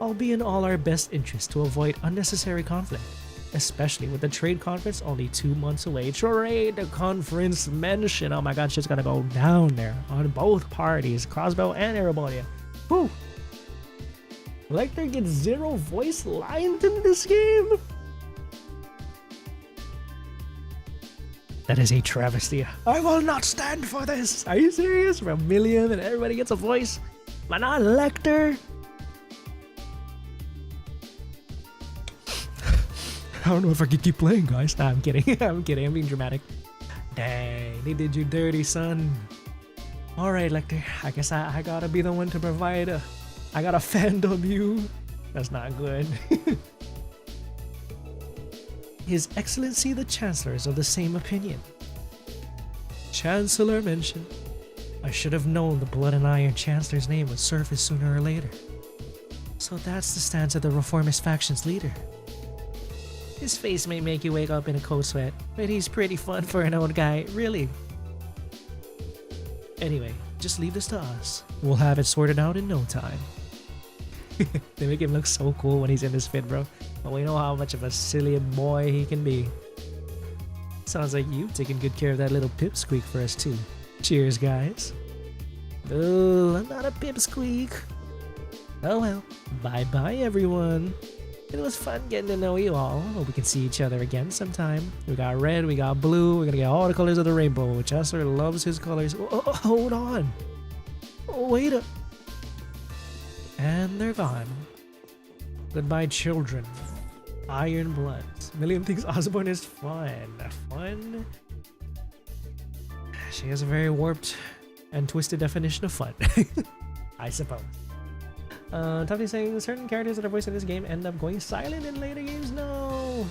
I'll be in all our best interest to avoid unnecessary conflict, especially with the trade conference only 2 months away. Trade conference mention. Oh my god, shit's gonna go down there on both parties, Crossbow and Erebonia. Whew. Lecter gets 0 voice lines in this game? That is a travesty. I will not stand for this. Are you serious? For a million and everybody gets a voice? But not Lecter? I don't know if I can keep playing, guys. Nah, I'm kidding. I'm kidding. I'm being dramatic. Dang, they did you dirty, son. Alright, Lecter. I guess I gotta be the one to provide I gotta fandom you. That's not good. His Excellency the Chancellor is of the same opinion. Chancellor mentioned. I should have known the Blood and Iron Chancellor's name would surface sooner or later. So that's the stance of the Reformist faction's leader. His face may make you wake up in a cold sweat, but he's pretty fun for an old guy, really. Anyway, just leave this to us. We'll have it sorted out in no time. They make him look so cool when he's in this fit, bro. But we know how much of a silly boy he can be. Sounds like you've taken good care of that little pipsqueak for us too. Cheers, guys. Oh, I'm not a pipsqueak. Oh well. Bye-bye, everyone. It was fun getting to know you all. Hope we can see each other again sometime. We got red, we got blue. We're gonna get all the colors of the rainbow. Chancellor loves his colors. Oh, hold on. Oh, wait a... And they're gone. Goodbye, children. Iron Bloods. Million thinks Osborne is fun. Fun? She has a very warped and twisted definition of fun. I suppose. Tuffy saying certain characters that are voiced in this game end up going silent in later games. No!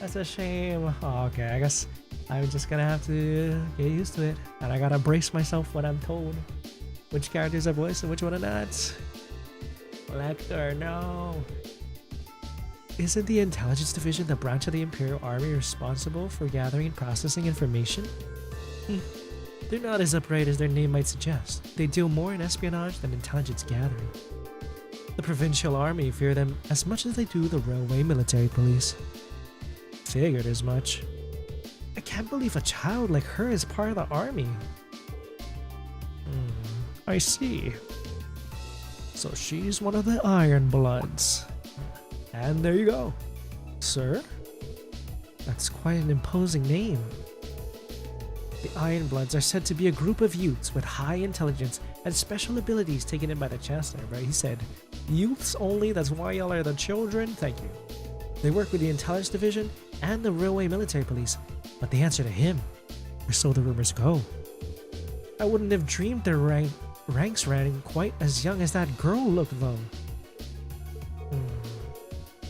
That's a shame. Oh, okay, I guess I'm just gonna have to get used to it. And I gotta brace myself when I'm told which characters are voiced and which one are not. Lecter, no. Isn't the Intelligence Division the branch of the Imperial Army responsible for gathering and processing information? They're not as upright as their name might suggest. They deal more in espionage than intelligence gathering. The Provincial Army fear them as much as they do the Railway Military Police. Figured as much. I can't believe a child like her is part of the army. I see. So she's one of the Iron Bloods. And there you go. Sir? That's quite an imposing name. The Iron Bloods are said to be a group of youths with high intelligence and special abilities taken in by the Chancellor, right? He said, youths only, that's why y'all are the children? Thank you. They work with the Intelligence Division and the Railway Military Police, but they answer to him, or so the rumors go. I wouldn't have dreamed their ranks ran quite as young as that girl looked, though.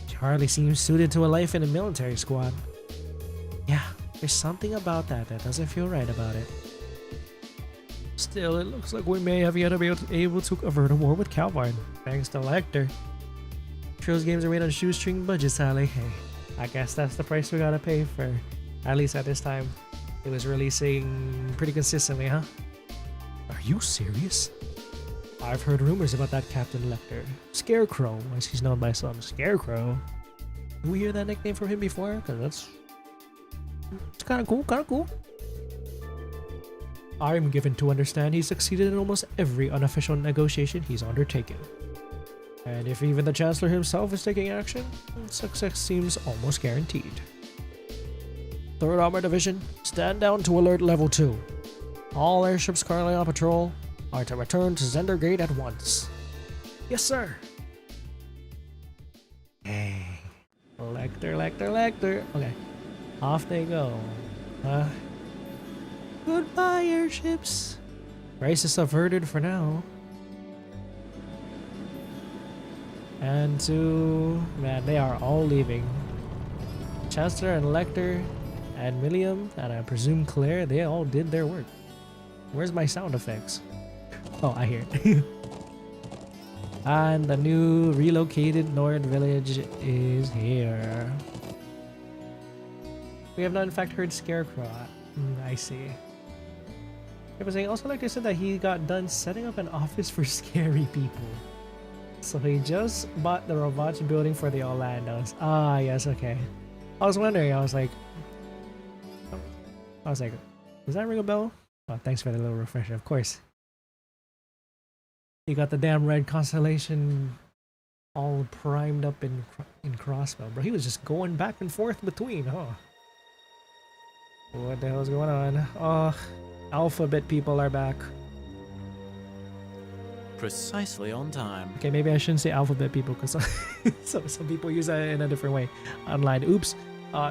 She hardly seems suited to a life in a military squad. Yeah, there's something about that doesn't feel right about it. Still, it looks like we may have yet to be able to avert a war with Calvine, thanks to Lecter. Those games are made on shoestring budgets, Sally. Hey, I guess that's the price we gotta pay for, at least at this time. It was releasing pretty consistently, huh? Are you serious? I've heard rumors about that Captain Lecter. Scarecrow, as he's known by some. Scarecrow? Did we hear that nickname from him before? Because it's kind of cool, I'm given to understand he succeeded in almost every unofficial negotiation he's undertaken. And if even the Chancellor himself is taking action, success seems almost guaranteed. 3rd Armor Division, stand down to alert level 2. All airships currently on patrol are to return to Zender Gate at once. Yes, sir. Hey. Lecter. Okay. Off they go. Goodbye, airships. Crisis averted for now. And man, they are all leaving. Chancellor and Lecter and Milliam and I presume Claire, they all did their work. Where's my sound effects? Oh, I hear it. And the new relocated Nord village is here. We have not in fact heard Scarecrow. I see. It was also like they said that he got done setting up an office for scary people. So he just bought the Robots building for the Orlandos. Ah, yes, okay. I was wondering, I was like, does that ring a bell? Oh, thanks for the little refresher, of course. He got the damn red constellation all primed up in Crossbow, bro. He was just going back and forth between, huh? What the hell's going on? Oh, alphabet people are back. Precisely on time. Okay, maybe I shouldn't say alphabet people because some people use that in a different way online. Oops.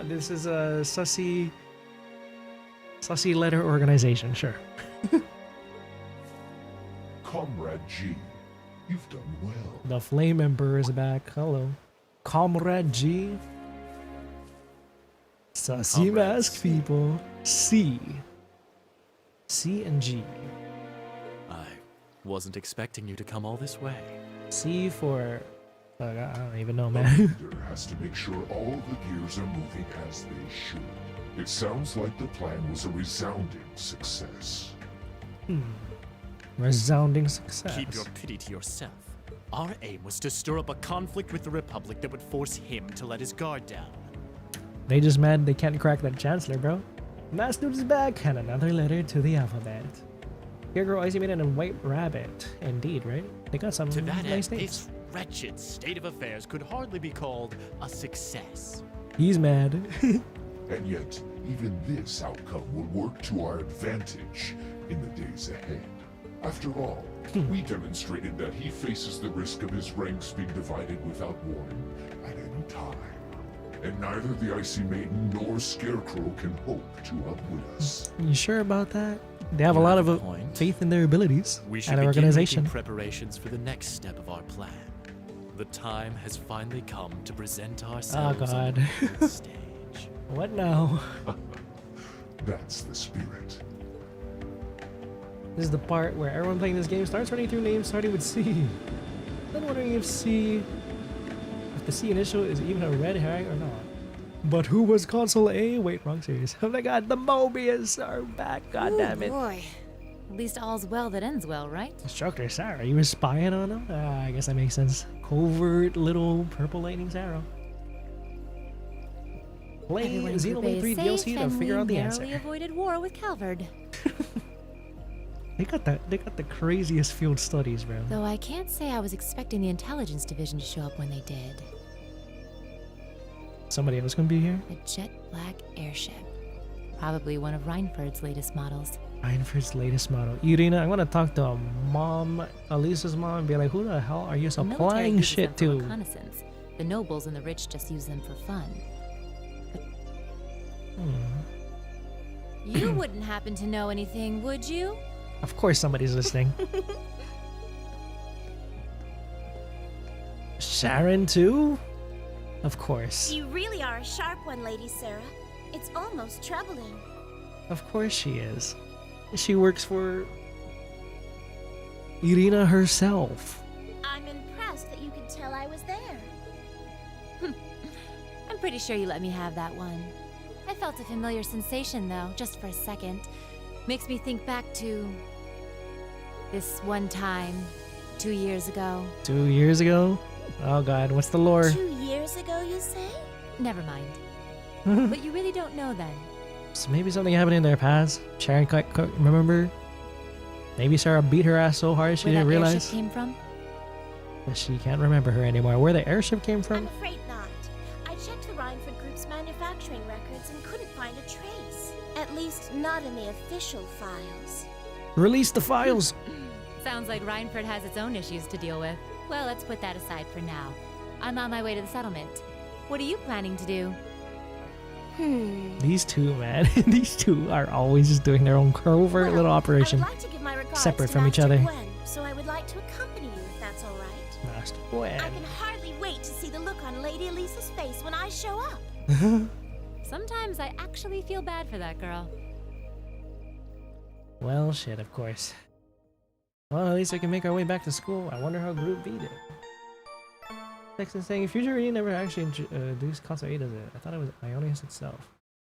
This is a sussy letter organization, sure. Comrade G, you've done well. The Flame Emperor is back. Hello. Comrade G. Sussy mask people. C and G. I wasn't expecting you to come all this way. C for... I don't even know, man. The leader has to make sure all the gears are moving as they should. It sounds like the plan was a resounding success. Resounding success. Keep your pity to yourself. Our aim was to stir up a conflict with the Republic that would force him to let his guard down. They just mad they can't crack that Chancellor, bro. Mass Dude is back and another letter to the alphabet. Here girl Icy Maiden and White Rabbit. Indeed, right? They got some to that nice end, names. this wretched state of affairs could hardly be called a success. He's mad. And yet, even this outcome will work to our advantage in the days ahead. After all, we demonstrated that he faces the risk of his ranks being divided without warning at any time. And neither the Icy Maiden nor Scarecrow can hope to outwit us. You sure about that? They have a lot of faith in their abilities We should and begin organization. making preparations for the next step of our plan. The time has finally come to present ourselves on the world stage. What now? That's the spirit. This is the part where everyone playing this game starts running through names starting with C. I'm wondering if the C initial is even a red herring or not. But who was Console A? Wait, wrong series. Oh my god, the Mobius are back, god damn it. Boy. At least all's well that ends well, right? Instructor Sara, you were spying on him? I guess that makes sense. Covert little purple lightning Sara. Play Xenoblade 3 DLC to figure out the answer. We avoided war with Calvard. They got the craziest field studies, bro. Though I can't say I was expecting the intelligence division to show up when they did. Somebody else gonna be here? A jet black airship. Probably one of Reinford's latest models. Reinford's latest model. Irina, I'm gonna talk to mom, Elisa's mom, and be like, who the hell are you The military supplying uses shit them for to? reconnaissance. The nobles and the rich just use them for fun. You wouldn't happen to know anything, would you? Of course somebody's listening. Sharon too? Of course. You really are a sharp one, Lady Sara. It's almost troubling. Of course she is. She works for Irina herself. I'm impressed that you could tell I was there. I'm pretty sure you let me have that one. I felt a familiar sensation, though, just for a second. Makes me think back to this one time, 2 years ago. 2 years ago? Oh god, what's the lore? 2 years ago, you say? Never mind. But you really don't know then. So maybe something happened in their past. Sharon can't remember. Maybe Sara beat her ass so hard she Where didn't that realize airship came from? that she can't remember her anymore. Where the airship came from? I'm afraid not. I checked the Reinford Group's manufacturing records and couldn't find a trace. At least not in the official files. Release the files! Sounds like Reinford has its own issues to deal with. Well, let's put that aside for now. I'm on my way to the settlement. What are you planning to do? These two, man. These two are always just doing their own covert little operation. I would like to give my regards separate to from each Master other. Gwyn, so I would like to accompany you if that's all right. Master Gwyn. I can hardly wait to see the look on Lady Elisa's face when I show up. Sometimes I actually feel bad for that girl. Well, shit, of course. Well, at least I can make our way back to school. I wonder how Group B did. Zechs is saying, Future Rean never actually introduced Console 8, does it? I thought it was Ionius itself.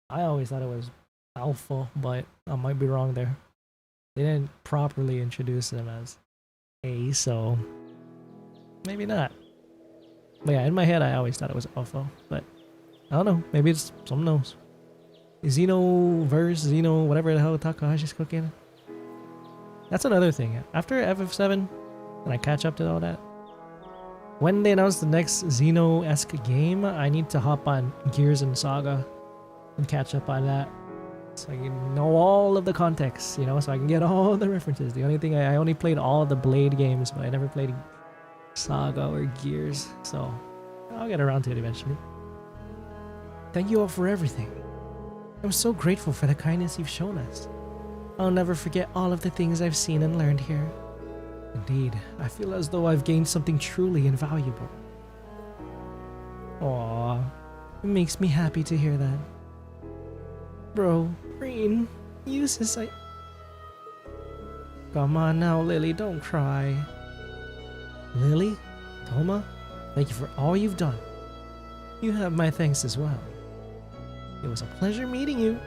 I always thought it was Alpha, but I might be wrong there. They didn't properly introduce them as A, so maybe not. But yeah, in my head I always thought it was Alpha, but I don't know. Maybe it's someone knows. Xenoverse, Xeno, whatever the hell Takahashi's cooking. That's another thing. After FF7, when I catch up to all that, when they announce the next Xeno-esque game, I need to hop on Gears and Saga and catch up on that. So I can know all of the context, you know, so I can get all the references. The only thing, I only played all of the Blade games, but I never played Saga or Gears, so I'll get around to it eventually. Thank you all for everything. I'm so grateful for the kindness you've shown us. I'll never forget all of the things I've seen and learned here. Indeed, I feel as though I've gained something truly invaluable. Aww, it makes me happy to hear that. Bro, Rean, Useless, Come on now, Lily, don't cry. Lily? Thoma? Thank you for all you've done. You have my thanks as well. It was a pleasure meeting you.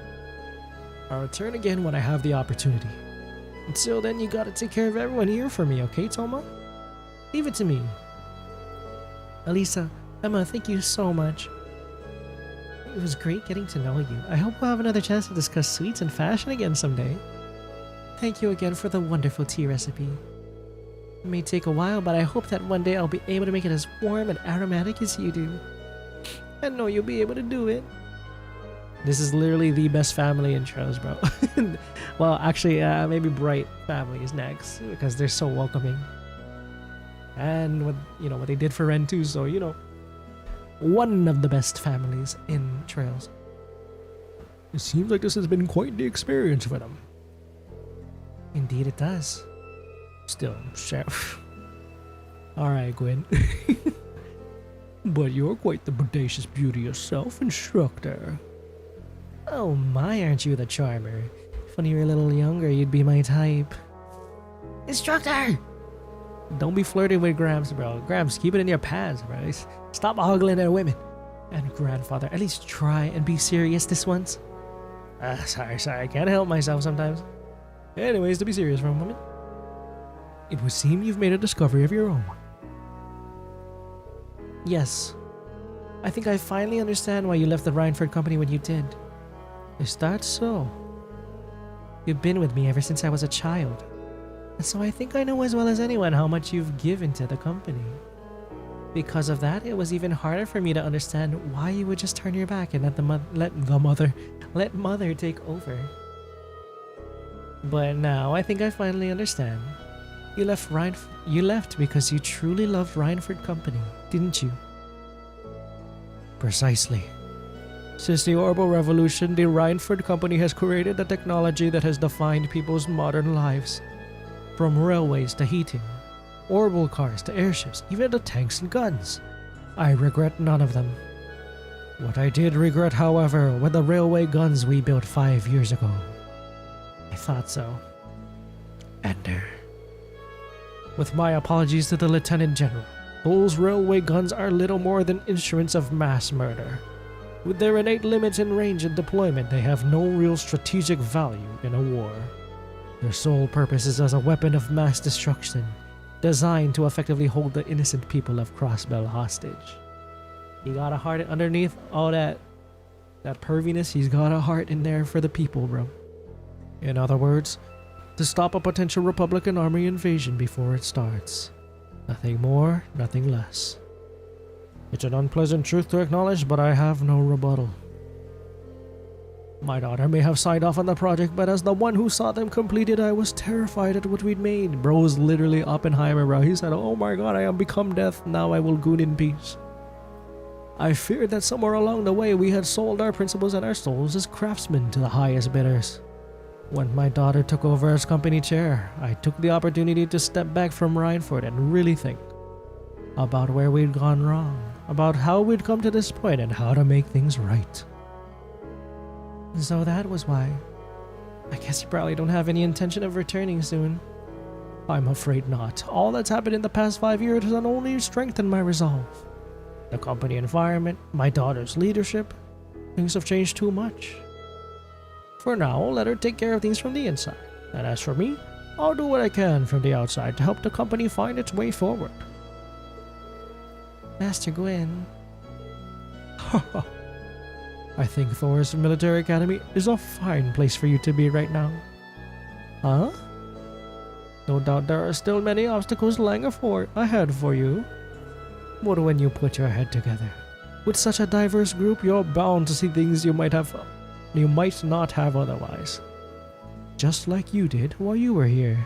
I'll return again when I have the opportunity. Until then, you gotta take care of everyone here for me, okay, Thoma? Leave it to me. Alisa, Emma, thank you so much. It was great getting to know you. I hope we'll have another chance to discuss sweets and fashion again someday. Thank you again for the wonderful tea recipe. It may take a while, but I hope that one day I'll be able to make it as warm and aromatic as you do. I know you'll be able to do it. This is literally the best family intros, bro. Well, actually, maybe Bright family is next because they're so welcoming. And what they did for Ren too, so one of the best families in Trails. It seems like this has been quite the experience for them. Indeed, it does. Still, Chef. All right, Gwyn. But you're quite the bodacious beauty yourself, instructor. Oh my, aren't you the charmer? If when you were a little younger, you'd be my type. Instructor! Don't be flirting with Gramps, bro. Gramps, keep it in your pants, bro. Stop ogling at women. And grandfather, at least try and be serious this once. Sorry, I can't help myself sometimes. Anyways, to be serious for a moment. It would seem you've made a discovery of your own. Yes. I think I finally understand why you left the Reinford company when you did. Is that so? You've been with me ever since I was a child. And so I think I know as well as anyone how much you've given to the company. Because of that, it was even harder for me to understand why you would just turn your back and let Mother take over. But now I think I finally understand. You left because you truly loved Reinford Company, didn't you? Precisely. Since the Orbital Revolution, the Reinford Company has created the technology that has defined people's modern lives. From railways to heating, orbital cars to airships, even to tanks and guns. I regret none of them. What I did regret, however, were the railway guns we built 5 years ago. I thought so. Vander. With my apologies to the Lieutenant General, those railway guns are little more than instruments of mass murder. With their innate limits in range and deployment, they have no real strategic value in a war. Their sole purpose is as a weapon of mass destruction, designed to effectively hold the innocent people of Crossbell hostage. He got a heart underneath all that perviness. He's got a heart in there for the people, bro. In other words, to stop a potential Republican army invasion before it starts. Nothing more, nothing less. It's an unpleasant truth to acknowledge, but I have no rebuttal. My daughter may have signed off on the project, but as the one who saw them completed, I was terrified at what we'd made. Bro was literally Oppenheimer, bro. He said, oh my god, I have become death, now I will goon in peace. I feared that somewhere along the way we had sold our principles and our souls as craftsmen to the highest bidders. When my daughter took over as company chair, I took the opportunity to step back from Reinford and really think about where we'd gone wrong, about how we'd come to this point and how to make things right. So that was why. I guess you probably don't have any intention of returning soon. I'm afraid not. All that's happened in the past 5 years has only strengthened my resolve. The company environment, my daughter's leadership, things have changed too much. For now, let her take care of things from the inside. And as for me, I'll do what I can from the outside to help the company find its way forward. Master Gwyn. I think Thor's Military Academy is a fine place for you to be right now. Huh? No doubt there are still many obstacles lying ahead for you. But when you put your head together, with such a diverse group, you're bound to see things you might not have otherwise. Just like you did while you were here.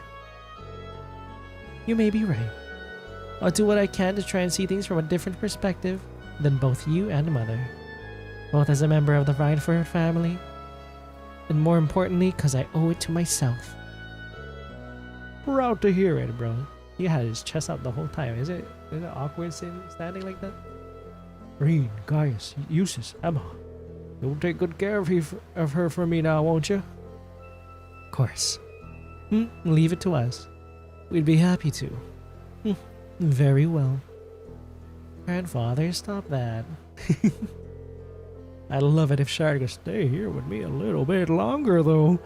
You may be right. I'll do what I can to try and see things from a different perspective than both you and Mother. Both as a member of the Reinford family, and more importantly, because I owe it to myself. Proud to hear it, bro. He had his chest out the whole time. Is it awkward standing like that? Rean, Gaius, Ulysses, Emma. You'll take good care of her for me now, won't you? Of course. Leave it to us. We'd be happy to. Very well. Grandfather, stop that. I'd love it if Sharon could stay here with me a little bit longer, though.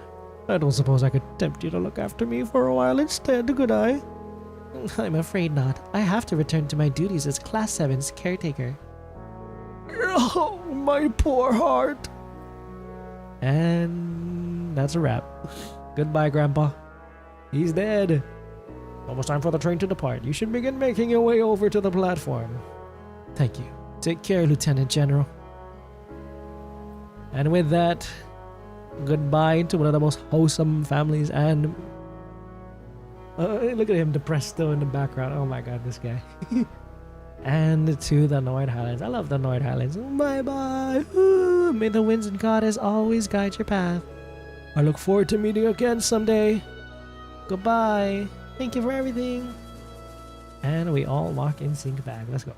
I don't suppose I could tempt you to look after me for a while instead, could I? I'm afraid not. I have to return to my duties as Class 7's caretaker. Oh, my poor heart. And that's a wrap. Goodbye, Grandpa. He's dead. Almost time for the train to depart. You should begin making your way over to the platform. Thank you. Take care, Lieutenant General. And with that, goodbye to one of the most wholesome families, and look at him depressed though in the background. Oh my god, this guy. And to the North Highlands. I love the North Highlands. Bye bye. May the winds and goddess always guide your path. I look forward to meeting again someday. Goodbye. Thank you for everything. And we all walk in sync back. Let's go.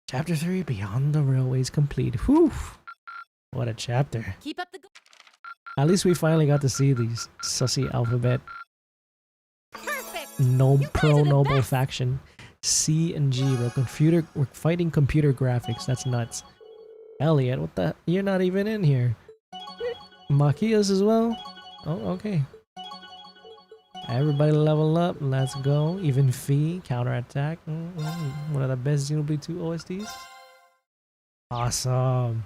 Chapter 3, Beyond the Railways complete. Whew. What a chapter. Keep up the At least we finally got to see these sussy alphabet. Perfect. Noble faction. C and G, bro. We're fighting computer graphics. That's nuts. Elliot, what the? You're not even in here. Makias as well? Oh, okay. Everybody level up. Let's go. Even Fee, counterattack. One of the best Xenoblade 2 OSTs. Awesome.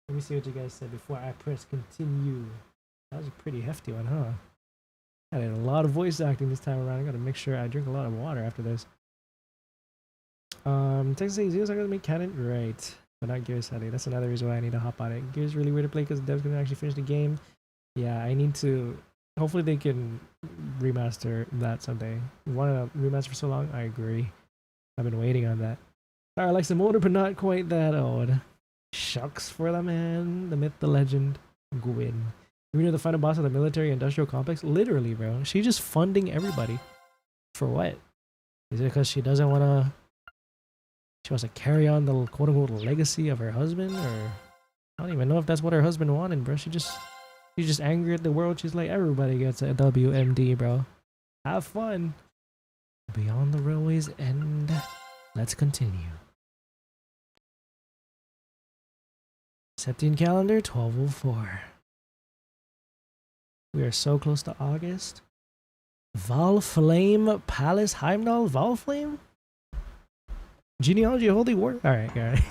Let me see what you guys said before I press continue. That was a pretty hefty one, huh? I did a lot of voice acting this time around. I gotta make sure I drink a lot of water after this. Texas says Zeus gonna make canon right, but not Gears Heavy. That's another reason why I need to hop on it. Gears is really weird to play because the devs can actually finish the game. Yeah, I need to. Hopefully they can remaster that someday. You wanted a remaster for so long? I agree. I've been waiting on that. Sara likes the motor, but not quite that old. Shucks for the man, the myth, the legend, Gwyn. You know the final boss of the military industrial complex? Literally, bro. She's just funding everybody. For what? Is it because she doesn't want to... She wants to carry on the quote-unquote legacy of her husband? Or... I don't even know if that's what her husband wanted, bro. She's just angry at the world. She's like, everybody gets a WMD, bro. Have fun. Beyond the Railways End. Let's continue. Septian calendar, 1204. We are so close to August. Valflame Palace Heimdall Valflame? Genealogy of Holy War? Alright, alright.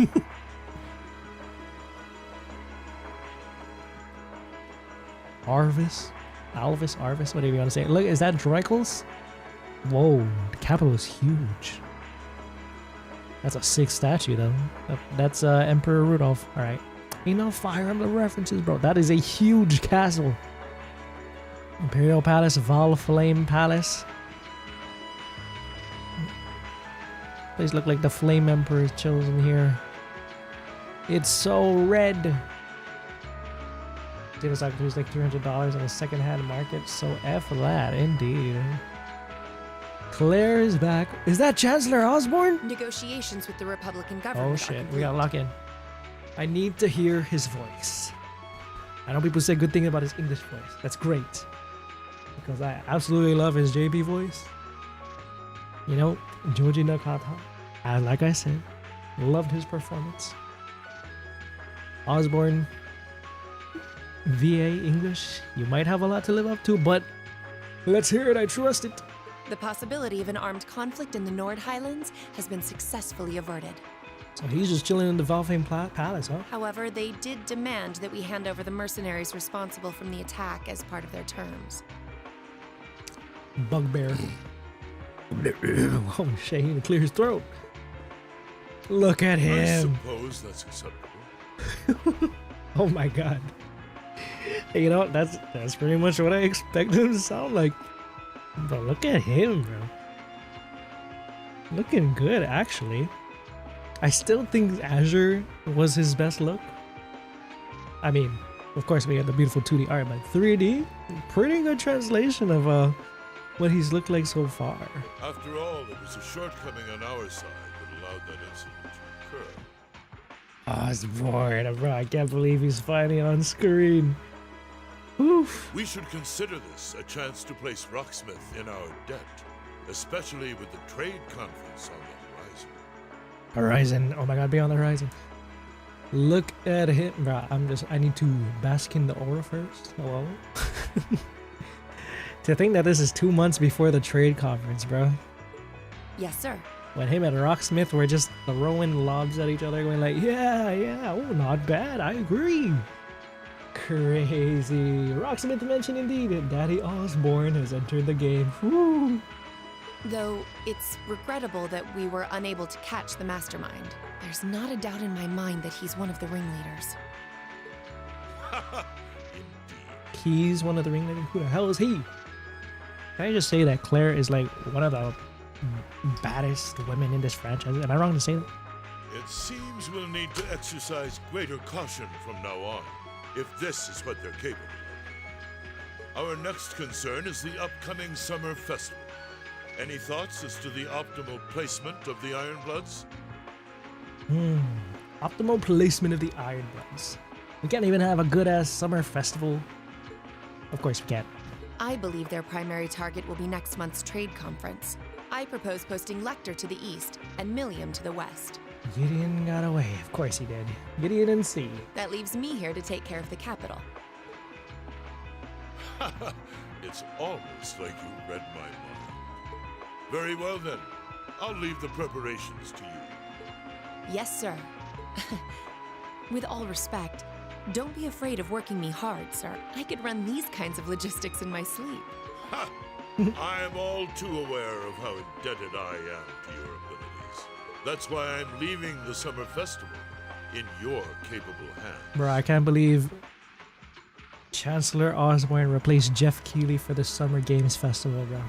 Arvis, whatever you want to say. Look, is that Dreikels? Whoa, the capital is huge. That's a sick statue, though. That's Emperor Rudolph. Alright. Ain't no Fire Emblem references, bro. That is a huge castle. Imperial Palace, Valflame Palace. Place look like the Flame Emperor is chosen here. It's so red. Data stock is like $300 on a second-hand market. So F that, indeed. Claire is back. Is that Chancellor Osborne? Negotiations with the Republican government. Oh shit, we gotta lock in. I need to hear his voice. I know people say good things about his English voice. That's great. Because I absolutely love his JP voice. You know, Joji Nakata, like I said, loved his performance. Osborne, VA English, you might have a lot to live up to, but let's hear it, I trust it. The possibility of an armed conflict in the Nord Highlands has been successfully averted. So he's just chilling in the Valfame Palace, huh? However, they did demand that we hand over the mercenaries responsible from the attack as part of their terms. Bugbear. Oh shit, he need to clear his throat. Look at him. I suppose that's acceptable. Oh my god. Hey, you know, that's pretty much what I expected him to sound like. But look at him, bro. Looking good, actually. I still think Azure was his best look. I mean, of course we had the beautiful 2D art, but 3D, pretty good translation of what he's looked like so far. After all, it was a shortcoming on our side that allowed that incident to occur. Osborne, bro, I can't believe he's finally on screen. Oof. We should consider this a chance to place Rocksmith in our debt, especially with the trade conference on the Horizon, oh my god, be on the horizon. Look at him, bro. I need to bask in the aura first. Hello? To think that this is 2 months before the trade conference, bro. Yes, sir. When him and Rocksmith were just throwing lobs at each other, going like, yeah, oh, not bad, I agree. Crazy. Rocksmith mentioned indeed that Daddy Osborne has entered the game. Woo. Though it's regrettable that we were unable to catch the mastermind. There's not a doubt in my mind that he's one of the ringleaders. He's one of the ringleaders? Who the hell is he? Can I just say that Claire is like one of the baddest women in this franchise? Am I wrong to say that? It seems we'll need to exercise greater caution from now on, if this is what they're capable of. Our next concern is the upcoming summer festival. Any thoughts as to the optimal placement of the Ironbloods? Optimal placement of the Ironbloods. We can't even have a good-ass summer festival. Of course we can't. I believe their primary target will be next month's trade conference. I propose posting Lecter to the east and Millium to the west. Gideon got away. Of course he did. Gideon and C. That leaves me here to take care of the capital. It's almost like you read my mind. Very well then. I'll leave the preparations to you. Yes, sir. With all respect, don't be afraid of working me hard, sir. I could run these kinds of logistics in my sleep. Ha! I am all too aware of how indebted I am to your abilities. That's why I'm leaving the summer festival in your capable hands. Bro, I can't believe Chancellor Osborne replaced Jeff Keighley for the Summer Games Festival, bro.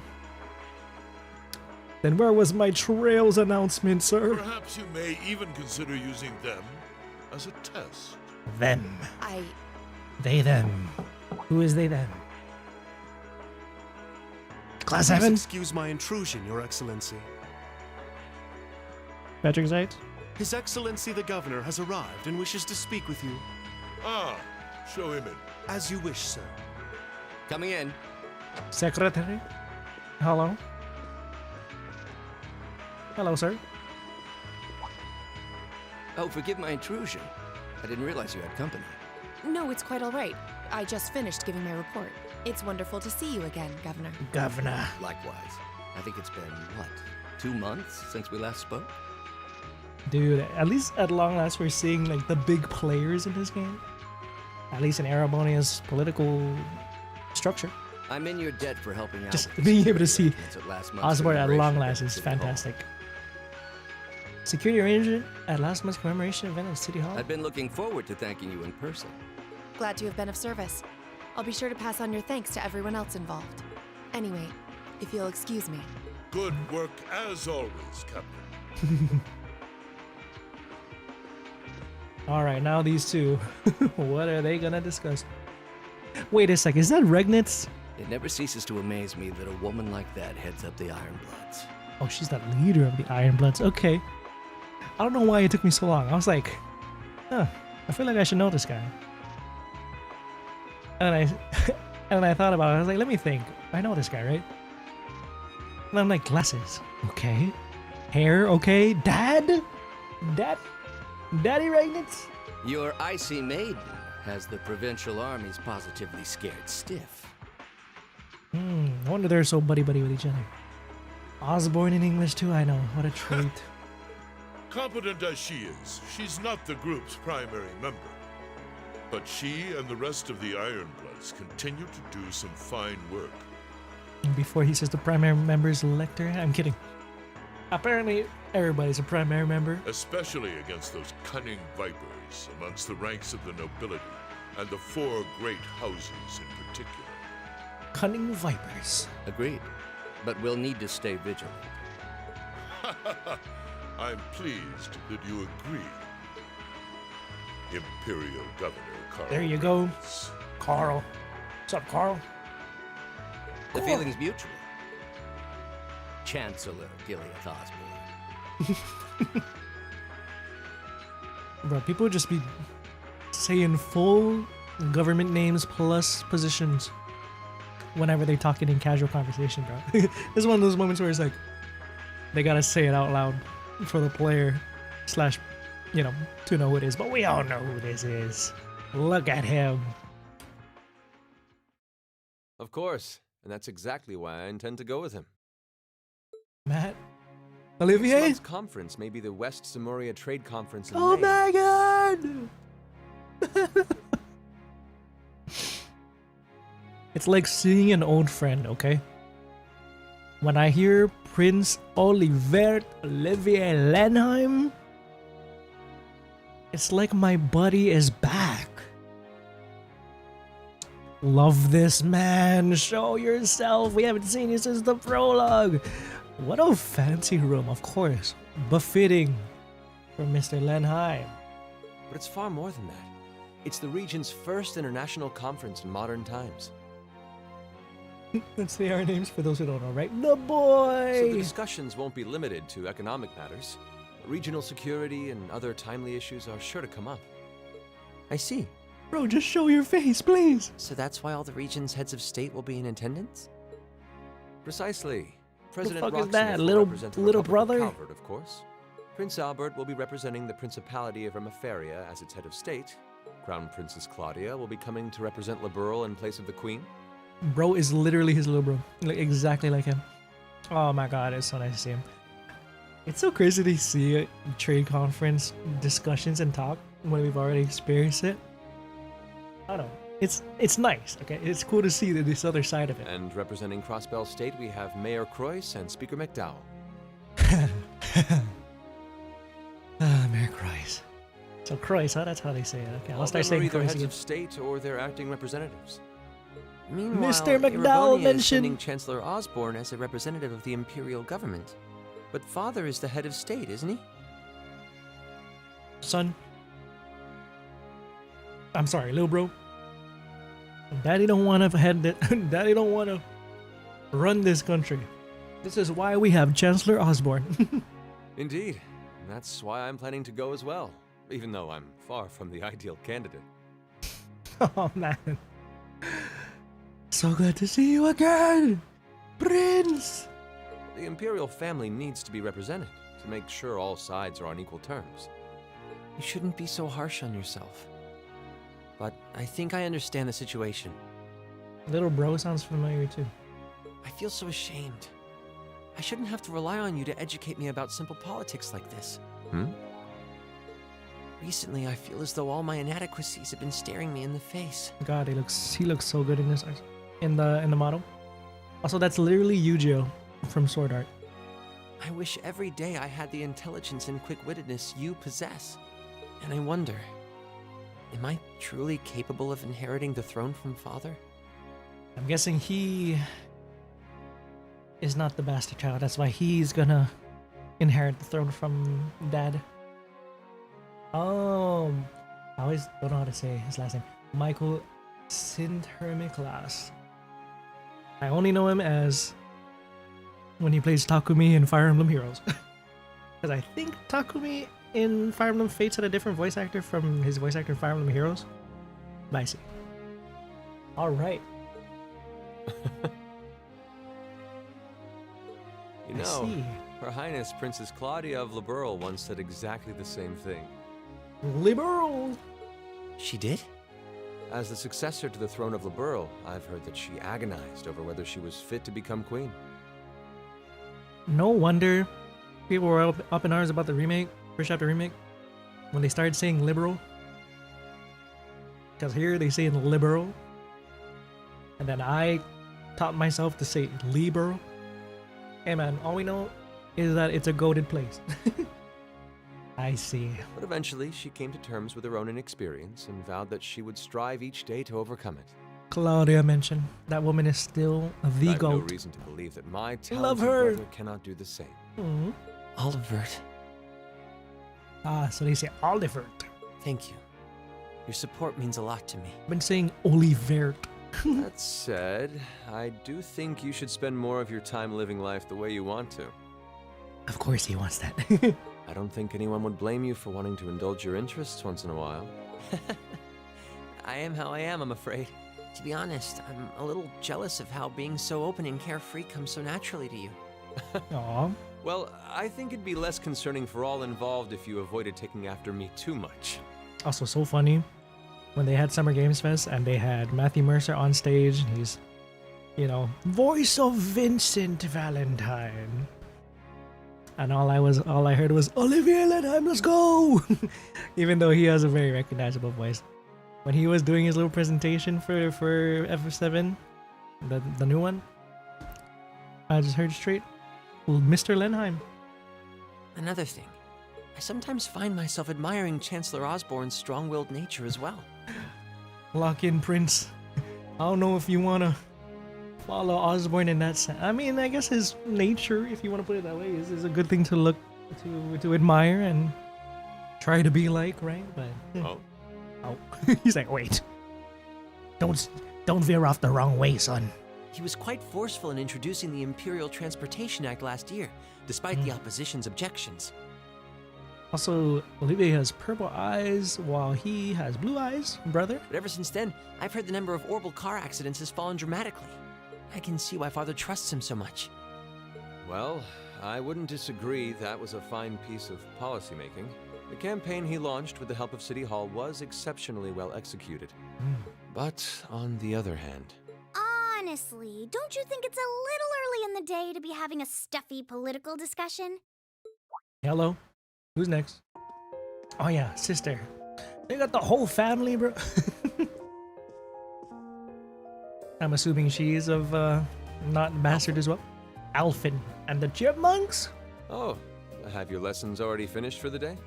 Then where was my Trails announcement, sir? Perhaps you may even consider using them as a test. Them. They, them. Who is they, them? Class 7? Excuse my intrusion, Your Excellency. Patrick Zechs? His Excellency the Governor has arrived and wishes to speak with you. Ah, show him in. As you wish, sir. Coming in. Secretary? Hello? Hello, sir. Oh, forgive my intrusion. I didn't realize you had company. No, it's quite all right. I just finished giving my report. It's wonderful to see you again, Governor. Governor. Likewise. I think it's been, what, 2 months since we last spoke? Dude, at least at long last we're seeing like the big players in this game. At least in Arabonia's political structure. I'm in your debt for helping out. Just being able to see Osborne at long last is fantastic. Security arrangement at last month's commemoration event at City Hall. I've been looking forward to thanking you in person. Glad to have been of service. I'll be sure to pass on your thanks to everyone else involved. Anyway, if you'll excuse me. Good work as always, Captain. Alright, now these two. What are they gonna discuss? Wait a sec, is that Regnitz? It never ceases to amaze me that a woman like that heads up the Ironbloods. Oh, she's the leader of the Ironbloods. Okay. I don't know why it took me so long. I was like, huh, I feel like I should know this guy. And I thought about it. I was like, let me think. I know this guy, right? And I'm like, glasses. Okay. Hair. Okay. Daddy Regnitz? Your icy maiden has the provincial armies positively scared stiff. No wonder they're so buddy-buddy with each other. Osborne in English too, I know. What a treat. Competent as she is, she's not the group's primary member. But she and the rest of the Ironbloods continue to do some fine work. And before he says the primary member is Lecter, I'm kidding. Apparently, everybody's a primary member. Especially against those cunning vipers amongst the ranks of the nobility and the 4 great houses in particular. Cunning vipers. Agreed. But we'll need to stay vigilant. I'm pleased that you agree. Imperial Governor Carl. There you go. Carl. What's up, Carl? The feeling's mutual. Chancellor Gilead Osborne. Bro, people would just be saying full government names plus positions whenever they're talking in casual conversation, bro. It's one of those moments where it's like, they gotta say it out loud for the player slash, you know, to know who it is. But we all know who this is. Look at him. Of course, and that's exactly why I intend to go with him. Matt? Olivier? Next month's conference may be the West Samoria Trade Conference in Oh May. my god! It's like seeing an old friend, okay? When I hear Prince Olivier Lenheim, it's like my buddy is back. Love this man. Show yourself. We haven't seen you since the prologue. What a fancy room, of course. Befitting for Mr. Lenheim. But it's far more than that. It's the region's first international conference in modern times. Let's say our names for those who don't know, right? The boy! So the discussions won't be limited to economic matters. Regional security and other timely issues are sure to come up. I see. Bro, just show your face, please. So that's why all the region's heads of state will be in attendance? Precisely. President fuck is Rocksmith that? will Little represent the little Republic brother? of Calvert, of course. Prince Albert will be representing the Principality of Ermaferia as its head of state. Crown Princess Claudia will be coming to represent Liberl in place of the Queen. Bro is literally his little bro. Like, exactly like him. Oh my god, it's so nice to see him. It's so crazy to see a trade conference discussions and talk when we've already experienced it. I don't know. It's nice, okay? It's cool to see this other side of it. And representing Crossbell State, we have Mayor Croyce and Speaker McDowell. Mayor Croyce. So Croyce, huh? That's how they say it. Okay, I'll start All saying either Croyce heads again. of state or their acting representatives. Meanwhile, Mr. McDowell Iravonia is mentioned- sending Chancellor Osborne as a representative of the Imperial government. But Father is the head of state, isn't he? Son. I'm sorry, little bro. Daddy don't want to head that. Daddy don't want to run this country. This is why we have Chancellor Osborne. Indeed. And that's why I'm planning to go as well, even though I'm far from the ideal candidate. Oh man. So glad to see you again, Prince. The Imperial family needs to be represented to make sure all sides are on equal terms. You shouldn't be so harsh on yourself. But I think I understand the situation. Little bro sounds familiar too. I feel so ashamed. I shouldn't have to rely on you to educate me about simple politics like this. Recently, I feel as though all my inadequacies have been staring me in the face. God, he looks so good in this in the model. Also, that's literally Yu-Gi-Oh from Sword Art. I wish every day I had the intelligence and quick-wittedness you possess. And I wonder, am I truly capable of inheriting the throne from Father? I'm guessing he is not the bastard child. That's why he's gonna inherit the throne from Dad. I always don't know how to say his last name. Michael Sintermiklas. I only know him as when he plays Takumi in Fire Emblem Heroes. Because I think Takumi in Fire Emblem Fates had a different voice actor from his voice actor in Fire Emblem Heroes. But I see. All right. You know, Her Highness Princess Claudia of Liberl once said exactly the same thing. Liberl! She did? As the successor to the throne of Liberl, I've heard that she agonized over whether she was fit to become queen. No wonder people were up in arms about the remake, first chapter remake, when they started saying liberal. Because here they say liberal. And then I taught myself to say liberal. Hey man, all we know is that it's a goated place. I see. But eventually, she came to terms with her own inexperience and vowed that she would strive each day to overcome it. Claudia mentioned that woman is still the I have goat. no reason to believe that my Love talented her. brother cannot do the same. Mhm. Olivert. Ah, so they say Olivert. Thank you. Your support means a lot to me. I've been saying Olivert. That said, I do think you should spend more of your time living life the way you want to. Of course he wants that. I don't think anyone would blame you for wanting to indulge your interests once in a while. I am how I am, I'm afraid. To be honest, I'm a little jealous of how being so open and carefree comes so naturally to you. Aw. Well, I think it'd be less concerning for all involved if you avoided taking after me too much. Also, so funny when they had Summer Games Fest and they had Matthew Mercer on stage. He's, you know, voice of Vincent Valentine. And all I heard was, Olivier Lenheim, let's go! Even though he has a very recognizable voice. When he was doing his little presentation for F7, the new one, I just heard straight, Mr. Lenheim. Another thing, I sometimes find myself admiring Chancellor Osborne's strong-willed nature as well. Lock in, Prince. I don't know if you want to follow Osborne in that sense. I mean, I guess his nature, if you want to put it that way, is a good thing to look to admire and try to be like, right? But oh, he's like, wait, don't veer off the wrong way, son. He was quite forceful in introducing the Imperial Transportation Act last year, despite the opposition's objections. Also, Olivier has purple eyes while he has blue eyes, brother. But ever since then, I've heard the number of orbital car accidents has fallen dramatically. I can see why Father trusts him so much. Well, I wouldn't disagree that was a fine piece of policymaking. The campaign he launched with the help of City Hall was exceptionally well executed. But on the other hand... Honestly, don't you think it's a little early in the day to be having a stuffy political discussion? Hello? Who's next? Oh yeah, sister. They got the whole family, bro. I'm assuming she's of, not bastard as well. Alfin and the Chipmunks? Oh, have your lessons already finished for the day?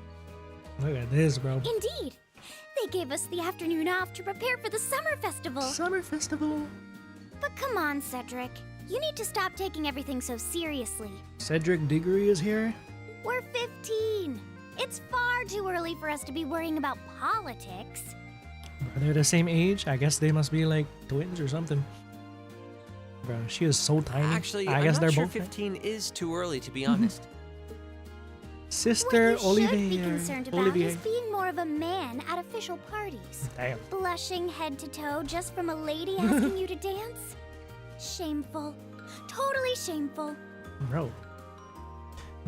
Look at this, bro. Indeed. They gave us the afternoon off to prepare for the summer festival. Summer festival? But come on, Cedric. You need to stop taking everything so seriously. Cedric Diggory is here? We're 15. It's far too early for us to be worrying about politics. Are they the same age? I guess they must be like twins or something. Bro, she is so tiny. Actually, I guess I'm they're not sure both 15 is too early, to be honest. Sister What you should be Olivier. concerned about is being more of a man at official parties. Damn. Blushing head to toe just from a lady asking you to dance? Shameful. Totally shameful. Bro.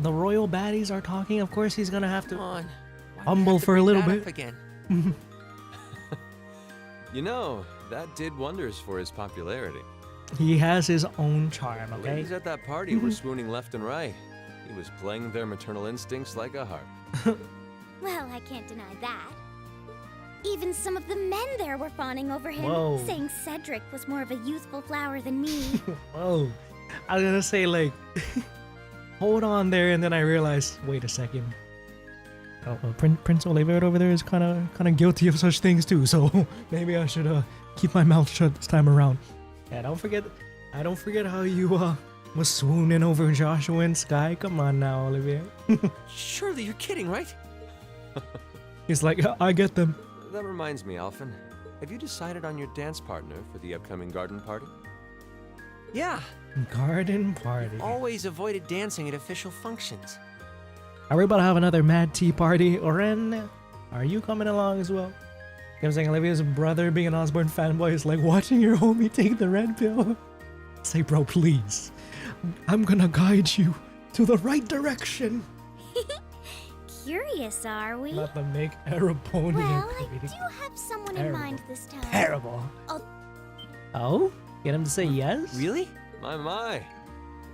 The royal baddies are talking. Of course, he's gonna have to Why humble have to for a bring little that bit. up again? You know, that did wonders for his popularity. He has his own charm, The okay? ladies at that party were swooning left and right. He was playing their maternal instincts like a harp. Well, I can't deny that. Even some of the men there were fawning over him, Whoa. saying Cedric was more of a youthful flower than me. Whoa. I was gonna say, like, hold on there, and then I realized, wait a second. Prince Olivier over there is kind of guilty of such things too, so maybe I should keep my mouth shut this time around. Yeah, don't forget how you was swooning over Joshua and Sky. Come on now, Olivier. Surely you're kidding, right? He's like, I get them. That reminds me, Alfin. Have you decided on your dance partner for the upcoming garden party? Yeah. Garden party. Always avoided dancing at official functions. Are we about to have another mad tea party? Oren, are you coming along as well? I'm saying Olivia's brother being an Osborne fanboy is like watching your homie take the red pill. Say, bro, please. I'm gonna guide you to the right direction. Curious, are we? Not the make Araponian. Well, I do have someone in mind this time. Terrible. Oh? Get him to say yes? Really? My. It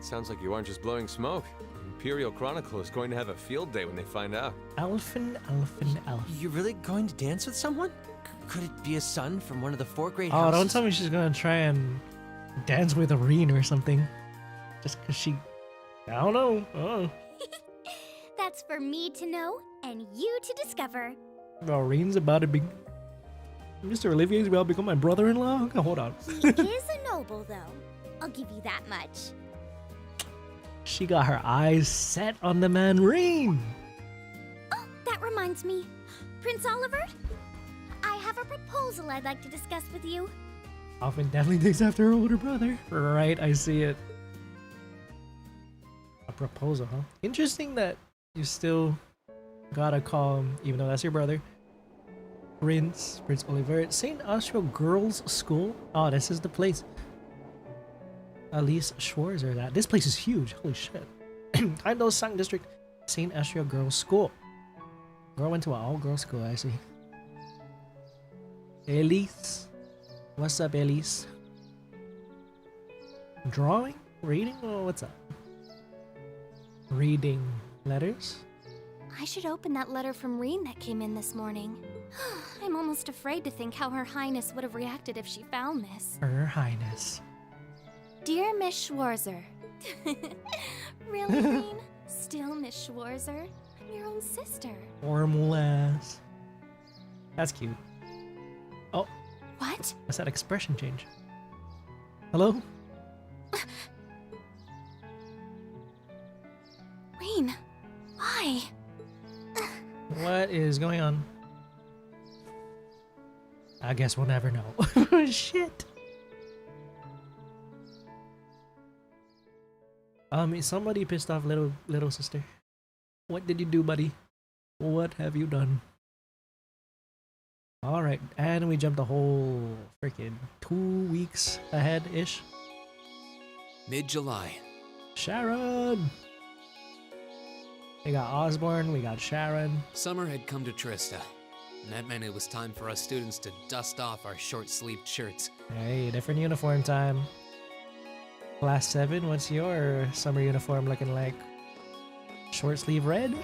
sounds like you aren't just blowing smoke. Imperial Chronicle is going to have a field day when they find out. Elfin. You're really going to dance with someone? Could it be a son from one of the 4 great Oh, houses? don't tell me she's gonna try and dance with Irina or something. Just because she... I don't know. Oh. That's for me to know and you to discover. Well, Rean's about to be... Mr. Olivier's about to become my brother-in-law? Okay, hold on. He is a noble, though. I'll give you that much. She got her eyes set on the man Rean. Oh, that reminds me. Prince Oliver, I have a proposal I'd like to discuss with you. Often definitely takes after her older brother. Right, I see it. A proposal, huh? Interesting that you still gotta call him, even though that's your brother, Prince Oliver. St. Austria Girls' School? Oh, this is the place. Lil Sis Schwarzer. This place is huge. Holy shit. I know Sang District. St. Austria Girls' School. Girl went to an all-girls school, I see. Elise. What's up, Elise? Drawing? Reading? Oh, what's up? Reading letters? I should open that letter from Rean that came in this morning. I'm almost afraid to think how Her Highness would have reacted if she found this. Her Highness. Dear Miss Schwarzer. Really, Rean? Still Miss Schwarzer? I'm your own sister. Formal ass. That's cute. Oh. What? What's that expression change? Hello? Rean, why? What is going on? I guess we'll never know. Shit. Somebody pissed off little sister. What did you do, buddy? What have you done? Alright, and we jumped a whole freaking 2 weeks ahead-ish. Mid-July. Sharon! We got Osborne, we got Sharon. Summer had come to Trista, and that meant it was time for us students to dust off our short-sleeved shirts. Hey, different uniform time. Class 7, what's your summer uniform looking like? Short sleeve red?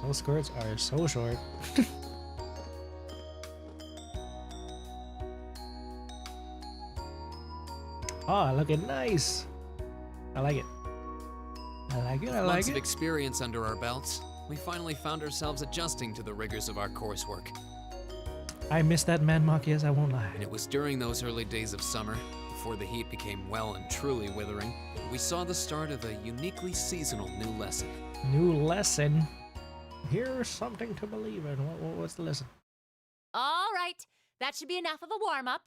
Those skirts are so short. Oh, looking nice. I like it. I like it. Months of experience under our belts, we finally found ourselves adjusting to the rigors of our coursework. I miss that man Machias, I won't lie. And it was during those early days of summer, before the heat became well and truly withering, we saw the start of a uniquely seasonal new lesson. New lesson? Here's something to believe in. What's the lesson? All right, that should be enough of a warm-up.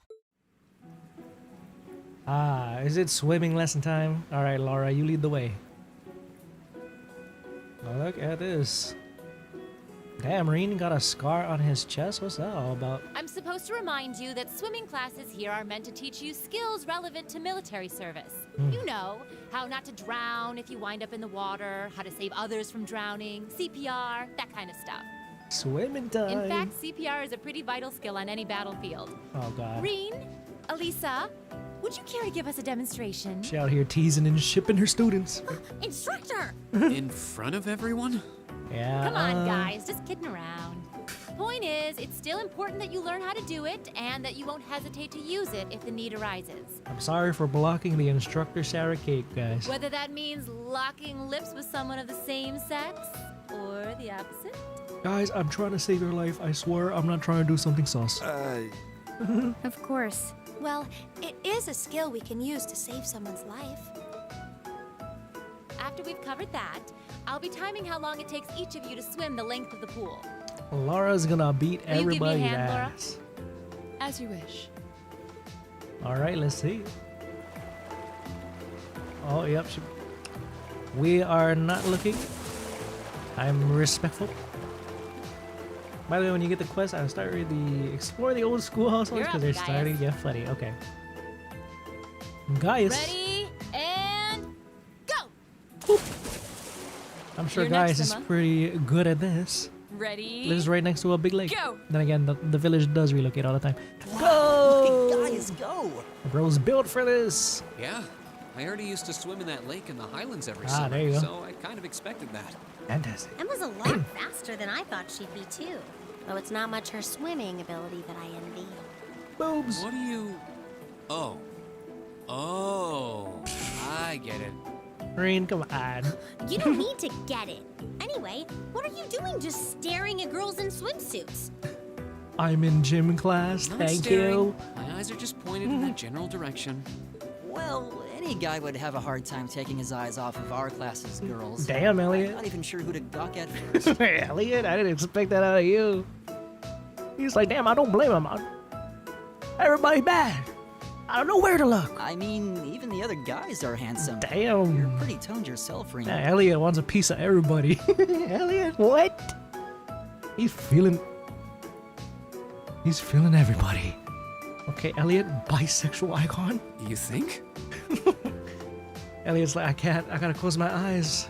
Ah, is it swimming lesson time? Alright, Laura, you lead the way. Oh, look at this. Damn, Rean got a scar on his chest? What's that all about? I'm supposed to remind you that swimming classes here are meant to teach you skills relevant to military service. You know, how not to drown if you wind up in the water, how to save others from drowning, CPR, that kind of stuff. Swimming time. In fact, CPR is a pretty vital skill on any battlefield. Oh, God. Rean, Alisa, would you care to give us a demonstration? She out here teasing and shipping her students. Instructor! In front of everyone? Yeah. Come on, guys, just kidding around. Point is, it's still important that you learn how to do it and that you won't hesitate to use it if the need arises. I'm sorry for blocking the instructor Sara cake, guys. Whether that means locking lips with someone of the same sex or the opposite. Guys, I'm trying to save your life. I swear I'm not trying to do something sus. Of course. Well, it is a skill we can use to save someone's life. After we've covered that, I'll be timing how long it takes each of you to swim the length of the pool. Laura's gonna beat Will you give me a everybody's hand, Laura? ass. As you wish. Alright, let's see. Oh, yep. We are not looking. I'm respectful. By the way, when you get the quest, I'll start with the explore the old schoolhouse ones because they're starting to get funny. Okay. Gaius. Ready and go. I'm sure You're Gaius next, is Emma. pretty good at this. Ready. Lives right next to a big lake. Go. Then again, the village does relocate all the time. Go! Gaius, go! Bro's built for this. Yeah, I already used to swim in that lake in the Highlands every Ah, summer, there you go. so I kind of expected that. Fantastic. Emma's a lot faster than I thought she'd be, too. Though it's not much her swimming ability that I envy. Boobs. What do you... Oh. Oh. I get it. Rean, come on. You don't need to get it. Anyway, what are you doing just staring at girls in swimsuits? I'm in gym class. Not Thank staring. you. My eyes are just pointed in that general direction. Well, any guy would have a hard time taking his eyes off of our class's girls. Damn, Elliot. I'm not even sure who to gawk at first. Elliot, I didn't expect that out of you. He's like, damn, I don't blame him. Everybody bad. I don't know where to look. I mean, even the other guys are handsome. Damn. You're pretty toned yourself, Rean. Yeah, Elliot wants a piece of everybody. Elliot, what? He's feeling everybody. Okay, Elliot, bisexual icon. You think? Elliot's like, I can't. I gotta close my eyes,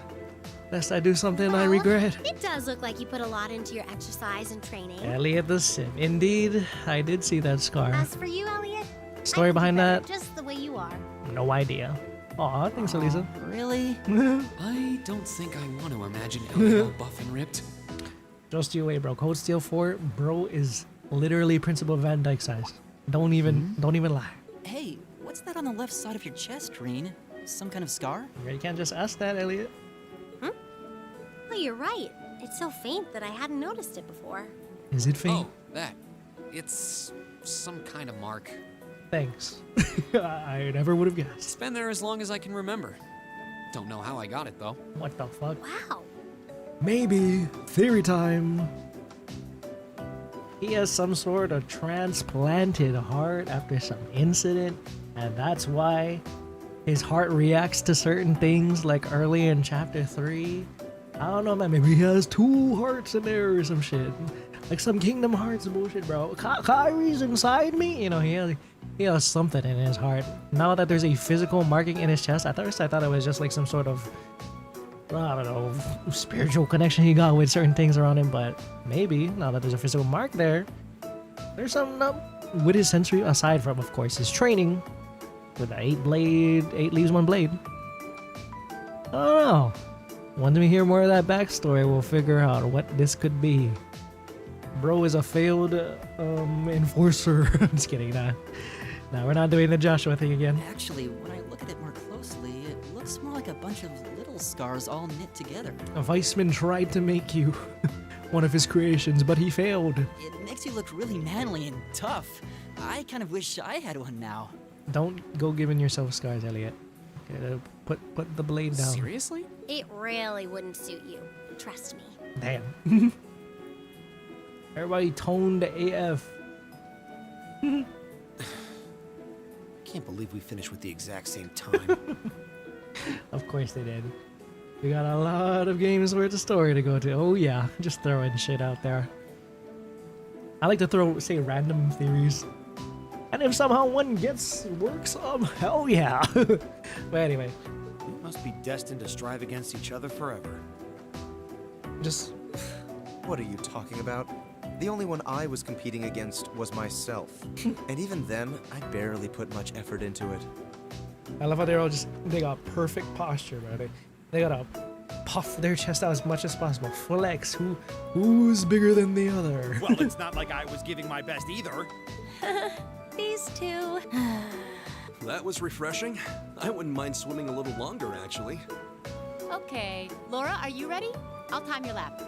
lest I do something I regret. It does look like you put a lot into your exercise and training. Elliot the Sim. Indeed, I did see that scar. As for you, Elliot, Story behind that? just the way you are. No idea. Aw, thanks, Alisa. Really? I don't think I want to imagine Elliot all buff and ripped. Just you wait, bro. Cold Steel 4, bro is literally Principal Van Dyke size. Don't even lie. Hey, what's that on the left side of your chest, Rean? Some kind of scar? You can't just ask that, Elliot. Well, you're right. It's so faint that I hadn't noticed it before. Is it faint? Oh, that. It's some kind of mark. Thanks. I never would have guessed. It's been there as long as I can remember. Don't know how I got it, though. What the fuck? Wow. Maybe. Theory time. He has some sort of transplanted heart after some incident, and that's why his heart reacts to certain things like early in chapter 3. I don't know, man. Maybe he has 2 hearts in there or some shit. Like some Kingdom Hearts bullshit, bro. Kyrie's inside me. You know, he has something in his heart. Now that there's a physical marking in his chest, I thought it was just like some sort of, I don't know, spiritual connection he got with certain things around him. But maybe, now that there's a physical mark there, there's something up with his sensory, aside from, of course, his training with the 8 leaves, 1 blade. I don't know. Once we hear more of that backstory, we'll figure out what this could be. Bro is a failed enforcer. I'm just kidding. Nah, we're not doing the Joshua thing again. Actually, when I look at it more closely, it looks more like a bunch of little scars all knit together. Weissman tried to make you one of his creations, but he failed. It makes you look really manly and tough. I kind of wish I had one now. Don't go giving yourself scars, Elliot. Okay, put the blade down. Seriously? It really wouldn't suit you. Trust me. Damn. Everybody toned AF. Can't believe we finished with the exact same time. Of course they did. We got a lot of games worth of story to go to. Oh yeah, just throwing shit out there. I like to say random theories. And if somehow one works, hell yeah. But anyway. We must be destined to strive against each other forever. Just... What are you talking about? The only one I was competing against was myself. And even then, I barely put much effort into it. I love how they got perfect posture, bro. They gotta puff their chest out as much as possible. Flex. Who's bigger than the other? Well, it's not like I was giving my best either. These two. That was refreshing. I wouldn't mind swimming a little longer, actually. Okay, Laura, are you ready? I'll time your lap.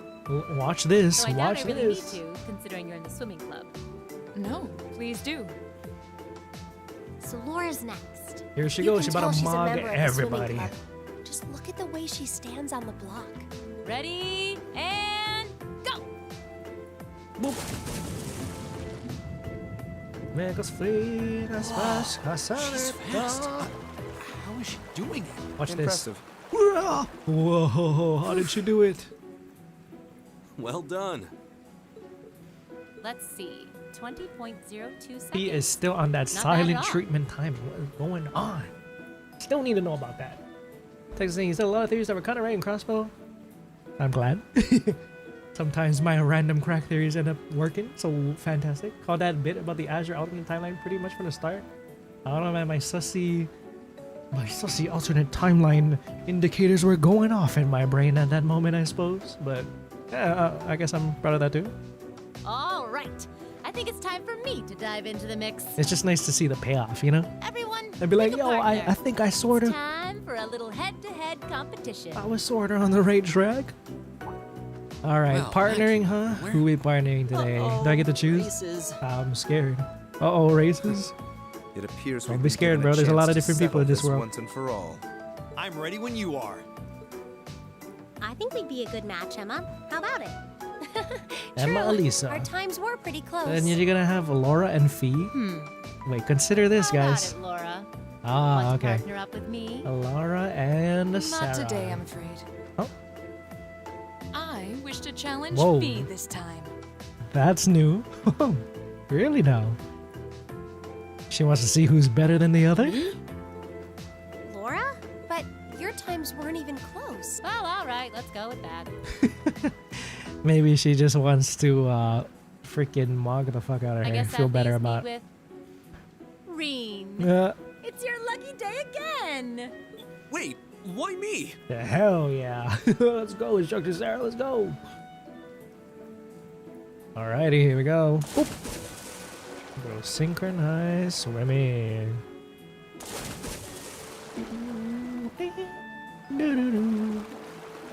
Watch this. So I doubt Watch I really this. need to, considering you're in the swimming club. No, please do. So Laura's next. Here she You goes. can She's about tell to she's a mog member of the swimming everybody. club. Just look at the way she stands on the block. Ready, and go! Make us free as fast as She's fast. How is she doing it? Watch Impressive. this. Whoa, how did she do it? Well done. Let's see. 20.02 seconds. He is still on that Not bad at silent all. treatment time. What is going on? Still need to know about that. Text saying, he said a lot of theories that were kind of right in crossbow. I'm glad. Sometimes my random crack theories end up working, so fantastic. Call that bit about the Azure alternate timeline pretty much from the start. I don't know, man. My sussy alternate timeline indicators were going off in my brain at that moment, I suppose. But yeah, I guess I'm proud of that too. All right. I think it's time for me to dive into the mix. It's just nice to see the payoff, you know? Everyone, I'd be like, pick a yo, I partner. think I sort of, Time for a little head-to-head competition. I was sort of on the right track. All right, Well, partnering, huh? Who we partnering today? Do I get to choose? Races. I'm scared. Uh-oh, races? It appears Don't we've be been scared, given bro. There's a lot of chance to different people in settle this world. Once and for all. I'm ready when you are. I think we'd be a good match, Emma. How about it? Emma, True. Alisa. Our times were pretty close. Then you're gonna have Laura and Fee. Wait, consider this, How about guys. it, Laura? Ah, Want to okay. partner up with me? Laura and Sara. Not today, I'm afraid. Oh. I wish to challenge Whoa. Fee this time. That's new. Really now? She wants to see who's better than the other? Laura? But your times weren't even close. Well, all right. Let's go with that. Maybe she just wants to freaking mog the fuck out of I her. guess Feel that better leaves me about. with Rean. Yeah. It's your lucky day again. Wait, why me? The hell yeah. Let's go, Instructor Sara. Let's go. Alrighty, here we go. Boop. Go synchronize swimming.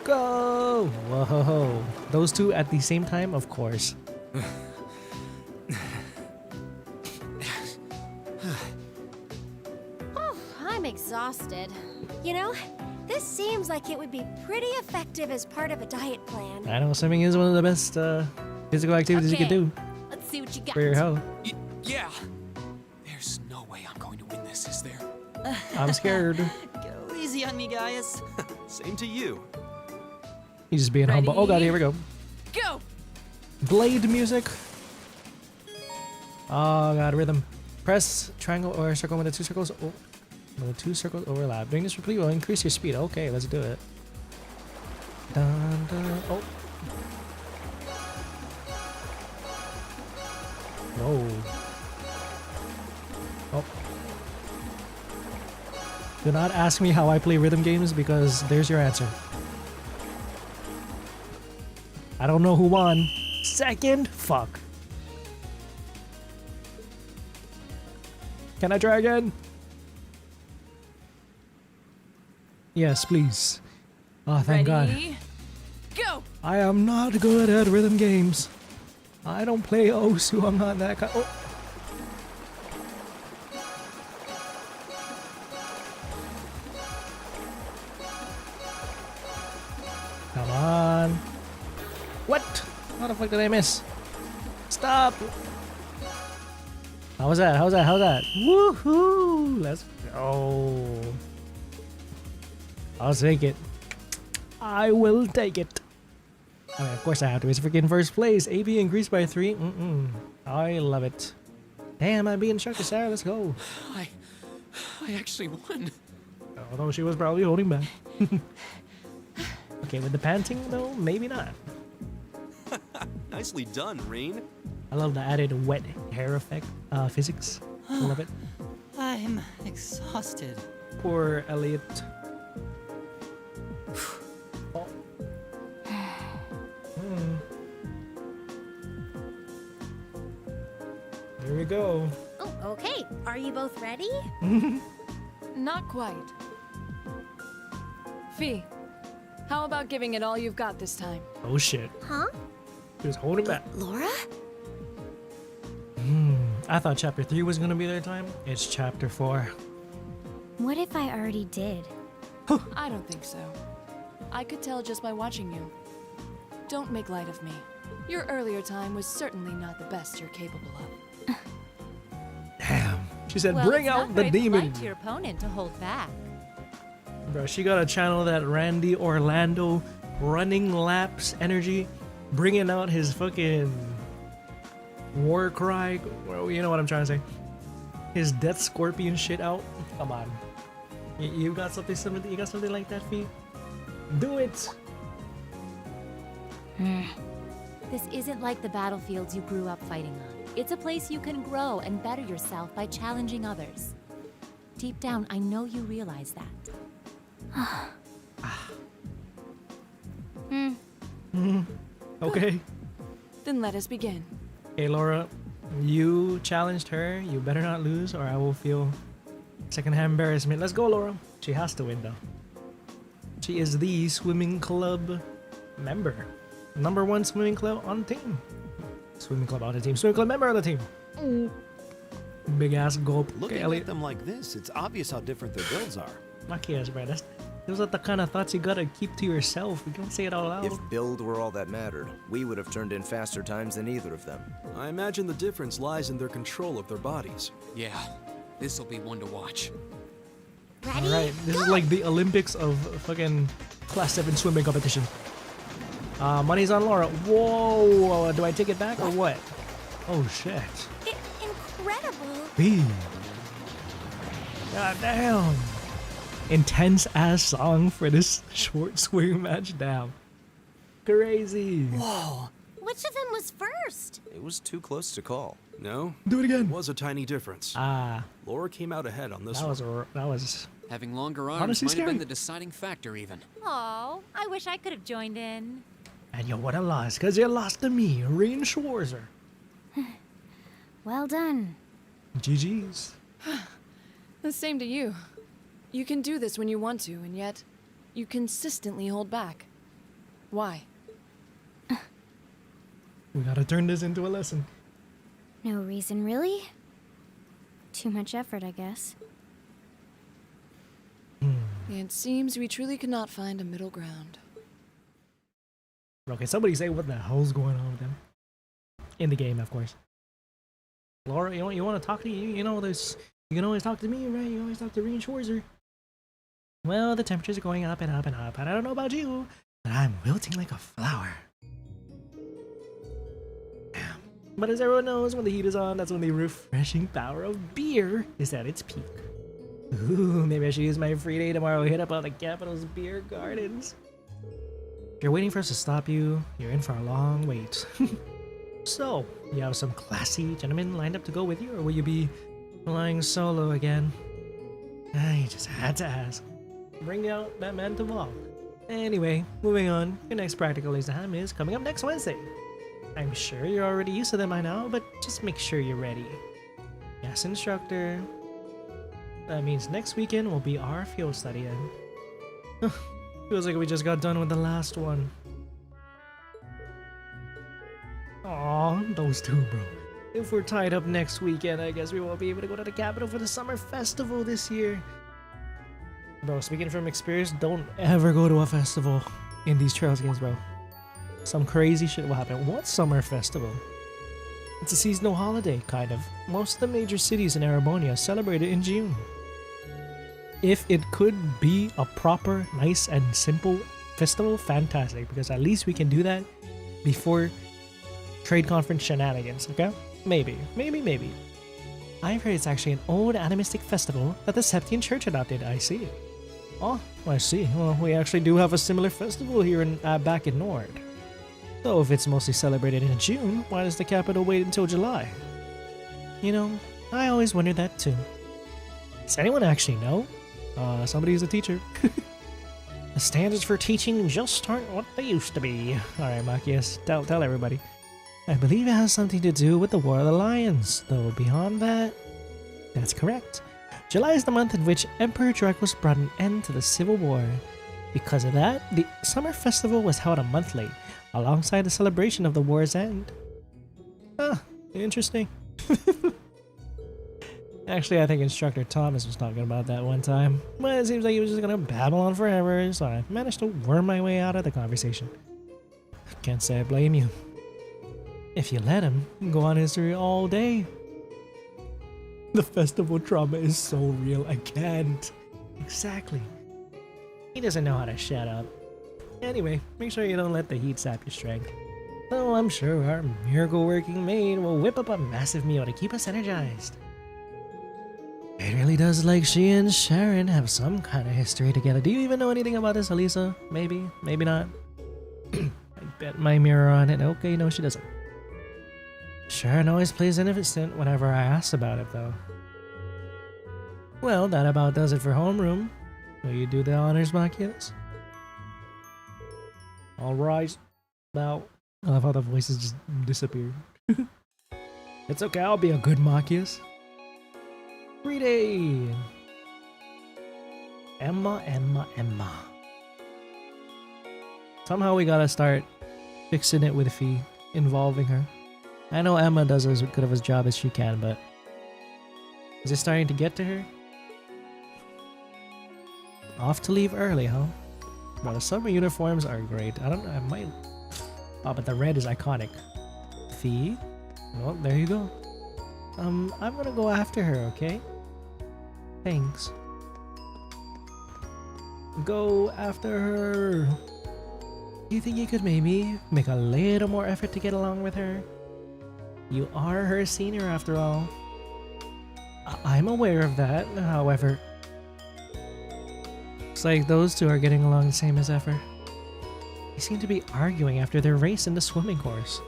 Go! Whoa. Those two at the same time, of course. Oh, I'm exhausted. You know, this seems like it would be pretty effective as part of a diet plan. I know swimming is one of the best physical activities you can do Let's see what you got. for your health. Yeah. There's no way I'm going to win this, is there? I'm scared. Go easy on me, Gaius. Same to you. He's just being humble. Oh god, here we go. Go! Blade music. Oh god, rhythm. Press triangle or circle when the two circles. Oh, when the two circles overlap. Doing this repeatedly will increase your speed. Okay, let's do it. Dun, dun. Oh. Whoa. Oh. Do not ask me how I play rhythm games because there's your answer. I don't know who won. Second? Fuck. Can I try again? Yes, please. Oh, thank God. Ready? Go! I am not good at rhythm games. I don't play Osu. I'm not that kind. Oh. Come on. What? How the fuck did I miss? Stop! How was that? How's that? How's that? Woohoo! Let's go. I'll take it. I will take it. I mean, of course I have to. It's freaking first place. AP increased by 3. I love it. Damn, I'm being Instructor Sara. Let's go. I actually won. Although she was probably holding back. Okay, with the panting though, maybe not. Nicely done, Rean. I love the added wet hair effect. Physics. I love it. I'm exhausted. Poor Elliot. Oh. Here we go. Oh, okay. Are you both ready? Not quite. Fee, how about giving it all you've got this time? Oh shit. Huh? He was holding back. Laura? I thought chapter 3 was gonna be their time. It's chapter 4. What if I already did? I don't think so. I could tell just by watching you. Don't make light of me. Your earlier time was certainly not the best you're capable of. Damn. She said, Well, bring it's out not the very demon. polite to your opponent to hold back. Bro, she gotta channel that Randy Orlando running laps energy, bringing out his fucking war cry. Well, you know what I'm trying to say. His death scorpion shit out. Come on. You got something similar? You got something like that, Fee? Do it! This isn't like the battlefields you grew up fighting on. It's a place you can grow and better yourself by challenging others. Deep down, I know you realize that. Okay. Then let us begin. Hey, Laura. You challenged her. You better not lose or I will feel secondhand embarrassment. Let's go, Laura. She has to win, though. She is the swimming club member. #1 swimming club on the team. Swimming club on the team. Swimming club member on the team. Big ass gulp. Looking at them like this, it's obvious how different their builds are. Makias, bro. Those are the kind of thoughts you gotta keep to yourself. You don't say it all out. If build were all that mattered, we would have turned in faster times than either of them. I imagine the difference lies in their control of their bodies. Yeah, this'll be one to watch. All right, this is like the Olympics of fucking Class 7 swimming competition. Money's on Laura. Whoa, do I take it back or what? Oh shit. Incredible. B. God damn. Intense ass song for this short swing match. Damn. Crazy. Whoa. Which of them was first? It was too close to call. No? Do it again. It was a tiny difference. Laura came out ahead on this one. That was having longer arms honestly might have scary. been the deciding factor even. Oh, I wish I could have joined in. And you would have lost because you lost to me, Rean Schwarzer. Well done. GG's. The same to you. You can do this when you want to, and yet you consistently hold back. Why? We gotta turn this into a lesson. No reason, really? Too much effort, I guess. It seems we truly cannot find a middle ground. Okay, somebody say what the hell's going on with them. In the game, of course. Laura, you want to talk to you? You know this. You can always talk to me, right? You always talk to Rean Schwarzer. Well, the temperatures are going up and up and up, and I don't know about you, but I'm wilting like a flower. Damn. But as everyone knows, when the heat is on, that's when the refreshing power of beer is at its peak. Ooh, maybe I should use my free day tomorrow to hit up all the capital's beer gardens. If you're waiting for us to stop you, you're in for a long wait. So, you have some classy gentlemen lined up to go with you, or will you be flying solo again? I just had to ask. Bring out that man Toval. Anyway, moving on. Your next practical exam is coming up next Wednesday. I'm sure you're already used to them by now, but just make sure you're ready. Yes, instructor. That means next weekend will be our field study and feels like we just got done with the last one. Aw, those two, bro. If we're tied up next weekend, I guess we won't be able to go to the capital for the summer festival this year. Bro, speaking from experience, don't ever go to a festival in these Trails games, bro. Some crazy shit will happen. What summer festival? It's a seasonal holiday, kind of. Most of the major cities in Arabonia celebrate it in June. If it could be a proper, nice, and simple festival, fantastic, because at least we can do that before trade conference shenanigans, okay? Maybe. I've heard it's actually an old animistic festival that the Septian Church adopted. I see. Oh, I see. Well, we actually do have a similar festival here in back in Nord. So if it's mostly celebrated in June, why does the capital wait until July? You know, I always wondered that too. Does anyone actually know? Somebody who's a teacher. The standards for teaching just aren't what they used to be. Alright, Machias, tell everybody. I believe it has something to do with the War of the Lions, though beyond that... That's correct. July is the month in which Emperor Dracus brought an end to the Civil War. Because of that, the summer festival was held a month late, alongside the celebration of the war's end. Ah, interesting. Actually, I think Instructor Thomas was talking about that one time, but it seems like he was just gonna babble on forever, so I managed to worm my way out of the conversation. Can't say I blame you. If you let him, he can go on history all day. The festival trauma is so real, I can't. Exactly. He doesn't know how to shut up. Anyway, make sure you don't let the heat sap your strength. Though I'm sure our miracle-working maid will whip up a massive meal to keep us energized. It really does like she and Sharon have some kind of history together. Do you even know anything about this, Alisa? Maybe, maybe not. I bet my mirror on it. Okay, no, she doesn't. Sharon always plays innocent whenever I ask about it, though. Well, that about does it for homeroom. Will you do the honors, Machias? All right. Now, I love how the voices just disappeared. It's okay, I'll be a good Machias. 3-day. Emma. Somehow we gotta start fixing it with Fee, involving her. I know Emma does as good of a job as she can, but is it starting to get to her? Off to leave early, huh? Well, the summer uniforms are great. I don't know, I might... Oh, but the red is iconic. Fee? Well, there you go. I'm gonna go after her, okay? Thanks. Go after her. Do you think you could maybe make a little more effort to get along with her? You are her senior after all. I'm aware of that, however. Looks like those two are getting along the same as ever. They seem to be arguing after their race in the swimming course.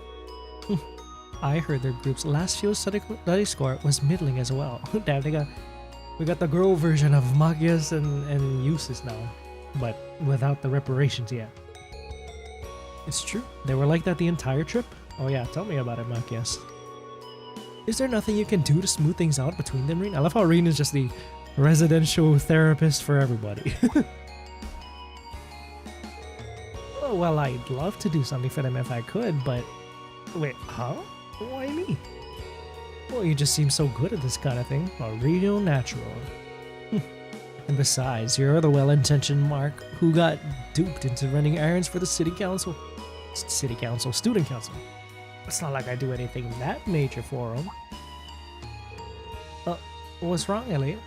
I heard their group's last few study score was middling as well. Damn, we got the girl version of Magias and Uses now, but without the reparations yet. It's true, they were like that the entire trip. Oh yeah, tell me about it, Magias. Is there nothing you can do to smooth things out between them, Rean? I love how Rean is just the residential therapist for everybody. Oh, well, I'd love to do something for them if I could, but... Wait, huh? Why me? Well, you just seem so good at this kind of thing. A real natural. And besides, you're the well-intentioned Mark who got duped into running errands for the city council. Student council. It's not like I do anything that major for them. What's wrong, Elliot?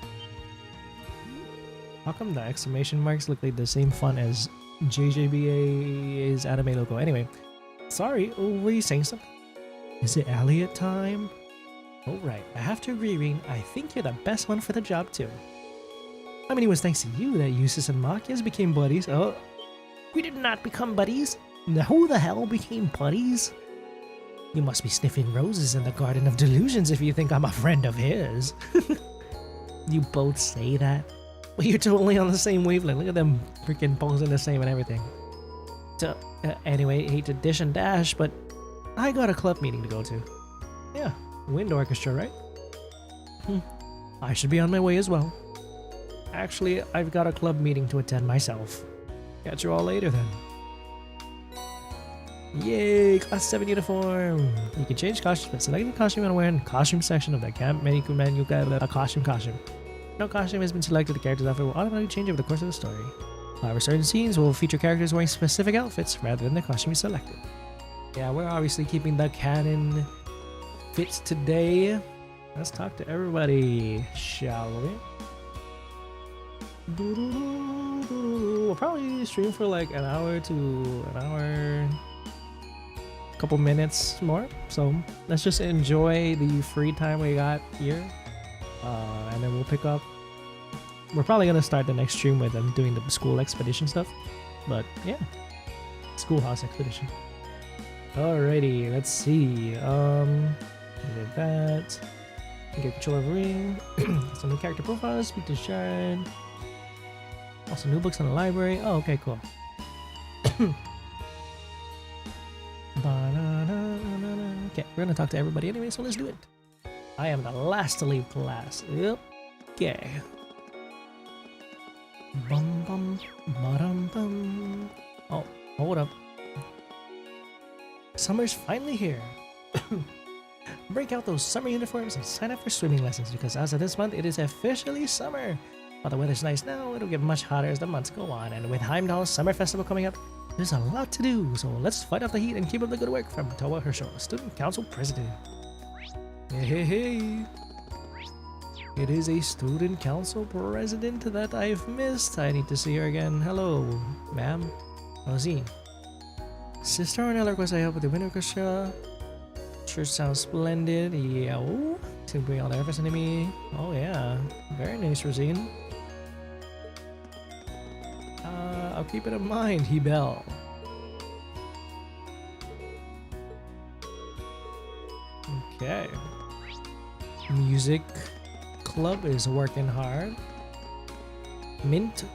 How come the exclamation marks look like the same font as JJBA's anime logo? Anyway, sorry, were you saying something? Is it Elliot time? Alright, I have to agree, Rean. I think you're the best one for the job, too. I mean, it was thanks to you that Usis and Machias became buddies. Oh, we did not become buddies. Who the hell became buddies? You must be sniffing roses in the Garden of Delusions if you think I'm a friend of his. You both say that? Well, you're totally on the same wavelength. Look at them freaking posing the same and everything. So, anyway, hate to dish and dash, but I got a club meeting to go to. Yeah, wind orchestra, right? I should be on my way as well. Actually, I've got a club meeting to attend myself. Catch you all later then. Yay, class 7 uniform! You can change costumes, but select the costume you want to wear in the costume section of the camp menu you got a costume. No costume has been selected, the character's outfit will automatically change over the course of the story. However, certain scenes will feature characters wearing specific outfits rather than the costume you selected. Yeah, we're obviously keeping the canon fits today. Let's talk to everybody, shall we? We'll probably stream for like an hour, couple minutes more. So let's just enjoy the free time we got here. And then we'll pick up. We're probably gonna start the next stream with them doing the school expedition stuff. But yeah, schoolhouse expedition. Alrighty, let's see. Did that. Get control of Ring. Some new character profiles. Speak to Sharon. Also, new books in the library. Oh, okay, cool. Okay, we're gonna talk to everybody anyway, so let's do it. I am the last to leave class. Yep. Okay. Bum bum ba-dum bum. Oh, hold up. Summer's finally here. Break out those summer uniforms and sign up for swimming lessons because as of this month, it is officially summer. While the weather's nice now, it'll get much hotter as the months go on. And with Heimdall's Summer Festival coming up, there's a lot to do. So let's fight off the heat and keep up the good work from Towa Herschel, Student Council President. Hey. It is a Student Council President that I've missed. I need to see her again. Hello, ma'am. How's he? Sister and request I help with the winter orchestra. Sure sounds splendid. Yeah. Oh, to bring all the efforts into me. Oh yeah. Very nice, Rosine. I'll keep it in mind, Hebel. Okay. Music club is working hard. Mint.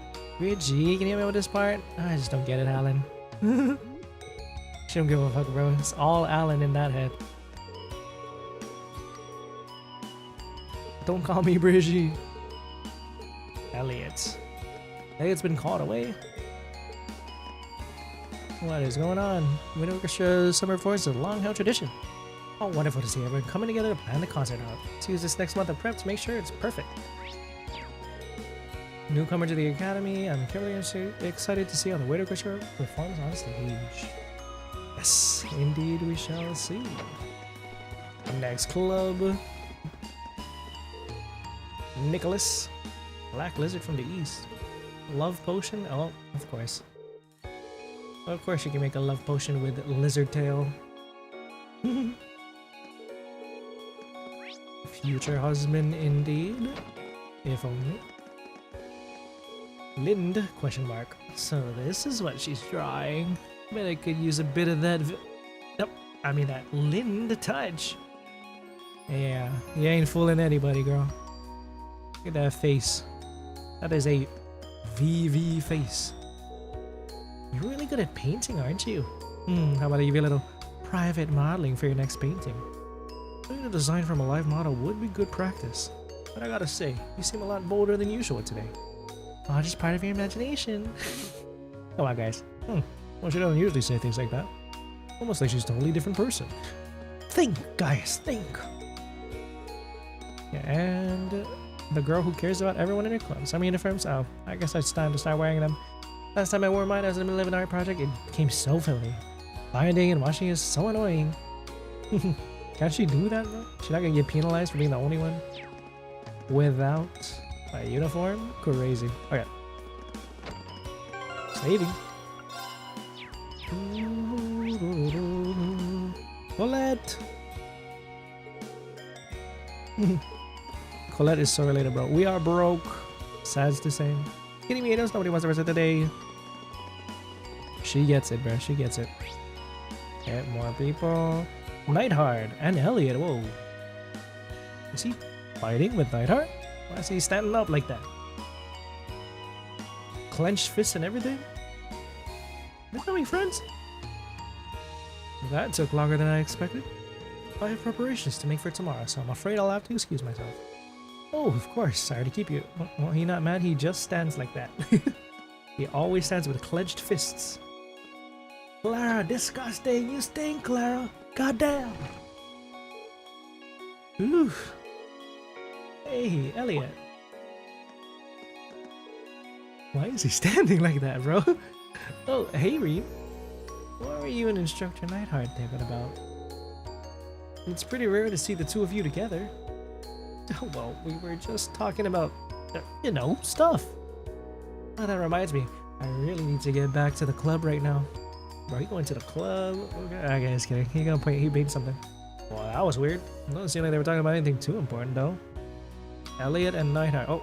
Reggie, can you help me with this part? I just don't get it, Alan. She don't give a fuck, bro. It's all Alan in that head. Don't call me Bridgie. Elliot. Elliot's been called away. What is going on? Winter Orchestra Summer Force is a long-held tradition. Oh, wonderful to see everyone coming together to plan the concert out. Let's use this next month of prep to make sure it's perfect. Newcomer to the Academy, I'm incredibly excited to see how the Winter Orchestra performs on stage. Yes, indeed we shall see. Next club. Nicholas. Black Lizard from the East. Love potion? Oh, of course. Of course you can make a love potion with lizard tail. Future husband indeed. If only. Lind? Question mark. So this is what she's drawing. Bet I could use a bit of that nope, I mean that Lind touch. Yeah, you ain't fooling anybody, girl. Look at that face. That is a VV face. You're really good at painting, aren't you? How about I give you a little private modeling for your next painting? Doing a design from a live model would be good practice. But I gotta say, you seem a lot bolder than usual today. Oh, just part of your imagination. Come on, guys. Well, she doesn't usually say things like that. Almost like she's a totally different person. Think, guys, think. Yeah, and the girl who cares about everyone in her club. Summer uniforms? Oh, I guess it's time to start wearing them. Last time I wore mine, I was in the middle of an art project. It became so filthy. Binding and washing is so annoying. Can't she do that, though? She's not gonna get penalized for being the only one without a uniform? Crazy. Okay. Saving. Colette! Colette is so related, bro. We are broke. Sad to say. Kidding me, knows nobody wants the rest of the day. She gets it, bro. She gets it. Get more people. Nightheart and Elliot. Whoa. Is he fighting with Nightheart? Why is he standing up like that? Clenched fists and everything? They're becoming friends? That took longer than I expected. I have preparations to make for tomorrow, so I'm afraid I'll have to excuse myself. Oh, of course. Sorry to keep you. Well, he's not mad. He just stands like that. He always stands with clenched fists. Clara, disgusting. You stink, Clara. Goddamn. Oof. Hey, Elliot. Why is he standing like that, bro? Oh, hey, Rean. What were you and Instructor Nightheart thinking about? It's pretty rare to see the two of you together. Well, we were just talking about, you know, stuff. Oh, that reminds me. I really need to get back to the club right now. Bro, you going to the club? Okay, I guess kidding. He made something. Well, that was weird. It doesn't seem like they were talking about anything too important, though. Elliot and Nightheart. Oh.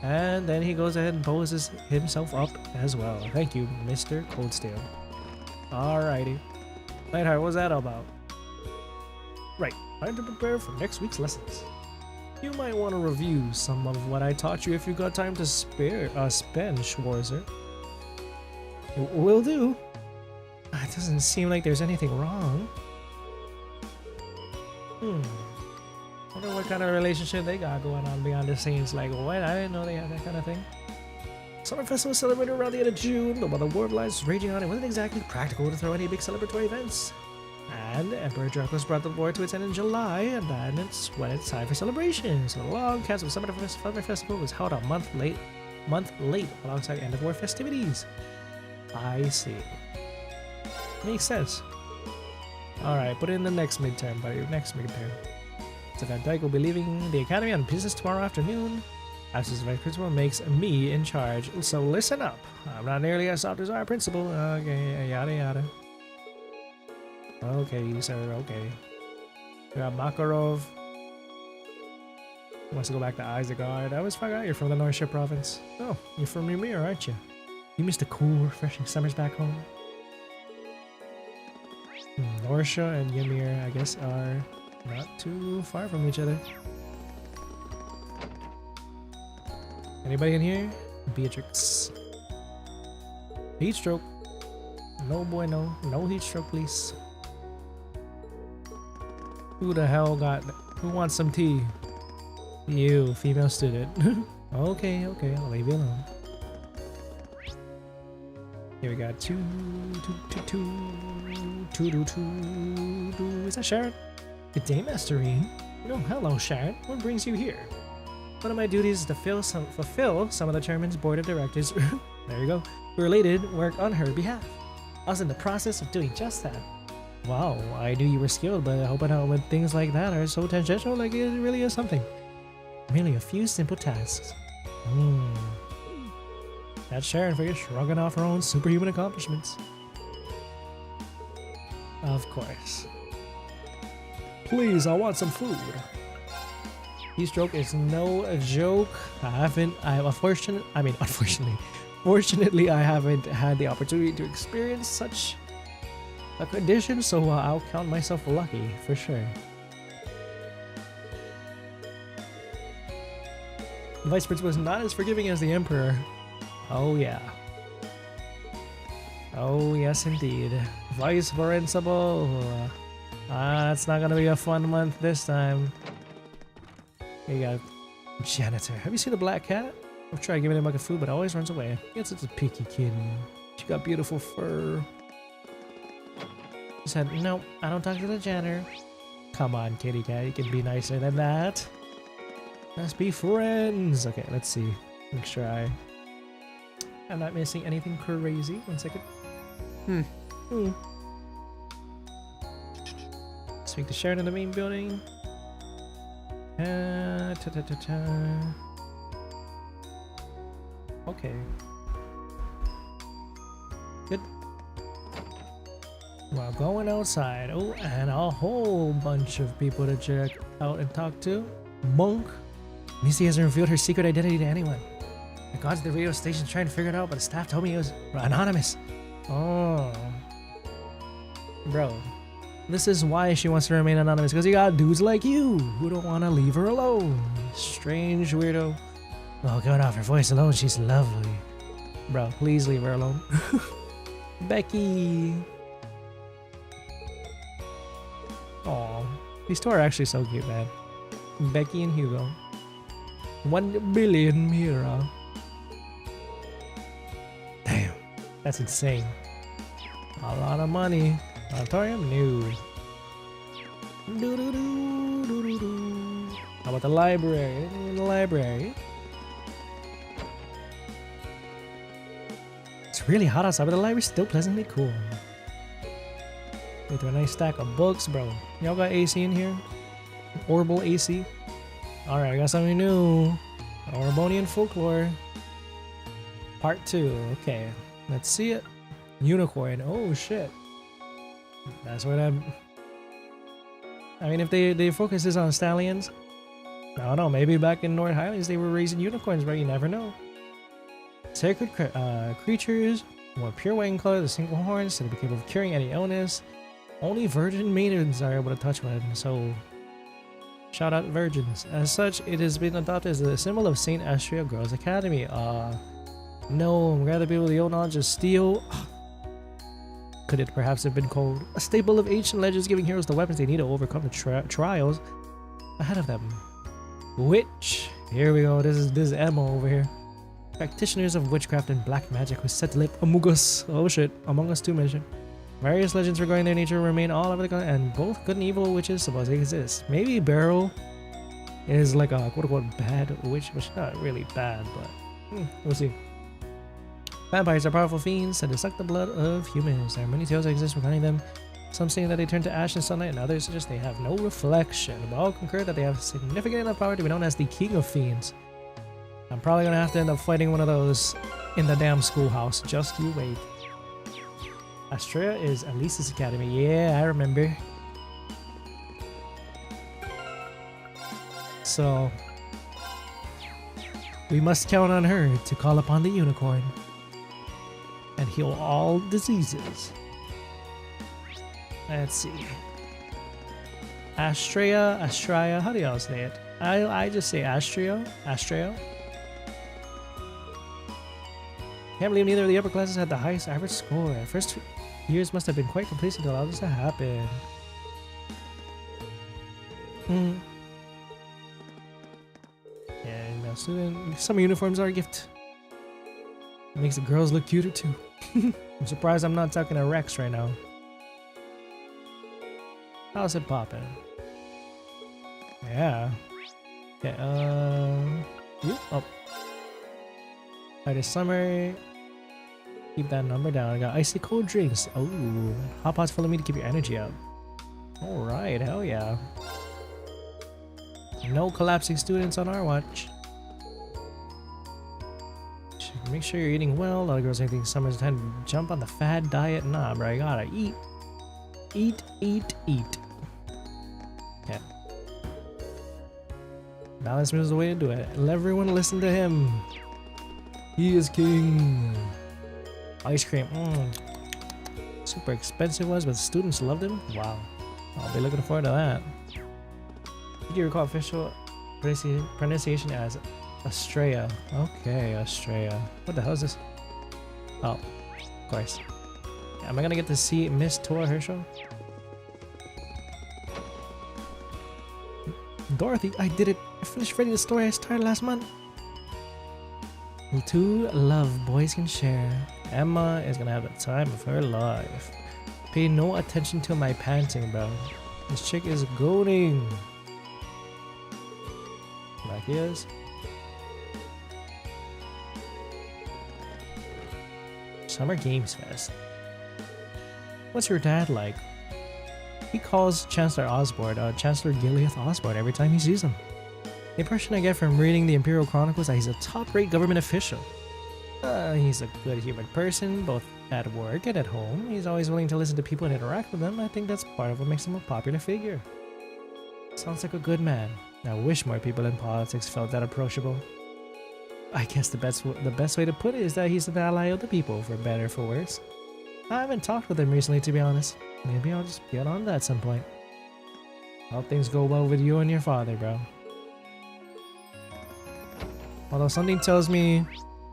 And then he goes ahead and poses himself up as well. Thank you, Mr. Cold Steel. Alrighty. Nightheart, what's that all about? Right, time to prepare for next week's lessons. You might want to review some of what I taught you if you got time to spend, Schwarzer. Will do. It doesn't seem like there's anything wrong. Wonder what kind of relationship they got going on behind the scenes. Like, what? I didn't know they had that kind of thing. Summer Festival was celebrated around the end of June, but while the war was raging on, it wasn't exactly practical to throw any big celebratory events. And Emperor Dracula's brought the war to its end in July, and then it's when it's time for celebrations. So the long cast of Summer Festival was held a month late, alongside end of war festivities. I see. Makes sense. Alright, put it in the next midterm, buddy. Next midterm. So Van Dyke will be leaving the academy on business tomorrow afternoon. Absence of vice principal makes me in charge. So listen up. I'm not nearly as soft as our principal. Okay, yada yada. Okay, sir, okay. We got Makarov. Wants to go back to Isengard. I always forgot you're from the Northshire province. Oh, you're from Ymir, aren't you? You missed the cool, refreshing summers back home. Northshire and Ymir, I guess, are not too far from each other. Anybody in here? Beatrix. Heat stroke. No boy, no. No heat stroke, please. Who the hell got... Who wants some tea? You, female student. Okay, I'll leave you alone. Here we got two. Is that Sharon? Good day, Master Rean. No, hello, Sharon. What brings you here? One of my duties is to fulfill some of the chairman's board of directors. There you go. Related work on her behalf. I was in the process of doing just that. Wow, I knew you were skilled, but helping out with things like that are so tangential, like it really is something. Merely a few simple tasks. That's Sharon for you, shrugging off her own superhuman accomplishments. Of course. Please, I want some food. Heat stroke is no joke. Fortunately, I haven't had the opportunity to experience such a condition, so I'll count myself lucky for sure. The vice principal is not as forgiving as the emperor. Oh yeah. Oh yes indeed. Vice principal. It's not gonna be a fun month this time. Here you go. Janitor. Have you seen the black cat? I've tried giving him like a food, but it always runs away. It's such a picky kid. She got beautiful fur. He said, no, I don't talk to the janitor. Come on, kitty cat, you can be nicer than that. Let's be friends. Okay, let's see. Make sure I'm not missing anything crazy. 1 second. Speak to Sharon in the main building. Okay. Good. Well, going outside. Oh, and a whole bunch of people to check out and talk to. Monk. Missy hasn't revealed her secret identity to anyone. I got to the radio station trying to figure it out, but the staff told me it was anonymous. Oh. Bro. This is why she wants to remain anonymous, because you got dudes like you who don't want to leave her alone. Strange weirdo. Well, going off her voice alone, she's lovely. Bro, please leave her alone. Becky. Aw. These two are actually so cute, man. Becky and Hugo. 1 billion Mira. Damn. That's insane. A lot of money. Auditorium? No. How about the library? In the library. It's really hot outside, but the library's still pleasantly cool. With a nice stack of books, bro. Y'all got AC in here? Orbital AC? Alright, I got something new. Orbonian folklore. Part 2. Okay. Let's see it. Unicorn. Oh shit. That's what I mean, if they focus this on stallions, I don't know, maybe back in North Highlands they were raising unicorns, but you never know. Sacred creatures, more pure white in color, the single horns, that are capable of curing any illness. Only virgin maidens are able to touch one, so shout out virgins. As such, it has been adopted as a symbol of St. Astria Girls Academy. No, I'm glad to be able to the old knowledge of steel. Could it perhaps have been called a staple of ancient legends, giving heroes the weapons they need to overcome the trials ahead of them? Witch. Here we go. This is Emma over here. Practitioners of witchcraft and black magic who set to live among us. Oh shit, Among Us 2 mission. Various legends regarding their nature remain all over the continent, and both good and evil witches supposedly exist. Maybe Beryl is like a quote-unquote bad witch, but she's not really bad, but we'll see. Vampires are powerful fiends that suck the blood of humans. There are many tales that exist regarding them. Some say that they turn to ash in sunlight, and others suggest they have no reflection. But all concur that they have significant enough power to be known as the King of Fiends. I'm probably gonna have to end up fighting one of those in the damn schoolhouse. Just you wait. Astrea is Elise's academy. Yeah, I remember. So we must count on her to call upon the unicorn and heal all diseases. Let's see. Astrea, how do y'all say it? I just say Astrea. Can't believe neither of the upper classes had the highest average score. First years must have been quite complacent until all this happened. Yeah, now student, summer uniforms are a gift. It makes the girls look cuter too. I'm surprised I'm not talking to Rex right now. How's it poppin'? Yeah. Okay, yep. Oh. Alright, this summer. Keep that number down. I got icy cold drinks. Oh, hot pots full of me to keep your energy up. Alright, hell yeah. No collapsing students on our watch. Make sure you're eating well. A lot of girls think summer's time to jump on the fad diet. Nah, bro, I gotta eat. Eat. Yeah. Balance is the way to do it. Let everyone listen to him. He is king. Ice cream. Super expensive was, but students loved him. Wow. I'll be looking forward to that. Did you recall official pronunciation as Astrea? Okay, Astrea. What the hell is this? Oh, of course. Am I gonna get to see Miss Tora Herschel? Dorothy, I did it. I finished writing the story I started last month. To love boys can share. Emma is gonna have the time of her life. Pay no attention to my panting, bro. This chick is goading. Like he is. Summer Games Fest. What's your dad like? He calls Chancellor Osborne, Chancellor Gileath Osborne every time he sees him. The impression I get from reading the Imperial Chronicles is that he's a top-rate government official. He's a good human person, both at work and at home. He's always willing to listen to people and interact with them. I think that's part of what makes him a popular figure. Sounds like a good man. I wish more people in politics felt that approachable. I guess the best way to put it is that he's an ally of the people, for better or for worse. I haven't talked with him recently, to be honest. Maybe I'll just get on that at some point. Hope things go well with you and your father, bro. Although something tells me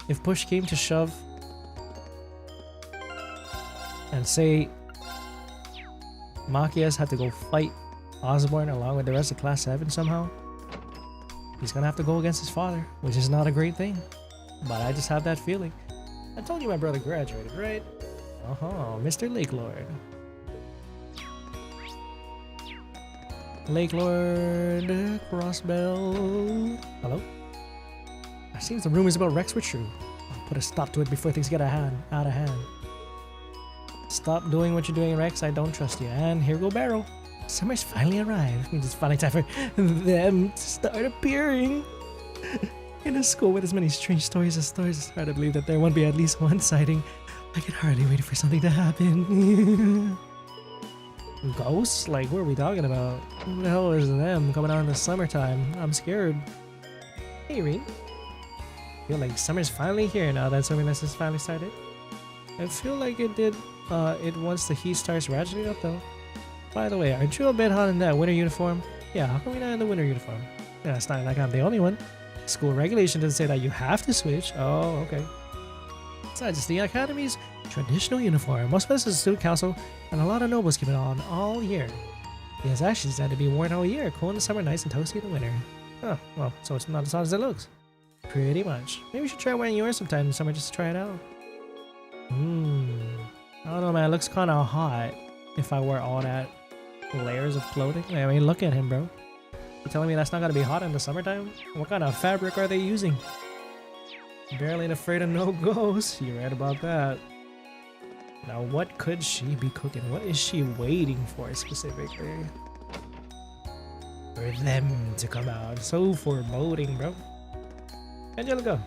if push came to shove and say Machias had to go fight Osborne along with the rest of Class 7 somehow, he's gonna have to go against his father, which is not a great thing. But I just have that feeling. I told you my brother graduated, right? Mr. Lake Lord. Lake Lord Crossbell. Hello? I see the rumors about Rex were true. I'll put a stop to it before things get out of hand. Stop doing what you're doing, Rex. I don't trust you. And here go Barrow. Summer's finally arrived. It means it's finally time for them to start appearing. In a school with as many strange stories as stars, it's hard to believe that there won't be at least one sighting. I can hardly wait for something to happen. Ghosts? Like, what are we talking about? Who the hell is them coming out in the summertime? I'm scared. Hey, Rean. I feel like summer's finally here now that summer lessons finally started. I feel like it did it once the heat starts ratcheting up though. By the way, aren't you a bit hot in that winter uniform? Yeah, how come we're not in the winter uniform? Yeah, it's not like I'm the only one. School regulation doesn't say that you have to switch. Oh, okay. Besides, it's the Academy's traditional uniform. Most of us as a student council and a lot of nobles keep it on all year. It is actually designed to be worn all year, cool in the summer, nice and toasty in the winter. Oh, well, so it's not as hot as it looks. Pretty much. Maybe we should try wearing yours sometime in the summer just to try it out. I don't know, man. It looks kind of hot if I wear all that layers of clothing. I mean, look at him, bro. You telling me that's not gonna be hot in the summertime? What kind of fabric are they using? Barely ain't afraid of no ghosts. You're right about that. Now, what could she be cooking? What is she waiting for specifically? For them to come out. So foreboding, bro. Angelica.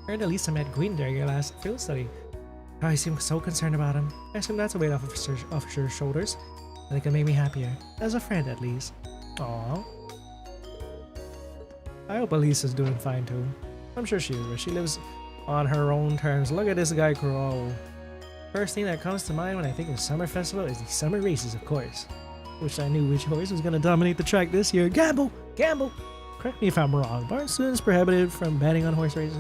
Heard Alisa met Gwyn during your last field study. Oh, you seem so concerned about him. I assume that's a weight off of your shoulders. I think it made me happier. As a friend, at least. Aww. I hope Elisa's doing fine too. I'm sure she is, but she lives on her own terms. Look at this guy grow. First thing that comes to mind when I think of summer festival is the summer races, of course. Wish I knew which horse was gonna dominate the track this year. Gamble! Gamble! Correct me if I'm wrong, but aren't students prohibited from betting on horse races?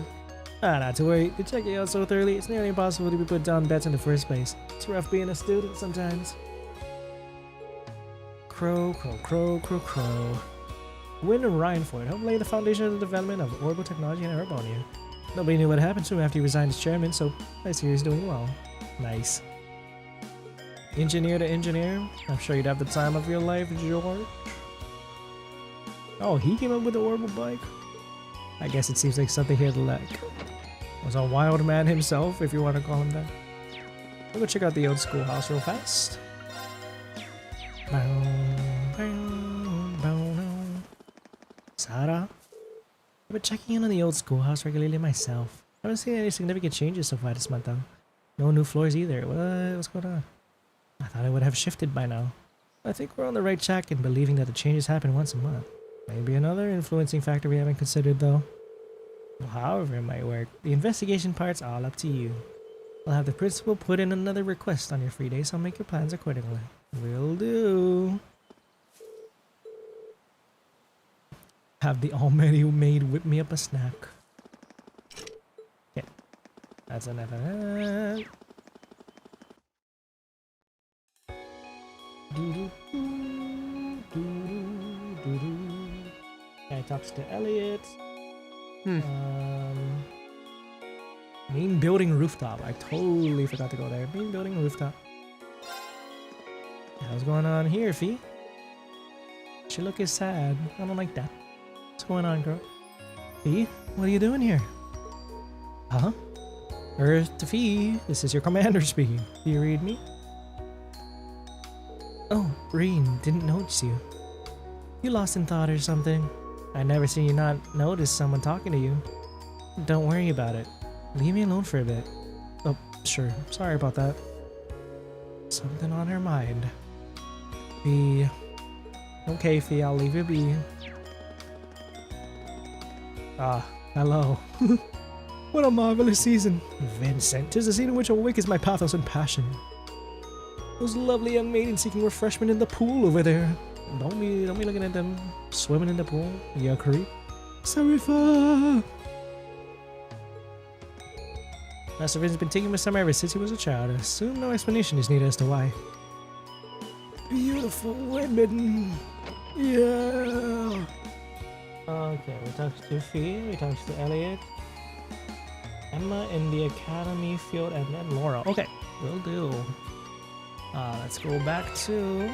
Not to worry. You check it out so thoroughly, it's nearly impossible to be put down bets in the first place. It's rough being a student sometimes. Crow, crow, crow, crow, crow. Gwyn Reinford helped lay the foundation of the development of orbital technology in Erebonia. Nobody knew what happened to him after he resigned as chairman, so I see he's doing well. Nice. Engineer to engineer? I'm sure you'd have the time of your life, George. Oh, he came up with the orbital bike? I guess it seems like something he had lack. Was a wild man himself, if you want to call him that. We'll go check out the old schoolhouse real fast. Sara? I've been checking in on the old schoolhouse regularly myself. I haven't seen any significant changes so far this month though. No new floors either. What's going on? I thought it would have shifted by now. I think we're on the right track in believing that the changes happen once a month. Maybe another influencing factor we haven't considered though. Well, however it might work, the investigation part's all up to you. I'll have the principal put in another request on your free day, so make your plans accordingly. Will do. Have the already made whip me up a snack. Okay, that's enough of that. Guy talks to Elliot. Main building rooftop. I totally forgot to go there. Main building rooftop. What's going on here, Fee? She look is sad. I don't like that. What's going on, girl? Fee, what are you doing here? Huh? Earth to Fee. This is your commander speaking. Do you read me? Oh, Rean, didn't notice you. You lost in thought or something? I've never seen you not notice someone talking to you. Don't worry about it. Leave me alone for a bit. Oh, sure. Sorry about that. Something on her mind. Fee. Okay, Fee, I'll leave you be. Ah, hello. What a marvelous season. Vincent, 'tis a scene in which awakens my pathos and passion. Those lovely young maidens seeking refreshment in the pool over there. Don't be looking at them swimming in the pool. You creep. Sarifa! Master Vin's been taking with summer ever since he was a child. I assume no explanation is needed as to why. Beautiful women. Yeah. Okay, we talked to Fee, we talked to Elliot, Emma in the academy field, and then Laura. Okay, will do. Let's go back to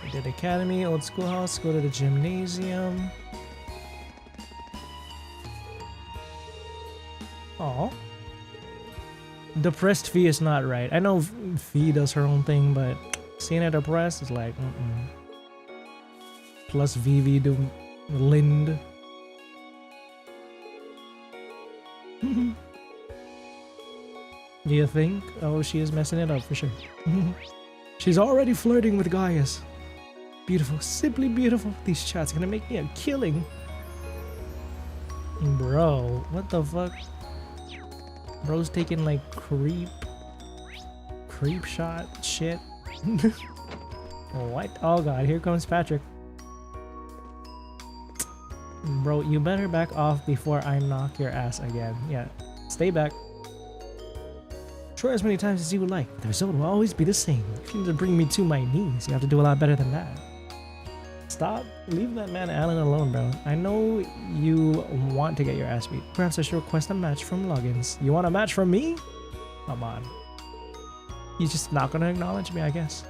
we did academy, old schoolhouse, go to the gymnasium. Oh, depressed Fee is not right. I know Fee does her own thing, but seeing her depressed is like, Plus Vivi do Lind. Do you think? Oh, she is messing it up for sure. She's already flirting with Gaius. Beautiful, simply beautiful. These chats gonna make me a killing. Bro, what the fuck? Bro's taking like creep shot shit. What? Oh god, here comes Patrick. Bro, you better back off before I knock your ass again. Yeah, stay back. Try as many times as you would like. The result will always be the same. If you need to bring me to my knees, you have to do a lot better than that. Stop. Leave that man Alan alone, bro. I know you want to get your ass beat. Perhaps I should request a match from Loggins. You want a match from me? Come on. He's just not gonna acknowledge me, I guess.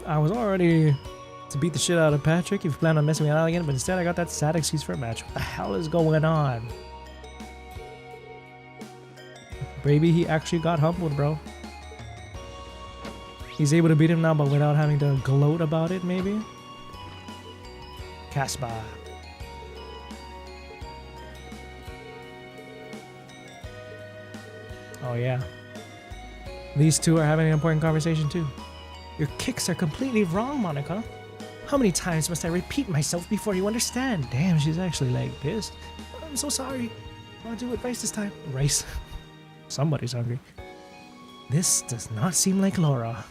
I was already to beat the shit out of Patrick if you plan on messing me out again, but instead I got that sad excuse for a match. What the hell is going on? Maybe he actually got humbled, bro. He's able to beat him now, but without having to gloat about it, maybe? Casbah. Oh yeah. These two are having an important conversation too. Your kicks are completely wrong, Monica. How many times must I repeat myself before you understand? Damn, she's actually like pissed. I'm so sorry. I'll do it rice this time. Rice. Somebody's hungry. This does not seem like Laura.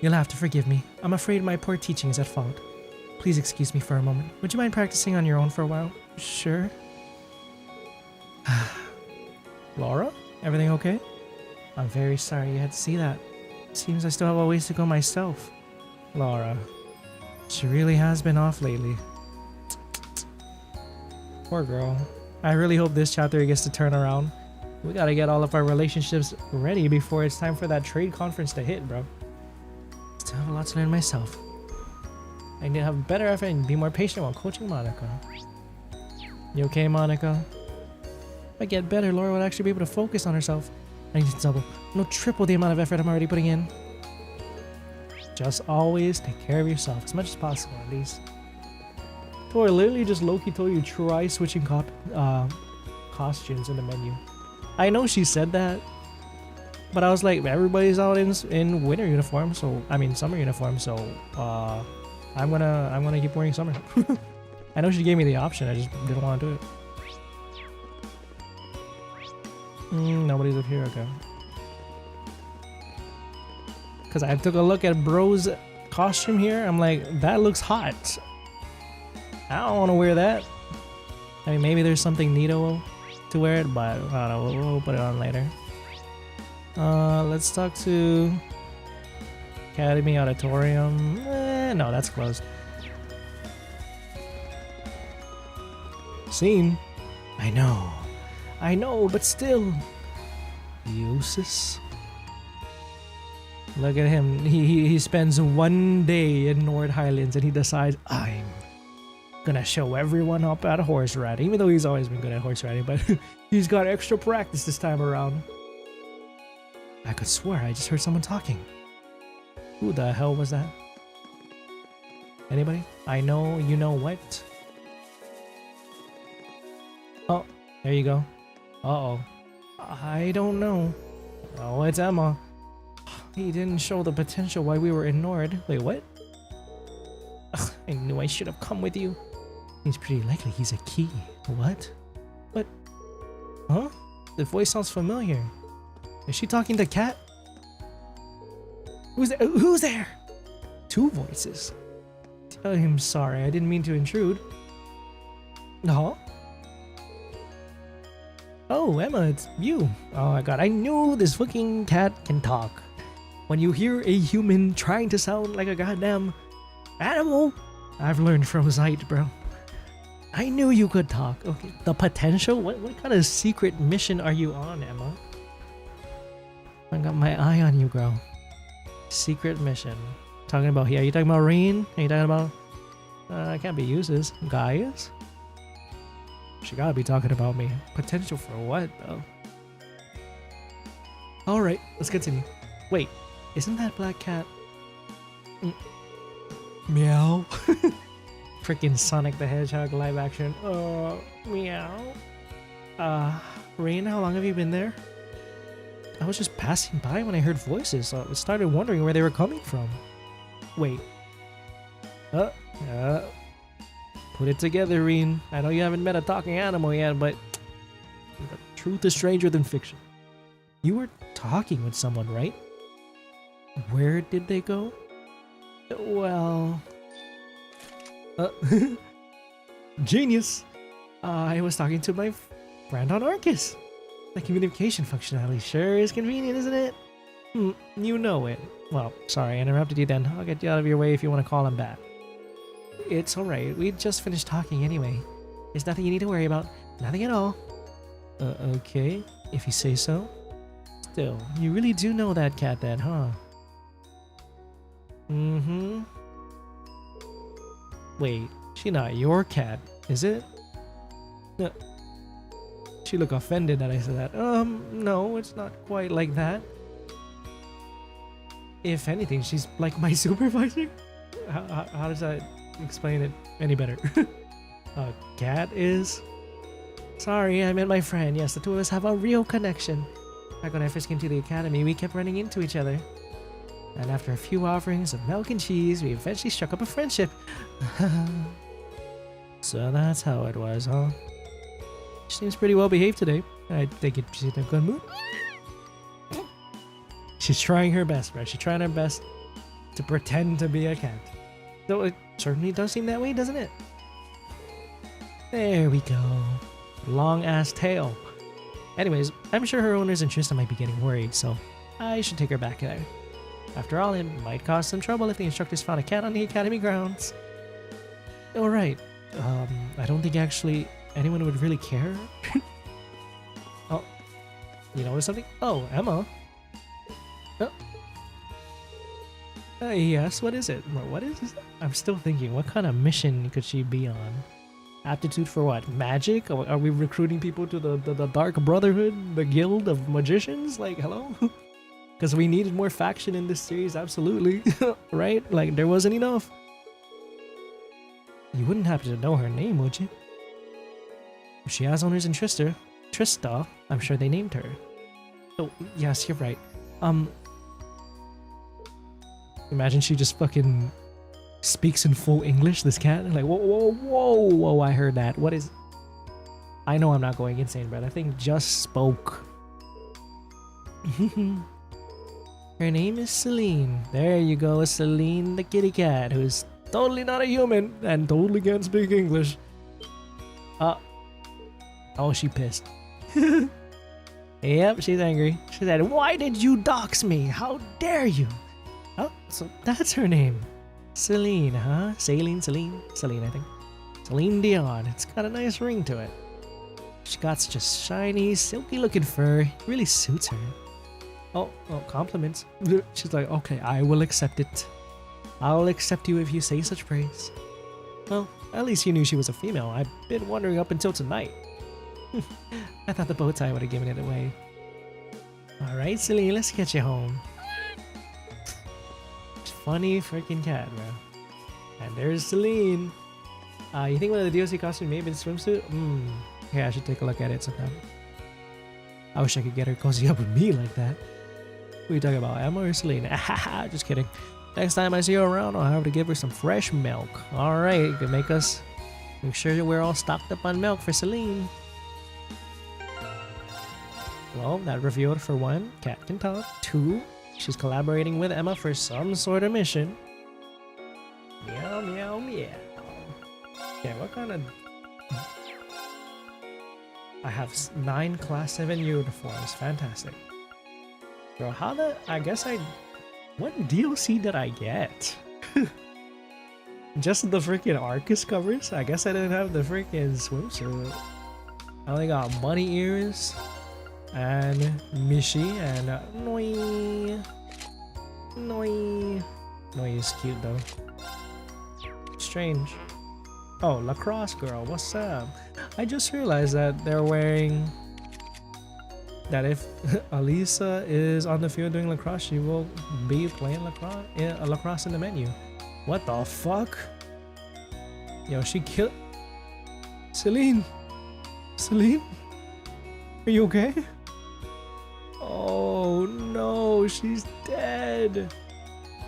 You'll have to forgive me. I'm afraid my poor teaching is at fault. Please excuse me for a moment. Would you mind practicing on your own for a while? Sure. Laura? Everything okay? I'm very sorry you had to see that. Seems I still have a ways to go myself. Laura. She really has been off lately. Poor girl. I really hope this chapter gets to turn around. We gotta get all of our relationships ready before it's time for that trade conference to hit, bro. Still have a lot to learn myself. I need to have better effort and be more patient while coaching Monica. You okay, Monica? If I get better, Laura would actually be able to focus on herself. I need to double, no triple the amount of effort I'm already putting in. Just always take care of yourself as much as possible, at least. Or literally just Loki told you try switching costumes in the menu. I know she said that, but I was like, everybody's out in winter uniform, so I mean summer uniform, so I'm gonna keep wearing summer. I know she gave me the option, I just didn't want to do it. Nobody's up here, okay. Cause I took a look at bro's costume here, I'm like, that looks hot. I don't want to wear that. I mean, maybe there's something neato to wear it, but I don't know, we'll put it on later. Let's talk to Academy Auditorium. No, that's closed. Scene? I know, but still. Useless. Look at him. He spends one day in Nord Highlands and he decides, I'm gonna show everyone up at horse riding, even though he's always been good at horse riding, but he's got extra practice this time around. I could swear I just heard someone talking. Who the hell was that? Anybody? I know you know what? Oh, there you go. Uh-oh. I don't know. Oh, it's Emma. He didn't show the potential why we were in Nord. Wait, what? Ugh, I knew I should have come with you. Seems pretty likely he's a key. What? What? Huh? The voice sounds familiar. Is she talking to Cat? Who's there? Who's there? Two voices. Tell him sorry, I didn't mean to intrude. No? Oh, Emma, it's you. Oh my god, I knew this fucking cat can talk. When you hear a human trying to sound like a goddamn animal, I've learned from sight, bro. I knew you could talk. Okay, the potential? What kind of secret mission are you on, Emma? I got my eye on you, girl. Secret mission. Talking about here. Are you talking about Rean? Are you talking about... I can't be uses. Gaius? She gotta be talking about me. Potential for what, though? Alright, let's continue. Wait, isn't that black cat? Meow. Freaking Sonic the Hedgehog live action. Meow. Rean, how long have you been there? I was just passing by when I heard voices, so I started wondering where they were coming from. Wait. Put it together, Rean. I know you haven't met a talking animal yet, but the truth is stranger than fiction. You were talking with someone, right? Where did they go? Well... Genius! I was talking to my friend on Arcus. The communication functionality sure is convenient, isn't it? You know it. Well, sorry, I interrupted you then. I'll get you out of your way if you want to call him back. It's alright, we just finished talking anyway. There's nothing you need to worry about. Nothing at all. Okay, if you say so. Still, you really do know that cat then, huh? Mm-hmm. Wait, she not your cat, is it? No. She looked offended that I said that. No, it's not quite like that. If anything, she's like my supervisor. How does that explain it any better? A cat is? Sorry, I meant my friend. Yes, the two of us have a real connection. Back when I first came to the academy, we kept running into each other. And after a few offerings of milk and cheese, we eventually struck up a friendship. So that's how it was, huh? She seems pretty well behaved today. I think she's in a good mood. She's trying her best, bro. She's trying her best to pretend to be a cat. Though it certainly does seem that way, doesn't it? There we go. Long ass tail. Anyways, I'm sure her owner's interest might be getting worried, so I should take her back there. After all, it might cause some trouble if the instructors found a cat on the academy grounds. Alright. I don't think actually anyone would really care. Oh. You notice something? Oh, Emma. Oh. Yes, what is it? What is this? I'm still thinking, what kind of mission could she be on? Aptitude for what? Magic? Are we recruiting people to the Dark Brotherhood? The Guild of Magicians? Like, hello? Because we needed more faction in this series, absolutely. Right? Like, there wasn't enough. You wouldn't happen to know her name, would you? If she has owners in Trista, I'm sure they named her. Oh, yes, you're right. Imagine she just fucking speaks in full English, this cat. Like, whoa, I heard that. What is... I know I'm not going insane, but that thing just spoke. Her name is Celine. There you go, Celine the kitty cat, who's totally not a human and totally can't speak English. Oh, she pissed. Yep, she's angry. She said, "Why did you dox me? How dare you?" Oh, so that's her name. Celine, huh? Celine, I think. Celine Dion. It's got a nice ring to it. She got such a shiny, silky looking fur. It really suits her. Oh, compliments. She's like, okay, I will accept it. I'll accept you if you say such praise. Well, at least you knew she was a female. I've been wondering up until tonight. I thought the bow tie would have given it away. Alright, Celine, let's get you home. Funny freaking cat, bro. And there's Celine. You think one of the DLC costumes may be the swimsuit? Yeah, I should take a look at it sometime. I wish I could get her cozy up with me like that. Who are you talking about, Emma or Celine? Just kidding. Next time I see her around, I'll have to give her some fresh milk. Alright, you can make sure that we're all stocked up on milk for Celine. Well, that revealed for 1, cat can talk. 2, she's collaborating with Emma for some sort of mission. Meow, meow, meow. Okay, what kind of... I have 9 class 7 uniforms. Fantastic. Bro, how the... What DLC did I get? Just the freaking Arcus covers? I guess I didn't have the freaking swimsuit. I only got bunny ears and Mishi and Noi. Noi is cute though. Strange. Oh, lacrosse girl, what's up? I just realized that they're wearing... That if Alisa is on the field doing lacrosse, she will be playing lacrosse in the menu. What the fuck? Yo, she killed... Celine? Celine? Are you okay? Oh no, she's dead.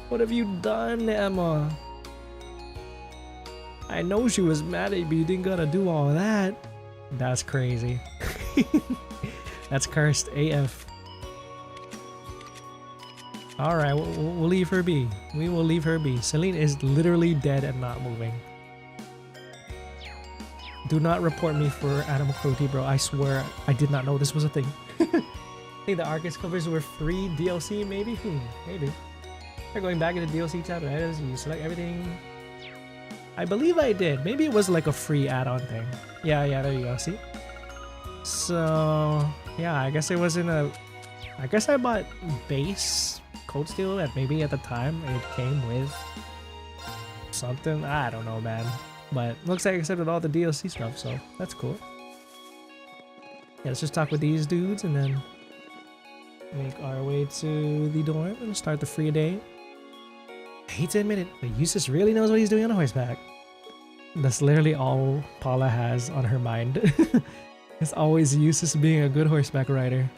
What have you done, Emma? I know she was mad at you, but you didn't gotta do all that. That's crazy. That's cursed AF. Alright, we'll leave her be. We will leave her be. Celine is literally dead and not moving. Do not report me for animal cruelty, bro. I swear I did not know this was a thing. I think the Arcus covers were free DLC, maybe? Maybe. They're going back into DLC tab and items. You select everything. I believe I did. Maybe it was like a free add-on thing. Yeah, there you go. See? So... yeah, I guess it wasn't a... I guess I bought base Cold Steel, and maybe at the time it came with something. I don't know, man. But looks like I accepted all the DLC stuff, so that's cool. Yeah, let's just talk with these dudes and then make our way to the dorm and start the free day. I hate to admit it, but Eustace really knows what he's doing on horseback. That's literally all Paula has on her mind. It's always Eustace being a good horseback rider.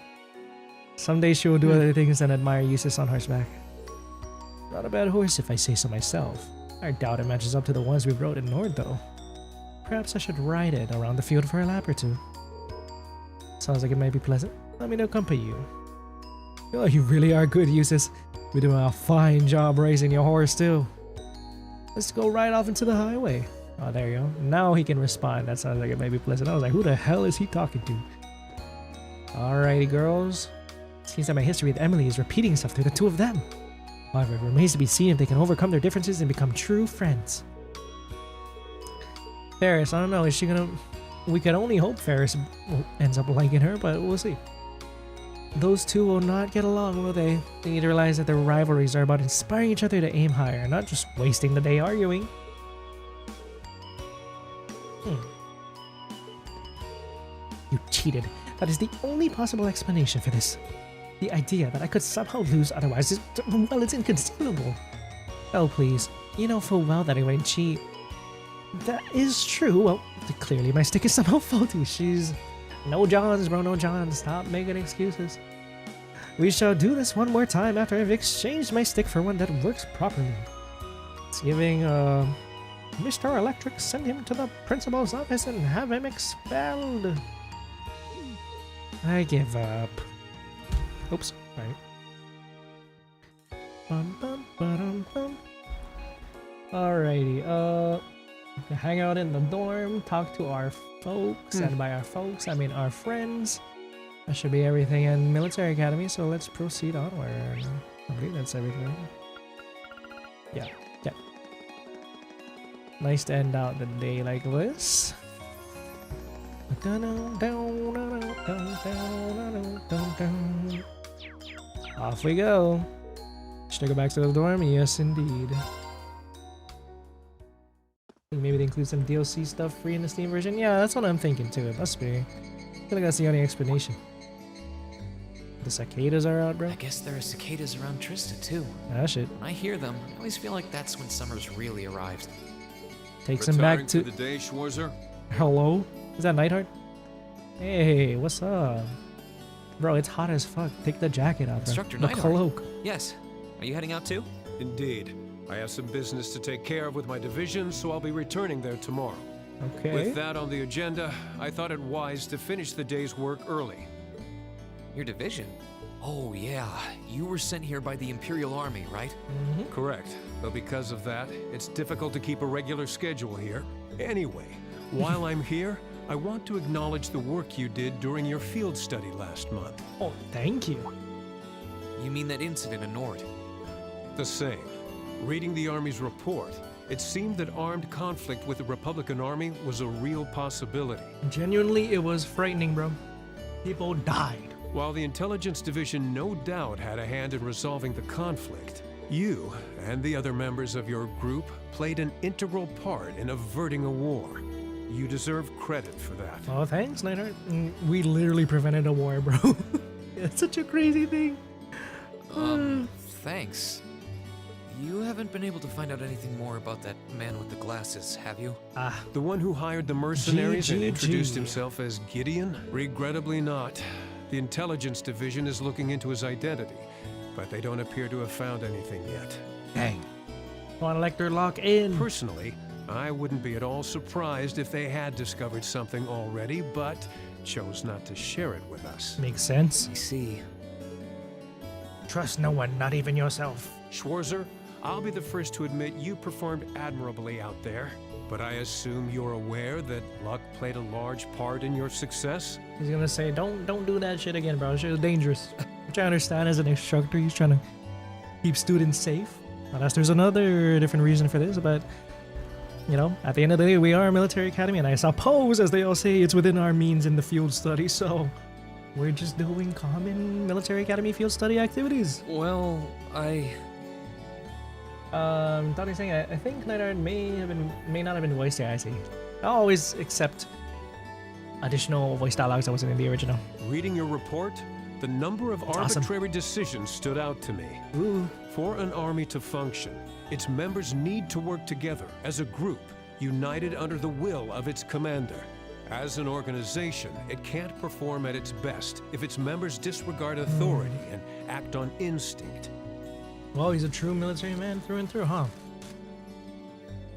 Someday she will do other things than admire Eustace on horseback. Not a bad horse if I say so myself. I doubt it matches up to the ones we rode in Nord though. Perhaps I should ride it around the field for a lap or two. Sounds like it might be pleasant. Let me accompany you. Oh, you really are good, Eustace. You're doing a fine job raising your horse too. Let's go right off into the highway. Oh, there you go. Now he can respond. That sounds like it might be pleasant. I was like, who the hell is he talking to? Alrighty, girls. Seems that my history with Emily is repeating stuff through the two of them. However, it remains to be seen if they can overcome their differences and become true friends. Ferris, I don't know. Is she gonna... We can only hope Ferris ends up liking her, but we'll see. Those two will not get along, will they? They need to realize that their rivalries are about inspiring each other to aim higher, not just wasting the day arguing. You cheated. That is the only possible explanation for this. The idea that I could somehow lose otherwise is, well, it's inconceivable. Oh, please. You know full well that I wouldn't cheat. That is true. Well, clearly my stick is somehow faulty. She's... No Johns, bro, no Johns. Stop making excuses. We shall do this one more time after I've exchanged my stick for one that works properly. It's giving, Mr. Electric, send him to the principal's office and have him expelled. I give up. Oops, alright. Alrighty, hang out in the dorm, talk to our folks, and by our folks, I mean our friends. That should be everything in Military Academy, so let's proceed onward. I believe that's everything. Yeah. Nice to end out the day like this. Off we go. Should I go back to the dorm? Yes, indeed. Maybe they include some DLC stuff free in the Steam version? Yeah, that's what I'm thinking too. It must be. I feel like that's the only explanation. The cicadas are out, bro? I guess there are cicadas around Trista too. Ah, shit. When I hear them, I always feel like that's when summer's really arrives. Takes him back to the day, Schwarzer. Hello? Is that Nightheart? Hey, what's up? Bro, it's hot as fuck. Take the jacket off, bro. Instructor The Nightheart. cloak. Yes. Are you heading out too? Indeed. I have some business to take care of with my division, so I'll be returning there tomorrow. Okay. With that on the agenda, I thought it wise to finish the day's work early. Your division? Oh yeah, you were sent here by the Imperial Army, right? Correct. But because of that, it's difficult to keep a regular schedule here. Anyway, while I'm here, I want to acknowledge the work you did during your field study last month. Oh, thank you. You mean that incident in Nord? The same. Reading the Army's report, it seemed that armed conflict with the Republican Army was a real possibility. Genuinely, it was frightening, bro. People died. While the Intelligence Division no doubt had a hand in resolving the conflict, you and the other members of your group played an integral part in averting a war. You deserve credit for that. Oh, thanks, Nightheart. We literally prevented a war, bro. It's such a crazy thing. Thanks. You haven't been able to find out anything more about that man with the glasses, have you? The one who hired the mercenaries and GGG. introduced himself as Gideon? Regrettably not. The Intelligence Division is looking into his identity, but they don't appear to have found anything yet. Dang. Want Elector lock in? Personally, I wouldn't be at all surprised if they had discovered something already, but chose not to share it with us. Makes sense. I see. Trust no one, not even yourself. Schwarzer, I'll be the first to admit you performed admirably out there, but I assume you're aware that luck played a large part in your success? He's gonna say, don't do that shit again, bro. Shit is dangerous. Which I understand as an instructor, he's trying to keep students safe. Unless there's another different reason for this, but you know, at the end of the day, we are a military academy, and I suppose, as they all say, it's within our means in the field study, so We're just doing common military academy field study activities. Well, thought he was saying I think Nightheart may not have been voiced. Yeah, I see. I'll always accept additional voice dialogues that wasn't in the original. Reading your report, the number of arbitrary decisions stood out to me. Ooh. For an army to function, its members need to work together as a group, united under the will of its commander. As an organization, it can't perform at its best if its members disregard authority and act on instinct. Well, he's a true military man through and through, huh?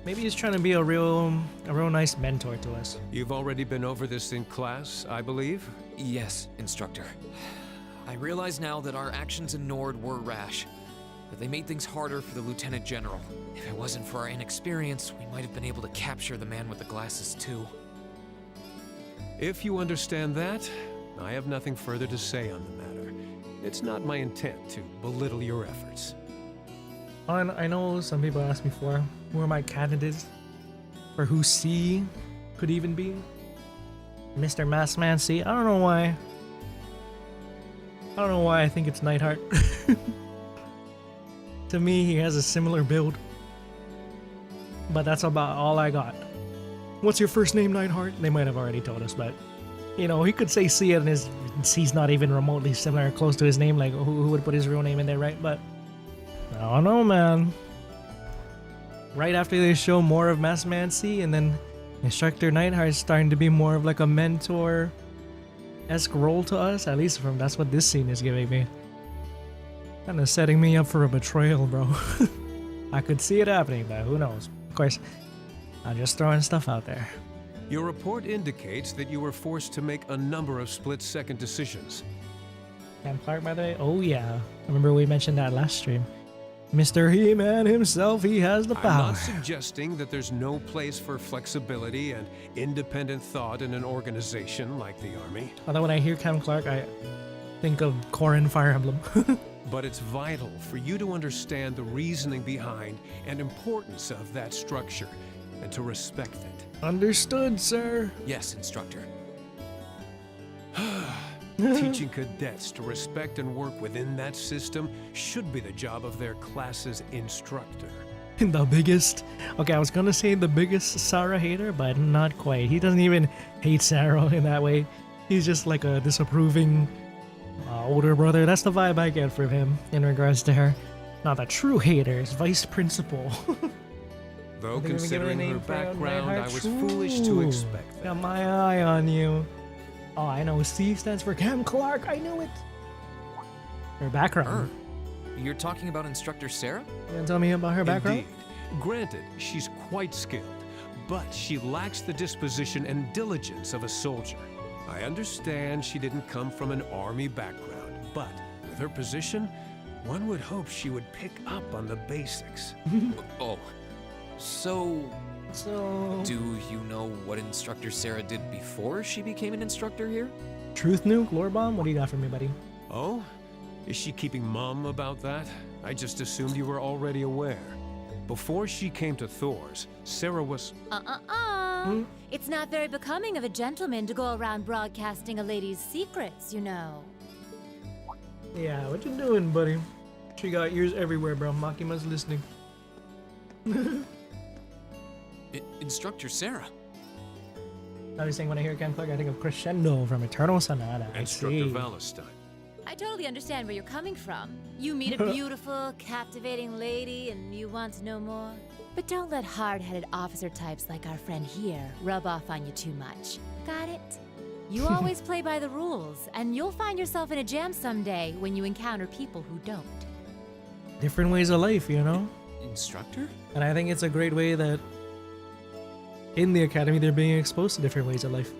Maybe he's trying to be a real nice mentor to us. You've already been over this in class, I believe? Yes, Instructor. I realize now that our actions in Nord were rash, but they made things harder for the Lieutenant General. If it wasn't for our inexperience, we might have been able to capture the man with the glasses too. If you understand that, I have nothing further to say on the matter. It's not my intent to belittle your efforts. I know some people asked me before, who are my candidates for who C could even be? Mr. Maskman C. I don't know why. I think it's Nightheart. To me, he has a similar build. But that's about all I got. What's your first name, Nightheart? They might have already told us, but you know, he could say C and C's not even remotely similar or close to his name. Like, who would put his real name in there, right? But I don't know, man. Right after they show more of Maskman C, and then Instructor Nightheart's starting to be more of like a mentor-esque role to us. At least that's what this scene is giving me. Kind of setting me up for a betrayal, bro. I could see it happening, but who knows? Of course, I'm just throwing stuff out there. Your report indicates that you were forced to make a number of split-second decisions. Cam Clark, by the way? Oh yeah. I remember we mentioned that last stream. Mr. He-Man himself, he has the power. I'm not suggesting that there's no place for flexibility and independent thought in an organization like the Army. Although when I hear Cam Clark, I think of Corrin Fire Emblem. But it's vital for you to understand the reasoning behind and importance of that structure, and to respect it. Understood, sir. Yes, Instructor. Teaching cadets to respect and work within that system should be the job of their class's instructor. The biggest... Okay, I was gonna say the biggest Sara hater, but not quite. He doesn't even hate Sara in that way. He's just like a disapproving older brother. That's the vibe I get from him in regards to her. Not the true haters, vice principal. Though considering her background, I was foolish to expect that. Got my eye on you. Oh, I know. C stands for Cam Clark. I knew it. Her background. You're talking about Instructor Sara? You gonna tell me about her background? Indeed. Granted, she's quite skilled, but she lacks the disposition and diligence of a soldier. I understand she didn't come from an army background, but with her position, one would hope she would pick up on the basics. Oh. So, do you know what Instructor Sara did before she became an instructor here? Truth nuke, lore bomb? What do you got for me, buddy? Oh? Is she keeping mum about that? I just assumed you were already aware. Before she came to Thor's, Sara was... It's not very becoming of a gentleman to go around broadcasting a lady's secrets, you know. Yeah, what you doing, buddy? She got ears everywhere, bro. Makima's listening. Instructor Sara. I was saying when I hear Cam Clark, I think of Crescendo from Eternal Sonata. Instructor Valentine. I totally understand where you're coming from. You meet a beautiful, captivating lady and you want to know more. But don't let hard-headed officer types like our friend here rub off on you too much. Got it? You always play by the rules, and you'll find yourself in a jam someday when you encounter people who don't. Different ways of life, you know? Instructor? And I think it's a great way that in the academy they're being exposed to different ways of life.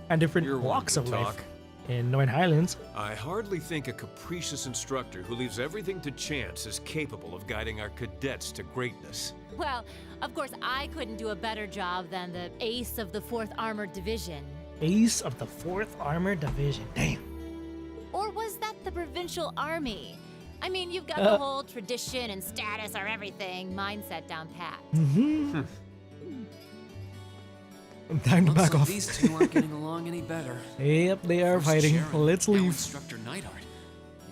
And different walks of life. In North Highlands. I hardly think a capricious instructor who leaves everything to chance is capable of guiding our cadets to greatness. Well, of course, I couldn't do a better job than the ace of the 4th Armored Division. Ace of the 4th Armored Division. Damn. Or was that the Provincial Army? I mean, you've got the whole tradition and status or everything mindset down pat. Time to Looks back like off. these two aren't getting along any better. Yep, they are First fighting. Sharon, Let's now leave. Instructor Neidhart.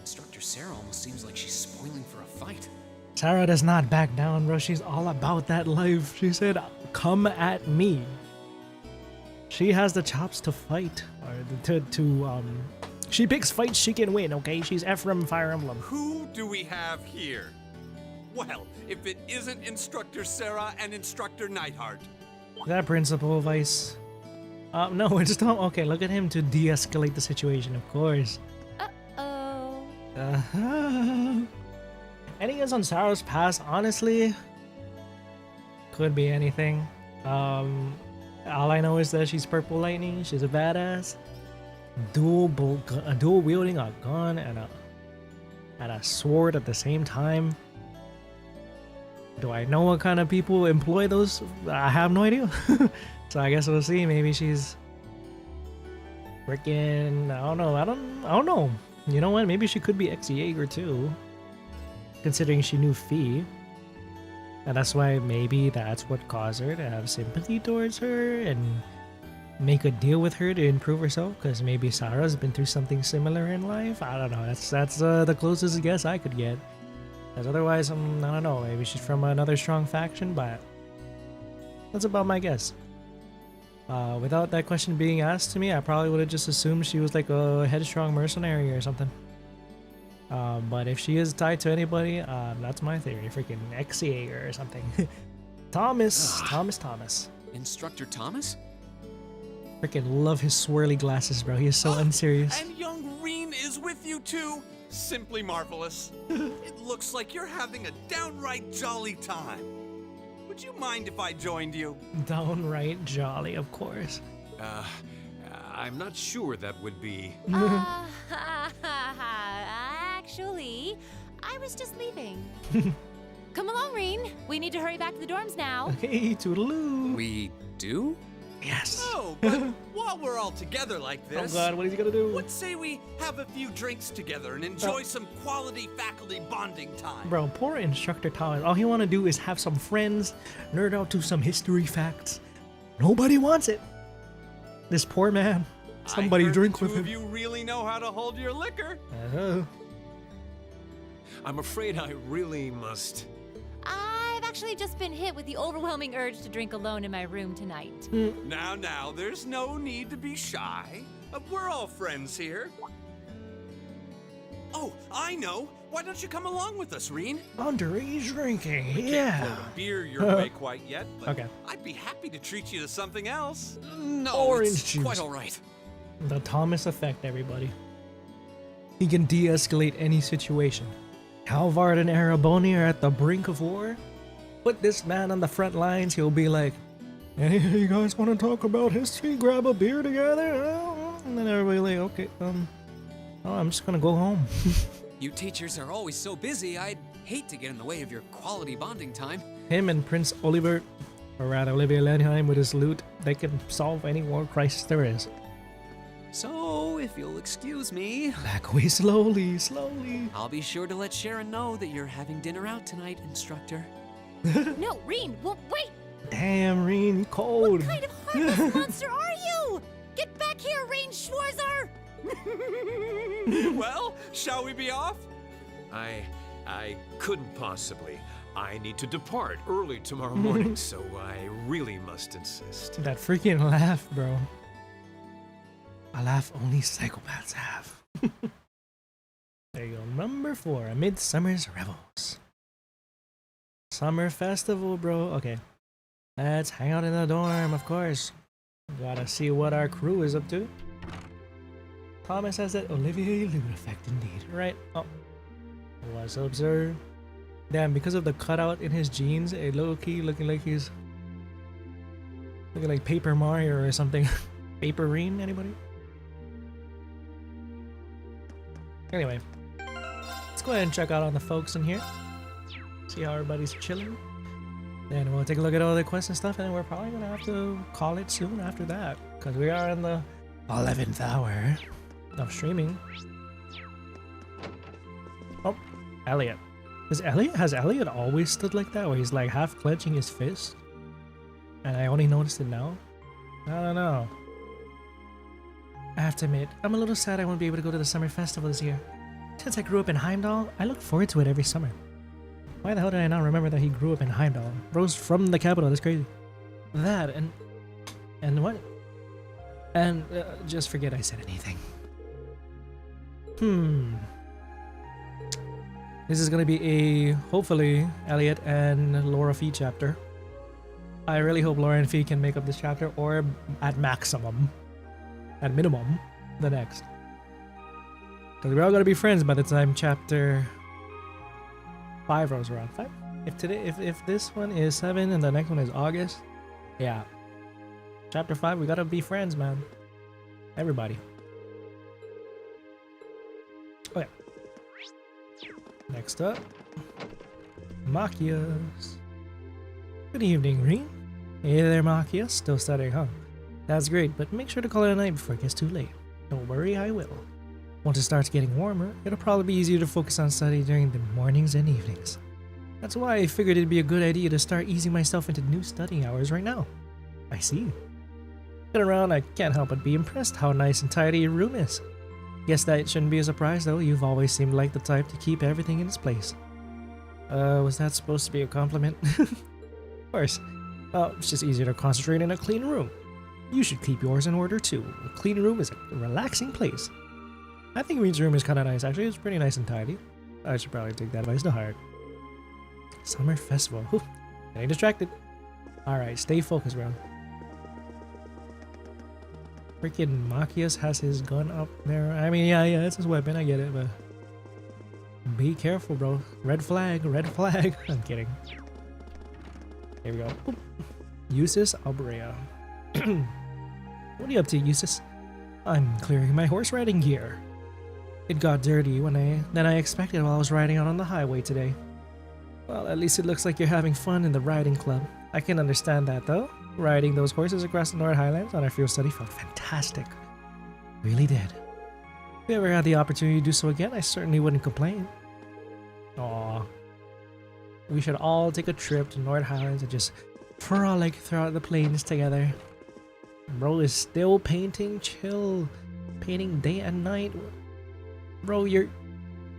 Instructor Sara almost seems like she's spoiling for a fight. Sara does not back down, bro. She's all about that life. She said, "Come at me." She has the chops to fight, or she picks fights she can win. Okay, she's Ephraim Fire Emblem. Who do we have here? Well, if it isn't Instructor Sara and Instructor Neidhart. That principal Vice. No, it's Tom. Okay, look at him to de-escalate the situation. Of course. Uh-oh. Any guess on Sara's past? Honestly, could be anything. All I know is that she's Purple Lightning. She's a badass. Dual wielding a gun and a sword at the same time. Do I know what kind of people employ those? I have no idea. So I guess we'll see. Maybe she's freaking. I don't know. I don't know. You know what? Maybe she could be ex-Jaeger too, considering she knew Fee. And that's why maybe that's what caused her to have sympathy towards her and make a deal with her to improve herself. Because maybe Sara's been through something similar in life. I don't know. That's the closest guess I could get. Because otherwise, I don't know. Maybe she's from another strong faction, but that's about my guess. Without that question being asked to me, I probably would have just assumed she was like a headstrong mercenary or something. But if she is tied to anybody, that's my theory. Freaking ex-Jaeger or something. Thomas. Instructor Thomas? Freaking love his swirly glasses, bro. He is so unserious. And young Rean is with you too? Simply marvelous. It looks like you're having a downright jolly time. Would you mind if I joined you? Downright jolly, of course. I'm not sure that would be... Actually, I was just leaving. Come along, Rean. We need to hurry back to the dorms now. Hey, toodaloo. We do? Yes. Oh, but while we're all together like this... Oh god, what is he gonna do? Let's say we have a few drinks together and enjoy some quality faculty bonding time. Bro, poor Instructor Thomas. All he wanna do is have some friends, nerd out to some history facts. Nobody wants it. This poor man. Somebody drink with him. Two of you really know how to hold your liquor. I'm afraid I really must. I've actually just been hit with the overwhelming urge to drink alone in my room tonight. Now, there's no need to be shy. We're all friends here. Oh, I know. Why don't you come along with us, Rean? Underage drinking, We can't float a beer your way quite yet, but Okay. I'd be happy to treat you to something else. No, Orange it's juice. quite all right. The Thomas effect, everybody. He can de-escalate any situation. Halvard and Araboni are at the brink of war. Put this man on the front lines, he'll be like, "Hey, you guys want to talk about history? Grab a beer together?" And then everybody like, "Okay, I'm just gonna go home." You teachers are always so busy, I'd hate to get in the way of your quality bonding time. Him and Prince Oliver, or rather Olivia Lenheim with his loot, they can solve any war crisis there is. So, if you'll excuse me... Back away slowly. I'll be sure to let Sharon know that you're having dinner out tonight, Instructor. No, Rean, wait! Damn, Rean, cold. What kind of heartless monster are you? Get back here, Rean Schwarzer! Well, shall we be off? I couldn't possibly. I need to depart early tomorrow morning, so I really must insist. That freaking laugh, bro. A laugh only psychopaths have. There you go. Number 4, A Midsummer's Revels. Summer festival, bro. Okay. Let's hang out in the dorm, of course. Gotta see what our crew is up to. Thomas has that Olivier loot effect indeed. Right. Oh. What's up, sir? Damn, because of the cutout in his jeans, a low-key looking like he's... looking like Paper Mario or something. Paper Rean, anybody? Anyway, let's go ahead and check out on the folks in here. See how everybody's chilling. Then we'll take a look at all the quests and stuff, and then we're probably gonna have to call it soon after that, because we are in the 11th hour of streaming. Oh, Elliot. Has Elliot always stood like that, where he's like half clenching his fist? And I only noticed it now. I don't know. I have to admit, I'm a little sad I won't be able to go to the summer festival this year. Since I grew up in Heimdall, I look forward to it every summer. Why the hell did I not remember that he grew up in Heimdall? Rose from the capital, that's crazy. That, and what? And just forget I said anything. This is gonna be a, hopefully, Elliot and Laura Fee chapter. I really hope Laura and Fee can make up this chapter, or at maximum, at minimum, the next. Because we're all gonna be friends by the time chapter 5 rolls around. 5? If this one is 7 and the next one is August, yeah. Chapter 5, we gotta be friends, man. Everybody. Okay. Next up, Machias. Good evening, Rean. Hey there, Machias. Still studying, huh? That's great, but make sure to call it a night before it gets too late. Don't worry, I will. Once it starts getting warmer, it'll probably be easier to focus on study during the mornings and evenings. That's why I figured it'd be a good idea to start easing myself into new studying hours right now. I see. Looking around, I can't help but be impressed how nice and tidy your room is. Guess that shouldn't be a surprise though, you've always seemed like the type to keep everything in its place. Was that supposed to be a compliment? Of course. Well, it's just easier to concentrate in a clean room. You should keep yours in order too. A clean room is a relaxing place. I think Rean's room is kind of nice actually, it's pretty nice and tidy. I should probably take that advice to heart. Summer festival. Whew. Getting distracted. Alright, stay focused, bro. Freaking Machias has his gun up there. I mean, yeah, it's his weapon, I get it, but be careful, bro. Red flag, red flag. I'm kidding. Here we go. Oop. Eustace Albrea. What are you up to, Eustace? I'm clearing my horse riding gear. It got dirty than I expected while I was riding out on the highway today. Well, at least it looks like you're having fun in the riding club. I can understand that though. Riding those horses across the North Highlands on our field study felt fantastic. Really did. If we ever had the opportunity to do so again, I certainly wouldn't complain. Aww. We should all take a trip to North Highlands and just frolic throughout the plains together. Bro is still painting, chill. Painting day and night. Bro, your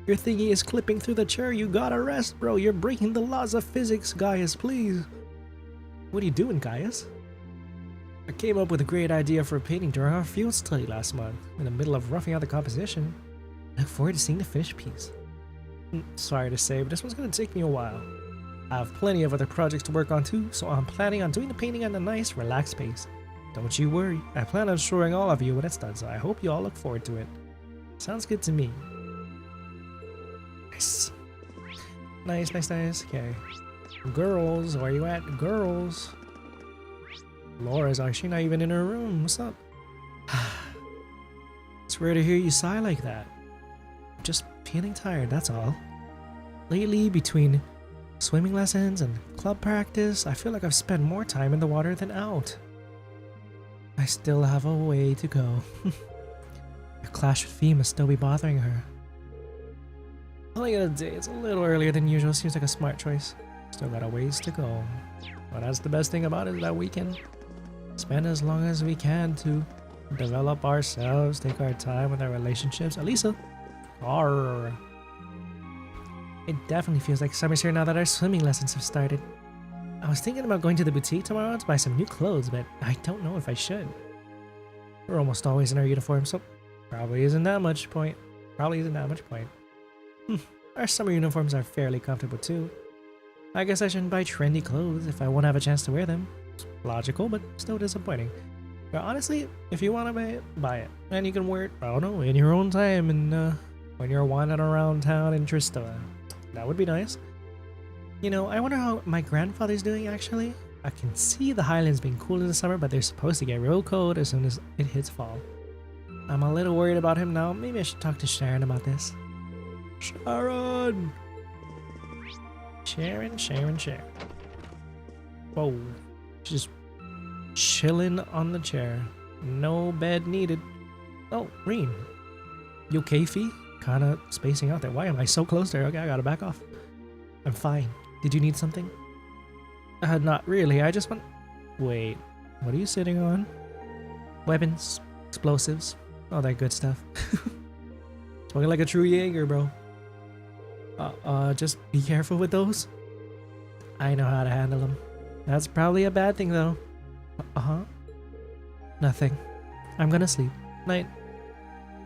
thingy is clipping through the chair. You gotta rest, bro. You're breaking the laws of physics, Gaius, please. What are you doing, Gaius? I came up with a great idea for a painting during our field study last month. In the middle of roughing out the composition. I look forward to seeing the finished piece. Sorry to say, but this one's gonna take me a while. I have plenty of other projects to work on too, so I'm planning on doing the painting at a nice, relaxed pace. Don't you worry, I plan on showing all of you when it's done, so I hope you all look forward to it. Sounds good to me. Nice. Nice. Okay. Girls, where you at? Girls. Laura's actually not even in her room. What's up? It's rare to hear you sigh like that. I'm just feeling tired, that's all. Lately, between swimming lessons and club practice, I feel like I've spent more time in the water than out. I still have a way to go. Your clash with Fee must still be bothering her. Calling it a day, it's a little earlier than usual, seems like a smart choice. Still got a ways to go. But that's the best thing about it, is that we can spend as long as we can to develop ourselves, take our time with our relationships. Alisa. Arr. It definitely feels like summer's here now that our swimming lessons have started. I was thinking about going to the boutique tomorrow to buy some new clothes, but I don't know if I should. We're almost always in our uniform, so probably isn't that much point. Our summer uniforms are fairly comfortable too. I guess I shouldn't buy trendy clothes if I won't have a chance to wear them. It's logical, but still disappointing. But honestly, if you want to buy it, buy it. And you can wear it, I don't know, in your own time and when you're wandering around town in Trista. That would be nice. You know, I wonder how my grandfather's doing actually. I can see the Highlands being cool in the summer, but they're supposed to get real cold as soon as it hits fall. I'm a little worried about him now. Maybe I should talk to Sharon about this. Sharon! Sharon. Whoa. She's just chilling on the chair. No bed needed. Oh, Rean. You okay, Fee? Kinda spacing out there. Why am I so close there? Okay, I gotta back off. I'm fine. Did you need something? Not really. I just want... Wait. What are you sitting on? weapons, explosives, all that good stuff. Talking like a true Jaeger, bro. Just be careful with those. I know how to handle them. That's probably a bad thing, though. Nothing. I'm gonna sleep. Night.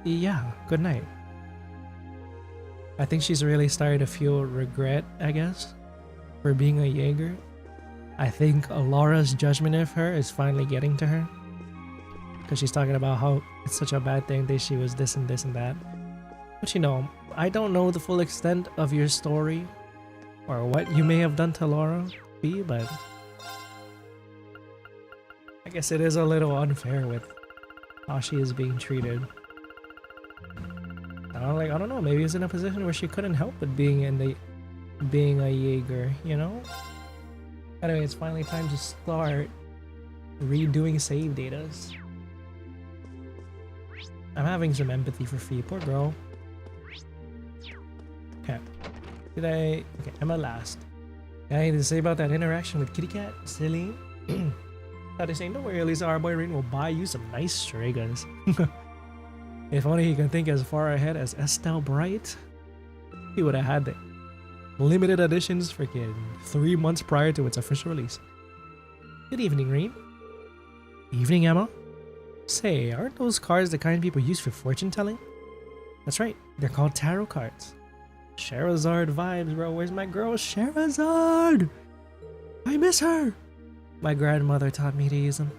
Yeah, good night. I think she's really starting to feel regret, I guess, for being a Jaeger. I think Laura's judgment of her is finally getting to her. Because she's talking about how it's such a bad thing that she was this and this and that. But you know, I don't know the full extent of your story or what you may have done to Laura B, but I guess it is a little unfair with how she is being treated. I don't know, maybe it's in a position where she couldn't help but being a Jaeger, you know? Anyway, it's finally time to start redoing save datas. I'm having some empathy for Fee, poor girl. Okay. Okay, I'm at last. Anything to say about that interaction with Kitty Cat, Celine? Now they say, don't worry, Elisa, our boy Rean will buy you some nice stray guns. If only he can think as far ahead as Estelle Bright, he would have had the limited editions freaking 3 months prior to its official release. Good evening, Rean. Evening, Emma. Say, aren't those cards the kind people use for fortune telling? That's right, they're called tarot cards. Charizard vibes, bro. Where's my girl Charizard? I miss her. My grandmother taught me to use them.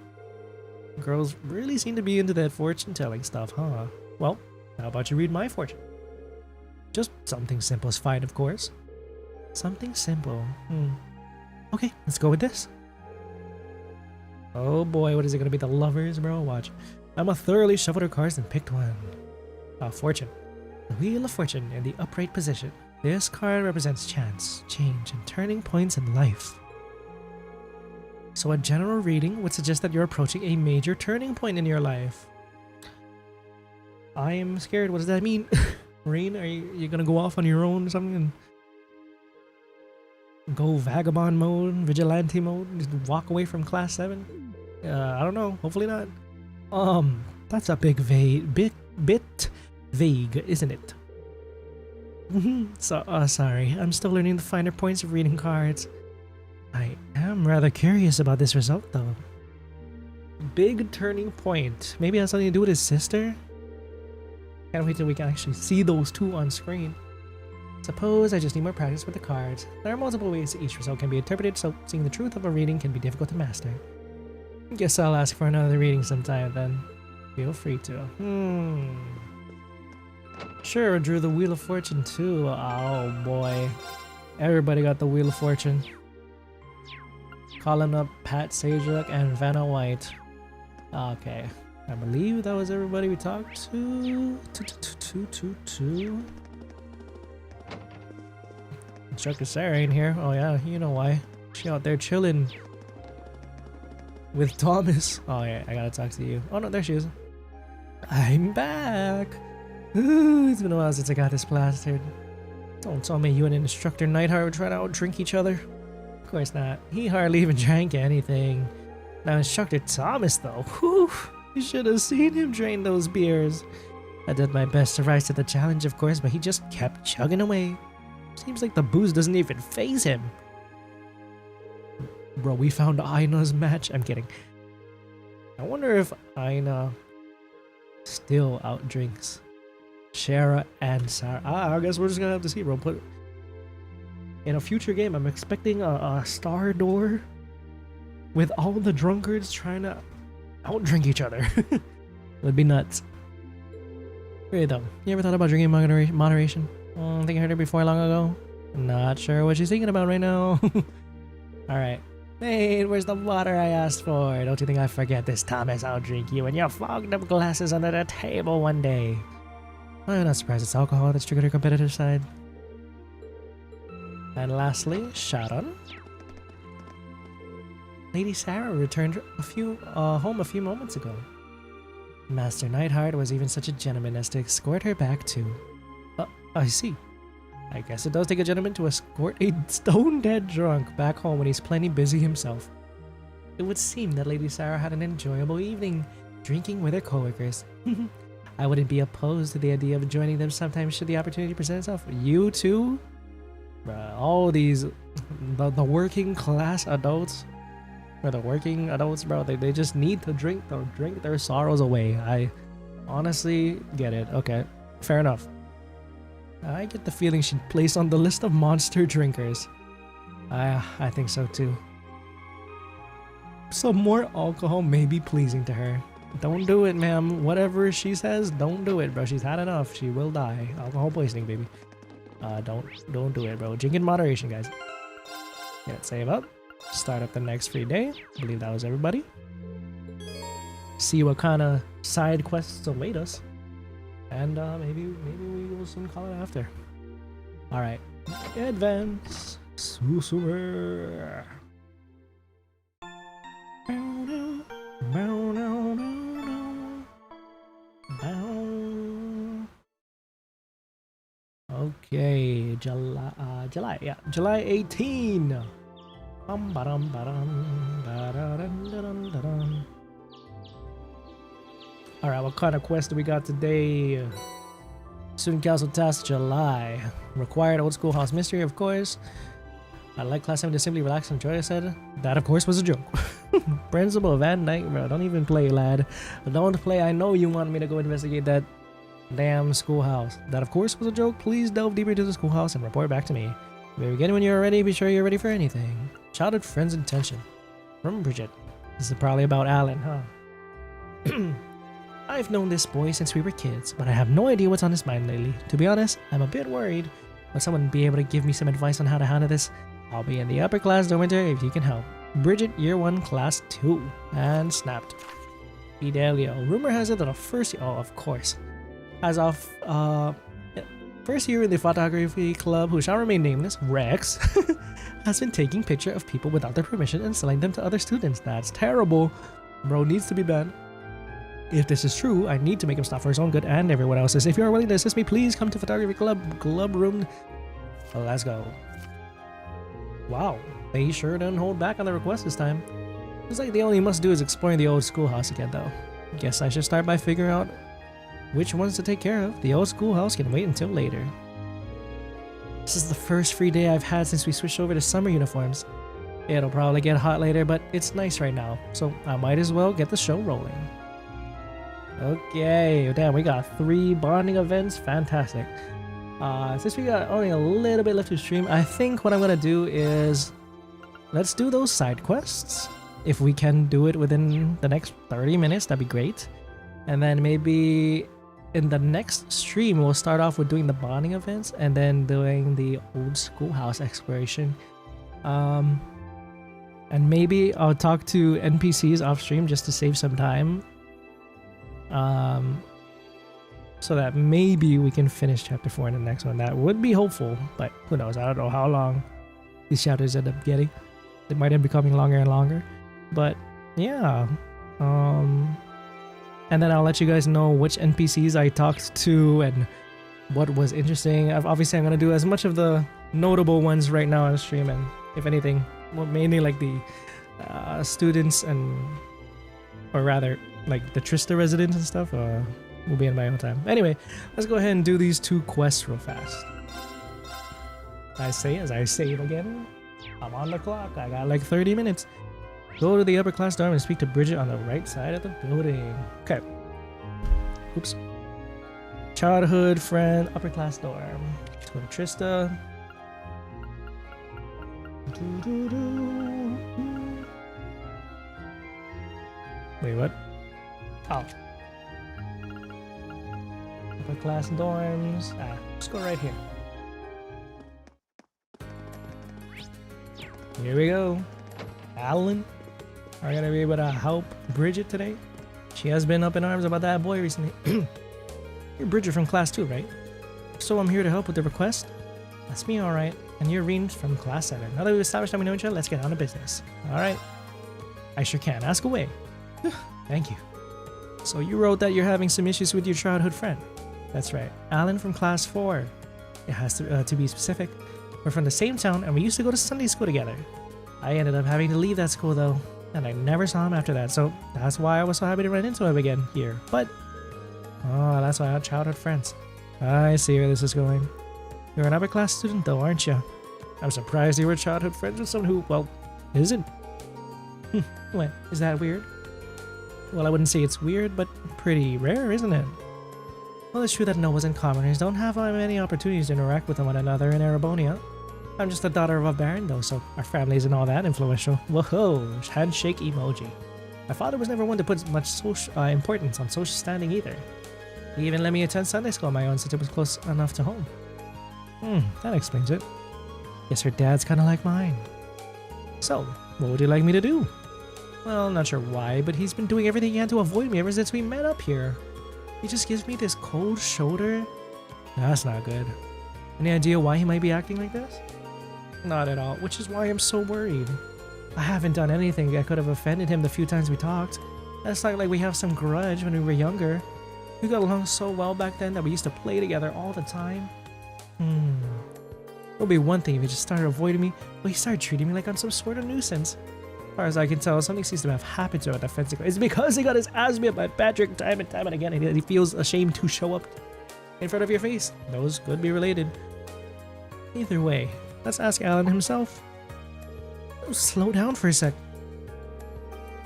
Girls really seem to be into that fortune telling stuff, huh? Well, how about you read my fortune? Just something simple is fine, of course. Something simple. Okay, let's go with this. Oh boy, what is it gonna be? The lovers, bro? Watch. Emma thoroughly shuffled her cards and picked one. Fortune. The Wheel of Fortune in the upright position. This card represents chance, change, and turning points in life. So a general reading would suggest that you're approaching a major turning point in your life. I am scared. What does that mean? Rean, are you gonna go off on your own or something and go vagabond mode, vigilante mode, just walk away from class 7? I don't know. Hopefully not. That's a bit vague, isn't it? Sorry. I'm still learning the finer points of reading cards. I am rather curious about this result, though. Big turning point. Maybe it has something to do with his sister? Can't wait till we can actually see those two on screen. Suppose I just need more practice with the cards. There are multiple ways each result can be interpreted, so seeing the truth of a reading can be difficult to master. Guess I'll ask for another reading sometime then. Feel free to. Sure, drew the Wheel of Fortune too. Oh boy. Everybody got the Wheel of Fortune. Calling up Pat Sajak and Vanna White. Okay. I believe that was everybody we talked to. Instructor Sara ain't here. Oh yeah, you know why. She out there chilling with Thomas. Oh yeah, I gotta talk to you. Oh no, there she is. I'm back. Ooh, it's been a while since I got this plastered. Don't tell me you and Instructor Neidhart were trying to out-drink each other. Of course not. He hardly even drank anything. Now Instructor Thomas though, whew, you should have seen him drain those beers. I did my best to rise to the challenge, of course, but he just kept chugging away. Seems like the booze doesn't even faze him. Bro, we found Ina's match. I'm kidding. I wonder if Ina still outdrinks Shara and Sara. I guess we're just gonna have to see, bro. But in a future game, I'm expecting a star door with all the drunkards trying to outdrink each other. It would be nuts. Really though, you ever thought about drinking moderation? I think I heard it before long ago. Not sure what she's thinking about right now. Alright. Hey, where's the water I asked for? Don't you think I forget this, Thomas? I'll drink you and your fogged up glasses under the table one day. I'm not surprised it's alcohol that's triggered her competitive side. And lastly, Sharon. Lady Sara returned home a few moments ago. Master Neidhart was even such a gentleman as to escort her back too. I see. I guess it does take a gentleman to escort a stone-dead drunk back home when he's plenty busy himself. It would seem that Lady Sara had an enjoyable evening. drinking with their coworkers. I wouldn't be opposed to the idea of joining them sometime should the opportunity present itself. You too? Bruh, all these, the working class adults, or the working adults, bro, they just need to drink their sorrows away. I honestly get it. Okay, fair enough. I get the feeling she'd place on the list of monster drinkers. I think so too. Some more alcohol may be pleasing to her. Don't do it, ma'am. Whatever she says, don't do it, bro. She's had enough. She will die. Alcohol poisoning, baby. Don't do it, bro. Drink in moderation, guys. Get it, save up. Start up the next free day. I believe that was everybody. See what kind of side quests await us. And maybe we will soon call it after. Alright. Advance. Super. Okay, July 18. Alright, what kind of quest do we got today? Student Council Task July. Required old schoolhouse mystery, of course. I'd like class 7 to simply relax and enjoy, I said. That, of course, was a joke. Principal Van Dyke, bro, don't even play, lad. Don't play. I know you want me to go investigate that damn schoolhouse. That, of course, was a joke. Please delve deeper into the schoolhouse and report back to me. Begin when you're ready. Be sure you're ready for anything. Childhood friend's intention. From Bridget. This is probably about Alan, huh? I've known this boy since we were kids, but I have no idea what's on his mind lately. To be honest, I'm a bit worried. Would someone be able to give me some advice on how to handle this? I'll be in the upper class dormitory if you can help. Bridget, year 1, class 2. And snapped. Fidelio. Rumor has it that a first year, oh, of course. As of, first year in the photography club, who shall remain nameless, Rex, has been taking pictures of people without their permission and selling them to other students. That's terrible. Bro needs to be banned. If this is true, I need to make him stop for his own good and everyone else's. If you are willing to assist me, please come to photography club room. Let's go. Wow, they sure didn't hold back on the request this time. Looks like the only must do is exploring the old schoolhouse again, though. Guess I should start by figuring out which ones to take care of. The old schoolhouse can wait until later. This is the first free day I've had since we switched over to summer uniforms. It'll probably get hot later, but it's nice right now, so I might as well get the show rolling. Okay, damn, we got 3 bonding events. Fantastic. Since we got only a little bit left to stream, I think what I'm gonna do is let's do those side quests. If we can do it within the next 30 minutes, that'd be great. And then maybe in the next stream, we'll start off with doing the bonding events and then doing the old schoolhouse exploration. And maybe I'll talk to NPCs off stream just to save some time. So that maybe we can finish chapter 4 in the next one. That would be hopeful, but who knows? I don't know how long these chapters end up getting. They might end up becoming longer and longer. But yeah. And then I'll let you guys know which NPCs I talked to and what was interesting. Obviously, I'm going to do as much of the notable ones right now on the stream, and if anything, well, mainly like the students and, or rather, like the Trista residents and stuff. Will be in my own time. Anyway, let's go ahead and do these 2 quests real fast. As I say it again, I'm on the clock. I got like 30 minutes. Go to the upper class dorm and speak to Bridget on the right side of the building. Okay. Oops. Childhood friend, upper class dorm. Let's go to Trista. Wait, what? Oh. Upper class dorms. Let's go right here. Here we go. Alan, are you gonna be able to help Bridget today? She has been up in arms about that boy recently. You're Bridget from class 2, right? So I'm here to help with the request. That's me, alright. And you're Rean from class 7. Now that we've established that we know each other, let's get on to business. Alright. I sure can. Ask away. Thank you. So you wrote that you're having some issues with your childhood friend. That's right. Alan from class 4. It has to be specific. We're from the same town and we used to go to Sunday school together. I ended up having to leave that school though. and I never saw him after that, so that's why I was so happy to run into him again here. But, oh, that's why I had childhood friends. I see where this is going. You're an upper class student though, aren't you? I'm surprised you were childhood friends with someone who, well, isn't. What, is that weird? Well, I wouldn't say it's weird, but pretty rare, isn't it? Well, it's true that nobles and commoners don't have many opportunities to interact with one another in Erebonia. I'm just the daughter of a baron though, so our family isn't all that influential. Whoa, handshake emoji. My father was never one to put much importance on social standing either. He even let me attend Sunday school on my own since it was close enough to home. That explains it. Guess her dad's kinda like mine. So, what would you like me to do? Well, not sure why, but he's been doing everything he can to avoid me ever since we met up here. He just gives me this cold shoulder. That's not good. Any idea why he might be acting like this? Not at all, which is why I'm so worried. I haven't done anything that could have offended him the few times we talked. It's not like we have some grudge when we were younger. We got along so well back then that we used to play together all the time. It would be one thing if he just started avoiding me, but he started treating me like I'm some sort of nuisance. As far as I can tell, something seems to have happened to him at the fencing. It's because he got his ass beat by Patrick time and again, and he feels ashamed to show up in front of your face. Those could be related. Either way, let's ask Alan himself. Slow down for a sec.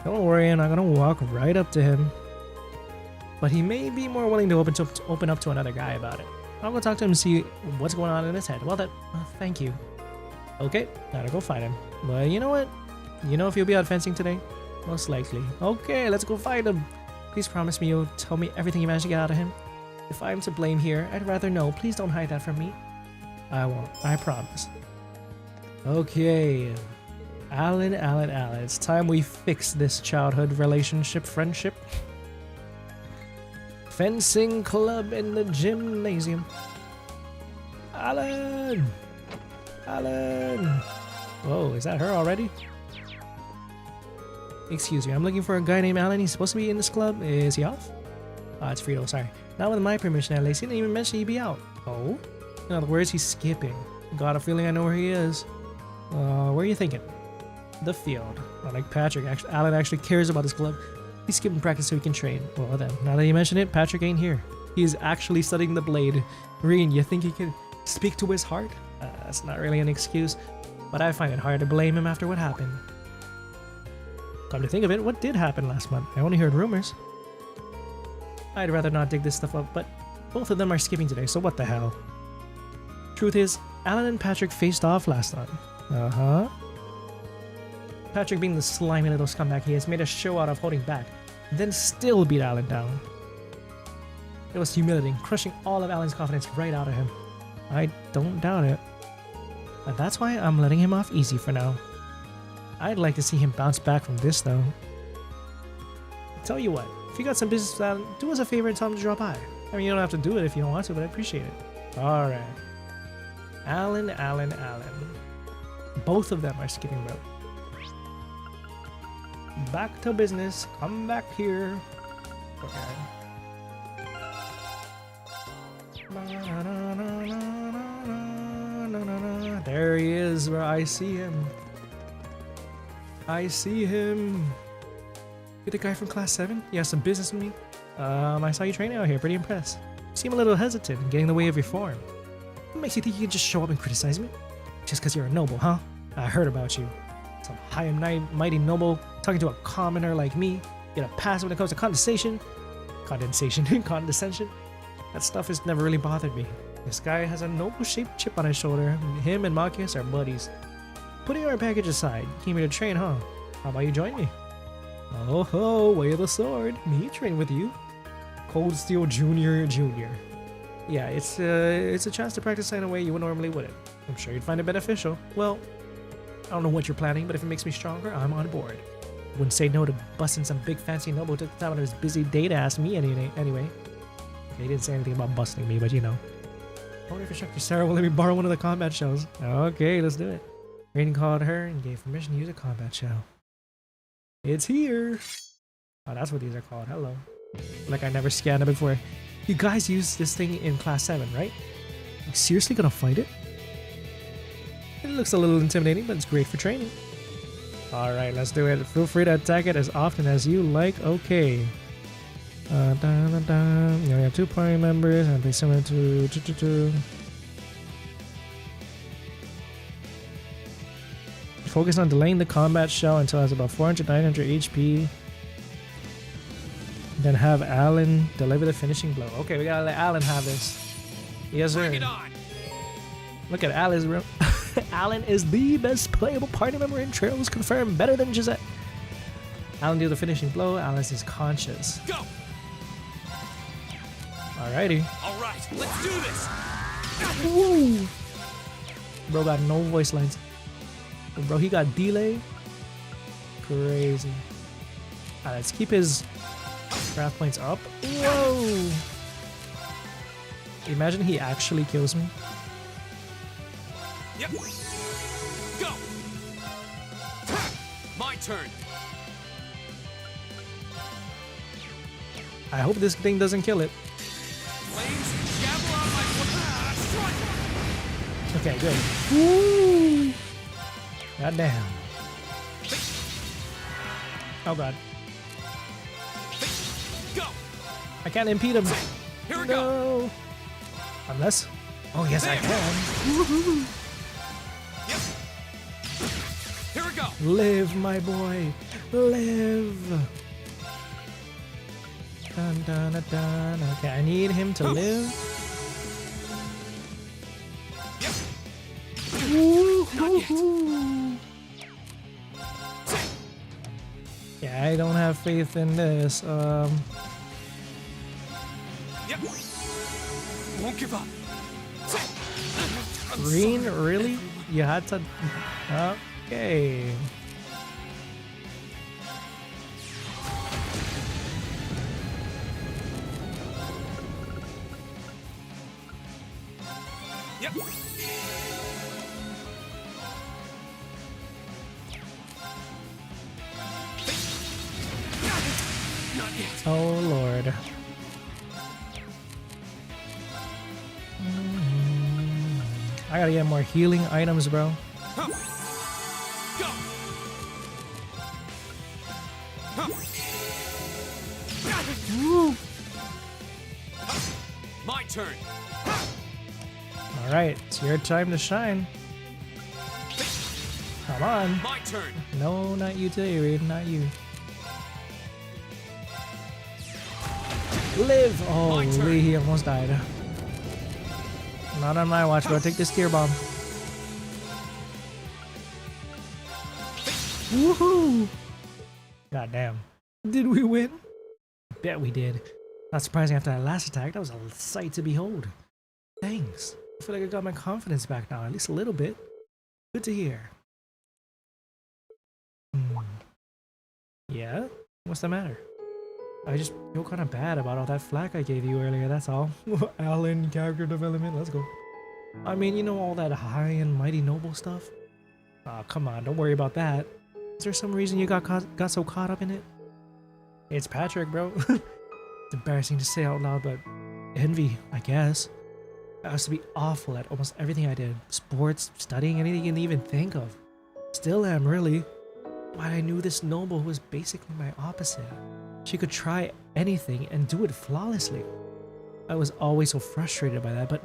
Don't worry, I'm not gonna walk right up to him. But he may be more willing to open up to another guy about it. I'll go talk to him and see what's going on in his head. Well, thank you. Okay, gotta go find him. But you know what? You know if he'll be out fencing today? Most likely. Okay, let's go find him. Please promise me you'll tell me everything you managed to get out of him. If I'm to blame here, I'd rather know. Please don't hide that from me. I won't. I promise. Okay. Alan. It's time we fix this childhood relationship friendship. Fencing club in the gymnasium. Alan! Whoa, is that her already? Excuse me, I'm looking for a guy named Alan. He's supposed to be in this club. Is he off? It's Frito, sorry. Not with my permission, at least. He didn't even mention he'd be out. Oh? In other words, he's skipping. Got a feeling I know where he is. Where are you thinking? The field. Not like Patrick. Alan actually cares about his club. He's skipping practice so he can train. Well then, now that you mention it, Patrick ain't here. He's actually studying the blade. Rean, you think he can speak to his heart? That's not really an excuse, but I find it hard to blame him after what happened. Come to think of it, what did happen last month? I only heard rumors. I'd rather not dig this stuff up, but both of them are skipping today, so what the hell? Truth is, Alan and Patrick faced off last time. Patrick, being the slimy little scumbag he is, made a show out of holding back, then still beat Alan down. It was humiliating, crushing all of Alan's confidence right out of him. I don't doubt it. But that's why I'm letting him off easy for now. I'd like to see him bounce back from this though. Tell you what, if you got some business with Alan, do us a favor and tell him to drop by. I mean, you don't have to do it if you don't want to, but I appreciate it. Alright. Alan. Both of them are skipping rope. Back to business. Come back here. Okay. There he is, where I see him. You're the guy from class 7? You have some business with me? I saw you training out here. Pretty impressed. You seem a little hesitant in getting in the way of your form. What makes you think you can just show up and criticize me? Just because you're a noble, huh? I heard about you. Some high and mighty noble talking to a commoner like me. Get a pass when it comes to condescension. Condescension. That stuff has never really bothered me. This guy has a noble-shaped chip on his shoulder. Him and Marcus are buddies. Putting our package aside, you came here to train, huh? How about you join me? Oh ho, way of the sword. Me train with you. Cold Steel Junior. Yeah, it's a chance to practice in a way you normally wouldn't. I'm sure you'd find it beneficial. Well, I don't know what you're planning, but if it makes me stronger, I'm on board. Wouldn't say no to busting some big fancy noble to the time of his busy day to ask me anyway. They didn't say anything about busting me, but you know. I wonder if Instructor Sara will let me borrow one of the combat shells. Okay, let's do it. Rean called her and gave permission to use a combat shell. It's here! Oh, that's what these are called. Hello. Like I never scanned it before. You guys use this thing in class 7, right? You seriously gonna fight it? It looks a little intimidating, but it's great for training. All right, let's do it. Feel free to attack it as often as you like. Okay. You have 2 party members and they similar to. Focus on delaying the combat shell until it has about 400-900 HP. Then have Alan deliver the finishing blow. Okay, we gotta let Alan have this. Yes, sir. Look at Alan's room. Alan is the best playable party member in Trails, confirmed, better than Gisette. Alan do the finishing blow. Alice is conscious. Go. Alrighty. All right, let's do this. Woo. Bro got no voice lines. Bro, he got delay. Crazy. Alright, let's keep his craft points up. Whoa. Imagine he actually kills me. Yep. Go. My turn. I hope this thing doesn't kill it. Flames javel out my strike. Okay, good. Woo! God damn. Oh god. Go. I can't impede him. Here we go. Unless. Oh yes, I can. Woohoo. Yep. Here we go. Live, my boy. Live. Dun, dun, dun, dun. Okay, I need him to live. Yep. Woo-hoo-hoo. Yeah, I don't have faith in this. Yep. Won't give up. Rean, really? You had to. Okay. Yep. Not yet. Oh lord. I gotta get more healing items, bro. Go. Woo. My turn. Alright, it's your time to shine. Come on. My turn. No, not you today, Reed. Not you. Live! Oh, he almost died. Not on my watch, bro. Take this tier bomb. Woohoo! God damn. Did we win? Bet we did. Not surprising after that last attack. That was a sight to behold. Thanks. I feel like I got my confidence back now, at least a little bit. Good to hear. Yeah? What's the matter? I just feel kind of bad about all that flack I gave you earlier, that's all. Alan, character development, let's go. I mean, you know all that high and mighty noble stuff? Aw, come on, don't worry about that. Is there some reason you got so caught up in it? It's Patrick, bro. It's embarrassing to say out loud, but envy, I guess. I used to be awful at almost everything I did. Sports, studying, anything you can even think of. Still am, really. But I knew this noble was basically my opposite. She could try anything and do it flawlessly. I was always so frustrated by that, but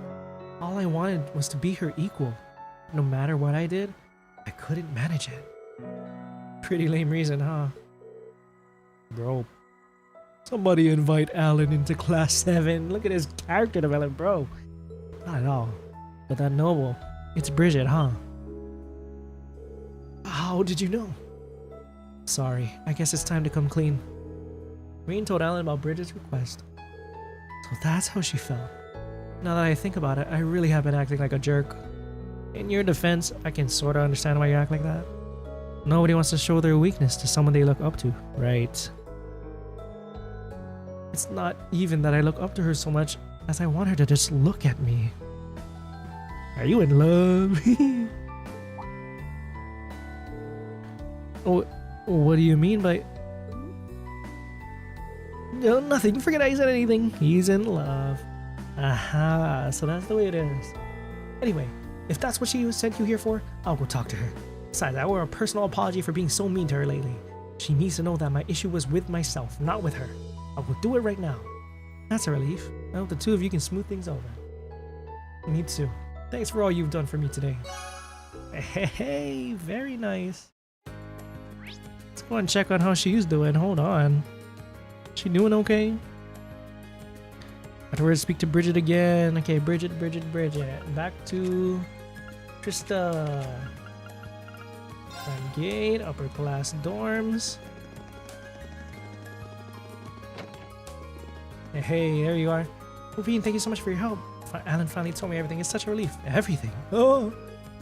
all I wanted was to be her equal. No matter what I did, I couldn't manage it. Pretty lame reason, huh? Bro. Somebody invite Alan into class 7. Look at his character development, bro. Not at all. But that noble, it's Bridget, huh? How did you know? Sorry, I guess it's time to come clean. Rean told Alan about Bridget's request. So that's how she felt. Now that I think about it, I really have been acting like a jerk. In your defense, I can sorta understand why you act like that. Nobody wants to show their weakness to someone they look up to, right? It's not even that I look up to her so much as I want her to just look at me. Are you in love? Oh, what do you mean by... No, nothing. Forget I said anything. He's in love. Aha, so that's the way it is. Anyway, if that's what she sent you here for, I'll go talk to her. Besides, I owe her a personal apology for being so mean to her lately. She needs to know that my issue was with myself, not with her. I will do it right now. That's a relief. I hope the two of you can smooth things over. Me too. Thanks for all you've done for me today. Hey, very nice. Let's go and check on how she's doing. Hold on. She doing okay? Afterwards, speak to Bridget again. Okay, Bridget. Back to Trista. Front gate, upper class dorms. Hey, there you are. Rean, thank you so much for your help. Alan finally told me everything. It's such a relief. Everything. Oh,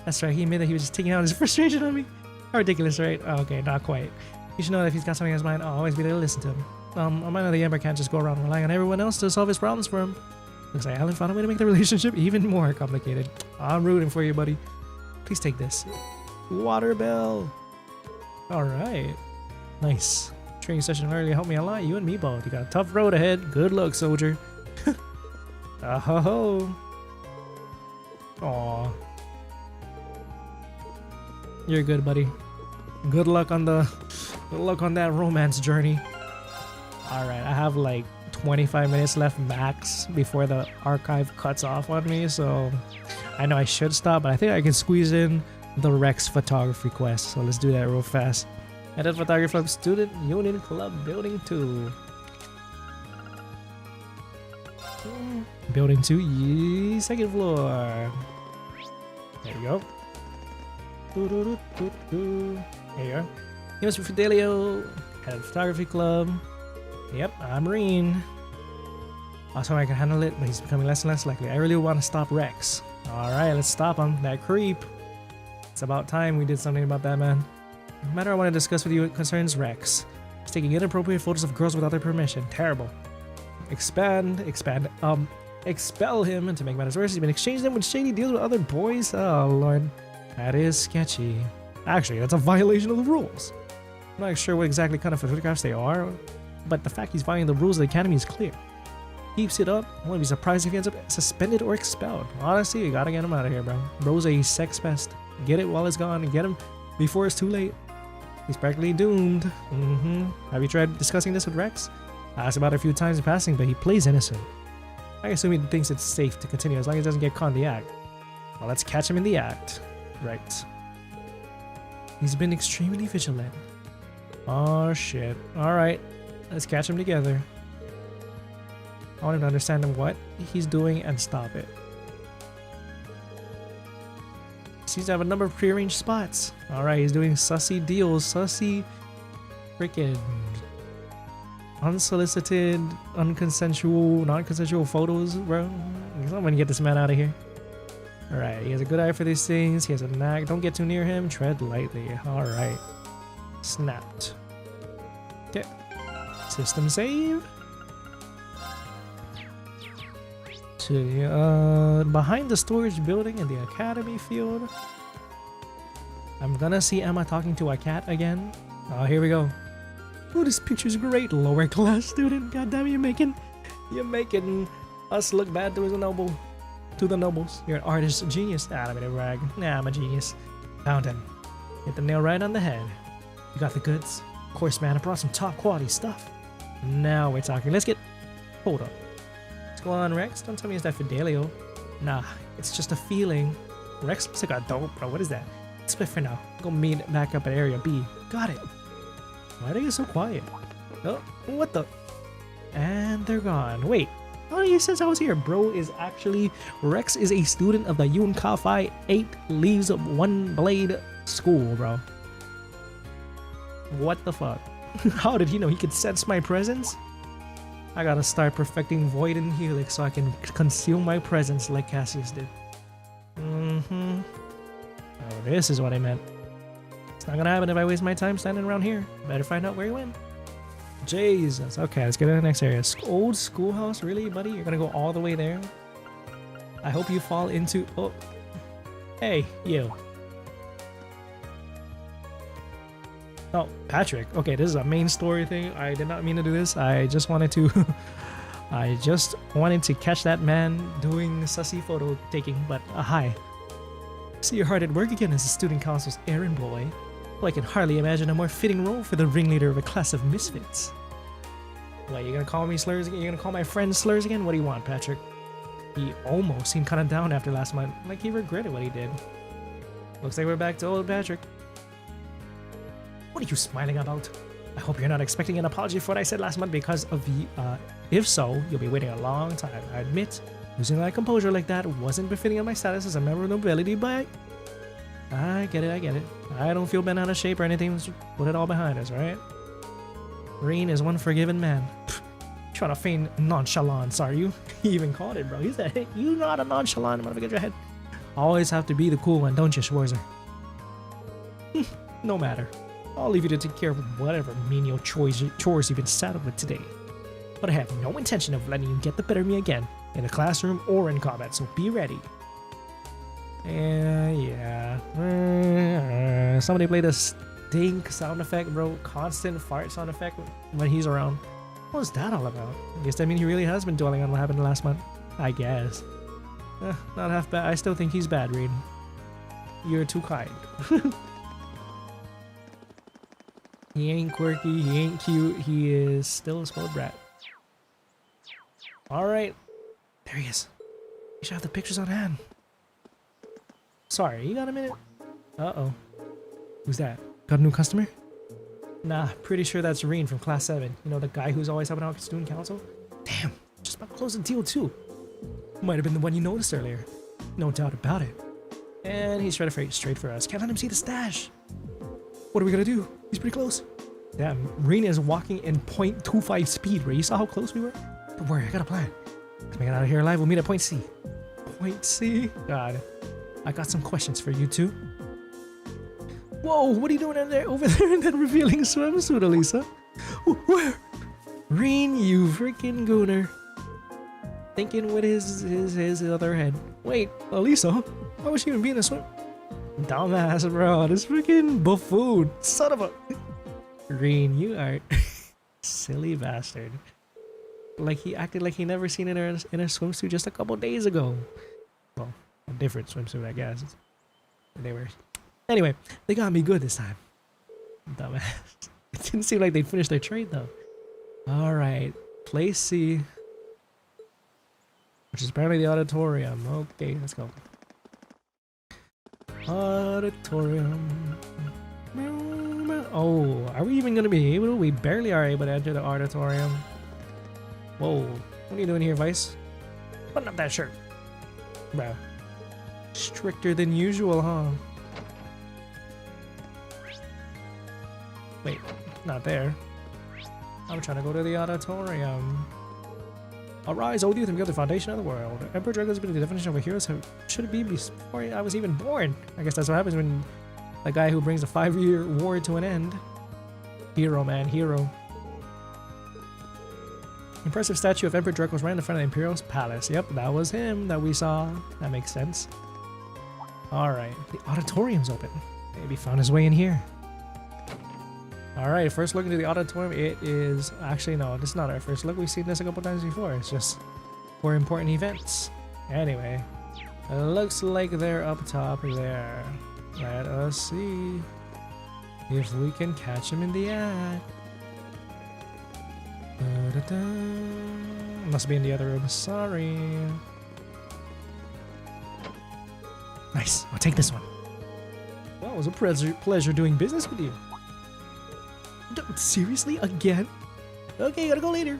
that's right. He admitted that he was just taking out his frustration on me. How ridiculous, right? Oh, okay, not quite. You should know that if he's got something on his mind, I'll always be there to listen to him. I might know the Ember can't just go around relying on everyone else to solve his problems for him. Looks like Alan found a way to make the relationship even more complicated. I'm rooting for you, buddy. Please take this. Water bell. Alright. Nice. Training session earlier helped me a lot. You and me both. You got a tough road ahead. Good luck, soldier. Oh-ho-ho. Aw. You're good, buddy. Good luck on that romance journey. Alright, I have like 25 minutes left max before the archive cuts off on me, so I know I should stop, but I think I can squeeze in the Rex photography quest, so let's do that real fast. Edit Photography Club Student Union Club Building 2. Building 2, second floor. There we go. There you go. Here's for Fidelio. Edit Photography Club. Yep, I'm Rean. Also, I can handle it, but he's becoming less and less likely. I really want to stop Rex. Alright, let's stop him. That creep. It's about time we did something about that, man. The matter I want to discuss with you concerns Rex. He's taking inappropriate photos of girls without their permission. Terrible. Expel him, and to make matters worse, he's been exchanging them with shady deals with other boys. Oh, Lord. That is sketchy. Actually, that's a violation of the rules. I'm not sure what exactly kind of photographs they are, but the fact he's violating the rules of the Academy is clear. Keeps it up, I wouldn't be surprised if he ends up suspended or expelled. Honestly, you gotta get him out of here, bro. Bro's a sex pest. Get it while it's gone and get him before it's too late. He's practically doomed. Have you tried discussing this with Rex? I asked about it a few times in passing, but he plays innocent. I assume he thinks it's safe to continue as long as he doesn't get caught in the act. Well, let's catch him in the act. Right. He's been extremely vigilant. Oh shit. Alright. Let's catch him together. I want him to understand what he's doing and stop it. Seems to have a number of prearranged spots. Alright, he's doing sussy deals. Sussy freaking unsolicited, unconsensual, non-consensual photos, bro. I'm gonna get this man out of here. Alright, he has a good eye for these things. He has a knack. Don't get too near him. Tread lightly. Alright. Snapped. Okay. System save. So, behind the storage building in the academy field. I'm gonna see Emma talking to a cat again. Oh, here we go. Oh, this picture's great. Lower class student. God damn, you're making us look bad to the nobles. You're an artist genius. Ah, I'm gonna brag. Nah, I'm a genius. Found him. Hit the nail right on the head. You got the goods. Of course, man. I brought some top quality stuff. Now we're talking. Let's get. Hold up. What's going on, Rex? Don't tell me it's that Fidelio. Nah, it's just a feeling. Rex looks like a dope, bro. What is that? Split for now. Go meet back up at Area B. Got it. Why are they so quiet? Oh, what the? And they're gone. Wait. How many years since I was here? Bro is actually... Rex is a student of the Yun Ka-Fai 8 Leaves of One Blade School, bro. What the fuck? How did he know he could sense my presence? I gotta start perfecting Void and Helix so I can conceal my presence like Cassius did. Oh, this is what I meant. It's not gonna happen if I waste my time standing around here. Better find out where he went. Jesus. Okay, let's get to the next area. Old schoolhouse? Really, buddy? You're gonna go all the way there? I hope you fall into... Oh. Hey, you. Oh, Patrick. Okay, this is a main story thing. I did not mean to do this. I just wanted to... I just wanted to catch that man doing sussy photo taking, but hi. See you're hard at work again as the student council's errand boy. Well, I can hardly imagine a more fitting role for the ringleader of a class of misfits. What, you gonna call me slurs again? You gonna call my friends slurs again? What do you want, Patrick? He almost seemed kind of down after last month, like he regretted what he did. Looks like we're back to old Patrick. What are you smiling about? I hope you're not expecting an apology for what I said last month because of you. If so, you'll be waiting a long time. I admit, losing my composure like that wasn't befitting of my status as a member of nobility, but I get it. I don't feel bent out of shape or anything. Let's put it all behind us, right? Rean is one forgiven man. Trying to feign nonchalance, are you? He even called it, bro. He said, hey, you not a nonchalant, motherfucker, get your head. Always have to be the cool one, don't you, Schwarzer? No matter. I'll leave you to take care of whatever menial chores you've been saddled with today. But I have no intention of letting you get the better of me again, in the classroom or in combat, so be ready. Yeah. Somebody play the stink sound effect, bro. Constant fart sound effect when he's around. What was that all about? I guess that means he really has been dwelling on what happened last month. I guess. Not half bad. I still think he's bad, Rean. You're too kind. He ain't quirky, he ain't cute, he is still a spoiled brat. Alright. There he is. You should have the pictures on hand. Sorry, you got a minute? Uh-oh. Who's that? Got a new customer? Nah, pretty sure that's Rean from Class 7. You know, the guy who's always helping out with student council? Damn, just about to close the deal too. Might have been the one you noticed earlier. No doubt about it. And he's trying to straight for us. Can't let him see the stash. What are we gonna do? He's pretty close. Damn, Rean is walking in 0.25 speed, bro. You saw how close we were? Don't worry, I got a plan. Let's make it out of here alive. We'll meet at point C. Point C? God. I got some questions for you two. Whoa, what are you doing over there in that revealing swimsuit, Alisa? Where? Rean, you freaking gooner. Thinking with his other head. Wait, Alisa? Why would she even be in a swim? Dumbass, bro. This freaking buffoon. Son of a... Rean, you are... silly bastard. Like he acted like he never seen her in a swimsuit just a couple days ago. Well, a different swimsuit, I guess. They were... Anyway, they got me good this time. Dumbass. It didn't seem like they'd finished their trade, though. Alright. Place C. Which is apparently the auditorium. Okay, let's go. Auditorium. Oh, are we even going to be able to? We barely are able to enter the auditorium. Whoa. What are you doing here, Vice? Button up that shirt. Bro. Stricter than usual, huh? Wait, not there. I'm trying to go to the auditorium. Arise, O youth, and build the foundation of the world. Emperor Drago's been the definition of a hero, so should it be before I was even born? I guess that's what happens when the guy who brings a 5-year war to an end. Hero, man, hero. Impressive statue of Emperor Draco's right in the front of the Imperial Palace. Yep, that was him that we saw. That makes sense. Alright, the auditorium's open. Maybe found his way in here. Alright, first look into the auditorium. It is... Actually, no, this is not our first look. We've seen this a couple times before. It's just for important events. Anyway, it looks like they're up top there. Let us see if we can catch him in the act. Must be in the other room. Sorry. Nice. I'll take this one. Well, it was a pleasure doing business with you. Seriously? Again? Okay, gotta go later.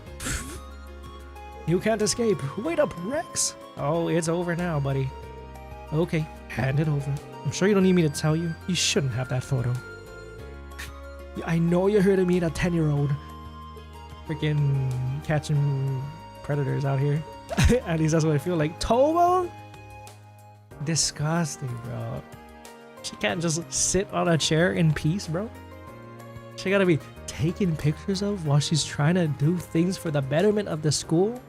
You can't escape. Wait up, Rex. Oh, it's over now, buddy. Okay, hand it over. I'm sure you don't need me to tell you. You shouldn't have that photo. I know you're here to meet a 10-year-old. Freaking catching predators out here. At least that's what I feel like. Thoma? Disgusting, bro. She can't just sit on a chair in peace, bro. She gotta be taking pictures of while she's trying to do things for the betterment of the school.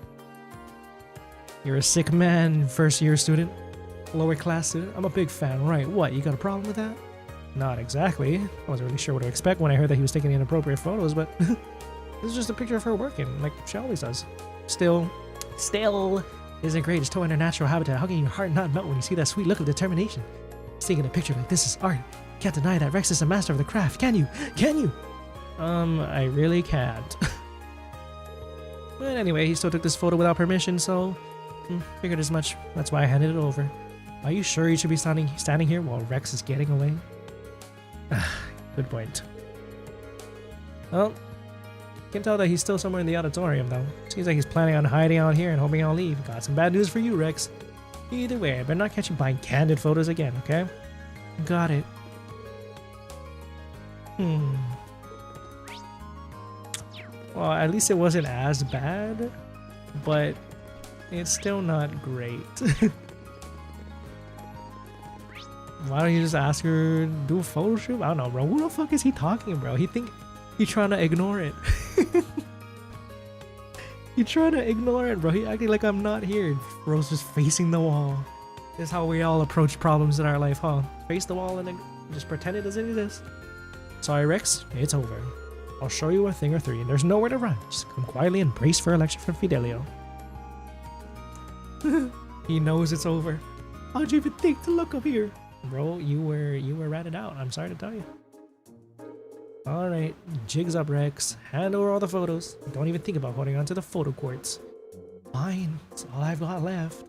You're a sick man, first-year student, lower class student. I'm a big fan, right? What, you got a problem with that? Not exactly. I wasn't really sure what to expect when I heard that he was taking inappropriate photos, but this is just a picture of her working, like she always does. Still isn't great. It's totally in her natural habitat. How can your heart not melt when you see that sweet look of determination? Taking a picture like this is art. Can't deny that Rex is a master of the craft, can you? Can you? I really can't. But anyway, he still took this photo without permission, so figured as much. That's why I handed it over. Are you sure you should be standing here while Rex is getting away? Good point. Well, can tell that he's still somewhere in the auditorium though. Seems like he's planning on hiding out here and hoping I'll leave. Got some bad news for you, Rex. Either way, I better not catch you buying candid photos again, okay? Got it. Well, at least it wasn't as bad, but it's still not great. Why don't you just ask her to do a photo shoot? I don't know, bro. Who the fuck is he talking, bro? He's trying to ignore it. He's trying to ignore it, bro. He acting like I'm not here. Bro's just facing the wall. This is how we all approach problems in our life, huh? Face the wall and then just pretend it doesn't exist. Sorry, Rex. It's over. I'll show you a thing or three, and there's nowhere to run. Just come quietly and brace for a lecture from Fidelio. He knows it's over. How'd you even think to look up here? Bro, you were ratted out. I'm sorry to tell you. Alright, jigs up, Rex. Hand over all the photos. Don't even think about holding on to the photo quartz. Fine, that's all I've got left.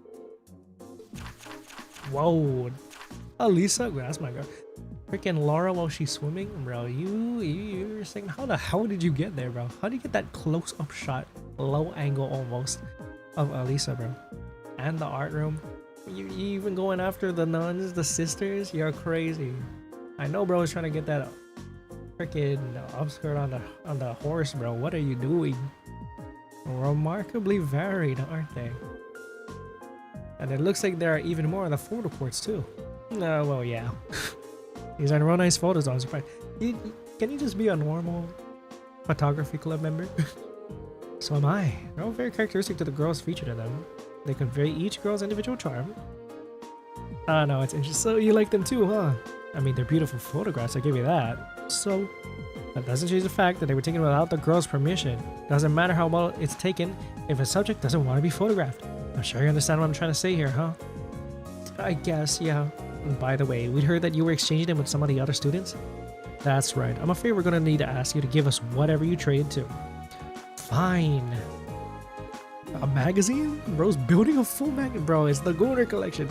Whoa. Alisa, that's my girl. Freaking Laura while she's swimming, bro. You're saying, how the hell did you get there, bro? How do you get that close-up shot, low angle almost, of Alisa, bro? And the art room. You even going after the nuns, the sisters? You're crazy. I know, bro, is trying to get that freaking upskirt on the horse, bro. What are you doing? Remarkably varied, aren't they? And it looks like there are even more on the photo quartz too. No, well, yeah. These are real nice photos. I'm surprised. Can you just be a normal photography club member? So am I. They're all very characteristic to the girls featured in them. They convey each girl's individual charm. No, it's interesting. So you like them too, huh? I mean, they're beautiful photographs, I give you that. So, that doesn't change the fact that they were taken without the girl's permission. Doesn't matter how well it's taken if a subject doesn't want to be photographed. I'm sure you understand what I'm trying to say here, huh? I guess, yeah. And by the way, we heard that you were exchanging them with some of the other students? That's right. I'm afraid we're gonna need to ask you to give us whatever you traded to. Fine. A magazine? Bro's building a full magazine. Bro, it's the Gunner collection.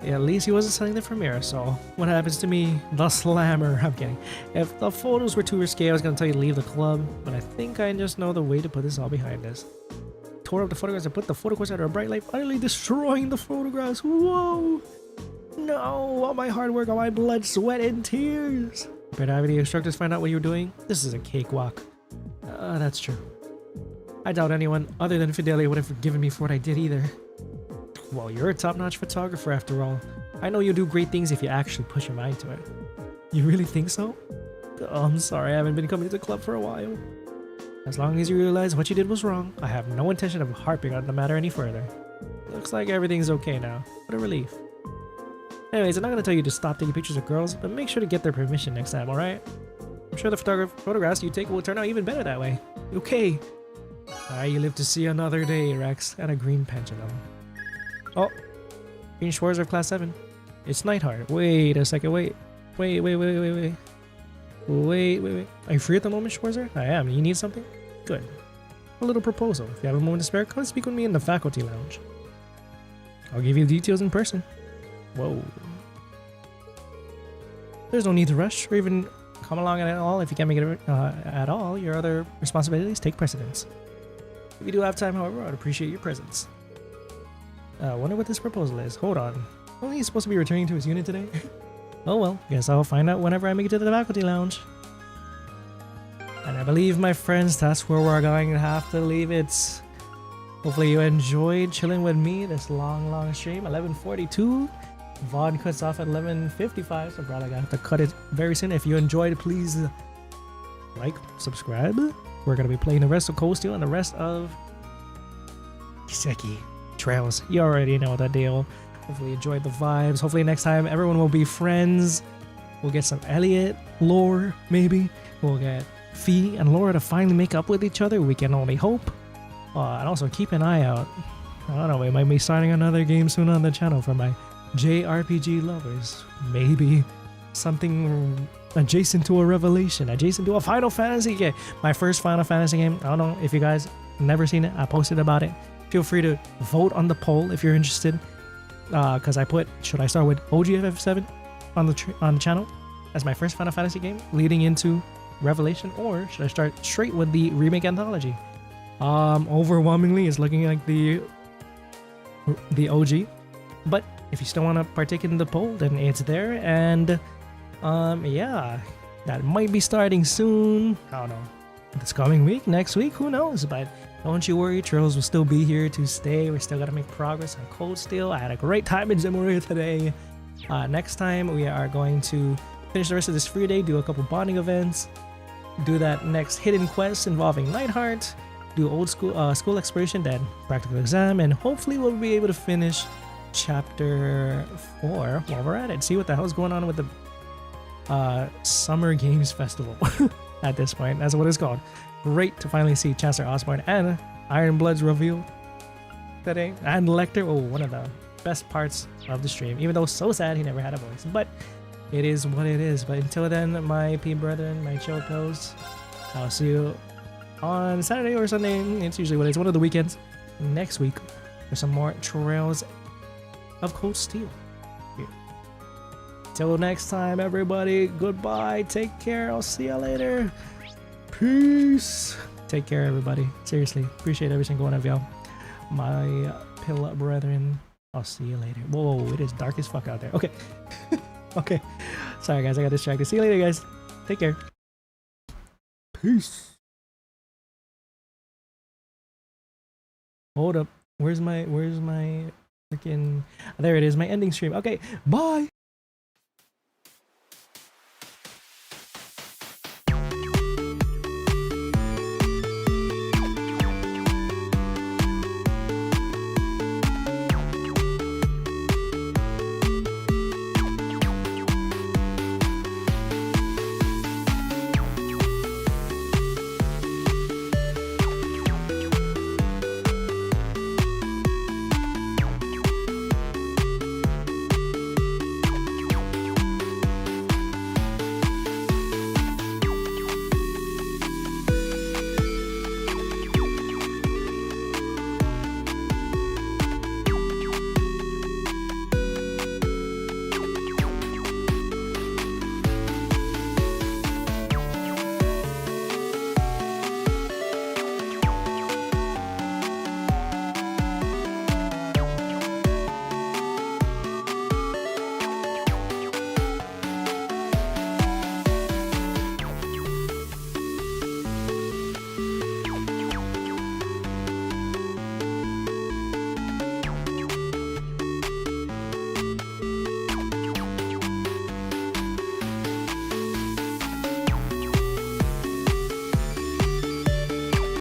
Yeah, at least he wasn't selling the Premiere, so what happens to me? The Slammer. I'm kidding. If the photos were too risque, I was gonna tell you to leave the club, but I think I just know the way to put this all behind us. Tore up the photographs and put the photo quartz under a bright light, utterly destroying the photographs. Whoa! No! All my hard work, all my blood, sweat, and tears! Better have the instructors find out what you're doing? This is a cakewalk. That's true. I doubt anyone other than Fidelia would have forgiven me for what I did either. Well, you're a top-notch photographer after all. I know you'll do great things if you actually push your mind to it. You really think so? Oh, I'm sorry, I haven't been coming to the club for a while. As long as you realize what you did was wrong, I have no intention of harping on the matter any further. Looks like everything's okay now. What a relief. Anyways, I'm not going to tell you to stop taking pictures of girls, but make sure to get their permission next time, alright? I'm sure the photographs you take will turn out even better that way. Okay. Alright, you live to see another day, Rex, and a green pendulum. Oh, Green Schwarzer of Class 7. It's Nightheart. Wait a second, wait. Wait. Are you free at the moment, Schwarzer? I am. You need something? Good. A little proposal. If you have a moment to spare, come speak with me in the faculty lounge. I'll give you the details in person. Whoa. There's no need to rush, or even come along at all if you can't make it at all. Your other responsibilities take precedence. If you do have time, however, I'd appreciate your presence. Wonder what this proposal is. Hold on. Wasn't he supposed to be returning to his unit today? Oh well, guess I'll find out whenever I make it to the faculty lounge. And I believe, my friends, that's where we're going to have to leave it. Hopefully you enjoyed chilling with me this long stream. 11:42. VOD cuts off at 11:55, so probably gonna have to cut it very soon. If you enjoyed, please like, subscribe. We're gonna be playing the rest of Cold Steel and the rest of Kiseki Trails. You already know the deal. Hopefully you enjoyed the vibes. Hopefully next time everyone will be friends. We'll get some Elliot lore, maybe. We'll get Fee and Laura to finally make up with each other. We can only hope. And also keep an eye out. I don't know, we might be starting another game soon on the channel for my JRPG lovers, maybe something adjacent to a revelation, adjacent to a Final Fantasy game. My first Final Fantasy game. I don't know if you guys never seen it. I posted about it. Feel free to vote on the poll if you're interested. Because I put, should I start with OG FF7 on the channel as my first Final Fantasy game leading into Revelation, or should I start straight with the remake anthology? Overwhelmingly, it's looking like the OG. But if you still want to partake in the poll, then it's there. And yeah, that might be starting soon. I don't know, this coming week, next week, who knows? But don't you worry, Trolls will still be here to stay. We're still gonna make progress on Cold Steel. I had a great time in Zemuria today. Next time we are going to finish the rest of this free day, do a couple bonding events, do that next hidden quest involving Nightheart, do old school exploration, then practical exam, and hopefully we'll be able to finish chapter 4 while we're at it. See what the hell's going on with the Summer Games Festival at this point. That's what it's called. Great to finally see Chancellor Osborne and Iron Blood's revealed today, and Lecter. Oh, one of the best parts of the stream, even though so sad he never had a voice, but it is what it is. But until then, my P brethren, my chill toes, I'll see you on Saturday or Sunday. It's usually what it is, one of the weekends next week for some more Trails of Cold Steel. Till next time, everybody, goodbye, take care, I'll see you later, peace. Take care, everybody, seriously, appreciate every single one of y'all, my pill brethren. I'll see you later. Whoa, it is dark as fuck out there. Okay. Okay, sorry guys, I got distracted. See you later, guys, take care, peace. Hold up, where's my freaking, there it is, my ending stream. Okay, bye.